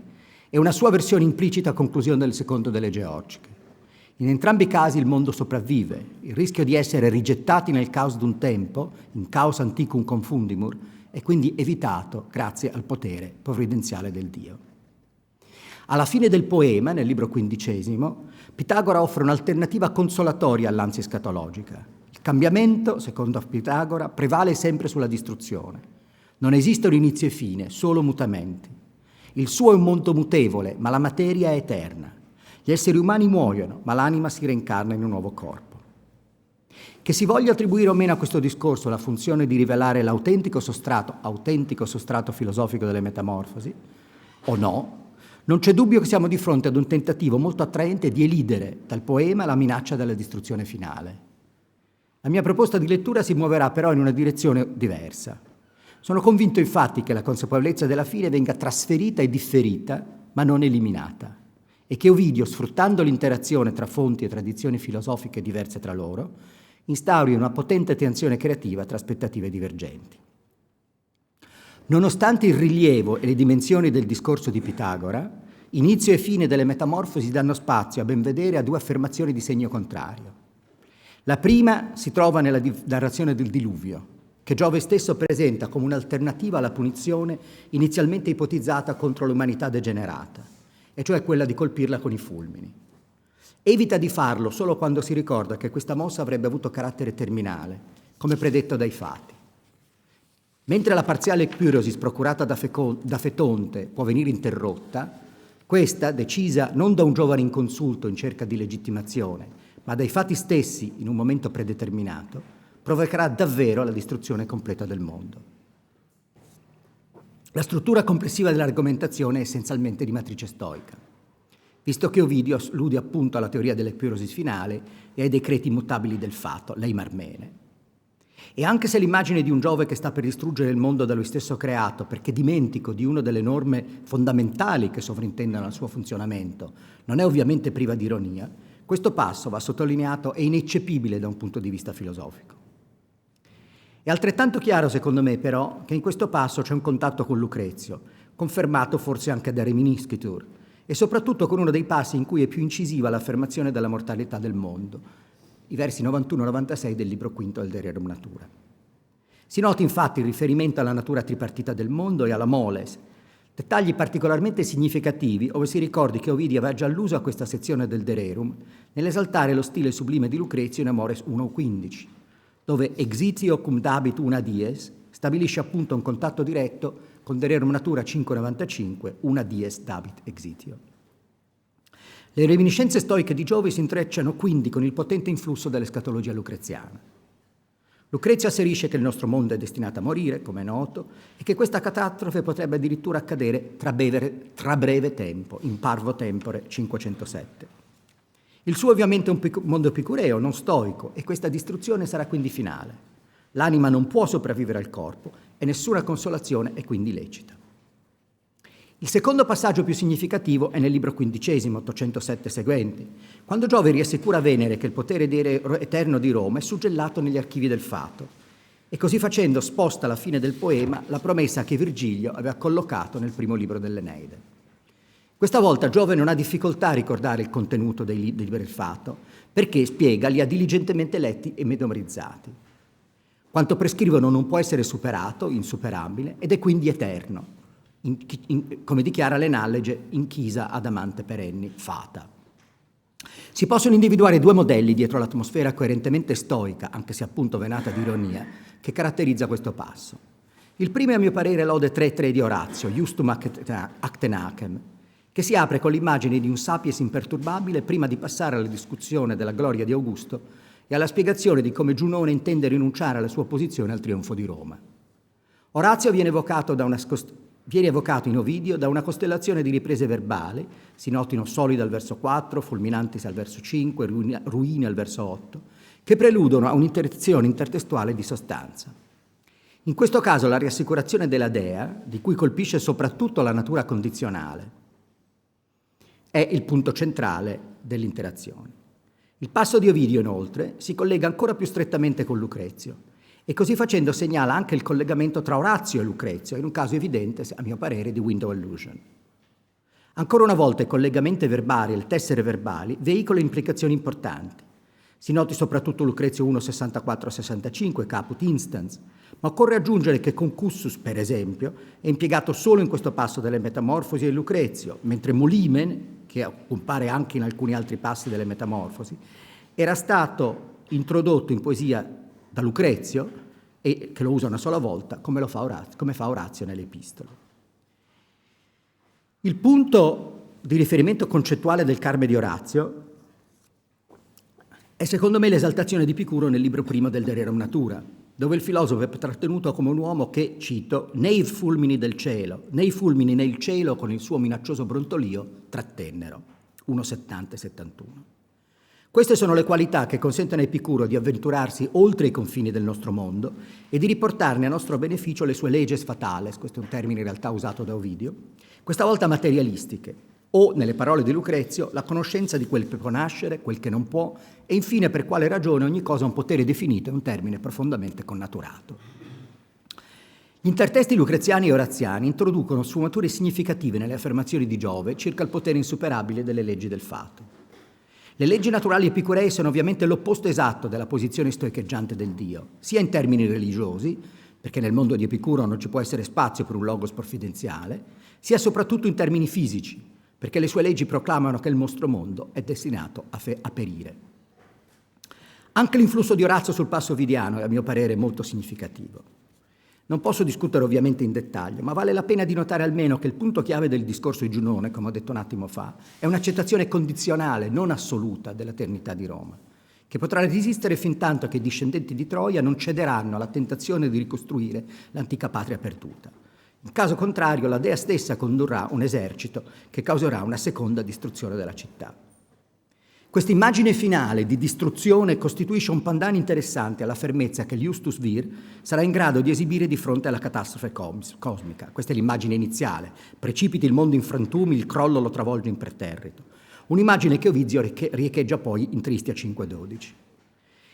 e una sua versione implicita a conclusione del secondo delle Georgiche. In entrambi i casi il mondo sopravvive, il rischio di essere rigettati nel caos d'un tempo, in caos antiquum confundimur, è quindi evitato grazie al potere provvidenziale del Dio. Alla fine del poema, nel libro XV, Pitagora offre un'alternativa consolatoria all'ansia escatologica. Il cambiamento, secondo Pitagora, prevale sempre sulla distruzione. Non esistono inizio e fine, solo mutamenti. Il suo è un mondo mutevole, ma la materia è eterna. Gli esseri umani muoiono, ma l'anima si reincarna in un nuovo corpo. Che si voglia attribuire o meno a questo discorso la funzione di rivelare l'autentico sostrato filosofico delle metamorfosi, o no, non c'è dubbio che siamo di fronte ad un tentativo molto attraente di elidere dal poema la minaccia della distruzione finale. La mia proposta di lettura si muoverà però in una direzione diversa. Sono convinto infatti che la consapevolezza della fine venga trasferita e differita, ma non eliminata, e che Ovidio, sfruttando l'interazione tra fonti e tradizioni filosofiche diverse tra loro, instauri una potente tensione creativa tra aspettative divergenti. Nonostante il rilievo e le dimensioni del discorso di Pitagora, inizio e fine delle metamorfosi danno spazio, a ben vedere, a due affermazioni di segno contrario. La prima si trova nella narrazione del diluvio, che Giove stesso presenta come un'alternativa alla punizione inizialmente ipotizzata contro l'umanità degenerata, e cioè quella di colpirla con i fulmini. Evita di farlo solo quando si ricorda che questa mossa avrebbe avuto carattere terminale, come predetto dai fatti. Mentre la parziale ecpirosis procurata da Fetonte può venire interrotta, questa, decisa non da un giovane inconsulto in cerca di legittimazione, ma dai fatti stessi in un momento predeterminato, provocherà davvero la distruzione completa del mondo. La struttura complessiva dell'argomentazione è essenzialmente di matrice stoica, visto che Ovidio allude appunto alla teoria dell'ecpirosis finale e ai decreti immutabili del fato, l'eimarmene. E anche se l'immagine di un Giove che sta per distruggere il mondo da lui stesso creato, perché dimentico di una delle norme fondamentali che sovrintendono al suo funzionamento, non è ovviamente priva di ironia, questo passo, va sottolineato, è ineccepibile da un punto di vista filosofico. È altrettanto chiaro, secondo me, però, che in questo passo c'è un contatto con Lucrezio, confermato forse anche da Reminiscitur, e soprattutto con uno dei passi in cui è più incisiva l'affermazione della mortalità del mondo, i versi 91-96 del libro quinto del De Rerum Natura. Si noti infatti il riferimento alla natura tripartita del mondo e alla moles, dettagli particolarmente significativi ove si ricordi che Ovidio aveva già alluso a questa sezione del De Rerum nell'esaltare lo stile sublime di Lucrezio in Amores 1.15, dove exitio cum dabit una dies stabilisce appunto un contatto diretto con De Rerum Natura 5.95, una dies dabit exitio. Le reminiscenze stoiche di Giove si intrecciano quindi con il potente influsso dell'escatologia lucreziana. Lucrezio asserisce che il nostro mondo è destinato a morire, come è noto, e che questa catastrofe potrebbe addirittura accadere tra breve tempo, in parvo tempore 507. Il suo ovviamente è un mondo epicureo, non stoico, e questa distruzione sarà quindi finale. L'anima non può sopravvivere al corpo e nessuna consolazione è quindi lecita. Il secondo passaggio più significativo è nel libro XV, 807 seguenti, quando Giove riassicura Venere che il potere eterno di Roma è suggellato negli archivi del fato, e così facendo sposta alla fine del poema la promessa che Virgilio aveva collocato nel primo libro dell'Eneide. Questa volta Giove non ha difficoltà a ricordare il contenuto dei libri del fato, perché, spiega, li ha diligentemente letti e memorizzati. Quanto prescrivono non può essere superato, insuperabile, ed è quindi eterno, come dichiara l'Enallege in chisa adamante perenni, fata. Si possono individuare due modelli dietro l'atmosfera coerentemente stoica, anche se appunto venata di ironia, che caratterizza questo passo. Il primo è a mio parere l'Ode 3.3 di Orazio, Justum Actenacem, che si apre con l'immagine di un sapiens imperturbabile prima di passare alla discussione della gloria di Augusto e alla spiegazione di come Giunone intende rinunciare alla sua posizione al trionfo di Roma. Orazio viene evocato in Ovidio da una costellazione di riprese verbali, si notino solide al verso 4, fulminantis al verso 5, ruine al verso 8, che preludono a un'interazione intertestuale di sostanza. In questo caso la rassicurazione della dea, di cui colpisce soprattutto la natura condizionale, è il punto centrale dell'interazione. Il passo di Ovidio, inoltre, si collega ancora più strettamente con Lucrezio E così facendo segnala anche il collegamento tra Orazio e Lucrezio, in un caso evidente, a mio parere, di window illusion. Ancora una volta i collegamenti verbali e le tessere verbali veicolano implicazioni importanti. Si noti soprattutto Lucrezio 1, 64-65, caput instans, ma occorre aggiungere che concussus, per esempio, è impiegato solo in questo passo delle Metamorfosi di Lucrezio, mentre molimen, che compare anche in alcuni altri passi delle Metamorfosi, era stato introdotto in poesia da Lucrezio e che lo usa una sola volta, come fa Orazio nelle epistole. Il punto di riferimento concettuale del Carme di Orazio è secondo me l'esaltazione di Epicuro nel libro primo del De Rerum Natura, dove il filosofo è trattenuto come un uomo che, cito, nei fulmini del cielo, nei fulmini nel cielo con il suo minaccioso brontolio trattennero, 1,70 e 71. Queste sono le qualità che consentono a Epicuro di avventurarsi oltre i confini del nostro mondo e di riportarne a nostro beneficio le sue leges fatales, questo è un termine in realtà usato da Ovidio, questa volta materialistiche, o, nelle parole di Lucrezio, la conoscenza di quel che può nascere, quel che non può, e infine per quale ragione ogni cosa ha un potere definito e un termine profondamente connaturato. Gli intertesti lucreziani e oraziani introducono sfumature significative nelle affermazioni di Giove circa il potere insuperabile delle leggi del fato. Le leggi naturali epicuree sono ovviamente l'opposto esatto della posizione stoicheggiante del Dio, sia in termini religiosi, perché nel mondo di Epicuro non ci può essere spazio per un logos provvidenziale, sia soprattutto in termini fisici, perché le sue leggi proclamano che il nostro mondo è destinato a perire. Anche l'influsso di Orazio sul passo ovidiano è a mio parere molto significativo. Non posso discutere ovviamente in dettaglio, ma vale la pena di notare almeno che il punto chiave del discorso di Giunone, come ho detto un attimo fa, è un'accettazione condizionale, non assoluta, dell'eternità di Roma, che potrà resistere fin tanto che i discendenti di Troia non cederanno alla tentazione di ricostruire l'antica patria perduta. In caso contrario, la dea stessa condurrà un esercito che causerà una seconda distruzione della città. Questa immagine finale di distruzione costituisce un pandan interessante alla fermezza che l'Iustus Vir sarà in grado di esibire di fronte alla catastrofe cosmica. Questa è l'immagine iniziale. Precipiti il mondo in frantumi, il crollo lo travolge imperterrito. Un'immagine che Ovidio riecheggia poi in Tristi a 5,12.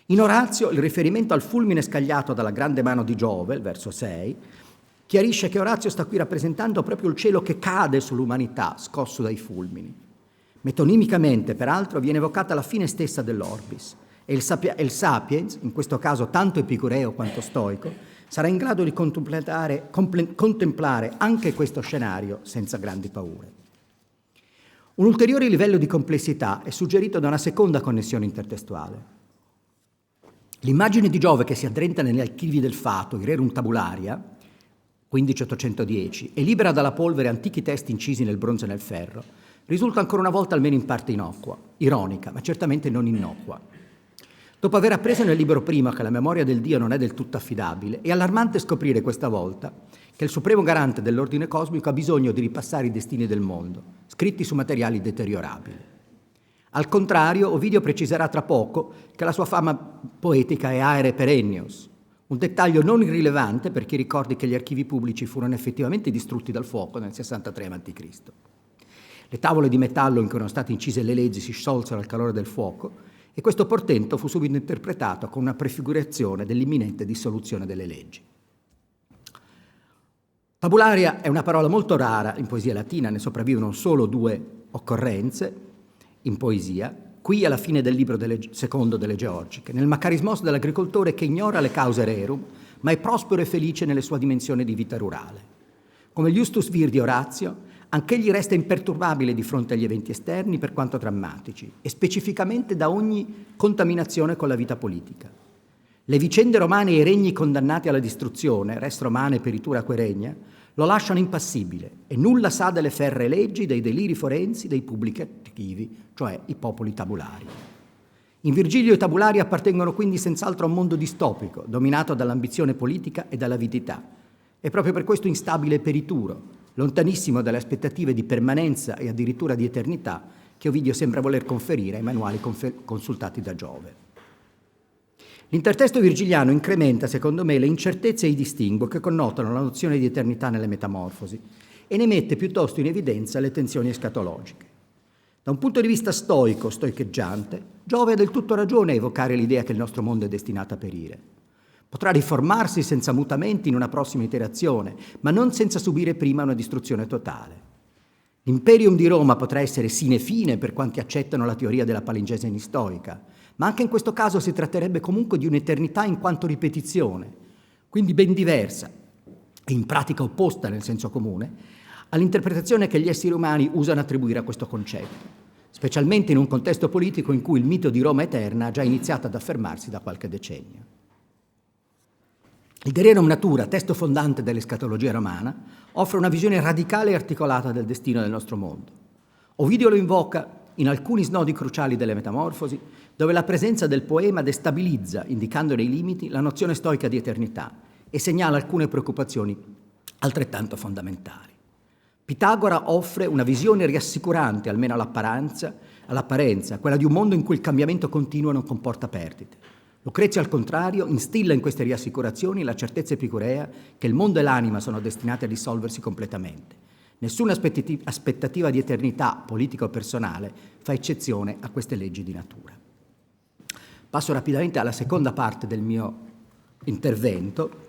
In Orazio, il riferimento al fulmine scagliato dalla grande mano di Giove, il verso 6, chiarisce che Orazio sta qui rappresentando proprio il cielo che cade sull'umanità, scosso dai fulmini. Metonimicamente, peraltro, viene evocata la fine stessa dell'orbis e il sapiens, in questo caso tanto epicureo quanto stoico, sarà in grado di contemplare anche questo scenario senza grandi paure. Un ulteriore livello di complessità è suggerito da una seconda connessione intertestuale. L'immagine di Giove che si addrenta negli archivi del fato, i Rerum Tabularia, 15-810, e libera dalla polvere antichi testi incisi nel bronzo e nel ferro, risulta ancora una volta almeno in parte innocua, ironica, ma certamente non innocua. Dopo aver appreso nel libro primo che la memoria del Dio non è del tutto affidabile, è allarmante scoprire questa volta che il supremo garante dell'ordine cosmico ha bisogno di ripassare i destini del mondo, scritti su materiali deteriorabili. Al contrario, Ovidio preciserà tra poco che la sua fama poetica è aere perennius, un dettaglio non irrilevante per chi ricordi che gli archivi pubblici furono effettivamente distrutti dal fuoco nel 63 a.C. Le tavole di metallo in cui erano state incise le leggi si sciolsero al calore del fuoco e questo portento fu subito interpretato come una prefigurazione dell'imminente dissoluzione delle leggi. Tabularia è una parola molto rara in poesia latina, ne sopravvivono solo 2 occorrenze in poesia, qui alla fine del libro secondo delle Georgiche, nel macarismos dell'agricoltore che ignora le cause rerum, ma è prospero e felice nelle sue dimensioni di vita rurale. Come gli Justus Vir di Orazio, anch'egli resta imperturbabile di fronte agli eventi esterni per quanto drammatici e specificamente da ogni contaminazione con la vita politica. Le vicende romane e i regni condannati alla distruzione, res romane peritura queregna, lo lasciano impassibile e nulla sa delle ferree leggi, dei deliri forensi, dei pubblici archivi, cioè i popoli tabulari. In Virgilio i tabulari appartengono quindi senz'altro a un mondo distopico, dominato dall'ambizione politica e dall'avidità. È proprio per questo instabile e perituro, lontanissimo dalle aspettative di permanenza e addirittura di eternità che Ovidio sembra voler conferire ai manuali consultati da Giove. L'intertesto virgiliano incrementa, secondo me, le incertezze e i distinguo che connotano la nozione di eternità nelle Metamorfosi e ne mette piuttosto in evidenza le tensioni escatologiche. Da un punto di vista stoicheggiante, Giove ha del tutto ragione a evocare l'idea che il nostro mondo è destinato a perire. Potrà riformarsi senza mutamenti in una prossima iterazione, ma non senza subire prima una distruzione totale. L'imperium di Roma potrà essere sine fine per quanti accettano la teoria della palingeseni stoica, ma anche in questo caso si tratterebbe comunque di un'eternità in quanto ripetizione, quindi ben diversa e in pratica opposta nel senso comune all'interpretazione che gli esseri umani usano attribuire a questo concetto, specialmente in un contesto politico in cui il mito di Roma eterna ha già iniziato ad affermarsi da qualche decennio. Il De Rerum Natura, testo fondante dell'escatologia romana, offre una visione radicale e articolata del destino del nostro mondo. Ovidio lo invoca in alcuni snodi cruciali delle Metamorfosi, dove la presenza del poema destabilizza, indicando nei limiti, la nozione stoica di eternità e segnala alcune preoccupazioni altrettanto fondamentali. Pitagora offre una visione rassicurante, almeno all'apparenza, quella di un mondo in cui il cambiamento continuo non comporta perdite. Lucrezio, al contrario, instilla in queste rassicurazioni la certezza epicurea che il mondo e l'anima sono destinati a dissolversi completamente. Nessuna aspettativa di eternità politica o personale fa eccezione a queste leggi di natura. Passo rapidamente alla seconda parte del mio intervento,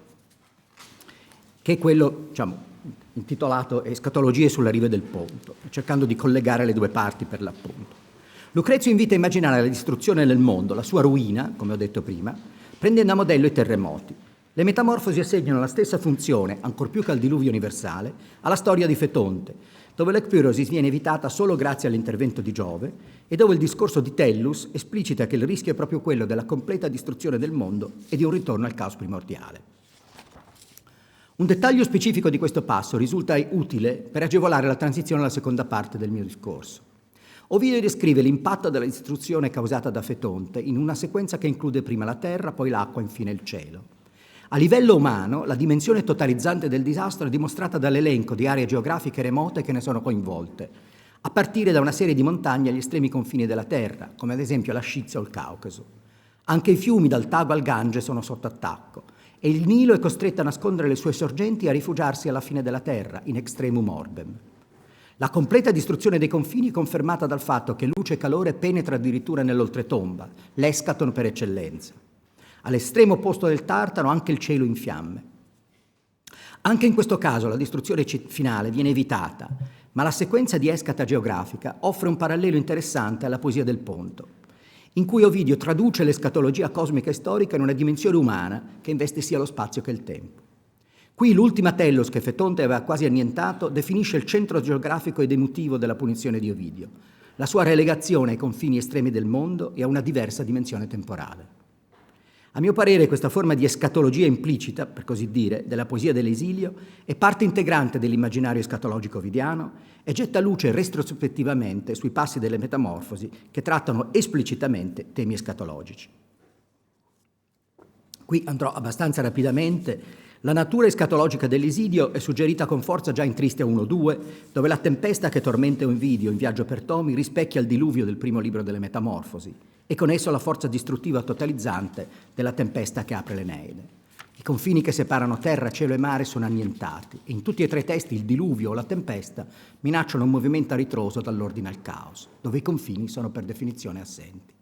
che è quello, intitolato Escatologie sulla rive del Ponto, cercando di collegare le due parti per l'appunto. Lucrezio invita a immaginare la distruzione del mondo, la sua ruina, come ho detto prima, prendendo a modello i terremoti. Le Metamorfosi assegnano la stessa funzione, ancor più che al diluvio universale, alla storia di Fetonte, dove l'ecpirosi viene evitata solo grazie all'intervento di Giove e dove il discorso di Tellus esplicita che il rischio è proprio quello della completa distruzione del mondo e di un ritorno al caos primordiale. Un dettaglio specifico di questo passo risulta utile per agevolare la transizione alla seconda parte del mio discorso. Ovidio descrive l'impatto della distruzione causata da Fetonte in una sequenza che include prima la terra, poi l'acqua e infine il cielo. A livello umano, la dimensione totalizzante del disastro è dimostrata dall'elenco di aree geografiche remote che ne sono coinvolte, a partire da una serie di montagne agli estremi confini della terra, come ad esempio la Scizia o il Caucaso. Anche i fiumi dal Tago al Gange sono sotto attacco e il Nilo è costretto a nascondere le sue sorgenti e a rifugiarsi alla fine della terra, in extremum orbem. La completa distruzione dei confini è confermata dal fatto che luce e calore penetra addirittura nell'oltretomba, l'escaton per eccellenza. All'estremo opposto del Tartaro anche il cielo in fiamme. Anche in questo caso la distruzione finale viene evitata, ma la sequenza di escata geografica offre un parallelo interessante alla poesia del Ponto, in cui Ovidio traduce l'escatologia cosmica e storica in una dimensione umana che investe sia lo spazio che il tempo. Qui l'ultima Tellos che Fetonte aveva quasi annientato definisce il centro geografico ed emotivo della punizione di Ovidio, la sua relegazione ai confini estremi del mondo e a una diversa dimensione temporale. A mio parere questa forma di escatologia implicita, per così dire, della poesia dell'esilio è parte integrante dell'immaginario escatologico ovidiano e getta luce retrospettivamente sui passi delle Metamorfosi che trattano esplicitamente temi escatologici. Qui andrò abbastanza rapidamente. La natura escatologica dell'esilio è suggerita con forza già in Tristia 1-2, dove la tempesta che tormenta Ovidio in viaggio per tomi rispecchia il diluvio del primo libro delle Metamorfosi e con esso la forza distruttiva totalizzante della tempesta che apre l'Eneide. I confini che separano terra, cielo e mare sono annientati e in tutti e tre i testi il diluvio o la tempesta minacciano un movimento a ritroso dall'ordine al caos, dove i confini sono per definizione assenti.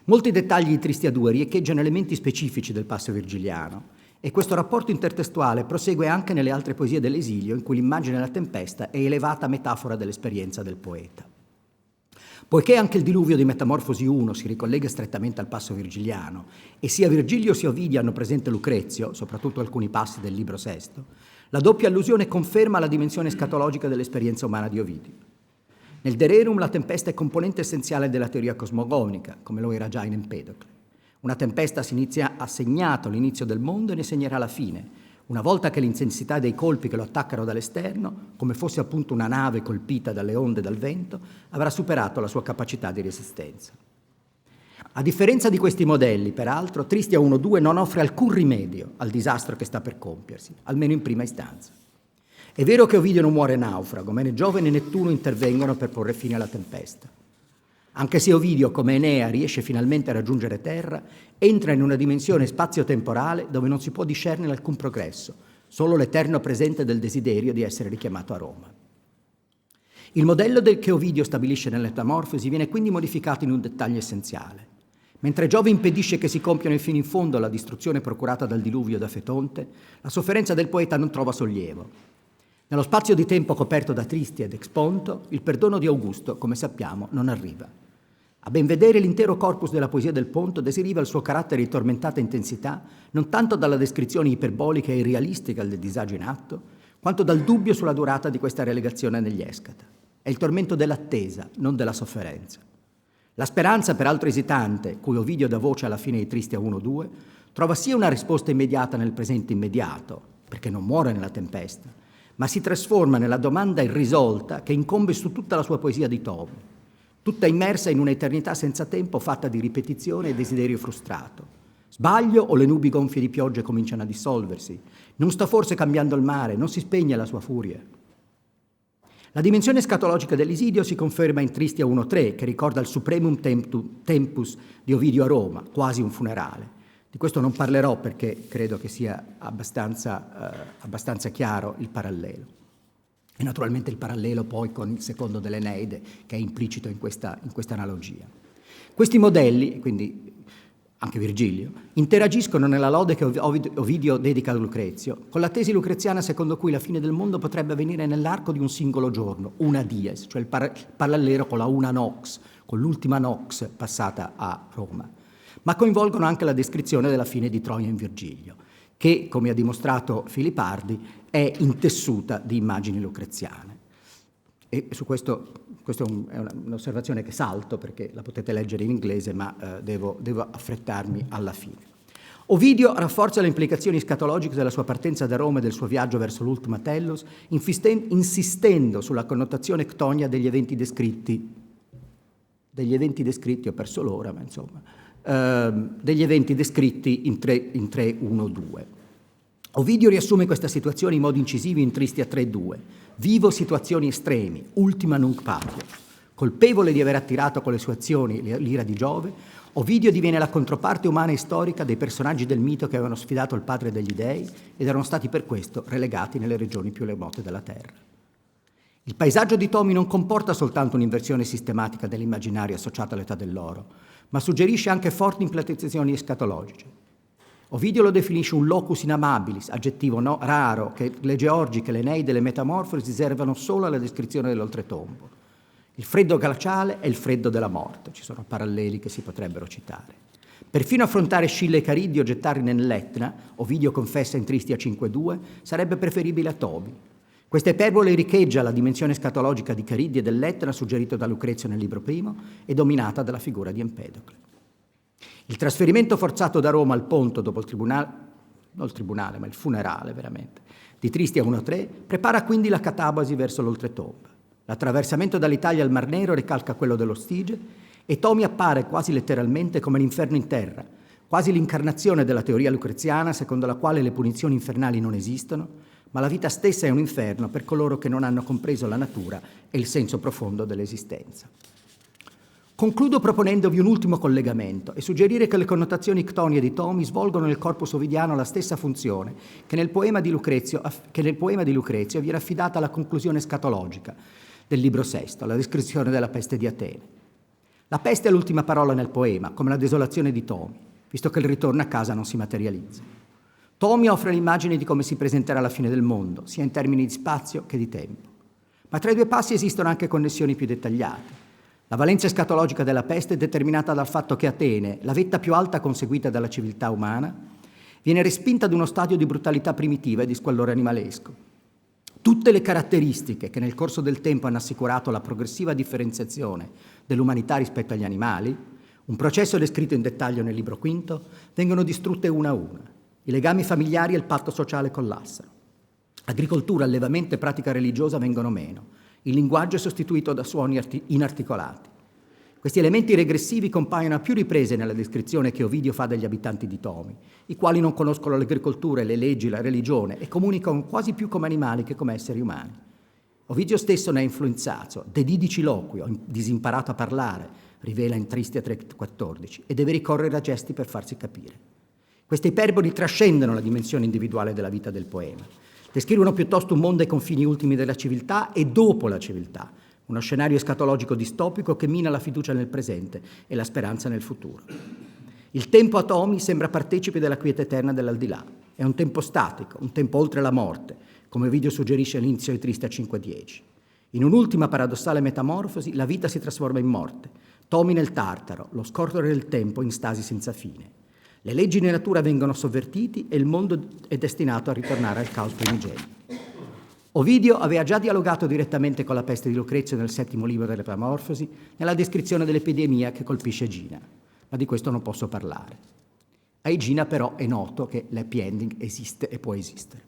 Molti dettagli di Tristia 2 riecheggiano elementi specifici del passo virgiliano, e questo rapporto intertestuale prosegue anche nelle altre poesie dell'esilio, in cui l'immagine della tempesta è elevata metafora dell'esperienza del poeta. Poiché anche il diluvio di Metamorfosi 1 si ricollega strettamente al passo virgiliano, e sia Virgilio sia Ovidio hanno presente Lucrezio, soprattutto alcuni passi del libro sesto, la doppia allusione conferma la dimensione escatologica dell'esperienza umana di Ovidio. Nel De Rerum la tempesta è componente essenziale della teoria cosmogonica, come lo era già in Empedocle. Una tempesta ha segnato l'inizio del mondo e ne segnerà la fine, una volta che l'intensità dei colpi che lo attaccano dall'esterno, come fosse appunto una nave colpita dalle onde e dal vento, avrà superato la sua capacità di resistenza. A differenza di questi modelli, peraltro, Tristia 1-2 non offre alcun rimedio al disastro che sta per compiersi, almeno in prima istanza. È vero che Ovidio non muore naufrago, ma né Giove né Nettuno intervengono per porre fine alla tempesta. Anche se Ovidio, come Enea, riesce finalmente a raggiungere terra, entra in una dimensione spazio-temporale dove non si può discernere alcun progresso, solo l'eterno presente del desiderio di essere richiamato a Roma. Il modello che Ovidio stabilisce nelle Metamorfosi viene quindi modificato in un dettaglio essenziale. Mentre Giove impedisce che si compiano fino in fondo la distruzione procurata dal diluvio da Fetonte, la sofferenza del poeta non trova sollievo. Nello spazio di tempo coperto da Tristi ed Exponto, il perdono di Augusto, come sappiamo, non arriva. A ben vedere, l'intero corpus della poesia del Ponto deseriva il suo carattere di tormentata intensità non tanto dalla descrizione iperbolica e irrealistica del disagio in atto, quanto dal dubbio sulla durata di questa relegazione negli Escata. È il tormento dell'attesa, non della sofferenza. La speranza, peraltro esitante, cui Ovidio dà voce alla fine di Tristi a 1-2, trova sia una risposta immediata nel presente immediato, perché non muore nella tempesta, ma si trasforma nella domanda irrisolta che incombe su tutta la sua poesia di tomi, tutta immersa in un'eternità senza tempo fatta di ripetizione e desiderio frustrato. Sbaglio o le nubi gonfie di pioggia cominciano a dissolversi? Non sta forse cambiando il mare? Non si spegne la sua furia? La dimensione escatologica dell'Isidio si conferma in Tristi a 1-3, che ricorda il Supremum Tempus di Ovidio a Roma, quasi un funerale. Di questo non parlerò perché credo che sia abbastanza chiaro il parallelo. E naturalmente il parallelo poi con il secondo dell'Eneide, che è implicito in questa analogia. Questi modelli, quindi anche Virgilio, interagiscono nella lode che Ovidio dedica a Lucrezio, con la tesi lucreziana secondo cui la fine del mondo potrebbe avvenire nell'arco di un singolo giorno, una dies, cioè il parallelo con la una nox, con l'ultima nox passata a Roma. Ma coinvolgono anche la descrizione della fine di Troia in Virgilio, che, come ha dimostrato Filippardi, è intessuta di immagini lucreziane. E su questo è un'osservazione che salto perché la potete leggere in inglese, ma devo affrettarmi alla fine. Ovidio rafforza le implicazioni escatologiche della sua partenza da Roma e del suo viaggio verso l'Ultima Tellus, insistendo sulla connotazione ctonia degli eventi descritti, ho perso l'ora, ma insomma, degli eventi descritti in 3-1-2. Ovidio riassume questa situazione in modo incisivo in Tristi a 3-2. Vivo situazioni estremi, ultima nunc patria. Colpevole di aver attirato con le sue azioni l'ira di Giove, Ovidio diviene la controparte umana e storica dei personaggi del mito che avevano sfidato il padre degli dei ed erano stati per questo relegati nelle regioni più remote della terra. Il paesaggio di Tomi non comporta soltanto un'inversione sistematica dell'immaginario associato all'età dell'oro, ma suggerisce anche forti implicazioni escatologiche. Ovidio lo definisce un locus inamabilis, aggettivo raro che le georgiche, l'Eneide e le Metamorfosi riservano solo alla descrizione dell'oltretombo. Il freddo glaciale è il freddo della morte, ci sono paralleli che si potrebbero citare. Perfino affrontare Scilla e Cariddio, gettarli nell'Etna, Ovidio confessa in Tristi a 5-2, sarebbe preferibile a Tomi. Questa iperbole riecheggia la dimensione escatologica di Cariddio e dell'Etna, suggerito da Lucrezio nel libro primo, e dominata dalla figura di Empedocle. Il trasferimento forzato da Roma al Ponto dopo il funerale veramente, di Tristi a 1-3, prepara quindi la catabasi verso l'oltretomba. L'attraversamento dall'Italia al Mar Nero ricalca quello dello Stige e Tomi appare quasi letteralmente come l'inferno in terra, quasi l'incarnazione della teoria lucreziana secondo la quale le punizioni infernali non esistono, ma la vita stessa è un inferno per coloro che non hanno compreso la natura e il senso profondo dell'esistenza. Concludo proponendovi un ultimo collegamento e suggerire che le connotazioni ctonie di Tomi svolgono nel corpus ovidiano la stessa funzione che nel poema di Lucrezio viene affidata alla conclusione escatologica del libro sesto, alla descrizione della peste di Atene. La peste è l'ultima parola nel poema, come la desolazione di Tomi, visto che il ritorno a casa non si materializza. Tomi offre l'immagine di come si presenterà la fine del mondo, sia in termini di spazio che di tempo. Ma tra i due passi esistono anche connessioni più dettagliate. La valenza escatologica della peste è determinata dal fatto che Atene, la vetta più alta conseguita dalla civiltà umana, viene respinta ad uno stadio di brutalità primitiva e di squallore animalesco. Tutte le caratteristiche che nel corso del tempo hanno assicurato la progressiva differenziazione dell'umanità rispetto agli animali, un processo descritto in dettaglio nel libro quinto, vengono distrutte una a una. I legami familiari e il patto sociale collassano. Agricoltura, allevamento e pratica religiosa vengono meno. Il linguaggio è sostituito da suoni inarticolati. Questi elementi regressivi compaiono a più riprese nella descrizione che Ovidio fa degli abitanti di Tomi, i quali non conoscono l'agricoltura, le leggi, la religione e comunicano quasi più come animali che come esseri umani. Ovidio stesso ne è influenzato, dedidici loquio, disimparato a parlare, rivela in Tristi a 3-14, e deve ricorrere a gesti per farsi capire. Queste iperboli trascendono la dimensione individuale della vita del poema. Descrivono piuttosto un mondo ai confini ultimi della civiltà e dopo la civiltà, uno scenario escatologico distopico che mina la fiducia nel presente e la speranza nel futuro. Il tempo a Tomi sembra partecipe della quiete eterna dell'aldilà. È un tempo statico, un tempo oltre la morte, come Ovidio suggerisce all'inizio di Triste a 5.10. In un'ultima paradossale metamorfosi, la vita si trasforma in morte. Tomi nel Tartaro, lo scorrere del tempo in stasi senza fine. Le leggi di natura vengono sovvertiti e il mondo è destinato a ritornare al caos primigenio. Ovidio aveva già dialogato direttamente con la peste di Lucrezio nel 7° libro delle Metamorfosi, nella descrizione dell'epidemia che colpisce Gina, ma di questo non posso parlare. A Gina però è noto che l'happy ending esiste e può esistere.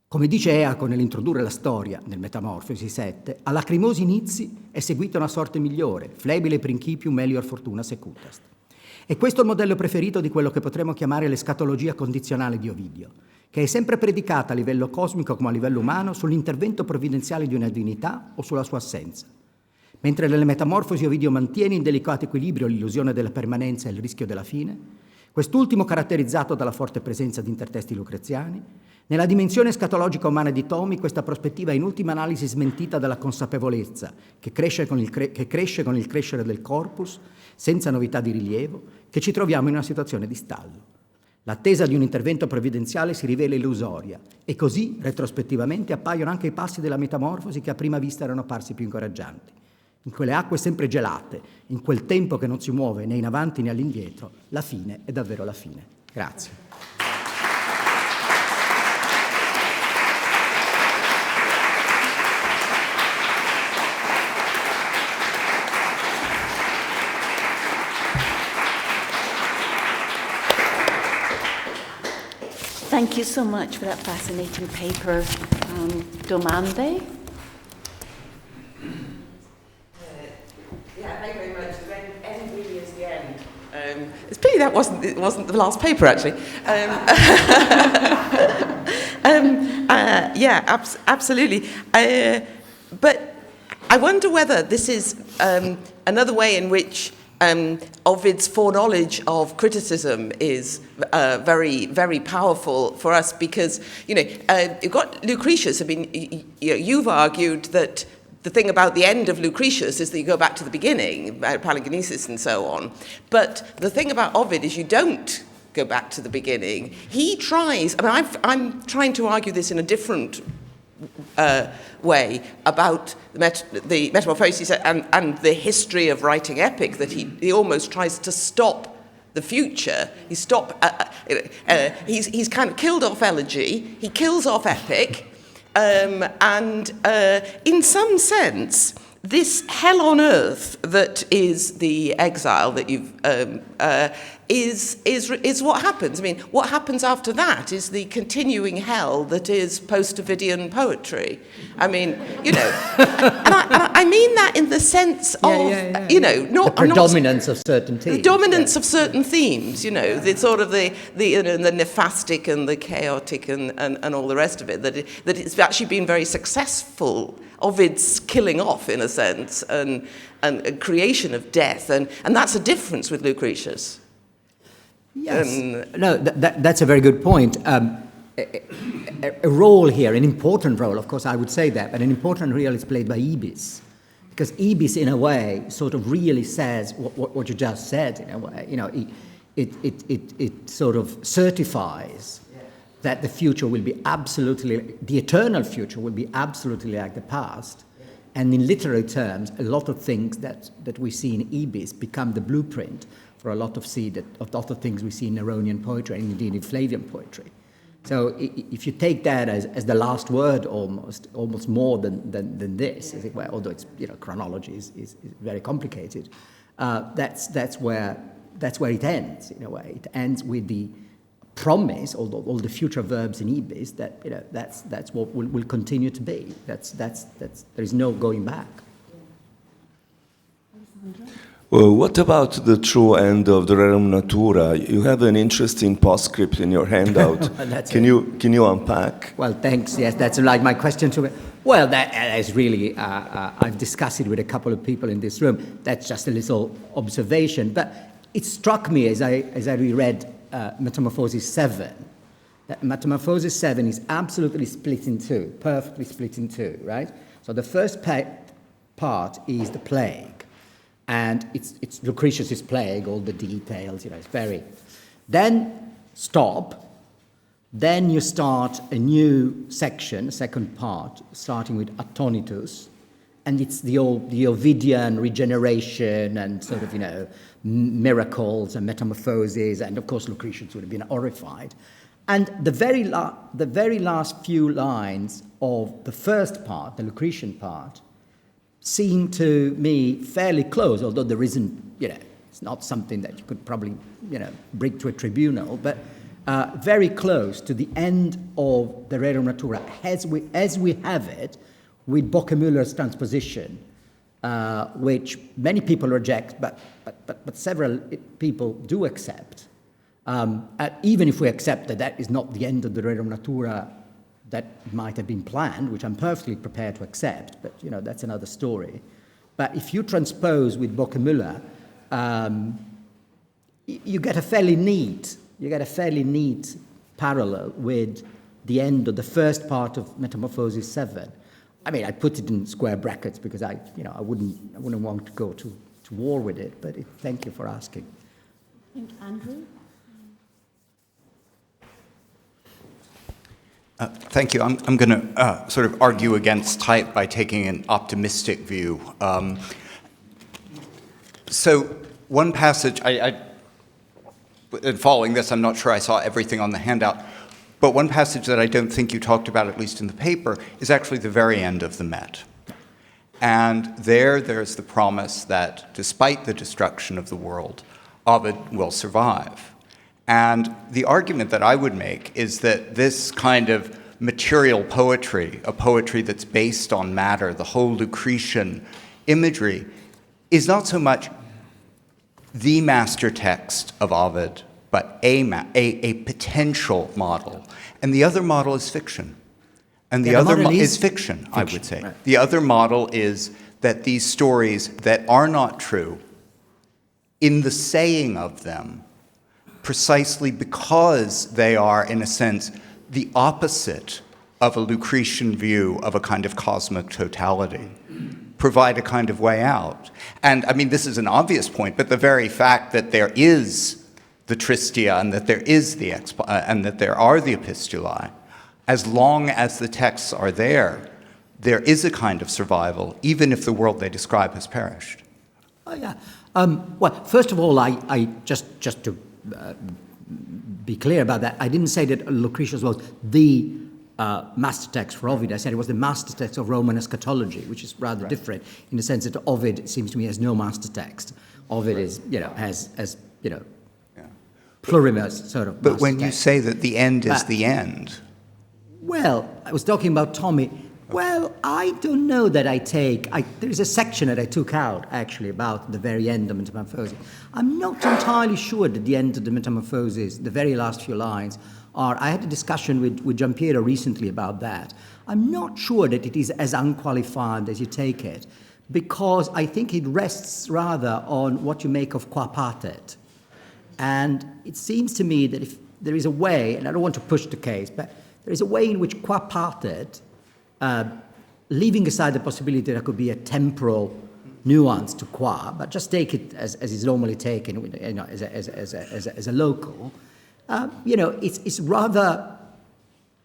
Come dice Eaco nell'introdurre la storia, nel Metamorfosi 7, a lacrimosi inizi è seguita una sorte migliore, flebile principium melior fortuna secutast. E questo è il modello preferito di quello che potremmo chiamare l'escatologia condizionale di Ovidio, che è sempre predicata a livello cosmico come a livello umano sull'intervento provvidenziale di una divinità o sulla sua assenza. Mentre nelle Metamorfosi Ovidio mantiene in delicato equilibrio l'illusione della permanenza e il rischio della fine, quest'ultimo caratterizzato dalla forte presenza di intertesti lucreziani, nella dimensione escatologica umana di Tomi questa prospettiva è in ultima analisi smentita dalla consapevolezza che cresce con il crescere del corpus, senza novità di rilievo, che ci troviamo in una situazione di stallo. L'attesa di un intervento provvidenziale si rivela illusoria e così, retrospettivamente, appaiono anche i passi della metamorfosi che a prima vista erano parsi più incoraggianti. In quelle acque sempre gelate, in quel tempo che non si muove né in avanti né all'indietro, la fine è davvero la fine. Grazie. Thank you so much for that fascinating paper, Domande. Yeah, thank you very much. The end really is the end. It's a pity that wasn't the last paper, actually. Absolutely. But I wonder whether this is another way in which Ovid's foreknowledge of criticism is very, very powerful for us because, you've got Lucretius. I mean, you've argued that the thing about the end of Lucretius is that you go back to the beginning, about palingenesis and so on. But the thing about Ovid is you don't go back to the beginning. He tries, I'm trying to argue this in a different way about the Metamorphoses and the history of writing epic, that he almost tries to stop the future. He's kind of killed off elegy, he kills off epic, and in some sense, this hell on earth that is the exile that you've is what happens. I mean, what happens after that is the continuing hell that is post-Ovidian poetry. I mean, and I mean that in the sense of, not the predominance of certain themes. The dominance of certain themes, the sort of the nephastic and the chaotic and all the rest of it, that it's actually been very successful. Ovid's killing off, in a sense, and a creation of death, and that's a difference with Lucretius. Yes. No, that's a very good point. A role here, an important role, of course, I would say that, but an important role is played by Ibis, because Ibis, in a way, sort of really says what you just said. In a way, it sort of certifies that the future will be absolutely, the eternal future will be absolutely like the past. And in literary terms, a lot of things that we see in Ibis become the blueprint for a lot of things we see in Neronian poetry and indeed in Flavian poetry. So if you take that as the last word almost more than this, as it were, although it's, chronology is very complicated, that's where it ends, in a way. It ends with the promise, all the future verbs in Ibis, that that's what will continue to be. There is no going back. Well, what about the true end of the Rerum Natura? You have an interesting postscript in your handout. Can you unpack? Well, thanks. Yes, that's like my question to me. Well, that is really, I've discussed it with a couple of people in this room. That's just a little observation. But it struck me as I reread Metamorphosis 7. That Metamorphosis 7 is absolutely split in two, perfectly split in two, right? So the first part is the plague. And it's Lucretius is playing all the details, it's very... Then stop. Then you start a new section, a second part, starting with Attonitus, and it's the Ovidian regeneration and sort of, miracles and metamorphoses, and of course Lucretius would have been horrified. And the very last few lines of the first part, the Lucretian part, seem to me fairly close, although there isn't, it's not something that you could probably, bring to a tribunal, but very close to the end of the Rerum Natura as we have it with Bockemüller's transposition, which many people reject, but several people do accept. Even if we accept that is not the end of the Rerum Natura that might have been planned, which I'm perfectly prepared to accept, but that's another story. But if you transpose with Bockemüller, you get a fairly neat parallel with the end of the first part of Metamorphosis 7. I mean, I put it in square brackets because I wouldn't want to go to war with it, but thank you for asking. I think Andrew? Thank you. I'm going to sort of argue against type by taking an optimistic view. So one passage, in following this, I'm not sure I saw everything on the handout, but one passage that I don't think you talked about, at least in the paper, is actually the very end of the Met. And there's the promise that despite the destruction of the world, Ovid will survive. And the argument that I would make is that this kind of material poetry, a poetry that's based on matter, the whole Lucretian imagery, is not so much the master text of Ovid, but a potential model. And the other model is fiction. And the other is fiction, I would say. Right. The other model is that these stories that are not true, in the saying of them, precisely because they are, in a sense, the opposite of a Lucretian view of a kind of cosmic totality, provide a kind of way out. And I mean, this is an obvious point, but the very fact that there is the Tristia and that there is and that there are the epistulae, as long as the texts are there is a kind of survival, even if the world they describe has perished. Oh yeah. Well, first of all, I just to be clear about that, I didn't say that Lucretius was the master text for Ovid. I said it was the master text of Roman eschatology, which is rather different in the sense that Ovid seems to me has no master text. Ovid is, has plurimus sort of. But when you say that the end is the end. Well, I was talking about Tommy. Well, I don't know that there's a section that I took out, actually, about the very end of Metamorphosis. I'm not entirely sure that the end of the Metamorphosis, the very last few lines, I had a discussion with Gianpiero recently about that. I'm not sure that it is as unqualified as you take it, because I think it rests rather on what you make of qua partet. And it seems to me that if there is a way, and I don't want to push the case, but there is a way in which qua partet, leaving aside the possibility that there could be a temporal nuance to qua, but just take it as is normally taken, as a local, it's rather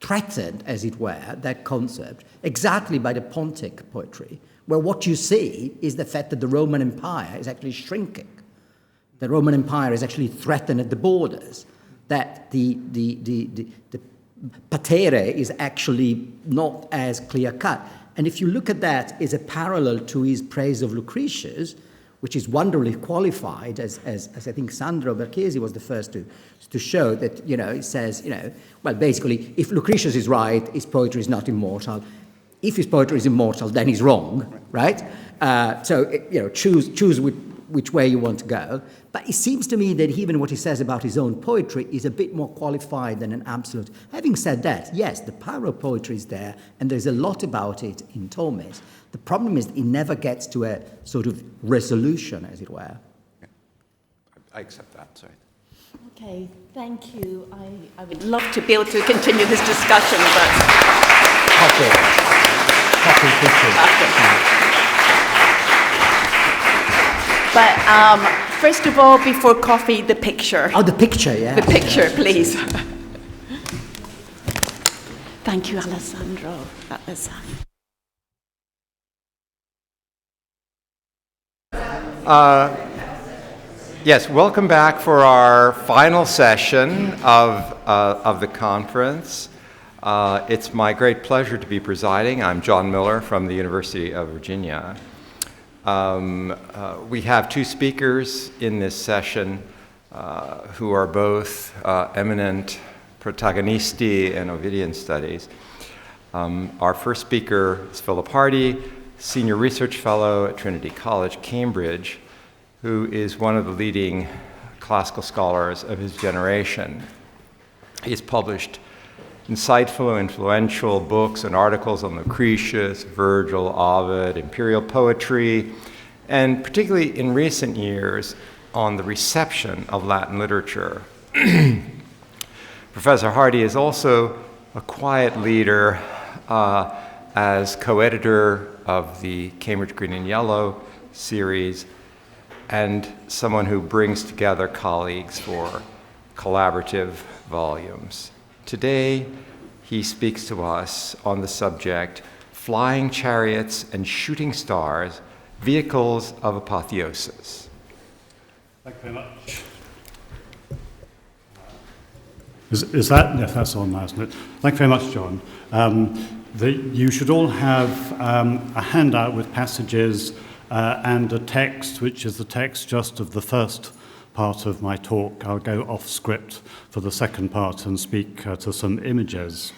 threatened, as it were, that concept, exactly by the Pontic poetry, where what you see is the fact that the Roman Empire is actually shrinking. The Roman Empire is actually threatened at the borders, that the patere is actually not as clear-cut. And if you look at that as a parallel to his praise of Lucretius, which is wonderfully qualified, as I think Alessandro Barchiesi was the first to show that, it says, well, basically, if Lucretius is right, his poetry is not immortal. If his poetry is immortal, then he's wrong, right? Choose which way you want to go. But it seems to me that even what he says about his own poetry is a bit more qualified than an absolute. Having said that, yes, the power of poetry is there, and there's a lot about it in Thomas. The problem is it never gets to a sort of resolution, as it were. Yeah. I accept that, sorry. Okay, thank you. I would love to be able to continue this discussion, but... Coffee. But first of all, before coffee, the picture. Oh, the picture, yeah. The picture, please. Thank you, Alessandro. That was... Yes, welcome back for our final session of the conference. It's my great pleasure to be presiding. I'm John Miller from the University of Virginia. We have two speakers in this session who are both eminent protagonisti in Ovidian studies. Our first speaker is Philip Hardie, Senior Research Fellow at Trinity College, Cambridge, who is one of the leading classical scholars of his generation. He's published insightful and influential books and articles on Lucretius, Virgil, Ovid, imperial poetry, and particularly in recent years on the reception of Latin literature. Professor Hardie is also a quiet leader as co-editor of the Cambridge Green and Yellow series, and someone who brings together colleagues for collaborative volumes. Today, he speaks to us on the subject, Flying Chariots and Shooting Stars, Vehicles of Apotheosis. Thank you very much. Is that? Yes, that's on now, isn't it? Thank you very much, John. You should all have a handout with passages and a text, which is the text just of the first part of my talk. I'll go off script for the second part and speak to some images.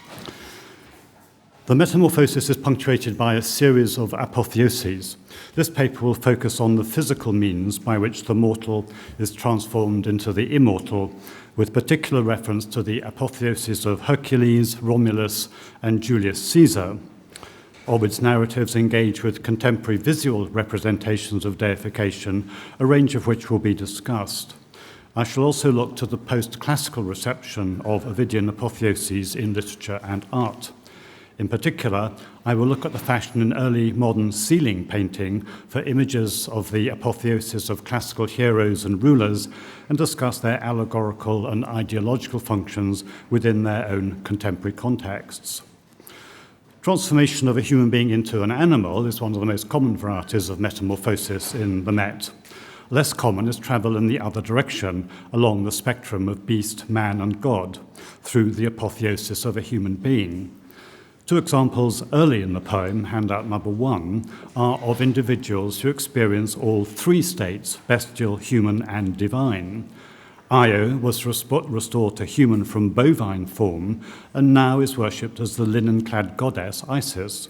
The metamorphosis is punctuated by a series of apotheoses. This paper will focus on the physical means by which the mortal is transformed into the immortal, with particular reference to the apotheoses of Hercules, Romulus, and Julius Caesar. Ovid's narratives engage with contemporary visual representations of deification, a range of which will be discussed. I shall also look to the post-classical reception of Ovidian apotheoses in literature and art. In particular, I will look at the fashion in early modern ceiling painting for images of the apotheoses of classical heroes and rulers and discuss their allegorical and ideological functions within their own contemporary contexts. Transformation of a human being into an animal is one of the most common varieties of metamorphosis in the Met. Less common is travel in the other direction, along the spectrum of beast, man, and god, through the apotheosis of a human being. Two examples early in the poem, handout number 1, are of individuals who experience all three states, bestial, human, and divine. Io was restored to human from bovine form and now is worshipped as the linen-clad goddess Isis.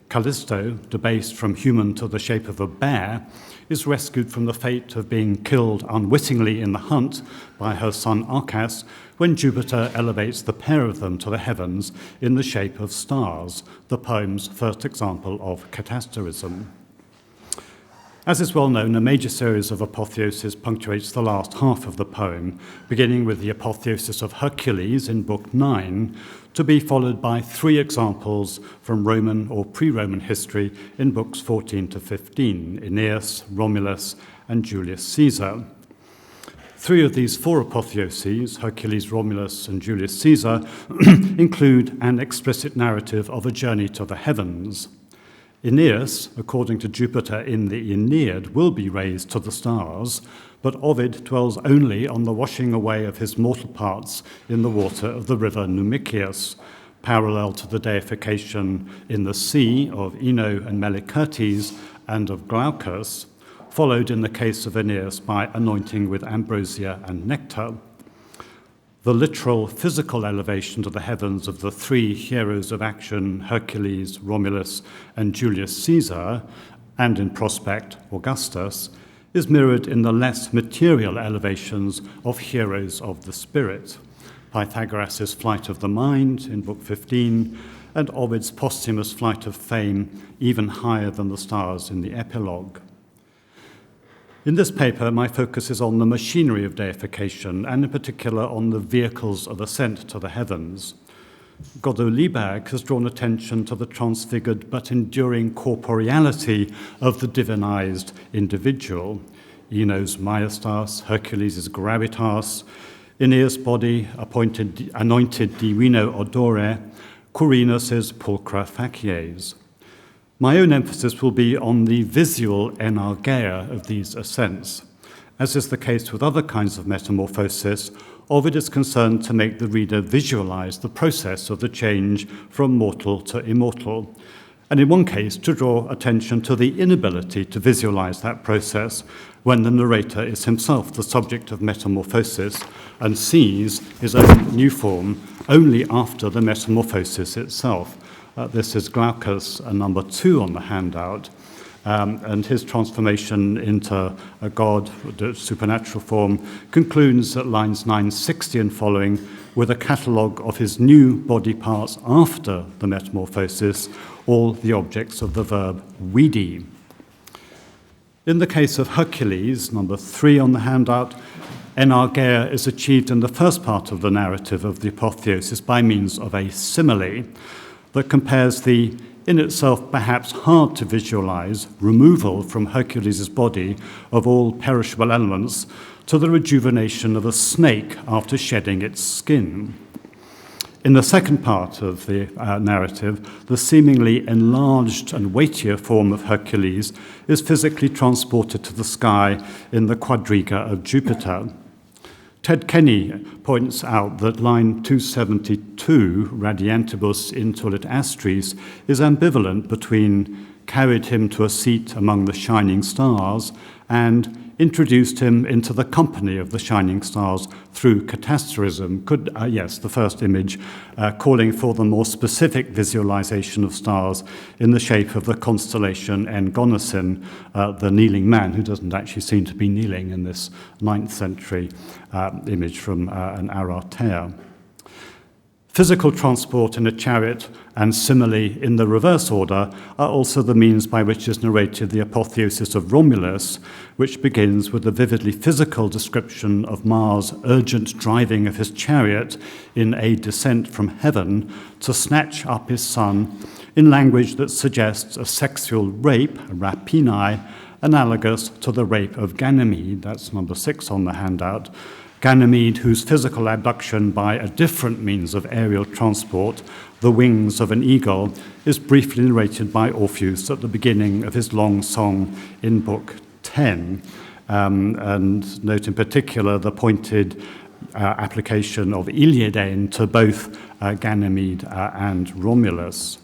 Callisto, debased from human to the shape of a bear, is rescued from the fate of being killed unwittingly in the hunt by her son Arcas when Jupiter elevates the pair of them to the heavens in the shape of stars, the poem's first example of catasterism. As is well known, a major series of apotheoses punctuates the last half of the poem, beginning with the apotheosis of Hercules in Book 9, to be followed by 3 examples from Roman or pre-Roman history in Books 14 to 15, Aeneas, Romulus, and Julius Caesar. 3 of these 4 apotheoses, Hercules, Romulus, and Julius Caesar, include an explicit narrative of a journey to the heavens. Aeneas, according to Jupiter in the Aeneid, will be raised to the stars, but Ovid dwells only on the washing away of his mortal parts in the water of the river Numicius, parallel to the deification in the sea of Ino and Melicertes and of Glaucus, followed in the case of Aeneas by anointing with ambrosia and nectar. The literal physical elevation to the heavens of the 3 heroes of action, Hercules, Romulus, and Julius Caesar, and in prospect, Augustus, is mirrored in the less material elevations of heroes of the spirit, Pythagoras' flight of the mind in Book 15, and Ovid's posthumous flight of fame even higher than the stars in the epilogue. In this paper, my focus is on the machinery of deification, and in particular on the vehicles of ascent to the heavens. Godot Lieberg has drawn attention to the transfigured but enduring corporeality of the divinized individual. Enos Maestas, Hercules' Gravitas, Aeneas' body anointed Divino Odore, Quirinus' Pulchra Facies. My own emphasis will be on the visual enargeia of these ascents. As is the case with other kinds of metamorphosis, Ovid is concerned to make the reader visualize the process of the change from mortal to immortal, and in one case to draw attention to the inability to visualize that process when the narrator is himself the subject of metamorphosis and sees his own new form only after the metamorphosis itself. This is Glaucus, number 2 on the handout, and his transformation into a god, the supernatural form, concludes at lines 960 and following with a catalogue of his new body parts after the metamorphosis, all the objects of the verb vidi. In the case of Hercules, number 3 on the handout, enargeia is achieved in the first part of the narrative of the apotheosis by means of a simile that compares the, in itself perhaps hard to visualize, removal from Hercules' body of all perishable elements to the rejuvenation of a snake after shedding its skin. In the second part of the narrative, the seemingly enlarged and weightier form of Hercules is physically transported to the sky in the quadriga of Jupiter. Ted Kenny points out that line 272, Radiantibus intulit astris, is ambivalent between carried him to a seat among the shining stars and introduced him into the company of the shining stars through catasterism. The first image calling for the more specific visualization of stars in the shape of the constellation Engonosin, the kneeling man, who doesn't actually seem to be kneeling in this 9th century image from an Aratea. Physical transport in a chariot and simile in the reverse order are also the means by which is narrated the apotheosis of Romulus, which begins with a vividly physical description of Mars' urgent driving of his chariot in a descent from heaven to snatch up his son in language that suggests a sexual rape, rapinae, analogous to the rape of Ganymede, that's number 6 on the handout, Ganymede, whose physical abduction by a different means of aerial transport, the wings of an eagle, is briefly narrated by Orpheus at the beginning of his long song in Book 10. And note in particular the pointed application of Iliaden to both Ganymede and Romulus.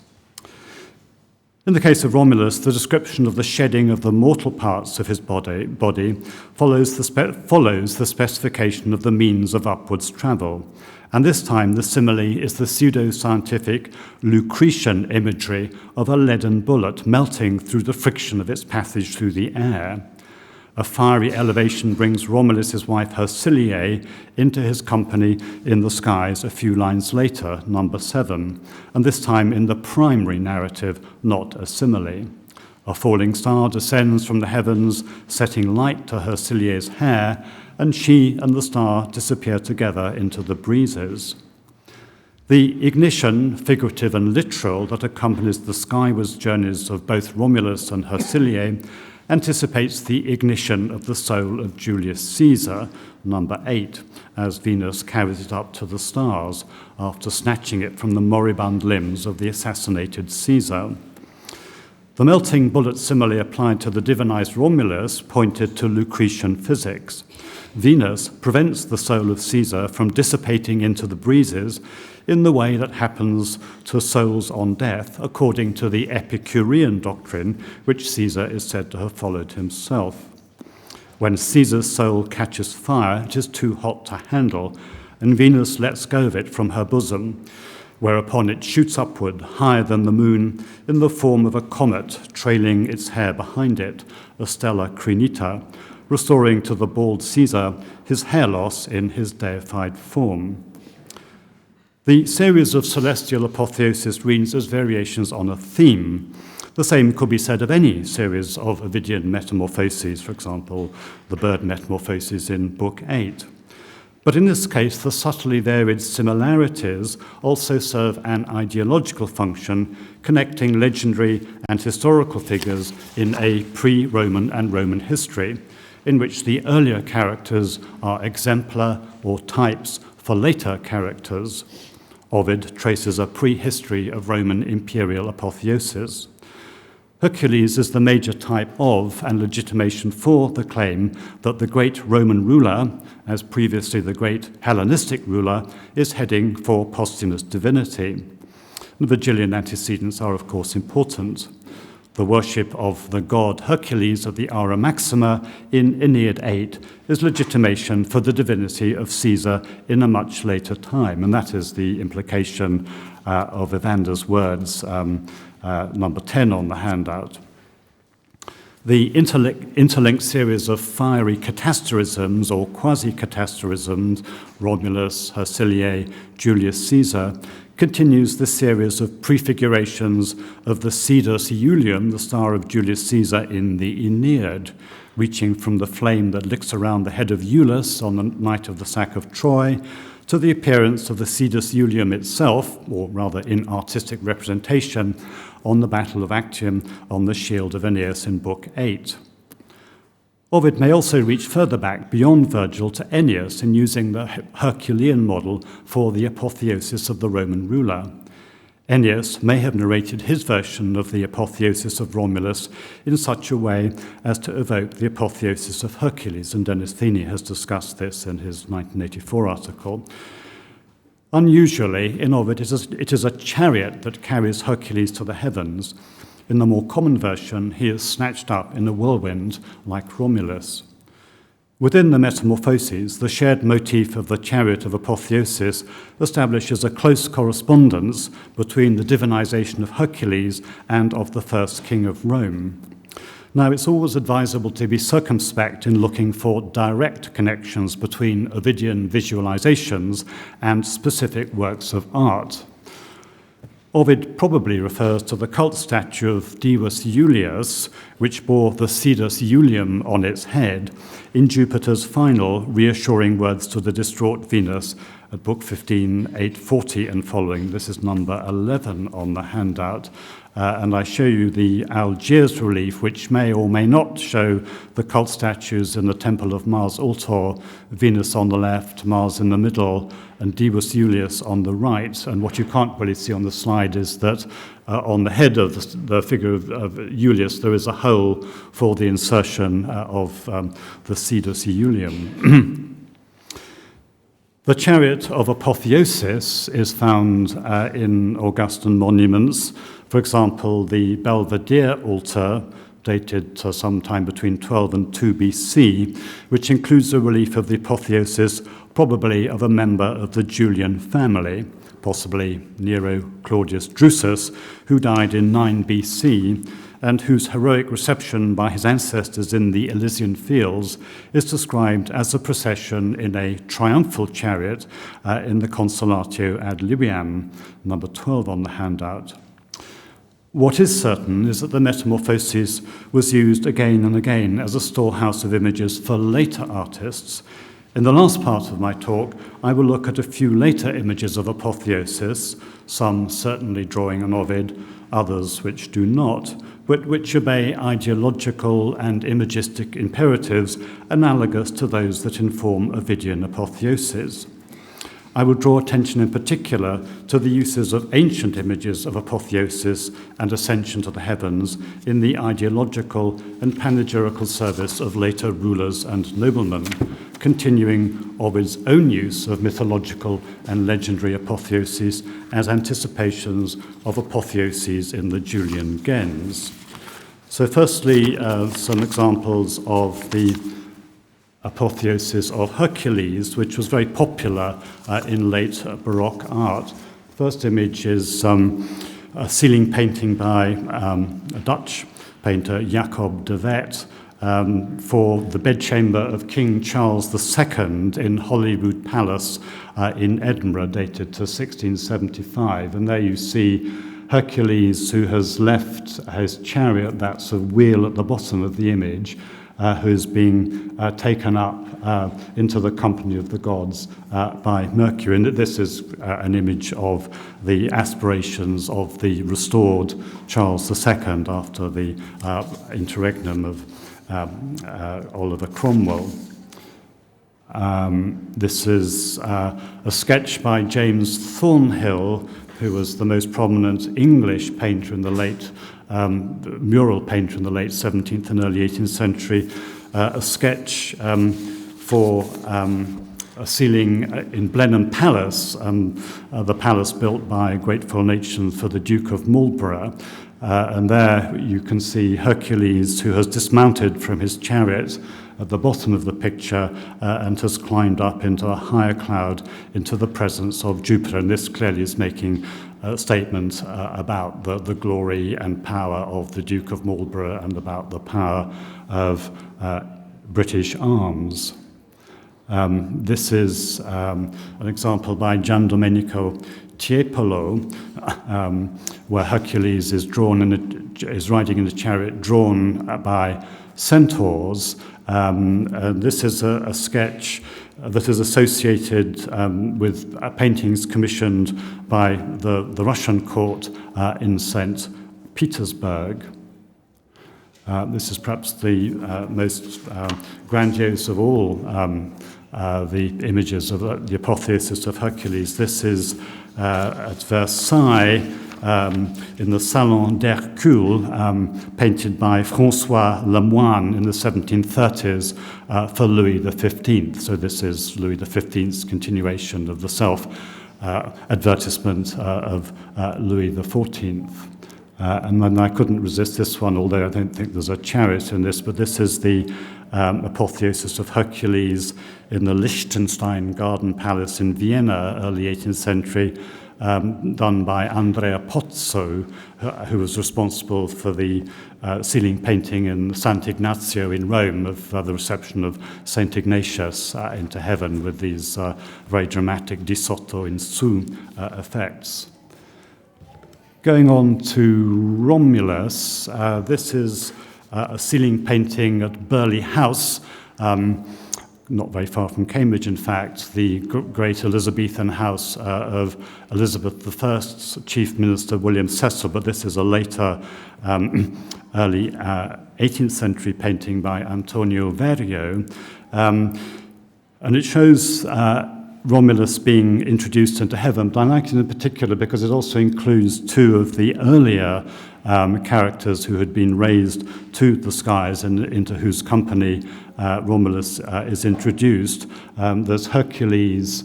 In the case of Romulus, the description of the shedding of the mortal parts of his body follows the specification of the means of upwards travel. And this time the simile is the pseudo-scientific Lucretian imagery of a leaden bullet melting through the friction of its passage through the air. A fiery elevation brings Romulus' wife Hersilie into his company in the skies a few lines later, number 7, and this time in the primary narrative, not a simile. A falling star descends from the heavens, setting light to Hersilie's hair, and she and the star disappear together into the breezes. The ignition, figurative and literal, that accompanies the skywards journeys of both Romulus and Hersilie anticipates the ignition of the soul of Julius Caesar, number 8, as Venus carries it up to the stars after snatching it from the moribund limbs of the assassinated Caesar. The melting bullet simile applied to the divinized Romulus pointed to Lucretian physics. Venus prevents the soul of Caesar from dissipating into the breezes in the way that happens to souls on death, according to the Epicurean doctrine, which Caesar is said to have followed himself. When Caesar's soul catches fire, it is too hot to handle, and Venus lets go of it from her bosom, whereupon it shoots upward higher than the moon in the form of a comet trailing its hair behind it, a stella crinita, restoring to the bald Caesar his hair loss in his deified form. The series of celestial apotheosis reads as variations on a theme. The same could be said of any series of Ovidian metamorphoses, for example, the bird metamorphoses in Book 8. But in this case, the subtly varied similarities also serve an ideological function, connecting legendary and historical figures in a pre-Roman and Roman history. in which the earlier characters are exemplar or types for later characters. Ovid traces a prehistory of Roman imperial apotheosis. Hercules is the major type of and legitimation for the claim that the great Roman ruler, as previously the great Hellenistic ruler, is heading for posthumous divinity. The Virgilian antecedents are, of course, important. The worship of the god Hercules at the Ara Maxima in Aeneid 8 is legitimation for the divinity of Caesar in a much later time, and that is the implication of Evander's words, number 10 on the handout. The interlinked series of fiery catasterisms or quasi-catasterisms, Romulus, Herciliae, Julius Caesar, continues the series of prefigurations of the Sidus Iulium, the star of Julius Caesar in the Aeneid, reaching from the flame that licks around the head of Iulus on the night of the sack of Troy, to the appearance of the Sidus Iulium itself, or rather in artistic representation, on the Battle of Actium on the shield of Aeneas in Book 8. Ovid may also reach further back beyond Virgil to Ennius in using the Herculean model for the apotheosis of the Roman ruler. Ennius may have narrated his version of the apotheosis of Romulus in such a way as to evoke the apotheosis of Hercules, and Demosthenes has discussed this in his 1984 article. Unusually, in Ovid, it is a chariot that carries Hercules to the heavens. In the more common version, he is snatched up in a whirlwind like Romulus. Within the Metamorphoses, the shared motif of the chariot of apotheosis establishes a close correspondence between the divinization of Hercules and of the first king of Rome. Now, it's always advisable to be circumspect in looking for direct connections between Ovidian visualizations and specific works of art. Ovid probably refers to the cult statue of Divus Iulius, which bore the Sidus Iulium on its head, in Jupiter's final reassuring words to the distraught Venus at Book 15, 840 and following. This is number 11 on the handout. And I show you the Algiers relief, which may or may not show the cult statues in the Temple of Mars Ultor, Venus on the left, Mars in the middle, and Divus Iulius on the right. And what you can't really see on the slide is that on the head of the figure of Iulius, there is a hole for the insertion of the Sidus Iulium. The chariot of apotheosis is found in Augustan monuments. For example, the Belvedere altar, dated to sometime between 12 and 2 BC, which includes a relief of the apotheosis, probably of a member of the Julian family, possibly Nero Claudius Drusus, who died in 9 BC, and whose heroic reception by his ancestors in the Elysian fields is described as a procession in a triumphal chariot in the Consolatio ad Libiam, number 12 on the handout. What is certain is that the Metamorphoses was used again and again as a storehouse of images for later artists. In the last part of my talk, I will look at a few later images of apotheosis, some certainly drawing on Ovid, others which do not, but which obey ideological and imagistic imperatives analogous to those that inform Ovidian apotheoses. I will draw attention in particular to the uses of ancient images of apotheosis and ascension to the heavens in the ideological and panegyrical service of later rulers and noblemen, continuing Ovid's own use of mythological and legendary apotheoses as anticipations of apotheoses in the Julian gens. So firstly, some examples of the apotheosis of Hercules, which was very popular in late Baroque art. First image is a ceiling painting by a Dutch painter, Jacob de Vet, for the bedchamber of King Charles II in Holyrood Palace in Edinburgh, dated to 1675. And there you see Hercules, who has left his chariot, that's a wheel at the bottom of the image, who's being taken up into the company of the gods by Mercury. And this is an image of the aspirations of the restored Charles II after the interregnum of Oliver Cromwell. This is a sketch by James Thornhill, who was the most prominent English painter in the late, mural painter in the late 17th and early 18th century, a sketch for a ceiling in Blenheim Palace, the palace built by a grateful nation for the Duke of Marlborough. And there you can see Hercules, who has dismounted from his chariot at the bottom of the picture and has climbed up into a higher cloud into the presence of Jupiter. And this clearly is making a statement about the glory and power of the Duke of Marlborough and about the power of British arms. This is an example by Gian Domenico Tiepolo, where Hercules is is riding in a chariot drawn by centaurs. This is a sketch that is associated with paintings commissioned by the Russian court in St. Petersburg. This is perhaps the most grandiose of all the images of the apotheosis of Hercules. This is at Versailles in the Salon d'Hercule, painted by François Lemoine in the 1730s for Louis XV. So this is Louis XV's continuation of the self-advertisement of Louis XIV. And then I couldn't resist this one, although I don't think there's a chariot in this, but this is the apotheosis of Hercules in the Liechtenstein Garden Palace in Vienna, early 18th century, done by Andrea Pozzo, who was responsible for the ceiling painting in Sant'Ignazio in Rome of the reception of St. Ignatius into heaven with these very dramatic di sotto in su effects. Going on to Romulus, this is a ceiling painting at Burghley House, not very far from Cambridge, in fact, the great Elizabethan house of Elizabeth I's Chief Minister William Cecil, but this is a later early 18th century painting by Antonio Verrio, and it shows Romulus being introduced into heaven, but I like it in particular because it also includes two of the earlier characters who had been raised to the skies and into whose company Romulus is introduced. There's Hercules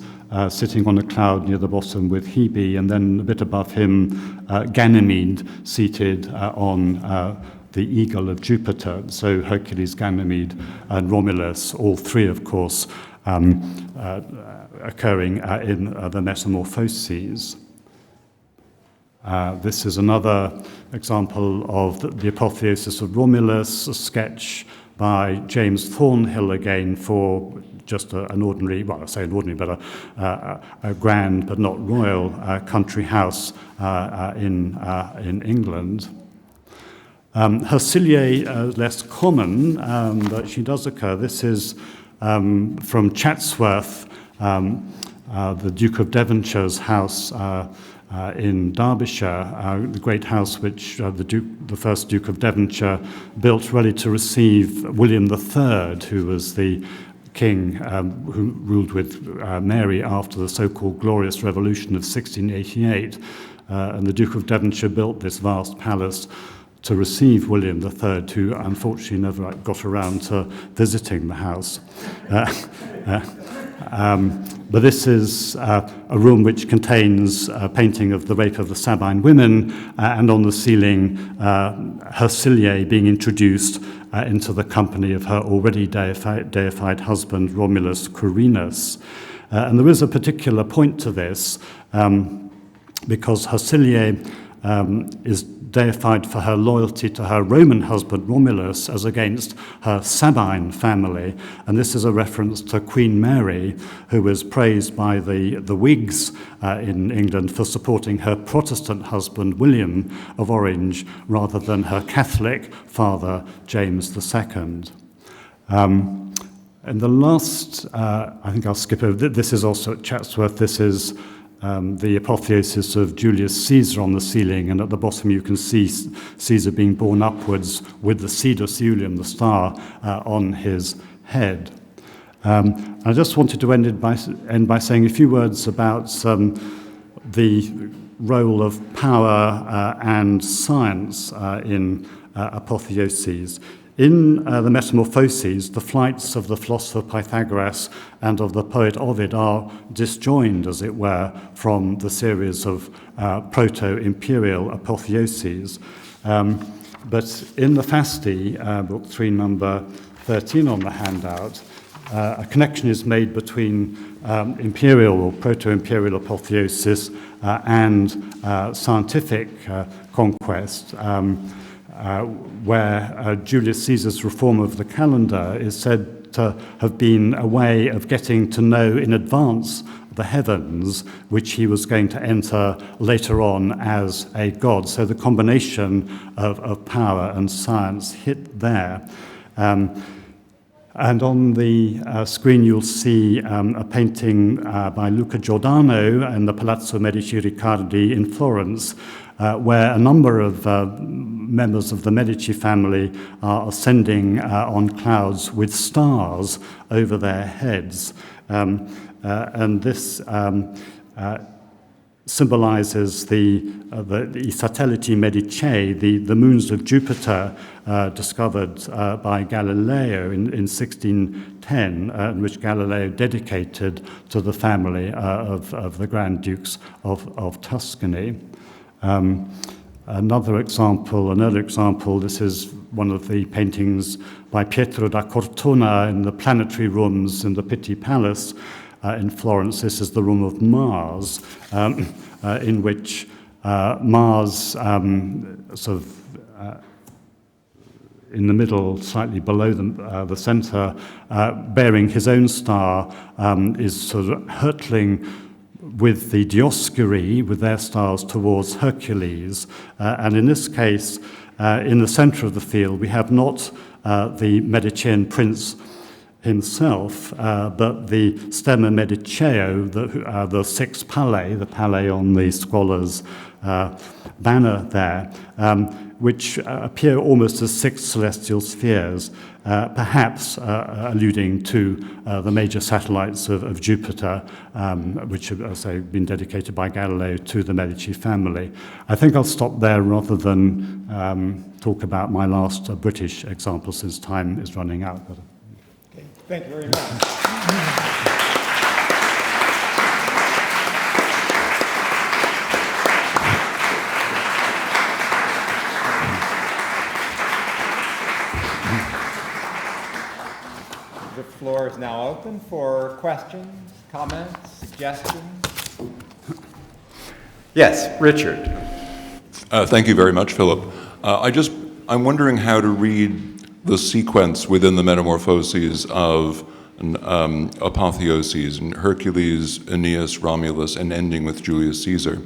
sitting on a cloud near the bottom with Hebe, and then a bit above him, Ganymede seated on the eagle of Jupiter. So Hercules, Ganymede, and Romulus, all three, of course, occurring in the Metamorphoses. This is another example of the apotheosis of Romulus, a sketch by James Thornhill again for just an ordinary, well, I say an ordinary, but a grand but not royal country house in England. Herciliae less common, but she does occur. This is from Chatsworth, the Duke of Devonshire's house in Derbyshire, the great house which the first Duke of Devonshire built ready to receive William III, who was the king who ruled with Mary after the so-called Glorious Revolution of 1688. And the Duke of Devonshire built this vast palace to receive William III, who unfortunately never got around to visiting the house. But this is a room which contains a painting of the rape of the Sabine women, and on the ceiling, Herciliae being introduced into the company of her already deified husband, Romulus Quirinus. And there is a particular point to this, because Herciliae is deified for her loyalty to her Roman husband Romulus as against her Sabine family, and this is a reference to Queen Mary, who was praised by the Whigs in England for supporting her Protestant husband William of Orange rather than her Catholic father James II. And the last, I think I'll skip over, this is also at Chatsworth, this is the apotheosis of Julius Caesar on the ceiling, and at the bottom you can see Caesar being borne upwards with the Sidus Iulium, the star, on his head. I just wanted to end by saying a few words about the role of power and science in apotheoses. In the Metamorphoses, the flights of the philosopher Pythagoras and of the poet Ovid are disjoined, as it were, from the series of proto-imperial apotheoses. But in the Fasti, Book 3, number 13 on the handout, a connection is made between imperial or proto-imperial apotheosis and scientific conquest, where Julius Caesar's reform of the calendar is said to have been a way of getting to know in advance the heavens, which he was going to enter later on as a god. So the combination of power and science hit there. And on the screen you'll see a painting by Luca Giordano in the Palazzo Medici Riccardi in Florence, where a number of members of the Medici family are ascending on clouds with stars over their heads. And this symbolizes the satelliti Medici, the moons of Jupiter discovered by Galileo in 1610, which Galileo dedicated to the family of the Grand Dukes of Tuscany. Another early example, this is one of the paintings by Pietro da Cortona in the planetary rooms in the Pitti Palace in Florence. This is the room of Mars, in which Mars in the middle, slightly below the center, bearing his own star, is sort of hurtling with the Dioscuri, with their stars, towards Hercules. And in this case, in the center of the field, we have not the Medicean prince himself, but the stemma mediceo, the six palais, the palais on the Scuola's banner there, which appear almost as six celestial spheres, perhaps alluding to the major satellites of Jupiter, which have, as I say, been dedicated by Galileo to the Medici family. I think I'll stop there rather than talk about my last British example, since time is running out. Okay, thank you very much. The floor is now open for questions, comments, suggestions. Yes, Richard. Thank you very much, Philip. I'm wondering how to read the sequence within the Metamorphoses of apotheoses, and Hercules, Aeneas, Romulus, and ending with Julius Caesar.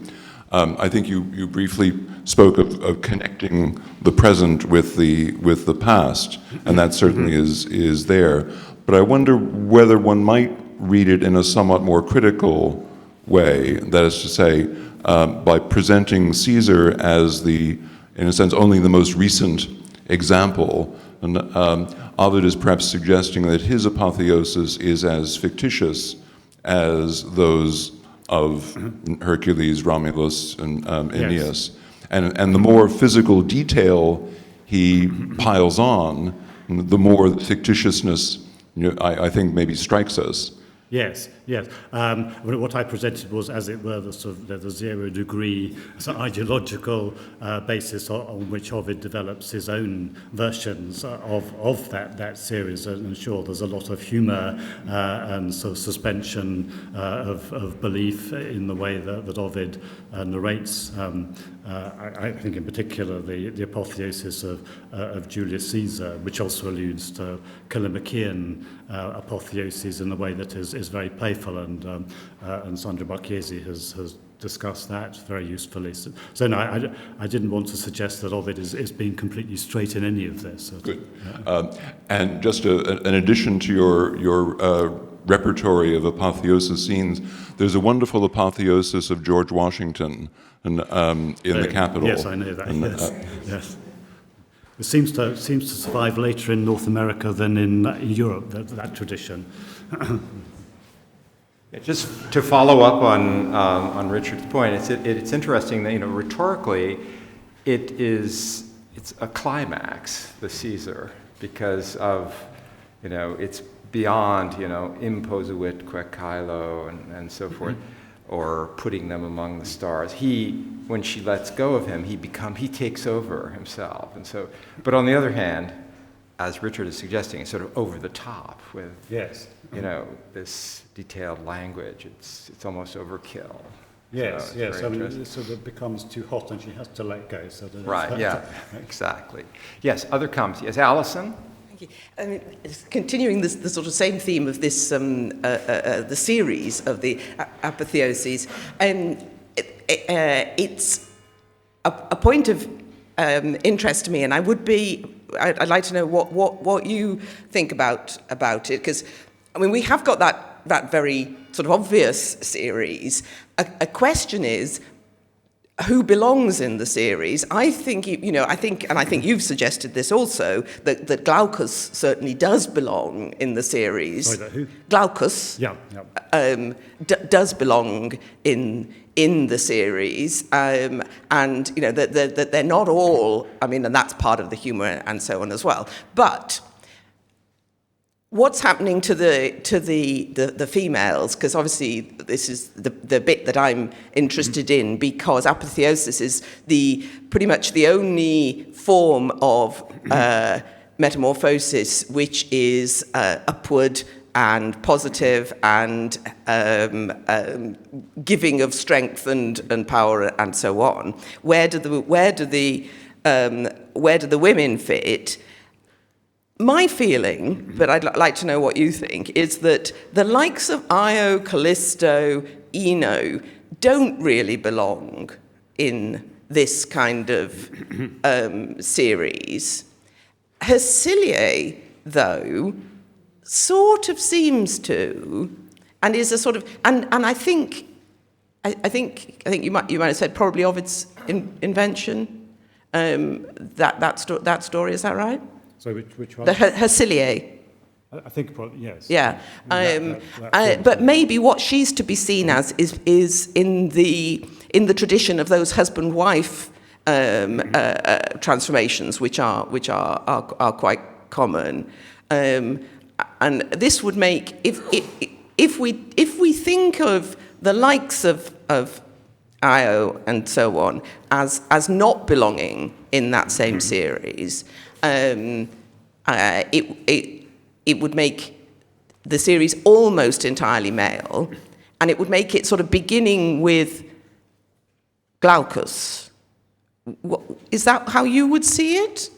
I think you briefly spoke of connecting the present with the past, and that certainly is there. But I wonder whether one might read it in a somewhat more critical way, that is to say, by presenting Caesar as in a sense, only the most recent example. And Ovid is perhaps suggesting that his apotheosis is as fictitious as those of Hercules, Romulus, and Aeneas. Yes. And the more physical detail he piles on, the more the fictitiousness, I think, maybe strikes us. Yes. What I presented was, as it were, the 0-degree ideological basis on which Ovid develops his own versions of that series. And sure, there's a lot of humour and sort of suspension of belief in the way that Ovid narrates. I think, in particular, the apotheosis of Julius Caesar, which also alludes to Callimacheian apotheoses in the way that is very playful, and Alessandro Barchiesi has discussed that very usefully. So no, I didn't want to suggest that Ovid is being completely straight in any of this. Good. And just an addition to your repertory of apotheosis scenes. There's a wonderful apotheosis of George Washington in the Capitol. Yes, I know that. Yes. Yes. It seems to survive later in North America than in Europe, that tradition. Just to follow up on Richard's point, it's interesting that, rhetorically, it's a climax, the Caesar, because of, it's beyond, imposuit quae caelo and so forth, or putting them among the stars. When she lets go of him, he takes over himself. And so, but on the other hand, as Richard is suggesting, it's sort of over the top with, this detailed language. It's almost overkill. Yes, yes. I mean, it sort of becomes too hot and she has to let go. So right, yeah, exactly. Yes, other comments. Yes, Alison? Thank you. I mean, continuing the sort of same theme of this, the series of the apotheoses, it's a point of interest to me, and I'd like to know what you think about it, because I mean, we have got that very sort of obvious series. A question is, who belongs in the series? I think you've suggested this also, that Glaucus certainly does belong in the series. Sorry, that who? Glaucus does belong in the series, and that they're not all. I mean, and that's part of the humor and so on as well. But what's happening to the females? Because obviously this is the bit that I'm interested in, because apotheosis is pretty much the only form of metamorphosis which is upward and positive and giving of strength and power and so on. Where do the women fit? My feeling, but I'd like to know what you think, is that the likes of Io, Callisto, Ino don't really belong in this kind of series. Hersilie, though, sort of seems to, and is a sort of, and I think you might have said probably Ovid's invention. That story, is that right? So which one? The Hersilie. I think probably, yes. Yeah. But maybe what she's to be seen as is in the tradition of those husband-wife transformations, which are quite common. And this would make, if we think of the likes of Io and so on as not belonging in that same series, it would make the series almost entirely male, and it would make it sort of beginning with Glaucus. Is that how you would see it?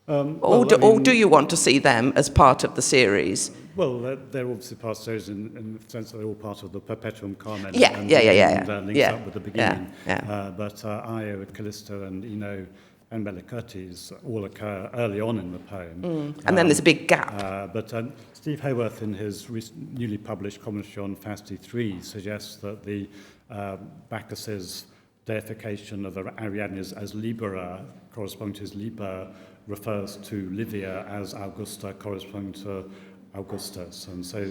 Or do you want to see them as part of the series? Well, they're obviously part of the series in the sense that they're all part of the Perpetuum Carmen. Yeah. Links up with the beginning. But Io, Callisto, and Ino, and Melicertes all occur early on in the poem. And then there's a big gap. But Steve Hayworth, in his newly published commentary on Fausti 3, suggests that the Bacchus's deification of Ariadne as Libera, corresponding to his Liber, refers to Livia as Augusta, corresponding to Augustus. And so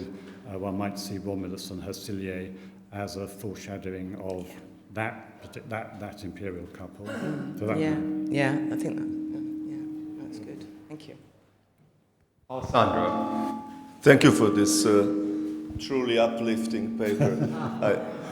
one might see Romulus and Hersilie as a foreshadowing of that imperial couple. I think that's good. Thank you. Alessandro. Thank you for this truly uplifting paper.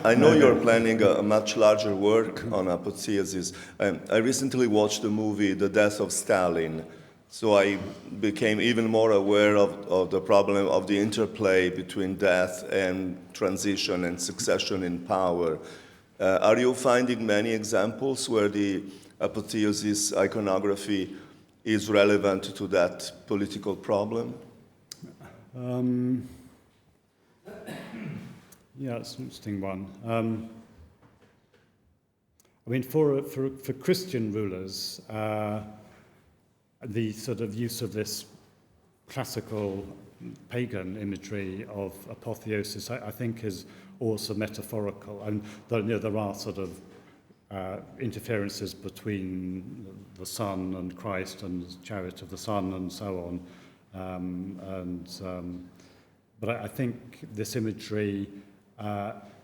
I know you're planning a much larger work on apotheosis. I recently watched the movie The Death of Stalin, so I became even more aware of the problem of the interplay between death and transition and succession in power. Are you finding many examples where the apotheosis iconography is relevant to that political problem? Yeah, it's an interesting one. I mean, for Christian rulers, the sort of use of this classical pagan imagery of apotheosis, I think, is also metaphorical. And there are sort of interferences between the sun and Christ and the chariot of the sun and so on. But I think this imagery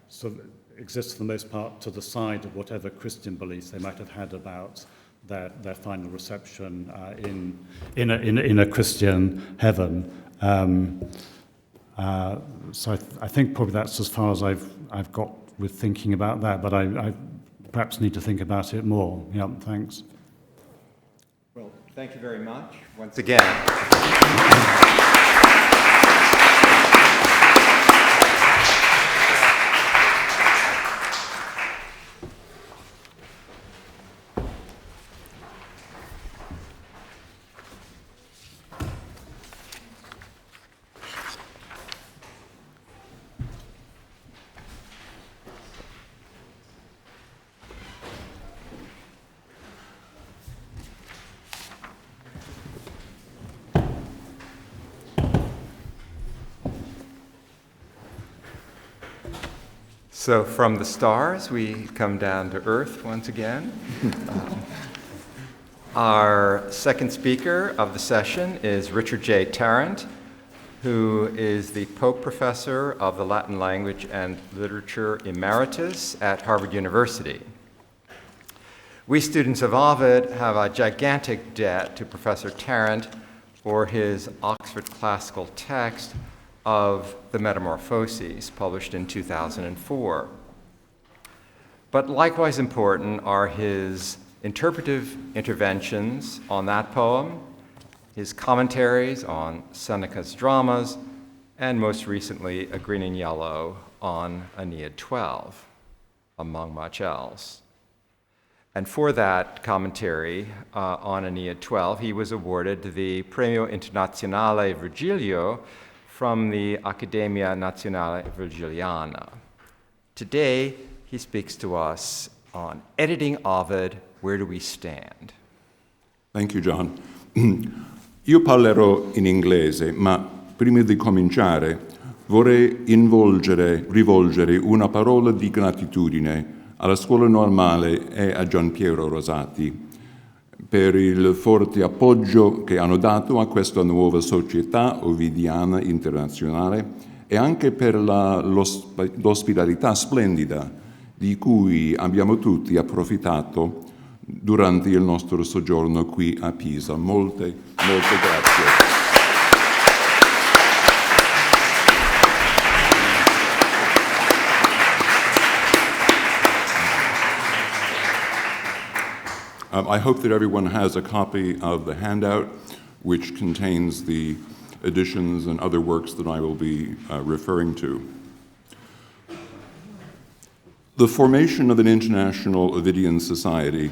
sort of exists for the most part to the side of whatever Christian beliefs they might have had about their final reception in a Christian heaven. So I think probably that's as far as I've got with thinking about that, but I perhaps need to think about it more. Yeah, thanks. Well, thank you very much once again. So from the stars, we come down to earth once again. Our second speaker of the session is Richard J. Tarrant, who is the Pope Professor of the Latin Language and Literature Emeritus at Harvard University. We students of Ovid have a gigantic debt to Professor Tarrant for his Oxford classical text of the Metamorphoses, published in 2004. But likewise important are his interpretive interventions on that poem, his commentaries on Seneca's dramas, and most recently, A Green and Yellow on Aeneid 12, among much else. And for that commentary on Aeneid 12, he was awarded the Premio Internazionale Virgilio from the Accademia Nazionale Virgiliana. Today, he speaks to us on editing Ovid, Where Do We Stand? Thank you, John. Io parlerò in inglese, ma prima di cominciare vorrei rivolgere una parola di gratitudine alla Scuola Normale e a Gianpiero Rosati per il forte appoggio che hanno dato a questa nuova società ovidiana internazionale e anche per l'ospitalità splendida di cui abbiamo tutti approfittato durante il nostro soggiorno qui a Pisa. Molte grazie. I hope that everyone has a copy of the handout, which contains the editions and other works that I will be referring to. The formation of an international Ovidian society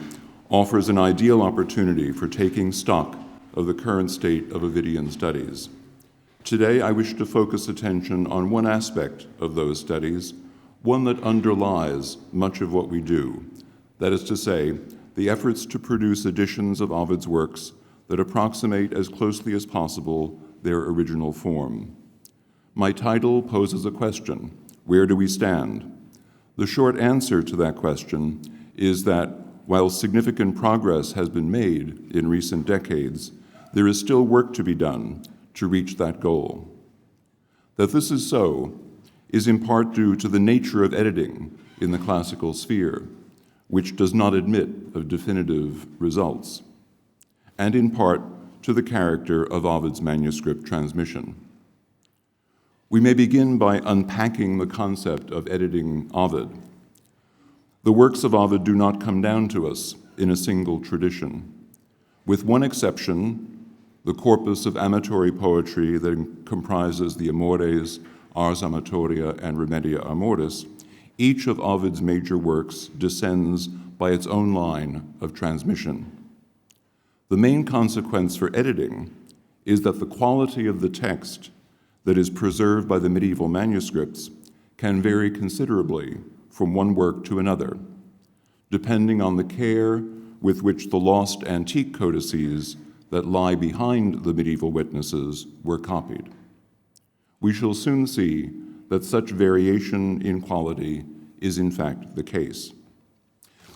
offers an ideal opportunity for taking stock of the current state of Ovidian studies. Today, I wish to focus attention on one aspect of those studies, one that underlies much of what we do. That is to say, the efforts to produce editions of Ovid's works that approximate as closely as possible their original form. My title poses a question: where do we stand? The short answer to that question is that while significant progress has been made in recent decades, there is still work to be done to reach that goal. That this is so is in part due to the nature of editing in the classical sphere, which does not admit of definitive results, and in part to the character of Ovid's manuscript transmission. We may begin by unpacking the concept of editing Ovid. The works of Ovid do not come down to us in a single tradition. With one exception, the corpus of amatory poetry that comprises the Amores, Ars Amatoria, and Remedia Amoris, each of Ovid's major works descends by its own line of transmission. The main consequence for editing is that the quality of the text that is preserved by the medieval manuscripts can vary considerably from one work to another, depending on the care with which the lost antique codices that lie behind the medieval witnesses were copied. we shall soon see that such variation in quality is in fact the case.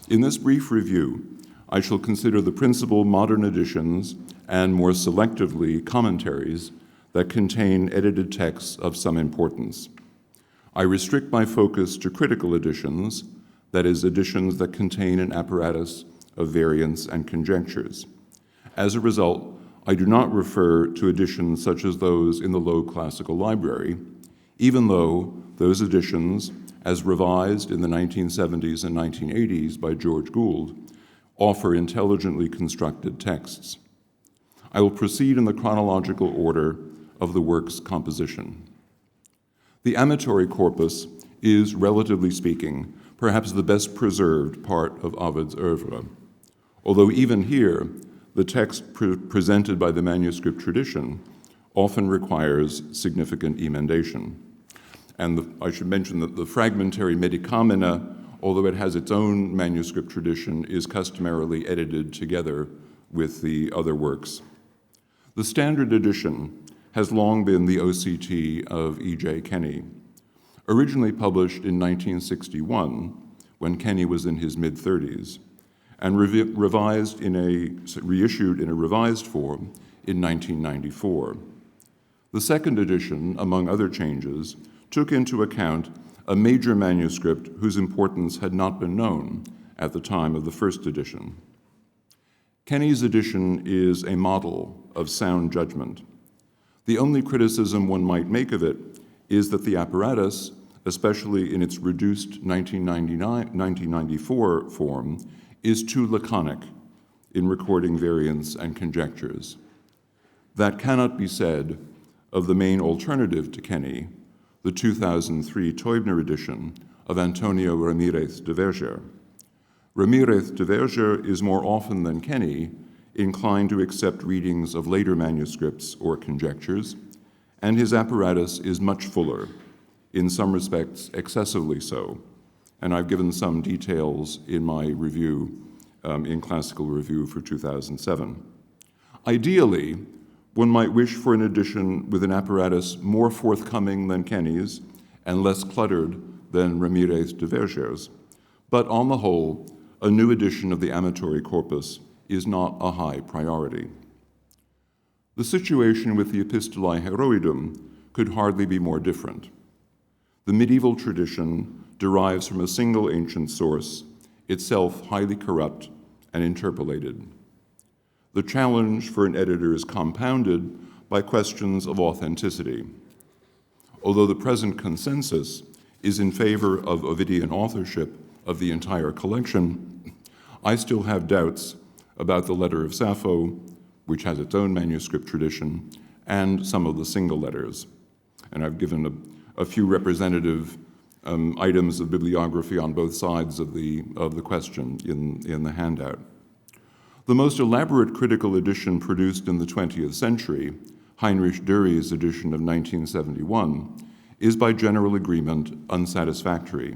In this brief review, I shall consider the principal modern editions and, more selectively, commentaries that contain edited texts of some importance. I restrict my focus to critical editions, that is, editions that contain an apparatus of variants and conjectures. As a result, I do not refer to editions such as those in the Low Classical Library, even though those editions, as revised in the 1970s and 1980s by George Gould, offer intelligently constructed texts. I will proceed in the chronological order of the work's composition. The amatory corpus is, relatively speaking, perhaps the best preserved part of Ovid's oeuvre, although even here, the text presented by the manuscript tradition often requires significant emendation. And I should mention that the fragmentary Medicamina, although it has its own manuscript tradition, is customarily edited together with the other works. The standard edition has long been the OCT of E.J. Kenny. Originally published in 1961, when Kenny was in his mid-30s, and reissued in a revised form in 1994. The second edition, among other changes, took into account a major manuscript whose importance had not been known at the time of the first edition. Kenny's edition is a model of sound judgment. The only criticism one might make of it is that the apparatus, especially in its reduced 1994 form, is too laconic in recording variants and conjectures. That cannot be said of the main alternative to Kenny, the 2003 Teubner edition of Antonio Ramirez de Verger. Ramirez de Verger is more often than Kenny inclined to accept readings of later manuscripts or conjectures, and his apparatus is much fuller, in some respects excessively so, and I've given some details in my review, in Classical Review for 2007. Ideally, one might wish for an edition with an apparatus more forthcoming than Kenny's and less cluttered than Ramirez de Verger's, but on the whole, a new edition of the amatory corpus is not a high priority. The situation with the Epistolae Heroidum could hardly be more different. The medieval tradition derives from a single ancient source, itself highly corrupt and interpolated. The challenge for an editor is compounded by questions of authenticity. Although the present consensus is in favor of Ovidian authorship of the entire collection, I still have doubts about the letter of Saffo, which has its own manuscript tradition, and some of the single letters. And I've given a few representative items of bibliography on both sides of the question in the handout. The most elaborate critical edition produced in the 20th century, Heinrich Dürri's edition of 1971, is by general agreement unsatisfactory.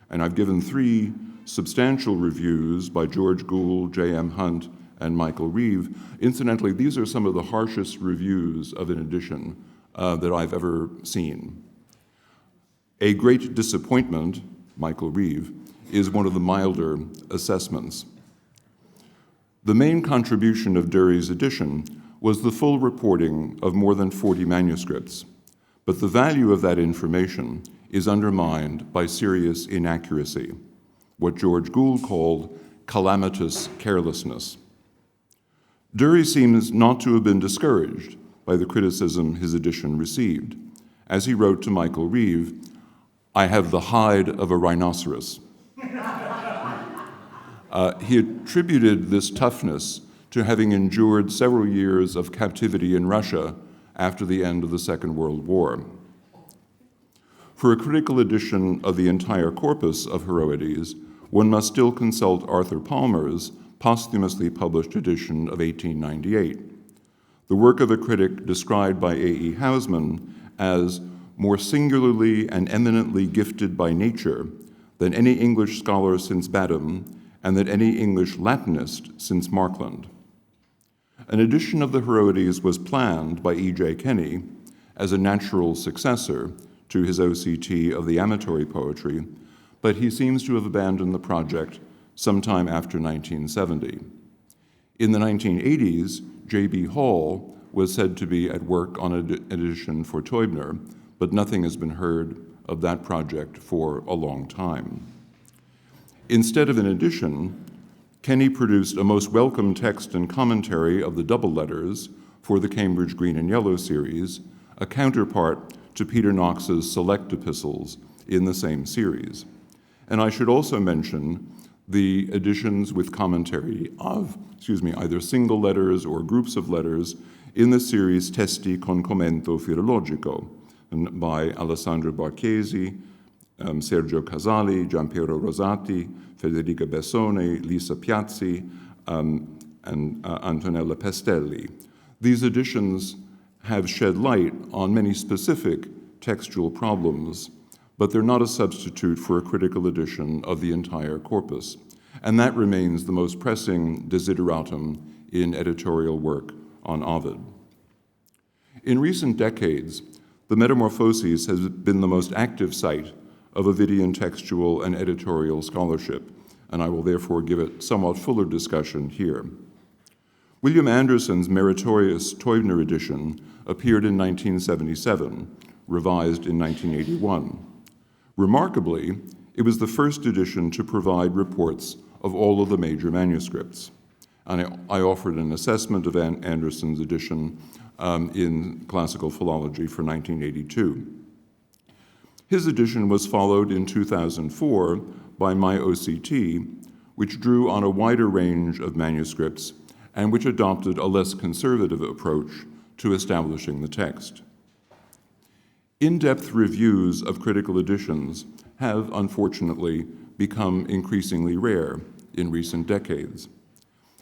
And I've given 3 substantial reviews by George Gould, J.M. Hunt, and Michael Reeve. Incidentally, these are some of the harshest reviews of an edition that I've ever seen. A great disappointment, Michael Reeve, is one of the milder assessments. The main contribution of Dürri's edition was the full reporting of more than 40 manuscripts, but the value of that information is undermined by serious inaccuracy, what George Gould called calamitous carelessness. Dürri seems not to have been discouraged by the criticism his edition received. As he wrote to Michael Reeve, "I have the hide of a rhinoceros." He attributed this toughness to having endured several years of captivity in Russia after the end of the Second World War. For a critical edition of the entire corpus of Heroides, one must still consult Arthur Palmer's posthumously published edition of 1898, the work of a critic described by A.E. Hausman as more singularly and eminently gifted by nature than any English scholar since Badham and than any English Latinist since Markland. An edition of the Heroides was planned by E.J. Kenny as a natural successor to his OCT of the amatory poetry, but he seems to have abandoned the project sometime after 1970. In the 1980s, J.B. Hall was said to be at work on an edition for Teubner, but nothing has been heard of that project for a long time. Instead of an edition, Kenny produced a most welcome text and commentary of the double letters for the Cambridge Green and Yellow series, a counterpart to Peter Knox's select epistles in the same series. And I should also mention the editions with commentary of, either single letters or groups of letters in the series Testi con commento filologico by Alessandro Barchiesi, Sergio Casali, Gianpiero Rosati, Federica Bessone, Lisa Piazzi, and Antonella Pestelli. These editions have shed light on many specific textual problems, but they're not a substitute for a critical edition of the entire corpus. And that remains the most pressing desideratum in editorial work on Ovid. In recent decades, the Metamorphoses has been the most active site of Ovidian textual and editorial scholarship, and I will therefore give it somewhat fuller discussion here. William Anderson's meritorious Teubner edition appeared in 1977, revised in 1981. Remarkably, it was the first edition to provide reports of all of the major manuscripts. And I offered an assessment of Anderson's edition in classical philology for 1982. His edition was followed in 2004 by my OCT, which drew on a wider range of manuscripts and which adopted a less conservative approach to establishing the text. In-depth reviews of critical editions have, unfortunately, become increasingly rare in recent decades.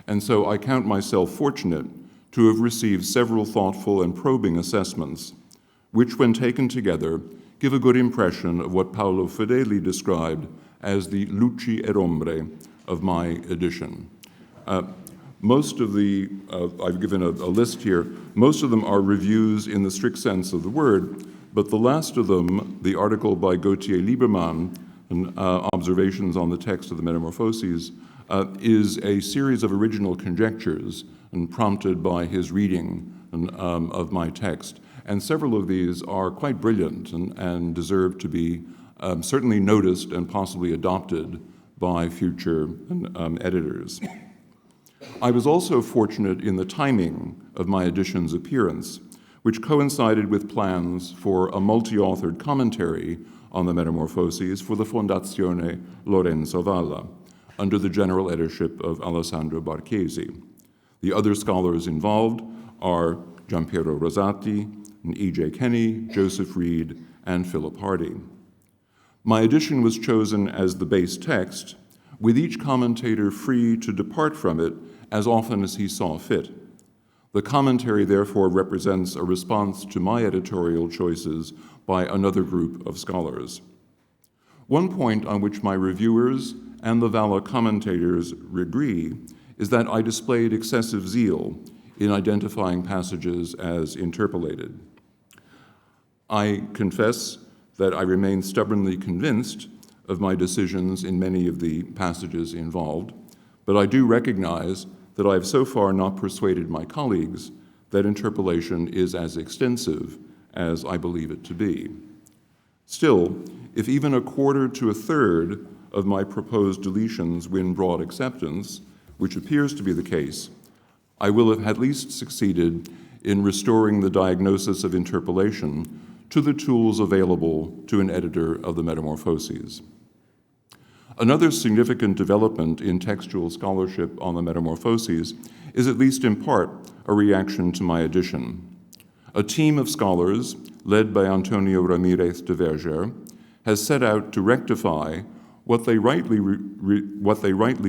And so I count myself fortunate to have received several thoughtful and probing assessments, which, when taken together, give a good impression of what Paolo Fedeli described as the luci et ombre of my edition. Most of the, I've given a list here, most of them are reviews in the strict sense of the word, but the last of them, the article by Gauthier Lieberman, Observations on the Text of the Metamorphoses, is a series of original conjectures and prompted by his reading of my text. And several of these are quite brilliant and deserve to be certainly noticed and possibly adopted by future editors. I was also fortunate in the timing of my edition's appearance, which coincided with plans for a multi-authored commentary on the Metamorphoses for the Fondazione Lorenzo Valla, under the general editorship of Alessandro Barchiesi. The other scholars involved are Gianpiero Rosati, E.J. Kenny, Joseph Reed, and Philip Hardie. My edition was chosen as the base text, with each commentator free to depart from it as often as he saw fit. The commentary therefore represents a response to my editorial choices by another group of scholars. One point on which my reviewers and the Valla commentators agree is that I displayed excessive zeal in identifying passages as interpolated. I confess that I remain stubbornly convinced of my decisions in many of the passages involved, but I do recognize that I have so far not persuaded my colleagues that interpolation is as extensive as I believe it to be. Still, if even a quarter to a third of my proposed deletions win broad acceptance, which appears to be the case, I will have at least succeeded in restoring the diagnosis of interpolation to the tools available to an editor of the Metamorphoses. Another significant development in textual scholarship on the Metamorphoses is, at least in part, a reaction to my edition. A team of scholars, led by Antonio Ramirez de Verger, has set out to rectify what they rightly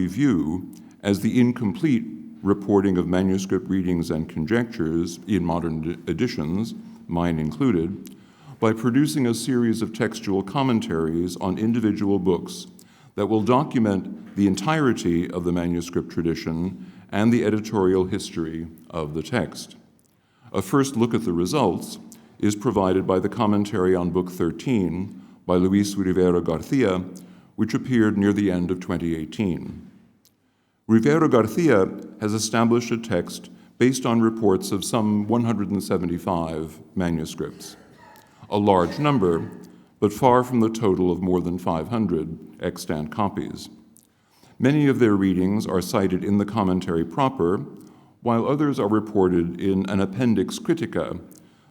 view as the incomplete reporting of manuscript readings and conjectures in modern editions, mine included, by producing a series of textual commentaries on individual books that will document the entirety of the manuscript tradition and the editorial history of the text. A first look at the results is provided by the commentary on Book 13 by Luis Rivera Garcia, which appeared near the end of 2018. Rivera Garcia has established a text based on reports of some 175 manuscripts, a large number, but far from the total of more than 500 extant copies. Many of their readings are cited in the commentary proper, while others are reported in an appendix critica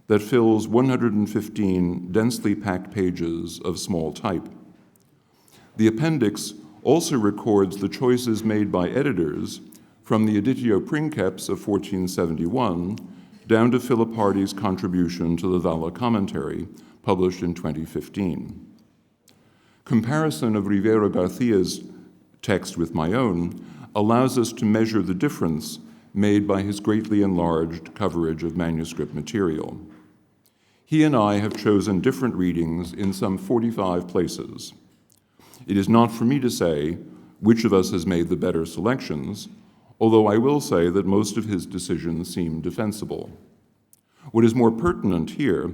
that fills 115 densely packed pages of small type. The appendix also records the choices made by editors from the Editio Princeps of 1471 down to Philip Hardie's contribution to the Valla commentary, published in 2015. Comparison of Rivera Garcia's text with my own allows us to measure the difference made by his greatly enlarged coverage of manuscript material. He and I have chosen different readings in some 45 places. It is not for me to say which of us has made the better selections, although I will say that most of his decisions seem defensible. What is more pertinent here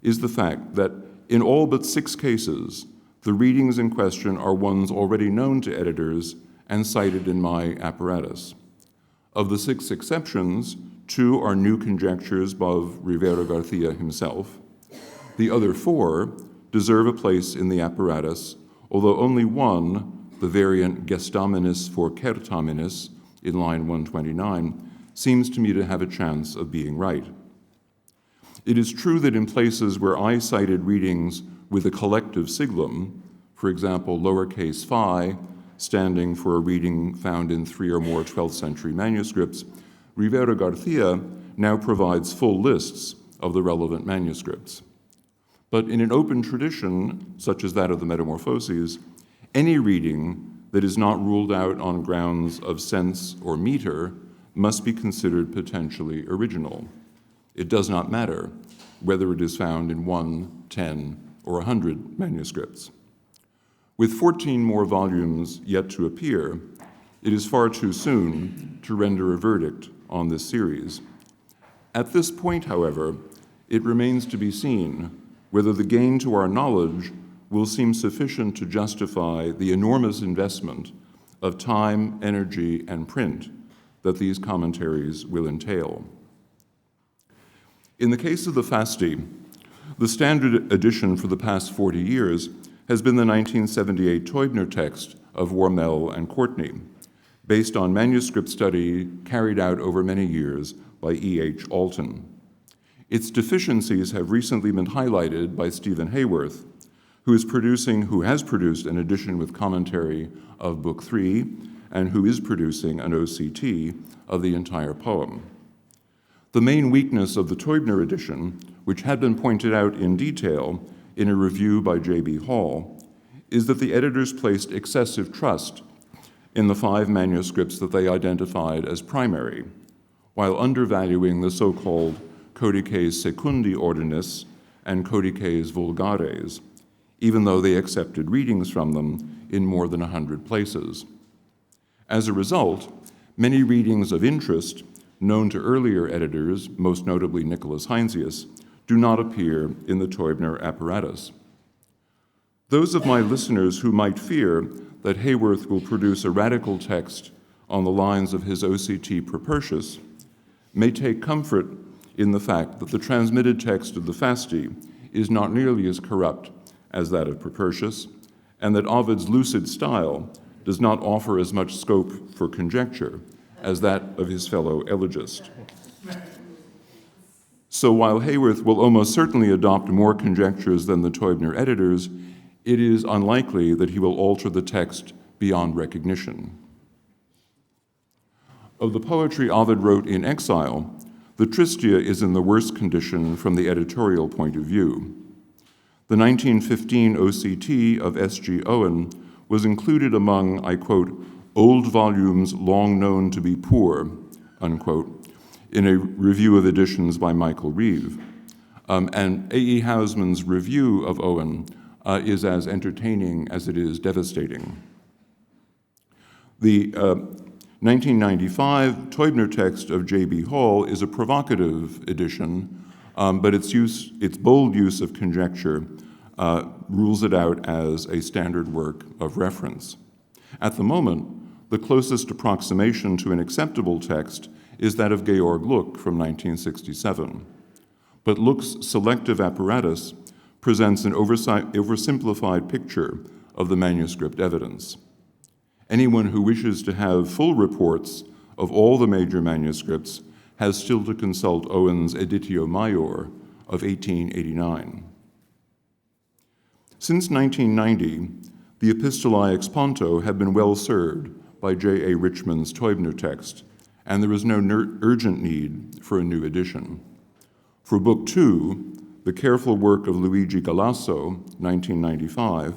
is the fact that in all but 6 cases, the readings in question are ones already known to editors and cited in my apparatus. Of the 6 exceptions, 2 are new conjectures of Rivera Garcia himself. The other 4 deserve a place in the apparatus, although only one, the variant gestaminis for certaminis, in line 129, seems to me to have a chance of being right. It is true that in places where I cited readings with a collective siglum, for example, lowercase phi, standing for a reading found in 3 or more 12th century manuscripts, Rivera Garcia now provides full lists of the relevant manuscripts. But in an open tradition, such as that of the Metamorphoses, any reading that is not ruled out on grounds of sense or meter must be considered potentially original. It does not matter whether it is found in 1, 10, or 100 manuscripts. With 14 more volumes yet to appear, it is far too soon to render a verdict on this series. At this point, however, it remains to be seen whether the gain to our knowledge will seem sufficient to justify the enormous investment of time, energy, and print that these commentaries will entail. In the case of the Fasti, the standard edition for the past 40 years has been the 1978 Teubner text of Wormel and Courtney, based on manuscript study carried out over many years by E.H. Alton. Its deficiencies have recently been highlighted by Stephen Hayworth, who has produced an edition with commentary of Book 3, and who is producing an OCT of the entire poem. The main weakness of the Teubner edition, which had been pointed out in detail in a review by J.B. Hall, is that the editors placed excessive trust in the 5 manuscripts that they identified as primary, while undervaluing the so-called codices secundi ordinis and codices vulgares, even though they accepted readings from them in more than 100 places. As a result, many readings of interest known to earlier editors, most notably Nicholas Heinsius, do not appear in the Teubner apparatus. Those of my listeners who might fear that Hayworth will produce a radical text on the lines of his OCT Propertius may take comfort in the fact that the transmitted text of the Fasti is not nearly as corrupt as that of Propertius, and that Ovid's lucid style does not offer as much scope for conjecture as that of his fellow elegist. So while Hayworth will almost certainly adopt more conjectures than the Teubner editors, it is unlikely that he will alter the text beyond recognition. Of the poetry Ovid wrote in exile, the Tristia is in the worst condition from the editorial point of view. The 1915 OCT of S.G. Owen was included among, I quote, old volumes long known to be poor, unquote, in a review of editions by Michael Reeve. And A.E. Hausman's review of Owen is as entertaining as it is devastating. The 1995 Teubner text of J.B. Hall is a provocative edition but its bold use of conjecture rules it out as a standard work of reference. At the moment, the closest approximation to an acceptable text is that of Georg Luck from 1967. But Luck's selective apparatus presents an oversimplified picture of the manuscript evidence. Anyone who wishes to have full reports of all the major manuscripts has still to consult Owen's Editio Maior of 1889. Since 1990, the Epistolae ex Ponto have been well served by J.A. Richmond's Teubner text, and there is no urgent need for a new edition. For Book 2, the careful work of Luigi Galasso, 1995,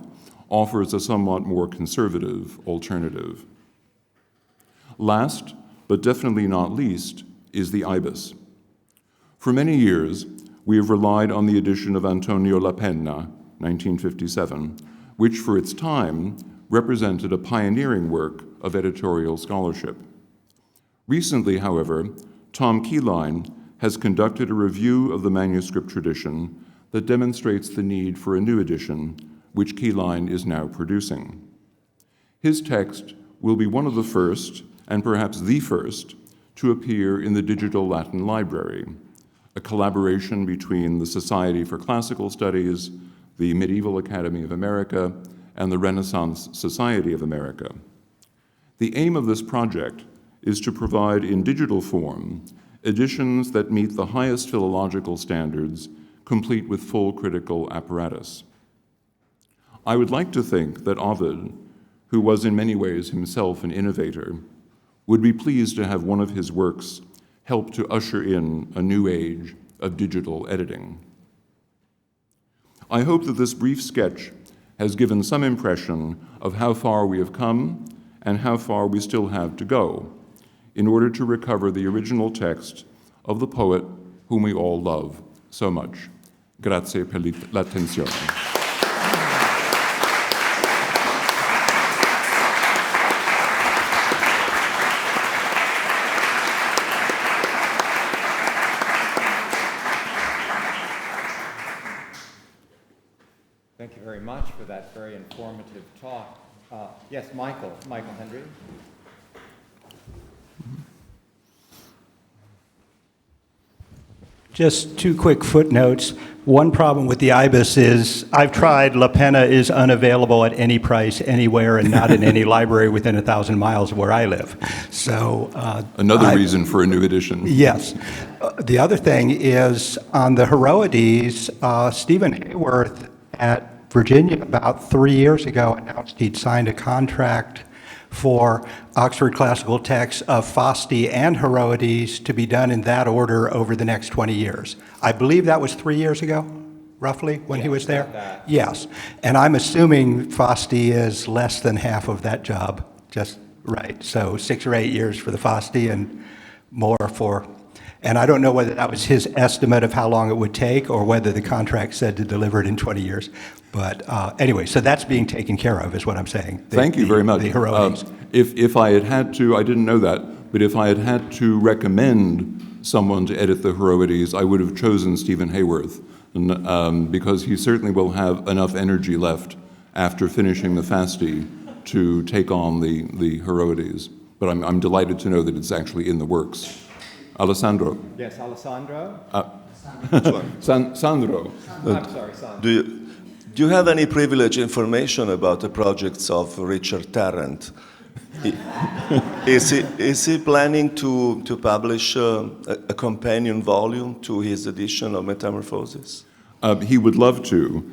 offers a somewhat more conservative alternative. Last, but definitely not least, is the ibis. For many years, we have relied on the edition of Antonio Lapenna, 1957, which for its time represented a pioneering work of editorial scholarship. Recently, however, Tom Keyline has conducted a review of the manuscript tradition that demonstrates the need for a new edition, which Keyline is now producing. His text will be one of the first, and perhaps the first, to appear in the Digital Latin Library, a collaboration between the Society for Classical Studies, the Medieval Academy of America, and the Renaissance Society of America. The aim of this project is to provide in digital form editions that meet the highest philological standards, complete with full critical apparatus. I would like to think that Ovid, who was in many ways himself an innovator, would be pleased to have one of his works help to usher in a new age of digital editing. I hope that this brief sketch has given some impression of how far we have come and how far we still have to go in order to recover the original text of the poet whom we all love so much. Grazie per l'attenzione. Thank you very much for that very informative talk. Yes, Michael Henry. Just two quick footnotes. One problem with the IBIS is I've tried, La Penna is unavailable at any price anywhere and not in any library within 1,000 miles of where I live. So another reason for a new edition. Yes. The other thing is on the Heroides, Stephen Hayworth at Virginia about 3 years ago announced he'd signed a contract for Oxford Classical Texts of Fasti and Heroides to be done in that order over the next 20 years. I believe that was 3 years ago, roughly, when he was there? Yes. And I'm assuming Fasti is less than half of that job, just right. So 6 or 8 years for the Fasti and more for, and I don't know whether that was his estimate of how long it would take or whether the contract said to deliver it in 20 years. But anyway, so that's being taken care of, is what I'm saying. Thank you very much. The Heroides. If I had to, I didn't know that, but if I had to recommend someone to edit the Heroides, I would have chosen Stephen Hayworth, because he certainly will have enough energy left after finishing the Fasti to take on the Heroides. But I'm delighted to know that it's actually in the works. Alessandro. Yes, Alessandro. Sandro. I'm sorry, Sandro. Do you have any privileged information about the projects of Richard Tarrant? Is he planning to publish a companion volume to his edition of Metamorphosis? He would love to,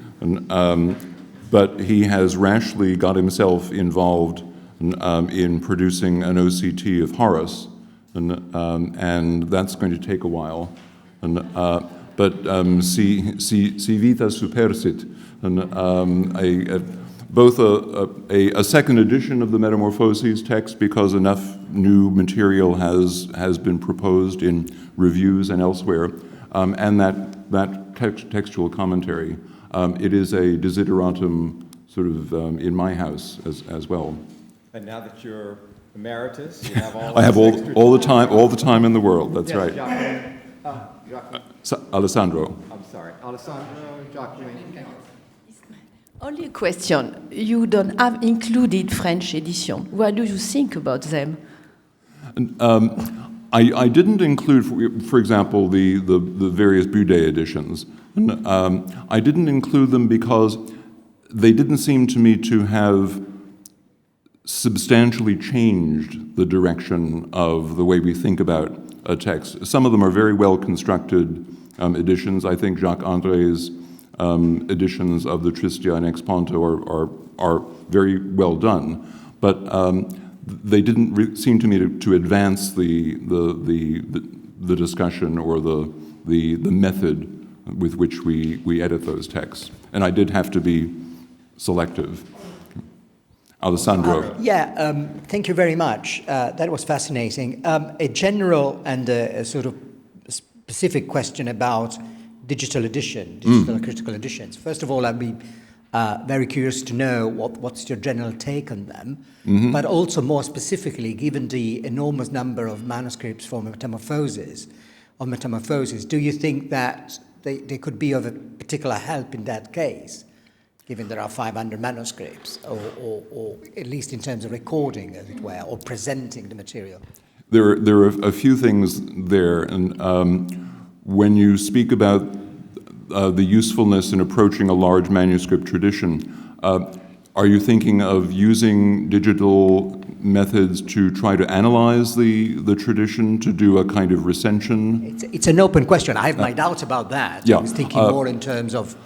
but he has rashly got himself involved in producing an OCT of Horace, and that's going to take a while. But si vita supersit, both a second edition of the Metamorphoses text, because enough new material has been proposed in reviews and elsewhere, and that textual commentary. It is a desideratum sort of in my house as well. And now that you're emeritus, you have all I have all the time in the world. That's yes, right. Jacqueline. Alessandro. I'm sorry. Alessandro, Jacqueline. Only a question. You don't have included French edition. What do you think about them? I didn't include, for example, the various Boudet editions. I didn't include them because they didn't seem to me to have substantially changed the direction of the way we think about a text. Some of them are very well constructed editions. I think Jacques André's editions of the Tristia and Ex Ponto are very well done, but they didn't seem to me to advance the discussion or the method with which we edit those texts. And I did have to be selective. Alessandro. Thank you very much. That was fascinating. A general and a sort of specific question about digital critical editions. First of all, I'd be very curious to know what's your general take on them, but also more specifically, given the enormous number of manuscripts for Metamorphoses, do you think that they could be of a particular help in that case, given there are 500 manuscripts, or at least in terms of recording, as it were, or presenting the material? There are a few things there, and when you speak about the usefulness in approaching a large manuscript tradition, are you thinking of using digital methods to try to analyze the tradition, to do a kind of recension? It's an open question. I have my doubts about that. Yeah, I was thinking more in terms of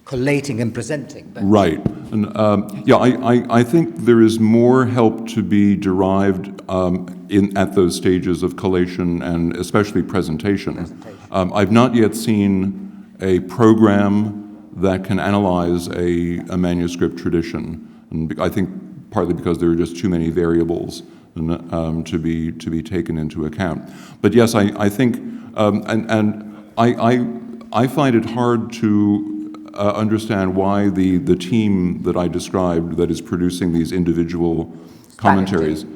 collating and presenting. Right. And I think there is more help to be derived at those stages of collation and especially presentation. I've not yet seen a program that can analyze a manuscript tradition, and I think partly because there are just too many variables to be taken into account. But yes, I think, and I find it hard to understand why the team that I described that is producing these individual commentaries,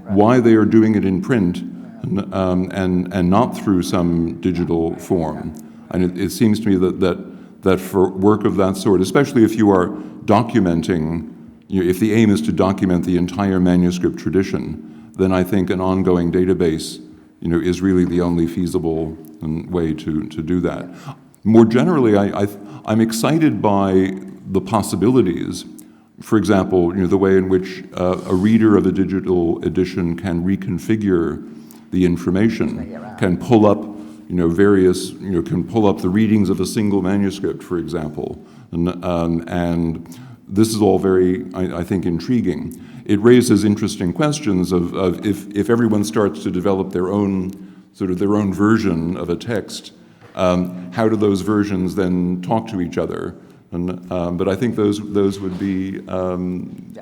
why they are doing it in print and not through some digital form. And it seems to me that for work of that sort, especially if you are documenting, if the aim is to document the entire manuscript tradition, then I think an ongoing database, is really the only feasible way to do that. More generally, I'm excited by the possibilities. For example, the way in which a reader of a digital edition can reconfigure the information, can pull up can pull up the readings of a single manuscript, for example. And this is all very, I think, intriguing. It raises interesting questions of if everyone starts to develop their own version of a text, how do those versions then talk to each other? But I think those would be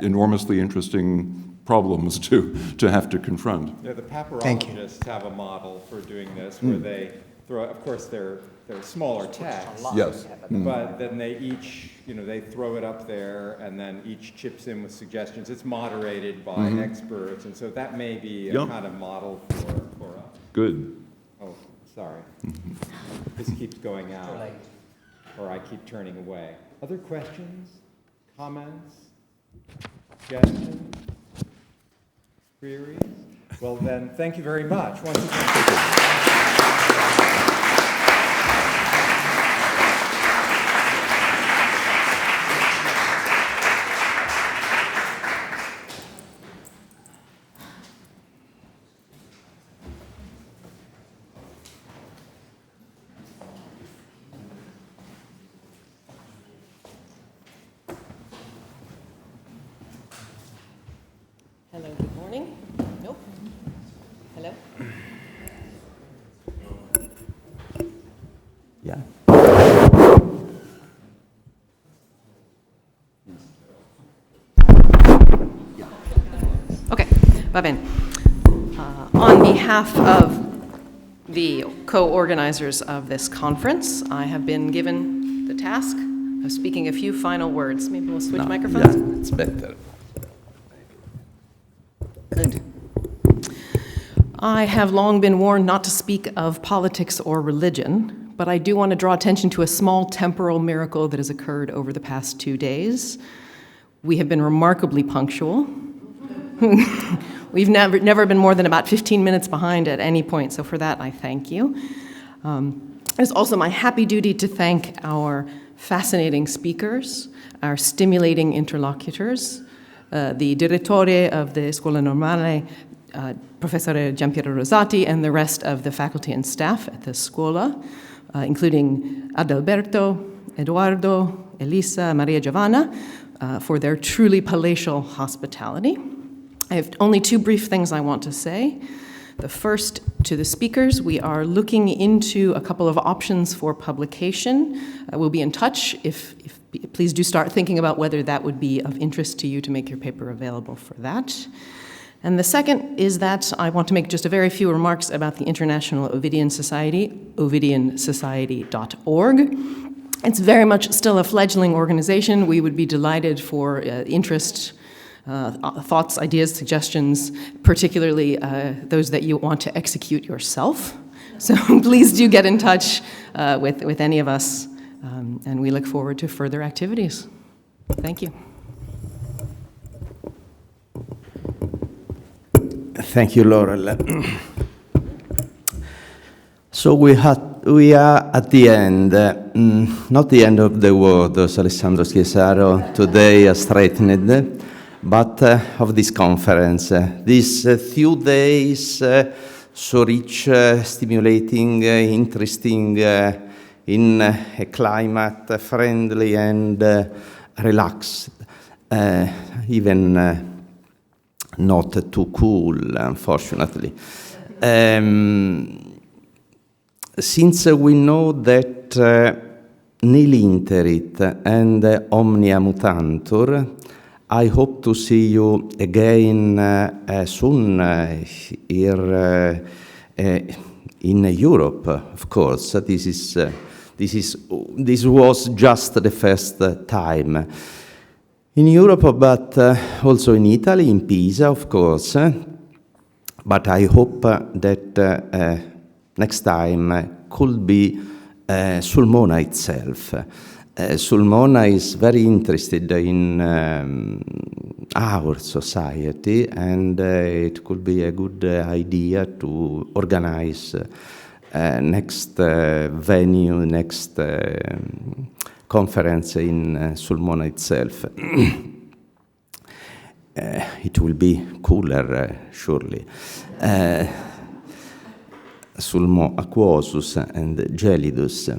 enormously interesting problems to have to confront. Yeah, the papyrologists have a model for doing this, where they throw, of course, they're smaller texts. Yes. But then they each, they throw it up there, and then each chips in with suggestions. It's moderated by experts, and so that may be a kind of model for us. Good. Oh, sorry. This keeps going out, or I keep turning away. Other questions, comments, suggestions? Queries? Well then, thank you very much. Once again. Hello, good morning. Nope. Hello? Yeah. Okay, va bene. On behalf of the co-organizers of this conference, I have been given the task of speaking a few final words. Maybe we'll switch microphones? Yeah, it's better. Good. I have long been warned not to speak of politics or religion, but I do want to draw attention to a small temporal miracle that has occurred over the past 2 days. We have been remarkably punctual. We've never been more than about 15 minutes behind at any point, so for that I thank you. It's also my happy duty to thank our fascinating speakers, our stimulating interlocutors, the direttore of the Scuola Normale, Professor Gianpiero Rosati, and the rest of the faculty and staff at the Scuola, including Adalberto, Eduardo, Elisa, Maria Giovanna, for their truly palatial hospitality. I have only 2 brief things I want to say. The first, to the speakers, we are looking into a couple of options for publication. We'll be in touch. Please do start thinking about whether that would be of interest to you to make your paper available for that. And the second is that I want to make just a very few remarks about the International Ovidian Society, ovidiansociety.org. It's very much still a fledgling organization. We would be delighted for interest, thoughts, ideas, suggestions, particularly those that you want to execute yourself. So please do get in touch with any of us, and we look forward to further activities. Thank you. Thank you, Laurel. So we are at the end, not the end of the world, as Alessandro Schiesaro today has threatened, but of this conference. These few days, so rich, stimulating, interesting, in a climate friendly and relaxed, even not too cool, unfortunately. Since we know that nil interit and omnia mutantur, I hope to see you again soon here in Europe, of course. This was just the first time. In Europe, but also in Italy, in Pisa, of course. But I hope that next time could be Sulmona itself. Sulmona is very interested in our society, and it could be a good idea to organize next venue, next conference in Sulmona itself. It will be cooler, surely. Sulmo aquosus and gelidus.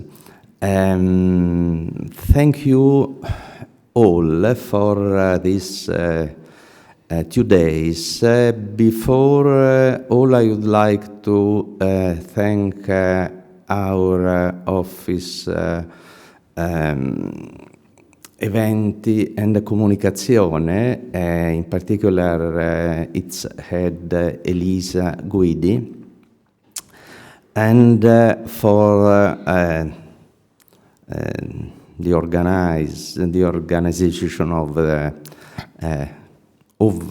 Thank you all for these 2 days. Before all, I would like to thank our office eventi and comunicazione, in particular its head Elisa Guidi, and for the organization of all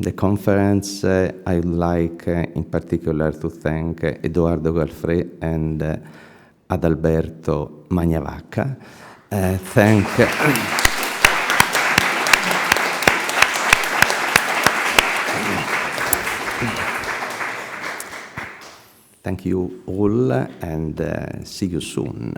the conference. I would like in particular to thank Edoardo Galfré and Adalberto Magnavacca. Thank you all, and see you soon.